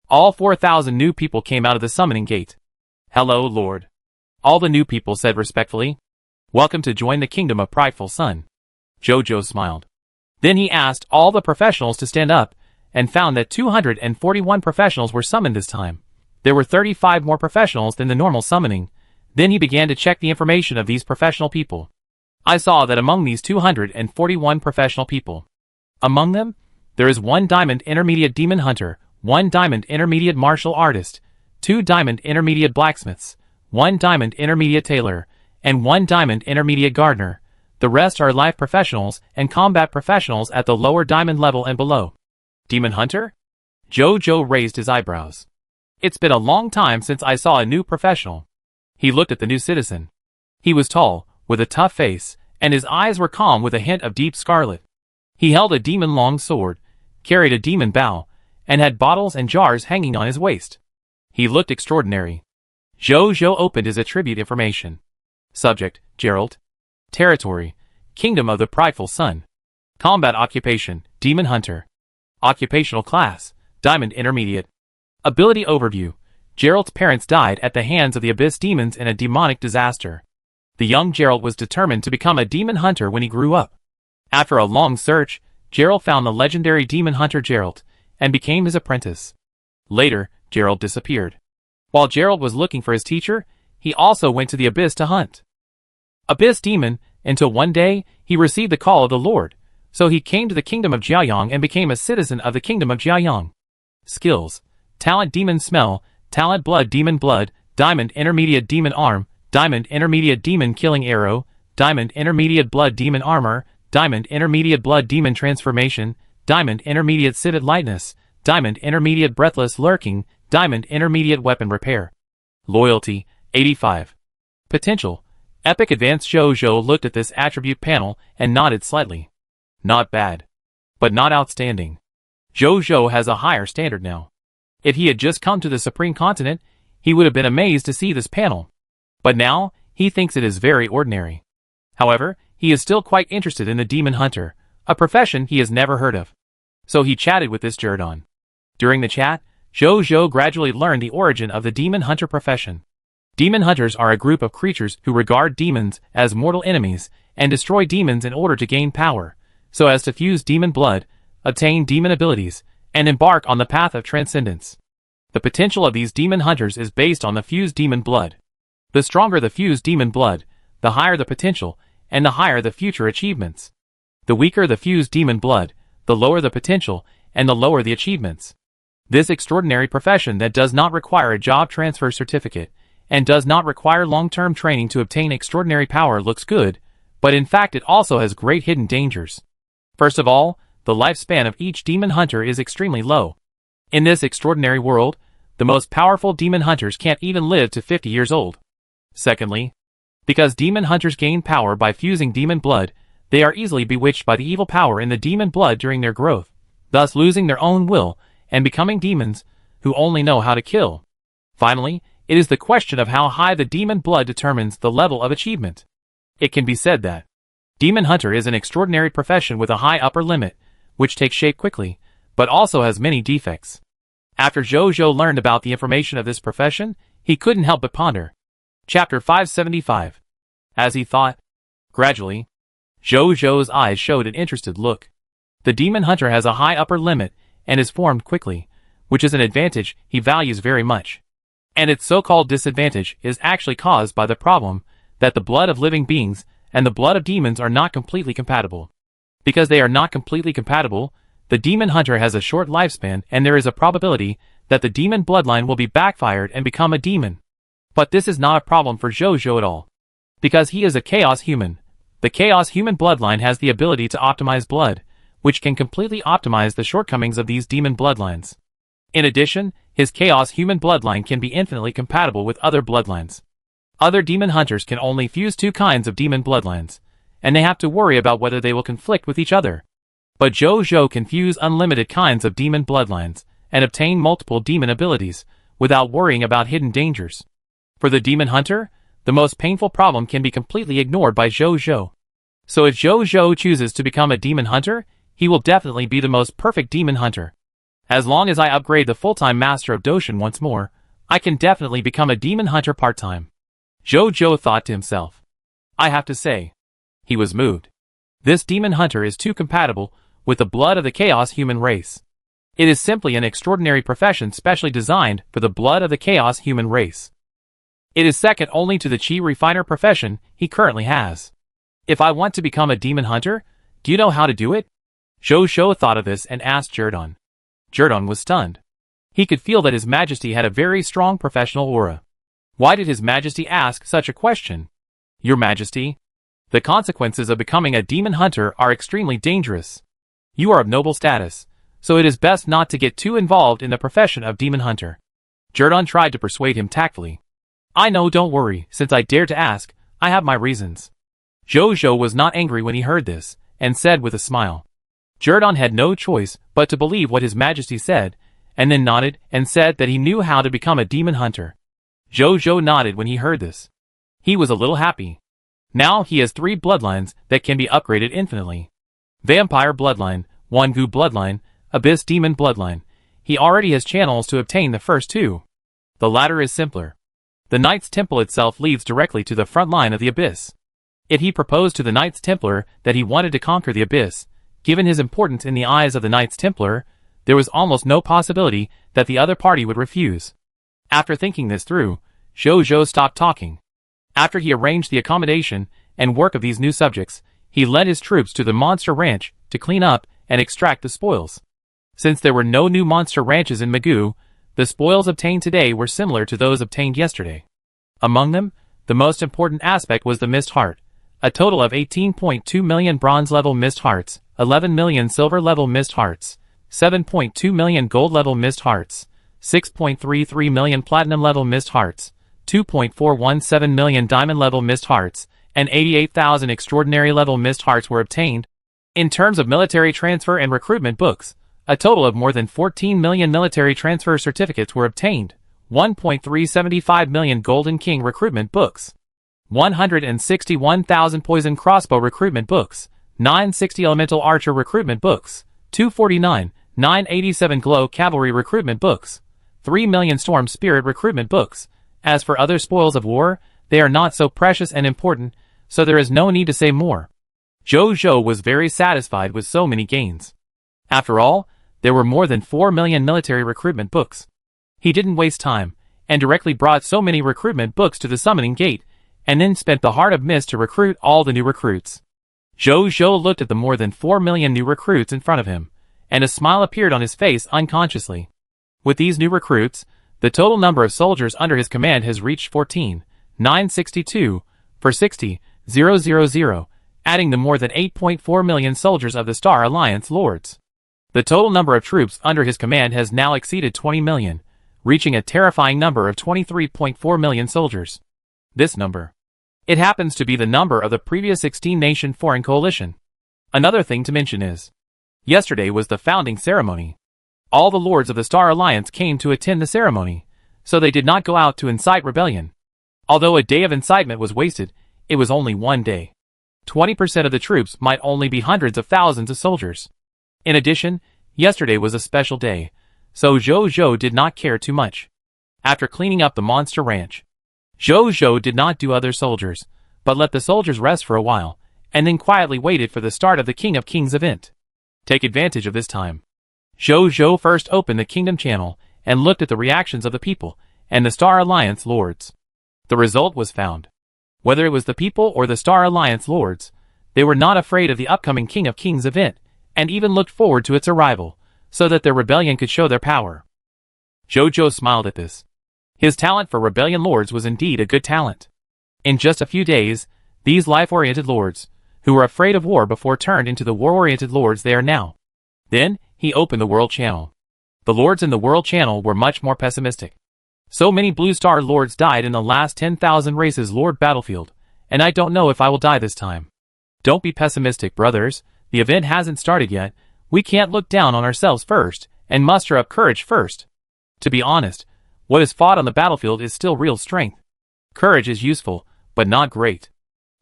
all 4,000 new people came out of the summoning gate. Hello, Lord. All the new people said respectfully. Welcome to join the kingdom of Prideful Sun. Zhou smiled. Then he asked all the professionals to stand up, and found that 241 professionals were summoned this time. There were 35 more professionals than the normal summoning. Then he began to check the information of these professional people. I saw that among these 241 professional people, among them, there is 1 Diamond Intermediate Demon Hunter, 1 Diamond Intermediate Martial Artist, 2 Diamond Intermediate Blacksmiths, 1 Diamond Intermediate Tailor, and 1 Diamond Intermediate Gardener. The rest are life professionals and combat professionals at the lower diamond level and below. Demon Hunter? Zhou raised his eyebrows. It's been a long time since I saw a new professional. He looked at the new citizen. He was tall, with a tough face, and his eyes were calm with a hint of deep scarlet. He held a demon-long sword, carried a demon bow, and had bottles and jars hanging on his waist. He looked extraordinary. Zhou opened his attribute information. Subject, Gerald. Territory, Kingdom of the Prideful Sun. Combat occupation, Demon Hunter. Occupational class, Diamond Intermediate. Ability overview, Gerald's parents died at the hands of the Abyss demons in a demonic disaster. The young Gerald was determined to become a demon hunter when he grew up. After a long search, Gerald found the legendary demon hunter Gerald, and became his apprentice. Later, Gerald disappeared. While Gerald was looking for his teacher, he also went to the Abyss to hunt Abyss demon, until one day, he received the call of the Lord, so he came to the kingdom of Jiayang and became a citizen of the kingdom of Jiayang. Skills: Talent Demon Smell, Talent Blood Demon Blood, Diamond Intermediate Demon Arm, Diamond Intermediate Demon Killing Arrow, Diamond Intermediate Blood Demon Armor, Diamond Intermediate Blood Demon Transformation, Diamond Intermediate Sidded Lightness, Diamond Intermediate Breathless Lurking, Diamond Intermediate Weapon Repair. Loyalty, 85. Potential. Epic Advanced Zhou looked at this attribute panel and nodded slightly. Not bad. But not outstanding. Zhou has a higher standard now. If he had just come to the Supreme Continent, he would have been amazed to see this panel. But now, he thinks it is very ordinary. However, he is still quite interested in the Demon Hunter, a profession he has never heard of. So he chatted with this Jerdon. During the chat, Zhou gradually learned the origin of the Demon Hunter profession. Demon Hunters are a group of creatures who regard demons as mortal enemies and destroy demons in order to gain power, so as to fuse demon blood, obtain demon abilities, and embark on the path of transcendence. The potential of these Demon Hunters is based on the fused demon blood. The stronger the fused demon blood, the higher the potential, and the higher the future achievements. The weaker the fused demon blood, the lower the potential, and the lower the achievements. This extraordinary profession that does not require a job transfer certificate, and does not require long-term training to obtain extraordinary power looks good, but in fact it also has great hidden dangers. First of all, the lifespan of each demon hunter is extremely low. In this extraordinary world, the most powerful demon hunters can't even live to 50 years old. Secondly, because demon hunters gain power by fusing demon blood, they are easily bewitched by the evil power in the demon blood during their growth, thus losing their own will and becoming demons who only know how to kill. Finally, it is the question of how high the demon blood determines the level of achievement. It can be said that Demon Hunter is an extraordinary profession with a high upper limit, which takes shape quickly, but also has many defects. After Zhou learned about the information of this profession, he couldn't help but ponder. Chapter 575. As he thought, gradually, Zhou's eyes showed an interested look. The Demon Hunter has a high upper limit and is formed quickly, which is an advantage he values very much. And its so-called disadvantage is actually caused by the problem that the blood of living beings and the blood of demons are not completely compatible. Because they are not completely compatible, the Demon Hunter has a short lifespan and there is a probability that the demon bloodline will be backfired and become a demon. But this is not a problem for Zhou at all. Because he is a Chaos Human. The Chaos Human bloodline has the ability to optimize blood, which can completely optimize the shortcomings of these demon bloodlines. In addition, his Chaos Human bloodline can be infinitely compatible with other bloodlines. Other demon hunters can only fuse two kinds of demon bloodlines, and they have to worry about whether they will conflict with each other. But Zhou can fuse unlimited kinds of demon bloodlines, and obtain multiple demon abilities, without worrying about hidden dangers. For the demon hunter, the most painful problem can be completely ignored by Zhou. So if Zhou chooses to become a demon hunter, he will definitely be the most perfect demon hunter. As long as I upgrade the full-time Master of Doshin once more, I can definitely become a demon hunter part-time. Zhou thought to himself. I have to say, he was moved. This demon hunter is too compatible with the blood of the Chaos Human race. It is simply an extraordinary profession specially designed for the blood of the Chaos Human race. It is second only to the Chi Refiner profession he currently has. If I want to become a demon hunter, do you know how to do it? Zhou thought of this and asked Jerdon. Jerdon was stunned. He could feel that His Majesty had a very strong professional aura. Why did His Majesty ask such a question? Your Majesty, the consequences of becoming a demon hunter are extremely dangerous. You are of noble status, so it is best not to get too involved in the profession of demon hunter. Jerdon tried to persuade him tactfully. I know, don't worry, since I dared to ask, I have my reasons. Zhou was not angry when he heard this, and said with a smile. Jerdon had no choice but to believe what His Majesty said, and then nodded and said that he knew how to become a demon hunter. Zhou nodded when he heard this. He was a little happy. Now he has 3 bloodlines that can be upgraded infinitely. Vampire bloodline, Wangu bloodline, Abyss demon bloodline. He already has channels to obtain the first 2. The latter is simpler. The Knights Temple itself leads directly to the front line of the Abyss. Yet he proposed to the Knights Templar that he wanted to conquer the Abyss. Given his importance in the eyes of the Knights Templar, there was almost no possibility that the other party would refuse. After thinking this through, Zhou stopped talking. After he arranged the accommodation and work of these new subjects, he led his troops to the monster ranch to clean up and extract the spoils. Since there were no new monster ranches in Magoo, the spoils obtained today were similar to those obtained yesterday. Among them, the most important aspect was the Mist Heart. A total of 18.2 million bronze-level Mist Hearts, 11 million silver-level Mist Hearts, 7.2 million gold-level Mist Hearts, 6.33 million platinum-level Mist Hearts, 2.417 million diamond-level Mist Hearts, and 88,000 extraordinary-level Mist Hearts were obtained. In terms of military transfer and recruitment books, a total of more than 14 million military transfer certificates were obtained, 1.375 million Golden King recruitment books, 161,000 Poison Crossbow recruitment books, 960 Elemental Archer recruitment books, 249, 987 Glow Cavalry recruitment books, 3 million Storm Spirit recruitment books. As for other spoils of war, they are not so precious and important, so there is no need to say more. Zhou was very satisfied with so many gains. After all, there were more than 4 million military recruitment books. He didn't waste time, and directly brought so many recruitment books to the summoning gate, and then spent the Heart of Mist to recruit all the new recruits. Zhou looked at the more than 4 million new recruits in front of him, and a smile appeared on his face unconsciously. With these new recruits, the total number of soldiers under his command has reached 14,962, for 60,000, adding the more than 8.4 million soldiers of the Star Alliance Lords. The total number of troops under his command has now exceeded 20 million, reaching a terrifying number of 23.4 million soldiers. This number. It happens to be the number of the previous 16-nation foreign coalition. Another thing to mention is, yesterday was the founding ceremony. All the lords of the Star Alliance came to attend the ceremony, so they did not go out to incite rebellion. Although a day of incitement was wasted, it was only one day. 20% of the troops might only be hundreds of thousands of soldiers. In addition, yesterday was a special day, so Zhou did not care too much. After cleaning up the monster ranch, Zhou did not do other soldiers, but let the soldiers rest for a while, and then quietly waited for the start of the King of Kings event. Take advantage of this time. Zhou first opened the Kingdom channel, and looked at the reactions of the people, and the Star Alliance Lords. The result was found. Whether it was the people or the Star Alliance Lords, they were not afraid of the upcoming King of Kings event, and even looked forward to its arrival, so that their rebellion could show their power. Zhou smiled at this. His talent for rebellion lords was indeed a good talent. In just a few days, these life-oriented lords, who were afraid of war before turned into the war-oriented lords they are now. Then, he opened the World Channel. The lords in the World Channel were much more pessimistic. So many Blue Star lords died in the last 10,000 races Lord battlefield, and I don't know if I will die this time. Don't be pessimistic, brothers. The event hasn't started yet. We can't look down on ourselves first, and muster up courage first. To be honest, what is fought on the battlefield is still real strength. Courage is useful, but not great.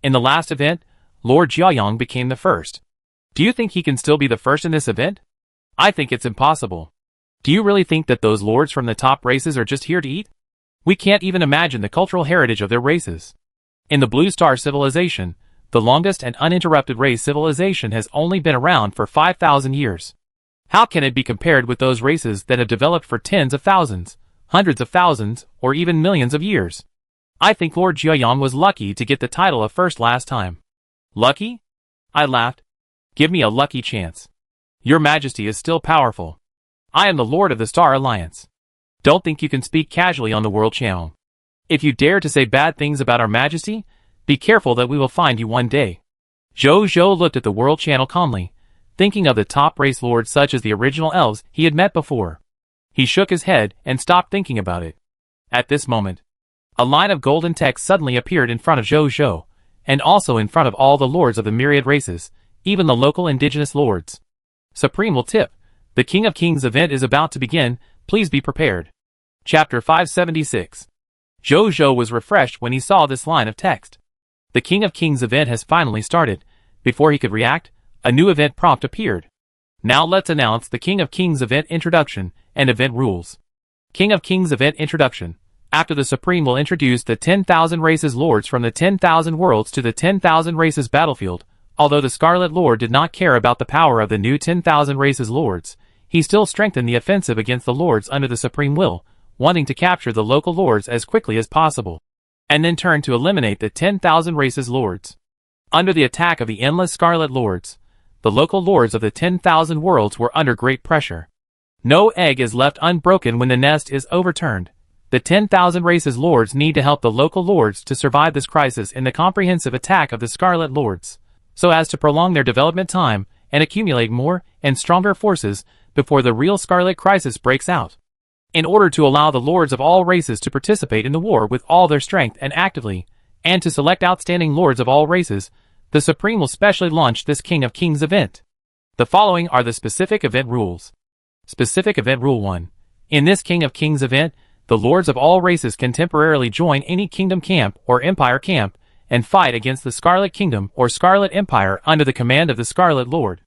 In the last event, Lord Jiayang became the first. Do you think he can still be the first in this event? I think it's impossible. Do you really think that those lords from the top races are just here to eat? We can't even imagine the cultural heritage of their races. In the Blue Star civilization, the longest and uninterrupted race civilization has only been around for 5,000 years. How can it be compared with those races that have developed for tens of thousands, hundreds of thousands, or even millions of years? I think Lord Jiayang was lucky to get the title of first last time. Lucky? I laughed. Give me a lucky chance. Your Majesty is still powerful. I am the Lord of the Star Alliance. Don't think you can speak casually on the World Channel. If you dare to say bad things about our Majesty, be careful that we will find you one day. Zhou looked at the World Channel calmly, thinking of the top race lords such as the original elves he had met before. He shook his head and stopped thinking about it. At this moment, a line of golden text suddenly appeared in front of Zhou, and also in front of all the lords of the myriad races, even the local indigenous lords. Supreme will tip. The King of Kings event is about to begin, please be prepared. Chapter 576. Zhou was refreshed when he saw this line of text. The King of Kings event has finally started. Before he could react, a new event prompt appeared. Now let's announce the King of Kings event introduction and event rules. King of Kings event introduction. After the Supreme will introduce the 10,000 Races Lords from the 10,000 Worlds to the 10,000 Races battlefield. Although the Scarlet Lord did not care about the power of the new 10,000 Races Lords, he still strengthened the offensive against the Lords under the Supreme will, wanting to capture the local Lords as quickly as possible, and then turn to eliminate the 10,000 Races Lords. Under the attack of the endless Scarlet Lords, the local Lords of the 10,000 Worlds were under great pressure. No egg is left unbroken when the nest is overturned. The 10,000 Races Lords need to help the local Lords to survive this crisis in the comprehensive attack of the Scarlet Lords, so as to prolong their development time and accumulate more and stronger forces before the real Scarlet Crisis breaks out. In order to allow the Lords of all races to participate in the war with all their strength and actively, and to select outstanding Lords of all races, the Supreme will specially launch this King of Kings event. The following are the specific event rules. Specific Event Rule 1. In this King of Kings event, the Lords of all races can temporarily join any Kingdom Camp or Empire Camp and fight against the Scarlet Kingdom or Scarlet Empire under the command of the Scarlet Lord.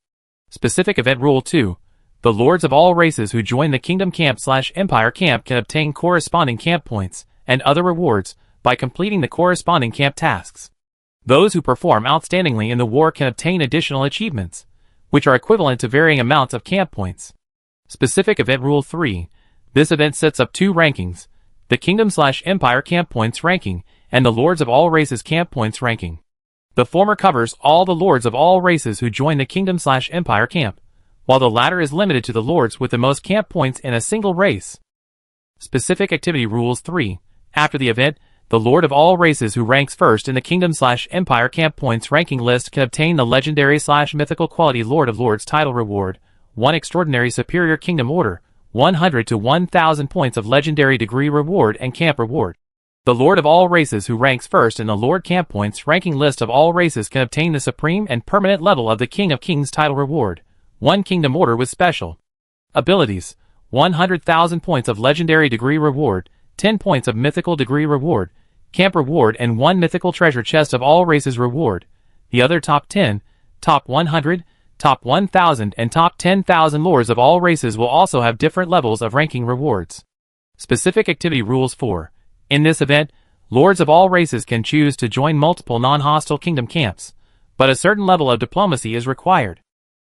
Specific Event Rule 2. The Lords of all races who join the Kingdom Camp/Empire Camp can obtain corresponding camp points and other rewards by completing the corresponding camp tasks. Those who perform outstandingly in the war can obtain additional achievements, which are equivalent to varying amounts of camp points. Specific Event Rule 3. This event sets up two rankings, the Kingdom/Empire Camp Points ranking and the Lords of all races Camp Points ranking. The former covers all the Lords of all races who join the Kingdom/Empire Camp, while the latter is limited to the Lords with the most camp points in a single race. Specific Activity Rules 3. After the event, the Lord of all races who ranks first in the Kingdom/Empire Camp Points ranking list can obtain the Legendary/Mythical Quality Lord of Lords title reward, 1 Extraordinary Superior Kingdom Order, 100 to 1,000 points of Legendary Degree reward and Camp reward. The Lord of all races who ranks first in the Lord Camp Points ranking list of all races can obtain the supreme and permanent level of the King of Kings title reward, 1 Kingdom Order with special abilities, 100,000 points of Legendary Degree reward, 10 points of Mythical Degree reward, Camp reward and 1 Mythical Treasure Chest of all races reward. The other top 10, top 100, top 1,000 and top 10,000 Lords of all races will also have different levels of ranking rewards. Specific Activity Rules 4. In this event, Lords of all races can choose to join multiple non-hostile kingdom camps, but a certain level of diplomacy is required.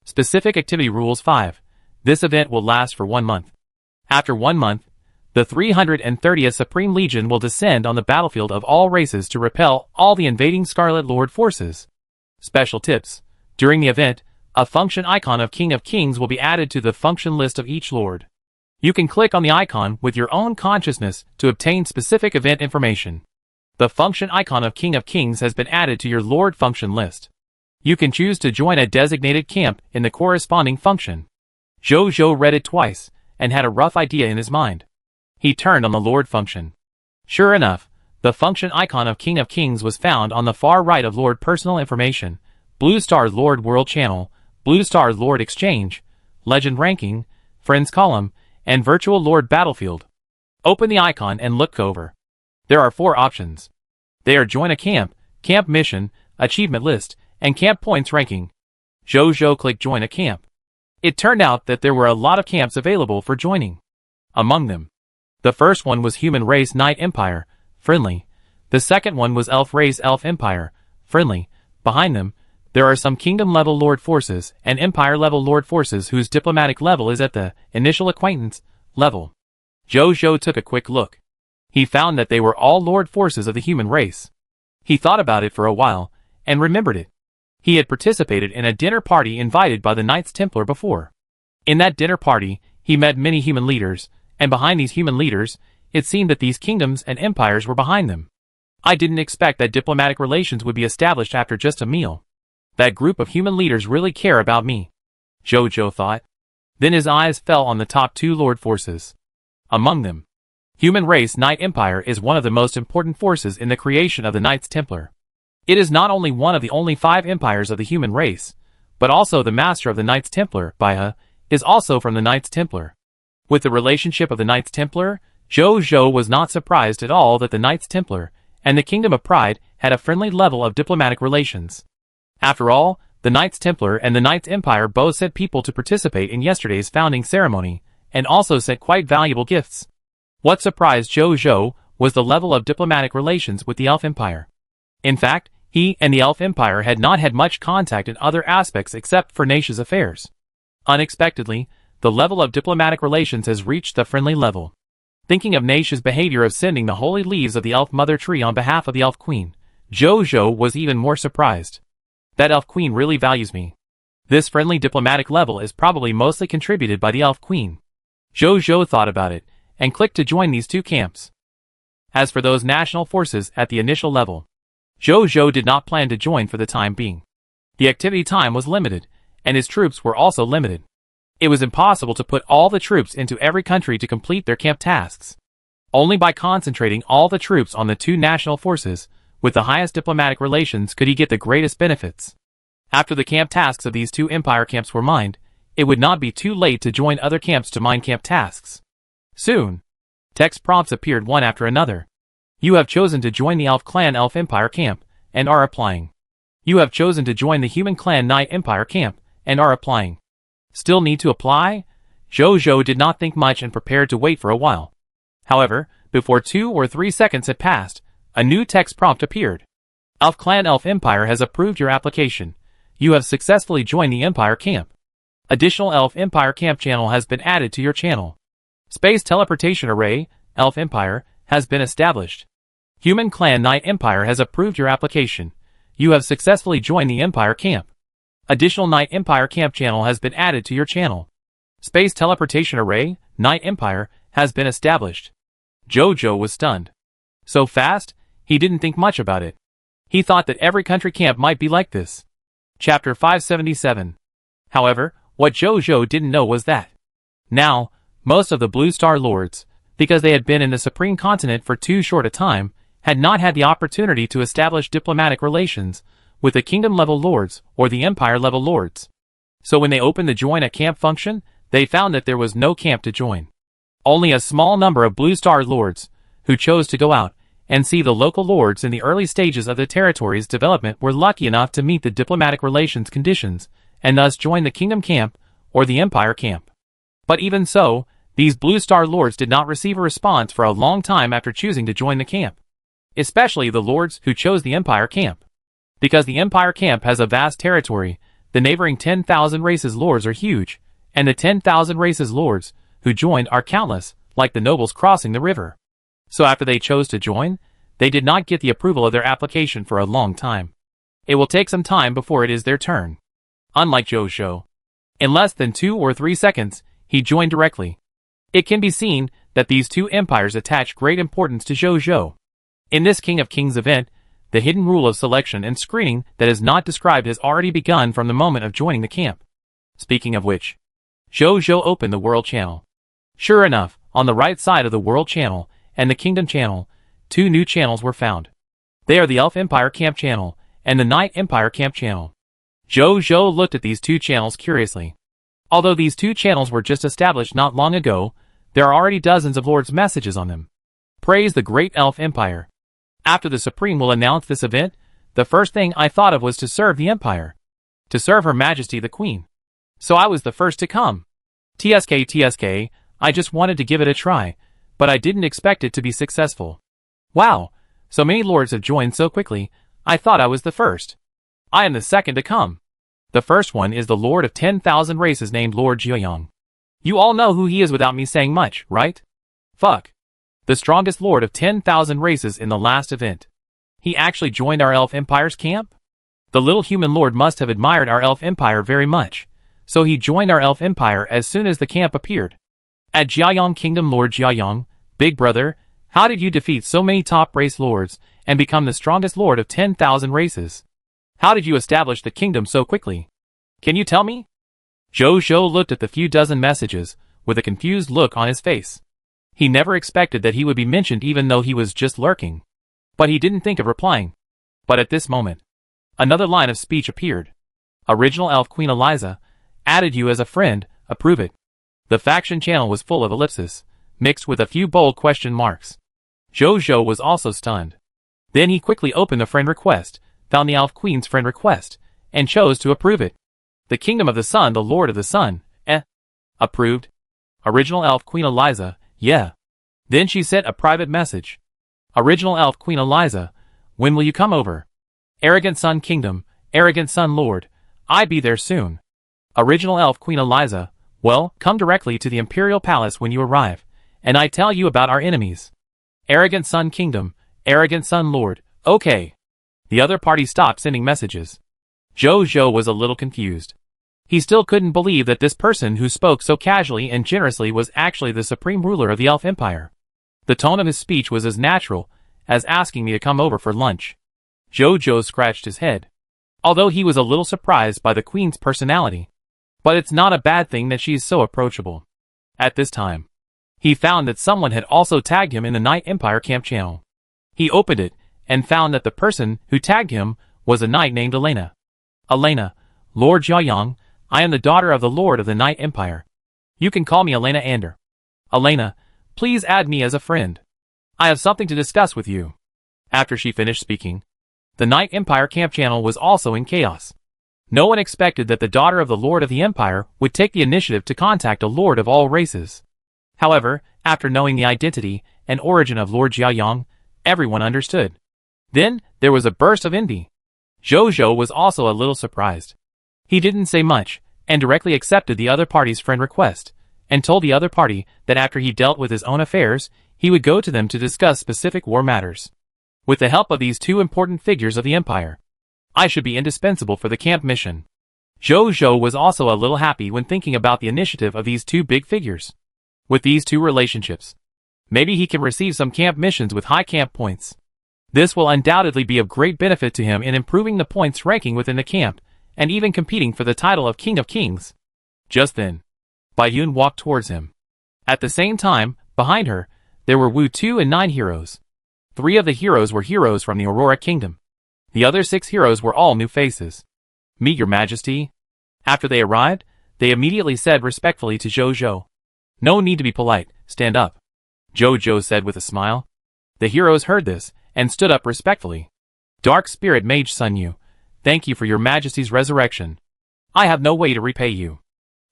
Specific Activity Rules 5. This event will last for 1 month. After 1 month, the 330th Supreme Legion will descend on the battlefield of all races to repel all the invading Scarlet Lord forces. Special tips. During the event, a function icon of King of Kings will be added to the function list of each Lord. You can click on the icon with your own consciousness to obtain specific event information. The function icon of King of Kings has been added to your Lord function list. You can choose to join a designated camp in the corresponding function. Jojo read it twice and had a rough idea in his mind. He turned on the Lord function. Sure enough, the function icon of King of Kings was found on the far right of Lord Personal Information, Blue Star Lord World Channel, Blue Star Lord Exchange, Legend Ranking, Friends Column, and Virtual Lord Battlefield. Open the icon and look over. There are 4 options. They are Join a Camp, Camp Mission, Achievement List, and Camp Points Ranking. Jojo clicked Join a Camp. It turned out that there were a lot of camps available for joining. Among them, the first one was Human Race Knight Empire, friendly. The second one was Elf Race Elf Empire, friendly. Behind them, there are some Kingdom-level Lord forces and Empire-level Lord forces whose diplomatic level is at the initial acquaintance level. Jojo took a quick look. He found that they were all Lord forces of the human race. He thought about it for a while and remembered it. He had participated in a dinner party invited by the Knights Templar before. In that dinner party, he met many human leaders, and behind these human leaders, it seemed that these kingdoms and empires were behind them. I didn't expect that diplomatic relations would be established after just a meal. That group of human leaders really care about me, Jojo thought. Then his eyes fell on the top 2 Lord forces. Among them, Human Race Knight Empire is one of the most important forces in the creation of the Knights Templar. It is not only one of the only 5 empires of the human race, but also the master of the Knights Templar, Baiha, is also from the Knights Templar. With the relationship of the Knights Templar, Jojo was not surprised at all that the Knights Templar and the Kingdom of Pride had a friendly level of diplomatic relations. After all, the Knights Templar and the Knights Empire both sent people to participate in yesterday's founding ceremony, and also sent quite valuable gifts. What surprised Jojo was the level of diplomatic relations with the Elf Empire. In fact, he and the Elf Empire had not had much contact in other aspects except for Naisha's affairs. Unexpectedly, the level of diplomatic relations has reached the friendly level. Thinking of Naisha's behavior of sending the holy leaves of the Elf Mother Tree on behalf of the Elf Queen, Jojo was even more surprised. That Elf Queen really values me. This friendly diplomatic level is probably mostly contributed by the Elf Queen. Jojo thought about it, and clicked to join these two camps. As for those national forces at the initial level, Jojo did not plan to join for the time being. The activity time was limited, and his troops were also limited. It was impossible to put all the troops into every country to complete their camp tasks. Only by concentrating all the troops on the two national forces, with the highest diplomatic relations, could he get the greatest benefits. After the camp tasks of these two empire camps were mined, it would not be too late to join other camps to mine camp tasks. Soon, text prompts appeared one after another. You have chosen to join the Elf Clan Elf Empire camp, and are applying. You have chosen to join the Human Clan Knight Empire camp, and are applying. Still need to apply? Jojo did not think much and prepared to wait for a while. However, before 2 or 3 seconds had passed, a new text prompt appeared. Elf Clan Elf Empire has approved your application. You have successfully joined the Empire camp. Additional Elf Empire camp channel has been added to your channel. Space teleportation array, Elf Empire, has been established. Human Clan Knight Empire has approved your application. You have successfully joined the Empire camp. Additional Knight Empire camp channel has been added to your channel. Space teleportation array, Knight Empire, has been established. Jojo was stunned. So fast, he didn't think much about it. He thought that every country camp might be like this. Chapter 577. However, what Jojo didn't know was that now, most of the Blue Star Lords, because they had been in the Supreme Continent for too short a time, had not had the opportunity to establish diplomatic relations with the Kingdom-level Lords or the Empire-level Lords. So when they opened the Join a Camp function, they found that there was no camp to join. Only a small number of Blue Star Lords, who chose to go out and see the local lords in the early stages of the territory's development, were lucky enough to meet the diplomatic relations conditions, and thus join the Kingdom camp or the Empire camp. But even so, these Blue Star Lords did not receive a response for a long time after choosing to join the camp. Especially the lords who chose the Empire camp. Because the Empire camp has a vast territory, the neighboring 10,000 races lords are huge, and the 10,000 races lords who joined are countless, like the nobles crossing the river. So after they chose to join, they did not get the approval of their application for a long time. It will take some time before it is their turn. Unlike Jojo, in less than 2 or 3 seconds, he joined directly. It can be seen that these two empires attach great importance to Jojo. In this King of Kings event, the hidden rule of selection and screening that is not described has already begun from the moment of joining the camp. Speaking of which, Jojo opened the World Channel. Sure enough, on the right side of the World Channel and the Kingdom Channel, 2 new channels were found. They are the Elf Empire Camp Channel and the Knight Empire Camp Channel. Jojo looked at these 2 channels curiously. Although these 2 channels were just established not long ago, there are already dozens of Lords' messages on them. Praise the great Elf Empire. After the Supreme will announce this event, the first thing I thought of was to serve the Empire. To serve Her Majesty the Queen. So I was the first to come. TSK, I just wanted to give it a try, but I didn't expect it to be successful. Wow, so many lords have joined so quickly, I thought I was the first. I am the second to come. The first one is the Lord of 10,000 races named Lord Jiayang. You all know who he is without me saying much, right? Fuck. The strongest Lord of 10,000 races in the last event. He actually joined our Elf Empire's camp? The little human lord must have admired our Elf Empire very much, so he joined our Elf Empire as soon as the camp appeared. At Jiayang Kingdom, Lord Jiayang, Big Brother, how did you defeat so many top race lords and become the strongest lord of 10,000 races? How did you establish the kingdom so quickly? Can you tell me? Jojo looked at the few dozen messages, with a confused look on his face. He never expected that he would be mentioned even though he was just lurking. But he didn't think of replying. But at this moment, another line of speech appeared. Original Elf Queen Eliza, added you as a friend, approve it. The faction channel was full of ellipses, mixed with a few bold question marks. Jojo was also stunned. Then he quickly opened the friend request, found the Elf Queen's friend request, and chose to approve it. The Kingdom of the Sun, the Lord of the Sun, approved. Original Elf Queen Eliza, yeah. Then she sent a private message. Original Elf Queen Eliza, when will you come over? Arrogant Sun Kingdom, Arrogant Sun Lord, I be there soon. Original Elf Queen Eliza, well, come directly to the Imperial Palace when you arrive, and I tell you about our enemies. Arrogant Sun Kingdom, Arrogant Sun Lord, okay. The other party stopped sending messages. Jojo was a little confused. He still couldn't believe that this person who spoke so casually and generously was actually the supreme ruler of the Elf Empire. The tone of his speech was as natural as asking me to come over for lunch. Jojo scratched his head. Although he was a little surprised by the queen's personality. But it's not a bad thing that she's so approachable. At this time, he found that someone had also tagged him in the Night Empire camp channel. He opened it and found that the person who tagged him was a knight named Elena. Elena, Lord Jiayang, I am the daughter of the Lord of the Night Empire. You can call me Elena Ander. Elena, please add me as a friend. I have something to discuss with you. After she finished speaking, the Night Empire camp channel was also in chaos. No one expected that the daughter of the Lord of the Empire would take the initiative to contact a lord of all races. However, after knowing the identity and origin of Lord Jiayang, everyone understood. Then, there was a burst of envy. Jojo was also a little surprised. He didn't say much, and directly accepted the other party's friend request, and told the other party that after he dealt with his own affairs, he would go to them to discuss specific war matters. With the help of these two important figures of the Empire, I should be indispensable for the camp mission. Jojo was also a little happy when thinking about the initiative of these two big figures. With these two relationships, maybe he can receive some camp missions with high camp points. This will undoubtedly be of great benefit to him in improving the points ranking within the camp, and even competing for the title of King of Kings. Just then, Baiyun walked towards him. At the same time, behind her, there were Wu 2 and 9 heroes. 3 of the heroes were heroes from the Aurora Kingdom. The other 6 heroes were all new faces. Meet your majesty. After they arrived, they immediately said respectfully to Jojo. No need to be polite, stand up. Jojo said with a smile. The heroes heard this, and stood up respectfully. Dark Spirit Mage Sun Yu, thank you for your majesty's resurrection. I have no way to repay you.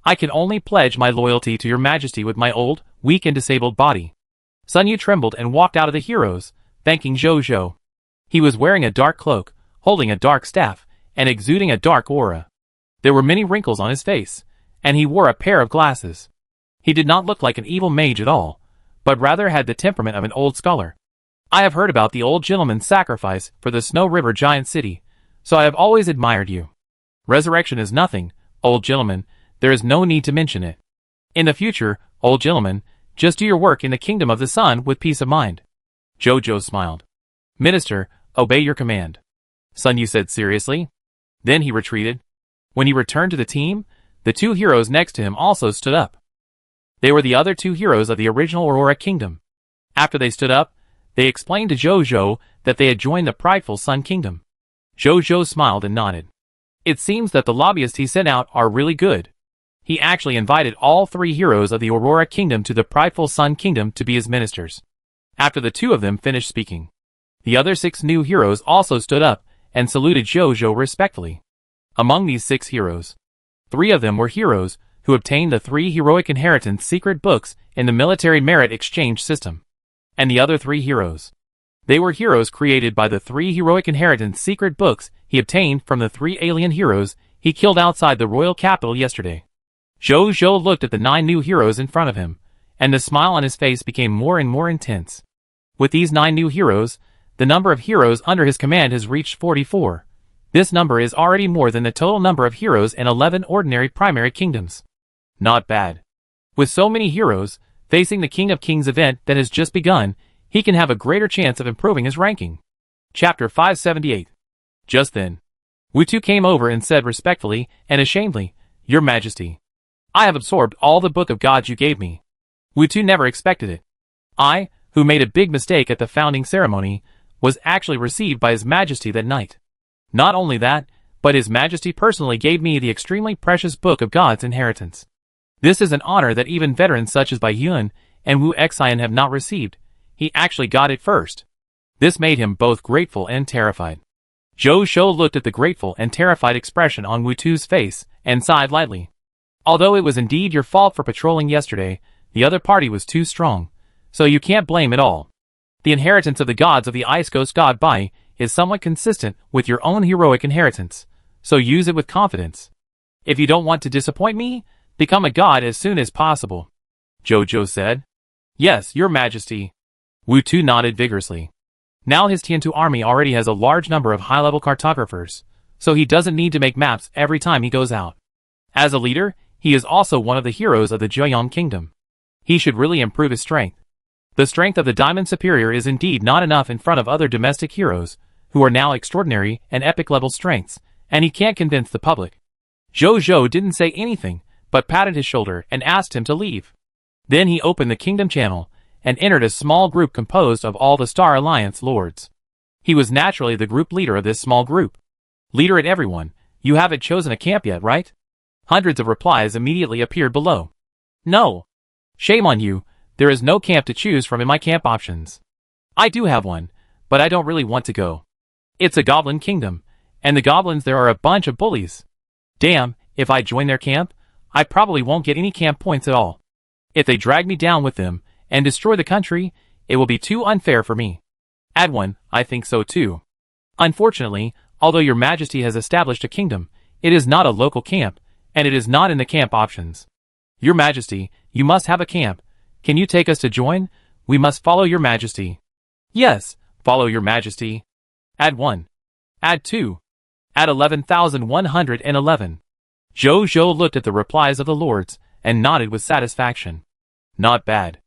I can only pledge my loyalty to your majesty with my old, weak and disabled body. Sun Yu trembled and walked out of the heroes, thanking Jojo. He was wearing a dark cloak, holding a dark staff, and exuding a dark aura. There were many wrinkles on his face, and he wore a pair of glasses. He did not look like an evil mage at all, but rather had the temperament of an old scholar. I have heard about the old gentleman's sacrifice for the Snow River Giant City, so I have always admired you. Resurrection is nothing, old gentleman, there is no need to mention it. In the future, old gentleman, just do your work in the Kingdom of the Sun with peace of mind. Jojo smiled. Minister, obey your command. Sun Yu said seriously. Then he retreated. When he returned to the team, the 2 heroes next to him also stood up. They were the other 2 heroes of the original Aurora Kingdom. After they stood up, they explained to Jojo that they had joined the prideful Sun Kingdom. Jojo smiled and nodded. It seems that the lobbyists he sent out are really good. He actually invited all 3 heroes of the Aurora Kingdom to the prideful Sun Kingdom to be his ministers. After the 2 of them finished speaking, the other 6 new heroes also stood up and saluted Jojo respectfully. Among these 6 heroes, 3 of them were heroes who obtained the 3 heroic inheritance secret books in the military merit exchange system. And the other 3 heroes, they were heroes created by the 3 heroic inheritance secret books he obtained from the 3 alien heroes he killed outside the royal capital yesterday. Jojo looked at the 9 new heroes in front of him, and the smile on his face became more and more intense. With these 9 new heroes, the number of heroes under his command has reached 44. This number is already more than the total number of heroes in 11 ordinary primary kingdoms. Not bad. With so many heroes, facing the King of Kings event that has just begun, he can have a greater chance of improving his ranking. Chapter 578. Just then, Wu Tu came over and said respectfully and ashamedly, Your Majesty, I have absorbed all the Book of Gods you gave me. Wu Tu never expected it. I, who made a big mistake at the founding ceremony, was actually received by His Majesty that night. Not only that, but His Majesty personally gave me the extremely precious Book of Gods inheritance. This is an honor that even veterans such as Baiyun and Wu Xian have not received. He actually got it first. This made him both grateful and terrified. Zhou Shou looked at the grateful and terrified expression on Wu Tu's face and sighed lightly. Although it was indeed your fault for patrolling yesterday, the other party was too strong, so you can't blame it all. The inheritance of the gods of the Ice Ghost God Bai is somewhat consistent with your own heroic inheritance, so use it with confidence. If you don't want to disappoint me, become a god as soon as possible. Zhou said. Yes, your majesty. Wu Tu nodded vigorously. Now his Tiantu army already has a large number of high-level cartographers, so he doesn't need to make maps every time he goes out. As a leader, he is also one of the heroes of the Jiuyang kingdom. He should really improve his strength. The strength of the Diamond Superior is indeed not enough in front of other domestic heroes, who are now extraordinary and epic-level strengths, and he can't convince the public. Zhou didn't say anything, but patted his shoulder and asked him to leave. Then he opened the kingdom channel, and entered a small group composed of all the Star Alliance lords. He was naturally the group leader of this small group. Leader at everyone, you haven't chosen a camp yet, right? Hundreds of replies immediately appeared below. No. Shame on you, there is no camp to choose from in my camp options. I do have one, but I don't really want to go. It's a goblin kingdom, and the goblins there are a bunch of bullies. Damn, if I join their camp, I probably won't get any camp points at all. If they drag me down with them, and destroy the country, it will be too unfair for me. Add one, I think so too. Unfortunately, although your majesty has established a kingdom, it is not a local camp, and it is not in the camp options. Your majesty, you must have a camp. Can you take us to join? We must follow your majesty. Yes, follow your majesty. Add 1. Add 2. Add 11,111. Zhou looked at the replies of the lords, and nodded with satisfaction. Not bad.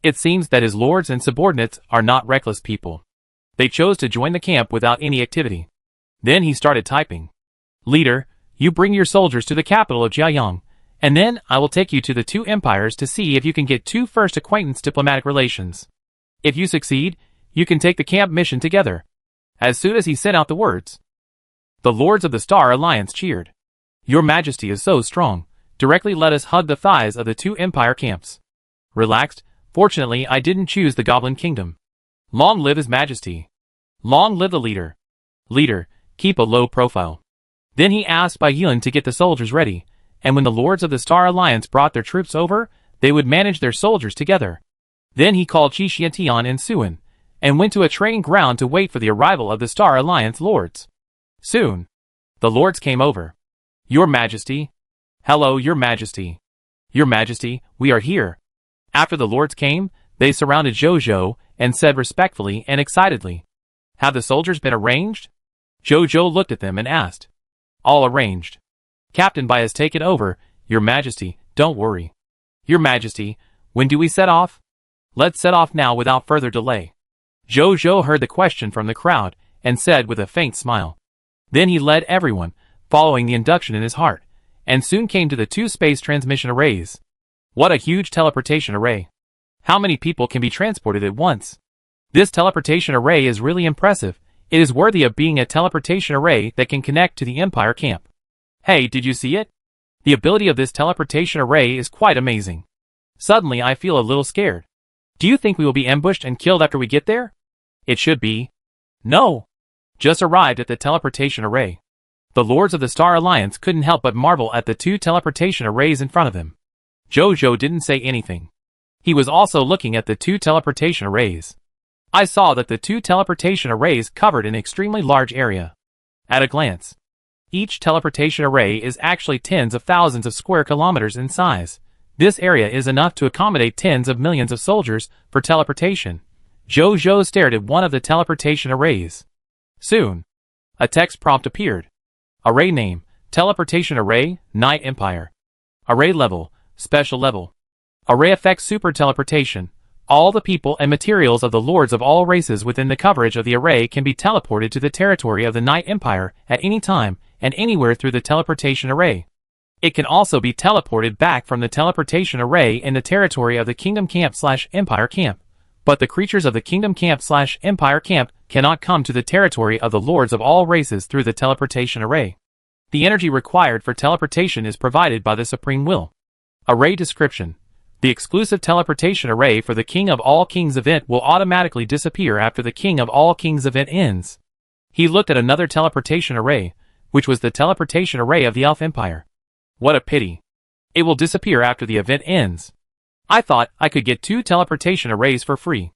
It seems that his lords and subordinates are not reckless people. They chose to join the camp without any activity. Then he started typing. Leader, you bring your soldiers to the capital of Jiuyang, and then I will take you to the two empires to see if you can get two first acquaintance diplomatic relations. If you succeed, you can take the camp mission together. As soon as he sent out the words, the lords of the Star Alliance cheered. Your majesty is so strong. Directly let us hug the thighs of the two empire camps. Relaxed. Fortunately, I didn't choose the Goblin Kingdom. Long live His Majesty. Long live the leader. Leader, keep a low profile. Then he asked Bai Yun to get the soldiers ready, and when the lords of the Star Alliance brought their troops over, they would manage their soldiers together. Then he called Qi Xiantian and Suan, and went to a training ground to wait for the arrival of the Star Alliance lords. Soon, the lords came over. Your Majesty. Hello, Your Majesty. Your Majesty, we are here. After the lords came, they surrounded Zhou and said respectfully and excitedly, have the soldiers been arranged? Zhou looked at them and asked. All arranged. Captain Bai has taken over, Your Majesty, don't worry. Your Majesty, when do we set off? Let's set off now without further delay. Zhou heard the question from the crowd and said with a faint smile. Then he led everyone, following the induction in his heart, and soon came to the two space transmission arrays. What a huge teleportation array. How many people can be transported at once? This teleportation array is really impressive. It is worthy of being a teleportation array that can connect to the Empire camp. Hey, did you see it? The ability of this teleportation array is quite amazing. Suddenly I feel a little scared. Do you think we will be ambushed and killed after we get there? It should be. No. Just arrived at the teleportation array. The lords of the Star Alliance couldn't help but marvel at the two teleportation arrays in front of them. Zhou didn't say anything. He was also looking at the two teleportation arrays. I saw that the two teleportation arrays covered an extremely large area. At a glance, each teleportation array is actually tens of thousands of square kilometers in size. This area is enough to accommodate tens of millions of soldiers for teleportation. Zhou stared at one of the teleportation arrays. Soon, a text prompt appeared. Array name, Teleportation Array, Night Empire. Array level, Special level. Array effect Super Teleportation. All the people and materials of the lords of all races within the coverage of the array can be teleported to the territory of the Night Empire at any time and anywhere through the teleportation array. It can also be teleported back from the teleportation array in the territory of the Kingdom Camp/Empire Camp. But the creatures of the Kingdom Camp/Empire Camp cannot come to the territory of the lords of all races through the teleportation array. The energy required for teleportation is provided by the Supreme Will. Array description. The exclusive teleportation array for the King of All Kings event will automatically disappear after the King of All Kings event ends. He looked at another teleportation array, which was the teleportation array of the Elf Empire. What a pity. It will disappear after the event ends. I thought I could get two teleportation arrays for free.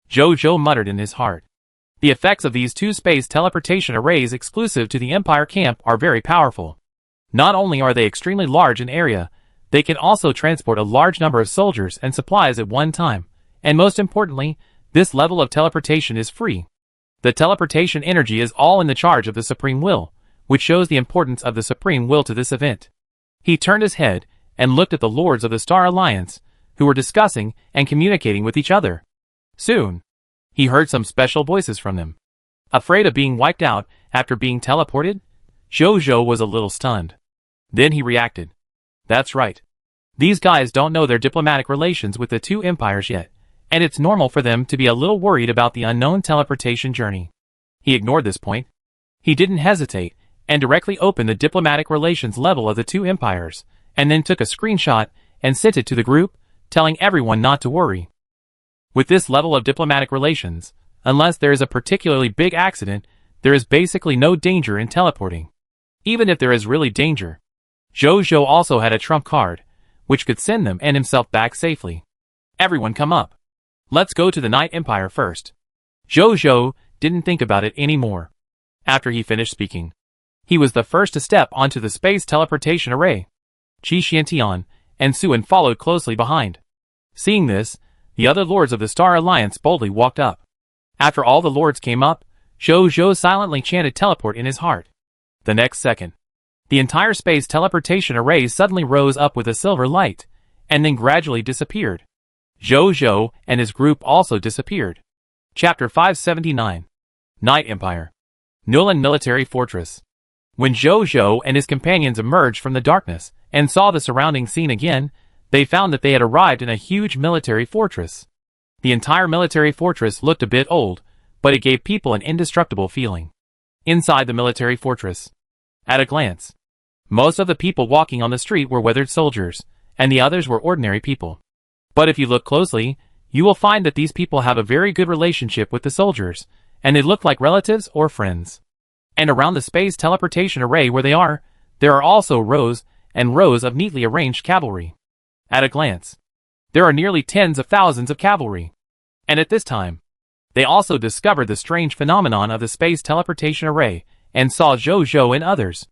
Jojo muttered in his heart. The effects of these two space teleportation arrays exclusive to the Empire camp are very powerful. Not only are they extremely large in area, they can also transport a large number of soldiers and supplies at one time, and most importantly, this level of teleportation is free. The teleportation energy is all in the charge of the Supreme Will, which shows the importance of the Supreme Will to this event. He turned his head and looked at the Lords of the Star Alliance, who were discussing and communicating with each other. Soon, he heard some special voices from them. Afraid of being wiped out after being teleported, Jojo was a little stunned. Then he reacted. That's right. These guys don't know their diplomatic relations with the two empires yet, and it's normal for them to be a little worried about the unknown teleportation journey. He ignored this point. He didn't hesitate, and directly opened the diplomatic relations level of the two empires, and then took a screenshot and sent it to the group, telling everyone not to worry. With this level of diplomatic relations, unless there is a particularly big accident, there is basically no danger in teleporting. Even if there is really danger, Jojo also had a trump card, which could send them and himself back safely. Everyone come up. Let's go to the Night Empire first. Jojo didn't think about it anymore. After he finished speaking, he was the first to step onto the space teleportation array. Qi Xiantian and Suan followed closely behind. Seeing this, the other Lords of the Star Alliance boldly walked up. After all the Lords came up, Jojo silently chanted teleport in his heart. The next second, the entire space teleportation array suddenly rose up with a silver light, and then gradually disappeared. Jojo and his group also disappeared. Chapter 579. Night Empire. Nulan Military Fortress. When Jojo and his companions emerged from the darkness and saw the surrounding scene again, they found that they had arrived in a huge military fortress. The entire military fortress looked a bit old, but it gave people an indestructible feeling. Inside the military fortress, at a glance, most of the people walking on the street were weathered soldiers, and the others were ordinary people. But if you look closely, you will find that these people have a very good relationship with the soldiers, and they look like relatives or friends. And around the space teleportation array where they are, there are also rows and rows of neatly arranged cavalry. At a glance, there are nearly tens of thousands of cavalry. And at this time, they also discovered the strange phenomenon of the space teleportation array and saw Jojo and others.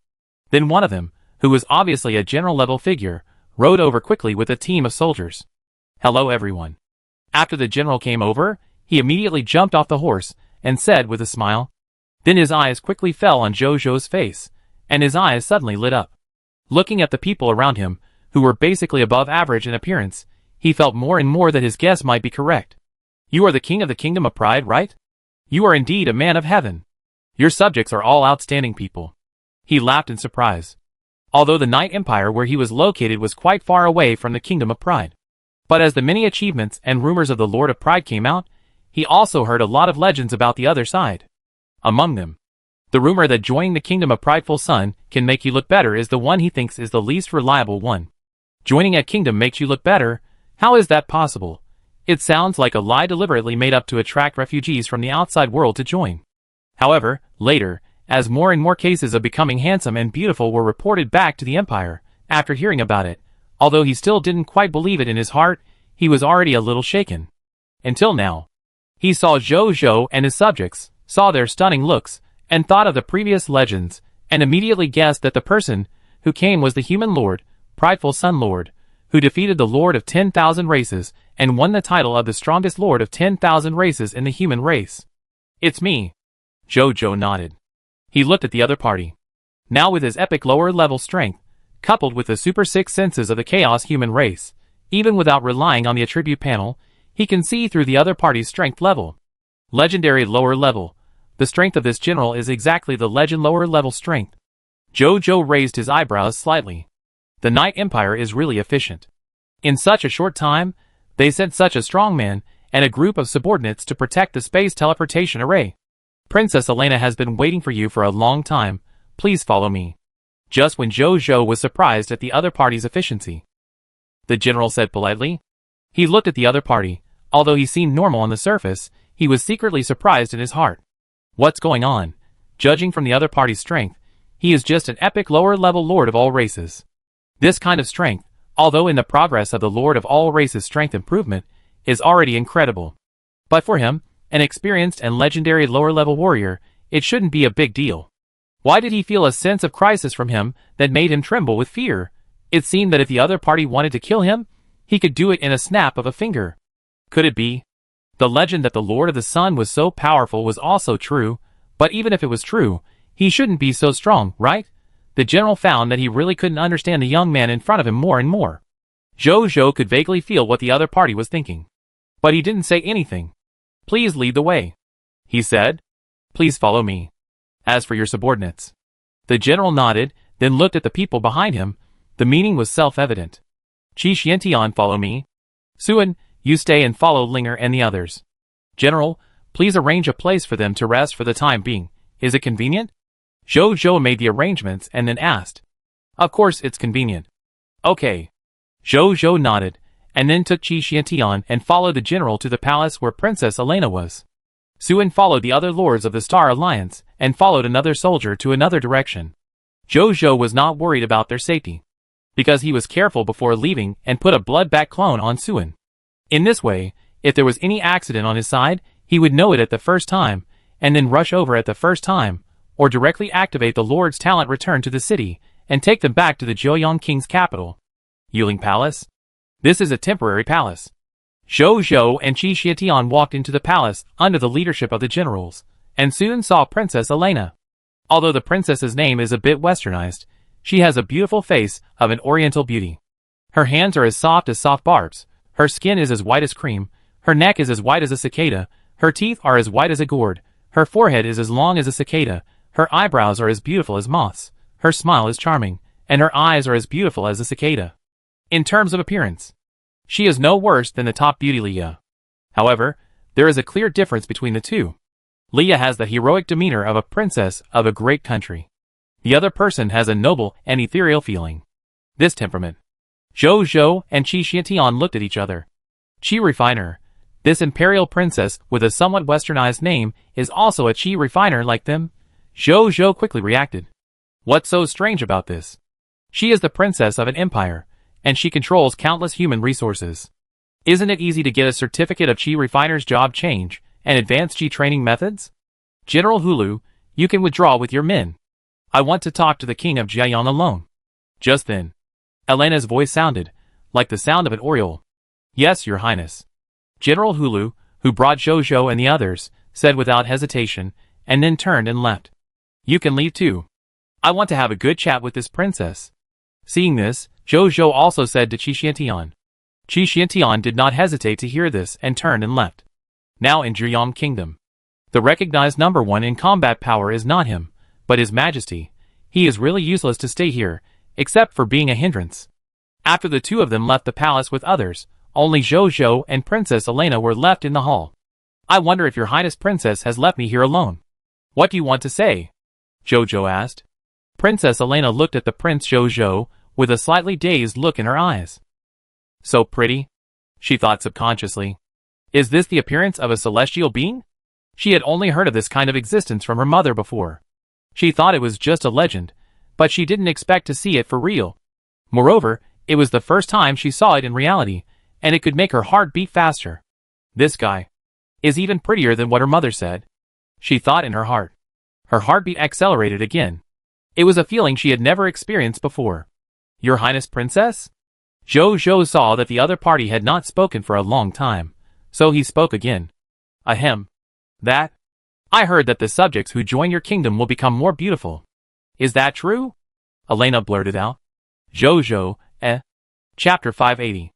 Then one of them, who was obviously a general-level figure, rode over quickly with a team of soldiers. Hello everyone. After the general came over, he immediately jumped off the horse and said with a smile. Then his eyes quickly fell on Jojo's face, and his eyes suddenly lit up. Looking at the people around him, who were basically above average in appearance, he felt more and more that his guess might be correct. You are the king of the Kingdom of Pride, right? You are indeed a man of heaven. Your subjects are all outstanding people. He laughed in surprise. Although the Night Empire where he was located was quite far away from the Kingdom of Pride. But as the many achievements and rumors of the Lord of Pride came out, he also heard a lot of legends about the other side. Among them, the rumor that joining the Kingdom of Prideful Sun can make you look better is the one he thinks is the least reliable one. Joining a kingdom makes you look better? How is that possible? It sounds like a lie deliberately made up to attract refugees from the outside world to join. However, later, as more and more cases of becoming handsome and beautiful were reported back to the Empire, after hearing about it, although he still didn't quite believe it in his heart, he was already a little shaken. Until now, he saw Jojo and his subjects, saw their stunning looks, and thought of the previous legends, and immediately guessed that the person who came was the human lord, Prideful Sun Lord, who defeated the Lord of 10,000 races and won the title of the strongest Lord of 10,000 races in the human race. It's me. Jojo nodded. He looked at the other party. Now with his epic lower-level strength, coupled with the super six senses of the chaos human race, even without relying on the attribute panel, he can see through the other party's strength level. Legendary lower level. The strength of this general is exactly the legend lower level strength. Jojo raised his eyebrows slightly. The Night Empire is really efficient. In such a short time, they sent such a strong man and a group of subordinates to protect the space teleportation array. Princess Elena has been waiting for you for a long time. Please follow me. Just when Jojo was surprised at the other party's efficiency, the general said politely. He looked at the other party. Although he seemed normal on the surface, he was secretly surprised in his heart. What's going on? Judging from the other party's strength, he is just an epic lower-level lord of all races. This kind of strength, although in the progress of the Lord of all races strength improvement, is already incredible. But for him, an experienced and legendary lower-level warrior, it shouldn't be a big deal. Why did he feel a sense of crisis from him that made him tremble with fear? It seemed that if the other party wanted to kill him, he could do it in a snap of a finger. Could it be? The legend that the Lord of the Sun was so powerful was also true, but even if it was true, he shouldn't be so strong, right? The general found that he really couldn't understand the young man in front of him more and more. Zhou could vaguely feel what the other party was thinking. But he didn't say anything. "Please lead the way," he said. "Please follow me. As for your subordinates." The general nodded, then looked at the people behind him. The meaning was self-evident. "Qi Xiantian, follow me. Suan, you stay and follow Linger and the others. General, please arrange a place for them to rest for the time being. Is it convenient?" Zhou made the arrangements and then asked. "Of course it's convenient." "Okay." Zhou nodded, and then took Qi Xiantian and followed the general to the palace where Princess Elena was. Suan followed the other lords of the Star Alliance and followed another soldier to another direction. Zhou was not worried about their safety, because he was careful before leaving and put a blood-back clone on Suan. In this way, if there was any accident on his side, he would know it at the first time, and then rush over at the first time, or directly activate the Lord's talent return to the city, and take them back to the Zhouyang King's capital. Yuling Palace? This is a temporary palace. Zhou and Qi Xiantian walked into the palace under the leadership of the generals, and soon saw Princess Elena. Although the princess's name is a bit westernized, she has a beautiful face of an oriental beauty. Her hands are as soft barbs, her skin is as white as cream, her neck is as white as a cicada, her teeth are as white as a gourd, her forehead is as long as a cicada, her eyebrows are as beautiful as moths, her smile is charming, and her eyes are as beautiful as a cicada. In terms of appearance, she is no worse than the top beauty Leah. However, there is a clear difference between the two. Leah has the heroic demeanor of a princess of a great country. The other person has a noble and ethereal feeling. This temperament. Zhou and Qi Xiantian looked at each other. Qi Refiner. This imperial princess with a somewhat westernized name is also a Qi Refiner like them? Zhou quickly reacted. What's so strange about this? She is the princess of an empire, and she controls countless human resources. Isn't it easy to get a certificate of Qi Refiner's job change and advanced Qi training methods? General Hulu, you can withdraw with your men. I want to talk to the king of Jiayan alone. Just then, Elena's voice sounded like the sound of an oriole. Yes, your highness. General Hulu, who brought Zhou and the others, said without hesitation, and then turned and left. You can leave too. I want to have a good chat with this princess. Seeing this, Zhou also said to Qi Xiantian. Qi Xiantian did not hesitate to hear this and turned and left. Now in Zhouyang Kingdom, the recognized number one in combat power is not him, but his majesty. He is really useless to stay here, except for being a hindrance. After the two of them left the palace with others, only Zhou and Princess Elena were left in the hall. I wonder if your highness princess has left me here alone. What do you want to say? Zhou asked. Princess Elena looked at the Prince Zhou with a slightly dazed look in her eyes. So pretty, she thought subconsciously. Is this the appearance of a celestial being? She had only heard of this kind of existence from her mother before. She thought it was just a legend, but she didn't expect to see it for real. Moreover, it was the first time she saw it in reality, and it could make her heart beat faster. This guy is even prettier than what her mother said, she thought in her heart. Her heartbeat accelerated again. It was a feeling she had never experienced before. Your Highness Princess? Zhou saw that the other party had not spoken for a long time, so he spoke again. Ahem. That? I heard that the subjects who join your kingdom will become more beautiful. Is that true? Elena blurted out. Zhou, Chapter 580.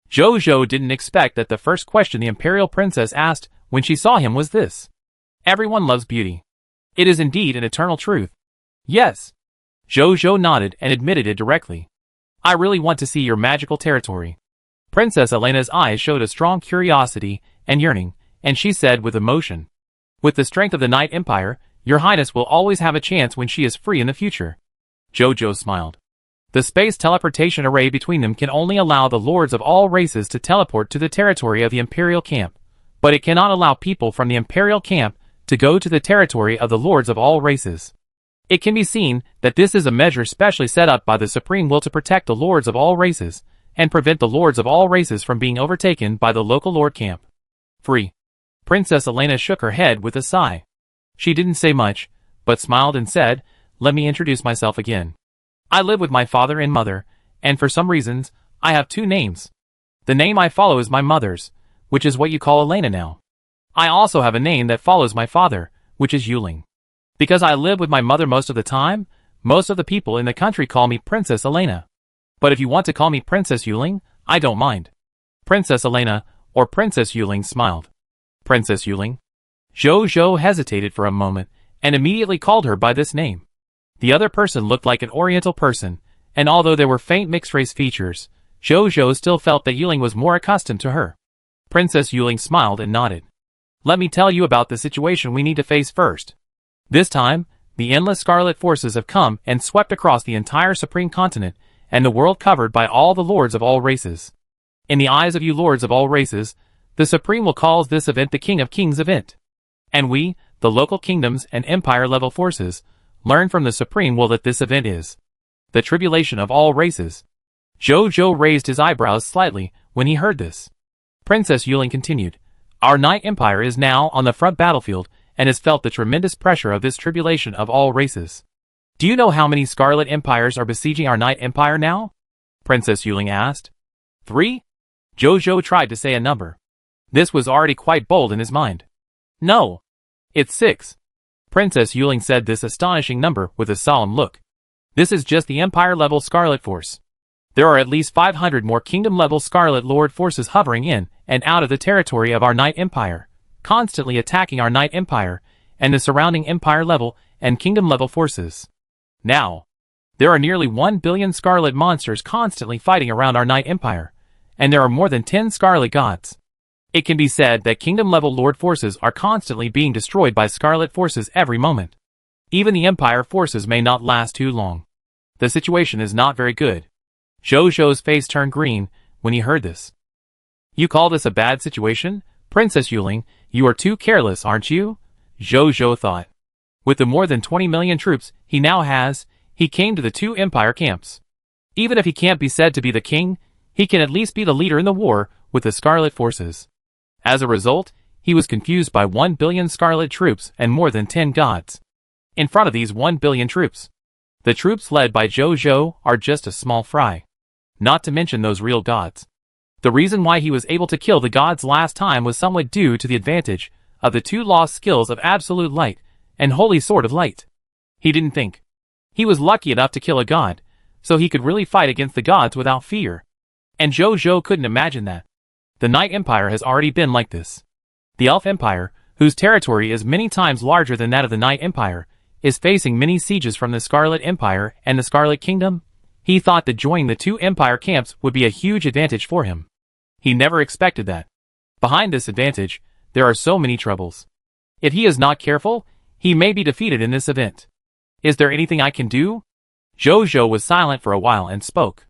Zhou didn't expect that the first question the Imperial Princess asked when she saw him was this. Everyone loves beauty. It is indeed an eternal truth. Yes. Zhou nodded and admitted it directly. I really want to see your magical territory. Princess Elena's eyes showed a strong curiosity and yearning, and she said with emotion. With the strength of the Night Empire, your highness will always have a chance when she is free in the future. Zhou smiled. The space teleportation array between them can only allow the lords of all races to teleport to the territory of the Imperial camp, but it cannot allow people from the Imperial camp to go to the territory of the lords of all races. It can be seen that this is a measure specially set up by the supreme will to protect the lords of all races, and prevent the lords of all races from being overtaken by the local lord camp. Free. Princess Elena shook her head with a sigh. She didn't say much, but smiled and said, "Let me introduce myself again. I live with my father and mother, and for some reasons, I have two names. The name I follow is my mother's, which is what you call Elena now. I also have a name that follows my father, which is Yuling. Because I live with my mother most of the time, most of the people in the country call me Princess Elena. But if you want to call me Princess Yuling, I don't mind." Princess Elena, or Princess Yuling, smiled. Princess Yuling? Zhou hesitated for a moment, and immediately called her by this name. The other person looked like an Oriental person, and although there were faint mixed-race features, Zhou still felt that Yuling was more accustomed to her. Princess Yuling smiled and nodded. "Let me tell you about the situation we need to face first. This time, the endless scarlet forces have come and swept across the entire supreme continent and the world covered by all the lords of all races. In the eyes of you lords of all races, the Supreme will call this event the King of Kings event. And we, the local kingdoms and empire-level forces, learn from the Supreme will that this event is the tribulation of all races." Zhou raised his eyebrows slightly when he heard this. Princess Yuling continued, "Our Night Empire is now on the front battlefield and has felt the tremendous pressure of this tribulation of all races. Do you know how many Scarlet Empires are besieging our Night Empire now?" Princess Yuling asked. 3? Zhou tried to say a number. This was already quite bold in his mind. "No. It's 6. Princess Yuling said this astonishing number with a solemn look. "This is just the Empire-level Scarlet Force. There are at least 500 more Kingdom-level Scarlet Lord forces hovering in and out of the territory of our Night Empire, constantly attacking our Night Empire and the surrounding Empire-level and Kingdom-level forces. Now, there are nearly 1 billion Scarlet monsters constantly fighting around our Night Empire, and there are more than 10 Scarlet gods. It can be said that Kingdom-level Lord forces are constantly being destroyed by Scarlet forces every moment. Even the Empire forces may not last too long. The situation is not very good." Zhou's face turned green when he heard this. "You call this a bad situation? Princess Yuling, you are too careless, aren't you?" Zhou thought. With the more than 20 million troops he now has, he came to the two Empire camps. Even if he can't be said to be the king, he can at least be the leader in the war with the Scarlet forces. As a result, he was confused by 1 billion Scarlet troops and more than 10 gods. In front of these 1 billion troops, the troops led by Zhou are just a small fry. Not to mention those real gods. The reason why he was able to kill the gods last time was somewhat due to the advantage of the two lost skills of Absolute Light and Holy Sword of Light. He didn't think. He was lucky enough to kill a god, so he could really fight against the gods without fear. And Zhou couldn't imagine that. The Night Empire has already been like this. The Elf Empire, whose territory is many times larger than that of the Night Empire, is facing many sieges from the Scarlet Empire and the Scarlet Kingdom. He thought that joining the two Empire camps would be a huge advantage for him. He never expected that. Behind this advantage, there are so many troubles. If he is not careful, he may be defeated in this event. "Is there anything I can do?" Zhou was silent for a while and spoke.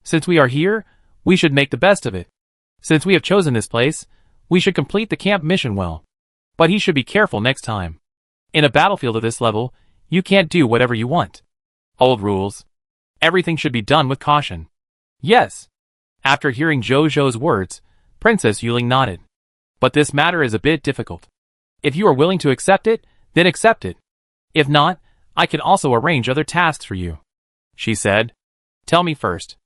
"Since we are here, we should make the best of it. Since we have chosen this place, we should complete the camp mission well. But he should be careful next time. In a battlefield of this level, you can't do whatever you want. Old rules. Everything should be done with caution." "Yes." After hearing Zhou's words, Princess Yuling nodded. "But this matter is a bit difficult. If you are willing to accept it, then accept it. If not, I can also arrange other tasks for you," she said. "Tell me first."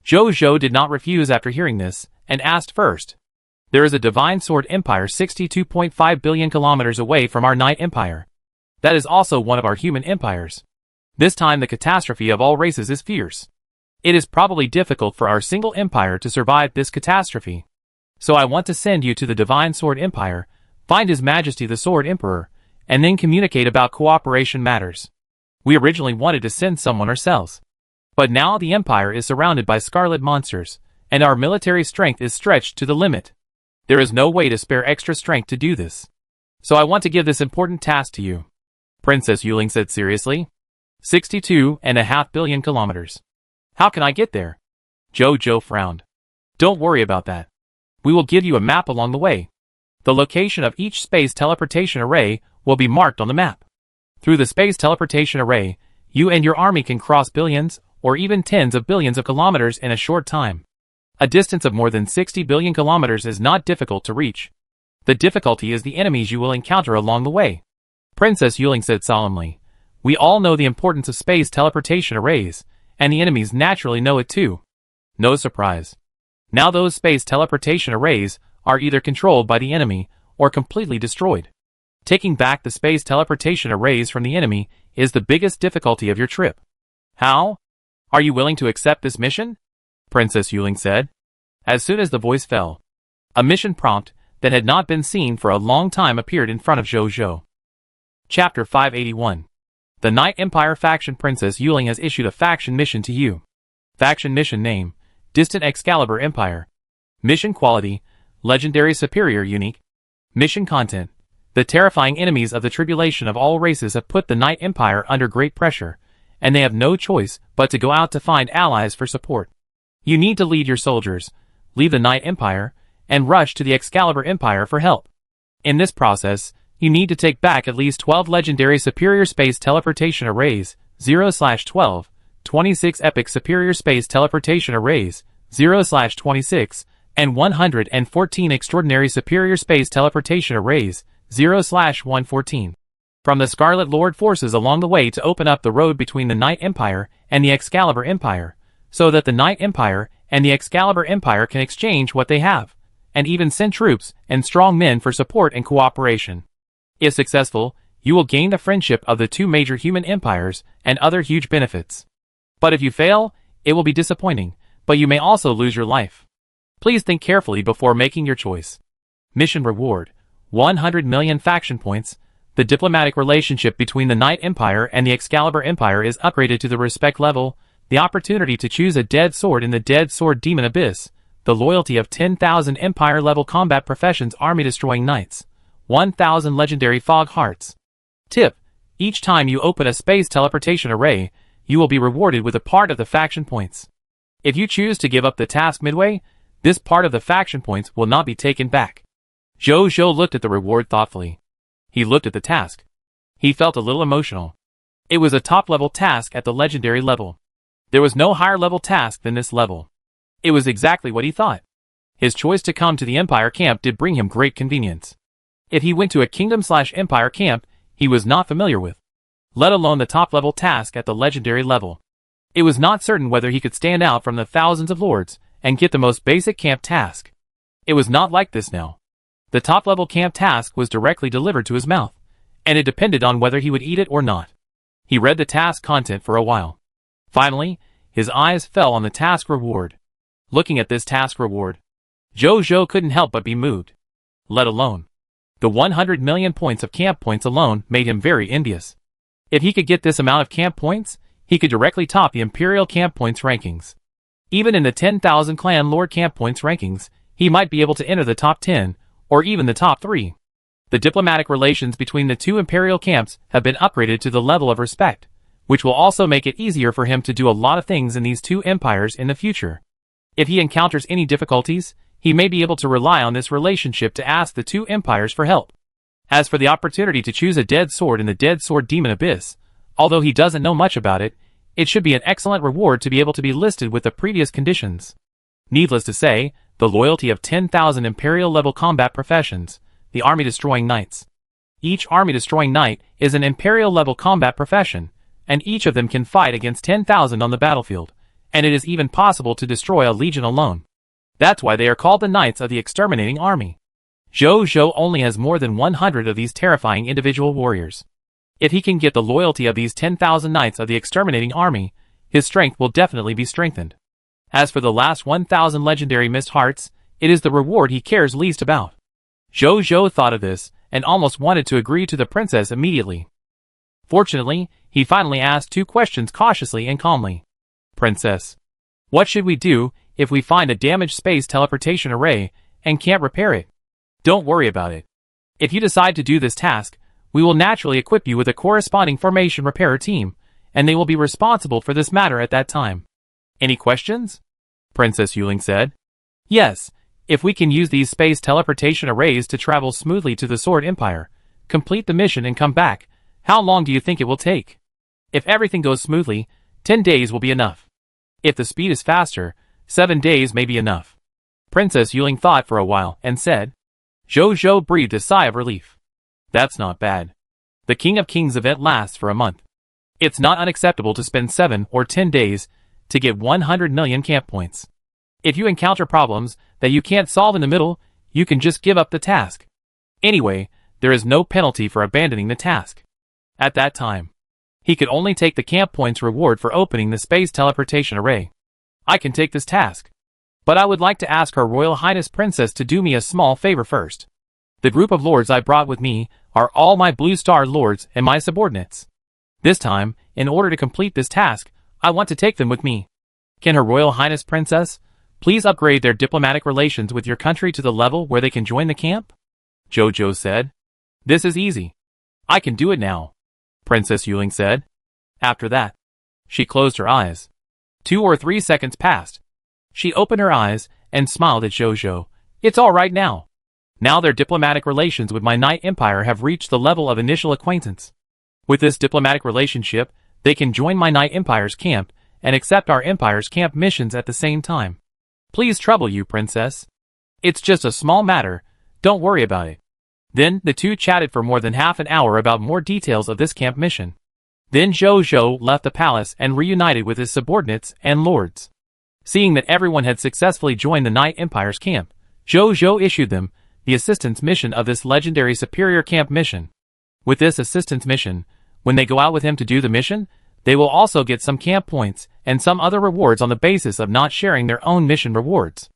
Zhou did not refuse after hearing this, and asked first. "There is a Divine Sword Empire 62.5 billion kilometers away from our Night Empire. That is also one of our human empires. This time the catastrophe of all races is fierce. It is probably difficult for our single empire to survive this catastrophe. So I want to send you to the Divine Sword Empire, find His Majesty the Sword Emperor, and then communicate about cooperation matters. We originally wanted to send someone ourselves. But now the empire is surrounded by scarlet monsters, and our military strength is stretched to the limit. There is no way to spare extra strength to do this. So I want to give this important task to you," Princess Yuling said seriously. 62.5 billion kilometers. How can I get there?" Zhou frowned. "Don't worry about that. We will give you a map along the way. The location of each space teleportation array will be marked on the map. Through the space teleportation array, you and your army can cross billions, or even tens of billions of kilometers in a short time. A distance of more than 60 billion kilometers is not difficult to reach. The difficulty is the enemies you will encounter along the way. Princess Yuling said solemnly. We all know the importance of space teleportation arrays, and the enemies naturally know it too. No surprise. Now those space teleportation arrays are either controlled by the enemy or completely destroyed. Taking back the space teleportation arrays from the enemy is the biggest difficulty of your trip. How? Are you willing to accept this mission? Princess Yuling said. As soon as the voice fell, a mission prompt that had not been seen for a long time appeared in front of Zhou. Chapter 581. The Night Empire Faction. Princess Yuling has issued a faction mission to you. Faction mission name, Distant Excalibur Empire. Mission quality, Legendary Superior Unique. Mission content. The terrifying enemies of the tribulation of all races have put the Night Empire under great pressure, and they have no choice but to go out to find allies for support. You need to lead your soldiers, leave the Night Empire, and rush to the Excalibur Empire for help. In this process, you need to take back at least 12 legendary superior space teleportation arrays, 0/12, 26 epic superior space teleportation arrays, 0/26, and 114 extraordinary superior space teleportation arrays, 0/114. From the Scarlet Lord forces along the way to open up the road between the Night Empire and the Excalibur Empire, so that the Night Empire and the Excalibur Empire can exchange what they have, and even send troops and strong men for support and cooperation. If successful, you will gain the friendship of the two major human empires and other huge benefits. But if you fail, it will be disappointing, but you may also lose your life. Please think carefully before making your choice. Mission reward, 100 million faction points. The diplomatic relationship between the Night Empire and the Excalibur Empire is upgraded to the respect level, the opportunity to choose a dead sword in the Dead Sword Demon Abyss, the loyalty of 10,000 Empire-level combat professions army-destroying knights, 1,000 legendary fog hearts. Tip: each time you open a space teleportation array, you will be rewarded with a part of the faction points. If you choose to give up the task midway, this part of the faction points will not be taken back. Zhou looked at the reward thoughtfully. He looked at the task. He felt a little emotional. It was a top-level task at the legendary level. There was no higher-level task than this level. It was exactly what he thought. His choice to come to the Empire camp did bring him great convenience. If he went to a Kingdom/Empire camp he was not familiar with, let alone the top-level task at the legendary level, it was not certain whether he could stand out from the thousands of lords and get the most basic camp task. It was not like this now. The top-level camp task was directly delivered to his mouth, and it depended on whether he would eat it or not. He read the task content for a while. Finally, his eyes fell on the task reward. Looking at this task reward, Zhou couldn't help but be moved. Let alone, the 100 million points of camp points alone made him very envious. If he could get this amount of camp points, he could directly top the Imperial camp points rankings. Even in the 10,000 Clan Lord camp points rankings, he might be able to enter the top 10, or even the top 3. The diplomatic relations between the two Imperial camps have been upgraded to the level of respect, which will also make it easier for him to do a lot of things in these two empires in the future. If he encounters any difficulties, he may be able to rely on this relationship to ask the two empires for help. As for the opportunity to choose a dead sword in the Dead Sword Demon Abyss, although he doesn't know much about it, it should be an excellent reward to be able to be listed with the previous conditions. Needless to say, the loyalty of 10,000 Imperial-level combat professions, the army-destroying knights. Each army-destroying knight is an Imperial-level combat profession, and each of them can fight against 10,000 on the battlefield, and it is even possible to destroy a legion alone. That's why they are called the Knights of the Exterminating Army. Zhou only has more than 100 of these terrifying individual warriors. If he can get the loyalty of these 10,000 Knights of the Exterminating Army, his strength will definitely be strengthened. As for the last 1,000 legendary mist hearts, it is the reward he cares least about. Zhou thought of this, and almost wanted to agree to the princess immediately. Fortunately, he finally asked two questions cautiously and calmly. Princess, what should we do if we find a damaged space teleportation array and can't repair it? Don't worry about it. If you decide to do this task, we will naturally equip you with a corresponding formation repairer team, and they will be responsible for this matter at that time. Any questions? Princess Yuling said. Yes, if we can use these space teleportation arrays to travel smoothly to the Sword Empire, complete the mission and come back, how long do you think it will take? If everything goes smoothly, 10 days will be enough. If the speed is faster, 7 days may be enough. Princess Yuling thought for a while and said. Jojo breathed a sigh of relief. That's not bad. The King of Kings event lasts for a month. It's not unacceptable to spend 7 or 10 days to get 100 million camp points. If you encounter problems that you can't solve in the middle, you can just give up the task. Anyway, there is no penalty for abandoning the task. At that time, he could only take the camp points reward for opening the space teleportation array. I can take this task. But I would like to ask Her Royal Highness Princess to do me a small favor first. The group of lords I brought with me are all my Blue Star lords and my subordinates. This time, in order to complete this task, I want to take them with me. Can Her Royal Highness Princess please upgrade their diplomatic relations with your country to the level where they can join the camp? Jojo said. This is easy. I can do it now, Princess Yuling said. After that, she closed her eyes. 2 or 3 seconds passed. She opened her eyes and smiled at Jojo. It's all right now. Now their diplomatic relations with my Night Empire have reached the level of initial acquaintance. With this diplomatic relationship, they can join my Night Empire's camp and accept our Empire's camp missions at the same time. Please trouble you, Princess. It's just a small matter. Don't worry about it. Then the two chatted for more than half an hour about more details of this camp mission. Then Jojo left the palace and reunited with his subordinates and lords. Seeing that everyone had successfully joined the Night Empire's camp, Jojo issued them the assistance mission of this legendary superior camp mission. With this assistance mission, when they go out with him to do the mission, they will also get some camp points and some other rewards on the basis of not sharing their own mission rewards.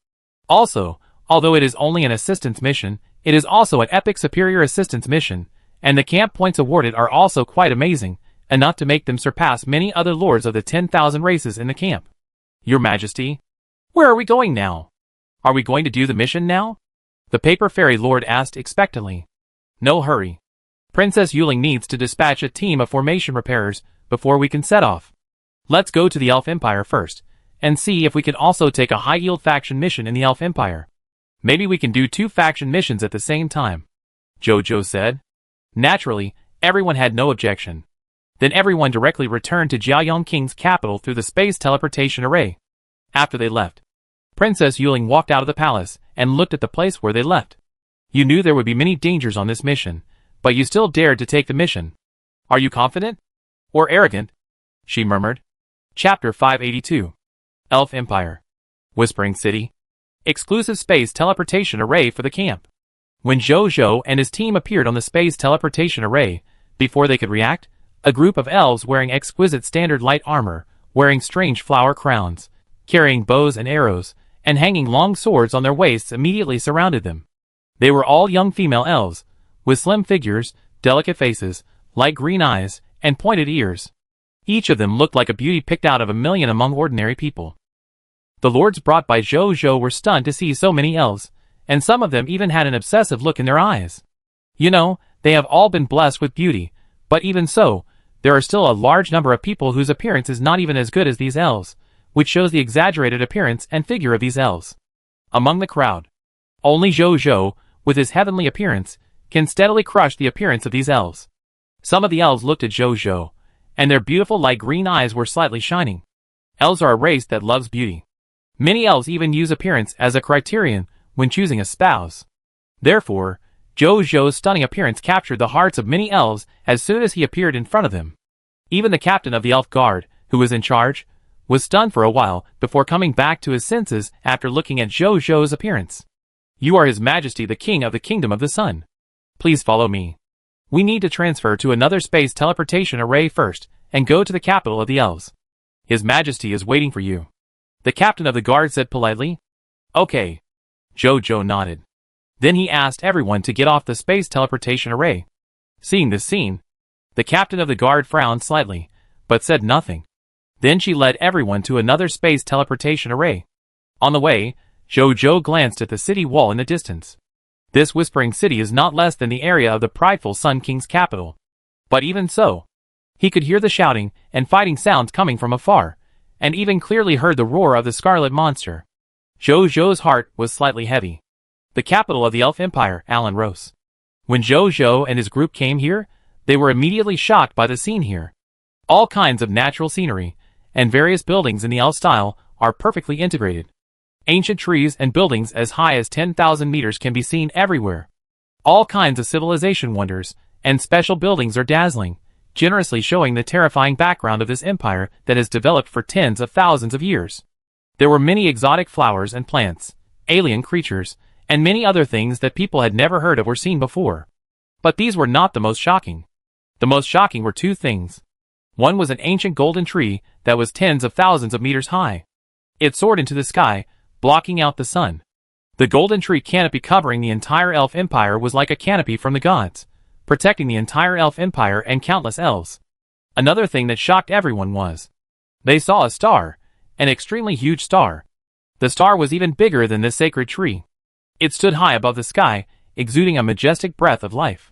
Also, although it is only an assistance mission, it is also an epic superior assistance mission, and the camp points awarded are also quite amazing, enough to make them surpass many other lords of the 10,000 races in the camp. Your Majesty, where are we going now? Are we going to do the mission now? The Paper Fairy Lord asked expectantly. No hurry. Princess Yuling needs to dispatch a team of formation repairers before we can set off. Let's go to the Elf Empire first, and see if we can also take a high-yield faction mission in the Elf Empire. Maybe we can do 2 faction missions at the same time, Jojo said. Naturally, everyone had no objection. Then everyone directly returned to Jiaoyong King's capital through the space teleportation array. After they left, Princess Yuling walked out of the palace and looked at the place where they left. You knew there would be many dangers on this mission, but you still dared to take the mission. Are you confident? Or arrogant? She murmured. Chapter 582. Elf Empire. Whispering City. Exclusive space teleportation array for the camp. When Jojo and his team appeared on the space teleportation array, before they could react, a group of elves wearing exquisite standard light armor, wearing strange flower crowns, carrying bows and arrows, and hanging long swords on their waists immediately surrounded them. They were all young female elves, with slim figures, delicate faces, light green eyes, and pointed ears. Each of them looked like a beauty picked out of a million among ordinary people. The lords brought by Jojo were stunned to see so many elves, and some of them even had an obsessive look in their eyes. You know, they have all been blessed with beauty, but even so, there are still a large number of people whose appearance is not even as good as these elves, which shows the exaggerated appearance and figure of these elves. Among the crowd, only Jojo, with his heavenly appearance, can steadily crush the appearance of these elves. Some of the elves looked at Jojo, and their beautiful light green eyes were slightly shining. Elves are a race that loves beauty. Many elves even use appearance as a criterion when choosing a spouse. Therefore, Jojo's stunning appearance captured the hearts of many elves as soon as he appeared in front of them. Even the captain of the elf guard, who was in charge, was stunned for a while before coming back to his senses after looking at Jojo's appearance. You are His Majesty the King of the Kingdom of the Sun. Please follow me. We need to transfer to another space teleportation array first and go to the capital of the elves. His Majesty is waiting for you. The captain of the guard said politely. Okay. Jojo nodded. Then he asked everyone to get off the space teleportation array. Seeing this scene, the captain of the guard frowned slightly, but said nothing. Then she led everyone to another space teleportation array. On the way, Jojo glanced at the city wall in the distance. This Whispering City is not less than the area of the prideful Sun King's capital. But even so, he could hear the shouting and fighting sounds coming from afar, and even clearly heard the roar of the Scarlet Monster. Jojo's heart was slightly heavy. The capital of the Elf Empire, Alan Rose. When Jojo and his group came here, they were immediately shocked by the scene here. All kinds of natural scenery, and various buildings in the elf style, are perfectly integrated. Ancient trees and buildings as high as 10,000 meters can be seen everywhere. All kinds of civilization wonders and special buildings are dazzling, generously showing the terrifying background of this empire that has developed for tens of thousands of years. There were many exotic flowers and plants, alien creatures, and many other things that people had never heard of or seen before. But these were not the most shocking. The most shocking were two things. One was an ancient golden tree that was tens of thousands of meters high. It soared into the sky, blocking out the sun. The golden tree canopy covering the entire elf empire was like a canopy from the gods, protecting the entire elf empire and countless elves. Another thing that shocked everyone was, they saw a star, an extremely huge star. The star was even bigger than this sacred tree. It stood high above the sky, exuding a majestic breath of life.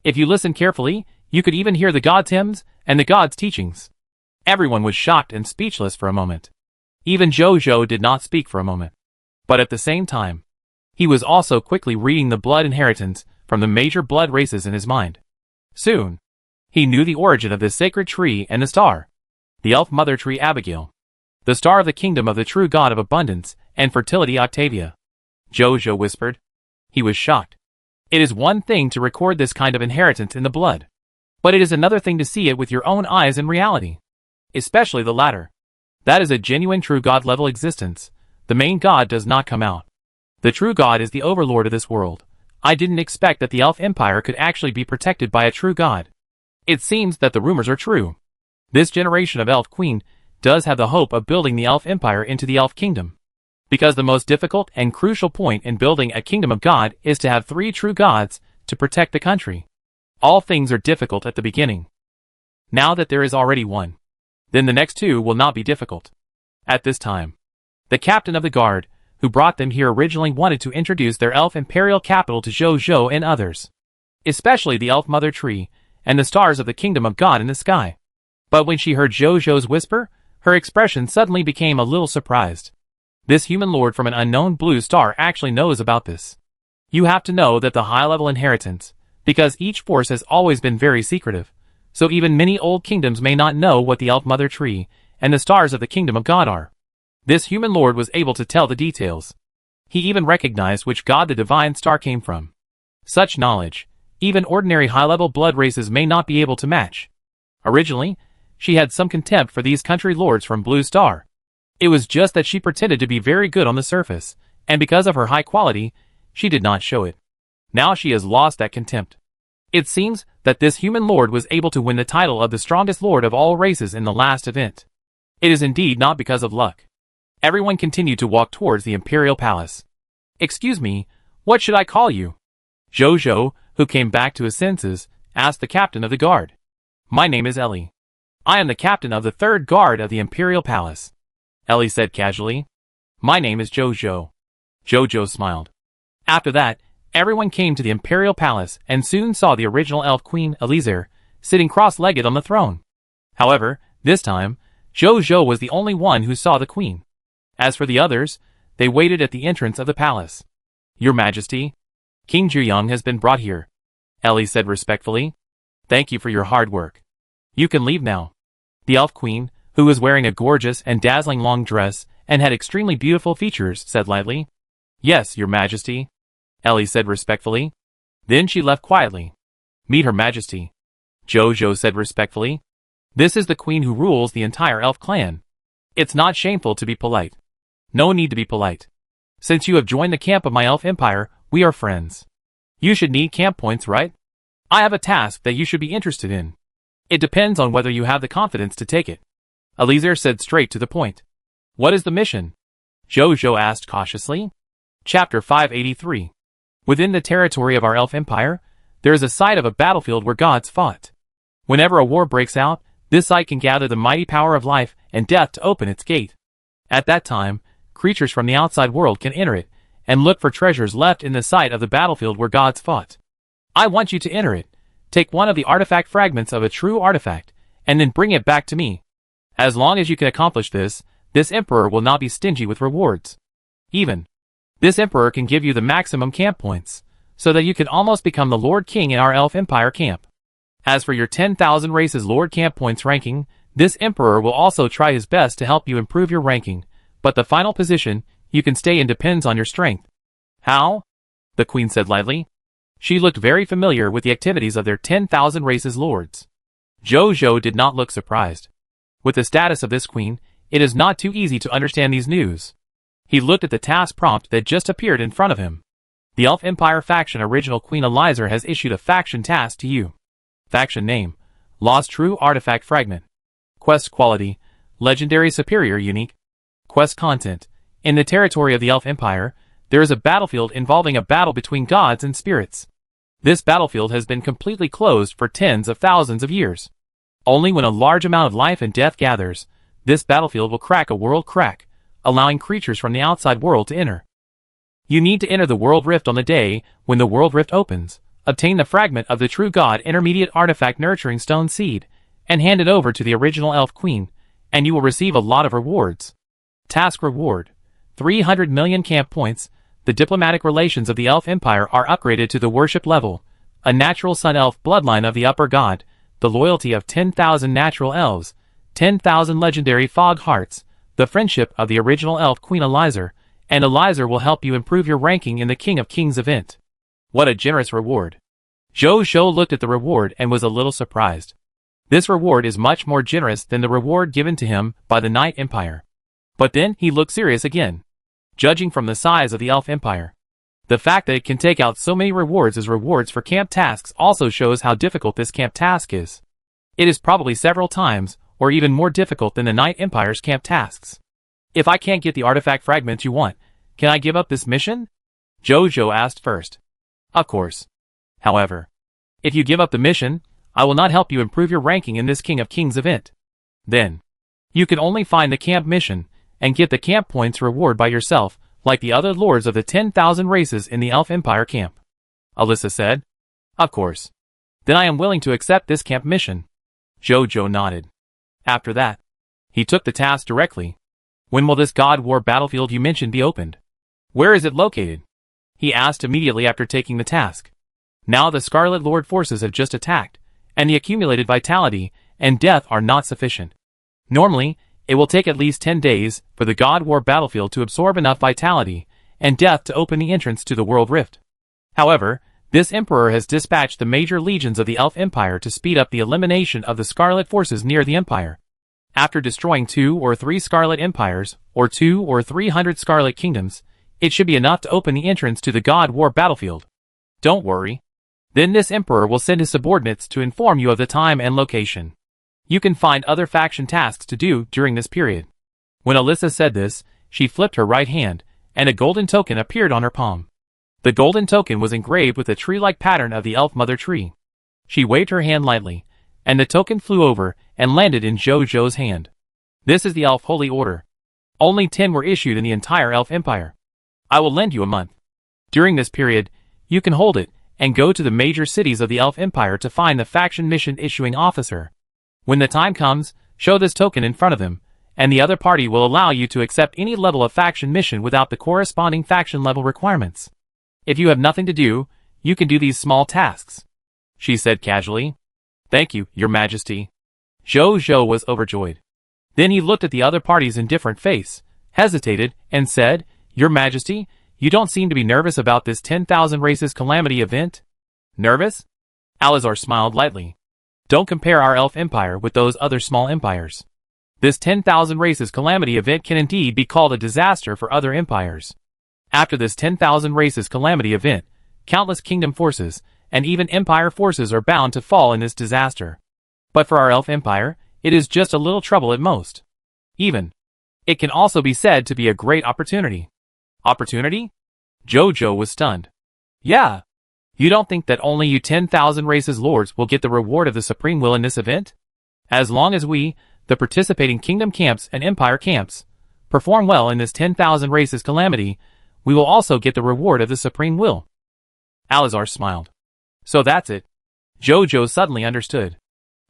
If you listened carefully, you could even hear the gods' hymns and the gods' teachings. Everyone was shocked and speechless for a moment. Even Jojo did not speak for a moment. But at the same time, he was also quickly reading the blood inheritance from the major blood races in his mind. Soon, he knew the origin of this sacred tree and the star. The elf mother tree Abigail. The star of the kingdom of the true god of abundance and fertility Octavia. Jojo whispered. He was shocked. It is one thing to record this kind of inheritance in the blood, but it is another thing to see it with your own eyes in reality. Especially the latter. That is a genuine true god level existence. The main god does not come out. The true god is the overlord of this world. I didn't expect that the elf empire could actually be protected by a true god. It seems that the rumors are true. This generation of elf queen does have the hope of building the elf empire into the elf kingdom. Because the most difficult and crucial point in building a kingdom of God is to have 3 true gods to protect the country. All things are difficult at the beginning. Now that there is already one, then the next 2 will not be difficult. At this time, the captain of the guard, who brought them here originally wanted to introduce their elf imperial capital to Jojo and others. Especially the elf mother tree, and the stars of the kingdom of God in the sky. But when she heard Jojo's whisper, her expression suddenly became a little surprised. This human lord from an unknown blue star actually knows about this. You have to know that the high-level inheritance, because each force has always been very secretive, so even many old kingdoms may not know what the elf mother tree and the stars of the kingdom of God are. This human lord was able to tell the details. He even recognized which god the divine star came from. Such knowledge, even ordinary high-level blood races may not be able to match. Originally, she had some contempt for these country lords from Blue Star. It was just that she pretended to be very good on the surface, and because of her high quality, she did not show it. Now she has lost that contempt. It seems that this human lord was able to win the title of the strongest lord of all races in the last event. It is indeed not because of luck. Everyone continued to walk towards the imperial palace. Excuse me, what should I call you? Jojo, who came back to his senses, asked the captain of the guard. My name is Ellie. I am the captain of the 3rd guard of the imperial palace. Ellie said casually. My name is Jojo. Jojo smiled. After that, everyone came to the imperial palace and soon saw the original elf queen, Eliezer, sitting cross-legged on the throne. However, this time, Jojo was the only one who saw the queen. As for the others, they waited at the entrance of the palace. Your Majesty, King Juyong has been brought here, Ellie said respectfully. Thank you for your hard work. You can leave now. The elf queen, who was wearing a gorgeous and dazzling long dress and had extremely beautiful features, said lightly. Yes, Your Majesty, Ellie said respectfully. Then she left quietly. Meet Her Majesty, Jojo said respectfully. This is the queen who rules the entire elf clan. It's not shameful to be polite. No need to be polite. Since you have joined the camp of my elf empire, we are friends. You should need camp points, right? I have a task that you should be interested in. It depends on whether you have the confidence to take it. Eliezer said straight to the point. What is the mission? Jojo asked cautiously. Chapter 583. Within the territory of our elf empire, there is a site of a battlefield where gods fought. Whenever a war breaks out, this site can gather the mighty power of life and death to open its gate. At that time, creatures from the outside world can enter it and look for treasures left in the site of the battlefield where gods fought. I want you to enter it. Take one of the artifact fragments of a true artifact, and then bring it back to me. As long as you can accomplish this, this emperor will not be stingy with rewards. This emperor can give you the maximum camp points, so that you can almost become the Lord King in our elf empire camp. As for your 10,000 races Lord camp points ranking, this emperor will also try his best to help you improve your ranking, but the final position you can stay in depends on your strength. How? The queen said lightly. She looked very familiar with the activities of their 10,000 races lords. Jojo did not look surprised. With the status of this queen, it is not too easy to understand these news. He looked at the task prompt that just appeared in front of him. The Elf Empire faction original Queen Elizar has issued a faction task to you. Faction name: Lost True Artifact Fragment. Quest quality: Legendary Superior Unique. Quest content: in the territory of the Elf Empire, there is a battlefield involving a battle between gods and spirits. This battlefield has been completely closed for tens of thousands of years. Only when a large amount of life and death gathers, this battlefield will crack a world crack, allowing creatures from the outside world to enter. You need to enter the World Rift on the day when the World Rift opens, obtain the fragment of the True God Intermediate Artifact Nurturing Stone Seed, and hand it over to the original Elf Queen, and you will receive a lot of rewards. Task reward: 300 million camp points. The diplomatic relations of the Elf Empire are upgraded to the worship level. A natural Sun Elf bloodline of the Upper God, the loyalty of 10,000 natural elves, 10,000 legendary fog hearts, the friendship of the original Elf Queen Elizar, and Elizar will help you improve your ranking in the King of Kings event. What a generous reward. Jojo looked at the reward and was a little surprised. This reward is much more generous than the reward given to him by the Night Empire. But then he looked serious again. Judging from the size of the Elf Empire, the fact that it can take out so many rewards as rewards for camp tasks also shows how difficult this camp task is. It is probably several times, or even more difficult than the Night Empire's camp tasks. If I can't get the artifact fragments you want, can I give up this mission? Jojo asked first. Of course. However, if you give up the mission, I will not help you improve your ranking in this King of Kings event. Then, you can only find the camp mission, and get the camp points reward by yourself, like the other lords of the 10,000 races in the Elf Empire camp. Alyssa said. Of course. Then I am willing to accept this camp mission. Jojo nodded. After that, he took the task directly. When will this God War battlefield you mentioned be opened? Where is it located? He asked immediately after taking the task. Now the Scarlet Lord forces have just attacked, and the accumulated vitality and death are not sufficient. Normally, it will take at least 10 days for the God War battlefield to absorb enough vitality and death to open the entrance to the World Rift. However, this Emperor has dispatched the major legions of the Elf Empire to speed up the elimination of the Scarlet forces near the Empire. After destroying 2 or 3 Scarlet Empires, or 2 or 300 Scarlet Kingdoms, it should be enough to open the entrance to the God War battlefield. Don't worry. Then this Emperor will send his subordinates to inform you of the time and location. You can find other faction tasks to do during this period. When Alyssa said this, she flipped her right hand, and a golden token appeared on her palm. The golden token was engraved with the tree-like pattern of the Elf Mother Tree. She waved her hand lightly, and the token flew over and landed in Jojo's hand. This is the Elf Holy Order. Only 10 were issued in the entire Elf Empire. I will lend you a month. During this period, you can hold it and go to the major cities of the Elf Empire to find the faction mission issuing officer. When the time comes, show this token in front of them, and the other party will allow you to accept any level of faction mission without the corresponding faction level requirements. If you have nothing to do, you can do these small tasks. She said casually. Thank you, Your Majesty. Jojo was overjoyed. Then he looked at the other party's indifferent face, hesitated, and said, Your Majesty, you don't seem to be nervous about this 10,000 races calamity event? Nervous? Elizar smiled lightly. Don't compare our Elf Empire with those other small empires. This 10,000 races calamity event can indeed be called a disaster for other empires. After this 10,000 races calamity event, countless kingdom forces, and even empire forces are bound to fall in this disaster. But for our Elf Empire, it is just a little trouble at most. Even. It can also be said to be a great opportunity. Opportunity? Jojo was stunned. Yeah. You don't think that only you 10,000 races lords will get the reward of the Supreme Will in this event? As long as we, the participating kingdom camps and empire camps, perform well in this 10,000 races calamity, we will also get the reward of the Supreme Will. Elizar smiled. So that's it. Jojo suddenly understood.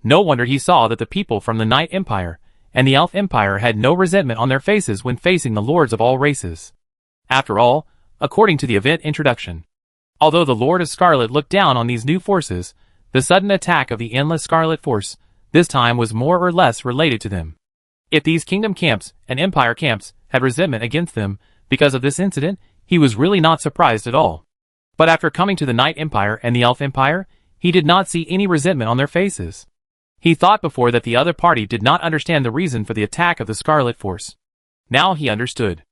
No wonder he saw that the people from the Night Empire and the Elf Empire had no resentment on their faces when facing the lords of all races. After all, according to the event introduction, although the Lord of Scarlet looked down on these new forces, the sudden attack of the endless Scarlet Force this time was more or less related to them. If these kingdom camps and empire camps had resentment against them because of this incident, he was really not surprised at all. But after coming to the Night Empire and the Elf Empire, he did not see any resentment on their faces. He thought before that the other party did not understand the reason for the attack of the Scarlet Force. Now he understood.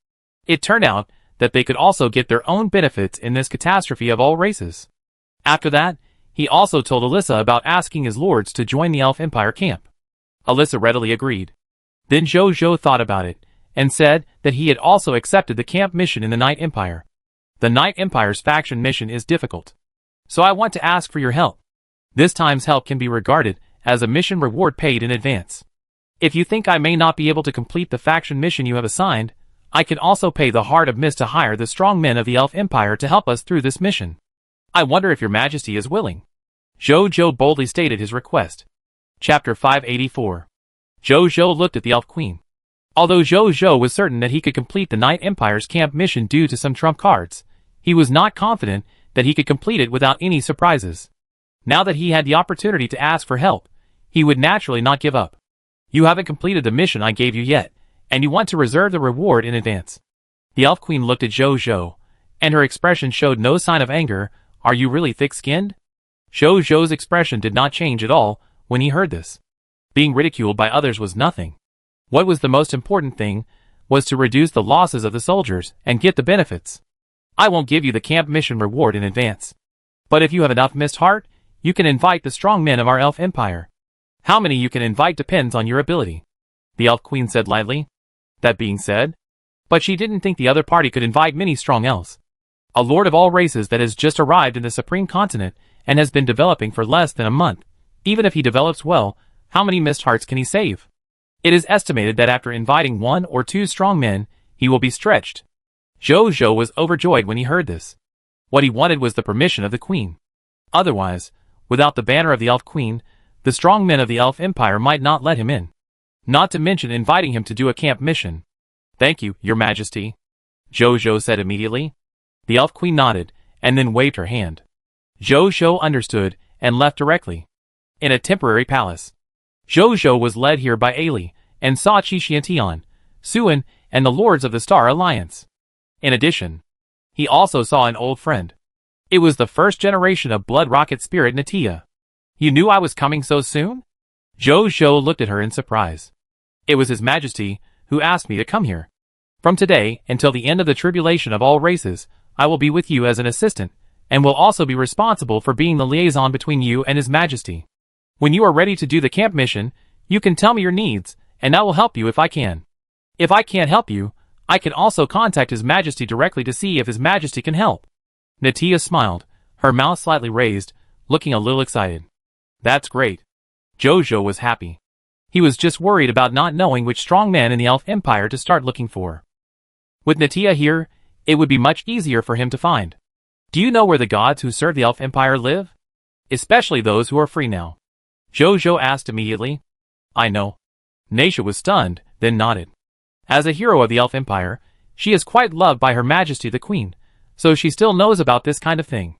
It turned out that they could also get their own benefits in this catastrophe of all races. After that, he also told Alyssa about asking his lords to join the Elf Empire camp. Alyssa readily agreed. Then Jojo thought about it, and said that he had also accepted the camp mission in the Night Empire. The Night Empire's faction mission is difficult. So I want to ask for your help. This time's help can be regarded as a mission reward paid in advance. If you think I may not be able to complete the faction mission you have assigned, I can also pay the Heart of Mist to hire the strong men of the Elf Empire to help us through this mission. I wonder if your majesty is willing. Jojo boldly stated his request. Chapter 584. Jojo looked at the Elf Queen. Although Jojo was certain that he could complete the Night Empire's camp mission due to some trump cards, he was not confident that he could complete it without any surprises. Now that he had the opportunity to ask for help, he would naturally not give up. You haven't completed the mission I gave you yet, and you want to reserve the reward in advance. The Elf Queen looked at Jojo, and her expression showed no sign of anger. Are you really thick-skinned? Jojo's expression did not change at all when he heard this. Being ridiculed by others was nothing. What was the most important thing was to reduce the losses of the soldiers and get the benefits. I won't give you the camp mission reward in advance. But if you have enough Mist Heart, you can invite the strong men of our Elf Empire. How many you can invite depends on your ability. The Elf Queen said lightly. That being said, but she didn't think the other party could invite many strong elves. A lord of all races that has just arrived in the Supreme Continent and has been developing for less than a month. Even if he develops well, how many Mist Hearts can he save? It is estimated that after inviting 1 or 2 strong men, he will be stretched. Jojo was overjoyed when he heard this. What he wanted was the permission of the Queen. Otherwise, without the banner of the Elf Queen, the strong men of the Elf Empire might not let him in. Not to mention inviting him to do a camp mission. Thank you, Your Majesty, Jojo said immediately. The Elf Queen nodded, and then waved her hand. Jojo understood, and left directly. In a temporary palace. Jojo was led here by Ailey, and saw Chi-Xian-Tian, Suan, and the Lords of the Star Alliance. In addition, he also saw an old friend. It was the first generation of Blood Rocket Spirit Natia. You knew I was coming so soon? Jojo looked at her in surprise. It was His Majesty who asked me to come here. From today until the end of the tribulation of all races, I will be with you as an assistant, and will also be responsible for being the liaison between you and His Majesty. When you are ready to do the camp mission, you can tell me your needs, and I will help you if I can. If I can't help you, I can also contact His Majesty directly to see if His Majesty can help. Natia smiled, her mouth slightly raised, looking a little excited. That's great. Jojo was happy. He was just worried about not knowing which strong man in the Elf Empire to start looking for. With Natia here, it would be much easier for him to find. Do you know where the gods who serve the Elf Empire live? Especially those who are free now. Jojo asked immediately. I know. Natia was stunned, then nodded. As a hero of the Elf Empire, she is quite loved by Her Majesty the Queen, so she still knows about this kind of thing.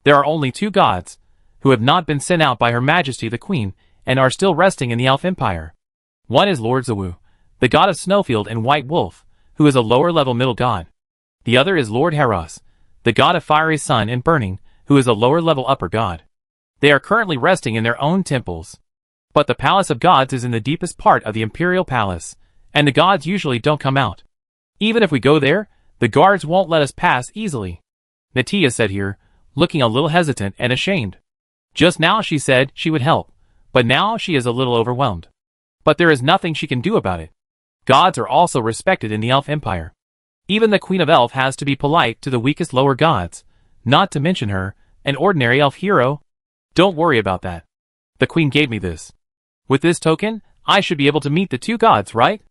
There are only 2 gods, who have not been sent out by Her Majesty the Queen, and are still resting in the Elf Empire. One is Lord Zawu, the god of Snowfield and White Wolf, who is a lower-level middle god. The other is Lord Heros, the god of Fiery Sun and Burning, who is a lower-level upper god. They are currently resting in their own temples. But the Palace of Gods is in the deepest part of the Imperial Palace, and the gods usually don't come out. Even if we go there, the guards won't let us pass easily. Natia said here, looking a little hesitant and ashamed. Just now she said she would help, but now she is a little overwhelmed. But there is nothing she can do about it. Gods are also respected in the Elf Empire. Even the Queen of Elf has to be polite to the weakest lower gods, not to mention her, an ordinary elf hero. Don't worry about that. The Queen gave me this. With this token, I should be able to meet the 2 gods, right?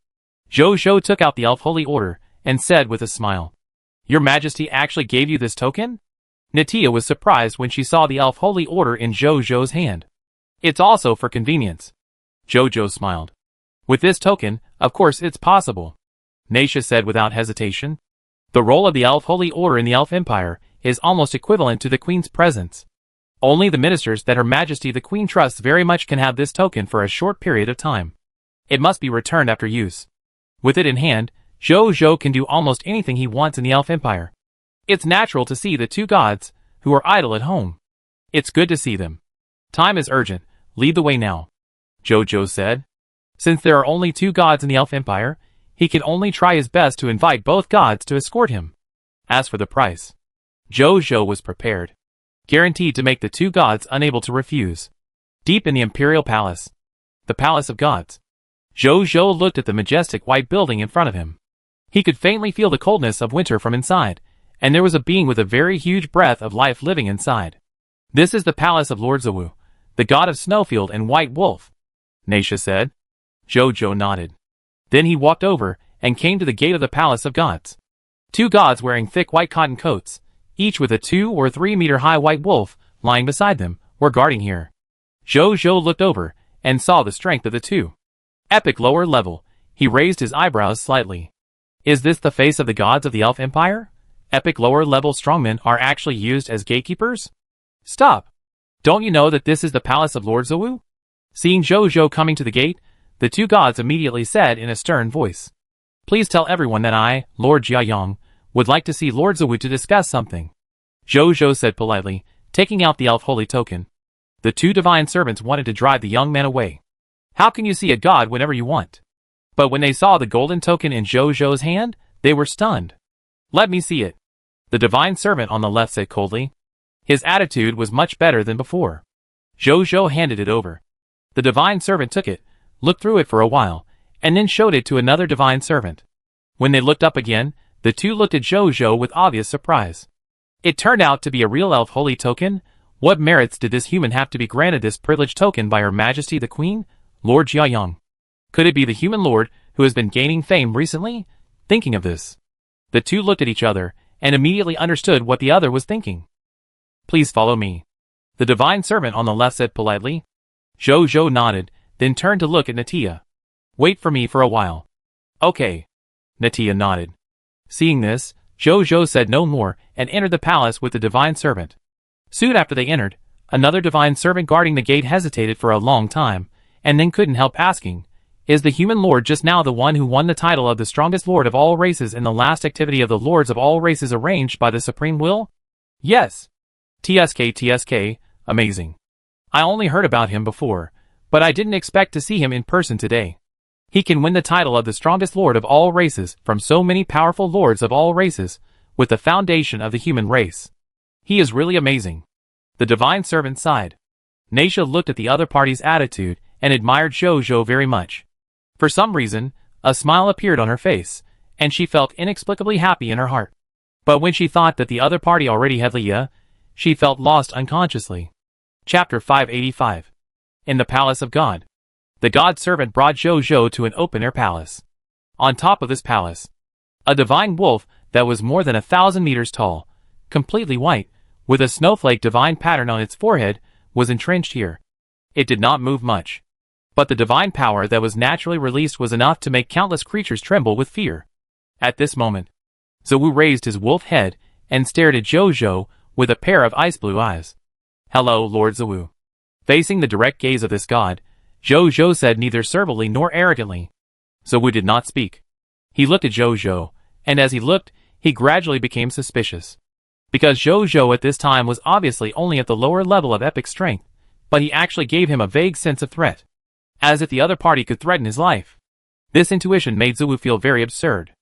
Jojo took out the Elf Holy Order, and said with a smile. Your Majesty actually gave you this token? Natia was surprised when she saw the Elf Holy Order in Jojo's hand. It's also for convenience. Jojo smiled. With this token, of course it's possible. Natia said without hesitation. The role of the Elf Holy Order in the Elf Empire is almost equivalent to the Queen's presence. Only the ministers that Her Majesty the Queen trusts very much can have this token for a short period of time. It must be returned after use. With it in hand, Jojo can do almost anything he wants in the Elf Empire. It's natural to see the 2 gods, who are idle at home. It's good to see them. Time is urgent. Lead the way now, Jojo said. Since there are only 2 gods in the Elf Empire, he can only try his best to invite both gods to escort him. As for the price, Jojo was prepared, guaranteed to make the 2 gods unable to refuse. Deep in the Imperial Palace, the Palace of Gods, Jojo looked at the majestic white building in front of him. He could faintly feel the coldness of winter from inside, and there was a being with a very huge breath of life living inside. This is the Palace of Lord Zawu, the god of Snowfield and White Wolf, Naisha said. Jojo nodded. Then he walked over and came to the gate of the Palace of Gods. 2 gods wearing thick white cotton coats, each with a 2 or 3 meter high white wolf lying beside them, were guarding here. Jojo looked over and saw the strength of the 2. Epic lower level. He raised his eyebrows slightly. Is this the face of the gods of the Elf Empire? Epic lower level strongmen are actually used as gatekeepers? Stop! Don't you know that this is the Palace of Lord Zawu? Seeing Jojo coming to the gate, the 2 gods immediately said in a stern voice, Please tell everyone that I, Lord Jiayong, would like to see Lord Zawu to discuss something. Jojo said politely, taking out the elf holy token. The 2 divine servants wanted to drive the young man away. How can you see a god whenever you want? But when they saw the golden token in Jojo's hand, they were stunned. Let me see it, the divine servant on the left said coldly. His attitude was much better than before. Jojo handed it over. The divine servant took it, looked through it for a while, and then showed it to another divine servant. When they looked up again, the 2 looked at Jojo with obvious surprise. It turned out to be a real elf holy token. What merits did this human have to be granted this privileged token by Her Majesty the Queen, Lord Jiayong? Could it be the human lord who has been gaining fame recently? Thinking of this, the 2 looked at each other and immediately understood what the other was thinking. Please follow me, the divine servant on the left said politely. Jojo nodded, then turned to look at Natia. Wait for me for a while. Okay. Natia nodded. Seeing this, Jojo said no more and entered the palace with the divine servant. Soon after they entered, another divine servant guarding the gate hesitated for a long time, and then couldn't help asking, Is the human lord just now the one who won the title of the strongest lord of all races in the last activity of the lords of all races arranged by the Supreme Will? Yes. TSK, amazing. I only heard about him before, but I didn't expect to see him in person today. He can win the title of the strongest lord of all races from so many powerful lords of all races, with the foundation of the human race. He is really amazing. The divine servant sighed. Naisha looked at the other party's attitude and admired Jojo very much. For some reason, a smile appeared on her face, and she felt inexplicably happy in her heart. But when she thought that the other party already had Leah, she felt lost unconsciously. Chapter 585. In the Palace of God. The god servant brought Jojo to an open-air palace. On top of this palace, a divine wolf that was more than 1,000 meters tall, completely white, with a snowflake divine pattern on its forehead, was entrenched here. It did not move much, but the divine power that was naturally released was enough to make countless creatures tremble with fear. At this moment, Zawu raised his wolf head and stared at Jojo with a pair of ice-blue eyes. Hello, Lord Zawu. Facing the direct gaze of this god, Jojo said neither servilely nor arrogantly. Zawu did not speak. He looked at Jojo, and as he looked, he gradually became suspicious. Because Jojo at this time was obviously only at the lower level of epic strength, but he actually gave him a vague sense of threat. As if the other party could threaten his life. This intuition made Zawu feel very absurd.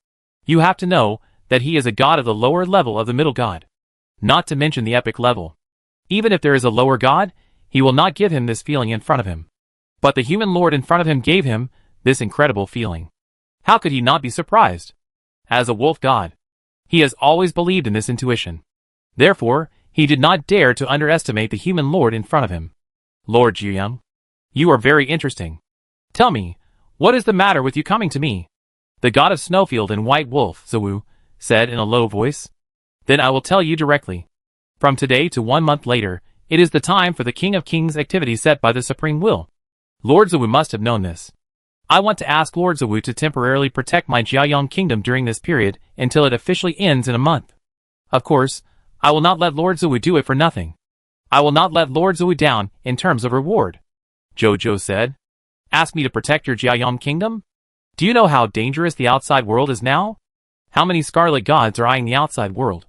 You have to know that he is a god of the lower level of the middle god. Not to mention the epic level. Even if there is a lower god, he will not give him this feeling in front of him. But the human lord in front of him gave him this incredible feeling. How could he not be surprised? As a wolf god, he has always believed in this intuition. Therefore, he did not dare to underestimate the human lord in front of him. Lord Jiyoung, you are very interesting. Tell me, what is the matter with you coming to me? The god of Snowfield and White Wolf, Zawu, said in a low voice. Then I will tell you directly. From today to 1 month later, it is the time for the King of Kings activity set by the Supreme Will. Lord Zawu must have known this. I want to ask Lord Zawu to temporarily protect my Jiayong kingdom during this period until it officially ends in a month. Of course, I will not let Lord Zawu do it for nothing. I will not let Lord Zawu down in terms of reward. Jojo said. Ask me to protect your Jiayong kingdom? Do you know how dangerous the outside world is now? How many scarlet gods are eyeing the outside world?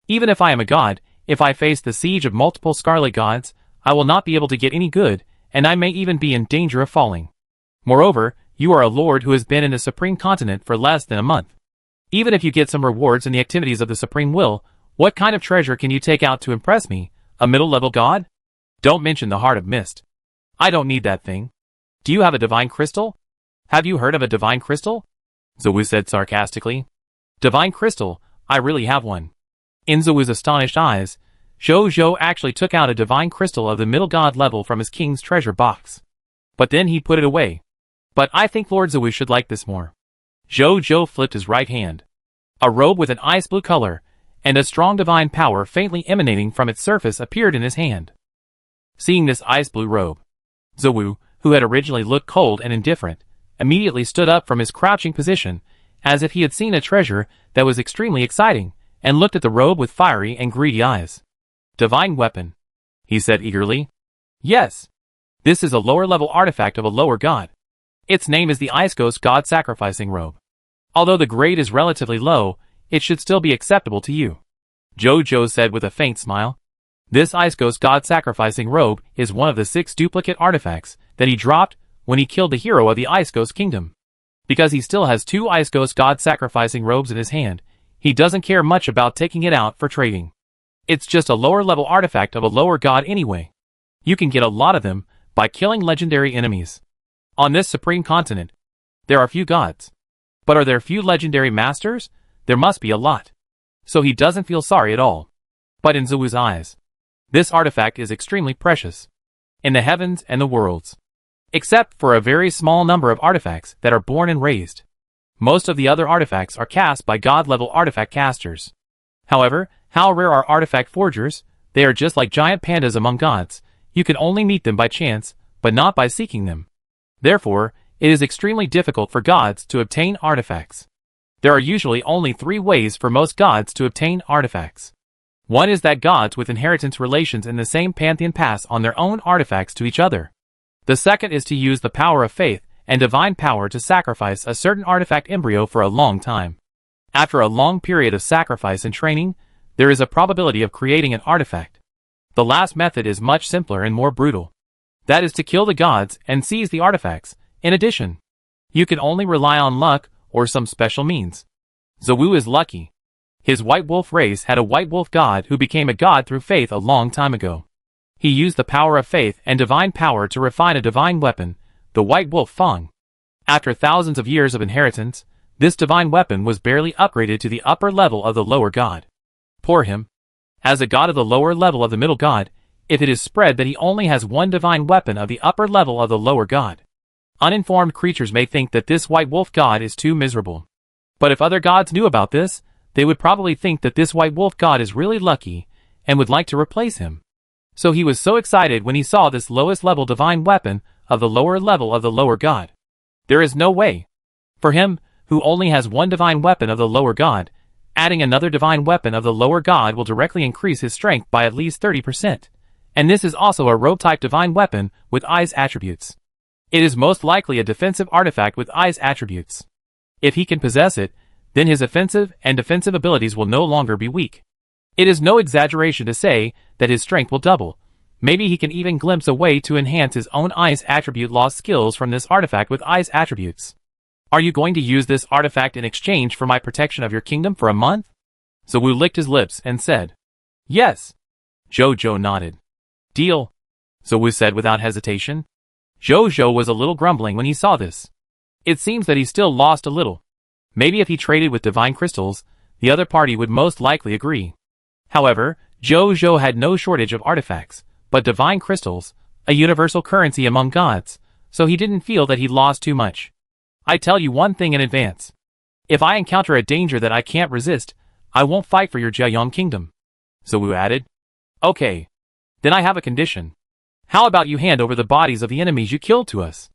Even if I am a god, If I face the siege of multiple scarlet gods, I will not be able to get any good, and I may even be in danger of falling. Moreover, you are a lord who has been in the Supreme Continent for less than a month. Even if you get some rewards in the activities of the Supreme Will, what kind of treasure can you take out to impress me, a middle-level god? Don't mention the Heart of Mist. I don't need that thing. Do you have a divine crystal? Have you heard of a divine crystal? Zouwu said sarcastically. Divine crystal, I really have one. In Zouwu's astonished eyes, Zhou actually took out a divine crystal of the middle god level from his king's treasure box. But then he put it away. But I think Lord Zouwu should like this more. Zhou flipped his right hand. A robe with an ice blue color, and a strong divine power faintly emanating from its surface appeared in his hand. Seeing this ice blue robe, Zouwu, who had originally looked cold and indifferent, immediately stood up from his crouching position, as if he had seen a treasure that was extremely exciting, and looked at the robe with fiery and greedy eyes. Divine weapon, he said eagerly. Yes. This is a lower-level artifact of a lower god. Its name is the Ice Ghost God Sacrificing Robe. Although the grade is relatively low, it should still be acceptable to you. Zhou said with a faint smile. This Ice Ghost God Sacrificing Robe is one of the 6 duplicate artifacts that he dropped when he killed the hero of the Ice Ghost Kingdom. Because he still has 2 Ice Ghost God Sacrificing Robes in his hand, he doesn't care much about taking it out for trading. It's just a lower-level artifact of a lower god anyway. You can get a lot of them by killing legendary enemies. On this Supreme Continent, there are few gods. But are there few legendary masters? There must be a lot. So he doesn't feel sorry at all. But in Zouwu's eyes, this artifact is extremely precious. In the heavens and the worlds. Except for a very small number of artifacts that are born and raised. Most of the other artifacts are cast by god-level artifact casters. However, how rare are artifact forgers? They are just like giant pandas among gods. You can only meet them by chance, but not by seeking them. Therefore, it is extremely difficult for gods to obtain artifacts. There are usually only 3 ways for most gods to obtain artifacts. One is that gods with inheritance relations in the same pantheon pass on their own artifacts to each other. The second is to use the power of faith and divine power to sacrifice a certain artifact embryo for a long time. After a long period of sacrifice and training, there is a probability of creating an artifact. The last method is much simpler and more brutal. That is to kill the gods and seize the artifacts. In addition, you can only rely on luck or some special means. Zouwu is lucky. His White Wolf race had a White Wolf god who became a god through faith a long time ago. He used the power of faith and divine power to refine a divine weapon, the White Wolf Fang. After thousands of years of inheritance, this divine weapon was barely upgraded to the upper level of the lower god. Poor him. As a god of the lower level of the middle god, if it is spread that he only has one divine weapon of the upper level of the lower god. Uninformed creatures may think that this White Wolf god is too miserable. But if other gods knew about this, they would probably think that this White Wolf god is really lucky and would like to replace him. So he was so excited when he saw this lowest level divine weapon of the lower level of the lower god. There is no way. For him, who only has one divine weapon of the lower god, adding another divine weapon of the lower god will directly increase his strength by at least 30%. And this is also a robe-type divine weapon with ice attributes. It is most likely a defensive artifact with ice attributes. If he can possess it, then his offensive and defensive abilities will no longer be weak. It is no exaggeration to say that his strength will double. Maybe he can even glimpse a way to enhance his own ice attribute lost skills from this artifact with ice attributes. Are you going to use this artifact in exchange for my protection of your kingdom for a month? Zouwu licked his lips and said, Yes. Zhou nodded. Deal, Zouwu said without hesitation. Zhou was a little grumbling when he saw this. It seems that he still lost a little. Maybe if he traded with divine crystals, the other party would most likely agree. However, Zhou had no shortage of artifacts, but divine crystals, a universal currency among gods, so he didn't feel that he lost too much. I tell you one thing in advance. If I encounter a danger that I can't resist, I won't fight for your Jiayong kingdom. Zouwu added. Okay. Then I have a condition. How about you hand over the bodies of the enemies you killed to us?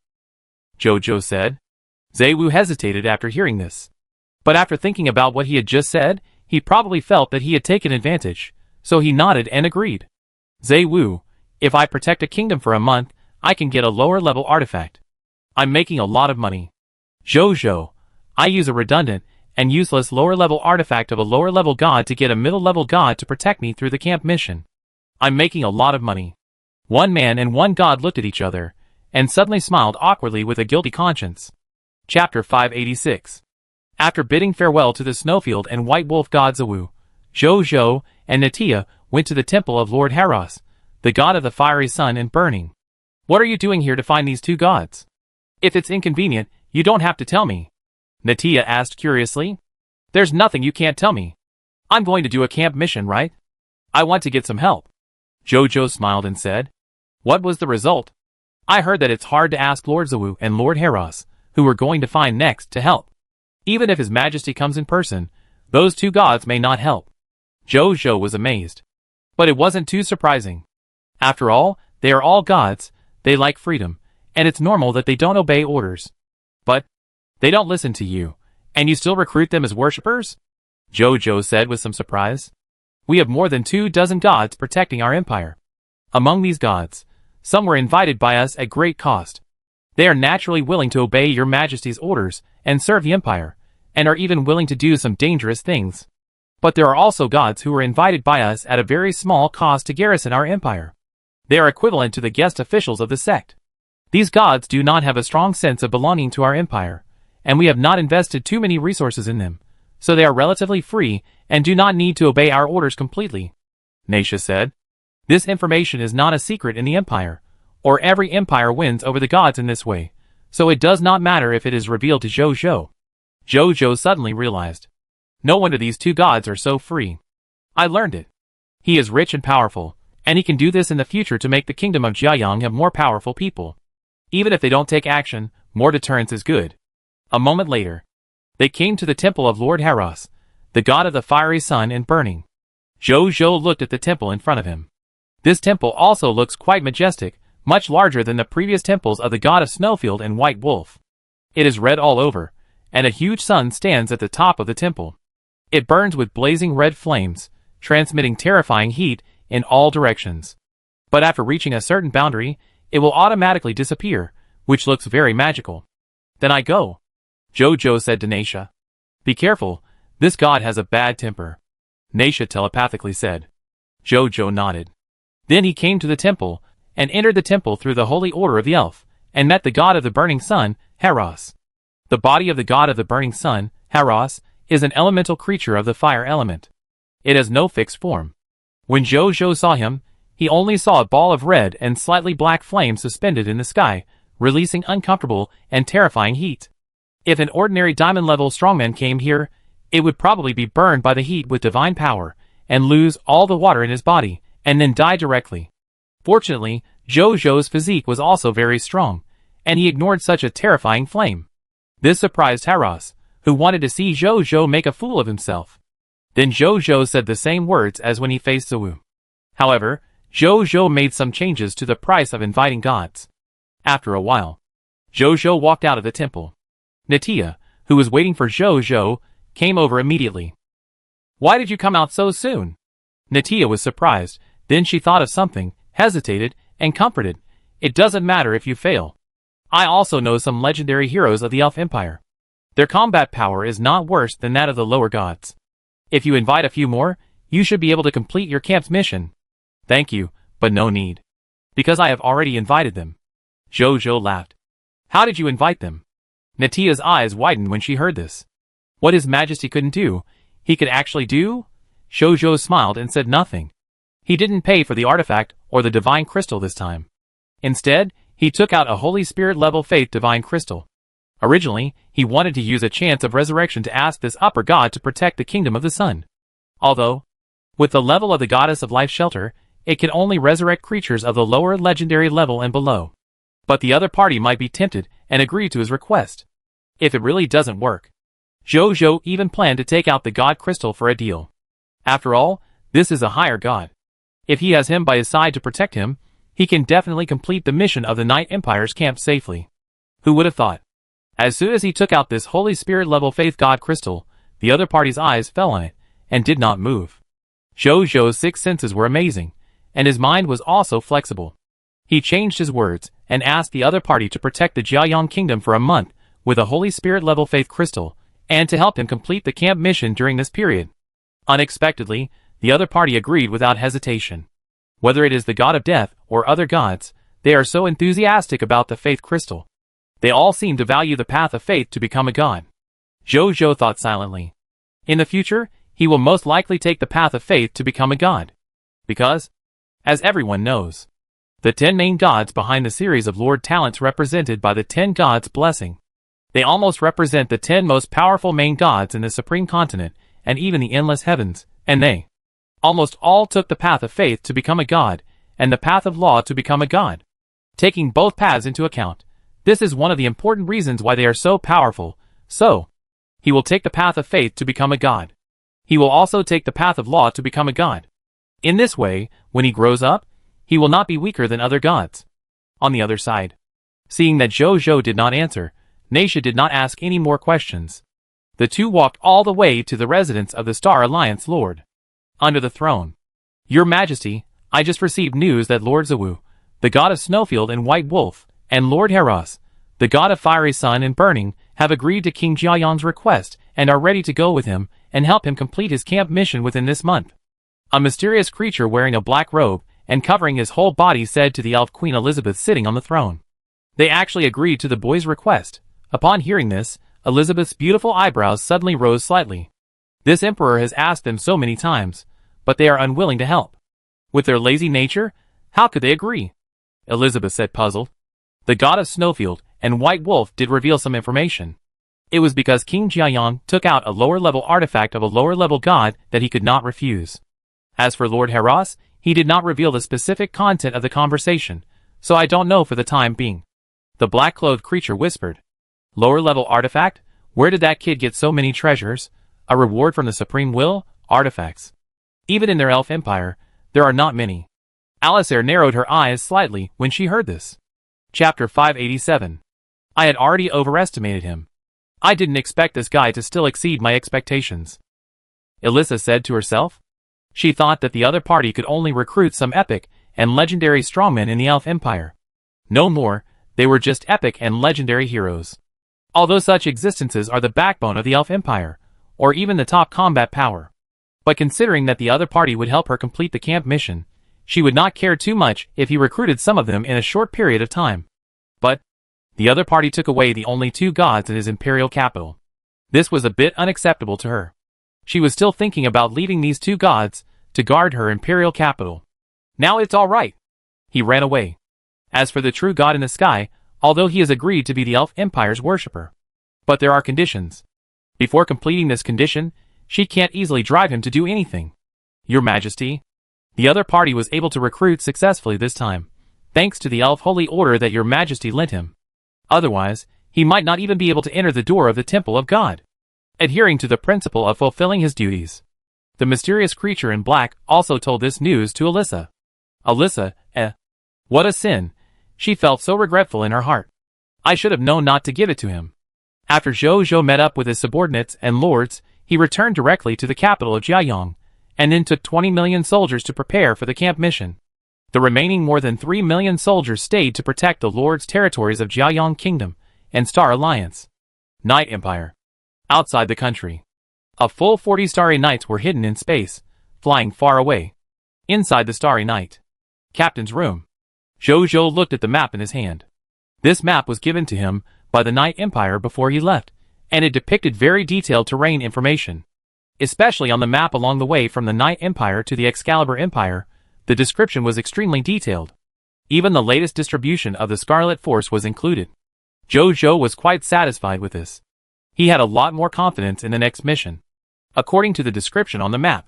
Zhou said. Zouwu hesitated after hearing this. But after thinking about what he had just said, he probably felt that he had taken advantage, so he nodded and agreed. Zouwu, if I protect a kingdom for a month, I can get a lower-level artifact. I'm making a lot of money. Zhou, I use a redundant and useless lower-level artifact of a lower-level god to get a middle-level god to protect me through the camp mission. I'm making a lot of money." One man and one god looked at each other, and suddenly smiled awkwardly with a guilty conscience. Chapter 586. After bidding farewell to the Snowfield and White Wolf gods Awu, Zhou, and Natia went to the temple of Lord Haros, the god of the fiery sun and burning. "What are you doing here to find these two gods? If it's inconvenient, you don't have to tell me," Natia asked curiously. "There's nothing you can't tell me. I'm going to do a camp mission, right? I want to get some help." Zhou smiled and said, "What was the result? I heard that it's hard to ask Lord Zawu and Lord Haros, who we're going to find next, to help. Even if His Majesty comes in person, those two gods may not help." Zhou was amazed. But it wasn't too surprising. After all, they are all gods, they like freedom, and it's normal that they don't obey orders. "But they don't listen to you, and you still recruit them as worshippers?" Zhou said with some surprise. "We have more than 24 gods protecting our empire. Among these gods, some were invited by us at great cost. They are naturally willing to obey your Majesty's orders and serve the empire, and are even willing to do some dangerous things. But there are also gods who were invited by us at a very small cost to garrison our empire. They are equivalent to the guest officials of the sect. These gods do not have a strong sense of belonging to our empire, and we have not invested too many resources in them, so they are relatively free and do not need to obey our orders completely," Natia said. "This information is not a secret in the empire, or every empire wins over the gods in this way, so it does not matter if it is revealed to Zhou." Zhou suddenly realized. No wonder these two gods are so free. I learned it. He is rich and powerful, and he can do this in the future to make the kingdom of Jiayang have more powerful people. Even if they don't take action, more deterrence is good. A moment later, they came to the temple of Lord Haros, the god of the fiery sun and burning. Zhou looked at the temple in front of him. This temple also looks quite majestic, much larger than the previous temples of the god of Snowfield and White Wolf. It is red all over, and a huge sun stands at the top of the temple. It burns with blazing red flames, transmitting terrifying heat in all directions. But after reaching a certain boundary, it will automatically disappear, which looks very magical. "Then I go," Zhou said to Natia. "Be careful, this god has a bad temper," Natia telepathically said. Zhou nodded. Then he came to the temple, and entered the temple through the holy order of the elf, and met the god of the burning sun, Haros. The body of the god of the burning sun, Haros, is an elemental creature of the fire element. It has no fixed form. When Zhou saw him, he only saw a ball of red and slightly black flame suspended in the sky, releasing uncomfortable and terrifying heat. If an ordinary diamond-level strongman came here, it would probably be burned by the heat with divine power, and lose all the water in his body, and then die directly. Fortunately, Zhou's physique was also very strong, and he ignored such a terrifying flame. This surprised Haros, who wanted to see Zhou make a fool of himself. Then Zhou said the same words as when he faced Zawu. However, Zhou made some changes to the price of inviting gods. After a while, Zhou walked out of the temple. Natia, who was waiting for Zhou, came over immediately. "Why did you come out so soon?" Natia was surprised, then she thought of something, hesitated, and comforted. "It doesn't matter if you fail. I also know some legendary heroes of the Elf Empire. Their combat power is not worse than that of the lower gods. If you invite a few more, you should be able to complete your camp's mission." "Thank you, but no need. Because I have already invited them." Zhou laughed. "How did you invite them?" Natia's eyes widened when she heard this. What His Majesty couldn't do, he could actually do? Zhou smiled and said nothing. He didn't pay for the artifact or the divine crystal this time. Instead, he took out a Holy Spirit level faith divine crystal. Originally, he wanted to use a chance of resurrection to ask this upper god to protect the kingdom of the sun. Although, with the level of the goddess of life shelter, it can only resurrect creatures of the lower legendary level and below. But the other party might be tempted and agree to his request. If it really doesn't work, Zhou even planned to take out the god crystal for a deal. After all, this is a higher god. If he has him by his side to protect him, he can definitely complete the mission of the Night Empire's camp safely. Who would have thought? As soon as he took out this Holy Spirit level faith god crystal, the other party's eyes fell on it, and did not move. Zhou's six senses were amazing, and his mind was also flexible. He changed his words, and asked the other party to protect the Jiayang kingdom for a month, with a Holy Spirit level faith crystal, and to help him complete the camp mission during this period. Unexpectedly, the other party agreed without hesitation. Whether it is the god of death or other gods, they are so enthusiastic about the faith crystal. They all seem to value the path of faith to become a god. Zhou thought silently. In the future, he will most likely take the path of faith to become a god. Because, as everyone knows, the 10 main gods behind the series of Lord Talents represented by the 10 gods' blessing. They almost represent the 10 most powerful main gods in the supreme continent and even the endless heavens, and they almost all took the path of faith to become a god and the path of law to become a god. Taking both paths into account, this is one of the important reasons why they are so powerful. So, he will take the path of faith to become a god. He will also take the path of law to become a god. In this way, when he grows up, he will not be weaker than other gods. On the other side, seeing that Zhou did not answer, Naisha did not ask any more questions. The two walked all the way to the residence of the Star Alliance Lord. Under the throne. Your Majesty, I just received news that Lord Zawu, the god of Snowfield and White Wolf, and Lord Heras, the god of Fiery Sun and Burning, have agreed to King Jiayang's request and are ready to go with him and help him complete his camp mission within this month. A mysterious creature wearing a black robe and covering his whole body said to the elf Queen Elizabeth sitting on the throne. They actually agreed to the boy's request. Upon hearing this, Elizabeth's beautiful eyebrows suddenly rose slightly. This emperor has asked them so many times, but they are unwilling to help. With their lazy nature, how could they agree? Elizabeth said, puzzled. The god of Snowfield and White Wolf did reveal some information. It was because King Jiayang took out a lower-level artifact of a lower-level god that he could not refuse. As for Lord Heras, he did not reveal the specific content of the conversation, so I don't know for the time being. The black-clothed creature whispered. Lower-level artifact? Where did that kid get so many treasures? A reward from the Supreme Will? Artifacts. Even in their elf empire, there are not many. Alisair narrowed her eyes slightly when she heard this. Chapter 587. I had already overestimated him. I didn't expect this guy to still exceed my expectations. Elissa said to herself. She thought that the other party could only recruit some epic and legendary strongmen in the elf empire. No more, they were just epic and legendary heroes. Although such existences are the backbone of the elf empire, or even the top combat power. But considering that the other party would help her complete the camp mission, she would not care too much if he recruited some of them in a short period of time. But the other party took away the only 2 gods in his imperial capital. This was a bit unacceptable to her. She was still thinking about leaving these 2 gods to guard her imperial capital. Now it's all right. He ran away. As for the true god in the sky, although he has agreed to be the elf empire's worshipper. But there are conditions. Before completing this condition, she can't easily drive him to do anything. Your Majesty. The other party was able to recruit successfully this time, thanks to the elf holy order that Your Majesty lent him. Otherwise, he might not even be able to enter the door of the Temple of God, adhering to the principle of fulfilling his duties. The mysterious creature in black also told this news to Elissa. Elissa, what a sin. She felt so regretful in her heart. I should have known not to give it to him. After Zhou met up with his subordinates and lords, he returned directly to the capital of Jiayang, and then took 20 million soldiers to prepare for the camp mission. The remaining more than 3 million soldiers stayed to protect the lord's territories of Jiayang Kingdom and Star Alliance. Night Empire. Outside the country. A full 40 starry nights were hidden in space, flying far away. Inside the starry night. Captain's room. Zhou looked at the map in his hand. This map was given to him by the Night Empire before he left, and it depicted very detailed terrain information. Especially on the map along the way from the Night Empire to the Excalibur Empire, the description was extremely detailed. Even the latest distribution of the Scarlet Force was included. Zhou was quite satisfied with this. He had a lot more confidence in the next mission. According to the description on the map,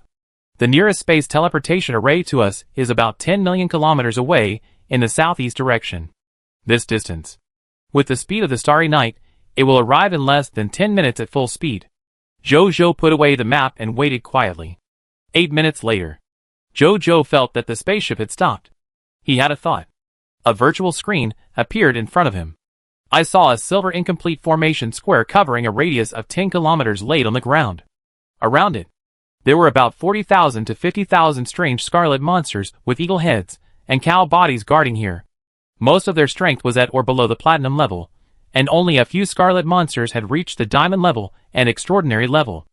the nearest space teleportation array to us is about 10 million kilometers away in the southeast direction. This distance. With the speed of the starry night, it will arrive in less than 10 minutes at full speed. Zhou put away the map and waited quietly. 8 minutes later, Zhou felt that the spaceship had stopped. He had a thought. A virtual screen appeared in front of him. I saw a silver incomplete formation square covering a radius of 10 kilometers laid on the ground. Around it, there were about 40,000 to 50,000 strange scarlet monsters with eagle heads and cow bodies guarding here. Most of their strength was at or below the platinum level, and only a few scarlet monsters had reached the diamond level and extraordinary level.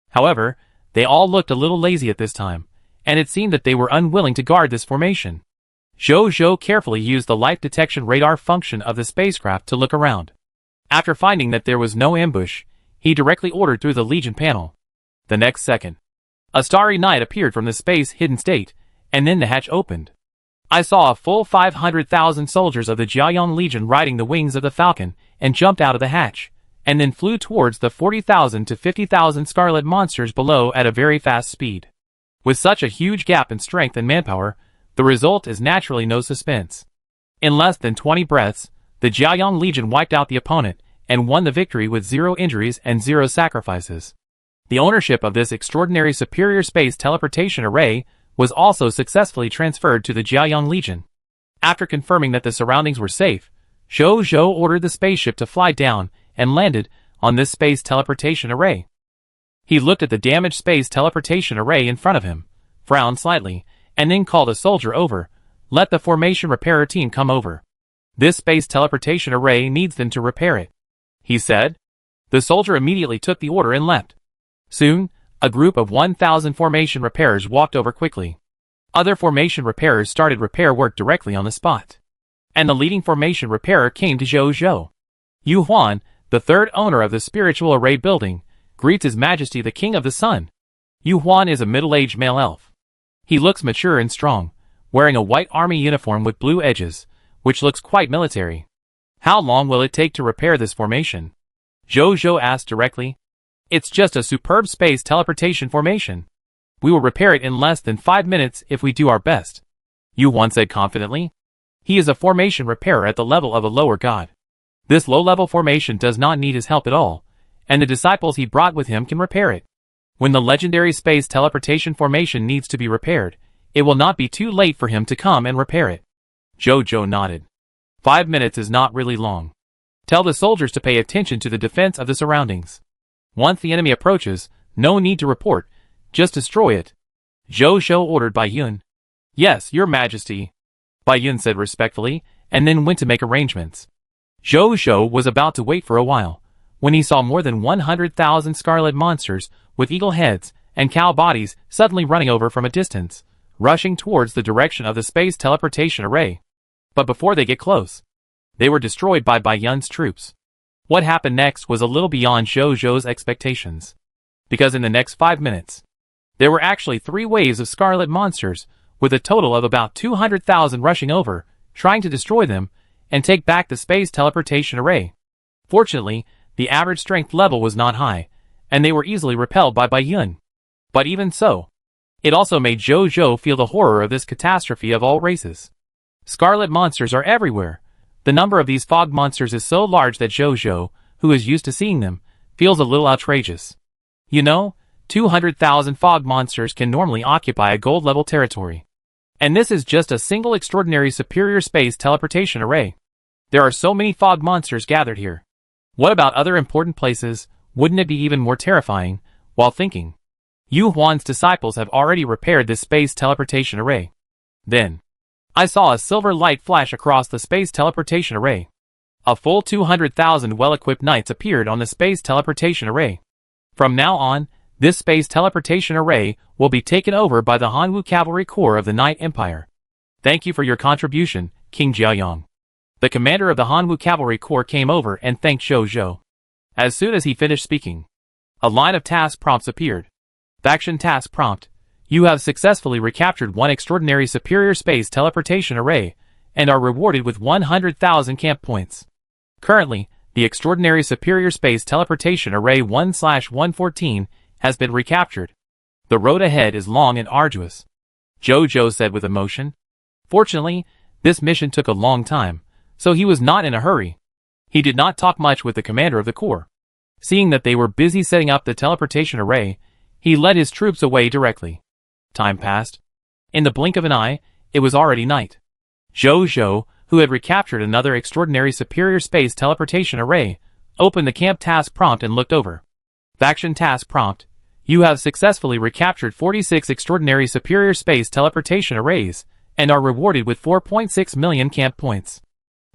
However, they all looked a little lazy at this time, and it seemed that they were unwilling to guard this formation. Zhou carefully used the light detection radar function of the spacecraft to look around. After finding that there was no ambush, he directly ordered through the Legion panel. The next second, a starry night appeared from the space hidden state, and then the hatch opened. I saw a full 500,000 soldiers of the Jiaoyang Legion riding the wings of the Falcon and jumped out of the hatch, and then flew towards the 40,000 to 50,000 scarlet monsters below at a very fast speed. With such a huge gap in strength and manpower, the result is naturally no suspense. In less than 20 breaths, the Jiaoyang Legion wiped out the opponent and won the victory with 0 injuries and 0 sacrifices. The ownership of this extraordinary superior space teleportation array was also successfully transferred to the Jiaoyang Legion. After confirming that the surroundings were safe, Zhou ordered the spaceship to fly down and landed on this space teleportation array. He looked at the damaged space teleportation array in front of him, frowned slightly, and then called a soldier over. "Let the formation repairer team come over. This space teleportation array needs them to repair it," he said. The soldier immediately took the order and left. Soon, a group of 1,000 formation repairers walked over quickly. Other formation repairers started repair work directly on the spot. And the leading formation repairer came to Zhou. Yu Huan, the third owner of the spiritual array building, greets His Majesty the King of the Sun. Yu Huan is a middle-aged male elf. He looks mature and strong, wearing a white army uniform with blue edges, which looks quite military. "How long will it take to repair this formation?" Zhou asked directly. "It's just a superb space teleportation formation. We will repair it in less than 5 minutes if we do our best," Yu Huan said confidently. He is a formation repairer at the level of a lower god. This low-level formation does not need his help at all, and the disciples he brought with him can repair it. When the legendary space teleportation formation needs to be repaired, it will not be too late for him to come and repair it. Zhou nodded. 5 minutes is not really long. Tell the soldiers to pay attention to the defense of the surroundings. Once the enemy approaches, no need to report, just destroy it, Zhou ordered Bai Yun. "Yes, Your Majesty," Bai Yun said respectfully, and then went to make arrangements. Zhou was about to wait for a while, when he saw more than 100,000 scarlet monsters with eagle heads and cow bodies suddenly running over from a distance, rushing towards the direction of the space teleportation array. But before they get close, they were destroyed by Bai Yun's troops. What happened next was a little beyond Zhou's expectations. Because in the next 5 minutes, there were actually 3 waves of scarlet monsters, with a total of about 200,000 rushing over, trying to destroy them, and take back the space teleportation array. Fortunately, the average strength level was not high, and they were easily repelled by Bai Yun. But even so, it also made Zhou feel the horror of this catastrophe of all races. Scarlet monsters are everywhere. The number of these fog monsters is so large that Zhou, who is used to seeing them, feels a little outrageous. 200,000 fog monsters can normally occupy a gold-level territory. And this is just a single extraordinary superior space teleportation array. There are so many fog monsters gathered here. What about other important places? Wouldn't it be even more terrifying? While thinking, Yu Huan's disciples have already repaired this space teleportation array. Then, I saw a silver light flash across the space teleportation array. A full 200,000 well-equipped knights appeared on the space teleportation array. From now on, this space teleportation array will be taken over by the Hanwu Cavalry Corps of the Night Empire. Thank you for your contribution, King Jiaoyang. The commander of the Hanwu Cavalry Corps came over and thanked Zhou. As soon as he finished speaking, a line of task prompts appeared. Faction Task Prompt: You have successfully recaptured one extraordinary superior space teleportation array, and are rewarded with 100,000 camp points. Currently, the extraordinary superior space teleportation array 1/114 has been recaptured. The road ahead is long and arduous, Zhou said with emotion. Fortunately, this mission took a long time, so he was not in a hurry. He did not talk much with the commander of the corps. Seeing that they were busy setting up the teleportation array, he led his troops away directly. Time passed. In the blink of an eye, it was already night. Zhou, who had recaptured another extraordinary superior space teleportation array, opened the camp task prompt and looked over. Faction Task Prompt: You have successfully recaptured 46 extraordinary superior space teleportation arrays, and are rewarded with 4.6 million camp points.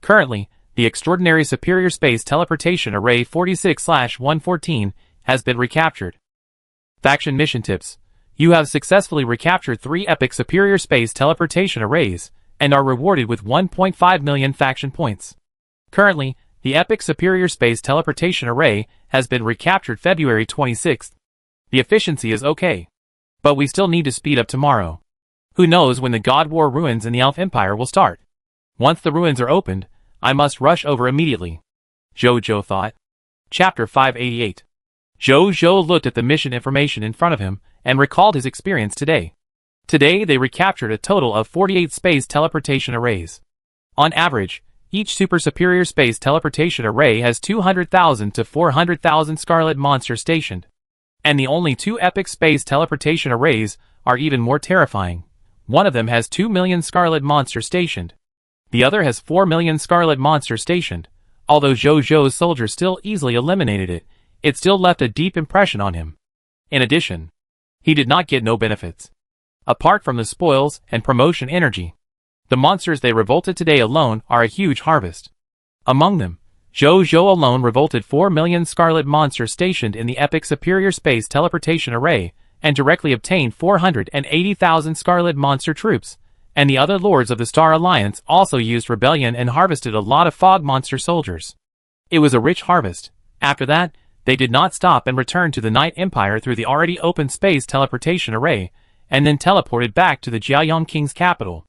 Currently, the Extraordinary Superior Space Teleportation Array 46/114 has been recaptured. Faction Mission Tips. You have successfully recaptured 3 epic Superior Space Teleportation Arrays, and are rewarded with 1.5 million faction points. Currently, the epic Superior Space Teleportation Array has been recaptured February 26th. The efficiency is okay, but we still need to speed up tomorrow. Who knows when the God War ruins in the Elf Empire will start? Once the ruins are opened, I must rush over immediately. Jojo thought. Chapter 588. Jojo looked at the mission information in front of him and recalled his experience today. Today they recaptured a total of 48 space teleportation arrays. On average, each super superior space teleportation array has 200,000 to 400,000 Scarlet monsters stationed. And the only 2 epic space teleportation arrays are even more terrifying. One of them has 2 million Scarlet monsters stationed. The other has 4 million Scarlet monsters stationed. Although Jojo's soldiers still easily eliminated it, it still left a deep impression on him. In addition, he did not get no benefits. Apart from the spoils and promotion energy, the monsters they revolted today alone are a huge harvest. Among them, Jojo alone revolted 4 million Scarlet monsters stationed in the epic Superior Space Teleportation Array, and directly obtained 480,000 Scarlet monster troops, and the other lords of the Star Alliance also used Rebellion and harvested a lot of Fog monster soldiers. It was a rich harvest. After that, they did not stop and returned to the Night Empire through the already open Space Teleportation Array, and then teleported back to the Jiaoyang King's capital.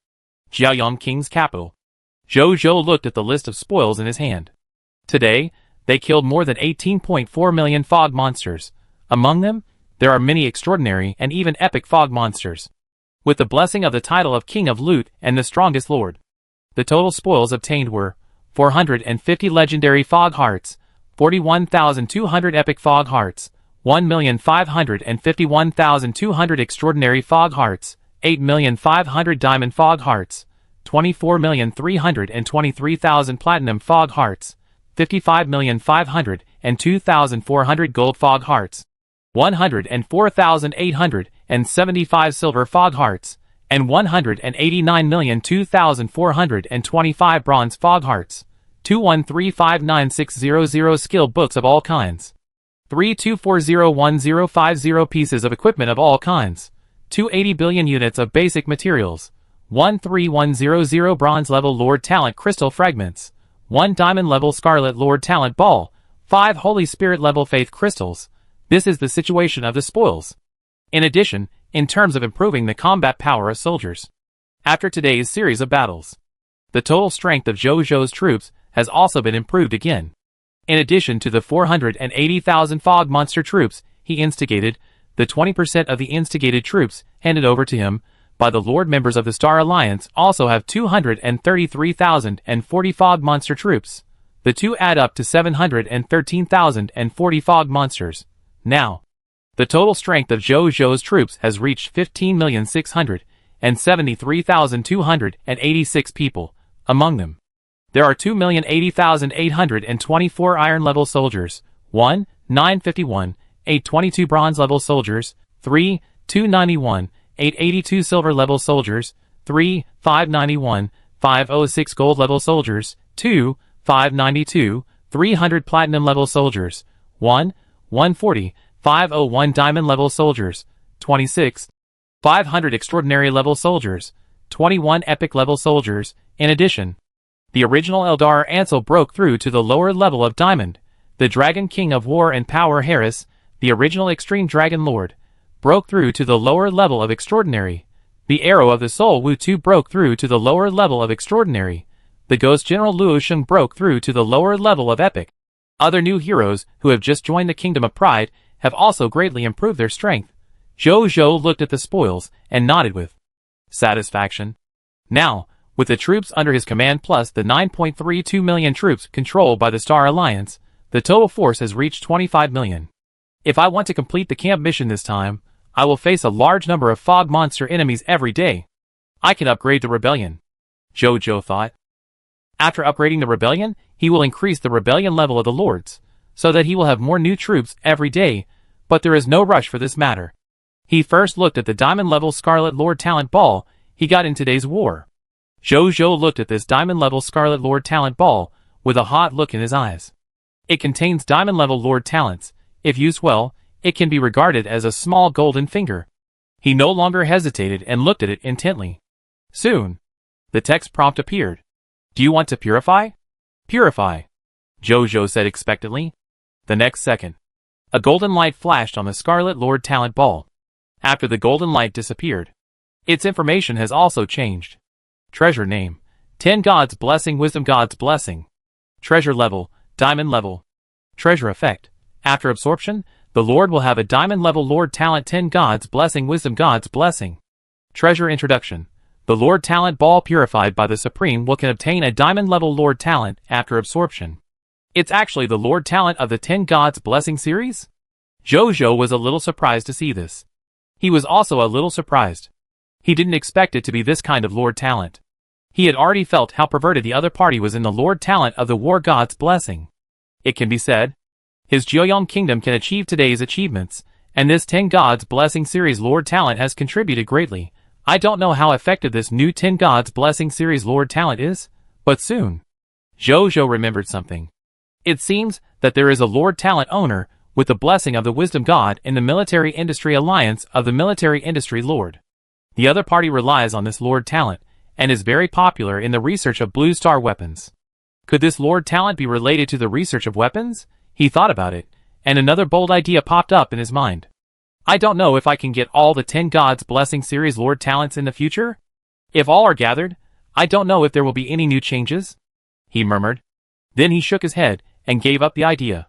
Jiaoyang King's capital. Jojo looked at the list of spoils in his hand. Today, they killed more than 18.4 million Fog monsters. Among them, there are many extraordinary and even epic Fog monsters. With the blessing of the title of King of Loot and the strongest lord, the total spoils obtained were 450 legendary Fog Hearts, 41,200 epic Fog Hearts, 1,551,200 extraordinary Fog Hearts, 8,500 diamond Fog Hearts, 24,323,000 platinum Fog Hearts, 55,502,400 gold Fog Hearts, 104,875 silver Fog Hearts, and 189,002,425 bronze Fog Hearts. 2135960 skill books of all kinds. 32401050 pieces of equipment of all kinds. 280 billion units of basic materials. 13100 bronze level Lord Talent crystal fragments. 1 diamond level Scarlet Lord Talent ball. 5 Holy Spirit level faith crystals. This is the situation of the spoils. In addition, in terms of improving the combat power of soldiers, after today's series of battles, the total strength of Jojo's troops has also been improved again. In addition to the 480,000 Fog monster troops he instigated, the 20% of the instigated troops handed over to him by the Lord members of the Star Alliance also have 233,040 Fog monster troops. The two add up to 713,040 Fog monsters. Now, the total strength of Jojo's troops has reached 15,673,286 people. Among them, there are 2,080,824 iron level soldiers, 1, 951, 822 bronze level soldiers, 3, 291, 882 silver level soldiers, 3, 591, 506 gold level soldiers, 2, 592, 300 platinum level soldiers, 1, 140, 501 diamond level soldiers, 26, 500 extraordinary level soldiers, 21 epic level soldiers. In addition, the original Eldar Ansel broke through to the lower level of Diamond. The Dragon King of War and Power Harris, the original Extreme Dragon Lord, broke through to the lower level of Extraordinary. The Arrow of the Soul Wu Tu broke through to the lower level of Extraordinary. The Ghost General Luo Sheng broke through to the lower level of Epic. Other new heroes who have just joined the Kingdom of Pride have also greatly improved their strength. Jojo looked at the spoils and nodded with satisfaction. Now, with the troops under his command plus the 9.32 million troops controlled by the Star Alliance, the total force has reached 25 million. If I want to complete the camp mission this time, I will face a large number of Fog monster enemies every day. I can upgrade the Rebellion, Jojo thought. After upgrading the Rebellion, he will increase the Rebellion level of the Lords, so that he will have more new troops every day, but there is no rush for this matter. He first looked at the Diamond level Scarlet Lord Talent Ball he got in today's war. Jojo looked at this Diamond level Scarlet Lord Talent Ball, with a hot look in his eyes. It contains diamond-level Lord talents. If used well, it can be regarded as a small golden finger. He no longer hesitated and looked at it intently. Soon, the text prompt appeared. Do you want to purify? Purify, Jojo said expectantly. The next second, a golden light flashed on the Scarlet Lord talent ball. After the golden light disappeared, its information has also changed. Treasure name: 10 God's Blessing, Wisdom God's Blessing. Treasure level: Diamond level. Treasure effect: after absorption, the Lord will have a diamond level Lord talent 10 God's Blessing, Wisdom God's Blessing. Treasure introduction: the Lord talent ball purified by the Supreme will can obtain a diamond level Lord talent after absorption. It's actually the Lord talent of the 10 God's Blessing series? Jojo was a little surprised to see this. He was also a little surprised. He didn't expect it to be this kind of Lord talent. He had already felt how perverted the other party was in the Lord talent of the War God's Blessing. It can be said, his Joyoung Kingdom can achieve today's achievements, and this 10 God's Blessing series Lord talent has contributed greatly. I don't know how effective this new 10 God's Blessing series Lord talent is, but soon, Jojo remembered something. It seems that there is a Lord talent owner with the blessing of the Wisdom God in the Military Industry Alliance of the Military Industry Lord. The other party relies on this Lord talent, and is very popular in the research of Blue Star weapons. Could this Lord talent be related to the research of weapons? He thought about it, and another bold idea popped up in his mind. I don't know if I can get all the 10 God's Blessing series Lord talents in the future. If all are gathered, I don't know if there will be any new changes, he murmured. Then he shook his head and gave up the idea.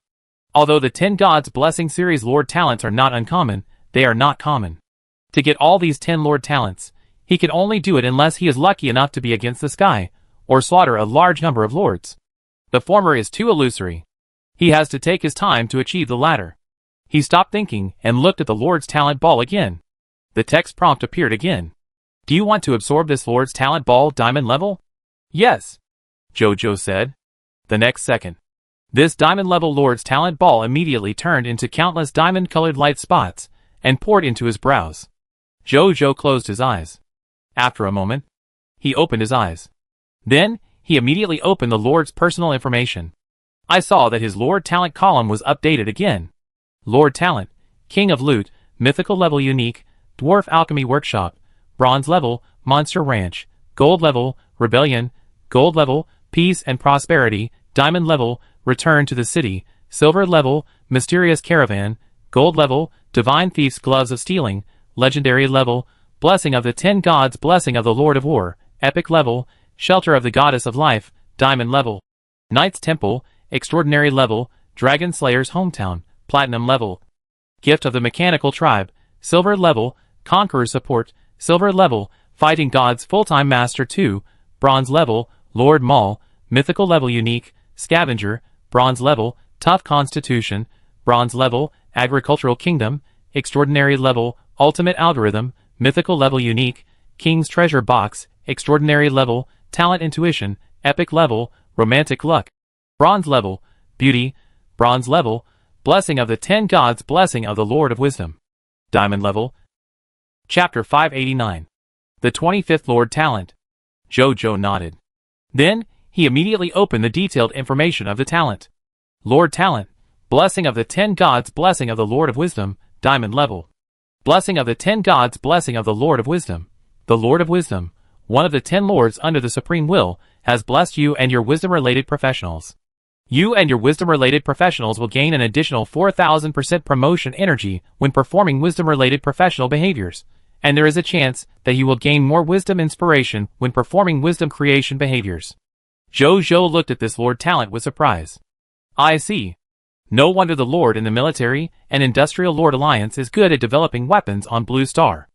Although the 10 God's Blessing series Lord talents are not uncommon, they are not common. To get all these 10 Lord talents, he can only do it unless he is lucky enough to be against the sky, or slaughter a large number of lords. The former is too illusory. He has to take his time to achieve the latter. He stopped thinking and looked at the Lord's talent ball again. The text prompt appeared again. Do you want to absorb this Lord's talent ball diamond level? Yes, Jojo said. The next second, this diamond level Lord's talent ball immediately turned into countless diamond-colored light spots and poured into his brows. Jojo closed his eyes. After a moment, he opened his eyes. Then, he immediately opened the Lord's personal information. I saw that his Lord talent column was updated again. Lord talent: King of Loot, Mythical level Unique, Dwarf Alchemy Workshop, Bronze level, Monster Ranch, Gold level, Rebellion, Gold level, Peace and Prosperity, Diamond level, Return to the City, Silver level, Mysterious Caravan, Gold level, Divine Thief's Gloves of Stealing, Legendary level, Blessing of the 10 Gods, Blessing of the Lord of War, Epic level, Shelter of the Goddess of Life, Diamond level, Knight's Temple, Extraordinary level, Dragon Slayer's Hometown, Platinum level, Gift of the Mechanical Tribe, Silver level, Conqueror Support, Silver level, Fighting Gods Full-Time Master 2, Bronze level, Lord Maul, Mythical level Unique, Scavenger, Bronze level, Tough Constitution, Bronze level, Agricultural Kingdom, Extraordinary level, Ultimate Algorithm, Mythical level Unique, King's Treasure Box, Extraordinary level, Talent Intuition, Epic level, Romantic Luck, Bronze level, Beauty, Bronze level, Blessing of the 10 Gods, Blessing of the Lord of Wisdom, Diamond level. Chapter 589. The 25th Lord Talent. Jojo nodded. Then, he immediately opened the detailed information of the talent. Lord Talent: Blessing of the 10 Gods, Blessing of the Lord of Wisdom, Diamond level. Blessing of the 10 Gods, Blessing of the Lord of Wisdom. The Lord of Wisdom, one of the 10 Lords under the Supreme Will, has blessed you and your wisdom-related professionals. You and your wisdom-related professionals will gain an additional 4,000% promotion energy when performing wisdom-related professional behaviors, and there is a chance that you will gain more wisdom inspiration when performing wisdom creation behaviors. Jojo looked at this Lord talent with surprise. I see. No wonder the Lord in the Military and Industrial Lord Alliance is good at developing weapons on Blue Star.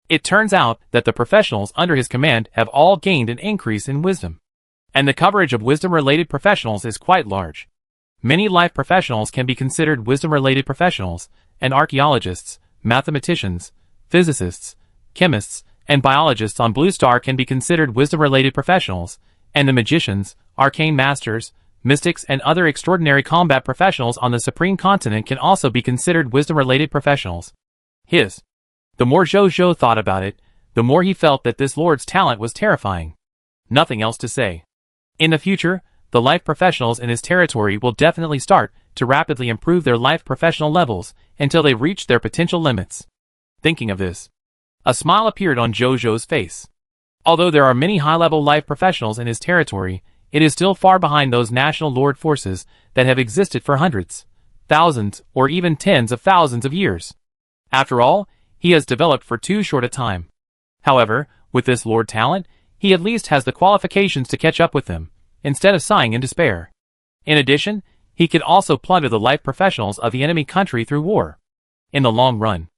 It turns out that the professionals under his command have all gained an increase in wisdom, and the coverage of wisdom-related professionals is quite large. Many life professionals can be considered wisdom-related professionals, and archaeologists, mathematicians, physicists, chemists, and biologists on Blue Star can be considered wisdom-related professionals, and the magicians, arcane masters, mystics, and other extraordinary combat professionals on the Supreme Continent can also be considered wisdom-related professionals. The more Jojo thought about it, the more he felt that this Lord's talent was terrifying. Nothing else to say. In the future, the life professionals in his territory will definitely start to rapidly improve their life professional levels until they reach their potential limits. Thinking of this, a smile appeared on Jojo's face. Although there are many high-level life professionals in his territory, it is still far behind those national lord forces that have existed for hundreds, thousands, or even tens of thousands of years. After all, he has developed for too short a time. However, with this lord talent, he at least has the qualifications to catch up with them, instead of sighing in despair. In addition, he could also plunder the life professionals of the enemy country through war. In the long run,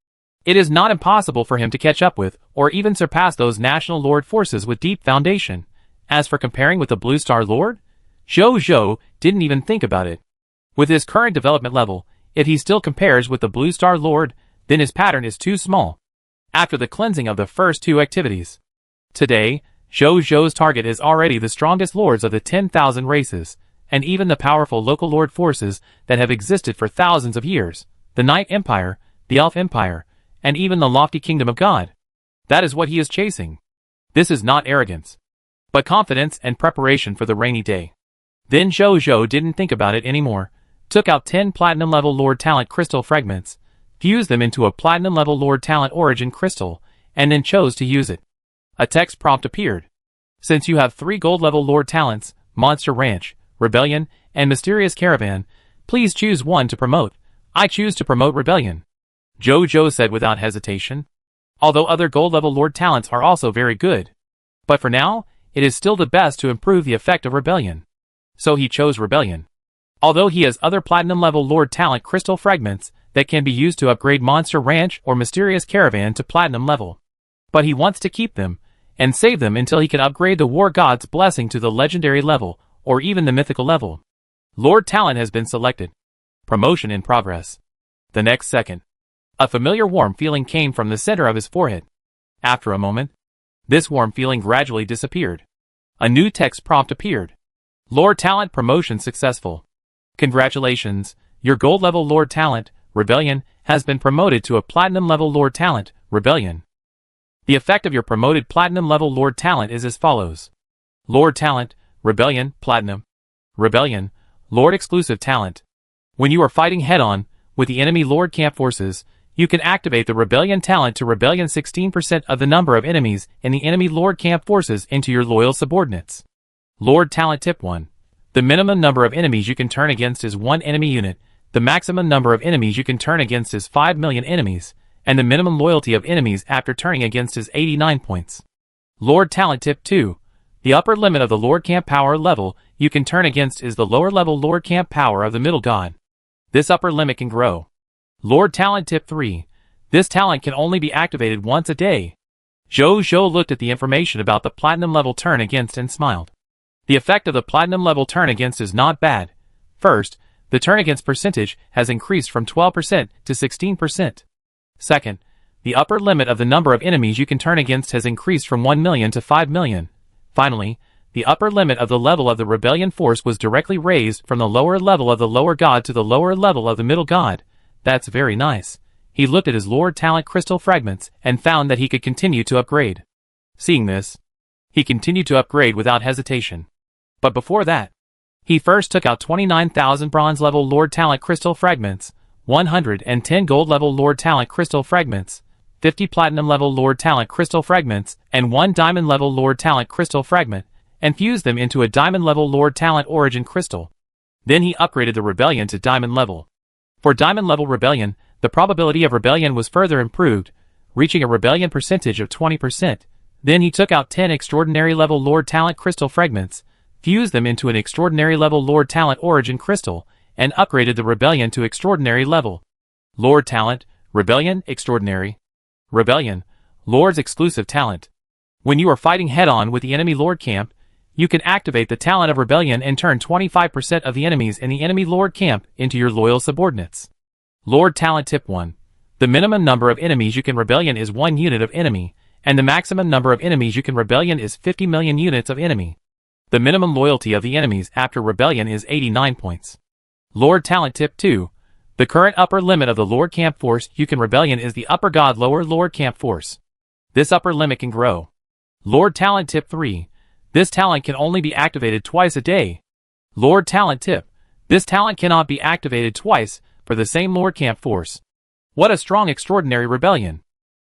it is not impossible for him to catch up with, or even surpass those national lord forces with deep foundation. As for comparing with the Blue Star Lord, Jojo didn't even think about it. With his current development level, if he still compares with the Blue Star Lord, then his pattern is too small. After the cleansing of the first two activities, today, Jojo's target is already the strongest lords of the 10,000 races, and even the powerful local lord forces that have existed for thousands of years, the Night Empire, the Elf Empire, and even the lofty kingdom of God. That is what he is chasing. This is not arrogance, but confidence and preparation for the rainy day. Then Jojo didn't think about it anymore, took out 10 platinum level lord talent crystal fragments, fused them into a platinum level lord talent origin crystal, and then chose to use it. A text prompt appeared. Since you have 3 gold level lord talents, Monster Ranch, Rebellion, and Mysterious Caravan, please choose one to promote. I choose to promote Rebellion, Jojo said without hesitation. Although other gold level lord talents are also very good, but for now, it is still the best to improve the effect of Rebellion. So he chose Rebellion. Although he has other platinum level lord talent crystal fragments that can be used to upgrade Monster Ranch or Mysterious Caravan to platinum level, but he wants to keep them and save them until he can upgrade the War God's Blessing to the legendary level or even the mythical level. Lord talent has been selected. Promotion in progress. The next second, a familiar warm feeling came from the center of his forehead. After a moment, this warm feeling gradually disappeared. A new text prompt appeared. Lord talent promotion successful. Congratulations, your gold level lord talent, Rebellion, has been promoted to a platinum level lord talent, Rebellion. The effect of your promoted platinum level lord talent is as follows. Lord talent, Rebellion, platinum. Rebellion, lord exclusive talent. When you are fighting head-on with the enemy lord camp forces, you can activate the Rebellion talent to Rebellion 16% of the number of enemies in the enemy lord camp forces into your loyal subordinates. Lord talent tip 1. The minimum number of enemies you can turn against is 1 enemy unit, the maximum number of enemies you can turn against is 5 million enemies, and the minimum loyalty of enemies after turning against is 89 points. Lord talent tip 2. The upper limit of the lord camp power level you can turn against is the lower level lord camp power of the middle god. This upper limit can grow. Lord talent tip 3. This talent can only be activated once a day. Jojo looked at the information about the platinum level turn against and smiled. The effect of the platinum level turn against is not bad. First, the turn against percentage has increased from 12% to 16%. Second, the upper limit of the number of enemies you can turn against has increased from 1 million to 5 million. Finally, the upper limit of the level of the Rebellion force was directly raised from the lower level of the lower god to the lower level of the middle god. That's very nice. He looked at his lord talent crystal fragments and found that he could continue to upgrade. Seeing this, he continued to upgrade without hesitation. But before that, he first took out 29,000 bronze level lord talent crystal fragments, 110 gold level lord talent crystal fragments, 50 platinum level lord talent crystal fragments, and 1 diamond level lord talent crystal fragment, and fused them into a diamond level lord talent origin crystal. Then he upgraded the Rebellion to diamond level. For diamond level Rebellion, the probability of Rebellion was further improved, reaching a Rebellion percentage of 20%. Then he took out 10 extraordinary level lord talent crystal fragments, fused them into an extraordinary level lord talent origin crystal, and upgraded the Rebellion to extraordinary level. Lord talent, Rebellion, extraordinary. Rebellion, Lord's exclusive talent. When you are fighting head-on with the enemy Lord camp, you can activate the talent of Rebellion and turn 25% of the enemies in the enemy Lord camp into your loyal subordinates. Lord talent tip 1. The minimum number of enemies you can Rebellion is 1 unit of enemy, and the maximum number of enemies you can Rebellion is 50 million units of enemy. The minimum loyalty of the enemies after Rebellion is 89 points. Lord talent tip 2. The current upper limit of the Lord camp force you can Rebellion is the upper god lower Lord camp force. This upper limit can grow. Lord talent tip 3. This talent can only be activated twice a day. Lord Talent Tip. This talent cannot be activated twice for the same Lord Camp Force. What a strong extraordinary rebellion.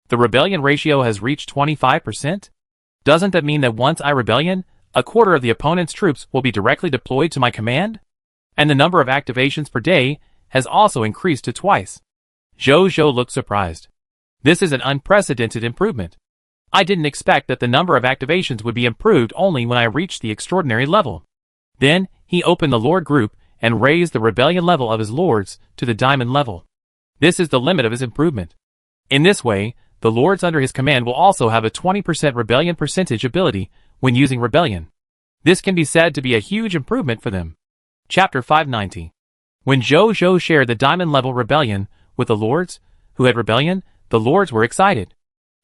The rebellion ratio has reached 25%? Doesn't that mean that once I rebellion, a quarter of the opponent's troops will be directly deployed to my command? And the number of activations per day has also increased to twice. Zhou looked surprised. This is an unprecedented improvement. I didn't expect that the number of activations would be improved only when I reached the extraordinary level. Then, he opened the Lord group and raised the rebellion level of his lords to the diamond level. This is the limit of his improvement. In this way, the lords under his command will also have a 20% rebellion percentage ability when using rebellion. This can be said to be a huge improvement for them. Chapter 590. When Zhou shared the diamond level rebellion with the lords who had rebellion, the lords were excited.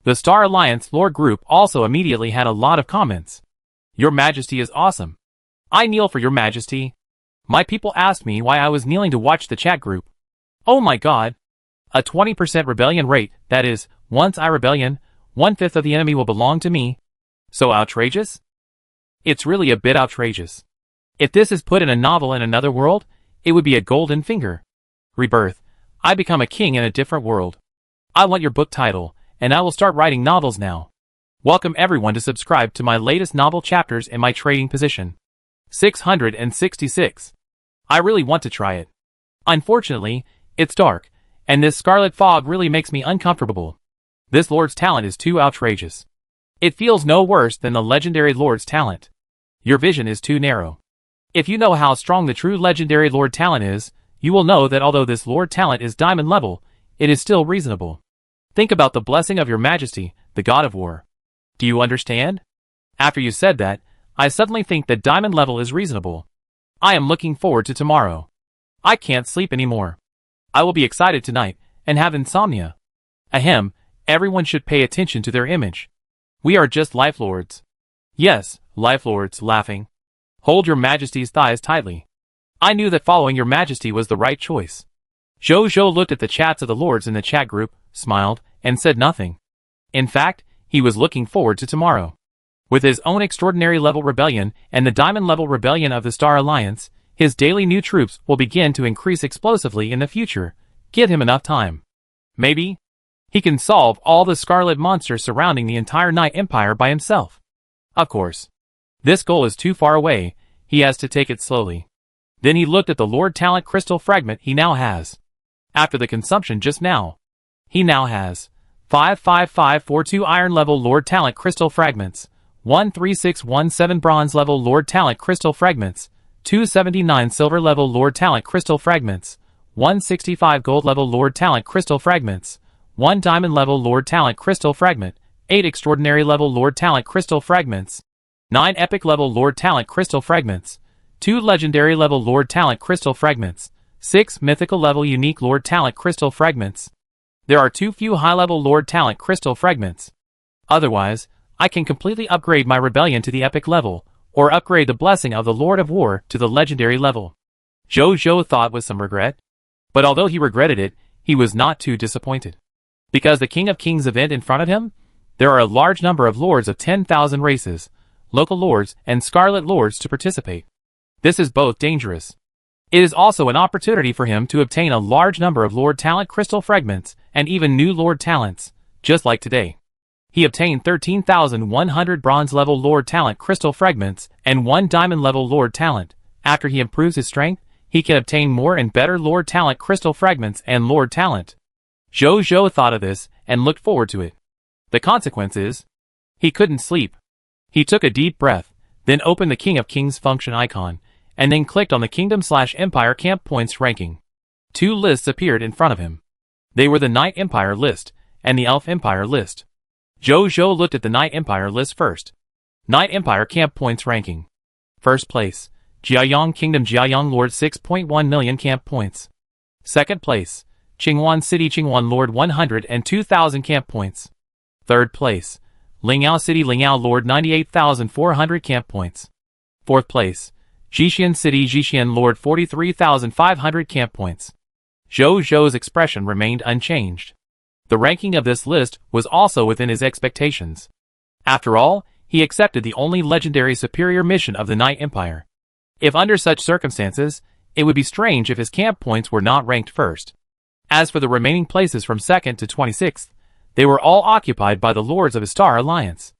The Star Alliance Lord group also immediately had a lot of comments. Your Majesty is awesome. I kneel for your Majesty. My people asked me why I was kneeling to watch the chat group. Oh my god. A 20% rebellion rate, that is, once I rebellion, 1/5 of the enemy will belong to me. So outrageous? It's really a bit outrageous. If this is put in a novel in another world, it would be a golden finger. Rebirth. I become a king in a different world. I want your book title, and I will start writing novels now. Welcome everyone to subscribe to my latest novel chapters in my trading position. 666. I really want to try it. Unfortunately, it's dark, and this scarlet fog really makes me uncomfortable. This Lord's talent is too outrageous. It feels no worse than the legendary Lord's talent. Your vision is too narrow. If you know how strong the true legendary Lord talent is, you will know that although this Lord talent is diamond level, it is still reasonable. Think about the blessing of your Majesty, the God of War. Do you understand? After you said that, I suddenly think that diamond level is reasonable. I am looking forward to tomorrow. I can't sleep anymore. I will be excited tonight, and have insomnia. Ahem, everyone should pay attention to their image. We are just Life Lords. Yes, Life Lords, laughing. Hold your Majesty's thighs tightly. I knew that following your Majesty was the right choice. Zhou looked at the chats of the lords in the chat group, smiled, and said nothing. In fact, he was looking forward to tomorrow. With his own extraordinary level rebellion and the diamond level rebellion of the Star Alliance, his daily new troops will begin to increase explosively in the future. Give him enough time. Maybe he can solve all the scarlet monsters surrounding the entire Night Empire by himself. Of course. This goal is too far away, he has to take it slowly. Then he looked at the Lord Talent Crystal Fragment he now has. After the consumption just now, he now has 55542 Iron Level Lord Talent Crystal Fragments, 13617 Bronze Level Lord Talent Crystal Fragments, 279 Silver Level Lord Talent Crystal Fragments, 165 Gold Level Lord Talent Crystal Fragments, 1 Diamond Level Lord Talent Crystal Fragment, 8 Extraordinary Level Lord Talent Crystal Fragments, 9 Epic Level Lord Talent Crystal Fragments, 2 Legendary Level Lord Talent Crystal Fragments, 6 Mythical Level Unique Lord Talent Crystal Fragments. There are too few high-level Lord Talent Crystal Fragments. Otherwise, I can completely upgrade my Rebellion to the Epic level, or upgrade the Blessing of the Lord of War to the Legendary level. Zhou thought with some regret. But although he regretted it, he was not too disappointed. Because the King of Kings event in front of him, there are a large number of Lords of 10,000 races, local Lords, and Scarlet Lords to participate. This is both dangerous. It is also an opportunity for him to obtain a large number of Lord Talent Crystal Fragments, and even new Lord Talents, just like today. He obtained 13,100 Bronze Level Lord Talent Crystal Fragments, and 1 Diamond Level Lord Talent. After he improves his strength, he can obtain more and better Lord Talent Crystal Fragments and Lord Talent. Zhou thought of this, and looked forward to it. The consequence is, he couldn't sleep. He took a deep breath, then opened the King of Kings function icon, and then clicked on the Kingdom/Empire Camp Points ranking. 2 lists appeared in front of him. They were the Night Empire list, and the Elf Empire list. Zhou looked at the Night Empire list first. Night Empire Camp Points ranking. First place, Jiayang Kingdom Jiayang Lord 6.1 million camp points. Second place, Qingwan City Qingwan Lord 102,000 camp points. Third place, Lingyao City Lingyao Lord 98,400 camp points. Fourth place, Jixian City Jixian Lord 43,500 camp points. Zhou's expression remained unchanged. The ranking of this list was also within his expectations. After all, he accepted the only legendary superior mission of the Night Empire. If under such circumstances, it would be strange if his camp points were not ranked first. As for the remaining places from 2nd to 26th, they were all occupied by the lords of his Star Alliance.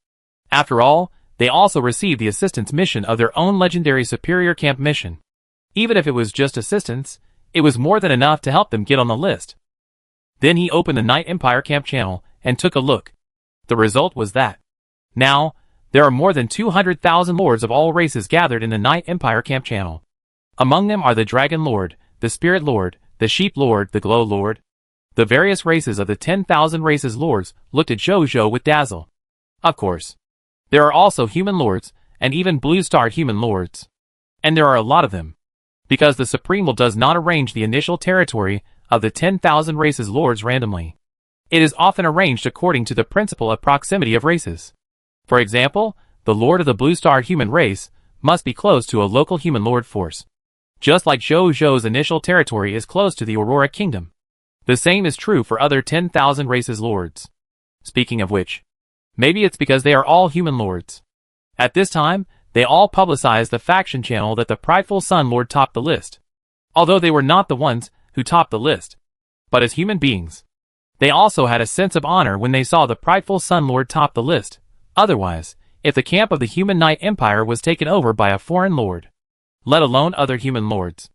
After all, they also received the assistance mission of their own legendary superior camp mission. Even if it was just assistance, it was more than enough to help them get on the list. Then he opened the Night Empire camp channel and took a look. The result was that now, there are more than 200,000 lords of all races gathered in the Night Empire camp channel. Among them are the Dragon Lord, the Spirit Lord, the Sheep Lord, the Glow Lord. The various races of the 10,000 races lords looked at Jojo with dazzle. Of course, there are also human lords, and even blue-starred human lords. And there are a lot of them. Because the Supreme Will does not arrange the initial territory of the 10,000 races lords randomly. It is often arranged according to the principle of proximity of races. For example, the lord of the blue-starred human race must be close to a local human lord force. Just like Jojo's initial territory is close to the Aurora Kingdom. The same is true for other 10,000 races lords. Speaking of which, maybe it's because they are all human lords. At this time, they all publicized the faction channel that the prideful Sun Lord topped the list. Although they were not the ones who topped the list, but as human beings. They also had a sense of honor when they saw the prideful Sun Lord top the list. Otherwise, if the camp of the human Night Empire was taken over by a foreign lord, let alone other human lords,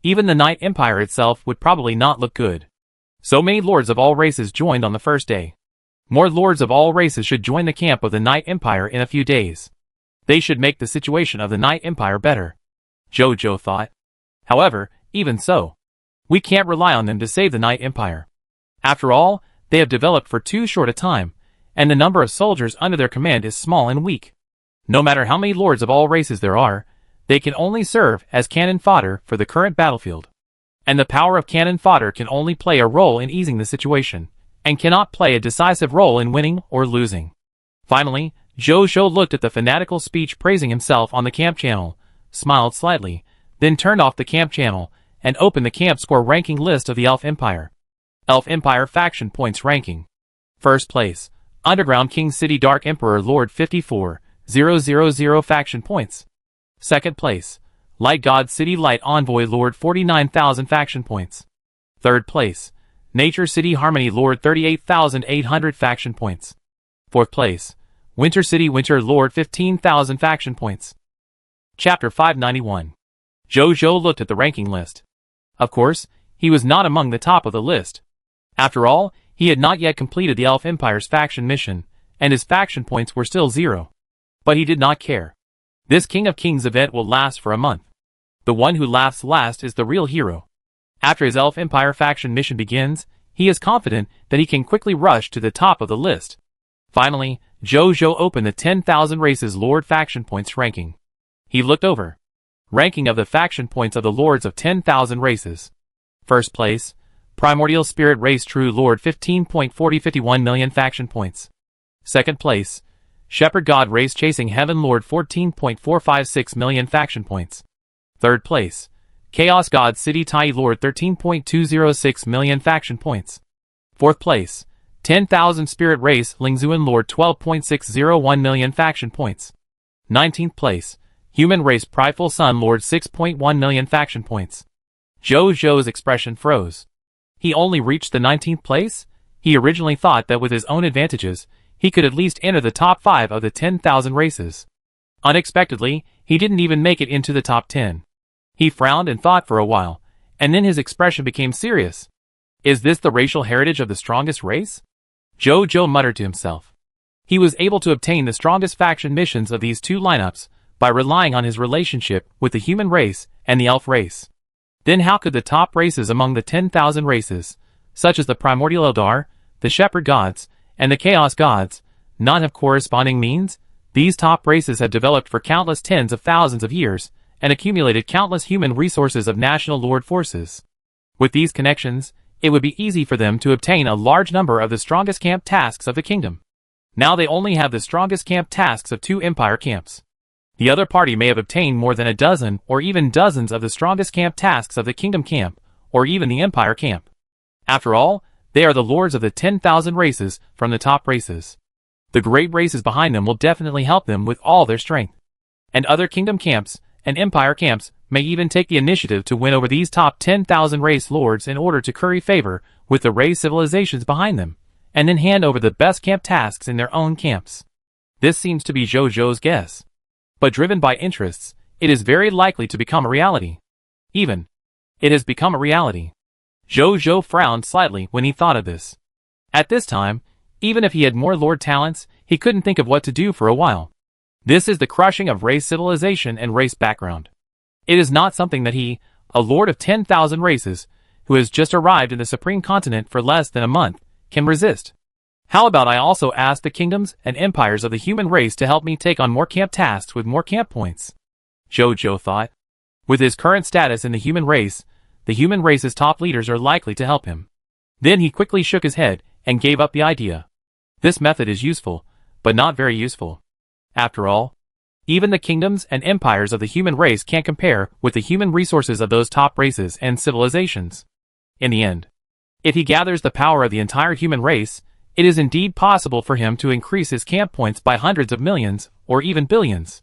even the Night Empire itself would probably not look good. So many lords of all races joined on the first day. More lords of all races should join the camp of the Night Empire in a few days. They should make the situation of the Night Empire better, Jojo thought. However, even so, we can't rely on them to save the Night Empire. After all, they have developed for too short a time, and the number of soldiers under their command is small and weak. No matter how many lords of all races there are, they can only serve as cannon fodder for the current battlefield. And the power of cannon fodder can only play a role in easing the situation, and cannot play a decisive role in winning or losing. Finally, Jojo looked at the fanatical speech praising himself on the camp channel, smiled slightly, then turned off the camp channel, and opened the camp score ranking list of the Elf Empire. Elf Empire Faction Points Ranking. First place, Underground King City Dark Emperor Lord 54,000 Faction Points. Second place, Light God City Light Envoy Lord 49,000 Faction Points. Third place, Nature City Harmony Lord 38,800 Faction Points. Fourth place, Winter City Winter Lord 15,000 Faction Points. Chapter 591. Jojo looked at the ranking list. Of course, he was not among the top of the list. After all, he had not yet completed the Elf Empire's faction mission, and his faction points were still 0. But he did not care. This King of Kings event will last for a month. The one who laughs last is the real hero. After his Elf Empire faction mission begins, he is confident that he can quickly rush to the top of the list. Finally, Jojo opened the 10,000 Races Lord Faction Points ranking. He looked over. Ranking of the faction points of the Lords of 10,000 Races. First place, Primordial Spirit Race True Lord 15.4051 million faction points. Second place, Shepherd God Race Chasing Heaven Lord 14.456 million faction points. Third place, Chaos God City Tai Lord 13.206 million faction points. Fourth place, 10,000 Spirit Race Lingzuan Lord 12.601 million faction points. 19th place, Human Race Prideful Sun Lord 6.1 million faction points. Jojo's expression froze. He only reached the 19th place? He originally thought that with his own advantages, he could at least enter the top 5 of the 10,000 races. Unexpectedly, he didn't even make it into the top 10. He frowned and thought for a while, and then his expression became serious. Is this the racial heritage of the strongest race? Jojo muttered to himself. He was able to obtain the strongest faction missions of these two lineups by relying on his relationship with the human race and the elf race. Then how could the top races among the 10,000 races, such as the Primordial Eldar, the Shepherd Gods, and the Chaos Gods, not have corresponding means? These top races have developed for countless tens of thousands of years, and accumulated countless human resources of national lord forces. With these connections, it would be easy for them to obtain a large number of the strongest camp tasks of the kingdom. Now they only have the strongest camp tasks of 2 empire camps. The other party may have obtained more than a dozen or even dozens of the strongest camp tasks of the kingdom camp, or even the empire camp. After all, they are the lords of the 10,000 races from the top races. The great races behind them will definitely help them with all their strength. And other kingdom camps, and Empire camps may even take the initiative to win over these top 10,000 race lords in order to curry favor with the race civilizations behind them, and then hand over the best camp tasks in their own camps. This seems to be Zhou's guess. But driven by interests, it is very likely to become a reality. It has become a reality. Zhou frowned slightly when he thought of this. At this time, even if he had more lord talents, he couldn't think of what to do for a while. This is the crushing of race civilization and race background. It is not something that he, a lord of 10,000 races, who has just arrived in the Supreme Continent for less than a month, can resist. How about I also ask the kingdoms and empires of the human race to help me take on more camp tasks with more camp points? Zhou thought. With his current status in the human race's top leaders are likely to help him. Then he quickly shook his head and gave up the idea. This method is useful, but not very useful. After all, even the kingdoms and empires of the human race can't compare with the human resources of those top races and civilizations. In the end, if he gathers the power of the entire human race, it is indeed possible for him to increase his camp points by hundreds of millions, or even billions.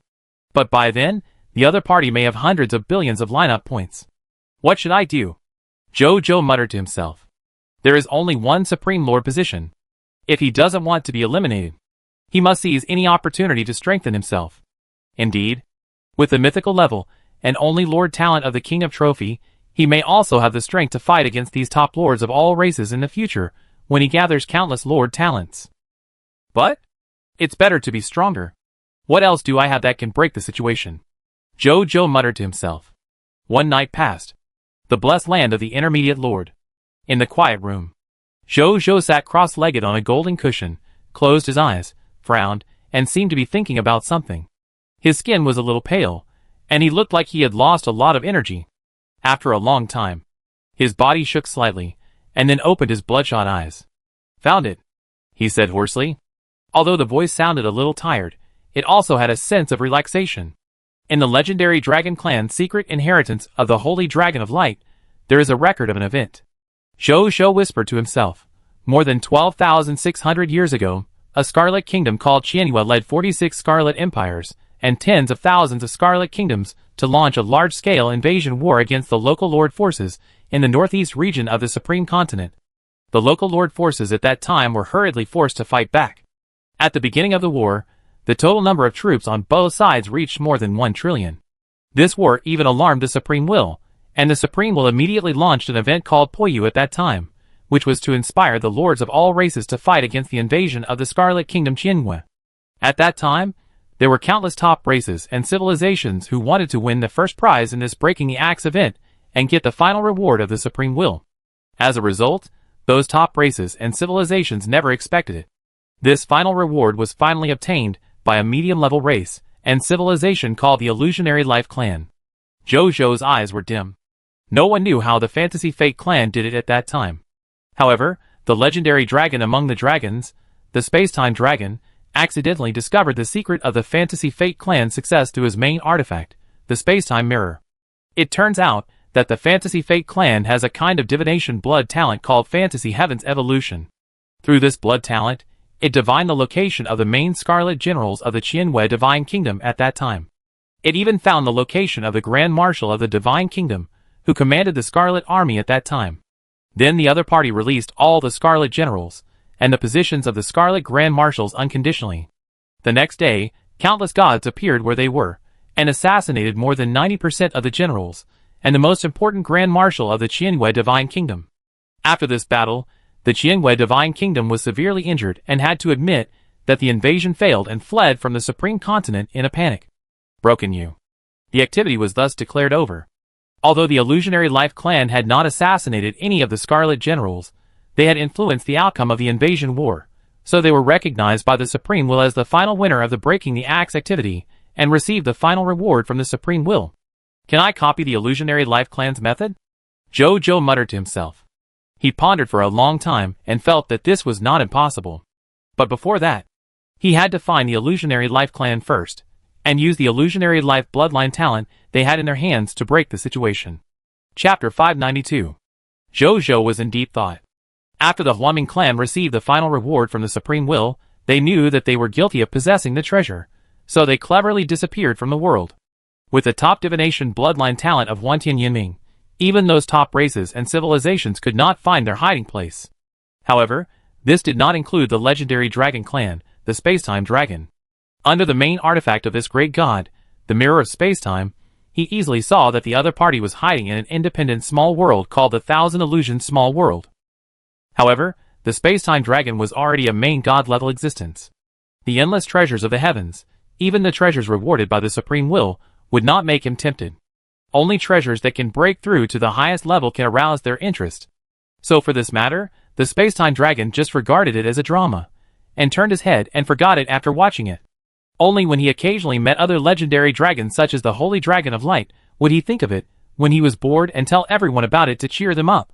But by then, the other party may have hundreds of billions of lineup points. What should I do? Zhou muttered to himself. There is only one Supreme Lord position. If he doesn't want to be eliminated, he must seize any opportunity to strengthen himself. Indeed, with the mythical level and only Lord talent of the King of Trophy, he may also have the strength to fight against these top lords of all races in the future when he gathers countless Lord talents. But it's better to be stronger. What else do I have that can break the situation? Zhou muttered to himself. One night passed. The blessed land of the intermediate lord. In the quiet room, Zhou sat cross-legged on a golden cushion, closed his eyes, frowned, and seemed to be thinking about something. His skin was a little pale, and he looked like he had lost a lot of energy. After a long time, his body shook slightly, and then opened his bloodshot eyes. Found it, he said hoarsely. Although the voice sounded a little tired, it also had a sense of relaxation. In the legendary Dragon Clan's secret inheritance of the Holy Dragon of Light, there is a record of an event. Zhou whispered to himself. More than 12,600 years ago, a Scarlet Kingdom called Qianhua led 46 Scarlet Empires and tens of thousands of Scarlet Kingdoms to launch a large-scale invasion war against the local Lord forces in the northeast region of the Supreme Continent. The local Lord forces at that time were hurriedly forced to fight back. At the beginning of the war, the total number of troops on both sides reached more than 1 trillion. This war even alarmed the Supreme Will, and the Supreme Will immediately launched an event called Poyu at that time, which was to inspire the lords of all races to fight against the invasion of the Scarlet Kingdom Qianhua. At that time, there were countless top races and civilizations who wanted to win the first prize in this Breaking the Axe event and get the final reward of the Supreme Will. As a result, those top races and civilizations never expected it. This final reward was finally obtained by a medium-level race and civilization called the Illusionary Life Clan. Zhou's eyes were dim. No one knew how the Fantasy Fate Clan did it at that time. However, the legendary dragon among the dragons, the Space-Time Dragon, accidentally discovered the secret of the Fantasy Fate Clan's success through his main artifact, the Space-Time Mirror. It turns out that the Fantasy Fate Clan has a kind of divination blood talent called Fantasy Heaven's Evolution. Through this blood talent, it divined the location of the main Scarlet Generals of the Qianhua Divine Kingdom at that time. It even found the location of the Grand Marshal of the Divine Kingdom, who commanded the Scarlet Army at that time. Then the other party released all the Scarlet Generals, and the positions of the Scarlet Grand Marshals unconditionally. The next day, countless gods appeared where they were, and assassinated more than 90% of the generals, and the most important Grand Marshal of the Qianhua Divine Kingdom. After this battle, the Qianhua Divine Kingdom was severely injured and had to admit that the invasion failed and fled from the Supreme Continent in a panic. Broken you. The activity was thus declared over. Although the Illusionary Life Clan had not assassinated any of the Scarlet Generals, they had influenced the outcome of the invasion war, so they were recognized by the Supreme Will as the final winner of the Breaking the Axe activity and received the final reward from the Supreme Will. Can I copy the Illusionary Life Clan's method? Zhou muttered to himself. He pondered for a long time and felt that this was not impossible. But before that, he had to find the Illusionary Life Clan first, and use the Illusionary Life bloodline talent they had in their hands to break the situation. Chapter 592. Zhou was in deep thought. After the Huaming clan received the final reward from the Supreme Will, they knew that they were guilty of possessing the treasure, so they cleverly disappeared from the world. With the top divination bloodline talent of Wantian Yinming, even those top races and civilizations could not find their hiding place. However, this did not include the legendary dragon clan, the Spacetime Dragon. Under the main artifact of this great god, the Mirror of Spacetime, he easily saw that the other party was hiding in an independent small world called the Thousand Illusions Small World. However, the Spacetime Dragon was already a main god-level existence. The endless treasures of the heavens, even the treasures rewarded by the Supreme Will, would not make him tempted. Only treasures that can break through to the highest level can arouse their interest. So for this matter, the Spacetime Dragon just regarded it as a drama, and turned his head and forgot it after watching it. Only when he occasionally met other legendary dragons such as the Holy Dragon of Light would he think of it, when he was bored, and tell everyone about it to cheer them up.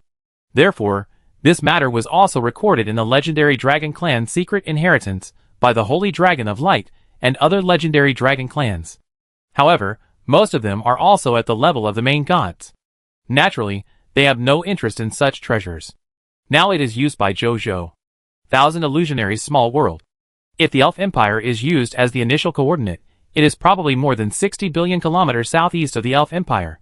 Therefore, this matter was also recorded in the legendary Dragon Clan's secret inheritance by the Holy Dragon of Light and other legendary dragon clans. However, most of them are also at the level of the main gods. Naturally, they have no interest in such treasures. Now it is used by Zhou. Thousand Illusionaries Small World. If the Elf Empire is used as the initial coordinate, it is probably more than 60 billion kilometers southeast of the Elf Empire.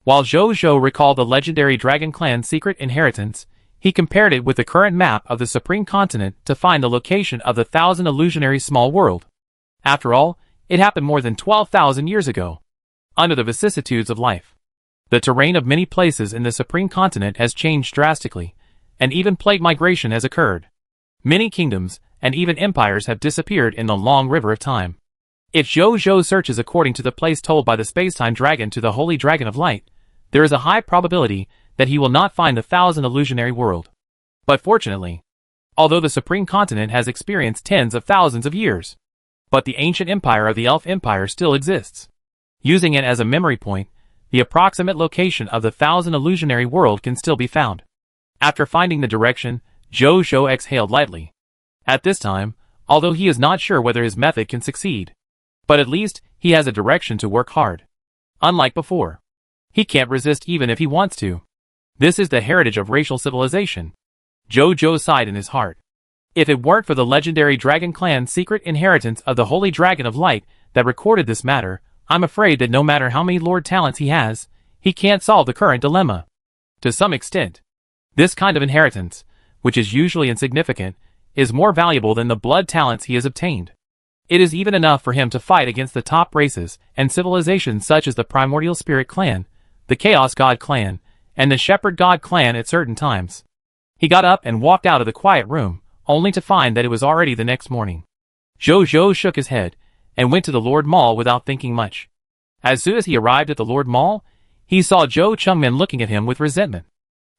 While Zhou recalled the legendary Dragon Clan's secret inheritance, he compared it with the current map of the Supreme Continent to find the location of the Thousand Illusionaries Small World. After all, it happened more than 12,000 years ago. Under the vicissitudes of life, the terrain of many places in the Supreme Continent has changed drastically, and even plague migration has occurred. Many kingdoms, and even empires have disappeared in the long river of time. If Zhou searches according to the place told by the Spacetime Dragon to the Holy Dragon of Light, there is a high probability that he will not find the Thousand Illusionary World. But fortunately, although the Supreme Continent has experienced tens of thousands of years, but the ancient empire of the Elf Empire still exists. Using it as a memory point, the approximate location of the Thousand Illusionary World can still be found. After finding the direction, Zhou exhaled lightly. At this time, although he is not sure whether his method can succeed, but at least he has a direction to work hard. Unlike before, he can't resist even if he wants to. This is the heritage of racial civilization. Zhou sighed in his heart. If it weren't for the legendary Dragon Clan's secret inheritance of the Holy Dragon of Light that recorded this matter, I'm afraid that no matter how many Lord talents he has, he can't solve the current dilemma. To some extent, this kind of inheritance, which is usually insignificant, is more valuable than the blood talents he has obtained. It is even enough for him to fight against the top races and civilizations such as the Primordial Spirit Clan, the Chaos God Clan, and the Shepherd God Clan at certain times. He got up and walked out of the quiet room, only to find that it was already the next morning. Zhou shook his head, and went to the Lord Mall without thinking much. As soon as he arrived at the Lord Mall, he saw Zhou Chengmin looking at him with resentment.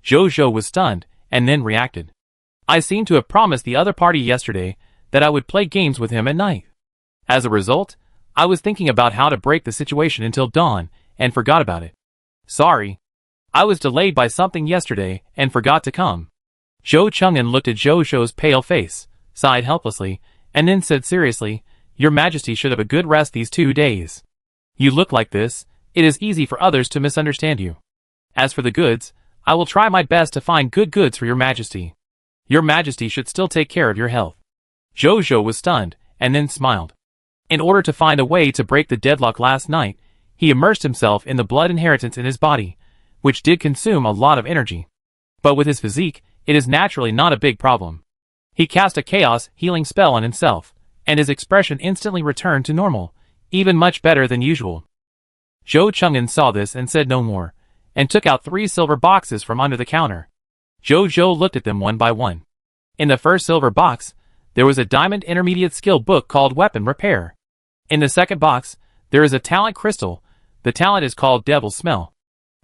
Zhou was stunned, and then reacted. I seemed to have promised the other party yesterday that I would play games with him at night. As a result, I was thinking about how to break the situation until dawn, and forgot about it. Sorry. I was delayed by something yesterday, and forgot to come. Zhou Chengmin looked at Zhou's pale face, sighed helplessly, and then said seriously, Your Majesty should have a good rest these 2 days. You look like this, it is easy for others to misunderstand you. As for the goods, I will try my best to find good goods for Your Majesty. Your Majesty should still take care of your health. Zhou was stunned, and then smiled. In order to find a way to break the deadlock last night, he immersed himself in the blood inheritance in his body, which did consume a lot of energy. But with his physique, it is naturally not a big problem. He cast a chaos healing spell on himself, and his expression instantly returned to normal, even much better than usual. Zhou Chengmin saw this and said no more, and took out 3 silver boxes from under the counter. Zhou looked at them one by one. In the first silver box, there was a diamond intermediate skill book called Weapon Repair. In the second box, there is a talent crystal. The talent is called Devil's Smell.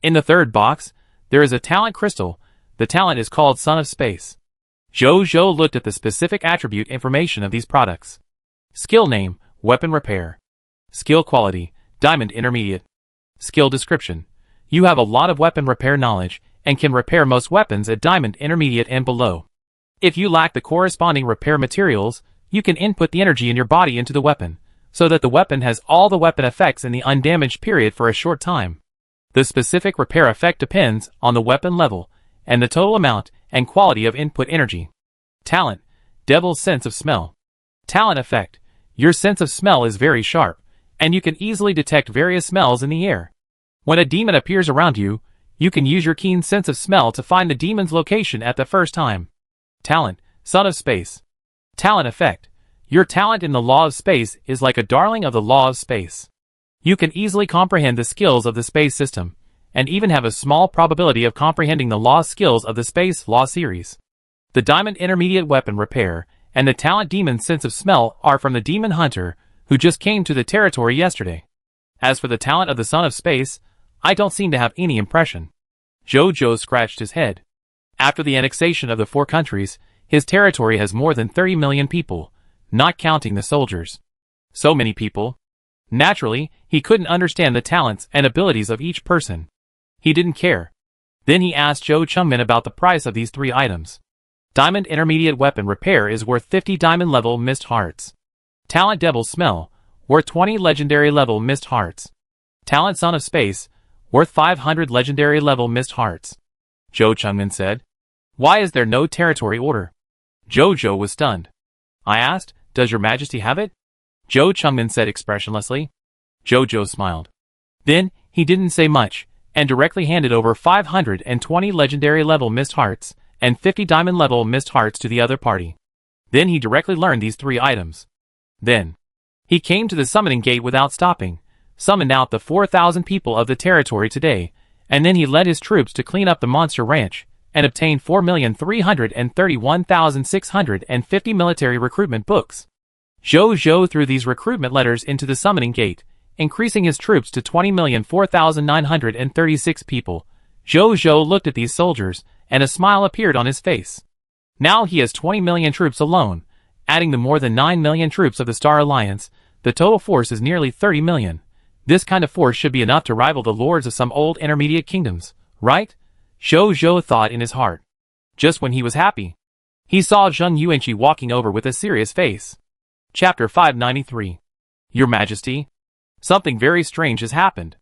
In the third box, there is a talent crystal. The talent is called Son of Space. Zhou looked at the specific attribute information of these products. Skill name, Weapon Repair. Skill quality, Diamond Intermediate. Skill description. You have a lot of weapon repair knowledge, and can repair most weapons at Diamond Intermediate and below. If you lack the corresponding repair materials, you can input the energy in your body into the weapon, so that the weapon has all the weapon effects in the undamaged period for a short time. The specific repair effect depends on the weapon level, and the total amount and quality of input energy. Talent, Devil's Sense of Smell. Talent effect. Your sense of smell is very sharp, and you can easily detect various smells in the air. When a demon appears around you, you can use your keen sense of smell to find the demon's location at the first time. Talent, son of space. Talent effect. Your talent in the law of space is like a darling of the law of space. You can easily comprehend the skills of the space system, and even have a small probability of comprehending the law skills of the space law series. The diamond intermediate weapon repair and the talent demon sense of smell are from the demon hunter who just came to the territory yesterday. As for the talent of the son of space, I don't seem to have any impression. Jojo scratched his head. After the annexation of the 4 countries, his territory has more than 30 million people, not counting the soldiers. So many people. Naturally, he couldn't understand the talents and abilities of each person. He didn't care. Then he asked Zhou Chengmin about the price of these 3 items. Diamond intermediate weapon repair is worth 50 diamond level mist hearts. Talent devil smell, worth 20 legendary level mist hearts. Talent son of space, worth 500 legendary level mist hearts. Zhou Chengmin said. Why is there no territory order? Jojo was stunned. I asked, does your majesty have it? Zhou Chengmin said expressionlessly. Jojo smiled. Then, he didn't say much, and directly handed over 520 legendary level mist hearts, and 50 diamond level mist hearts to the other party. Then he directly learned these 3 items. Then, he came to the summoning gate without stopping, summoned out the 4,000 people of the territory today, and then he led his troops to clean up the monster ranch, and obtain 4,331,650 military recruitment books. Zhou threw these recruitment letters into the summoning gate, increasing his troops to 20,004,936 people. Zhou looked at these soldiers, and a smile appeared on his face. Now he has 20 million troops alone, adding the more than 9 million troops of the Star Alliance. The total force is nearly 30 million. This kind of force should be enough to rival the lords of some old intermediate kingdoms, right? Zhou thought in his heart. Just when he was happy, he saw Zheng Yuanqi walking over with a serious face. Chapter 593. Your Majesty, something very strange has happened.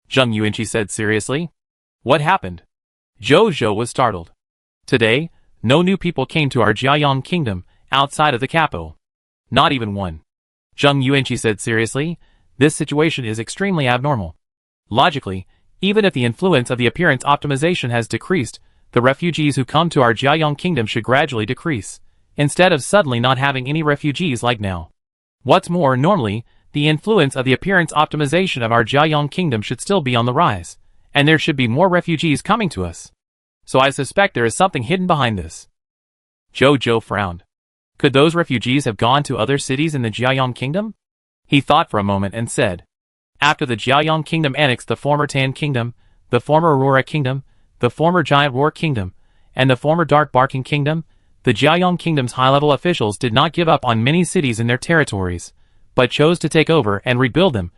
Zheng Yuanqi said seriously. What happened? Zhou was startled. Today, no new people came to our Jiayang kingdom outside of the capital. Not even one. Zheng Yuanqi said seriously. This situation is extremely abnormal. Logically, even if the influence of the appearance optimization has decreased, the refugees who come to our Jiayang kingdom should gradually decrease, instead of suddenly not having any refugees like now. What's more, normally, the influence of the appearance optimization of our Jiayang kingdom should still be on the rise, and there should be more refugees coming to us. So I suspect there is something hidden behind this. Zhou frowned. Could those refugees have gone to other cities in the Jiayang kingdom? He thought for a moment and said, after the Jiayang kingdom annexed the former Tan kingdom, the former Aurora kingdom, the former Giant Roar kingdom, and the former Dark Barking kingdom, the Jiayang kingdom's high-level officials did not give up on many cities in their territories, but chose to take over and rebuild them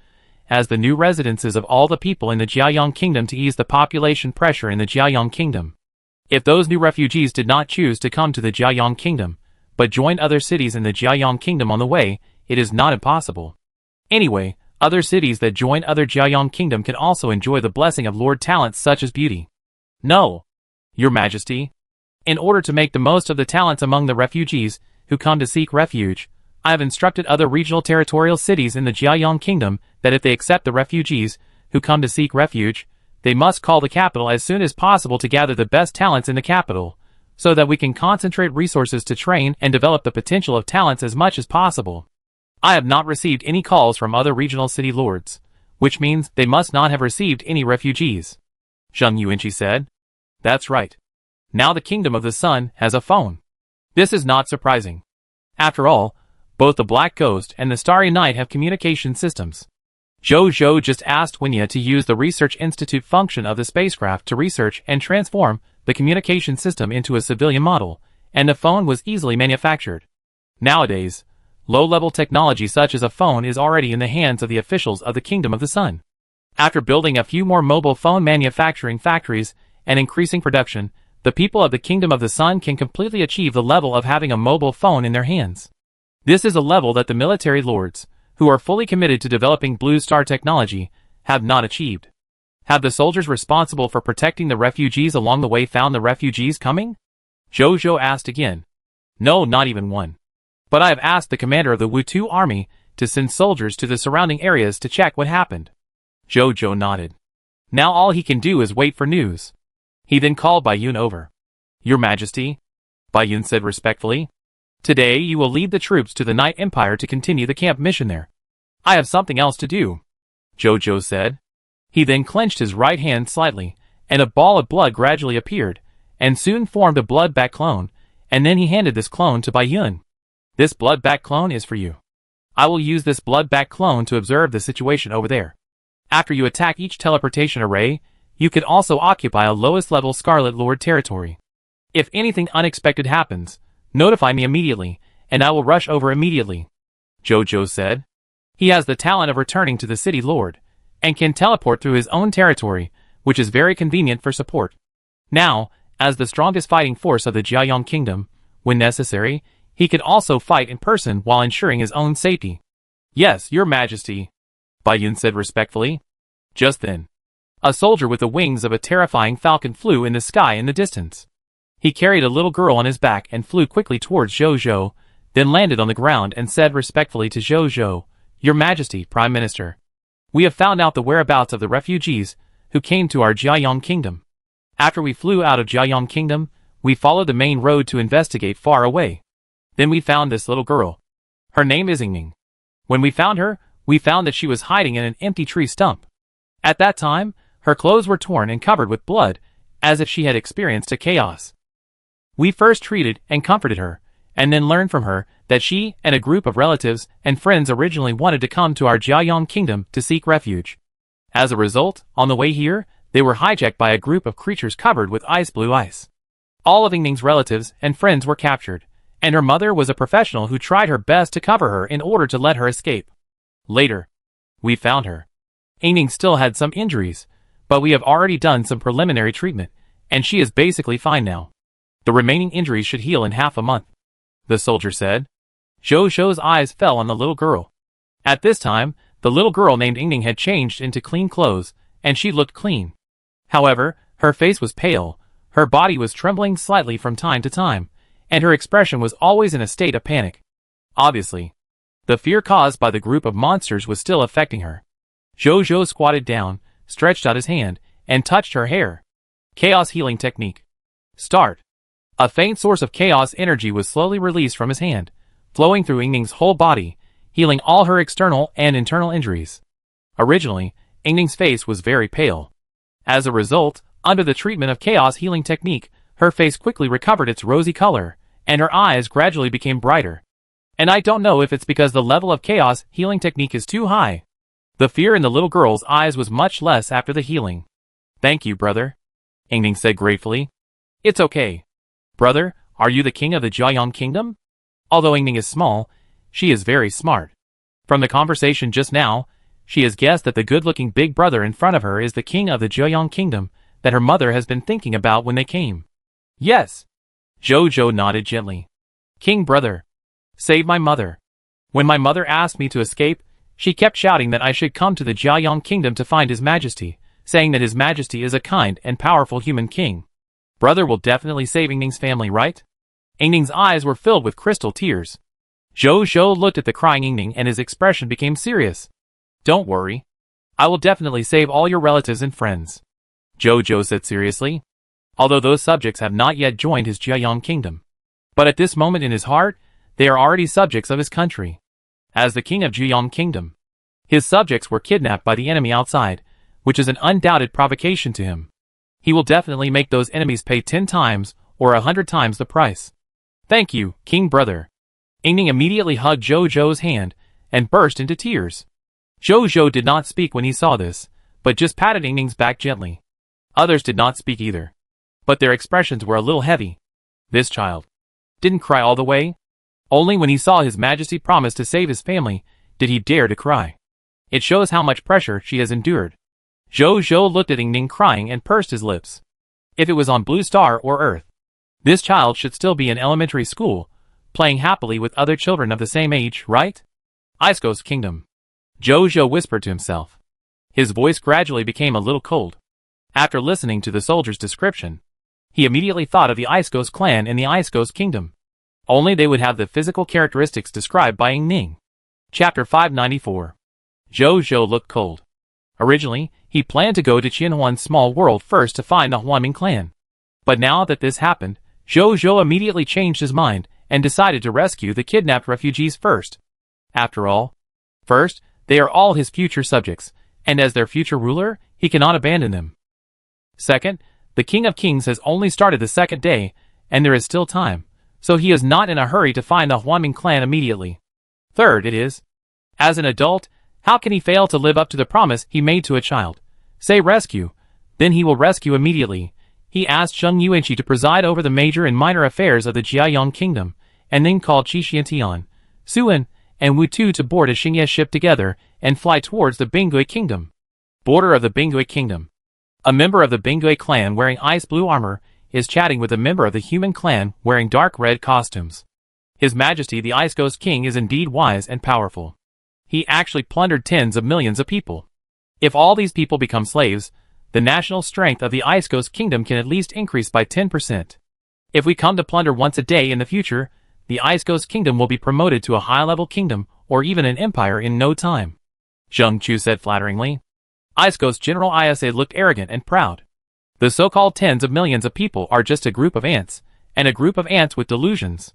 as the new residences of all the people in the Jiayang kingdom to ease the population pressure in the Jiayang kingdom. If those new refugees did not choose to come to the Jiayang kingdom, but joined other cities in the Jiayang kingdom on the way, it is not impossible. Anyway, other cities that join other Jiayang kingdom can also enjoy the blessing of Lord talents such as beauty. No, Your Majesty. In order to make the most of the talents among the refugees who come to seek refuge, I have instructed other regional territorial cities in the Jiayang kingdom that if they accept the refugees who come to seek refuge, they must call the capital as soon as possible to gather the best talents in the capital, so that we can concentrate resources to train and develop the potential of talents as much as possible. I have not received any calls from other regional city lords, which means they must not have received any refugees. Zheng Yuanqi said. That's right. Now the Kingdom of the Sun has a phone. This is not surprising. After all, both the Black Ghost and the Starry Night have communication systems. Zhou just asked Winya to use the Research Institute function of the spacecraft to research and transform the communication system into a civilian model, and the phone was easily manufactured. Nowadays, low-level technology such as a phone is already in the hands of the officials of the Kingdom of the Sun. After building a few more mobile phone manufacturing factories and increasing production, the people of the Kingdom of the Sun can completely achieve the level of having a mobile phone in their hands. This is a level that the military lords, who are fully committed to developing Blue Star technology, have not achieved. Have the soldiers responsible for protecting the refugees along the way found the refugees coming? Zhou asked again. No, not even one. But I have asked the commander of the Wutu army to send soldiers to the surrounding areas to check what happened. Jojo nodded. Now all he can do is wait for news. He then called Baiyun over. Your Majesty, Baiyun said respectfully. Today you will lead the troops to the Night Empire to continue the camp mission there. I have something else to do, Jojo said. He then clenched his right hand slightly, and a ball of blood gradually appeared, and soon formed a blood-back clone, and then he handed this clone to Baiyun. This blood-back clone is for you. I will use this blood-back clone to observe the situation over there. After you attack each teleportation array, you can also occupy a lowest-level Scarlet Lord territory. If anything unexpected happens, notify me immediately, and I will rush over immediately, Jojo said. He has the talent of returning to the City Lord, and can teleport through his own territory, which is very convenient for support. Now, as the strongest fighting force of the Jiayong Kingdom, when necessary, he can also fight in person while ensuring his own safety. Yes, Your Majesty, Baiyun said respectfully. Just then, a soldier with the wings of a terrifying falcon flew in the sky in the distance. He carried a little girl on his back and flew quickly towards Jojo, then landed on the ground and said respectfully to Jojo, Your Majesty, Prime Minister, we have found out the whereabouts of the refugees who came to our Jiayong Kingdom. After we flew out of Jiayong Kingdom, we followed the main road to investigate far away. Then we found this little girl. Her name is Yingning. When we found her, we found that she was hiding in an empty tree stump. At that time, her clothes were torn and covered with blood, as if she had experienced a chaos. We first treated and comforted her, and then learned from her that she and a group of relatives and friends originally wanted to come to our Jiayong Kingdom to seek refuge. As a result, on the way here, they were hijacked by a group of creatures covered with ice-blue ice. All of Yingning's relatives and friends were captured, and her mother was a professional who tried her best to cover her in order to let her escape. Later, we found her. Yingning still had some injuries, but we have already done some preliminary treatment, and she is basically fine now. The remaining injuries should heal in half a month, the soldier said. Jojo's eyes fell on the little girl. At this time, the little girl named Yingning had changed into clean clothes, and she looked clean. However, her face was pale, her body was trembling slightly from time to time, and her expression was always in a state of panic. Obviously, the fear caused by the group of monsters was still affecting her. Jojo squatted down, stretched out his hand, and touched her hair. Chaos Healing Technique. Start. A faint source of chaos energy was slowly released from his hand, flowing through Yingning's whole body, healing all her external and internal injuries. Originally, Yingning's face was very pale. As a result, under the treatment of Chaos Healing Technique, her face quickly recovered its rosy color, and her eyes gradually became brighter. And I don't know if it's because the level of Chaos Healing Technique is too high. The fear in the little girl's eyes was much less after the healing. Thank you, brother, Yingning said gratefully. It's okay. Brother, are you the king of the Jiayong Kingdom? Although Yingning is small, she is very smart. From the conversation just now, she has guessed that the good-looking big brother in front of her is the king of the Jiayong Kingdom that her mother has been thinking about when they came. Yes. Jojo nodded gently. King brother. Save my mother. When my mother asked me to escape, she kept shouting that I should come to the Jiayong Kingdom to find His Majesty, saying that His Majesty is a kind and powerful human king. Brother will definitely save Yingning's family, right? Yingning's eyes were filled with crystal tears. Jojo looked at the crying Yingning and his expression became serious. Don't worry. I will definitely save all your relatives and friends, Jojo said seriously, although those subjects have not yet joined his Jiayong Kingdom. But at this moment in his heart, they are already subjects of his country. As the king of Jiayong Kingdom, his subjects were kidnapped by the enemy outside, which is an undoubted provocation to him. He will definitely make those enemies pay 10 times or 100 times the price. Thank you, king brother. Yingning immediately hugged Jojo's hand and burst into tears. Jojo did not speak when he saw this, but just patted Yingning's back gently. Others did not speak either, but their expressions were a little heavy. This child didn't cry all the way. Only when he saw His Majesty promise to save his family did he dare to cry. It shows how much pressure she has endured. Jojo looked at Yingning crying and pursed his lips. If it was on Blue Star or Earth, this child should still be in elementary school, playing happily with other children of the same age, right? Ice Ghost Kingdom. Jojo whispered to himself. His voice gradually became a little cold. After listening to the soldier's description, he immediately thought of the Ice Ghost clan in the Ice Ghost Kingdom. Only they would have the physical characteristics described by Yingning. Chapter 594. Zhou looked cold. Originally, he planned to go to Qianhuan's small world first to find the Huanming clan. But now that this happened, Zhou immediately changed his mind and decided to rescue the kidnapped refugees first. After all, first, they are all his future subjects, and as their future ruler, he cannot abandon them. Second, the King of Kings has only started the second day, and there is still time, so he is not in a hurry to find the Huanming clan immediately. Third, it is, as an adult, how can he fail to live up to the promise he made to a child? Say rescue, then he will rescue immediately. He asked Zheng Yuanqi to preside over the major and minor affairs of the Jiayang kingdom, and then called Qi Xiantian, Suan, and Wu Tu to board a Xingye ship together and fly towards the Bingui kingdom. Border of the Bingui kingdom. A member of the Bingui clan wearing ice blue armor is chatting with a member of the human clan wearing dark red costumes. His Majesty the Ice Ghost King is indeed wise and powerful. He actually plundered tens of millions of people. If all these people become slaves, the national strength of the Ice Ghost Kingdom can at least increase by 10%. If we come to plunder once a day in the future, the Ice Ghost Kingdom will be promoted to a high-level kingdom or even an empire in no time. Zheng Chu said flatteringly. Ice Ghost General Isa looked arrogant and proud. The so-called tens of millions of people are just a group of ants, and a group of ants with delusions.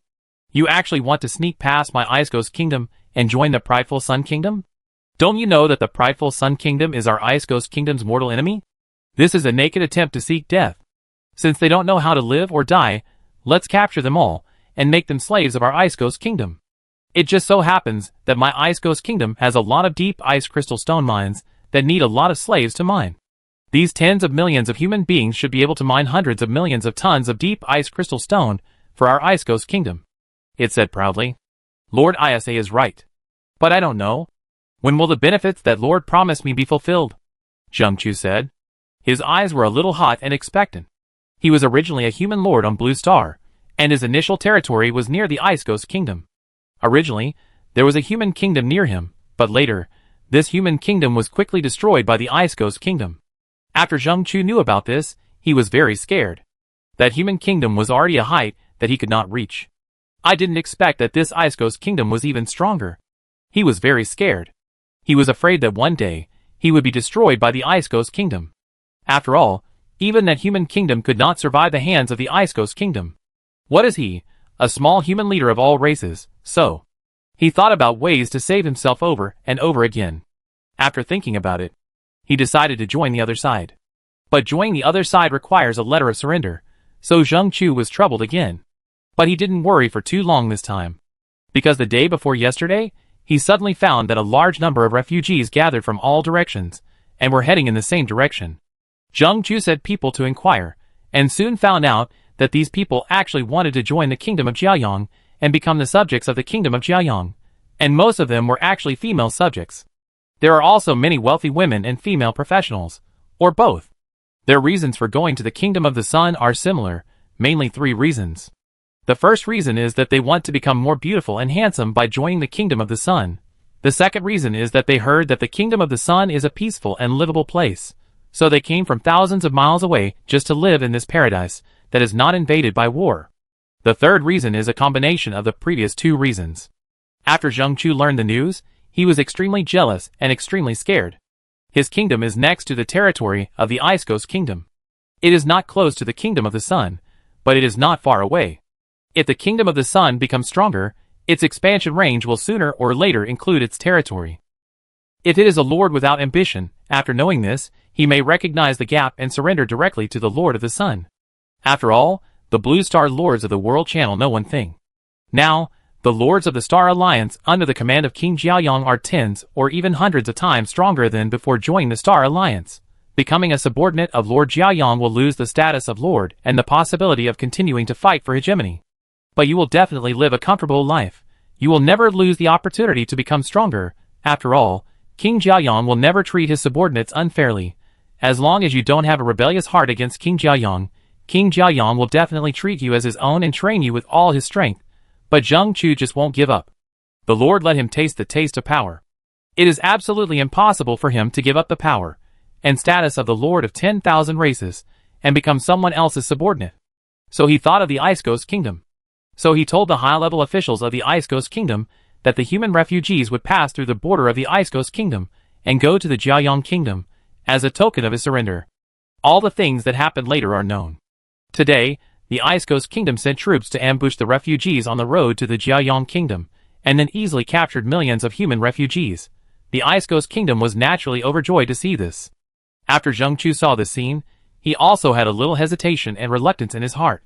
You actually want to sneak past my Ice Ghost Kingdom and join the prideful Sun Kingdom? Don't you know that the prideful Sun Kingdom is our Ice Ghost Kingdom's mortal enemy? This is a naked attempt to seek death. Since they don't know how to live or die, let's capture them all and make them slaves of our Ice Ghost Kingdom. It just so happens that my Ice Ghost Kingdom has a lot of deep ice crystal stone mines that need a lot of slaves to mine. These tens of millions of human beings should be able to mine hundreds of millions of tons of deep ice crystal stone for our Ice Ghost Kingdom. It said proudly. Lord Isa is right. But I don't know. When will the benefits that Lord promised me be fulfilled? Zheng Chu said. His eyes were a little hot and expectant. He was originally a human lord on Blue Star, and his initial territory was near the Ice Ghost Kingdom. Originally, there was a human kingdom near him, but later, this human kingdom was quickly destroyed by the Ice Ghost Kingdom. After Zheng Chu knew about this, he was very scared. That human kingdom was already a height that he could not reach. I didn't expect that this Ice Ghost Kingdom was even stronger. He was very scared. He was afraid that one day, he would be destroyed by the Ice Ghost Kingdom. After all, even that human kingdom could not survive the hands of the Ice Ghost Kingdom. What is he? A small human leader of all races, so. He thought about ways to save himself over and over again. After thinking about it, he decided to join the other side. But joining the other side requires a letter of surrender, so Zheng Chu was troubled again. But he didn't worry for too long this time. Because the day before yesterday, he suddenly found that a large number of refugees gathered from all directions, and were heading in the same direction. Zheng Chu sent people to inquire, and soon found out that these people actually wanted to join the kingdom of Jiayang and become the subjects of the kingdom of Jiayang, and most of them were actually female subjects. There are also many wealthy women and female professionals, or both. Their reasons for going to the kingdom of the sun are similar, mainly 3 reasons. The first reason is that they want to become more beautiful and handsome by joining the kingdom of the sun. The second reason is that they heard that the kingdom of the sun is a peaceful and livable place, so they came from thousands of miles away just to live in this paradise that is not invaded by war. The third reason is a combination of the previous 2 reasons. After Zheng Chu learned the news, he was extremely jealous and extremely scared. His kingdom is next to the territory of the Ice Ghost Kingdom. It is not close to the kingdom of the sun, but it is not far away. If the kingdom of the sun becomes stronger, its expansion range will sooner or later include its territory. If it is a lord without ambition, after knowing this, he may recognize the gap and surrender directly to the Lord of the Sun. After all, the Blue Star Lords of the World Channel know one thing. Now, the Lords of the Star Alliance under the command of King Jiayang are tens or even hundreds of times stronger than before joining the Star Alliance. Becoming a subordinate of Lord Jiayang will lose the status of Lord and the possibility of continuing to fight for hegemony. But you will definitely live a comfortable life. You will never lose the opportunity to become stronger. After all, King Jiayang will never treat his subordinates unfairly. As long as you don't have a rebellious heart against King Jiayang will definitely treat you as his own and train you with all his strength. But Zheng Chu just won't give up. The Lord let him taste the taste of power. It is absolutely impossible for him to give up the power and status of the Lord of 10,000 races and become someone else's subordinate. So he thought of the Ice Ghost Kingdom. So he told the high-level officials of the Ice Ghost Kingdom that the human refugees would pass through the border of the Ice Ghost Kingdom and go to the Jiayang Kingdom as a token of his surrender. All the things that happened later are known. Today, the Ice Ghost Kingdom sent troops to ambush the refugees on the road to the Jiayang Kingdom, and then easily captured millions of human refugees. The Ice Ghost Kingdom was naturally overjoyed to see this. After Zheng Chu saw this scene, he also had a little hesitation and reluctance in his heart.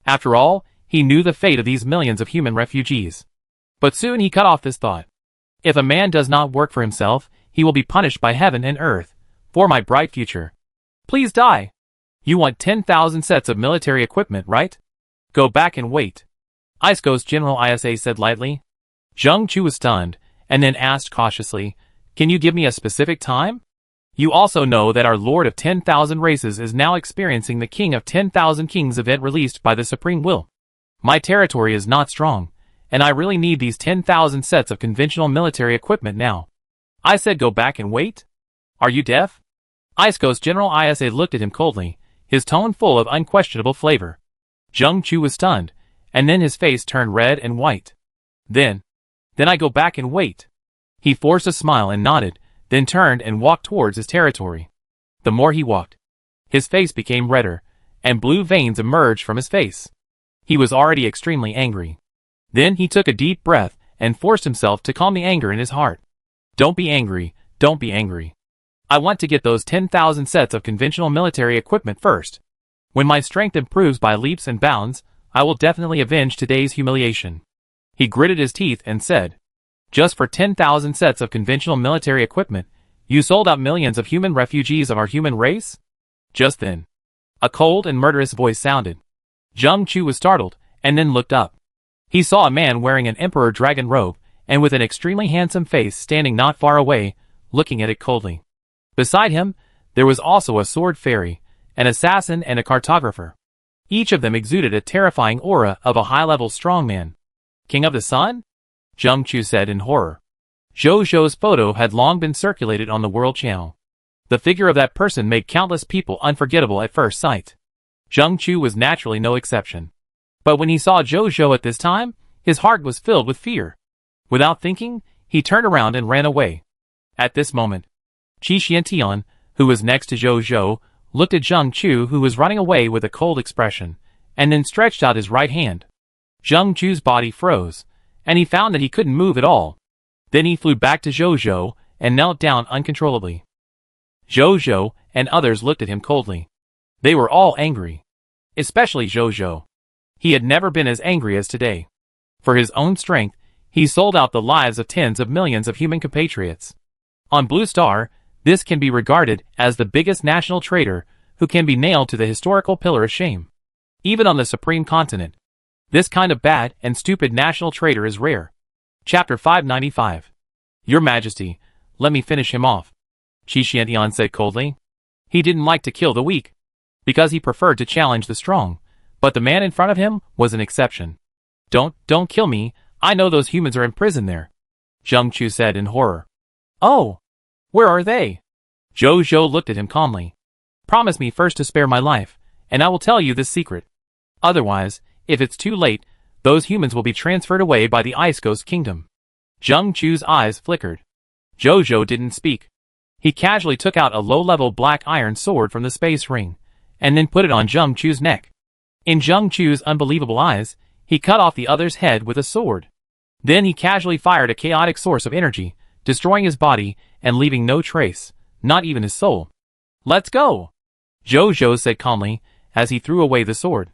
After all, he knew the fate of these millions of human refugees. But soon he cut off this thought. If a man does not work for himself, he will be punished by heaven and earth. For my bright future. Please die. You want 10,000 sets of military equipment, right? Go back and wait. Ice Ghost General Isa said lightly. Zheng Chu was stunned, and then asked cautiously, can you give me a specific time? You also know that our Lord of 10,000 Races is now experiencing the King of 10,000 Kings event released by the Supreme Will. My territory is not strong, and I really need these 10,000 sets of conventional military equipment now. I said go back and wait? Are you deaf? Ice Ghost General Isa looked at him coldly, his tone full of unquestionable flavor. Zheng Chu was stunned, and then his face turned red and white. Then I go back and wait. He forced a smile and nodded, then turned and walked towards his territory. The more he walked, his face became redder, and blue veins emerged from his face. He was already extremely angry. Then he took a deep breath and forced himself to calm the anger in his heart. Don't be angry, don't be angry. I want to get those 10,000 sets of conventional military equipment first. When my strength improves by leaps and bounds, I will definitely avenge today's humiliation. He gritted his teeth and said, just for 10,000 sets of conventional military equipment, you sold out millions of human refugees of our human race? Just then, a cold and murderous voice sounded. Zheng Chu was startled, and then looked up. He saw a man wearing an emperor dragon robe, and with an extremely handsome face standing not far away, looking at it coldly. Beside him, there was also a sword fairy, an assassin and a cartographer. Each of them exuded a terrifying aura of a high-level strongman. King of the Sun? Zheng Chu said in horror. Zhou Zhou's photo had long been circulated on the World Channel. The figure of that person made countless people unforgettable at first sight. Zheng Chu was naturally no exception. But when he saw Zhou Zhou at this time, his heart was filled with fear. Without thinking, he turned around and ran away. At this moment, Qi Xiantian, who was next to Zhou Zhou, looked at Zheng Chu, who was running away with a cold expression, and then stretched out his right hand. Zheng Chu's body froze, and he found that he couldn't move at all. Then he flew back to Zhou Zhou and knelt down uncontrollably. Zhou Zhou and others looked at him coldly. They were all angry. Especially Zhou Zhou. He had never been as angry as today. For his own strength, he sold out the lives of tens of millions of human compatriots. On Blue Star, this can be regarded as the biggest national traitor who can be nailed to the historical pillar of shame. Even on the Supreme Continent, this kind of bad and stupid national traitor is rare. Chapter 595. Your Majesty, let me finish him off, Qi Xiantian said coldly. He didn't like to kill the weak, because he preferred to challenge the strong, but the man in front of him was an exception. Don't kill me, I know those humans are in prison there, Zheng Chu said in horror. Oh! Where are they? Zhou Zhou looked at him calmly. Promise me first to spare my life, and I will tell you this secret. Otherwise, if it's too late, those humans will be transferred away by the Ice Ghost Kingdom. Zheng Chu's eyes flickered. Zhou Zhou didn't speak. He casually took out a low-level black iron sword from the space ring, and then put it on Zheng Chu's neck. In Zheng Chu's unbelievable eyes, he cut off the other's head with a sword. Then he casually fired a chaotic source of energy, destroying his body and leaving no trace, not even his soul. Let's go! Zhou Zhou said calmly, as he threw away the sword.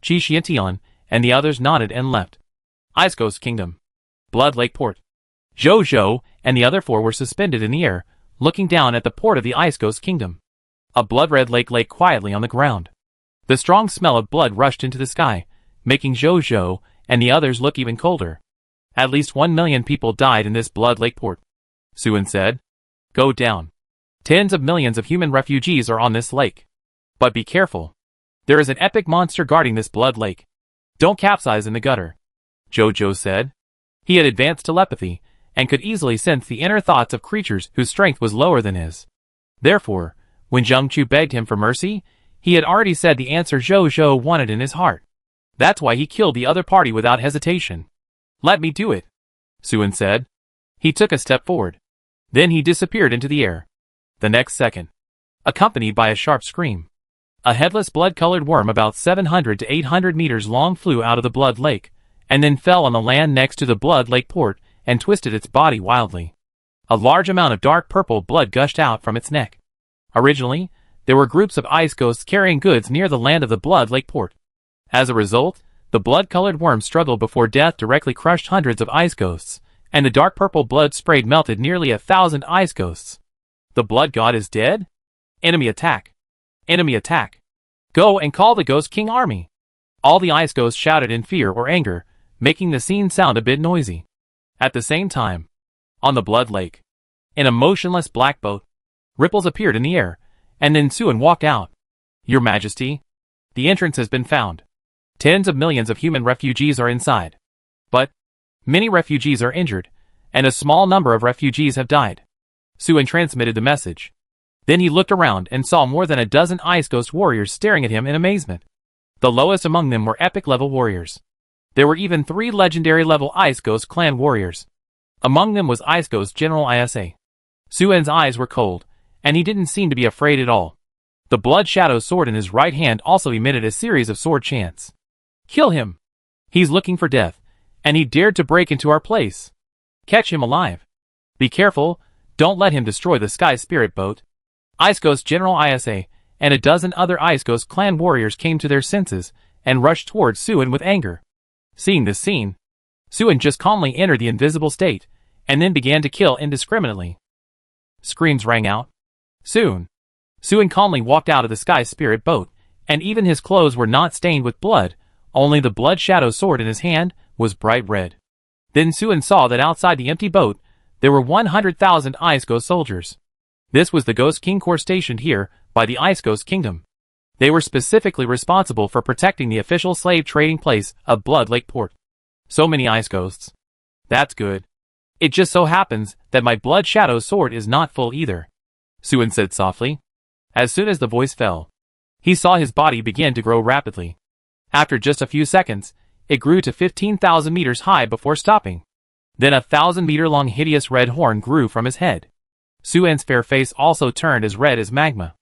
Qi Xiantian and the others nodded and left. Ice Ghost Kingdom. Blood Lake Port. Zhou Zhou and the other four were suspended in the air, looking down at the port of the Ice Ghost Kingdom. A blood-red lake lay quietly on the ground. The strong smell of blood rushed into the sky, making Zhou Zhou and the others look even colder. At least 1 million people died in this blood lake port, Suan said. Go down. Tens of millions of human refugees are on this lake. But be careful. There is an epic monster guarding this blood lake. Don't capsize in the gutter, Zhou Zhou said. He had advanced telepathy, and could easily sense the inner thoughts of creatures whose strength was lower than his. Therefore, when Zheng Chu begged him for mercy, he had already said the answer Zhou Zhou wanted in his heart. That's why he killed the other party without hesitation. Let me do it. Suen said. He took a step forward. Then he disappeared into the air. The next second, accompanied by a sharp scream, a headless blood-colored worm about 700 to 800 meters long flew out of the blood lake, and then fell on the land next to the blood lake port and twisted its body wildly. A large amount of dark purple blood gushed out from its neck. Originally, there were groups of ice ghosts carrying goods near the land of the blood lake port. As a result, the blood-colored worm struggled before death directly crushed hundreds of ice ghosts, and the dark purple blood sprayed melted nearly 1,000 ice ghosts. The blood god is dead? Enemy attack! Enemy attack! Go and call the Ghost King army! All the ice ghosts shouted in fear or anger, making the scene sound a bit noisy. At the same time, on the blood lake, in a motionless black boat, ripples appeared in the air, and then Suen walked out. Your Majesty, the entrance has been found. Tens of millions of human refugees are inside. But many refugees are injured, and a small number of refugees have died. Suen transmitted the message. Then he looked around and saw more than a dozen Ice Ghost warriors staring at him in amazement. The lowest among them were epic-level warriors. There were even 3 legendary-level Ice Ghost clan warriors. Among them was Ice Ghost General Isa. Suen's eyes were cold, and he didn't seem to be afraid at all. The blood shadow sword in his right hand also emitted a series of sword chants. Kill him! He's looking for death, and he dared to break into our place. Catch him alive. Be careful, don't let him destroy the Sky Spirit boat. Ice Ghost General Isa and a dozen other Ice Ghost clan warriors came to their senses and rushed towards Suen with anger. Seeing this scene, Suen just calmly entered the invisible state, and then began to kill indiscriminately. Screams rang out. Soon, Suen calmly walked out of the Sky Spirit boat, and even his clothes were not stained with blood, only the blood shadow sword in his hand was bright red. Then Suen saw that outside the empty boat, there were 100,000 Ice Ghost soldiers. This was the Ghost King Corps stationed here by the Ice Ghost Kingdom. They were specifically responsible for protecting the official slave trading place of Blood Lake Port. So many Ice Ghosts. That's good. It just so happens that my blood shadow sword is not full either, Suen said softly. As soon as the voice fell, he saw his body begin to grow rapidly. After just a few seconds, it grew to 15,000 meters high before stopping. Then a 1,000-meter-long hideous red horn grew from his head. Suen's fair face also turned as red as magma.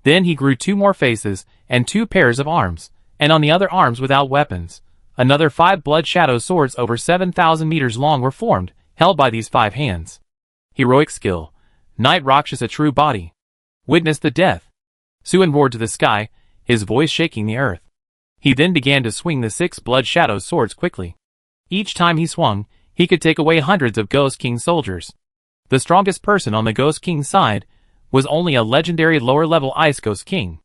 Then he grew 2 more faces and 2 pairs of arms, and on the other arms without weapons, another 5 blood shadow swords over 7,000 meters long were formed, held by these 5 hands. Heroic skill. Night Rakshasa true body. Witness the death. Suen roared to the sky, his voice shaking the earth. He then began to swing the 6 blood shadow swords quickly. Each time he swung, he could take away hundreds of Ghost King soldiers. The strongest person on the Ghost King's side was only a legendary lower-level Ice Ghost King.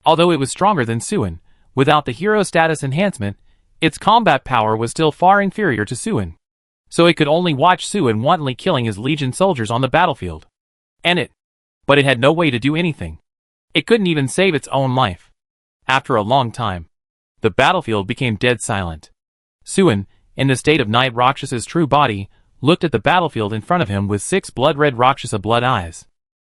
Although it was stronger than Suen, without the hero status enhancement, its combat power was still far inferior to Suen. So it could only watch Suen wantonly killing his legion soldiers on the battlefield. But it had no way to do anything. It couldn't even save its own life. After a long time, the battlefield became dead silent. Suen, in the state of Night Rakshas's true body, looked at the battlefield in front of him with 6 blood-red Rakshasa blood eyes.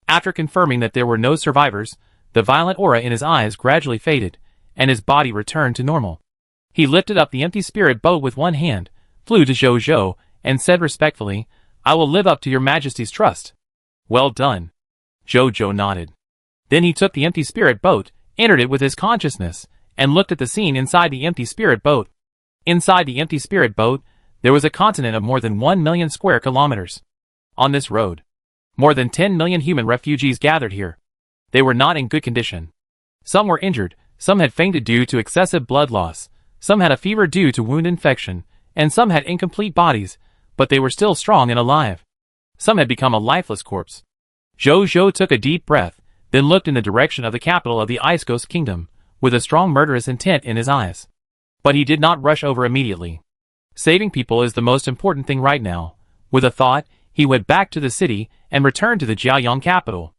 After confirming that there were no survivors, the violent aura in his eyes gradually faded, and his body returned to normal. He lifted up the empty spirit boat with one hand, flew to Zhou Zhou, and said respectfully, I will live up to your Majesty's trust. Well done. Zhou Zhou nodded. Then he took the empty spirit boat, entered it with his consciousness, and looked at the scene inside the empty spirit boat. Inside the empty spirit boat, there was a continent of more than 1 million square kilometers. On this road, more than 10 million human refugees gathered here. They were not in good condition. Some were injured, some had fainted due to excessive blood loss, some had a fever due to wound infection, and some had incomplete bodies, but they were still strong and alive. Some had become a lifeless corpse. Zhou Zhou took a deep breath, then looked in the direction of the capital of the Ice Ghost Kingdom, with a strong murderous intent in his eyes. But he did not rush over immediately. Saving people is the most important thing right now. With a thought, he went back to the city and returned to the Jiaoyang capital.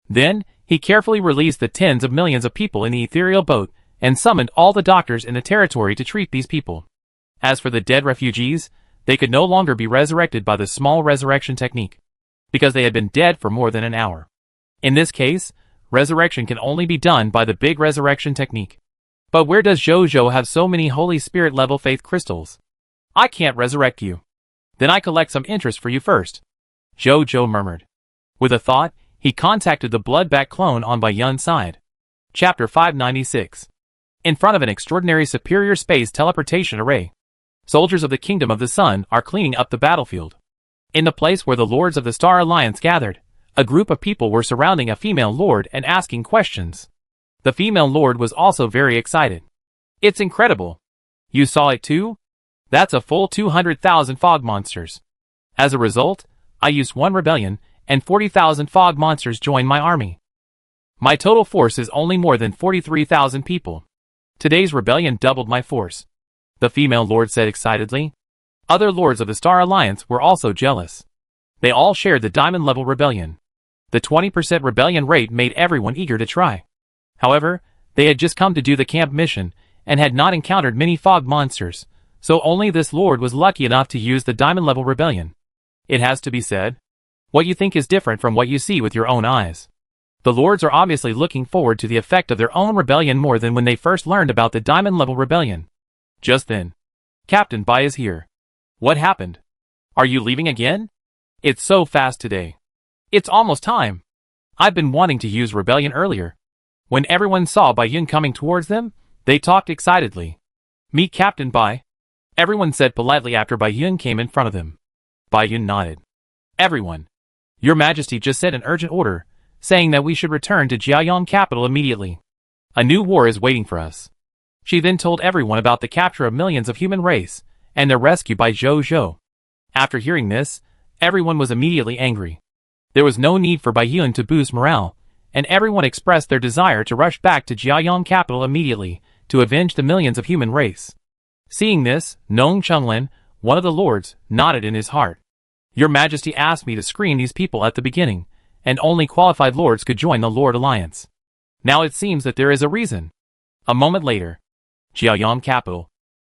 Then, he carefully released the tens of millions of people in the ethereal boat and summoned all the doctors in the territory to treat these people. As for the dead refugees, they could no longer be resurrected by the small resurrection technique, because they had been dead for more than an hour. In this case, resurrection can only be done by the big resurrection technique. But where does Zhou Zhou have so many Holy Spirit level faith crystals? I can't resurrect you. Then I collect some interest for you first, Jojo murmured. With a thought, he contacted the blood-back clone on Bai Yun's side. Chapter 596. In front of an extraordinary superior space teleportation array, soldiers of the Kingdom of the Sun are cleaning up the battlefield. In the place where the Lords of the Star Alliance gathered, a group of people were surrounding a female lord and asking questions. The female lord was also very excited. It's incredible. You saw it too? That's a full 200,000 fog monsters. As a result, I used 1 rebellion, and 40,000 fog monsters joined my army. My total force is only more than 43,000 people. Today's rebellion doubled my force, the female lord said excitedly. Other lords of the Star Alliance were also jealous. They all shared the diamond-level rebellion. The 20% rebellion rate made everyone eager to try. However, they had just come to do the camp mission, and had not encountered many fog monsters, so only this lord was lucky enough to use the diamond-level rebellion. It has to be said, what you think is different from what you see with your own eyes. The lords are obviously looking forward to the effect of their own rebellion more than when they first learned about the diamond-level rebellion. Just then, Captain Bai is here. What happened? Are you leaving again? It's so fast today. It's almost time. I've been wanting to use rebellion earlier. When everyone saw Bai Yun coming towards them, they talked excitedly. Meet Captain Bai. Everyone said politely after Bai Yun came in front of them. Bai Yun nodded. Everyone. Your Majesty just sent an urgent order, saying that we should return to Jiayang capital immediately. A new war is waiting for us. She then told everyone about the capture of millions of human race, and their rescue by Jojo. After hearing this, everyone was immediately angry. There was no need for Bai Yun to boost morale, and everyone expressed their desire to rush back to Jiayang capital immediately, to avenge the millions of human race. Seeing this, Nong Chunglin, one of the lords, nodded in his heart. Your Majesty asked me to screen these people at the beginning, and only qualified lords could join the Lord Alliance. Now it seems that there is a reason. A moment later, Jiayang capital.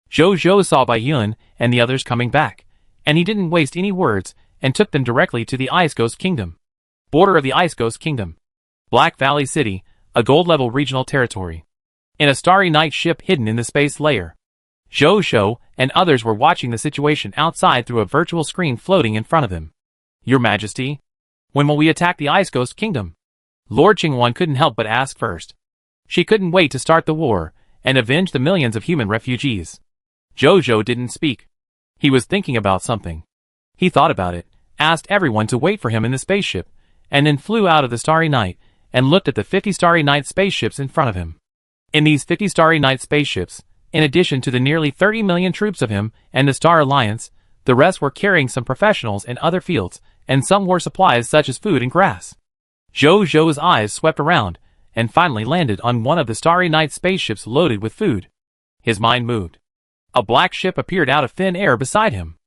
Jojo saw Bai Yun and the others coming back, and he didn't waste any words, and took them directly to the Ice Ghost Kingdom. Border of the Ice Ghost Kingdom. Black Valley City, a gold-level regional territory. In a starry night ship hidden in the space layer. Jojo and others were watching the situation outside through a virtual screen floating in front of them. Your Majesty, when will we attack the Ice Ghost Kingdom? Lord Qingwan couldn't help but ask first. She couldn't wait to start the war, and avenge the millions of human refugees. Jojo didn't speak. He was thinking about something. He thought about it, asked everyone to wait for him in the spaceship, and then flew out of the starry night, and looked at the 50 starry night spaceships in front of him. In these 50 starry night spaceships, in addition to the nearly 30 million troops of him and the Star Alliance, the rest were carrying some professionals in other fields, and some wore supplies such as food and grass. Jojo's eyes swept around, and finally landed on one of the starry night spaceships loaded with food. His mind moved. A black ship appeared out of thin air beside him.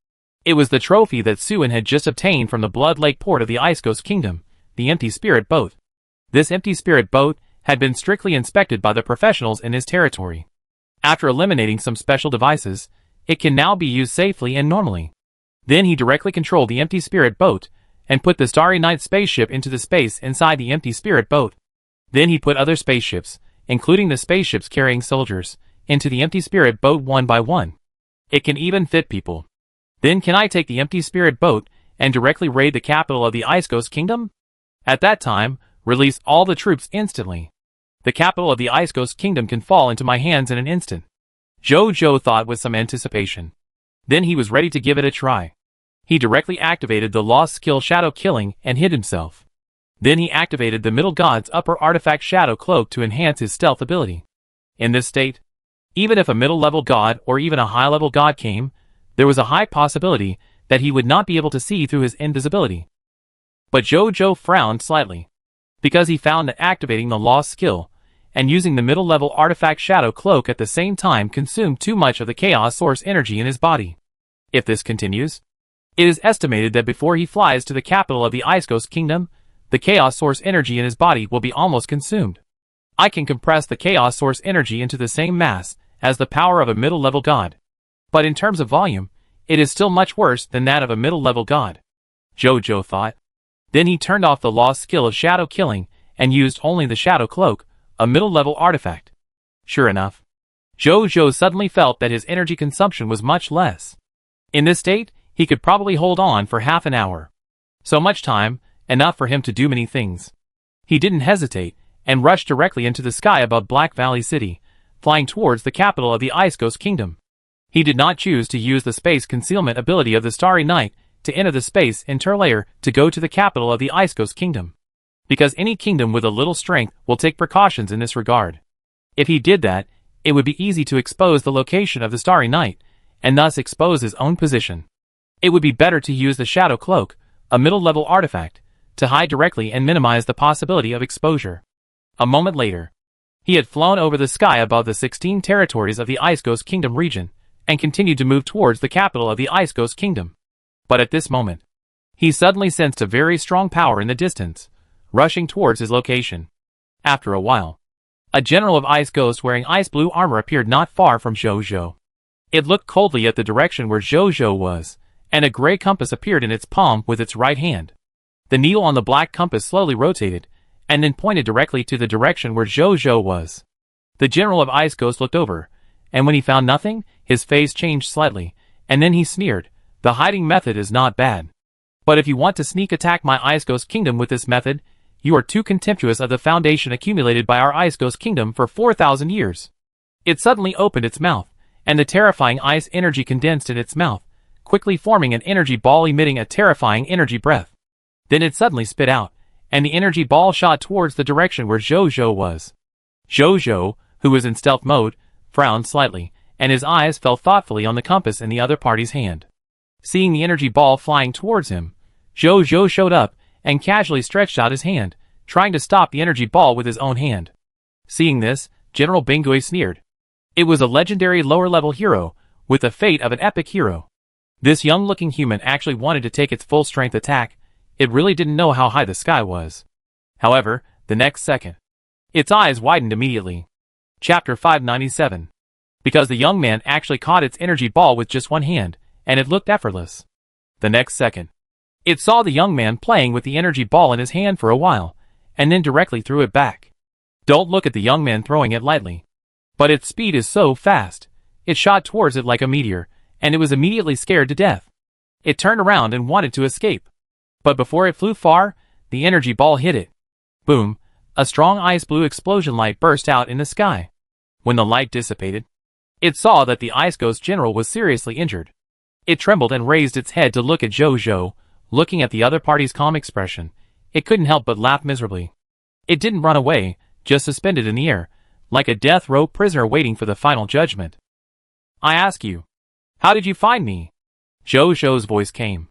It was the trophy that Suin had just obtained from the Blood Lake port of the Ice Ghost Kingdom, the Empty Spirit Boat. This Empty Spirit Boat had been strictly inspected by the professionals in his territory. After eliminating some special devices, it can now be used safely and normally. Then he directly controlled the Empty Spirit Boat, and put the Starry Night spaceship into the space inside the Empty Spirit Boat. Then he put other spaceships, including the spaceships carrying soldiers, into the Empty Spirit Boat one by one. It can even fit people. Then can I take the Empty Spirit Boat, and directly raid the capital of the Ice Ghost Kingdom? At that time, release all the troops instantly. The capital of the Ice Ghost Kingdom can fall into my hands in an instant. Jojo thought with some anticipation. Then he was ready to give it a try. He directly activated the lost skill Shadow Killing and hid himself. Then he activated the Middle God's upper artifact Shadow Cloak to enhance his stealth ability. In this state, even if a middle-level god or even a high-level god came, there was a high possibility that he would not be able to see through his invisibility. But Jojo frowned slightly, because he found that activating the lost skill and using the middle-level artifact Shadow Cloak at the same time consumed too much of the chaos source energy in his body. If this continues, it is estimated that before he flies to the capital of the Ice Ghost Kingdom, the chaos source energy in his body will be almost consumed. I can compress the chaos source energy into the same mass as the power of a middle-level god. But in terms of volume, it is still much worse than that of a middle-level god. Jojo thought. Then he turned off the lost skill of Shadow Killing and used only the Shadow Cloak, a middle-level artifact. Sure enough, Jojo suddenly felt that his energy consumption was much less. In this state, He could probably hold on for half an hour. So much time, enough for him to do many things. He didn't hesitate, and rushed directly into the sky above Black Valley City, flying towards the capital of the Ice Ghost Kingdom. He did not choose to use the space concealment ability of the Starry Night to enter the space interlayer to go to the capital of the Ice Ghost Kingdom. Because any kingdom with a little strength will take precautions in this regard. If he did that, it would be easy to expose the location of the Starry Night, and thus expose his own position. It would be better to use the Shadow Cloak, a middle-level artifact, to hide directly and minimize the possibility of exposure. A moment later, he had flown over the sky above the 16 territories of the Ice Ghost Kingdom region, and continued to move towards the capital of the Ice Ghost Kingdom. But at this moment, he suddenly sensed a very strong power in the distance, rushing towards his location. After a while, a general of Ice Ghost wearing ice blue armor appeared not far from Zhou. It looked coldly at the direction where Zhou was, and a gray compass appeared in its palm with its right hand. The needle on the black compass slowly rotated, and then pointed directly to the direction where Zhou was. The general of Ice Ghost looked over, and when he found nothing, his face changed slightly, and then he sneered, "The hiding method is not bad. But if you want to sneak attack my Ice Ghost Kingdom with this method, you are too contemptuous of the foundation accumulated by our Ice Ghost Kingdom for 4,000 years. It suddenly opened its mouth, and the terrifying ice energy condensed in its mouth, quickly forming an energy ball emitting a terrifying energy breath. Then it suddenly spit out, and the energy ball shot towards the direction where Zhou was. Zhou, who was in stealth mode, frowned slightly, and his eyes fell thoughtfully on the compass in the other party's hand. Seeing the energy ball flying towards him, Zhou showed up, and casually stretched out his hand, trying to stop the energy ball with his own hand. Seeing this, General Bingui sneered. It was a legendary lower-level hero, with the fate of an epic hero. This young-looking human actually wanted to take its full-strength attack. It really didn't know how high the sky was. However, the next second, its eyes widened immediately. Chapter 597. Because the young man actually caught its energy ball with just one hand, and it looked effortless. The next second, it saw the young man playing with the energy ball in his hand for a while, and then directly threw it back. Don't look at the young man throwing it lightly. But its speed is so fast, it shot towards it like a meteor, and it was immediately scared to death. It turned around and wanted to escape. But before it flew far, the energy ball hit it. Boom! A strong ice blue explosion light burst out in the sky. When the light dissipated, it saw that the Ice Ghost General was seriously injured. It trembled and raised its head to look at Zhou. Looking at the other party's calm expression, it couldn't help but laugh miserably. It didn't run away, just suspended in the air, like a death row prisoner waiting for the final judgment. I ask you, how did you find me? Zhou's voice came.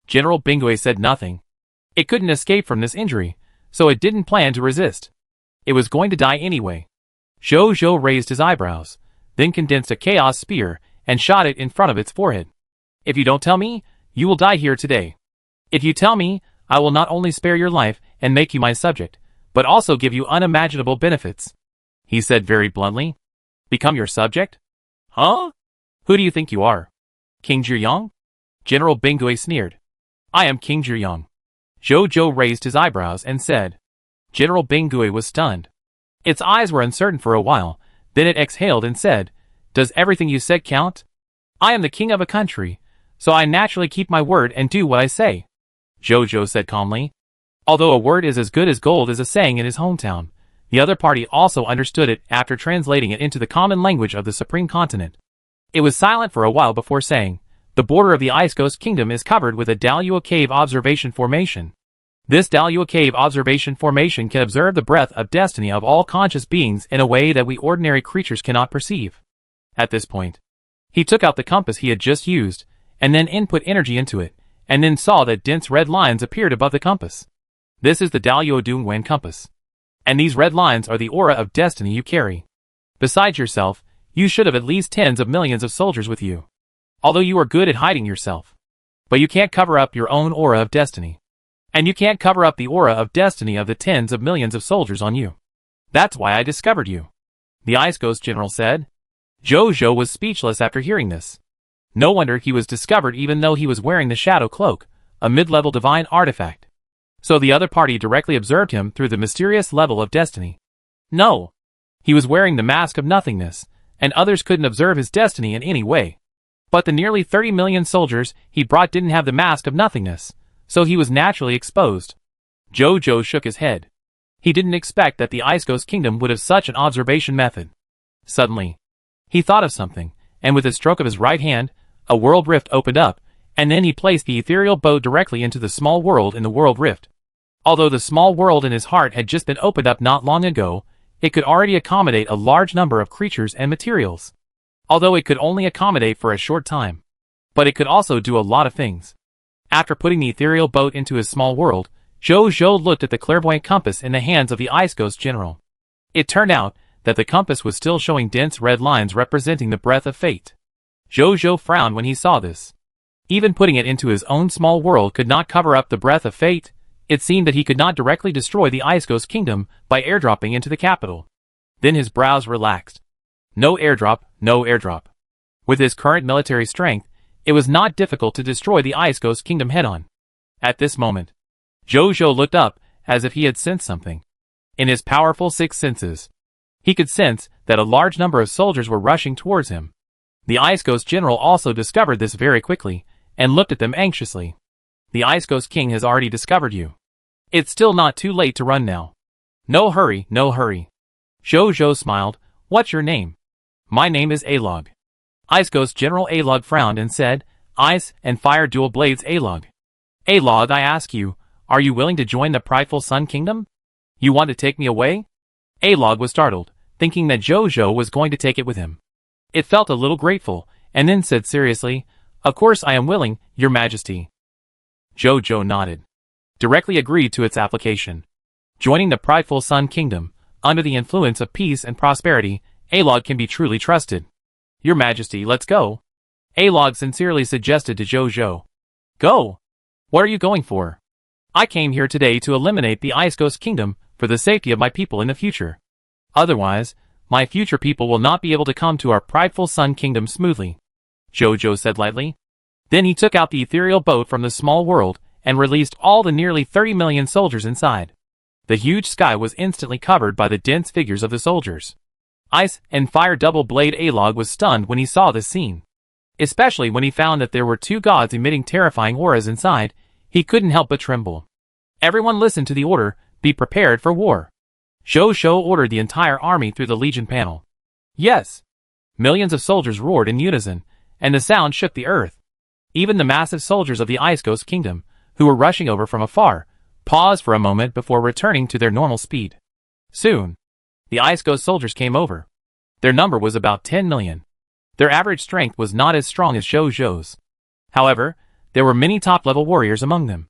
General Bingui said nothing. It couldn't escape from this injury, so it didn't plan to resist. It was going to die anyway. Zhou raised his eyebrows, then condensed a chaos spear, and shot it in front of its forehead. If you don't tell me, you will die here today. If you tell me, I will not only spare your life and make you my subject, but also give you unimaginable benefits. He said very bluntly. Become your subject? Huh? Who do you think you are? King Zhiyang? General Bingui sneered. I am King Zhiyang. Zhou raised his eyebrows and said. General Bingui was stunned. Its eyes were uncertain for a while, then it exhaled and said, Does everything you said count? I am the king of a country, so I naturally keep my word and do what I say. Zhou said calmly. Although a word is as good as gold is a saying in his hometown, the other party also understood it after translating it into the common language of the Supreme Continent. It was silent for a while before saying, The border of the Ice Ghost Kingdom is covered with a Dalua Cave Observation Formation. This Dalua Cave Observation Formation can observe the breath of destiny of all conscious beings in a way that we ordinary creatures cannot perceive. At this point, he took out the compass he had just used, and then input energy into it, and then saw that dense red lines appeared above the compass. This is the Dalua Dongwen compass. And these red lines are the aura of destiny you carry. Besides yourself, you should have at least tens of millions of soldiers with you. Although you are good at hiding yourself. But you can't cover up your own aura of destiny. And you can't cover up the aura of destiny of the tens of millions of soldiers on you. That's why I discovered you. The Ice Ghost General said. Zhou was speechless after hearing this. No wonder he was discovered even though he was wearing the Shadow Cloak, a mid-level divine artifact. So the other party directly observed him through the mysterious level of destiny. No. He was wearing the mask of nothingness, and others couldn't observe his destiny in any way. But the nearly 30 million soldiers he brought didn't have the mask of nothingness, so he was naturally exposed. Jojo shook his head. He didn't expect that the Ice Ghost Kingdom would have such an observation method. Suddenly, he thought of something, and with a stroke of his right hand, a world rift opened up, and then he placed the ethereal boat directly into the small world in the world rift. Although the small world in his heart had just been opened up not long ago, it could already accommodate a large number of creatures and materials. Although it could only accommodate for a short time. But it could also do a lot of things. After putting the ethereal boat into his small world, Jojo looked at the clairvoyant compass in the hands of the Ice Ghost General. It turned out that the compass was still showing dense red lines representing the breath of fate. Jojo frowned when he saw this. Even putting it into his own small world could not cover up the breath of fate. It seemed that he could not directly destroy the Ice Ghost Kingdom by airdropping into the capital. Then his brows relaxed. No airdrop, no airdrop. With his current military strength, it was not difficult to destroy the Ice Ghost Kingdom head-on. At this moment, Jojo looked up as if he had sensed something. In his powerful sixth senses, he could sense that a large number of soldiers were rushing towards him. The Ice Ghost General also discovered this very quickly, and looked at them anxiously. The Ice Ghost King has already discovered you. It's still not too late to run now. No hurry, no hurry. Jojo smiled. What's your name? My name is Alog. Ice Ghost General Alog frowned and said, Ice and Fire Dual Blades Alog. Alog, I ask you, are you willing to join the prideful Sun Kingdom? You want to take me away? Alog was startled, thinking that Jojo was going to take it with him. It felt a little grateful, and then said seriously, Of course I am willing, Your Majesty. Jojo nodded. Directly agreed to its application. Joining the prideful Sun Kingdom, under the influence of peace and prosperity, Alog can be truly trusted. Your Majesty, let's go. Alog sincerely suggested to Jojo. Go! What are you going for? I came here today to eliminate the Ice Ghost Kingdom for the safety of my people in the future. Otherwise, my future people will not be able to come to our prideful Sun Kingdom smoothly. Jojo said lightly. Then he took out the ethereal boat from the small world and released all the nearly 30 million soldiers inside. The huge sky was instantly covered by the dense figures of the soldiers. Ice and Fire Double Blade Alog was stunned when he saw this scene. Especially when he found that there were two gods emitting terrifying auras inside, he couldn't help but tremble. Everyone listened to the order, be prepared for war. Jojo ordered the entire army through the Legion panel. Yes! Millions of soldiers roared in unison, and the sound shook the earth. Even the massive soldiers of the Ice Ghost Kingdom, who were rushing over from afar, paused for a moment before returning to their normal speed. Soon, the Ice Ghost soldiers came over. Their number was about 10 million. Their average strength was not as strong as Jojo's. However, there were many top-level warriors among them.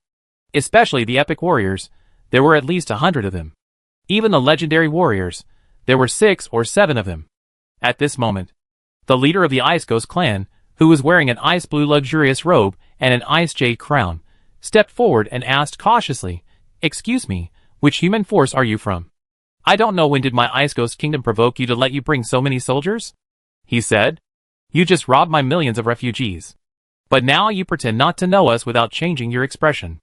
Especially the epic warriors, there were at least 100 of them. Even the legendary warriors, there were 6 or 7 of them. At this moment, the leader of the Ice Ghost clan, who was wearing an ice blue luxurious robe and an ice jade crown, stepped forward and asked cautiously, Excuse me, which human force are you from? I don't know, when did my Ice Ghost Kingdom provoke you to let you bring so many soldiers? He said. You just robbed my millions of refugees. But now you pretend not to know us without changing your expression.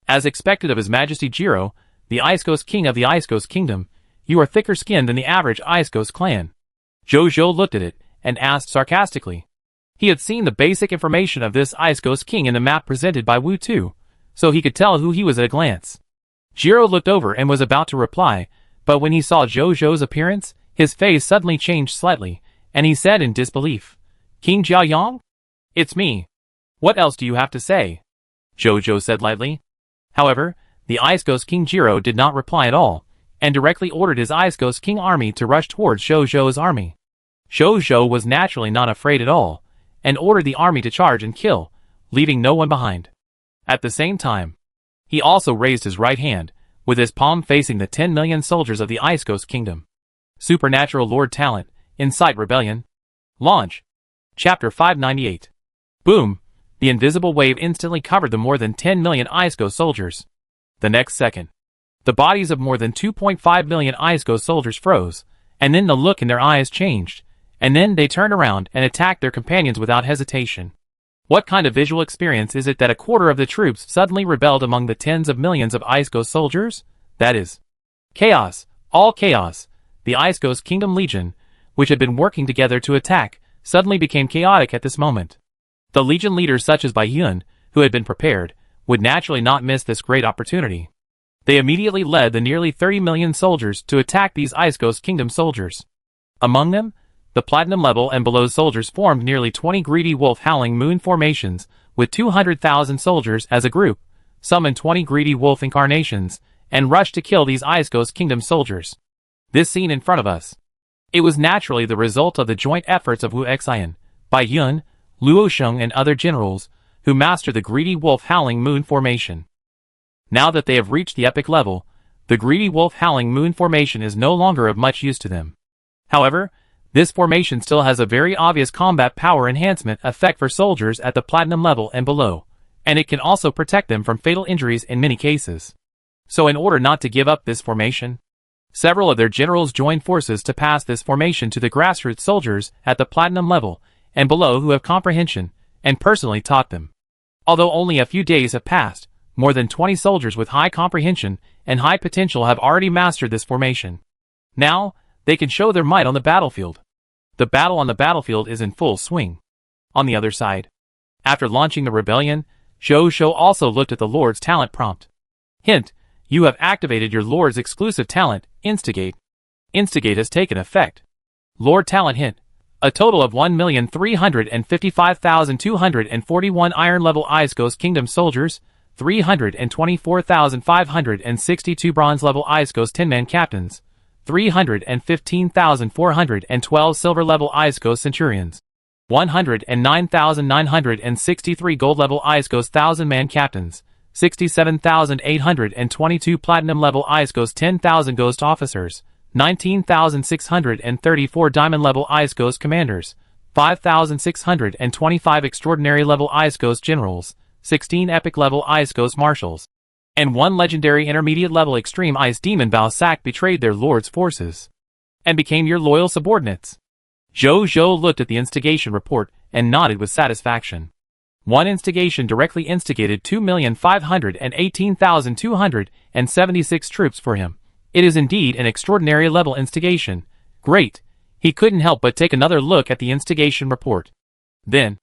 As expected of His Majesty Jiro, the Ice Ghost King of the Ice Ghost Kingdom, you are thicker skinned than the average Ice Ghost clan. Jojo looked at it and asked sarcastically. He had seen the basic information of this Ice Ghost King in the map presented by Wu Tu, so he could tell who he was at a glance. Jiro looked over and was about to reply, but when he saw Jojo's appearance, his face suddenly changed slightly, and he said in disbelief, King Jiaoyong? It's me. What else do you have to say? Jojo said lightly. However, the Ice Ghost King Jiro did not reply at all, and directly ordered his Ice Ghost King army to rush towards Jojo's army. Jojo was naturally not afraid at all, and ordered the army to charge and kill, leaving no one behind. At the same time, he also raised his right hand, with his palm facing the 10 million soldiers of the Ice Ghost Kingdom. Supernatural Lord Talent, Incite Rebellion. Launch. Chapter 598. Boom! The invisible wave instantly covered the more than 10 million Ice Ghost soldiers. The next second, the bodies of more than 2.5 million Ice Ghost soldiers froze, and then the look in their eyes changed, and then they turned around and attacked their companions without hesitation. What kind of visual experience is it that a quarter of the troops suddenly rebelled among the tens of millions of Ice Ghost soldiers? That is chaos, all chaos. The Ice Ghost Kingdom Legion, which had been working together to attack, suddenly became chaotic at this moment. The Legion leaders such as Bai Yun, who had been prepared, would naturally not miss this great opportunity. They immediately led the nearly 30 million soldiers to attack these Ice Ghost Kingdom soldiers. Among them, the Platinum level and below soldiers formed nearly 20 greedy wolf howling moon formations, with 200,000 soldiers as a group, summoned 20 greedy wolf incarnations, and rushed to kill these Ice Ghost Kingdom soldiers. This scene in front of us. It was naturally the result of the joint efforts of Wu Xian, Bai Yun, Luo Sheng and other generals, who mastered the greedy wolf howling moon formation. Now that they have reached the epic level, the greedy wolf howling moon formation is no longer of much use to them. However, this formation still has a very obvious combat power enhancement effect for soldiers at the Platinum level and below, and it can also protect them from fatal injuries in many cases. So in order not to give up this formation, several of their generals joined forces to pass this formation to the grassroots soldiers at the Platinum level and below who have comprehension, and personally taught them. Although only a few days have passed, more than 20 soldiers with high comprehension and high potential have already mastered this formation. Now, they can show their might on the battlefield. The battle on the battlefield is in full swing. On the other side, after launching the rebellion, Zhou Zhou also looked at the Lord's talent prompt. Hint, you have activated your Lord's exclusive talent, Instigate. Instigate has taken effect. Lord talent hint. A total of 1,355,241 Iron level Ice Ghost Kingdom soldiers, 324,562 Bronze level Ice Ghost 10-man captains, 315,412 Silver level Ice Ghost Centurions, 109,963 Gold level Ice Ghost 1000-man captains, 67,822 Platinum level Ice Ghost 10,000 Ghost officers, 19,634 Diamond level Ice Ghost commanders, 5,625 Extraordinary level Ice Ghost generals, 16 Epic level Ice Ghost marshals, and 1 legendary intermediate level Extreme Ice Demon Bao betrayed their lord's forces and became your loyal subordinates. Zhou Zhou looked at the instigation report and nodded with satisfaction. One instigation directly instigated 2,518,276 troops for him. It is indeed an extraordinary level instigation. Great. He couldn't help but take another look at the instigation report. Then,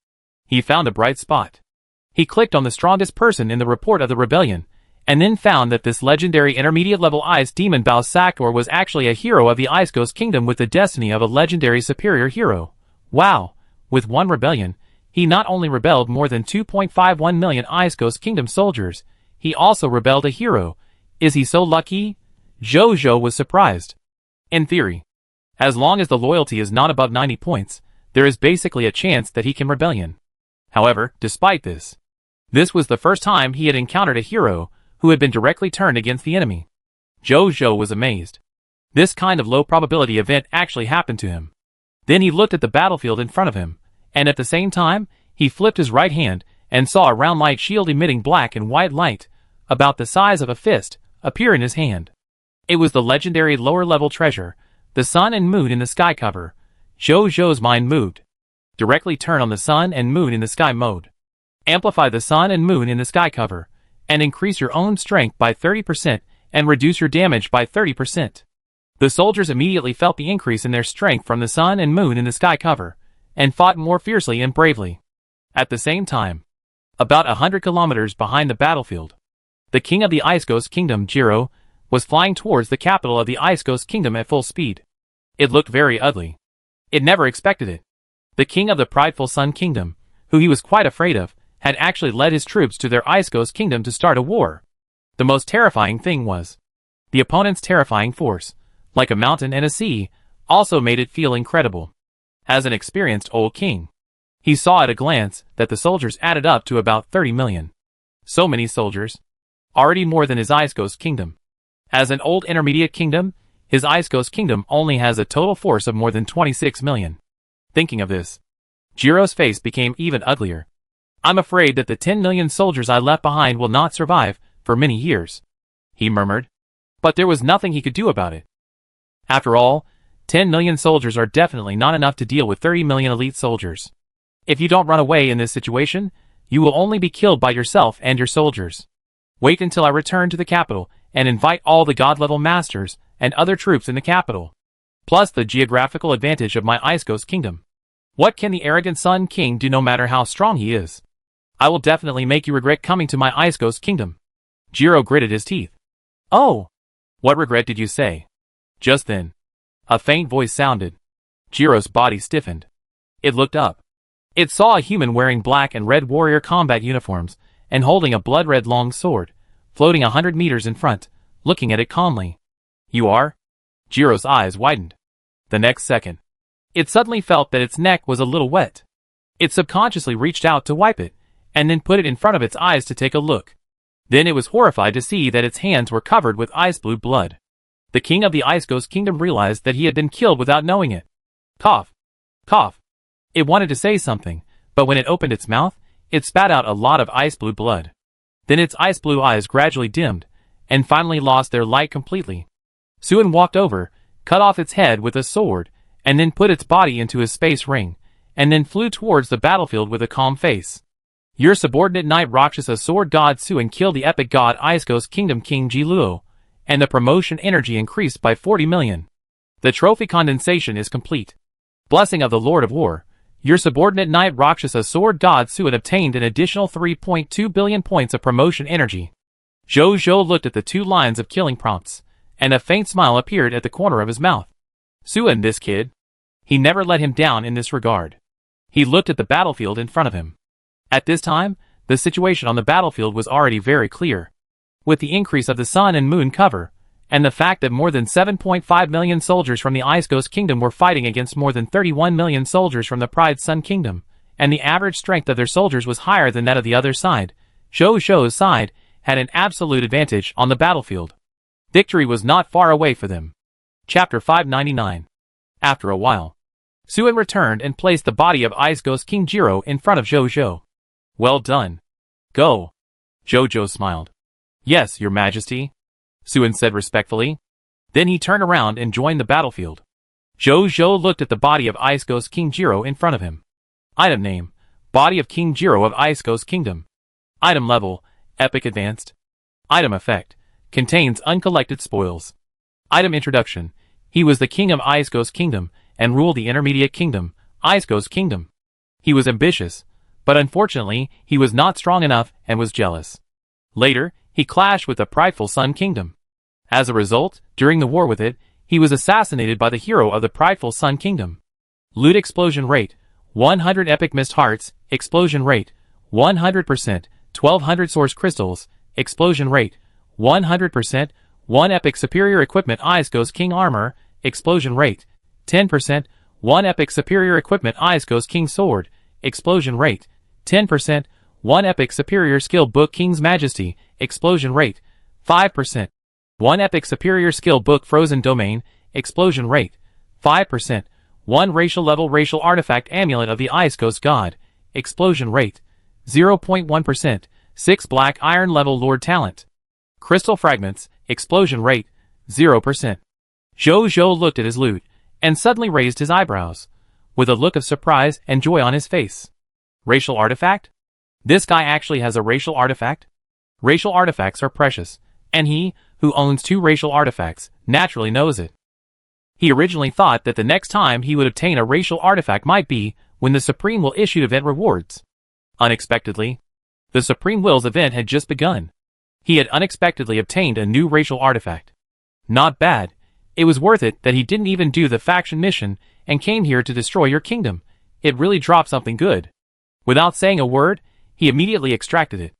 he found a bright spot. He clicked on the strongest person in the report of the rebellion, and then found that this legendary intermediate level Ice Demon Bao was actually a hero of the Ice Ghost Kingdom with the destiny of a legendary superior hero. Wow! With one rebellion, he not only rebelled more than 2.51 million Ice Ghost Kingdom soldiers, he also rebelled a hero. Is he so lucky? Zhou Zhou was surprised. In theory, as long as the loyalty is not above 90 points, there is basically a chance that he can rebellion. However, despite this was the first time he had encountered a hero who had been directly turned against the enemy. Zhou Zhou was amazed. This kind of low probability event actually happened to him. Then he looked at the battlefield in front of him, and at the same time, he flipped his right hand and saw a round light shield emitting black and white light, about the size of a fist, appear in his hand. It was the legendary lower-level treasure, the sun and moon in the sky cover. Zhou Zhou's mind moved. Directly turn on the sun and moon in the sky mode. Amplify the sun and moon in the sky cover, and increase your own strength by 30% and reduce your damage by 30%. The soldiers immediately felt the increase in their strength from the sun and moon in the sky cover, and fought more fiercely and bravely. At the same time, about 100 kilometers behind the battlefield, the king of the Ice Ghost Kingdom, Jiro, was flying towards the capital of the Ice Ghost Kingdom at full speed. It looked very ugly. It never expected it. The king of the prideful Sun Kingdom, who he was quite afraid of, had actually led his troops to their Ice Ghost Kingdom to start a war. The most terrifying thing was, the opponent's terrifying force, like a mountain and a sea, also made it feel incredible. As an experienced old king, he saw at a glance that the soldiers added up to about 30 million. So many soldiers. Already more than his Ice Ghost Kingdom. As an old intermediate kingdom, his Ice Ghost Kingdom only has a total force of more than 26 million. Thinking of this, Jiro's face became even uglier. I'm afraid that the 10 million soldiers I left behind will not survive for many years, he murmured. But there was nothing he could do about it. After all, 10 million soldiers are definitely not enough to deal with 30 million elite soldiers. If you don't run away in this situation, you will only be killed by yourself and your soldiers. Wait until I return to the capital and invite all the god-level masters and other troops in the capital, plus the geographical advantage of my Ice Ghost Kingdom. What can the arrogant Sun King do no matter how strong he is? I will definitely make you regret coming to my Ice Ghost Kingdom. Jiro gritted his teeth. Oh! What regret did you say? Just then, a faint voice sounded. Jiro's body stiffened. It looked up. It saw a human wearing black and red warrior combat uniforms and holding a blood-red long sword, floating 100 meters in front, looking at it calmly. You are? Jiro's eyes widened. The next second, it suddenly felt that its neck was a little wet. It subconsciously reached out to wipe it, and then put it in front of its eyes to take a look. Then it was horrified to see that its hands were covered with ice-blue blood. The king of the Ice Ghost Kingdom realized that he had been killed without knowing it. Cough. Cough. It wanted to say something, but when it opened its mouth, it spat out a lot of ice-blue blood. Then its ice-blue eyes gradually dimmed, and finally lost their light completely. Suin walked over, cut off its head with a sword, and then put its body into his space ring, and then flew towards the battlefield with a calm face. Your subordinate knight Rakshasa Sword God Suin killed the epic god Ice Ghost Kingdom King Jiluo, and the promotion energy increased by 40 million. The trophy condensation is complete. Blessing of the Lord of War, your subordinate knight Rakshasa Sword God Suin obtained an additional 3.2 billion points of promotion energy. Zhou looked at the 2 lines of killing prompts, and a faint smile appeared at the corner of his mouth. Suin, this kid. He never let him down in this regard. He looked at the battlefield in front of him. At this time, the situation on the battlefield was already very clear. With the increase of the sun and moon cover, and the fact that more than 7.5 million soldiers from the Ice Ghost Kingdom were fighting against more than 31 million soldiers from the Pride Sun Kingdom, and the average strength of their soldiers was higher than that of the other side, Zhou's side had an absolute advantage on the battlefield. Victory was not far away for them. Chapter 599. After a while, Suin returned and placed the body of Ice Ghost King Jiro in front of Zhou. Well done. Go. Zhou smiled. Yes, your majesty, Suin said respectfully. Then he turned around and joined the battlefield. Zhou looked at the body of Ice Ghost King Jiro in front of him. Item name, Body of King Jiro of Ice Ghost Kingdom. Item level, Epic Advanced. Item effect, contains uncollected spoils. Item introduction, he was the king of Ice Ghost Kingdom and ruled the intermediate kingdom, Ice Ghost Kingdom. He was ambitious, but unfortunately he was not strong enough and was jealous. Later, he clashed with the prideful Sun Kingdom. As a result, during the war with it, he was assassinated by the hero of the prideful Sun Kingdom. Loot explosion rate, 100 epic mist hearts, explosion rate, 100%, 1200 source crystals, explosion rate, 100%, 1 epic superior equipment Ice Ghost King armor, explosion rate, 10%, 1 epic superior equipment Ice Ghost King sword, explosion rate, 10%, 1 epic superior skill book King's Majesty, explosion rate, 5%, 1 epic superior skill book Frozen Domain, explosion rate, 5%, 1 racial artifact amulet of the Ice Ghost God, explosion rate, 0.1%, 6 black iron level Lord talent. Crystal fragments, explosion rate, 0%. Zhou looked at his loot, and suddenly raised his eyebrows, with a look of surprise and joy on his face. Racial artifact? This guy actually has a racial artifact? Racial artifacts are precious, and he, who owns 2 racial artifacts, naturally knows it. He originally thought that the next time he would obtain a racial artifact might be when the Supreme Will issued event rewards. Unexpectedly, the Supreme Will's event had just begun. He had unexpectedly obtained a new racial artifact. Not bad. It was worth it that he didn't even do the faction mission and came here to destroy your kingdom. It really dropped something good. Without saying a word, he immediately extracted it.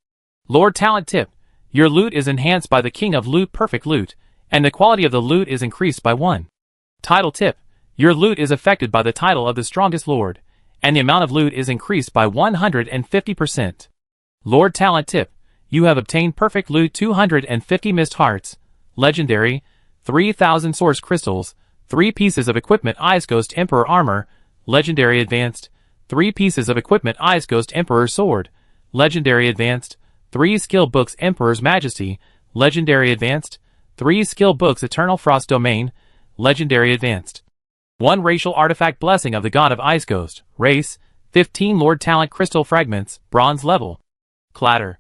Lord Talent tip. Your loot is enhanced by the King of Loot Perfect Loot, and the quality of the loot is increased by 1. Title tip. Your loot is affected by the title of the strongest lord, and the amount of loot is increased by 150%. Lord Talent tip. You have obtained Perfect Loot 250 Mist Hearts, Legendary, 3000 Source Crystals, 3 pieces of equipment Ice Ghost Emperor Armor, Legendary Advanced, 3 pieces of equipment Ice Ghost Emperor Sword, Legendary Advanced, 3 skill books Emperor's Majesty, Legendary Advanced, 3 skill books Eternal Frost Domain, Legendary Advanced. 1 racial artifact Blessing of the God of Ice Ghost, race, 15 Lord Talent Crystal Fragments, bronze level. Clatter.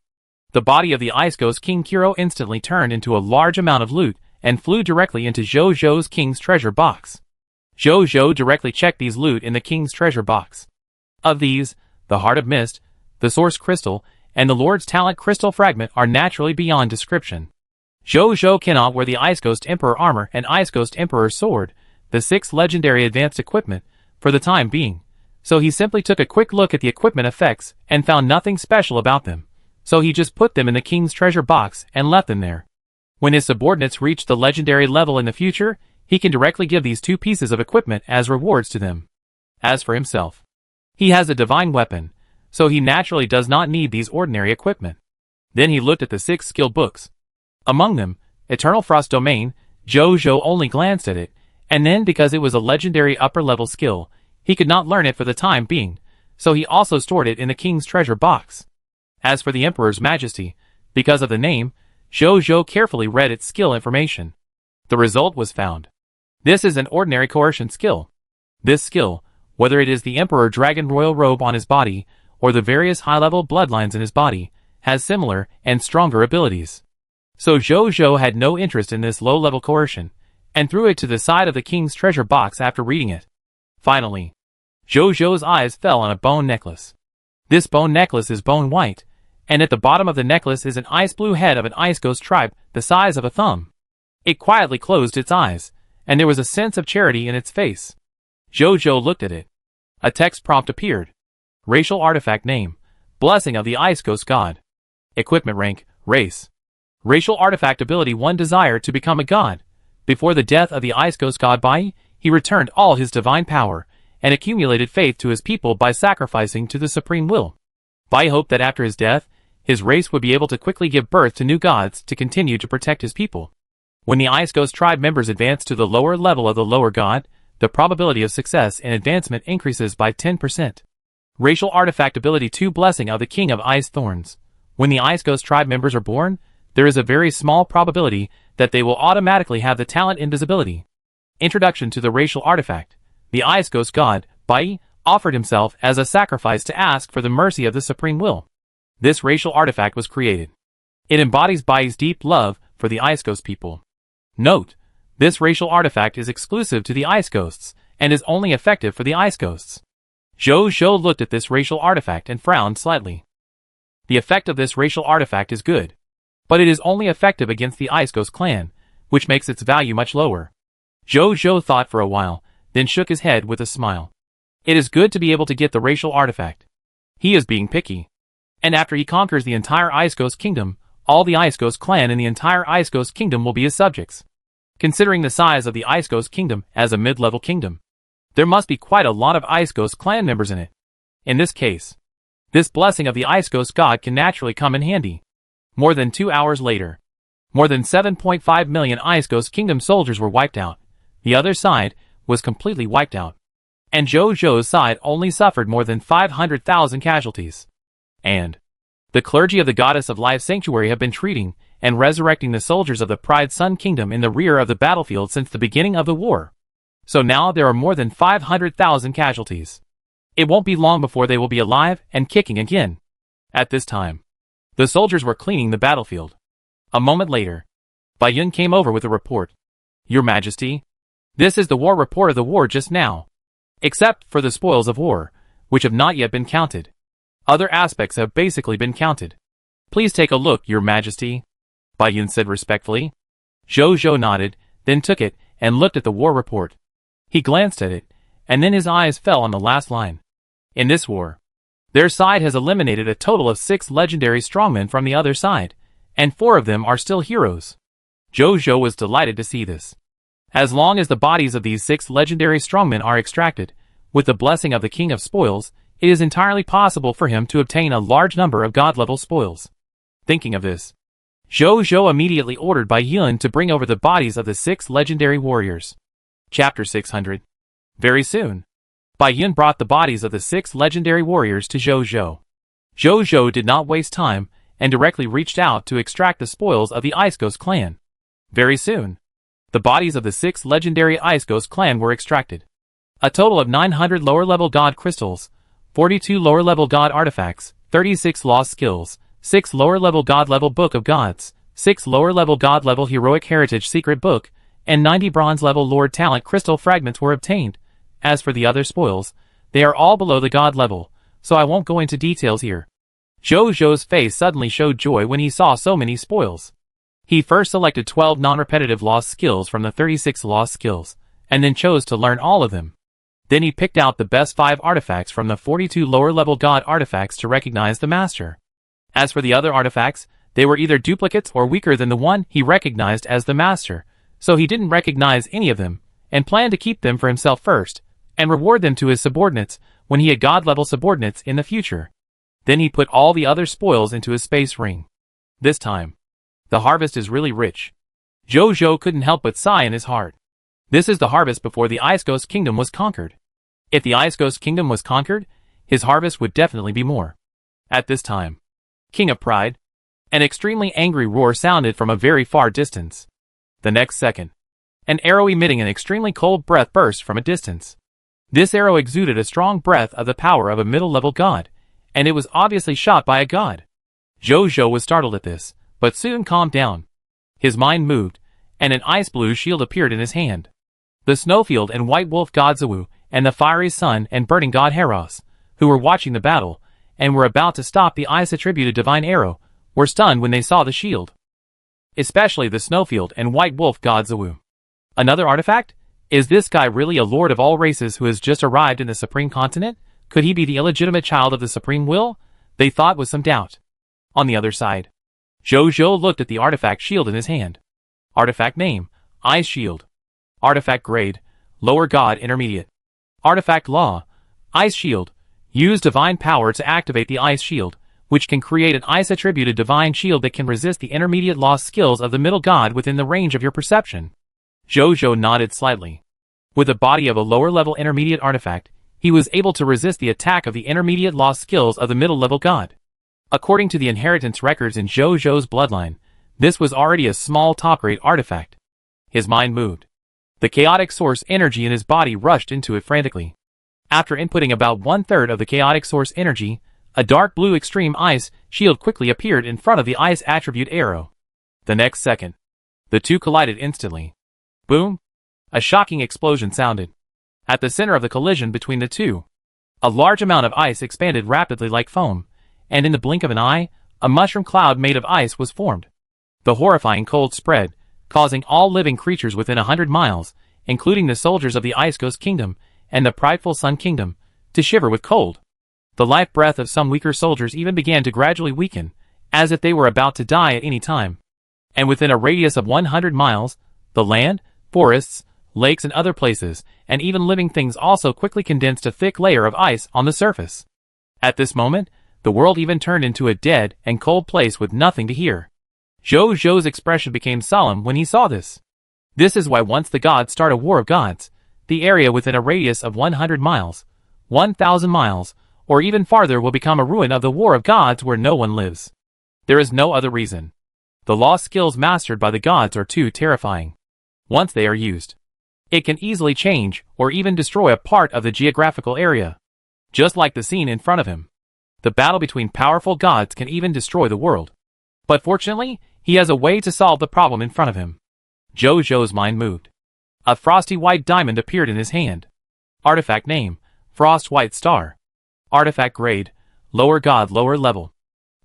The body of the Ice Ghost King Kiro instantly turned into a large amount of loot and flew directly into Zhou's King's treasure box. Zhou directly checked these loot in the king's treasure box. Of these, the Heart of Mist, the Source Crystal, and the Lord's Talent Crystal Fragment are naturally beyond description. Zhou cannot wear the Ice Ghost Emperor armor and Ice Ghost Emperor sword, the 6 legendary advanced equipment, for the time being, so he simply took a quick look at the equipment effects and found nothing special about them, so he just put them in the king's treasure box and left them there. When his subordinates reach the legendary level in the future, he can directly give these 2 pieces of equipment as rewards to them. As for himself, he has a divine weapon, so he naturally does not need these ordinary equipment. Then he looked at the 6 skill books. Among them, Eternal Frost Domain, Zhou only glanced at it, and then because it was a legendary upper-level skill, he could not learn it for the time being, so he also stored it in the king's treasure box. As for the Emperor's Majesty, because of the name, Zhou carefully read its skill information. The result was found. This is an ordinary coercion skill. This skill, whether it is the Emperor Dragon Royal Robe on his body, or the various high-level bloodlines in his body, has similar and stronger abilities. So Zhou had no interest in this low-level coercion, and threw it to the side of the king's treasure box after reading it. Finally, Zhou's eyes fell on a bone necklace. This bone necklace is bone white, and at the bottom of the necklace is an ice blue head of an ice ghost tribe the size of a thumb. It quietly closed its eyes, and there was a sense of charity in its face. Zhou looked at it. A text prompt appeared. Racial artifact name, Blessing of the Ice Ghost God. Equipment rank, race. Racial artifact ability 1 desire to become a god. Before the death of the Ice Ghost God Bai, he returned all his divine power, and accumulated faith to his people by sacrificing to the supreme will. Bai hoped that after his death, his race would be able to quickly give birth to new gods to continue to protect his people. When the Ice Ghost tribe members advance to the lower level of the lower god, the probability of success and advancement increases by 10%. Racial artifact ability 2 Blessing of the King of Ice Thorns. When the Ice Ghost tribe members are born, there is a very small probability that they will automatically have the talent Invisibility. Introduction to the racial artifact. The Ice Ghost God, Bai, offered himself as a sacrifice to ask for the mercy of the Supreme Will. This racial artifact was created. It embodies Bai's deep love for the Ice Ghost people. Note: this racial artifact is exclusive to the Ice Ghosts, and is only effective for the Ice Ghosts. Zhou looked at this racial artifact and frowned slightly. The effect of this racial artifact is good, but it is only effective against the Ice Ghost clan, which makes its value much lower. Zhou thought for a while, then shook his head with a smile. It is good to be able to get the racial artifact. He is being picky. And after he conquers the entire Ice Ghost Kingdom, all the Ice Ghost clan in the entire Ice Ghost Kingdom will be his subjects. Considering the size of the Ice Ghost Kingdom as a mid-level kingdom, there must be quite a lot of Ice Ghost clan members in it. In this case, this blessing of the Ice Ghost God can naturally come in handy. More than 2 hours later, more than 7.5 million Ice Ghost Kingdom soldiers were wiped out. The other side was completely wiped out. And Zhou's side only suffered more than 500,000 casualties. And the clergy of the Goddess of Life Sanctuary have been treating and resurrecting the soldiers of the Pride Sun Kingdom in the rear of the battlefield since the beginning of the war. So now there are more than 500,000 casualties. It won't be long before they will be alive and kicking again. At this time, the soldiers were cleaning the battlefield. A moment later, Bai Yun came over with a report. Your Majesty, this is the war report of the war just now. Except for the spoils of war, which have not yet been counted. Other aspects have basically been counted. Please take a look, Your Majesty, Bai Yun said respectfully. Zhou nodded, then took it and looked at the war report. He glanced at it, and then his eyes fell on the last line. In this war, their side has eliminated a total of 6 legendary strongmen from the other side, and 4 of them are still heroes. Zhou was delighted to see this. As long as the bodies of these 6 legendary strongmen are extracted, with the blessing of the King of Spoils, it is entirely possible for him to obtain a large number of god-level spoils. Thinking of this, Zhou immediately ordered Bai Yun to bring over the bodies of the 6 legendary warriors. Chapter 600. Very soon, Bai Yun brought the bodies of the 6 legendary warriors to Zhou. Zhou did not waste time, and directly reached out to extract the spoils of the Ice Ghost clan. Very soon, the bodies of the 6 legendary Ice Ghost clan were extracted. A total of 900 lower-level god crystals, 42 lower-level god artifacts, 36 lost skills, 6 lower-level god-level book of gods, 6 lower-level god-level heroic heritage secret book, and 90 bronze-level Lord Talent crystal fragments were obtained. As for the other spoils, they are all below the god level, so I won't go into details here. Zhou's face suddenly showed joy when he saw so many spoils. He first selected 12 non-repetitive lost skills from the 36 lost skills, and then chose to learn all of them. Then he picked out the best 5 artifacts from the 42 lower-level god artifacts to recognize the master. As for the other artifacts, they were either duplicates or weaker than the one he recognized as the master, so he didn't recognize any of them, and planned to keep them for himself first, and reward them to his subordinates when he had god-level subordinates in the future. Then he put all the other spoils into his space ring. This time, the harvest is really rich. Zhou couldn't help but sigh in his heart. This is the harvest before the Ice Ghost Kingdom was conquered. If the Ice Ghost Kingdom was conquered, his harvest would definitely be more. At this time, King of Pride, an extremely angry roar sounded from a very far distance. The next second, an arrow emitting an extremely cold breath burst from a distance. This arrow exuded a strong breath of the power of a middle-level god, and it was obviously shot by a god. Zhou was startled at this, but soon calmed down. His mind moved, and an ice-blue shield appeared in his hand. The Snowfield and White Wolf god Zhou, and the Fiery Sun and Burning god Heros, who were watching the battle, and were about to stop the ice-attributed divine arrow, were stunned when they saw the shield. Especially the Snowfield and White Wolf god Zhou. Another artifact? Is this guy really a lord of all races who has just arrived in the Supreme Continent? Could he be the illegitimate child of the Supreme Will? They thought with some doubt. On the other side, Zhou looked at the artifact shield in his hand. Artifact name, Ice Shield. Artifact grade, Lower God Intermediate. Artifact law, Ice Shield. Use divine power to activate the Ice Shield, which can create an ice-attributed divine shield that can resist the intermediate lost skills of the middle god within the range of your perception. Zhou nodded slightly. With the body of a lower-level intermediate artifact, he was able to resist the attack of the intermediate lost skills of the middle-level god. According to the inheritance records in Zhou's bloodline, this was already a small top-grade artifact. His mind moved. The chaotic source energy in his body rushed into it frantically. After inputting about 1/3 of the chaotic source energy, a dark blue extreme ice shield quickly appeared in front of the ice attribute arrow. The next second, the two collided instantly. Boom! A shocking explosion sounded. At the center of the collision between the two, a large amount of ice expanded rapidly like foam, and in the blink of an eye, a mushroom cloud made of ice was formed. The horrifying cold spread, causing all living creatures within 100 miles, including the soldiers of the Ice Ghost Kingdom and the prideful Sun Kingdom, to shiver with cold. The life breath of some weaker soldiers even began to gradually weaken, as if they were about to die at any time. And within a radius of 100 miles, the land, forests, lakes and other places, and even living things also quickly condensed a thick layer of ice on the surface. At this moment, the world even turned into a dead and cold place with nothing to hear. Zhou's expression became solemn when he saw this. This is why once the gods start a war of gods, the area within a radius of 100 miles, 1,000 miles, or even farther will become a ruin of the war of gods where no one lives. There is no other reason. The lost skills mastered by the gods are too terrifying. Once they are used, it can easily change or even destroy a part of the geographical area. Just like the scene in front of him. The battle between powerful gods can even destroy the world. But fortunately, he has a way to solve the problem in front of him. Zhou's mind moved. A frosty white diamond appeared in his hand. Artifact name, Frost White Star. Artifact grade, Lower God Lower Level.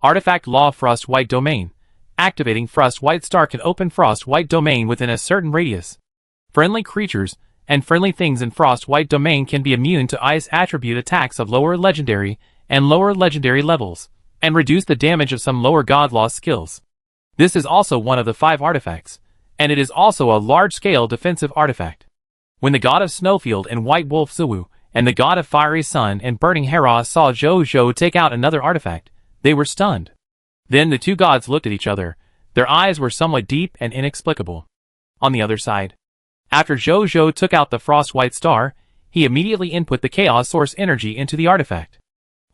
Artifact law Frost White Domain. Activating Frost White Star can open Frost White Domain within a certain radius. Friendly creatures and friendly things in Frost White Domain can be immune to ice attribute attacks of lower legendary and lower legendary levels, and reduce the damage of some lower god lost skills. This is also one of the 5 artifacts, and it is also a large-scale defensive artifact. When the god of Snowfield and White Wolf Zhou, and the god of Fiery Sun and Burning Heros saw Zhou take out another artifact, they were stunned. Then the two gods looked at each other. Their eyes were somewhat deep and inexplicable. On the other side, after Zhou took out the Frost White Star, he immediately input the Chaos Source energy into the artifact.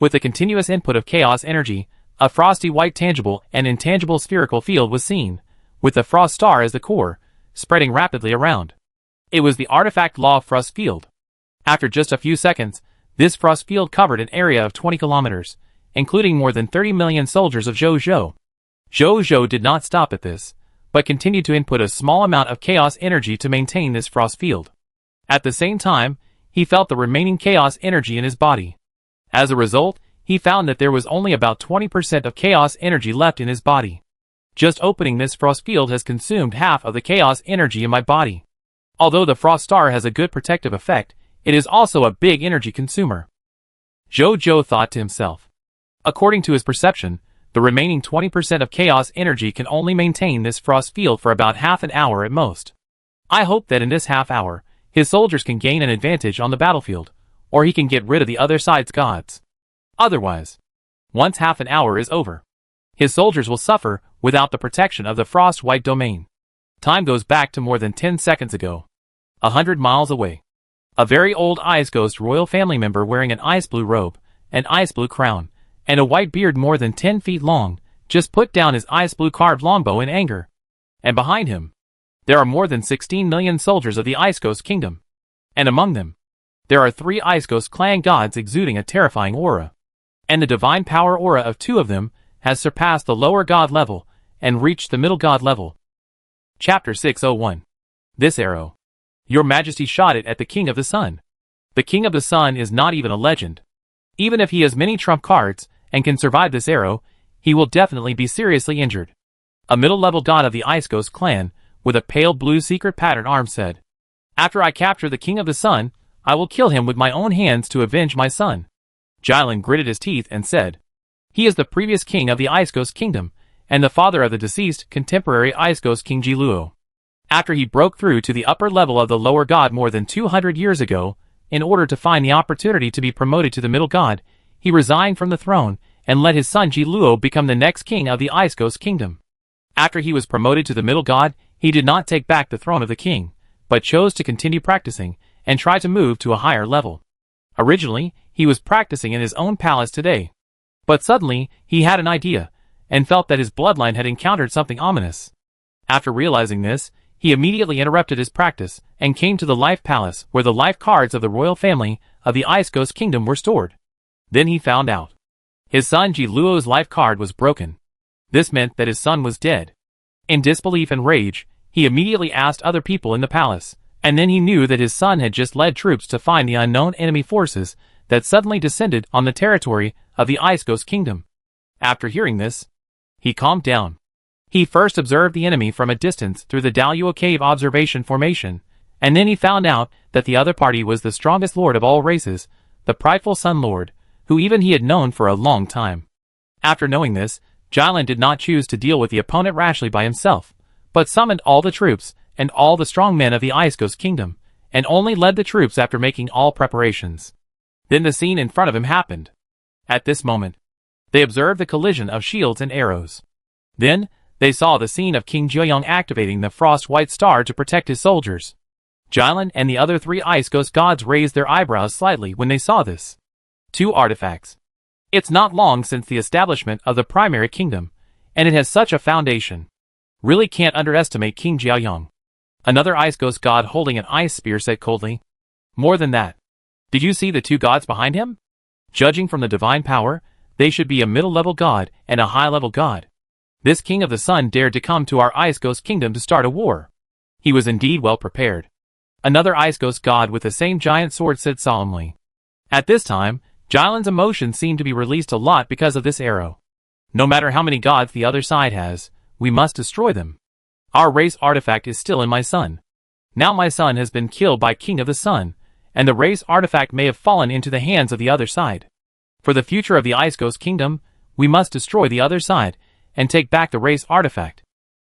With the continuous input of Chaos energy, a frosty white tangible and intangible spherical field was seen, with the Frost Star as the core, spreading rapidly around. It was the artifact Law Frost Field. After just a few seconds, this frost field covered an area of 20 kilometers, including more than 30 million soldiers of Zhou. Zhou did not stop at this, but continued to input a small amount of chaos energy to maintain this frost field. At the same time, he felt the remaining chaos energy in his body. As a result, he found that there was only about 20% of chaos energy left in his body. Just opening this frost field has consumed half of the chaos energy in my body. Although the frost star has a good protective effect, it is also a big energy consumer. Zhou thought to himself. According to his perception, the remaining 20% of chaos energy can only maintain this frost field for about half an hour at most. I hope that in this half hour, his soldiers can gain an advantage on the battlefield, or he can get rid of the other side's gods. Otherwise, once half an hour is over, his soldiers will suffer without the protection of the frost-white domain. Time goes back to more than 10 seconds ago. 100 miles away. A very old ice ghost royal family member wearing an ice blue robe, an ice blue crown, and a white beard more than 10 feet long, just put down his ice blue carved longbow in anger. And behind him, there are more than 16 million soldiers of the Ice Ghost Kingdom. And among them, there are 3 Ice Ghost clan gods exuding a terrifying aura. And the divine power aura of 2 of them has surpassed the lower god level and reached the middle god level. Chapter 601. This arrow. Your Majesty shot it at the King of the Sun. The King of the Sun is not even a legend. Even if he has many trump cards and can survive this arrow, he will definitely be seriously injured. A middle-level god of the Ice Ghost clan, with a pale blue secret pattern arm said, "After I capture the King of the Sun, I will kill him with my own hands to avenge my son." Jilin gritted his teeth and said, "He is the previous king of the Ice Ghost Kingdom, and the father of the deceased contemporary Ice Ghost King Jiluo. After he broke through to the upper level of the lower god more than 200 years ago, in order to find the opportunity to be promoted to the middle god, he resigned from the throne and let his son Jiluo become the next king of the Ice Ghost Kingdom. After he was promoted to the middle god, he did not take back the throne of the king, but chose to continue practicing and try to move to a higher level. Originally, he was practicing in his own palace today. But suddenly, he had an idea, and felt that his bloodline had encountered something ominous. After realizing this, he immediately interrupted his practice and came to the life palace where the life cards of the royal family of the Ice Ghost Kingdom were stored. Then he found out. His son Jiluo's life card was broken. This meant that his son was dead. In disbelief and rage, he immediately asked other people in the palace, and then he knew that his son had just led troops to find the unknown enemy forces that suddenly descended on the territory of the Ice Ghost Kingdom. After hearing this, he calmed down. He first observed the enemy from a distance through the Daluo Cave observation formation, and then he found out that the other party was the strongest lord of all races, the prideful Sun Lord, who even he had known for a long time. After knowing this, Jilin did not choose to deal with the opponent rashly by himself, but summoned all the troops and all the strong men of the Ice Ghost Kingdom, and only led the troops after making all preparations. Then the scene in front of him happened. At this moment, they observed the collision of shields and arrows. Then, they saw the scene of King Jiuyang activating the frost-white star to protect his soldiers. Jilin and the other 3 Ice Ghost gods raised their eyebrows slightly when they saw this. 2 artifacts. It's not long since the establishment of the primary kingdom, and it has such a foundation. Really can't underestimate King Jiuyang. Another Ice Ghost god holding an ice spear said coldly. More than that. Did you see the 2 gods behind him? Judging from the divine power, they should be a middle-level god and a high-level god. This King of the Sun dared to come to our Ice Ghost Kingdom to start a war. He was indeed well prepared. Another Ice Ghost god with the same giant sword said solemnly. At this time, Jilin's emotions seemed to be released a lot because of this arrow. No matter how many gods the other side has, we must destroy them. Our race artifact is still in my son. Now my son has been killed by King of the Sun, and the race artifact may have fallen into the hands of the other side. For the future of the Ice Ghost Kingdom, we must destroy the other side and take back the race artifact,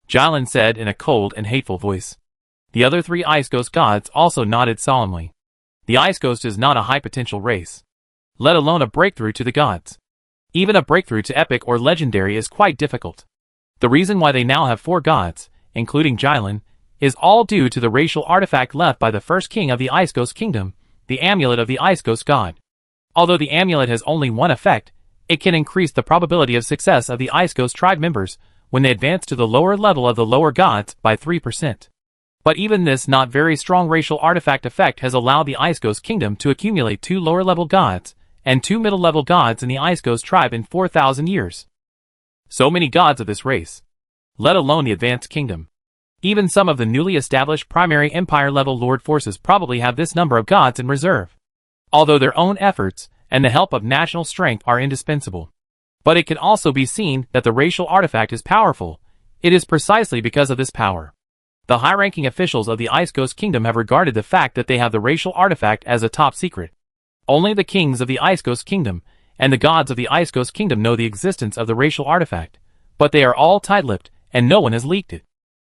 Jilin said in a cold and hateful voice. The other 3 Ice Ghost gods also nodded solemnly. The Ice Ghost is not a high-potential race, let alone a breakthrough to the gods. Even a breakthrough to epic or legendary is quite difficult. The reason why they now have 4 gods, including Jilin, is all due to the racial artifact left by the first king of the Ice Ghost Kingdom, the amulet of the Ice Ghost god. Although the amulet has only one effect, it can increase the probability of success of the Ice Ghost tribe members when they advance to the lower level of the lower gods by 3%. But even this not very strong racial artifact effect has allowed the Ice Ghost Kingdom to accumulate 2 lower-level gods and 2 middle-level gods in the Ice Ghost tribe in 4,000 years. So many gods of this race. let alone the advanced kingdom. Even some of the newly established primary empire-level lord forces probably have this number of gods in reserve. Although their own efforts and the help of national strength are indispensable. But it can also be seen that the racial artifact is powerful. It is precisely because of this power. The high-ranking officials of the Ice Ghost Kingdom have regarded the fact that they have the racial artifact as a top secret. Only the kings of the Ice Ghost Kingdom and the gods of the Ice Ghost Kingdom know the existence of the racial artifact, but they are all tight-lipped and no one has leaked it.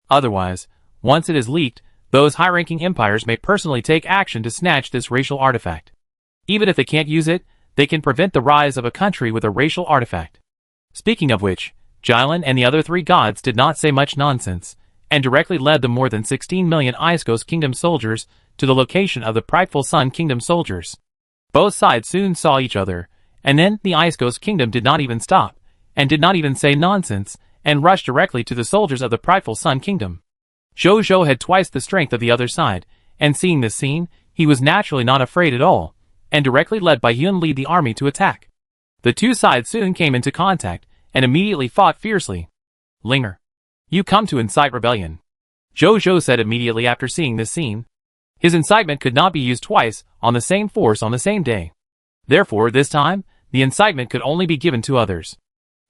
Otherwise, once it is leaked, those high-ranking empires may personally take action to snatch this racial artifact. Even if they can't use it, they can prevent the rise of a country with a racial artifact. Speaking of which, Jilin and the other three gods did not say much nonsense, and directly led the more than 16 million Ice Ghost Kingdom soldiers to the location of the prideful Sun Kingdom soldiers. Both sides soon saw each other, and then the Ice Ghost Kingdom did not even stop, and did not even say nonsense, and rushed directly to the soldiers of the prideful Sun Kingdom. Zhou had twice the strength of the other side, and seeing this scene, he was naturally not afraid at all, and directly led by Yun lead the army to attack. The two sides soon came into contact, and immediately fought fiercely. Linger, you come to incite rebellion, Zhou said immediately after seeing this scene. His incitement could not be used twice on the same force on the same day. Therefore, this time, the incitement could only be given to others.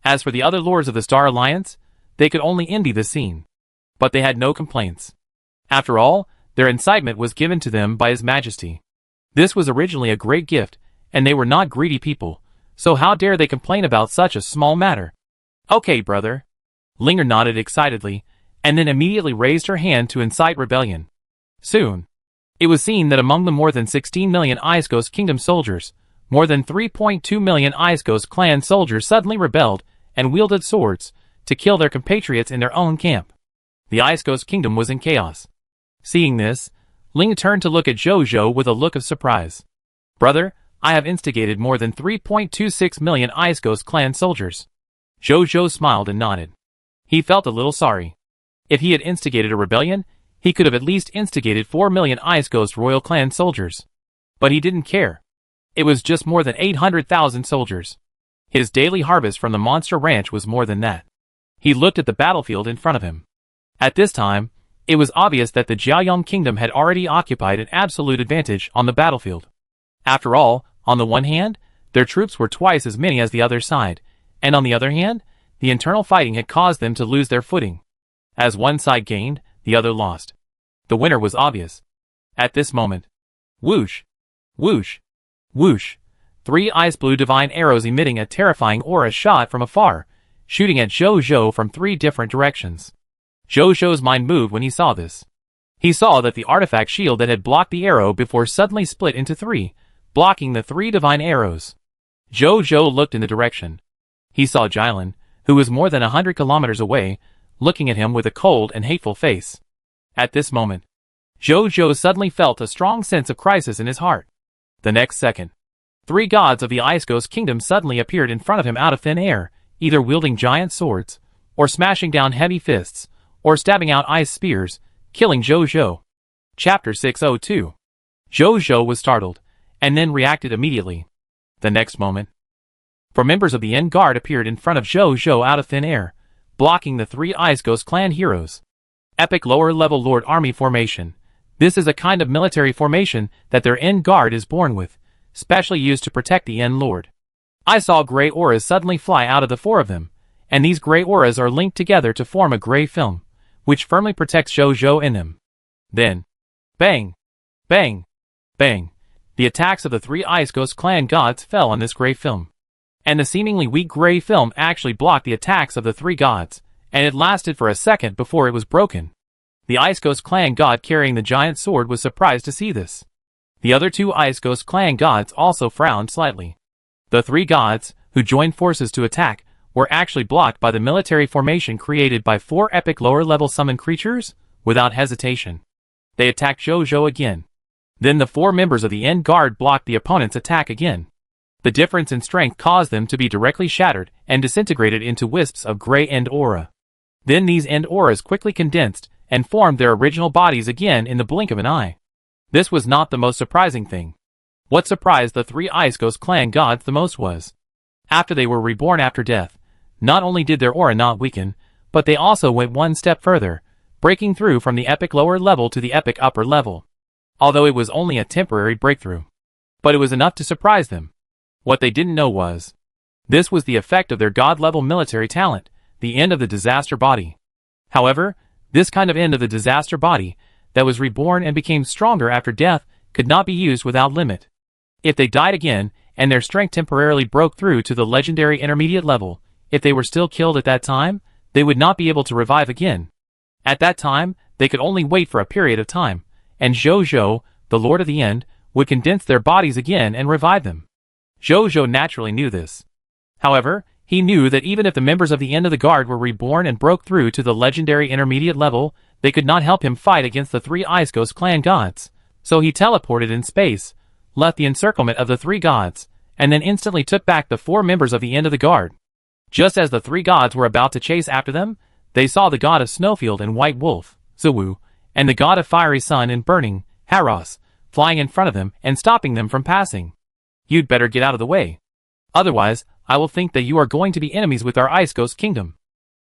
As for the other lords of the Star Alliance, they could only envy the scene. But they had no complaints. After all, their incitement was given to them by His Majesty. This was originally a great gift, and they were not greedy people, so how dare they complain about such a small matter? Okay, brother. Linger nodded excitedly, and then immediately raised her hand to incite rebellion. Soon, it was seen that among the more than 16 million Ice Ghost Kingdom soldiers, more than 3.2 million Ice Ghost clan soldiers suddenly rebelled and wielded swords to kill their compatriots in their own camp. The Ice Ghost Kingdom was in chaos. Seeing this, Ling turned to look at Zhou with a look of surprise. Brother, I have instigated more than 3.26 million Ice Ghost clan soldiers. Zhou smiled and nodded. He felt a little sorry. If he had instigated a rebellion, he could have at least instigated 4 million Ice Ghost royal clan soldiers. But he didn't care. It was just more than 800,000 soldiers. His daily harvest from the monster ranch was more than that. He looked at the battlefield in front of him. At this time, it was obvious that the Jiaoyong Kingdom had already occupied an absolute advantage on the battlefield. After all, on the one hand, their troops were twice as many as the other side, and on the other hand, the internal fighting had caused them to lose their footing. As one side gained, the other lost. The winner was obvious. At this moment, whoosh, whoosh, whoosh, 3 ice blue divine arrows emitting a terrifying aura shot from afar, shooting at Zhou from 3 different directions. Zhou's mind moved when he saw this. He saw that the artifact shield that had blocked the arrow before suddenly split into 3, blocking the 3 divine arrows. Zhou looked in the direction. He saw Jilin, who was more than 100 kilometers away, looking at him with a cold and hateful face. At this moment, Zhou suddenly felt a strong sense of crisis in his heart. The next second, 3 gods of the Ice Ghost Kingdom suddenly appeared in front of him out of thin air, either wielding giant swords, or smashing down heavy fists, or stabbing out ice spears, killing Zhou. Chapter 602. Zhou was startled, and then reacted immediately. The next moment, 4 members of the End Guard appeared in front of Zhou out of thin air, blocking the 3 Ice Ghost clan heroes. Epic lower-level Lord Army formation. This is a kind of military formation that their End Guard is born with, specially used to protect the End Lord. I saw gray auras suddenly fly out of the 4 of them, and these gray auras are linked together to form a gray film, which firmly protects Zhou in them. Then, bang, bang, bang, the attacks of the 3 Ice Ghost clan gods fell on this gray film. And the seemingly weak gray film actually blocked the attacks of the 3 gods, and it lasted for a second before it was broken. The Ice Ghost clan god carrying the giant sword was surprised to see this. The other 2 Ice Ghost clan gods also frowned slightly. The 3 gods, who joined forces to attack, were actually blocked by the military formation created by 4 epic lower-level summoned creatures, without hesitation. They attacked Zhou again. Then the 4 members of the End Guard blocked the opponent's attack again. The difference in strength caused them to be directly shattered and disintegrated into wisps of gray end aura. Then these end auras quickly condensed and formed their original bodies again in the blink of an eye. This was not the most surprising thing. What surprised the 3 Ice Ghost clan gods the most was, after they were reborn after death, not only did their aura not weaken, but they also went one step further, breaking through from the epic lower level to the epic upper level. Although it was only a temporary breakthrough. But it was enough to surprise them. What they didn't know was, this was the effect of their god-level military talent, the end of the disaster body. However, this kind of end of the disaster body, that was reborn and became stronger after death, could not be used without limit. If they died again, and their strength temporarily broke through to the legendary intermediate level, if they were still killed at that time, they would not be able to revive again. At that time, they could only wait for a period of time, and Zhou, the Lord of the End, would condense their bodies again and revive them. Zhou naturally knew this. However, he knew that even if the members of the End of the Guard were reborn and broke through to the legendary intermediate level, they could not help him fight against the three Ice Ghost clan gods. So he teleported in space, left the encirclement of the three gods, and then instantly took back the four members of the End of the Guard. Just as the three gods were about to chase after them, they saw the god of Snowfield and White Wolf, Ziwu, and the god of Fiery Sun and Burning, Haros, flying in front of them and stopping them from passing. You'd better get out of the way. Otherwise, I will think that you are going to be enemies with our Ice Ghost kingdom.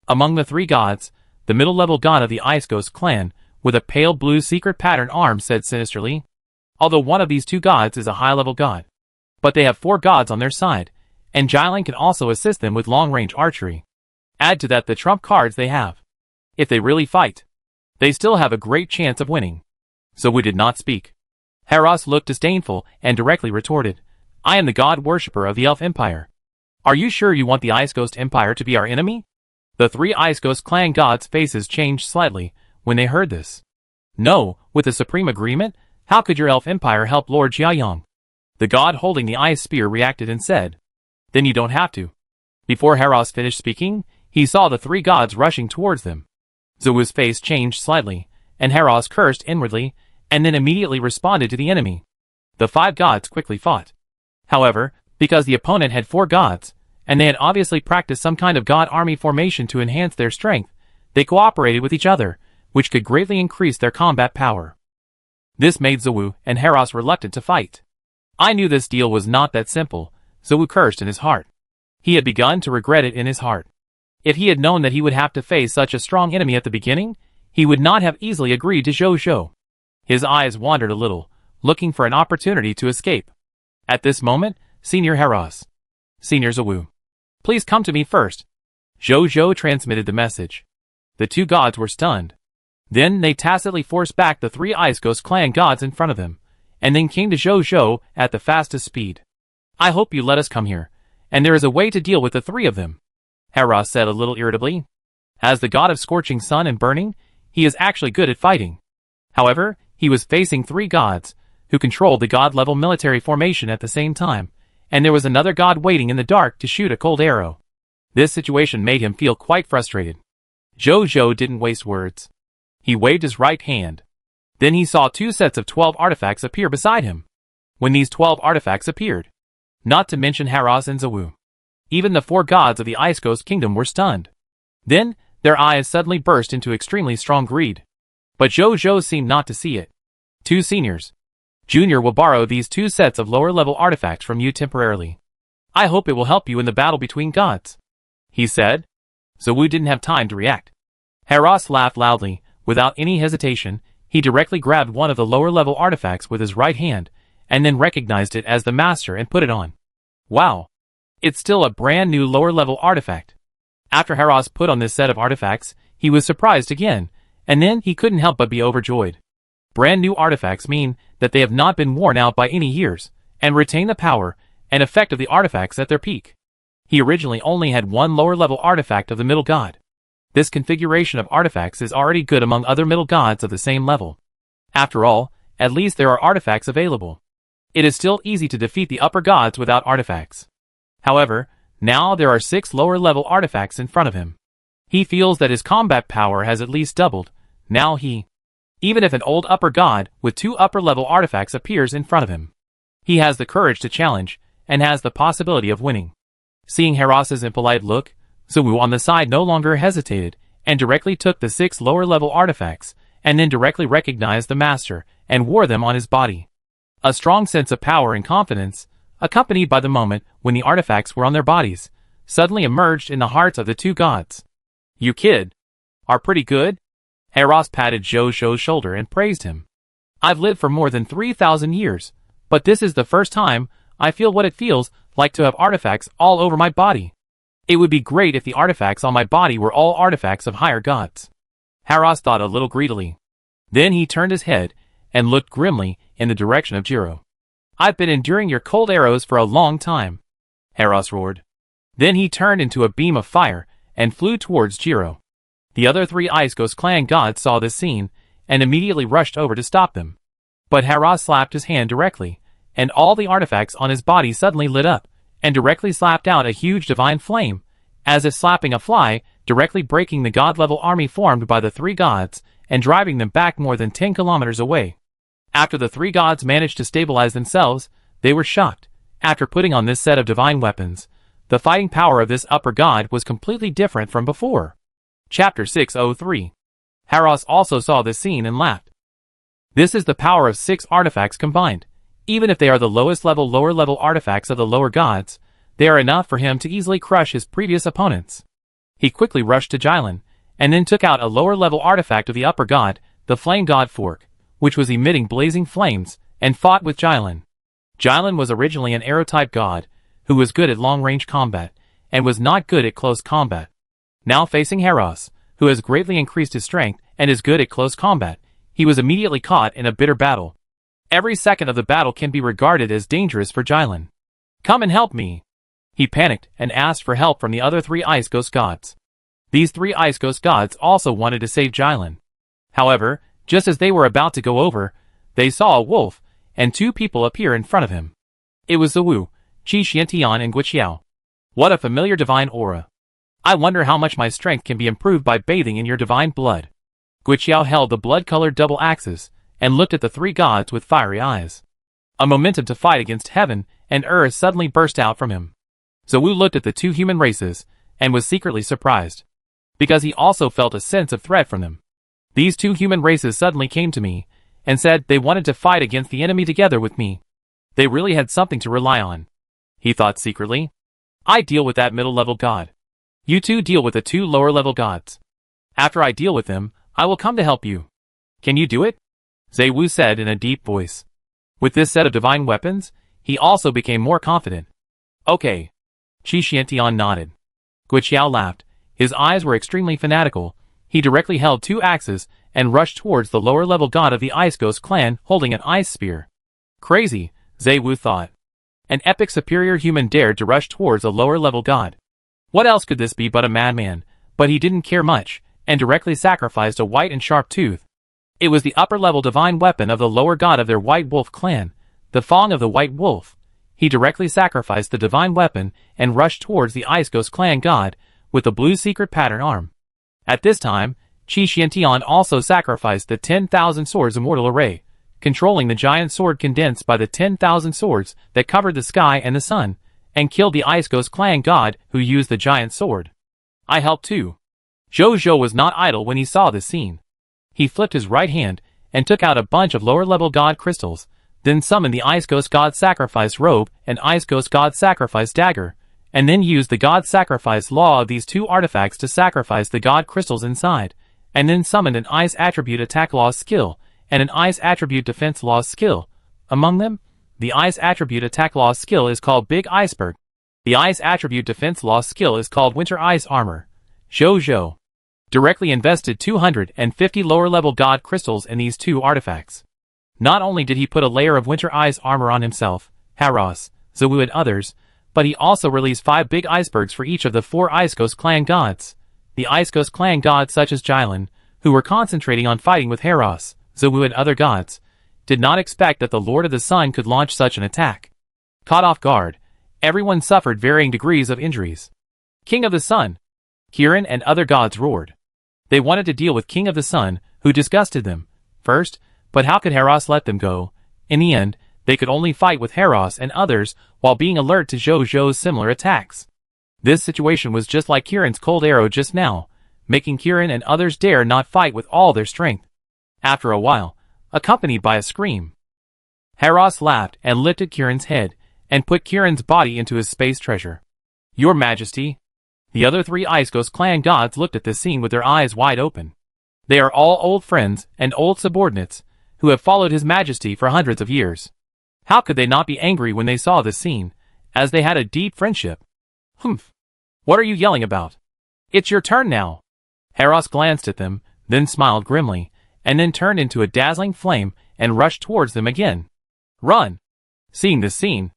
Among the three gods, the middle-level god of the Ice Ghost clan, with a pale blue secret pattern arm, said sinisterly. Although one of these two gods is a high-level god. But they have four gods on their side, and Jilin can also assist them with long-range archery. Add to that the trump cards they have. If they really fight, they still have a great chance of winning. Ziwu did not speak. Haros looked disdainful and directly retorted, I am the god worshipper of the Elf Empire. Are you sure you want the Ice Ghost Empire to be our enemy? The three Ice Ghost clan gods' faces changed slightly when they heard this. No, with a supreme agreement, how could your Elf Empire help Lord Jiayong? The god holding the ice spear reacted and said, Then you don't have to. Before Haros finished speaking, he saw the three gods rushing towards them. Ziwu's face changed slightly, and Haros cursed inwardly, and then immediately responded to the enemy. The five gods quickly fought. However, because the opponent had four gods, and they had obviously practiced some kind of god army formation to enhance their strength, they cooperated with each other, which could greatly increase their combat power. This made Ziwu and Haros reluctant to fight. I knew this deal was not that simple, Ziwu cursed in his heart. He had begun to regret it in his heart. If he had known that he would have to face such a strong enemy at the beginning, he would not have easily agreed to Zhou. His eyes wandered a little, looking for an opportunity to escape. At this moment, Senior Haros. Senior Ziwu. Please come to me first. Zhou transmitted the message. The two gods were stunned. Then they tacitly forced back the three Ice Ghost clan gods in front of them, and then came to Zhou at the fastest speed. I hope you let us come here, and there is a way to deal with the three of them, Haros said a little irritably. As the god of Scorching Sun and Burning, he is actually good at fighting. However, he was facing three gods, who controlled the god-level military formation at the same time, and there was another god waiting in the dark to shoot a cold arrow. This situation made him feel quite frustrated. Zhou didn't waste words. He waved his right hand. Then he saw two sets of 12 artifacts appear beside him. When these 12 artifacts appeared, not to mention Haros and Ziwu, even the four gods of the Ice Ghost Kingdom were stunned. Then, their eyes suddenly burst into extremely strong greed. But Zhou seemed not to see it. Two seniors. Junior will borrow these two sets of lower-level artifacts from you temporarily. I hope it will help you in the battle between gods, he said. Ziwu didn't have time to react. Haros laughed loudly. Without any hesitation, he directly grabbed one of the lower-level artifacts with his right hand, and then recognized it as the master and put it on. Wow! It's still a brand new lower-level artifact. After Haros put on this set of artifacts, he was surprised again, and then he couldn't help but be overjoyed. Brand new artifacts mean that they have not been worn out by any years, and retain the power and effect of the artifacts at their peak. He originally only had one lower-level artifact of the middle god. This configuration of artifacts is already good among other middle gods of the same level. After all, at least there are artifacts available. It is still easy to defeat the upper gods without artifacts. However, now there are 6 lower-level artifacts in front of him. He feels that his combat power has at least doubled. Now even if an old upper god with 2 upper-level artifacts appears in front of him, he has the courage to challenge, and has the possibility of winning. Seeing Haros's impolite look, Ziwu on the side no longer hesitated, and directly took the 6 lower-level artifacts, and then directly recognized the master, and wore them on his body. A strong sense of power and confidence, accompanied by the moment when the artifacts were on their bodies, suddenly emerged in the hearts of the 2 gods. You kid! are pretty good? Heros patted Zhou's shoulder and praised him. I've lived for more than 3,000 years, but this is the first time I feel what it feels like to have artifacts all over my body. It would be great if the artifacts on my body were all artifacts of higher gods. Heros thought a little greedily. Then he turned his head and looked grimly in the direction of Jiro. I've been enduring your cold arrows for a long time, Heros roared. Then he turned into a beam of fire and flew towards Jiro. The other 3 Ice Ghost clan gods saw this scene and immediately rushed over to stop them. But Heros slapped his hand directly, and all the artifacts on his body suddenly lit up, and directly slapped out a huge divine flame, as if slapping a fly, directly breaking the god-level army formed by the 3 gods, and driving them back more than 10 kilometers away. After the 3 gods managed to stabilize themselves, they were shocked. After putting on this set of divine weapons, the fighting power of this upper god was completely different from before. Chapter 603. Heros also saw this scene and laughed. This is the power of 6 artifacts combined. Even if they are the lowest level lower level artifacts of the lower gods, they are enough for him to easily crush his previous opponents. He quickly rushed to Jilin, and then took out a lower level artifact of the upper god, the flame god fork, which was emitting blazing flames, and fought with Jilin. Jilin was originally an arrow-type god, who was good at long-range combat, and was not good at close combat. Now facing Heros, who has greatly increased his strength and is good at close combat, he was immediately caught in a bitter battle. Every second of the battle can be regarded as dangerous for Jilin. Come and help me! He panicked and asked for help from the other 3 Ice Ghost gods. These 3 Ice Ghost gods also wanted to save Jilin. However, just as they were about to go over, they saw a wolf and 2 people appear in front of him. It was Zhou, Qi Xiantian and Guiqiao. What a familiar divine aura. I wonder how much my strength can be improved by bathing in your divine blood. Guiqiao held the blood-colored double axes and looked at the 3 gods with fiery eyes. A momentum to fight against heaven and earth suddenly burst out from him. Zhou looked at the 2 human races and was secretly surprised, because he also felt a sense of threat from them. These 2 human races suddenly came to me and said they wanted to fight against the enemy together with me. They really had something to rely on. He thought secretly. I deal with that middle-level god. You 2 deal with the 2 lower-level gods. After I deal with them, I will come to help you. Can you do it? Zhou said in a deep voice. With this set of divine weapons, he also became more confident. Okay. Qi Xiantian nodded. Guiqiao laughed. His eyes were extremely fanatical. He directly held 2 axes and rushed towards the lower-level god of the Ice Ghost clan holding an ice spear. Crazy, Zhou thought. An epic superior human dared to rush towards a lower-level god. What else could this be but a madman? But he didn't care much, and directly sacrificed a white and sharp tooth. It was the upper-level divine weapon of the lower god of their White Wolf clan, the Fong of the White Wolf. He directly sacrificed the divine weapon and rushed towards the Ice Ghost clan god with the blue secret pattern arm. At this time, Qi Xiantian also sacrificed the 10,000 swords immortal array, controlling the giant sword condensed by the 10,000 swords that covered the sky and the sun, and killed the Ice Ghost clan god who used the giant sword. I helped too. Zhou was not idle when he saw this scene. He flipped his right hand and took out a bunch of lower-level god crystals, then summoned the Ice Ghost god sacrifice robe and Ice Ghost god sacrifice dagger, and then used the god sacrifice law of these 2 artifacts to sacrifice the god crystals inside, and then summoned an ice attribute attack law skill and an ice attribute defense law skill. Among them, the ice attribute attack law skill is called Big Iceberg. The ice attribute defense law skill is called Winter Ice Armor. Zhou directly invested 250 lower-level god crystals in these 2 artifacts. Not only did he put a layer of Winter Ice Armor on himself, Heros, Zhou and others, but he also released 5 big icebergs for each of the 4 Ice Ghost clan gods. The Ice Ghost clan gods such as Jilin, who were concentrating on fighting with Heros, Zhou and other gods, did not expect that the Lord of the Sun could launch such an attack. Caught off guard, everyone suffered varying degrees of injuries. King of the Sun! Kirin and other gods roared. They wanted to deal with King of the Sun, who disgusted them, first, but how could Heros let them go? In the end, they could only fight with Heros and others while being alert to Zhou's similar attacks. This situation was just like Kirin's cold arrow just now, making Kirin and others dare not fight with all their strength. After a while, accompanied by a scream, Heros laughed and lifted Kirin's head and put Kirin's body into his space treasure. Your Majesty! The other three Ice Ghost clan gods looked at this scene with their eyes wide open. They are all old friends and old subordinates, who have followed His Majesty for hundreds of years. How could they not be angry when they saw this scene, as they had a deep friendship? Humph! What are you yelling about? It's your turn now! Haros glanced at them, then smiled grimly, and then turned into a dazzling flame and rushed towards them again. Run! Seeing this scene,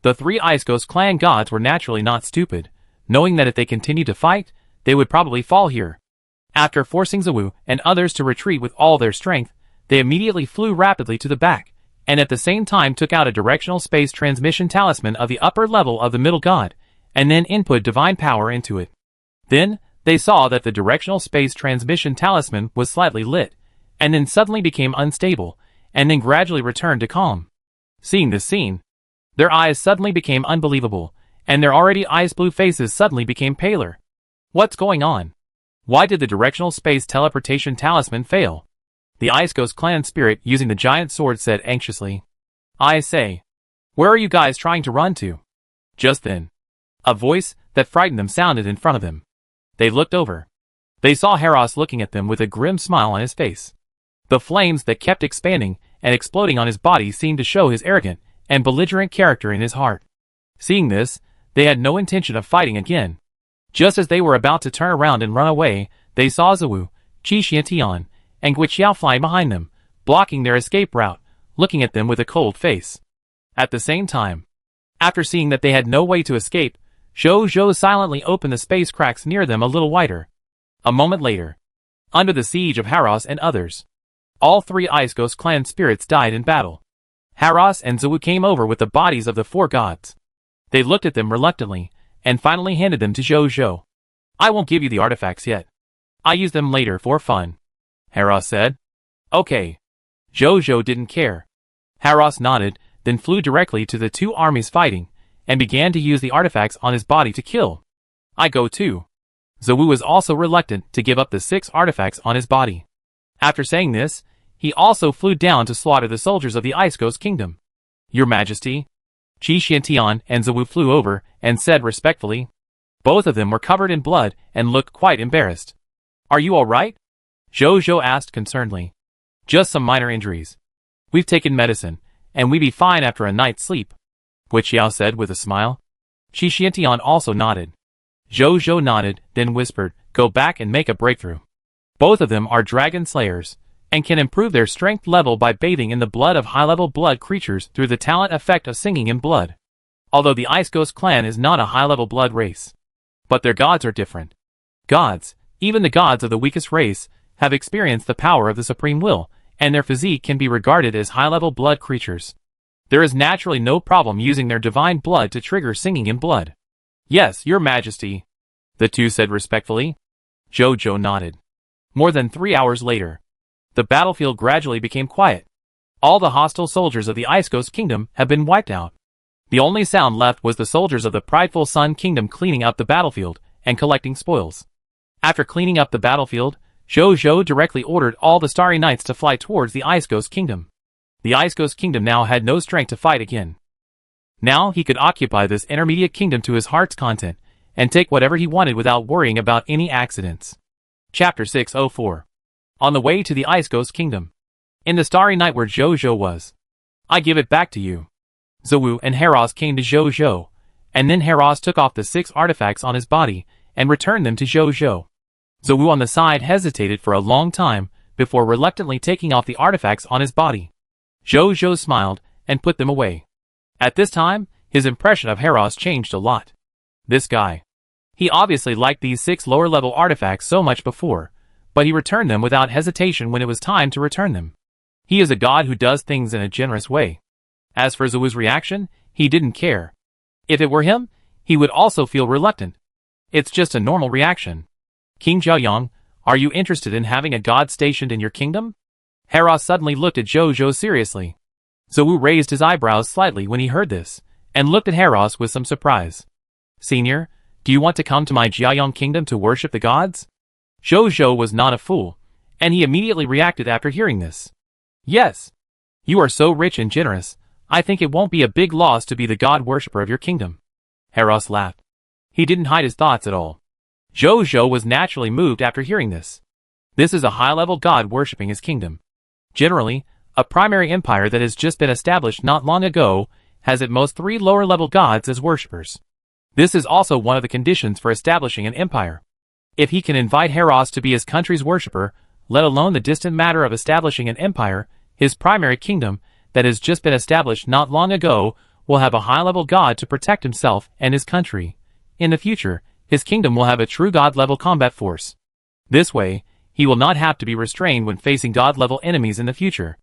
the three Ice Ghost clan gods were naturally not stupid, knowing that if they continued to fight, they would probably fall here. After forcing Zawu and others to retreat with all their strength, they immediately flew rapidly to the back, and at the same time took out a directional space transmission talisman of the upper level of the middle god, and then input divine power into it. Then, they saw that the directional space transmission talisman was slightly lit, and then suddenly became unstable, and then gradually returned to calm. Seeing this scene, their eyes suddenly became unbelievable, and their already ice-blue faces suddenly became paler. What's going on? Why did the directional space teleportation talisman fail? The Ice Ghost clan spirit using the giant sword said anxiously. I say, where are you guys trying to run to? Just then, a voice that frightened them sounded in front of them. They looked over. They saw Haros looking at them with a grim smile on his face. The flames that kept expanding and exploding on his body seemed to show his arrogant and belligerent character in his heart. Seeing this, they had no intention of fighting again. Just as they were about to turn around and run away, they saw Zawu, Qi Xiantian, and Gui Xiao flying behind them, blocking their escape route, looking at them with a cold face. At the same time, after seeing that they had no way to escape, Zhou Zhou silently opened the space cracks near them a little wider. A moment later, under the siege of Haros and others, all three Ice Ghost clan spirits died in battle. Haros and Zawu came over with the bodies of the four gods. They looked at them reluctantly, and finally handed them to Zhou Zhou. I won't give you the artifacts yet. I'll use them later for fun, Haros said. Okay. Zhou Zhou didn't care. Haros nodded, then flew directly to the two armies fighting, and began to use the artifacts on his body to kill. I go too. Zawu was also reluctant to give up the 6 artifacts on his body. After saying this, he also flew down to slaughter the soldiers of the Ice Ghost Kingdom. Your Majesty. Qi Xiantian and Zawu flew over and said respectfully. Both of them were covered in blood and looked quite embarrassed. Are you all right? Zhou Zhou asked concernedly. Just some minor injuries. We've taken medicine, and we be fine after a night's sleep, Gui Xiao said with a smile. Qi Xiantian also nodded. Zhou Zhou nodded, then whispered, go back and make a breakthrough. Both of them are dragon slayers, and can improve their strength level by bathing in the blood of high-level blood creatures through the talent effect of singing in blood. Although the Ice Ghost clan is not a high-level blood race, but their gods are different. Gods, even the gods of the weakest race, have experienced the power of the supreme will, and their physique can be regarded as high-level blood creatures. There is naturally no problem using their divine blood to trigger singing in blood. Yes, your Majesty, the two said respectfully. Zhou Zhou nodded. More than 3 hours later, the battlefield gradually became quiet. All the hostile soldiers of the Ice Ghost Kingdom have been wiped out. The only sound left was the soldiers of the prideful Sun Kingdom cleaning up the battlefield and collecting spoils. After cleaning up the battlefield, Zhou Zhou directly ordered all the Starry Knights to fly towards the Ice Ghost Kingdom. The Ice Ghost Kingdom now had no strength to fight again. Now he could occupy this intermediate kingdom to his heart's content, and take whatever he wanted without worrying about any accidents. Chapter 604. On the way to the Ice Ghost Kingdom. In the Starry Night where Zhou Zhou was. I give it back to you. Zawu and Haros came to Zhou Zhou, and then Haros took off the 6 artifacts on his body, and returned them to Zhou Zhou. Zawu on the side hesitated for a long time, before reluctantly taking off the artifacts on his body. Zhou Zhou smiled, and put them away. At this time, his impression of Haros changed a lot. This guy. He obviously liked these 6 lower-level artifacts so much before, but he returned them without hesitation when it was time to return them. He is a god who does things in a generous way. As for Zawu's reaction, he didn't care. If it were him, he would also feel reluctant. It's just a normal reaction. King Zhaoyang, are you interested in having a god stationed in your kingdom? Haros suddenly looked at Zhou Zhou seriously. Zawu raised his eyebrows slightly when he heard this, and looked at Haros with some surprise. Senior, do you want to come to my Jiayang kingdom to worship the gods? Zhou Zhou was not a fool, and he immediately reacted after hearing this. Yes. You are so rich and generous, I think it won't be a big loss to be the god worshipper of your kingdom. Haros laughed. He didn't hide his thoughts at all. Zhou was naturally moved after hearing this. This is a high-level god worshipping his kingdom. Generally, a primary empire that has just been established not long ago has at most 3 lower-level gods as worshippers. This is also one of the conditions for establishing an empire. If he can invite Heros to be his country's worshipper, let alone the distant matter of establishing an empire, his primary kingdom, that has just been established not long ago, will have a high-level god to protect himself and his country. In the future, his kingdom will have a true god-level combat force. This way, he will not have to be restrained when facing god-level enemies in the future.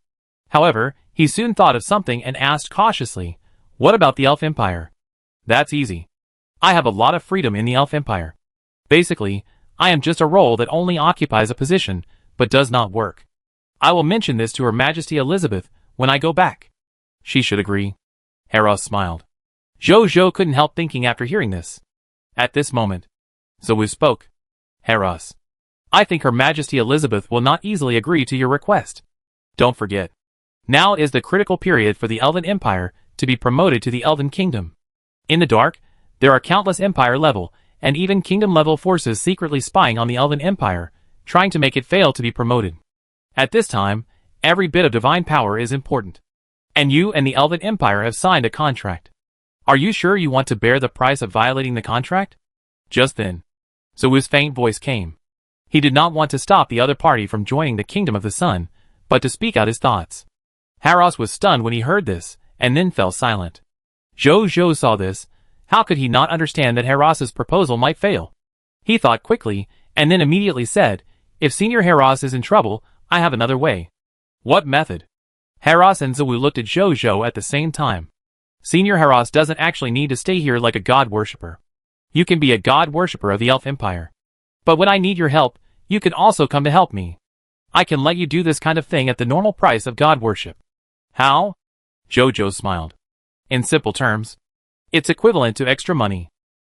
However, he soon thought of something and asked cautiously, "What about the Elf Empire?" "That's easy. I have a lot of freedom in the Elf Empire. Basically, I am just a role that only occupies a position, but does not work. I will mention this to Her Majesty Elizabeth when I go back." "She should agree." Heros smiled. Zhou couldn't help thinking after hearing this. At this moment, Zhou spoke. "Heros, I think Her Majesty Elizabeth will not easily agree to your request. Don't forget, now is the critical period for the Elven Empire to be promoted to the Elven Kingdom. In the dark, there are countless Empire-level and even Kingdom-level forces secretly spying on the Elven Empire, trying to make it fail to be promoted. At this time, every bit of divine power is important. And you and the Elven Empire have signed a contract. Are you sure you want to bear the price of violating the contract?" Just then, Zhou's faint voice came. He did not want to stop the other party from joining the Kingdom of the Sun, but to speak out his thoughts. Heros was stunned when he heard this, and then fell silent. Zhou saw this. How could he not understand that Heros's proposal might fail? He thought quickly, and then immediately said, "If Senior Heros is in trouble, I have another way." "What method?" Heros and Zhou looked at Zhou at the same time. "Senior Heros doesn't actually need to stay here like a god worshipper. You can be a god worshipper of the Elf Empire. But when I need your help, you can also come to help me. I can let you do this kind of thing at the normal price of god worship." "How?" Zhou smiled. "In simple terms, it's equivalent to extra money.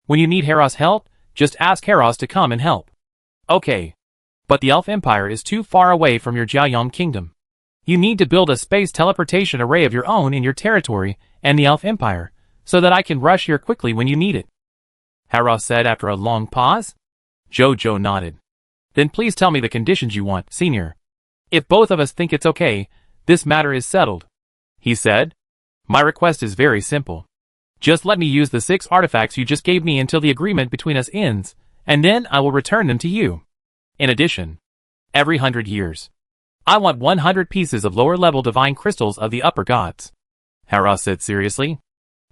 When you need Heros' help, just ask Heros to come and help." "Okay. But the Elf Empire is too far away from your Jiaoyong Kingdom. You need to build a space teleportation array of your own in your territory and the Elf Empire, so that I can rush here quickly when you need it," Heros said after a long pause. Zhou nodded. "Then please tell me the conditions you want, Senior. If both of us think it's okay, this matter is settled," he said. "My request is very simple. Just let me use the 6 artifacts you just gave me until the agreement between us ends, and then I will return them to you. In addition, every 100 years, I want 100 pieces of lower-level divine crystals of the upper gods," Heros said seriously.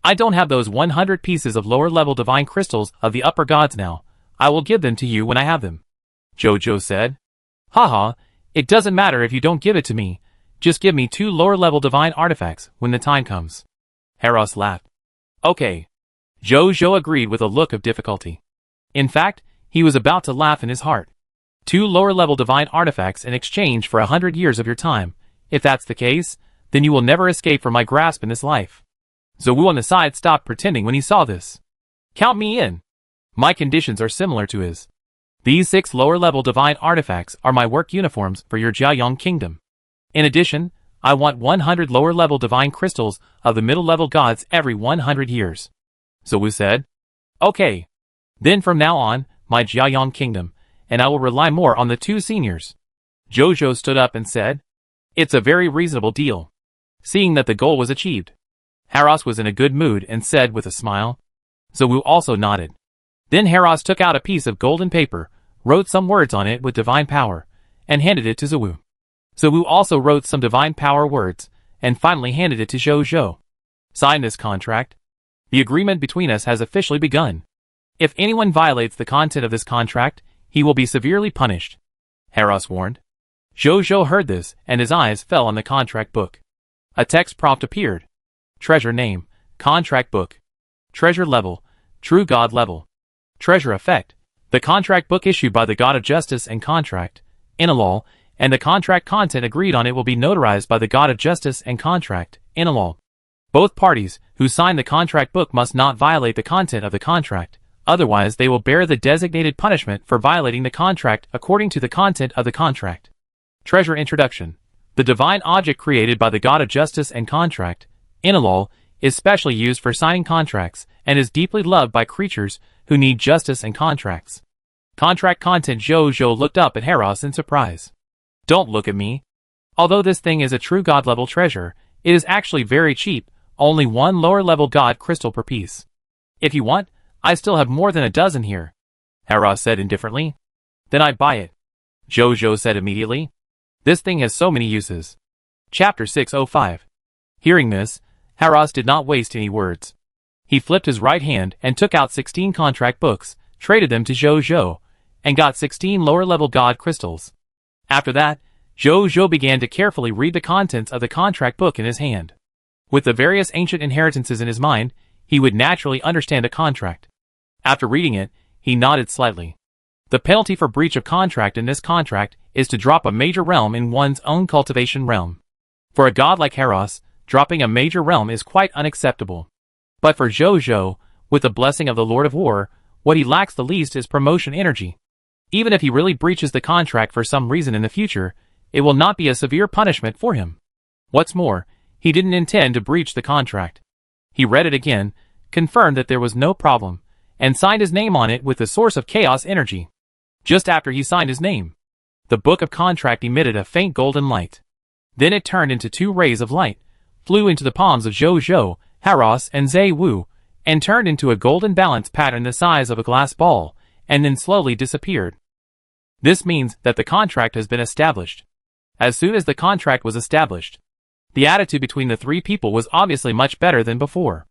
"I don't have those 100 pieces of lower-level divine crystals of the upper gods now. I will give them to you when I have them," Zhou said. "Haha, it doesn't matter if you don't give it to me. Just give me 2 lower-level divine artifacts when the time comes," Heros laughed. "Okay." Zhou agreed with a look of difficulty. In fact, he was about to laugh in his heart. 2 lower-level divine artifacts in exchange for 100 years of your time. If that's the case, then you will never escape from my grasp in this life. Zhou on the side stopped pretending when he saw this. "Count me in. My conditions are similar to his. These 6 lower-level divine artifacts are my work uniforms for your Jiaoyong Kingdom. In addition, I want 100 lower-level divine crystals of the middle-level gods every 100 years," Zhou said. "Okay. Then from now on, my Jiaoyong Kingdom, and I will rely more on the 2 seniors." Zhou stood up and said, "It's a very reasonable deal." Seeing that the goal was achieved, Heros was in a good mood and said with a smile. Zhou also nodded. Then Heros took out a piece of golden paper, wrote some words on it with divine power, and handed it to Zhou. Zhou also wrote some divine power words, and finally handed it to Zhou. "Sign this contract. The agreement between us has officially begun. If anyone violates the content of this contract, he will be severely punished," Heros warned. Zhou heard this, and his eyes fell on the contract book. A text prompt appeared. Treasure name, contract book. Treasure level, true god level. Treasure effect, the contract book issued by the God of Justice and Contract, Inalol, and the contract content agreed on it will be notarized by the God of Justice and Contract, Inalol. Both parties who sign the contract book must not violate the content of the contract, otherwise they will bear the designated punishment for violating the contract according to the content of the contract. Treasure introduction, the divine object created by the God of Justice and Contract, Inalol, is specially used for signing contracts and is deeply loved by creatures who need justice and contracts. Contract content. Zhou looked up at Haros in surprise. Don't look at me. Although this thing is a true god-level treasure, it is actually very cheap, only one lower-level god crystal per piece. If you want, I still have more than a dozen here, Haros said indifferently. Then I'd buy it, Zhou said immediately. This thing has so many uses. Chapter 605. Hearing this, Haros did not waste any words. He flipped his right hand and took out 16 contract books, traded them to Zhou, and got 16 lower-level god crystals. After that, Zhou began to carefully read the contents of the contract book in his hand. With the various ancient inheritances in his mind, he would naturally understand a contract. After reading it, he nodded slightly. The penalty for breach of contract in this contract is to drop a major realm in one's own cultivation realm. For a god like Haros, dropping a major realm is quite unacceptable. But for Zhou, with the blessing of the Lord of War, what he lacks the least is promotion energy. Even if he really breaches the contract for some reason in the future, it will not be a severe punishment for him. What's more, he didn't intend to breach the contract. He read it again, confirmed that there was no problem, and signed his name on it with the source of chaos energy. Just after he signed his name, the book of contract emitted a faint golden light. Then it turned into 2 rays of light, flew into the palms of Zhou, Haros, and Zai Wu, and turned into a golden balance pattern the size of a glass ball, and then slowly disappeared. This means that the contract has been established. As soon as the contract was established, the attitude between the 3 people was obviously much better than before.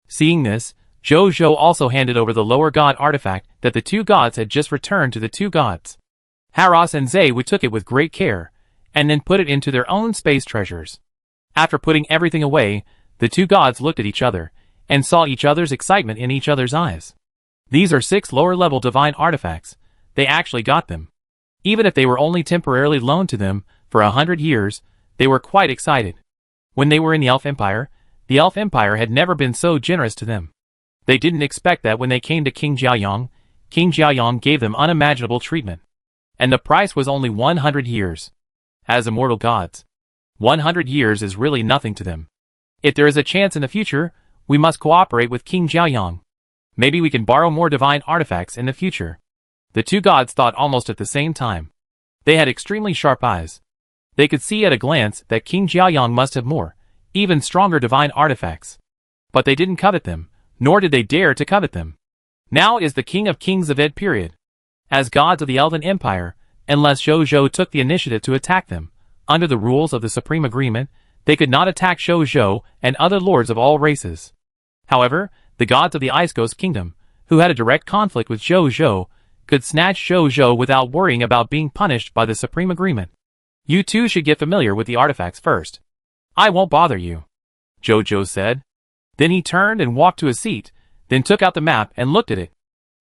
Seeing this, Zhou also handed over the lower god artifact that the 2 gods had just returned to the 2 gods. Haros and Zai Wu took it with great care, and then put it into their own space treasures. After putting everything away, the 2 gods looked at each other, and saw each other's excitement in each other's eyes. These are 6 lower-level divine artifacts. They actually got them. Even if they were only temporarily loaned to them for 100 years, they were quite excited. When they were in the Elf Empire, the Elf Empire had never been so generous to them. They didn't expect that when they came to King Jiaoyong gave them unimaginable treatment. And the price was only 100 years. As immortal gods, 100 years is really nothing to them. If there is a chance in the future, we must cooperate with King Jiaoyong. Maybe we can borrow more divine artifacts in the future. The 2 gods thought almost at the same time. They had extremely sharp eyes. They could see at a glance that King Jiaoyong must have more, even stronger divine artifacts. But they didn't covet them, nor did they dare to covet them. Now is the King of Kings of Ed period. As gods of the Elven Empire, unless Zhou took the initiative to attack them, under the rules of the Supreme Agreement, they could not attack Zhou and other lords of all races. However, the gods of the Ice Ghost Kingdom, who had a direct conflict with Zhou, could snatch Zhou without worrying about being punished by the Supreme Agreement. You 2 should get familiar with the artifacts first. I won't bother you, Zhou said. Then he turned and walked to a seat, then took out the map and looked at it.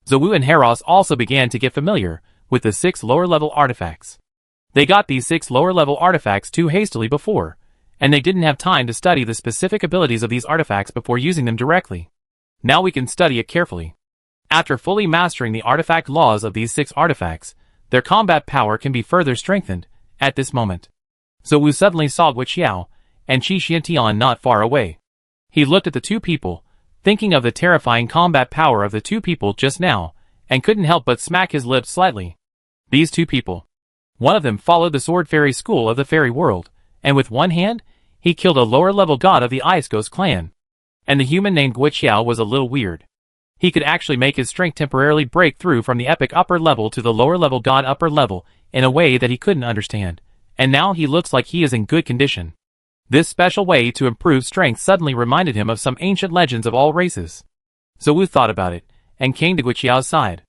Zai Wu and Haros also began to get familiar with the 6 lower-level artifacts. They got these 6 lower-level artifacts too hastily before, and they didn't have time to study the specific abilities of these artifacts before using them directly. Now we can study it carefully. After fully mastering the artifact laws of these 6 artifacts, their combat power can be further strengthened. At this moment, Zai Wu suddenly saw Guiqiao and Qi Xiantian not far away. He looked at the 2 people, thinking of the terrifying combat power of the 2 people just now, and couldn't help but smack his lips slightly. These 2 people. One of them followed the Sword Fairy school of the fairy world, and with one hand, he killed a lower-level god of the Ice Ghost clan. And the human named Guiqiao was a little weird. He could actually make his strength temporarily break through from the epic upper level to the lower-level god upper level in a way that he couldn't understand, and now he looks like he is in good condition. This special way to improve strength suddenly reminded him of some ancient legends of all races. Zai Wu thought about it, and came to Guiqiao's side.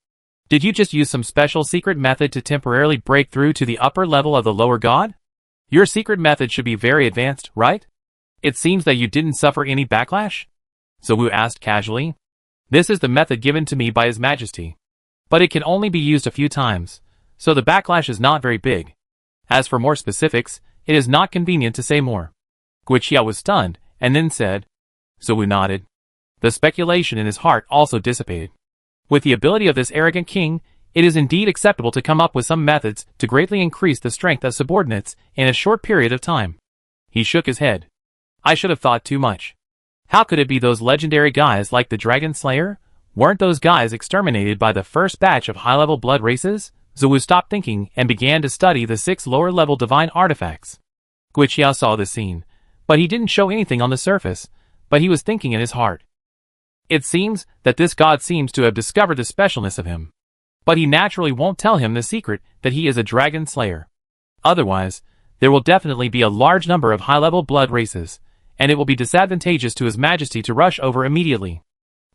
Did you just use some special secret method to temporarily break through to the upper level of the lower god? Your secret method should be very advanced, right? It seems that you didn't suffer any backlash? Zai Wu asked casually. This is the method given to me by His Majesty. But it can only be used a few times, so the backlash is not very big. As for more specifics, it is not convenient to say more. Guiqiao was stunned, and then said. Zai Wu nodded. The speculation in his heart also dissipated. With the ability of this arrogant king, it is indeed acceptable to come up with some methods to greatly increase the strength of subordinates in a short period of time. He shook his head. I should have thought too much. How could it be those legendary guys like the Dragon Slayer, Weren't those guys exterminated by the first batch of high-level blood races? Zhu stopped thinking and began to study the 6 lower-level divine artifacts. Guiqiao saw this scene, but he didn't show anything on the surface, but he was thinking in his heart. It seems that this god seems to have discovered the specialness of him. But he naturally won't tell him the secret that he is a dragon slayer. Otherwise, there will definitely be a large number of high-level blood races, and it will be disadvantageous to His Majesty to rush over immediately.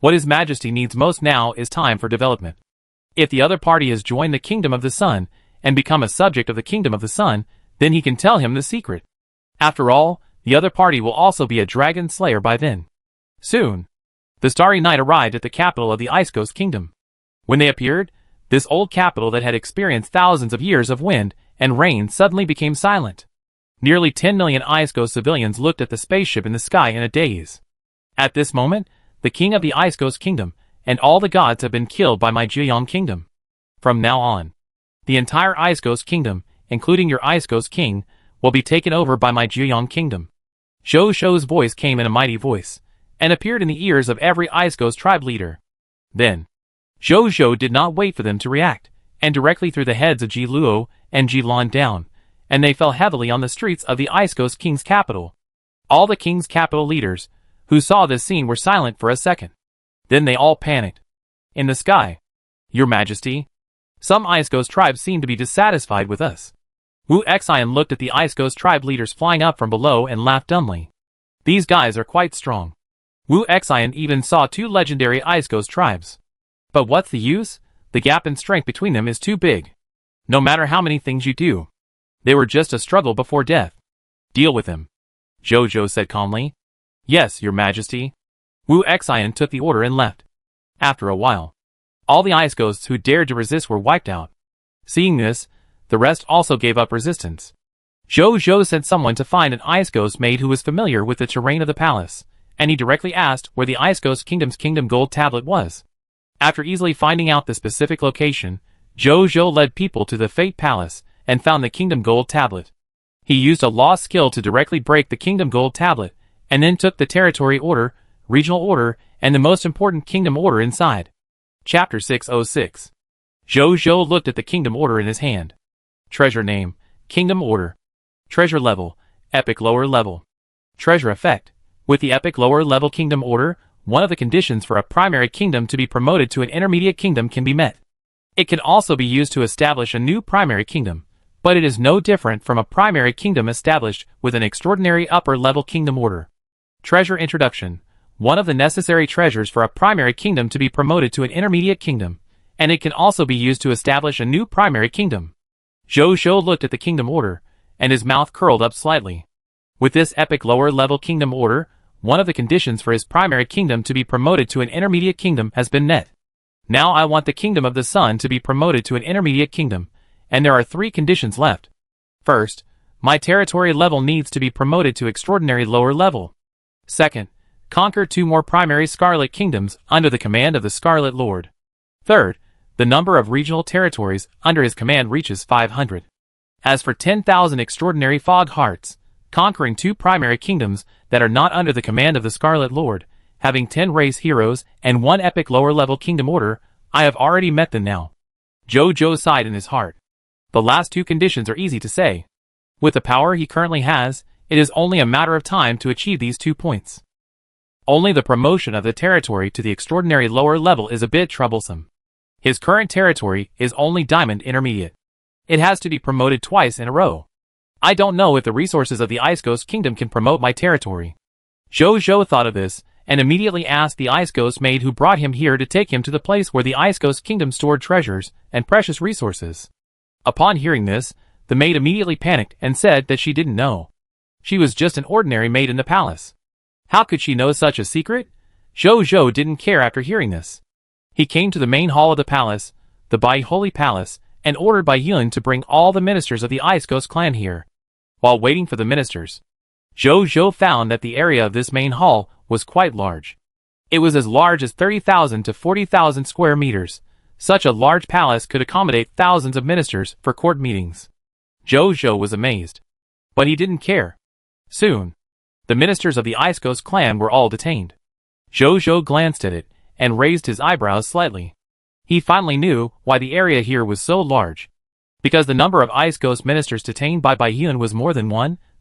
What His Majesty needs most now is time for development. If the other party has joined the Kingdom of the Sun and become a subject of the Kingdom of the Sun, then he can tell him the secret. After all, the other party will also be a dragon slayer by then. Soon, the Starry Night arrived at the capital of the Ice Ghost Kingdom. When they appeared, this old capital that had experienced thousands of years of wind and rain suddenly became silent. Nearly 10 million Ice Ghost civilians looked at the spaceship in the sky in a daze. At this moment, the king of the Ice Ghost Kingdom and all the gods have been killed by my Jiang Kingdom. From now on, the entire Ice Ghost Kingdom, including your Ice Ghost King, will be taken over by my Jiang Kingdom. Zhou Zhou's voice came in a mighty voice, and appeared in the ears of every Ice Ghost tribe leader. Then, Zhou Zhou did not wait for them to react, and directly threw the heads of Ji Luo and Ji Lan down, and they fell heavily on the streets of the Ice Ghost King's capital. All the King's capital leaders, who saw this scene, were silent for a second. Then they all panicked. In the sky, Your Majesty, some Ice Ghost tribes seem to be dissatisfied with us. Wu Xian looked at the Ice Ghost tribe leaders flying up from below and laughed dumbly. These guys are quite strong. Wu Xian even saw 2 legendary Ice Ghost tribes. But what's the use? The gap in strength between them is too big. No matter how many things you do, they were just a struggle before death. Deal with him, Zhou Zhou said calmly. Yes, Your Majesty. Wu Xian took the order and left. After a while, all the Ice Ghosts who dared to resist were wiped out. Seeing this, the rest also gave up resistance. Zhou Zhou sent someone to find an Ice Ghost maid who was familiar with the terrain of the palace, and he directly asked where the Ice Ghost Kingdom's Kingdom Gold Tablet was. After easily finding out the specific location, Zhou Zhou led people to the Fate Palace and found the Kingdom Gold Tablet. He used a lost skill to directly break the Kingdom Gold Tablet, and then took the Territory Order, Regional Order, and the most important Kingdom Order inside. Chapter 606. Zhou Zhou looked at the Kingdom Order in his hand. Treasure name, Kingdom Order. Treasure level, Epic Lower Level. Treasure effect. With the Epic Lower Level Kingdom Order, one of the conditions for a primary kingdom to be promoted to an intermediate kingdom can be met. It can also be used to establish a new primary kingdom, but it is no different from a primary kingdom established with an extraordinary upper level kingdom order. Treasure introduction. One of the necessary treasures for a primary kingdom to be promoted to an intermediate kingdom, and it can also be used to establish a new primary kingdom. Zhou Zhou looked at the kingdom order, and his mouth curled up slightly. With this epic lower level kingdom order, one of the conditions for his primary kingdom to be promoted to an intermediate kingdom has been met. Now I want the Kingdom of the Sun to be promoted to an intermediate kingdom, and there are 3 conditions left. First, my territory level needs to be promoted to extraordinary lower level. Second, conquer 2 more primary Scarlet Kingdoms under the command of the Scarlet Lord. Third, the number of regional territories under his command reaches 500. As for 10,000 extraordinary Fog Hearts, conquering 2 primary kingdoms that are not under the command of the Scarlet Lord, having 10 race heroes and 1 epic lower-level kingdom order, I have already met them now. Zhou Zhou sighed in his heart. The last 2 conditions are easy to say. With the power he currently has, it is only a matter of time to achieve these 2 points. Only the promotion of the territory to the extraordinary lower level is a bit troublesome. His current territory is only Diamond Intermediate. It has to be promoted twice in a row. I don't know if the resources of the Ice Ghost Kingdom can promote my territory. Zhou Zhou thought of this, and immediately asked the Ice Ghost maid who brought him here to take him to the place where the Ice Ghost Kingdom stored treasures and precious resources. Upon hearing this, the maid immediately panicked and said that she didn't know. She was just an ordinary maid in the palace. How could she know such a secret? Zhou Zhou didn't care after hearing this. He came to the main hall of the palace, the Bai Holy Palace, and ordered Bai Yun to bring all the ministers of the Ice Ghost clan here. While waiting for the ministers, Zhou Zhou found that the area of this main hall was quite large. It was as large as 30,000 to 40,000 square meters. Such a large palace could accommodate thousands of ministers for court meetings. Zhou Zhou was amazed. But he didn't care. Soon, the ministers of the Ice Ghost clan were all detained. Zhou Zhou glanced at it, and raised his eyebrows slightly. He finally knew why the area here was so large. Because the number of Ice Ghost ministers detained by Baiyun was more than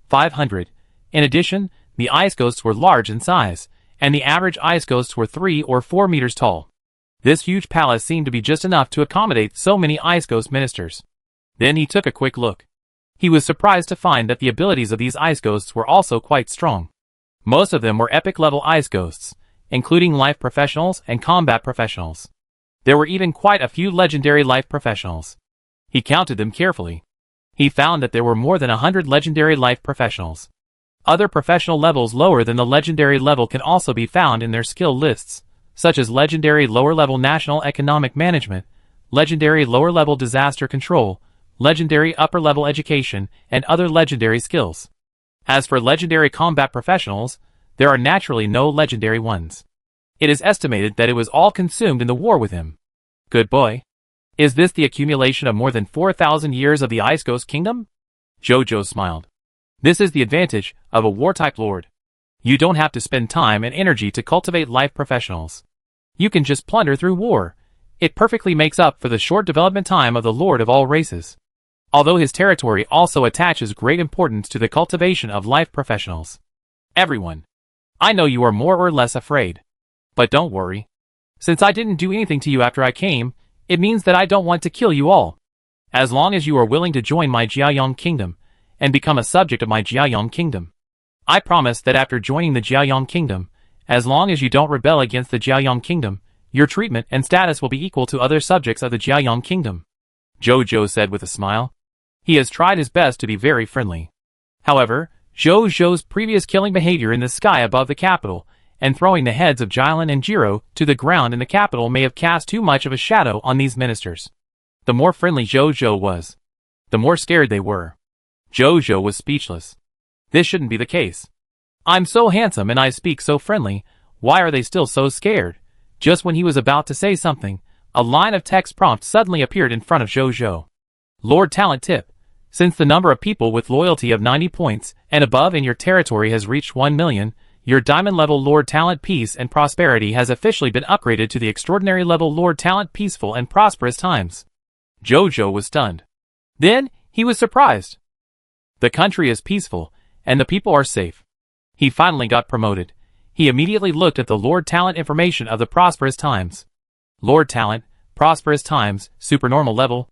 500. In addition, the Ice Ghosts were large in size, and the average Ice Ghosts were 3 or 4 meters tall. This huge palace seemed to be just enough to accommodate so many Ice Ghost ministers. Then he took a quick look. He was surprised to find that the abilities of these Ice Ghosts were also quite strong. Most of them were epic-level Ice Ghosts, including life professionals and combat professionals. There were even quite a few legendary life professionals. He counted them carefully. He found that there were more than 100 legendary life professionals. Other professional levels lower than the legendary level can also be found in their skill lists, such as legendary lower-level national economic management, legendary lower-level disaster control, legendary upper-level education, and other legendary skills. As for legendary combat professionals, there are naturally no legendary ones. It is estimated that it was all consumed in the war with him. Good boy. Is this the accumulation of more than 4,000 years of the Ice Ghost Kingdom? Jojo smiled. This is the advantage of a war-type lord. You don't have to spend time and energy to cultivate life professionals. You can just plunder through war. It perfectly makes up for the short development time of the lord of all races. Although his territory also attaches great importance to the cultivation of life professionals. Everyone. I know you are more or less afraid. But don't worry. Since I didn't do anything to you after I came, it means that I don't want to kill you all. As long as you are willing to join my Jiayong Kingdom, and become a subject of my Jiayong Kingdom. I promise that after joining the Jiayong Kingdom, as long as you don't rebel against the Jiayong Kingdom, your treatment and status will be equal to other subjects of the Jiayong Kingdom. Jojo said with a smile. He has tried his best to be very friendly. However, Jojo's previous killing behavior in the sky above the capital, and throwing the heads of Jilin and Jiro to the ground in the capital may have cast too much of a shadow on these ministers. The more friendly Jojo was, the more scared they were. Jojo was speechless. This shouldn't be the case. I'm so handsome and I speak so friendly, why are they still so scared? Just when he was about to say something, a line of text prompt suddenly appeared in front of Jojo. Lord Talent Tip. Since the number of people with loyalty of 90 points and above in your territory has reached 1 million, your Diamond level Lord Talent Peace and Prosperity has officially been upgraded to the Extraordinary level Lord Talent Peaceful and Prosperous Times. Jojo was stunned. Then, he was surprised. The country is peaceful, and the people are safe. He finally got promoted. He immediately looked at the Lord Talent information of the Prosperous Times. Lord Talent, Prosperous Times, Supernormal level.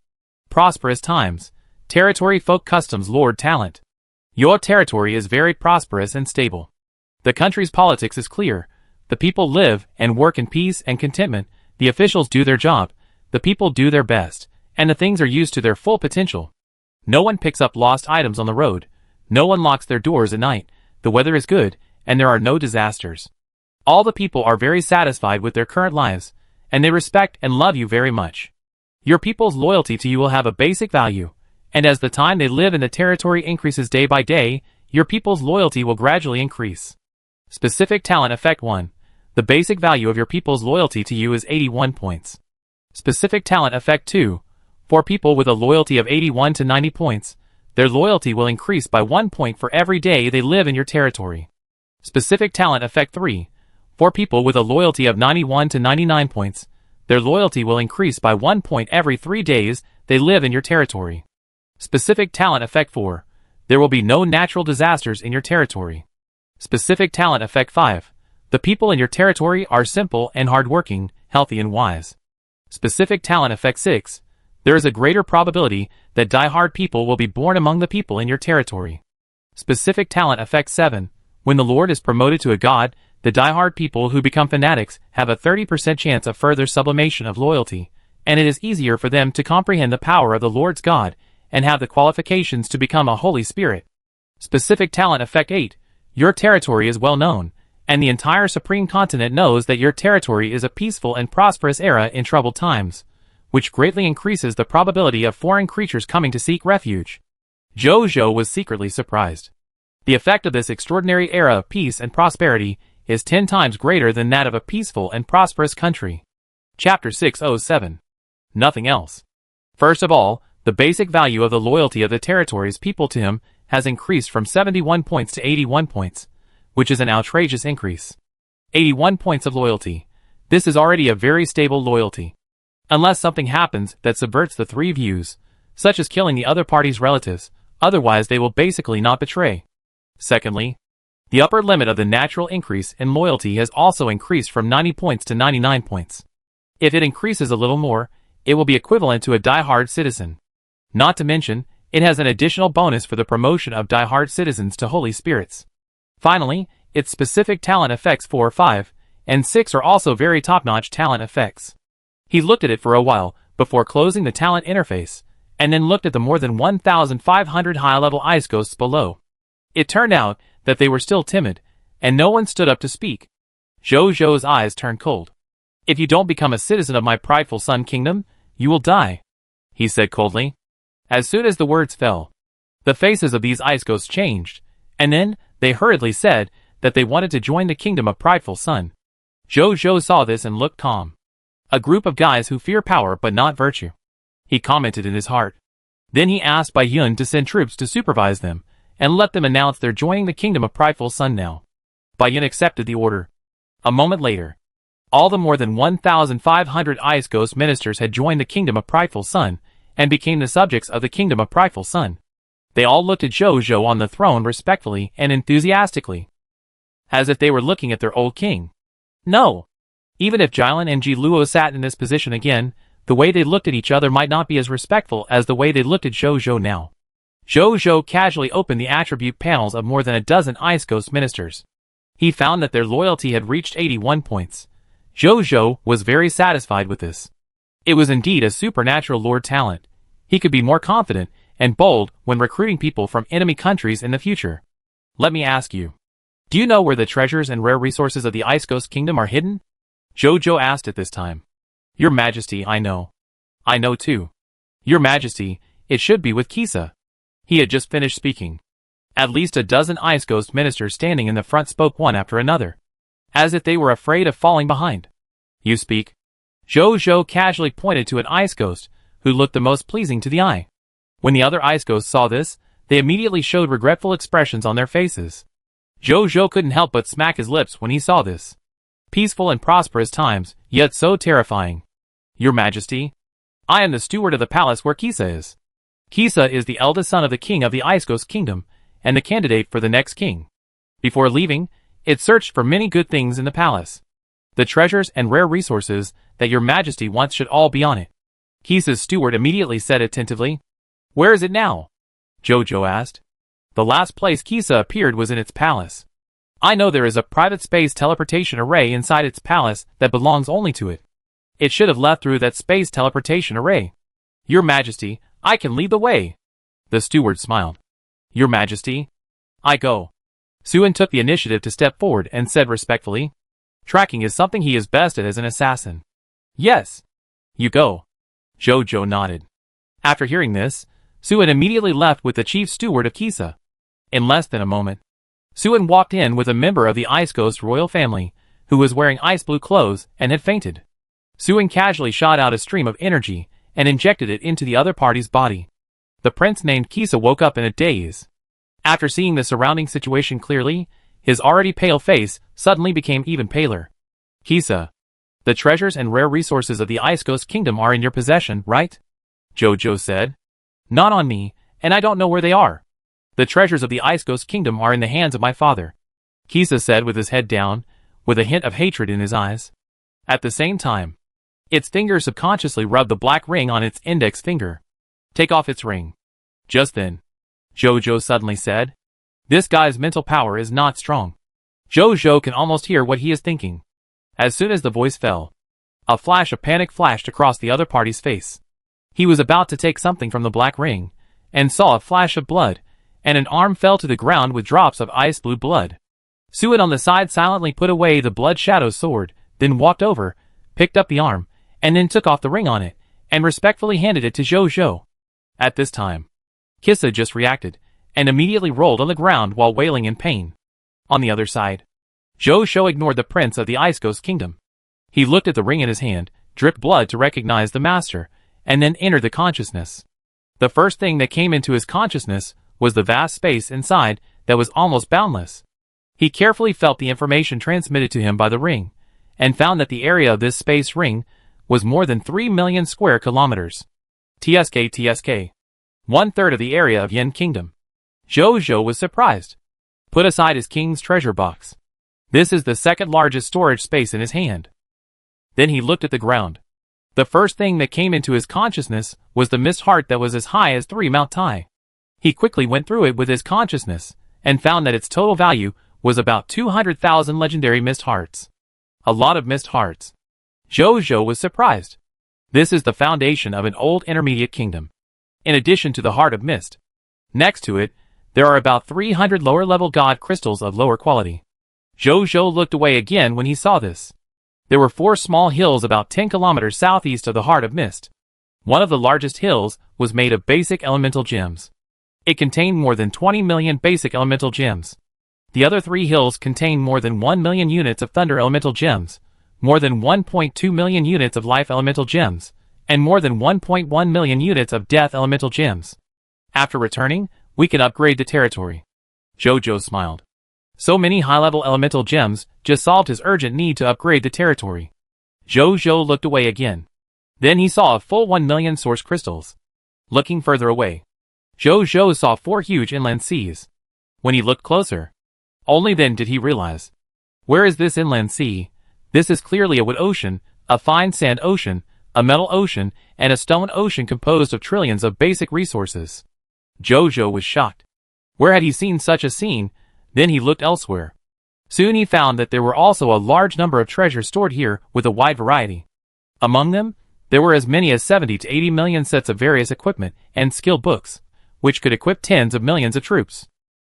Prosperous Times, Territory Folk Customs Lord Talent. Your territory is very prosperous and stable. The country's politics is clear. The people live and work in peace and contentment, the officials do their job, the people do their best, and the things are used to their full potential. No one picks up lost items on the road, no one locks their doors at night, the weather is good, and there are no disasters. All the people are very satisfied with their current lives, and they respect and love you very much. Your people's loyalty to you will have a basic value, and as the time they live in the territory increases day by day, your people's loyalty will gradually increase. Specific Talent Effect 1. The basic value of your people's loyalty to you is 81 points. Specific Talent Effect 2. For people with a loyalty of 81 to 90 points, their loyalty will increase by 1 point for every day they live in your territory. Specific Talent Effect 3. For people with a loyalty of 91 to 99 points, their loyalty will increase by 1 point every 3 days they live in your territory. Specific Talent Effect 4. There will be no natural disasters in your territory. Specific Talent Effect 5. The people in your territory are simple and hardworking, healthy and wise. Specific Talent Effect 6. There is a greater probability that die-hard people will be born among the people in your territory. Specific Talent Effect 7. When the Lord is promoted to a god, the die-hard people who become fanatics have a 30% chance of further sublimation of loyalty, and it is easier for them to comprehend the power of the Lord's God and have the qualifications to become a Holy Spirit. Specific Talent Effect 8. Your territory is well known, and the entire Supreme Continent knows that your territory is a peaceful and prosperous era in troubled times, which greatly increases the probability of foreign creatures coming to seek refuge. Jojo was secretly surprised. The effect of this extraordinary era of peace and prosperity is 10 times greater than that of a peaceful and prosperous country. Chapter 607. Nothing else. First of all, the basic value of the loyalty of the territory's people to him has increased from 71 points to 81 points, which is an outrageous increase. 81 points of loyalty. This is already a very stable loyalty. Unless something happens that subverts the three views, such as killing the other party's relatives, otherwise they will basically not betray. Secondly, the upper limit of the natural increase in loyalty has also increased from 90 points to 99 points. If it increases a little more, it will be equivalent to a die-hard citizen. Not to mention, it has an additional bonus for the promotion of die-hard citizens to holy spirits. Finally, its specific talent effects 4, 5, and 6 are also very top-notch talent effects. He looked at it for a while before closing the talent interface, and then looked at the more than 1,500 high-level ice ghosts below. It turned out that they were still timid, and no one stood up to speak. Zhou's eyes turned cold. "If you don't become a citizen of my prideful Sun Kingdom, you will die," he said coldly. As soon as the words fell, the faces of these ice ghosts changed, and then they hurriedly said that they wanted to join the Kingdom of Prideful Sun. Zhou saw this and looked calm. A group of guys who fear power but not virtue, he commented in his heart. Then he asked Bai Yun to send troops to supervise them, and let them announce they're joining the Kingdom of Prideful Sun now. Bai Yun accepted the order. A moment later, all the more than 1,500 Ice Ghost ministers had joined the Kingdom of Prideful Sun, and became the subjects of the Kingdom of Prideful Sun. They all looked at Zhou on the throne respectfully and enthusiastically, as if they were looking at their old king. No! Even if Jilin and Ji Luo sat in this position again, the way they looked at each other might not be as respectful as the way they looked at Zhou now. Zhou casually opened the attribute panels of more than a dozen Ice Ghost ministers. He found that their loyalty had reached 81 points. Zhou was very satisfied with this. It was indeed a supernatural lord talent. He could be more confident and bold when recruiting people from enemy countries in the future. Let me ask you. Do you know where the treasures and rare resources of the Ice Ghost Kingdom are hidden? Zhou asked at this time. Your Majesty, I know. I know too. Your Majesty, it should be with Kisa. He had just finished speaking. At least a dozen Ice Ghost ministers standing in the front spoke one after another, as if they were afraid of falling behind. You speak. Zhou casually pointed to an Ice Ghost, who looked the most pleasing to the eye. When the other Ice Ghosts saw this, they immediately showed regretful expressions on their faces. Zhou couldn't help but smack his lips when he saw this. Peaceful and prosperous times, yet so terrifying. Your Majesty, I am the steward of the palace where Kisa is. Kisa is the eldest son of the king of the Ice Ghost Kingdom, and the candidate for the next king. Before leaving, it searched for many good things in the palace. The treasures and rare resources that your Majesty wants should all be on it. Kisa's steward immediately said attentively. Where is it now? Zhou asked. The last place Kisa appeared was in its palace. I know there is a private space teleportation array inside its palace that belongs only to it. It should have left through that space teleportation array. Your Majesty, I can lead the way. The steward smiled. Your Majesty, I go. Suen took the initiative to step forward and said respectfully. Tracking is something he is best at as an assassin. Yes. You go. Zhou nodded. After hearing this, Suen immediately left with the chief steward of Kisa. In less than a moment, Suen walked in with a member of the Ice Ghost royal family, who was wearing ice blue clothes and had fainted. Suen casually shot out a stream of energy and injected it into the other party's body. The prince named Kisa woke up in a daze. After seeing the surrounding situation clearly, his already pale face suddenly became even paler. Kisa, the treasures and rare resources of the Ice Ghost Kingdom are in your possession, right? Zhou said. Not on me, and I don't know where they are. The treasures of the Ice Ghost Kingdom are in the hands of my father, Kisa said with his head down, with a hint of hatred in his eyes. At the same time, its finger subconsciously rubbed the black ring on its index finger. Take off its ring. Just then, Zhou suddenly said. This guy's mental power is not strong. Zhou can almost hear what he is thinking. As soon as the voice fell, a flash of panic flashed across the other party's face. He was about to take something from the black ring, and saw a flash of blood, and an arm fell to the ground with drops of ice blue blood. Suen on the side silently put away the blood shadow sword, then walked over, picked up the arm, and then took off the ring on it, and respectfully handed it to Zhou. At this time, Kisa just reacted, and immediately rolled on the ground while wailing in pain. On the other side, Zhou ignored the prince of the Ice Ghost Kingdom. He looked at the ring in his hand, dripped blood to recognize the master, and then entered the consciousness. The first thing that came into his consciousness was the vast space inside that was almost boundless. He carefully felt the information transmitted to him by the ring, and found that the area of this space ring was more than 3 million square kilometers. TSK. 1/3 of the area of Yin Kingdom. Zhou was surprised. Put aside his king's treasure box. This is the second largest storage space in his hand. Then he looked at the ground. The first thing that came into his consciousness was the mist heart that was as high as 3 Mount Tai. He quickly went through it with his consciousness, and found that its total value was about 200,000 legendary mist hearts. A lot of mist hearts. Zhou was surprised. This is the foundation of an old intermediate kingdom. In addition to the heart of mist. Next to it, there are about 300 lower-level god crystals of lower quality. Zhou looked away again when he saw this. There were 4 small hills about 10 kilometers southeast of the heart of mist. One of the largest hills was made of basic elemental gems. It contained more than 20 million basic elemental gems. The other 3 hills contained more than 1 million units of thunder elemental gems, more than 1.2 million units of life elemental gems, and more than 1.1 million units of death elemental gems. After returning, we can upgrade the territory. Zhou smiled. So many high-level elemental gems just solved his urgent need to upgrade the territory. Zhou looked away again. Then he saw a full 1 million source crystals. Looking further away, Zhou saw 4 huge inland seas. When he looked closer, only then did he realize. Where is this inland sea? This is clearly a wood ocean, a fine sand ocean, a metal ocean, and a stone ocean composed of trillions of basic resources. Zhou was shocked. Where had he seen such a scene? Then he looked elsewhere. Soon he found that there were also a large number of treasures stored here with a wide variety. Among them, there were as many as 70 to 80 million sets of various equipment and skill books, which could equip tens of millions of troops.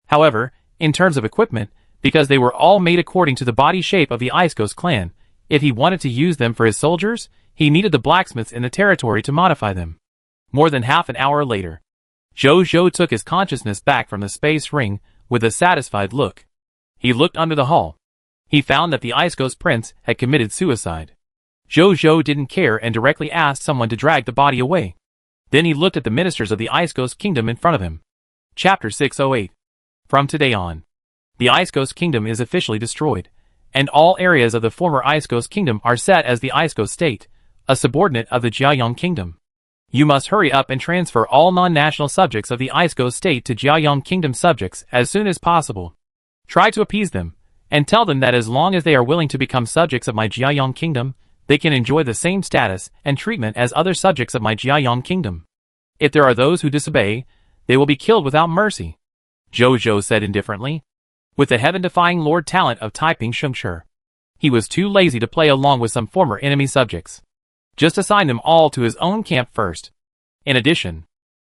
However, in terms of equipment, because they were all made according to the body shape of the Ice Ghost clan, if he wanted to use them for his soldiers, he needed the blacksmiths in the territory to modify them. More than half an hour later, Zhou took his consciousness back from the space ring with a satisfied look. He looked under the hull. He found that the Ice Ghost Prince had committed suicide. Zhou didn't care and directly asked someone to drag the body away. Then he looked at the ministers of the Ice Ghost Kingdom in front of him. Chapter 608. From today on, the Ice Ghost Kingdom is officially destroyed, and all areas of the former Ice Ghost Kingdom are set as the Ice Ghost State, a subordinate of the Jiayang Kingdom. You must hurry up and transfer all non-national subjects of the Ice Ghost State to Jiayang Kingdom subjects as soon as possible. Try to appease them, and tell them that as long as they are willing to become subjects of my Jiayang Kingdom, they can enjoy the same status and treatment as other subjects of my Jiayang Kingdom. If there are those who disobey, they will be killed without mercy. Zhou said indifferently. With the heaven-defying Lord Talent of Taiping Shengshi, he was too lazy to play along with some former enemy subjects. Just assign them all to his own camp first. In addition,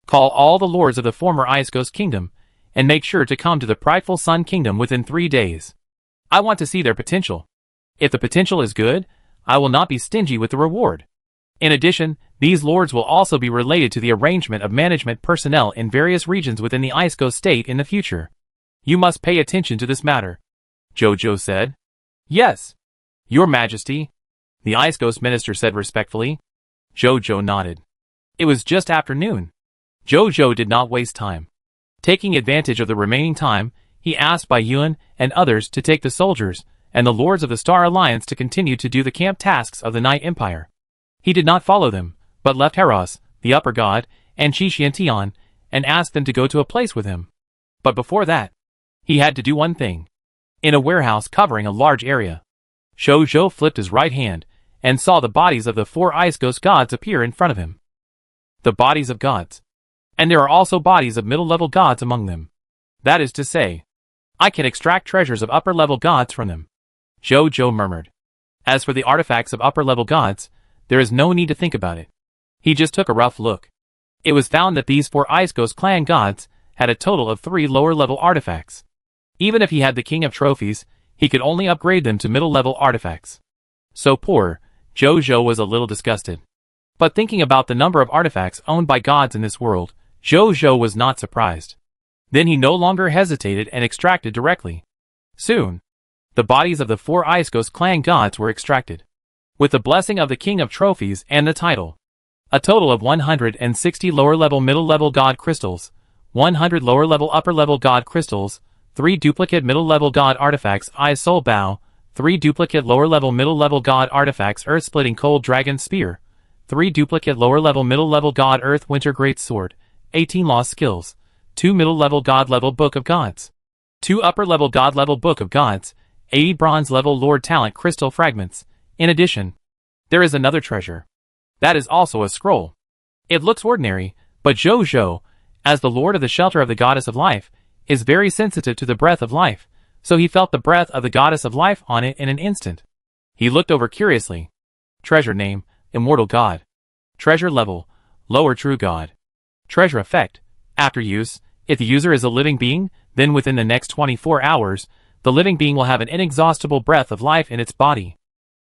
call all the lords of the former Ice Ghost Kingdom, and make sure to come to the prideful Sun Kingdom within 3 days. I want to see their potential. If the potential is good, I will not be stingy with the reward. In addition, these lords will also be related to the arrangement of management personnel in various regions within the Ice Ghost State in the future. You must pay attention to this matter. Zhou said. Yes, Your Majesty, the Ice Ghost Minister said respectfully. Zhou nodded. It was just afternoon. Zhou did not waste time. Taking advantage of the remaining time, he asked Bai Yuan and others to take the soldiers and the lords of the Star Alliance to continue to do the camp tasks of the Night Empire. He did not follow them, but left Heros, the upper god, and Qi Xiantian, and asked them to go to a place with him. But before that, he had to do one thing. In a warehouse covering a large area, Zhou flipped his right hand and saw the bodies of the 4 Ice Ghost gods appear in front of him. The bodies of gods. And there are also bodies of middle-level gods among them. That is to say, I can extract treasures of upper-level gods from them. Zhou murmured. As for the artifacts of upper-level gods, there is no need to think about it. He just took a rough look. It was found that these 4 Ice Ghost clan gods had a total of 3 lower-level artifacts. Even if he had the King of Trophies, he could only upgrade them to middle-level artifacts. So poor, Zhou was a little disgusted. But thinking about the number of artifacts owned by gods in this world, Zhou was not surprised. Then he no longer hesitated and extracted directly. Soon, the bodies of the 4 Ice Ghost clan gods were extracted. With the blessing of the King of Trophies and the title. A total of 160 lower-level middle-level god crystals, 100 lower-level upper-level god crystals, 3 duplicate middle-level god artifacts Eye Soul Bow, 3 duplicate lower-level middle-level god artifacts Earth-splitting cold dragon spear, 3 duplicate lower-level middle-level god earth winter great sword, 18 lost skills, 2 middle-level god-level book of gods, 2 upper-level god-level book of gods, 80 bronze-level lord talent crystal fragments. In addition, there is another treasure. That is also a scroll. It looks ordinary, but Zhou, as the lord of the shelter of the goddess of life, is very sensitive to the breath of life, so he felt the breath of the goddess of life on it in an instant. He looked over curiously. Treasure name, Immortal God. Treasure level, Lower True God. Treasure effect, after use, if the user is a living being, then within the next 24 hours, the living being will have an inexhaustible breath of life in its body.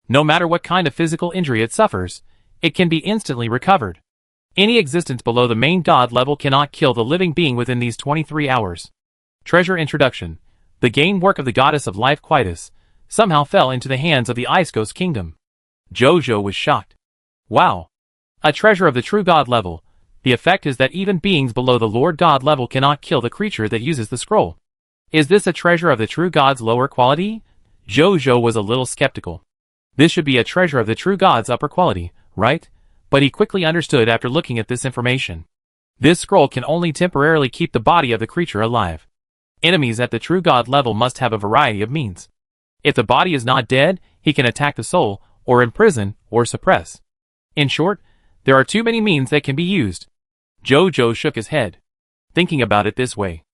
No matter what kind of physical injury it suffers, it can be instantly recovered. Any existence below the main god level cannot kill the living being within these 23 hours. Treasure introduction. The game work of the goddess of life Quitus somehow fell into the hands of the Ice Ghost Kingdom. Zhou was shocked. Wow! A treasure of the true god level. The effect is that even beings below the Lord God level cannot kill the creature that uses the scroll. Is this a treasure of the true god's lower quality? Zhou was a little skeptical. This should be a treasure of the true god's upper quality, right? But he quickly understood after looking at this information. This scroll can only temporarily keep the body of the creature alive. Enemies at the true god level must have a variety of means. If the body is not dead, he can attack the soul, or imprison, or suppress. In short, there are too many means that can be used. Zhou shook his head, thinking about it this way.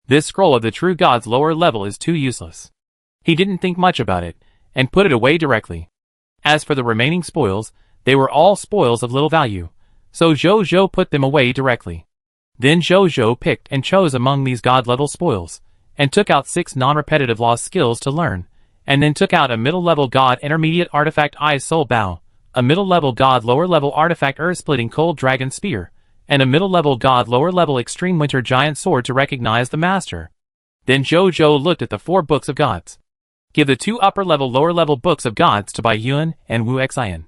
This scroll of the true god's lower level is too useless. He didn't think much about it, and put it away directly. As for the remaining spoils, they were all spoils of little value, so Zhou put them away directly. Then Zhou picked and chose among these god-level spoils, and took out 6 non-repetitive lost skills to learn, and then took out a middle-level god intermediate artifact Ice Soul Bow, a middle-level god lower-level artifact Earth-splitting cold dragon spear, and a middle-level god lower-level extreme winter giant sword to recognize the master. Then Zhou looked at the 4 books of gods. Give the 2 upper-level lower-level books of gods to Bai Yuan and Wu Xian.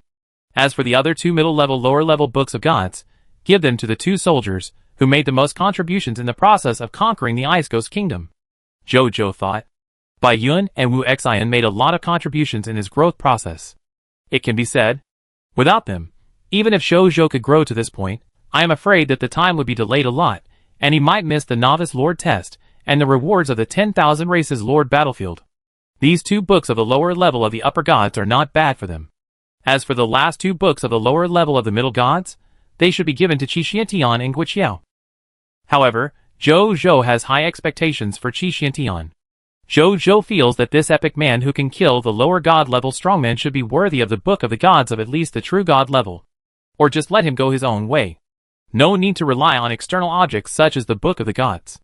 As for the other 2 middle-level lower-level books of gods, give them to the 2 soldiers who made the most contributions in the process of conquering the Ice Ghost Kingdom. Zhou thought. Bai Yuan and Wu Xian made a lot of contributions in his growth process. It can be said. Without them, even if Zhou could grow to this point, I am afraid that the time would be delayed a lot, and he might miss the Novice Lord test and the rewards of the 10,000 Races Lord battlefield. These 2 books of the lower level of the upper gods are not bad for them. As for the last 2 books of the lower level of the middle gods, they should be given to Qi Xiantian and Guiqiao. However, Zhou has high expectations for Qi Xiantian. Zhou feels that this epic man who can kill the lower god level strongman should be worthy of the book of the gods of at least the true god level. Or just let him go his own way. No need to rely on external objects such as the book of the gods.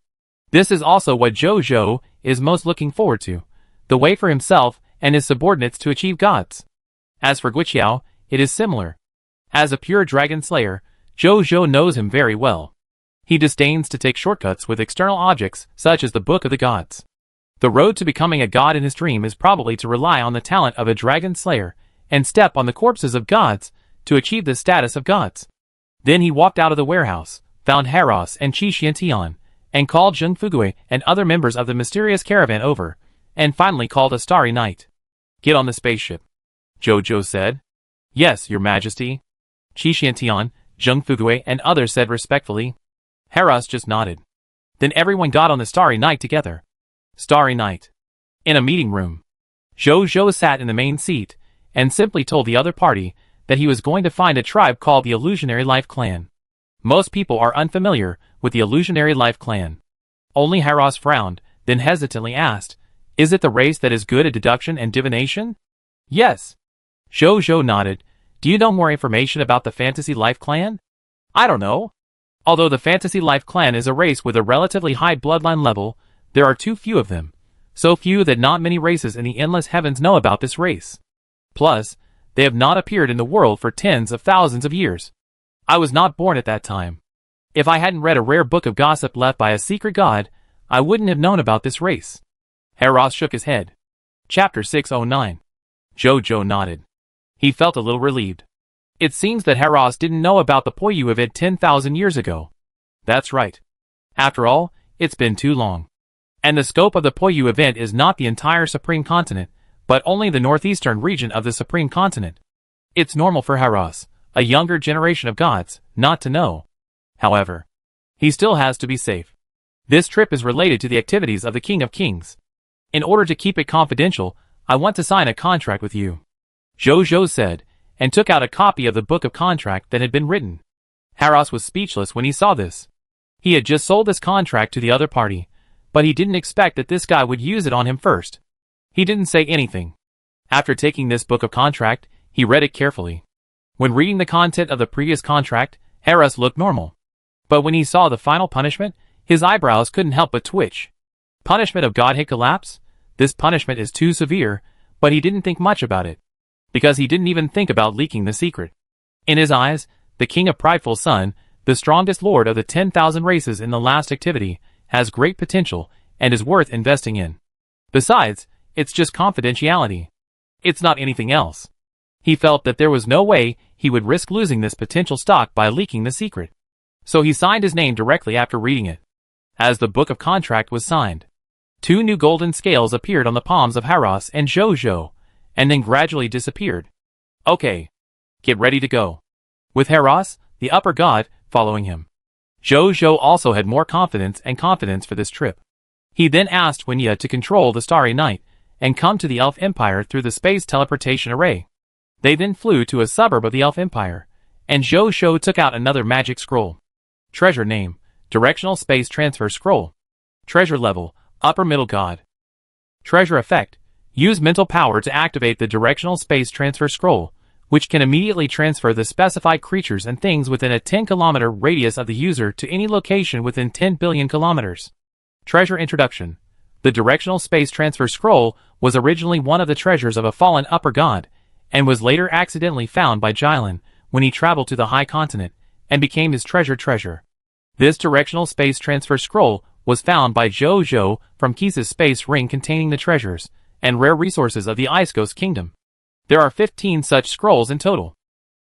This is also what Zhou is most looking forward to, the way for himself and his subordinates to achieve gods. As for Guiqiao, it is similar. As a pure dragon slayer, Zhou knows him very well. He disdains to take shortcuts with external objects such as the book of the gods. The road to becoming a god in his dream is probably to rely on the talent of a dragon slayer and step on the corpses of gods to achieve the status of gods. Then he walked out of the warehouse, found Haros and Qi Xiantian, and called Zheng Fugui and other members of the mysterious caravan over, and finally called a starry night. Get on the spaceship. Zhou said. Yes, your majesty. Qi Xiantian, Zheng Fugui and others said respectfully. Haros just nodded. Then everyone got on the starry night together. Starry night. In a meeting room. Zhou sat in the main seat, and simply told the other party that he was going to find a tribe called the Illusionary Life Clan. Most people are unfamiliar with the Illusionary Life Clan. Only Haros frowned, then hesitantly asked, Is it the race that is good at deduction and divination? Yes. Zhou nodded. Do you know more information about the Fantasy Life Clan? I don't know. Although the Fantasy Life Clan is a race with a relatively high bloodline level, there are too few of them. So few that not many races in the endless heavens know about this race. Plus, they have not appeared in the world for tens of thousands of years. I was not born at that time. If I hadn't read a rare book of gossip left by a secret god, I wouldn't have known about this race. Haros shook his head. Chapter 609. Zhou nodded. He felt a little relieved. It seems that Haros didn't know about the Poyu event 10,000 years ago. That's right. After all, it's been too long. And the scope of the Poyu event is not the entire Supreme Continent, but only the northeastern region of the Supreme Continent. It's normal for Haros, a younger generation of gods, not to know. However, he still has to be safe. This trip is related to the activities of the King of Kings. In order to keep it confidential, I want to sign a contract with you. Zhou said, and took out a copy of the book of contract that had been written. Haros was speechless when he saw this. He had just sold this contract to the other party, but he didn't expect that this guy would use it on him first. He didn't say anything. After taking this book of contract, he read it carefully. When reading the content of the previous contract, Haros looked normal. But when he saw the final punishment, his eyebrows couldn't help but twitch. Punishment of Godhead collapse? This punishment is too severe, but he didn't think much about it, because he didn't even think about leaking the secret. In his eyes, the King of Prideful Sun, the strongest lord of the 10,000 races in the last activity, has great potential and is worth investing in. Besides, it's just confidentiality. It's not anything else. He felt that there was no way he would risk losing this potential stock by leaking the secret. So he signed his name directly after reading it. As the book of contract was signed, 2 new golden scales appeared on the palms of Haros and Zhou, and then gradually disappeared. Okay. Get ready to go. With Haros, the upper god, following him. Zhou also had more confidence for this trip. He then asked Wenya to control the Starry Night, and come to the Elf Empire through the space teleportation array. They then flew to a suburb of the Elf Empire, and Zhou took out another magic scroll. Treasure name, Directional Space Transfer Scroll. Treasure level, Upper Middle God. Treasure effect, use mental power to activate the Directional Space Transfer Scroll, which can immediately transfer the specified creatures and things within a 10-kilometer radius of the user to any location within 10 billion kilometers. Treasure introduction. The Directional Space Transfer Scroll was originally one of the treasures of a fallen upper god, and was later accidentally found by Jilin when he traveled to the High Continent, and became his treasure. This Directional Space Transfer Scroll was found by Zhou from Kisa's space ring containing the treasures and rare resources of the Ice Ghost Kingdom. There are 15 such scrolls in total.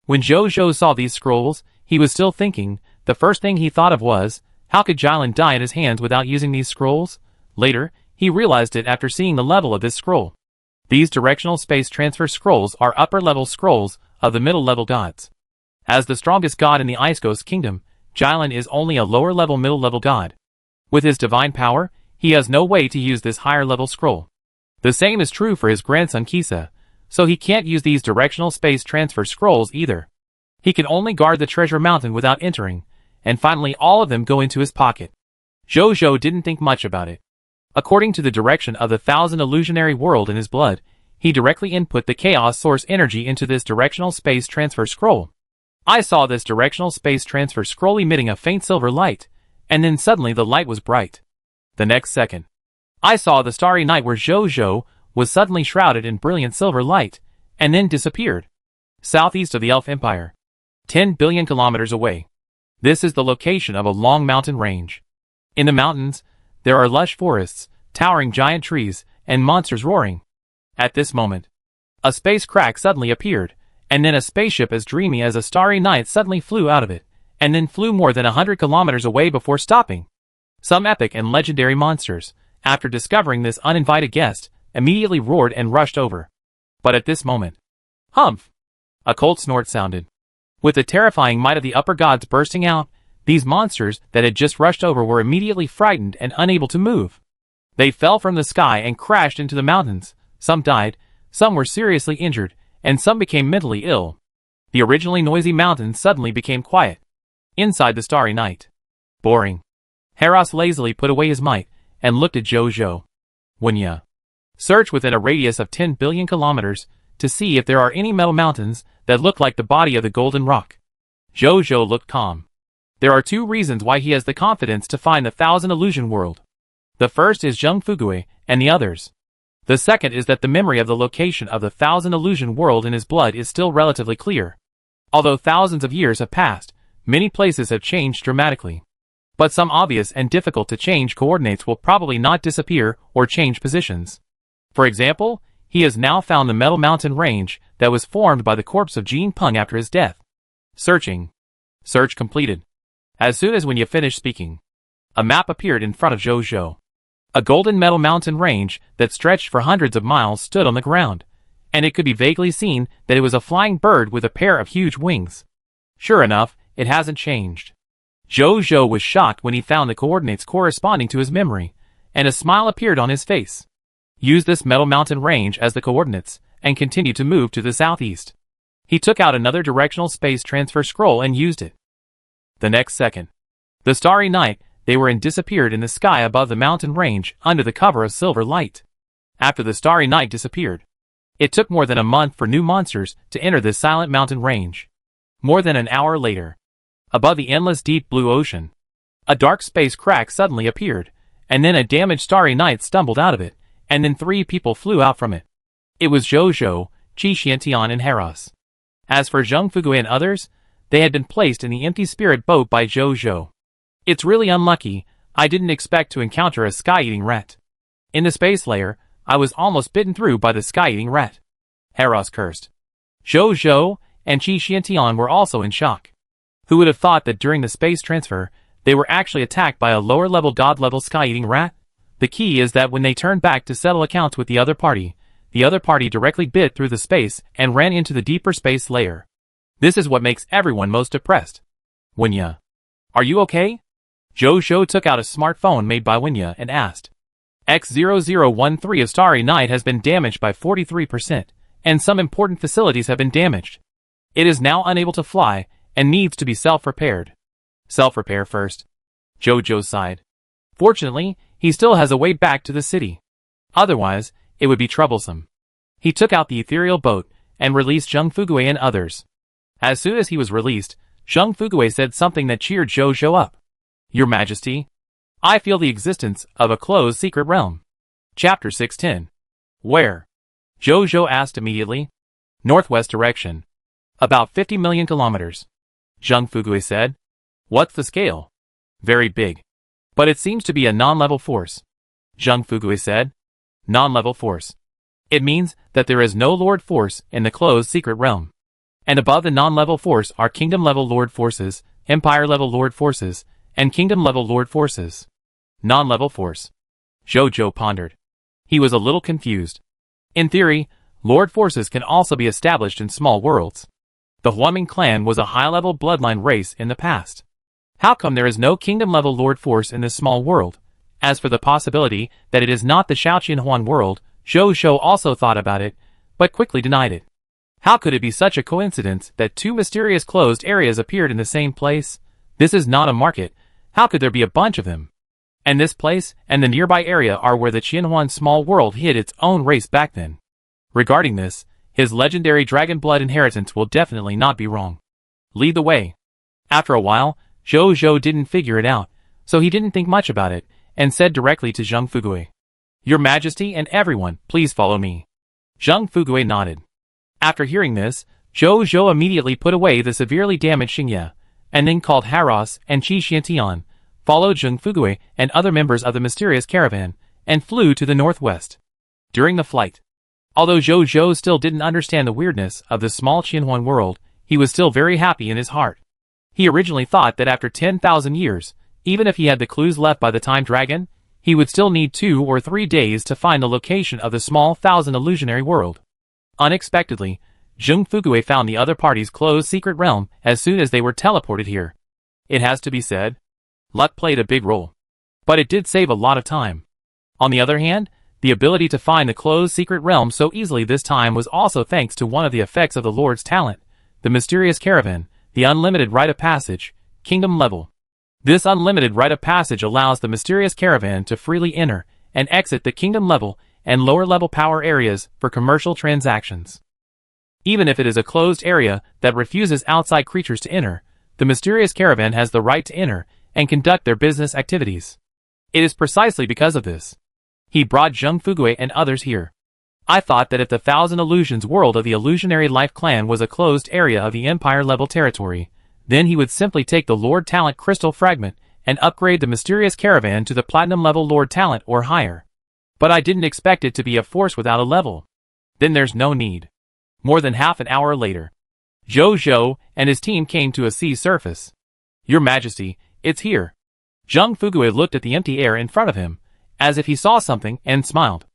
When Zhou saw these scrolls, he was still thinking. The first thing he thought of was, how could Jilin die in his hands without using these scrolls? Later, he realized it after seeing the level of this scroll. These Directional Space Transfer Scrolls are upper-level scrolls of the middle-level gods. As the strongest god in the Ice Ghost Kingdom, Jilin is only a lower-level middle-level god. With his divine power, he has no way to use this higher-level scroll. The same is true for his grandson Kisa, so he can't use these Directional Space Transfer Scrolls either. He can only guard the treasure mountain without entering, and finally all of them go into his pocket. Zhou didn't think much about it. According to the direction of the 1,000 illusionary world in his blood, he directly input the chaos source energy into this Directional Space Transfer Scroll. I saw this Directional Space Transfer Scroll emitting a faint silver light, and then suddenly the light was bright. The next second, I saw the Starry Night where Zhou was suddenly shrouded in brilliant silver light, and then disappeared. Southeast of the Elf Empire. 10 billion kilometers away. This is the location of a long mountain range. In the mountains, there are lush forests, towering giant trees, and monsters roaring. At this moment, a space crack suddenly appeared, and then a spaceship as dreamy as a starry night suddenly flew out of it, and then flew more than 100 kilometers away before stopping. Some epic and legendary monsters, after discovering this uninvited guest, immediately roared and rushed over. But at this moment, humph! A cold snort sounded. With the terrifying might of the upper gods bursting out, these monsters that had just rushed over were immediately frightened and unable to move. They fell from the sky and crashed into the mountains. Some died, some were seriously injured, and some became mentally ill. The originally noisy mountains suddenly became quiet. Inside the starry night. Boring. Haros lazily put away his might and looked at Zhou. Wenya. Search within a radius of 10 billion kilometers to see if there are any metal mountains that look like the body of the golden rock. Zhou looked calm. There are 2 reasons why he has the confidence to find the 1,000 illusion world. The first is Zheng Fugui and the others. The second is that the memory of the location of the 1,000 illusion world in his blood is still relatively clear. Although thousands of years have passed, many places have changed dramatically. But some obvious and difficult to change coordinates will probably not disappear or change positions. For example, he has now found the metal mountain range that was formed by the corpse of Jin Peng after his death. Searching. Search completed. As soon as Wenya finished speaking, a map appeared in front of Zhou. A golden metal mountain range that stretched for hundreds of miles stood on the ground, and it could be vaguely seen that it was a flying bird with a pair of huge wings. Sure enough, it hasn't changed. Zhou was shocked when he found the coordinates corresponding to his memory, and a smile appeared on his face. Use this metal mountain range as the coordinates, and continue to move to the southeast. He took out another directional space transfer scroll and used it. The next second, the starry night they were in disappeared in the sky above the mountain range under the cover of silver light. After the starry night disappeared, it took more than a month for new monsters to enter this silent mountain range. More than an hour later, above the endless deep blue ocean, a dark space crack suddenly appeared, and then a damaged starry night stumbled out of it, and then 3 people flew out from it. It was Zhou, Qi Xiantian and Haros. As for Zheng Fuguei and others, they had been placed in the empty spirit boat by Zhou. It's really unlucky, I didn't expect to encounter a sky-eating rat. In the space layer, I was almost bitten through by the sky-eating rat. Haros cursed. Zhou and Qi Xiantian were also in shock. Who would have thought that during the space transfer, they were actually attacked by a lower-level god-level sky-eating rat? The key is that when they turned back to settle accounts with the other party directly bit through the space and ran into the deeper space layer. This is what makes everyone most depressed. Winya, are you okay? Zhou took out a smartphone made by Winya and asked. X0013 of Starry Night has been damaged by 43%, and some important facilities have been damaged. It is now unable to fly, and needs to be self-repaired. Self-repair first. Zhou sighed. Fortunately, he still has a way back to the city. Otherwise, it would be troublesome. He took out the ethereal boat, and released Zheng Fuguei and others. As soon as he was released, Zheng Fuguei said something that cheered Zhou up. Your Majesty, I feel the existence of a closed secret realm. Chapter 610. Where? Zhou asked immediately. Northwest direction. About 50 million kilometers. Zheng Fuguei said. What's the scale? Very big. But it seems to be a non-level force. Zheng Fuguei said. Non-level force. It means that there is no Lord Force in the closed secret realm. And above the non-level force are Kingdom-level Lord Forces, Empire-level Lord Forces, and Kingdom-level Lord Forces. Non-level force. Zhou pondered. He was a little confused. In theory, Lord Forces can also be established in small worlds. The Huaming clan was a high-level bloodline race in the past. How come there is no Kingdom-level Lord Force in this small world? As for the possibility that it is not the Shaoqian Huan world, Zhou also thought about it, but quickly denied it. How could it be such a coincidence that 2 mysterious closed areas appeared in the same place? This is not a market. How could there be a bunch of them? And this place and the nearby area are where the Qianhuan small world hid its own race back then. Regarding this, his legendary dragon blood inheritance will definitely not be wrong. Lead the way. After a while, Zhou didn't figure it out, so he didn't think much about it, and said directly to Zheng Fuguei. Your Majesty and everyone, please follow me. Zheng Fuguei nodded. After hearing this, Zhou immediately put away the severely damaged Xingye, and then called Haros and Qi Xiantian, followed Zheng Fuguei and other members of the mysterious caravan, and flew to the northwest. During the flight, although Zhou still didn't understand the weirdness of the small Qianhuan world, he was still very happy in his heart. He originally thought that after 10,000 years, even if he had the clues left by the time dragon, he would still need 2 or 3 days to find the location of the small thousand illusionary world. Unexpectedly, Zheng Fuguei found the other party's closed secret realm as soon as they were teleported here. It has to be said, luck played a big role. But it did save a lot of time. On the other hand, the ability to find the closed secret realm so easily this time was also thanks to one of the effects of the Lord's talent, the mysterious caravan, the unlimited rite of passage, kingdom level. This unlimited rite of passage allows the mysterious caravan to freely enter and exit the kingdom level and lower level power areas for commercial transactions. Even if it is a closed area that refuses outside creatures to enter, the mysterious caravan has the right to enter and conduct their business activities. It is precisely because of this. He brought Zheng Fuguei and others here. I thought that if the Thousand Illusions world of the Illusionary Life Clan was a closed area of the Empire-level territory, then he would simply take the Lord Talent Crystal Fragment and upgrade the mysterious caravan to the Platinum-level Lord Talent or higher. But I didn't expect it to be a force without a level. Then there's no need. More than half an hour later, Zhou and his team came to a sea surface. Your Majesty, it's here. Zheng Fuguei looked at the empty air in front of him, as if he saw something and smiled.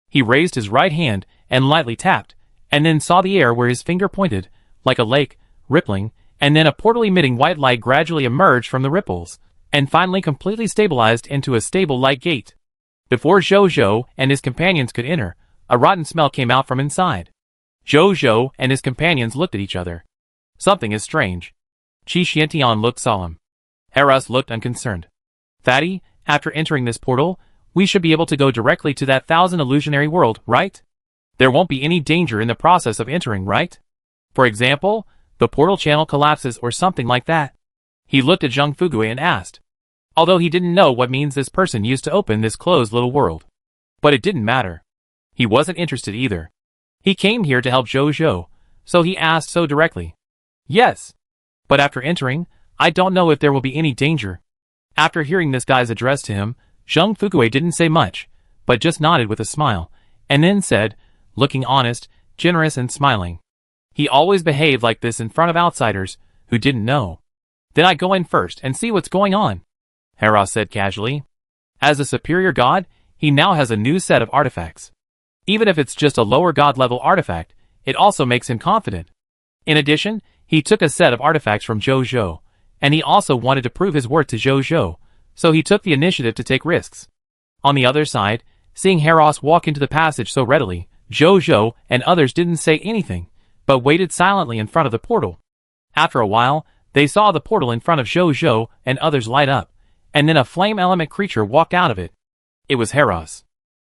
He raised his right hand and lightly tapped, and then saw the air where his finger pointed, like a lake, rippling, and then a portal emitting white light gradually emerged from the ripples, and finally completely stabilized into a stable light gate. Before Zhou and his companions could enter, a rotten smell came out from inside. Zhou and his companions looked at each other. Something is strange. Qi Xiantian looked solemn. Heras looked unconcerned. Fatty, after entering this portal, we should be able to go directly to that 1,000 illusionary world, right? There won't be any danger in the process of entering, right? For example, the portal channel collapses or something like that. He looked at Zhang Fugui and asked, although he didn't know what means this person used to open this closed little world. But it didn't matter. He wasn't interested either. He came here to help Zhou, so he asked so directly. Yes. But after entering, I don't know if there will be any danger. After hearing this guy's address to him, Zhang Fugui didn't say much, but just nodded with a smile, and then said, looking honest, generous and smiling. He always behaved like this in front of outsiders who didn't know. Then I go in first and see what's going on, Hera said casually. As a superior god, he now has a new set of artifacts. Even if it's just a lower god-level artifact, it also makes him confident. In addition, he took a set of artifacts from Zhou, and he also wanted to prove his worth to Zhou, so he took the initiative to take risks. On the other side, seeing Heras walk into the passage so readily, Zhou and others didn't say anything, but waited silently in front of the portal. After a while, they saw the portal in front of Zhou and others light up, and then a flame element creature walked out of it. It was Heras.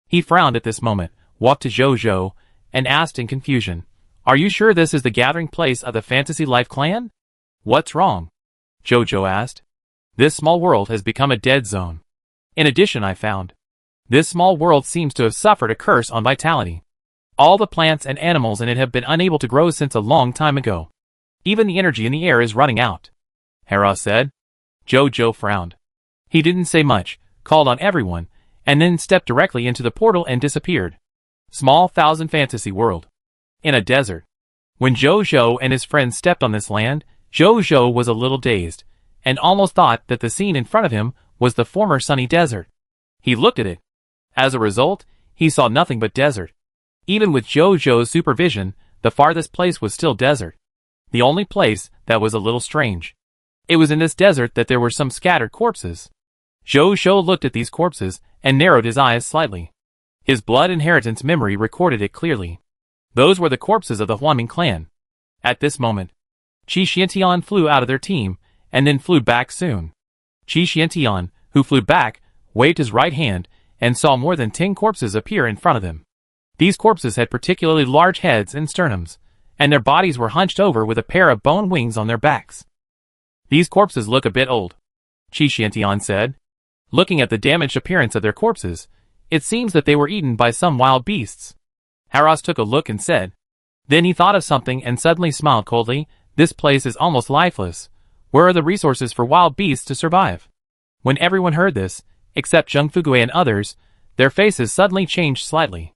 He frowned at this moment, walked to Zhou, and asked in confusion, "Are you sure this is the gathering place of the Fantasy Life clan?" "What's wrong?" Zhou asked. "This small world has become a dead zone. In addition, I found this small world seems to have suffered a curse on vitality. All the plants and animals in it have been unable to grow since a long time ago. Even the energy in the air is running out," Hera said. Zhou frowned. He didn't say much, called on everyone, and then stepped directly into the portal and disappeared. Small 1,000 fantasy world. In a desert. When Zhou and his friends stepped on this land, Zhou was a little dazed, and almost thought that the scene in front of him was the former sunny desert. He looked at it. As a result, he saw nothing but desert. Even with Zhou's supervision, the farthest place was still desert. The only place that was a little strange. It was in this desert that there were some scattered corpses. Zhou looked at these corpses and narrowed his eyes slightly. His blood inheritance memory recorded it clearly. Those were the corpses of the Huanming clan. At this moment, Qi Xiantian flew out of their team, and then flew back soon. Qi Xiantian, who flew back, waved his right hand, and saw more than 10 corpses appear in front of him. These corpses had particularly large heads and sternums, and their bodies were hunched over with a pair of bone wings on their backs. "These corpses look a bit old," Qi Xiantian said. Looking at the damaged appearance of their corpses, it seems that they were eaten by some wild beasts. Heras took a look and said. Then he thought of something and suddenly smiled coldly. "This place is almost lifeless. Where are the resources for wild beasts to survive?" When everyone heard this, except Zhang Fugui and others, their faces suddenly changed slightly.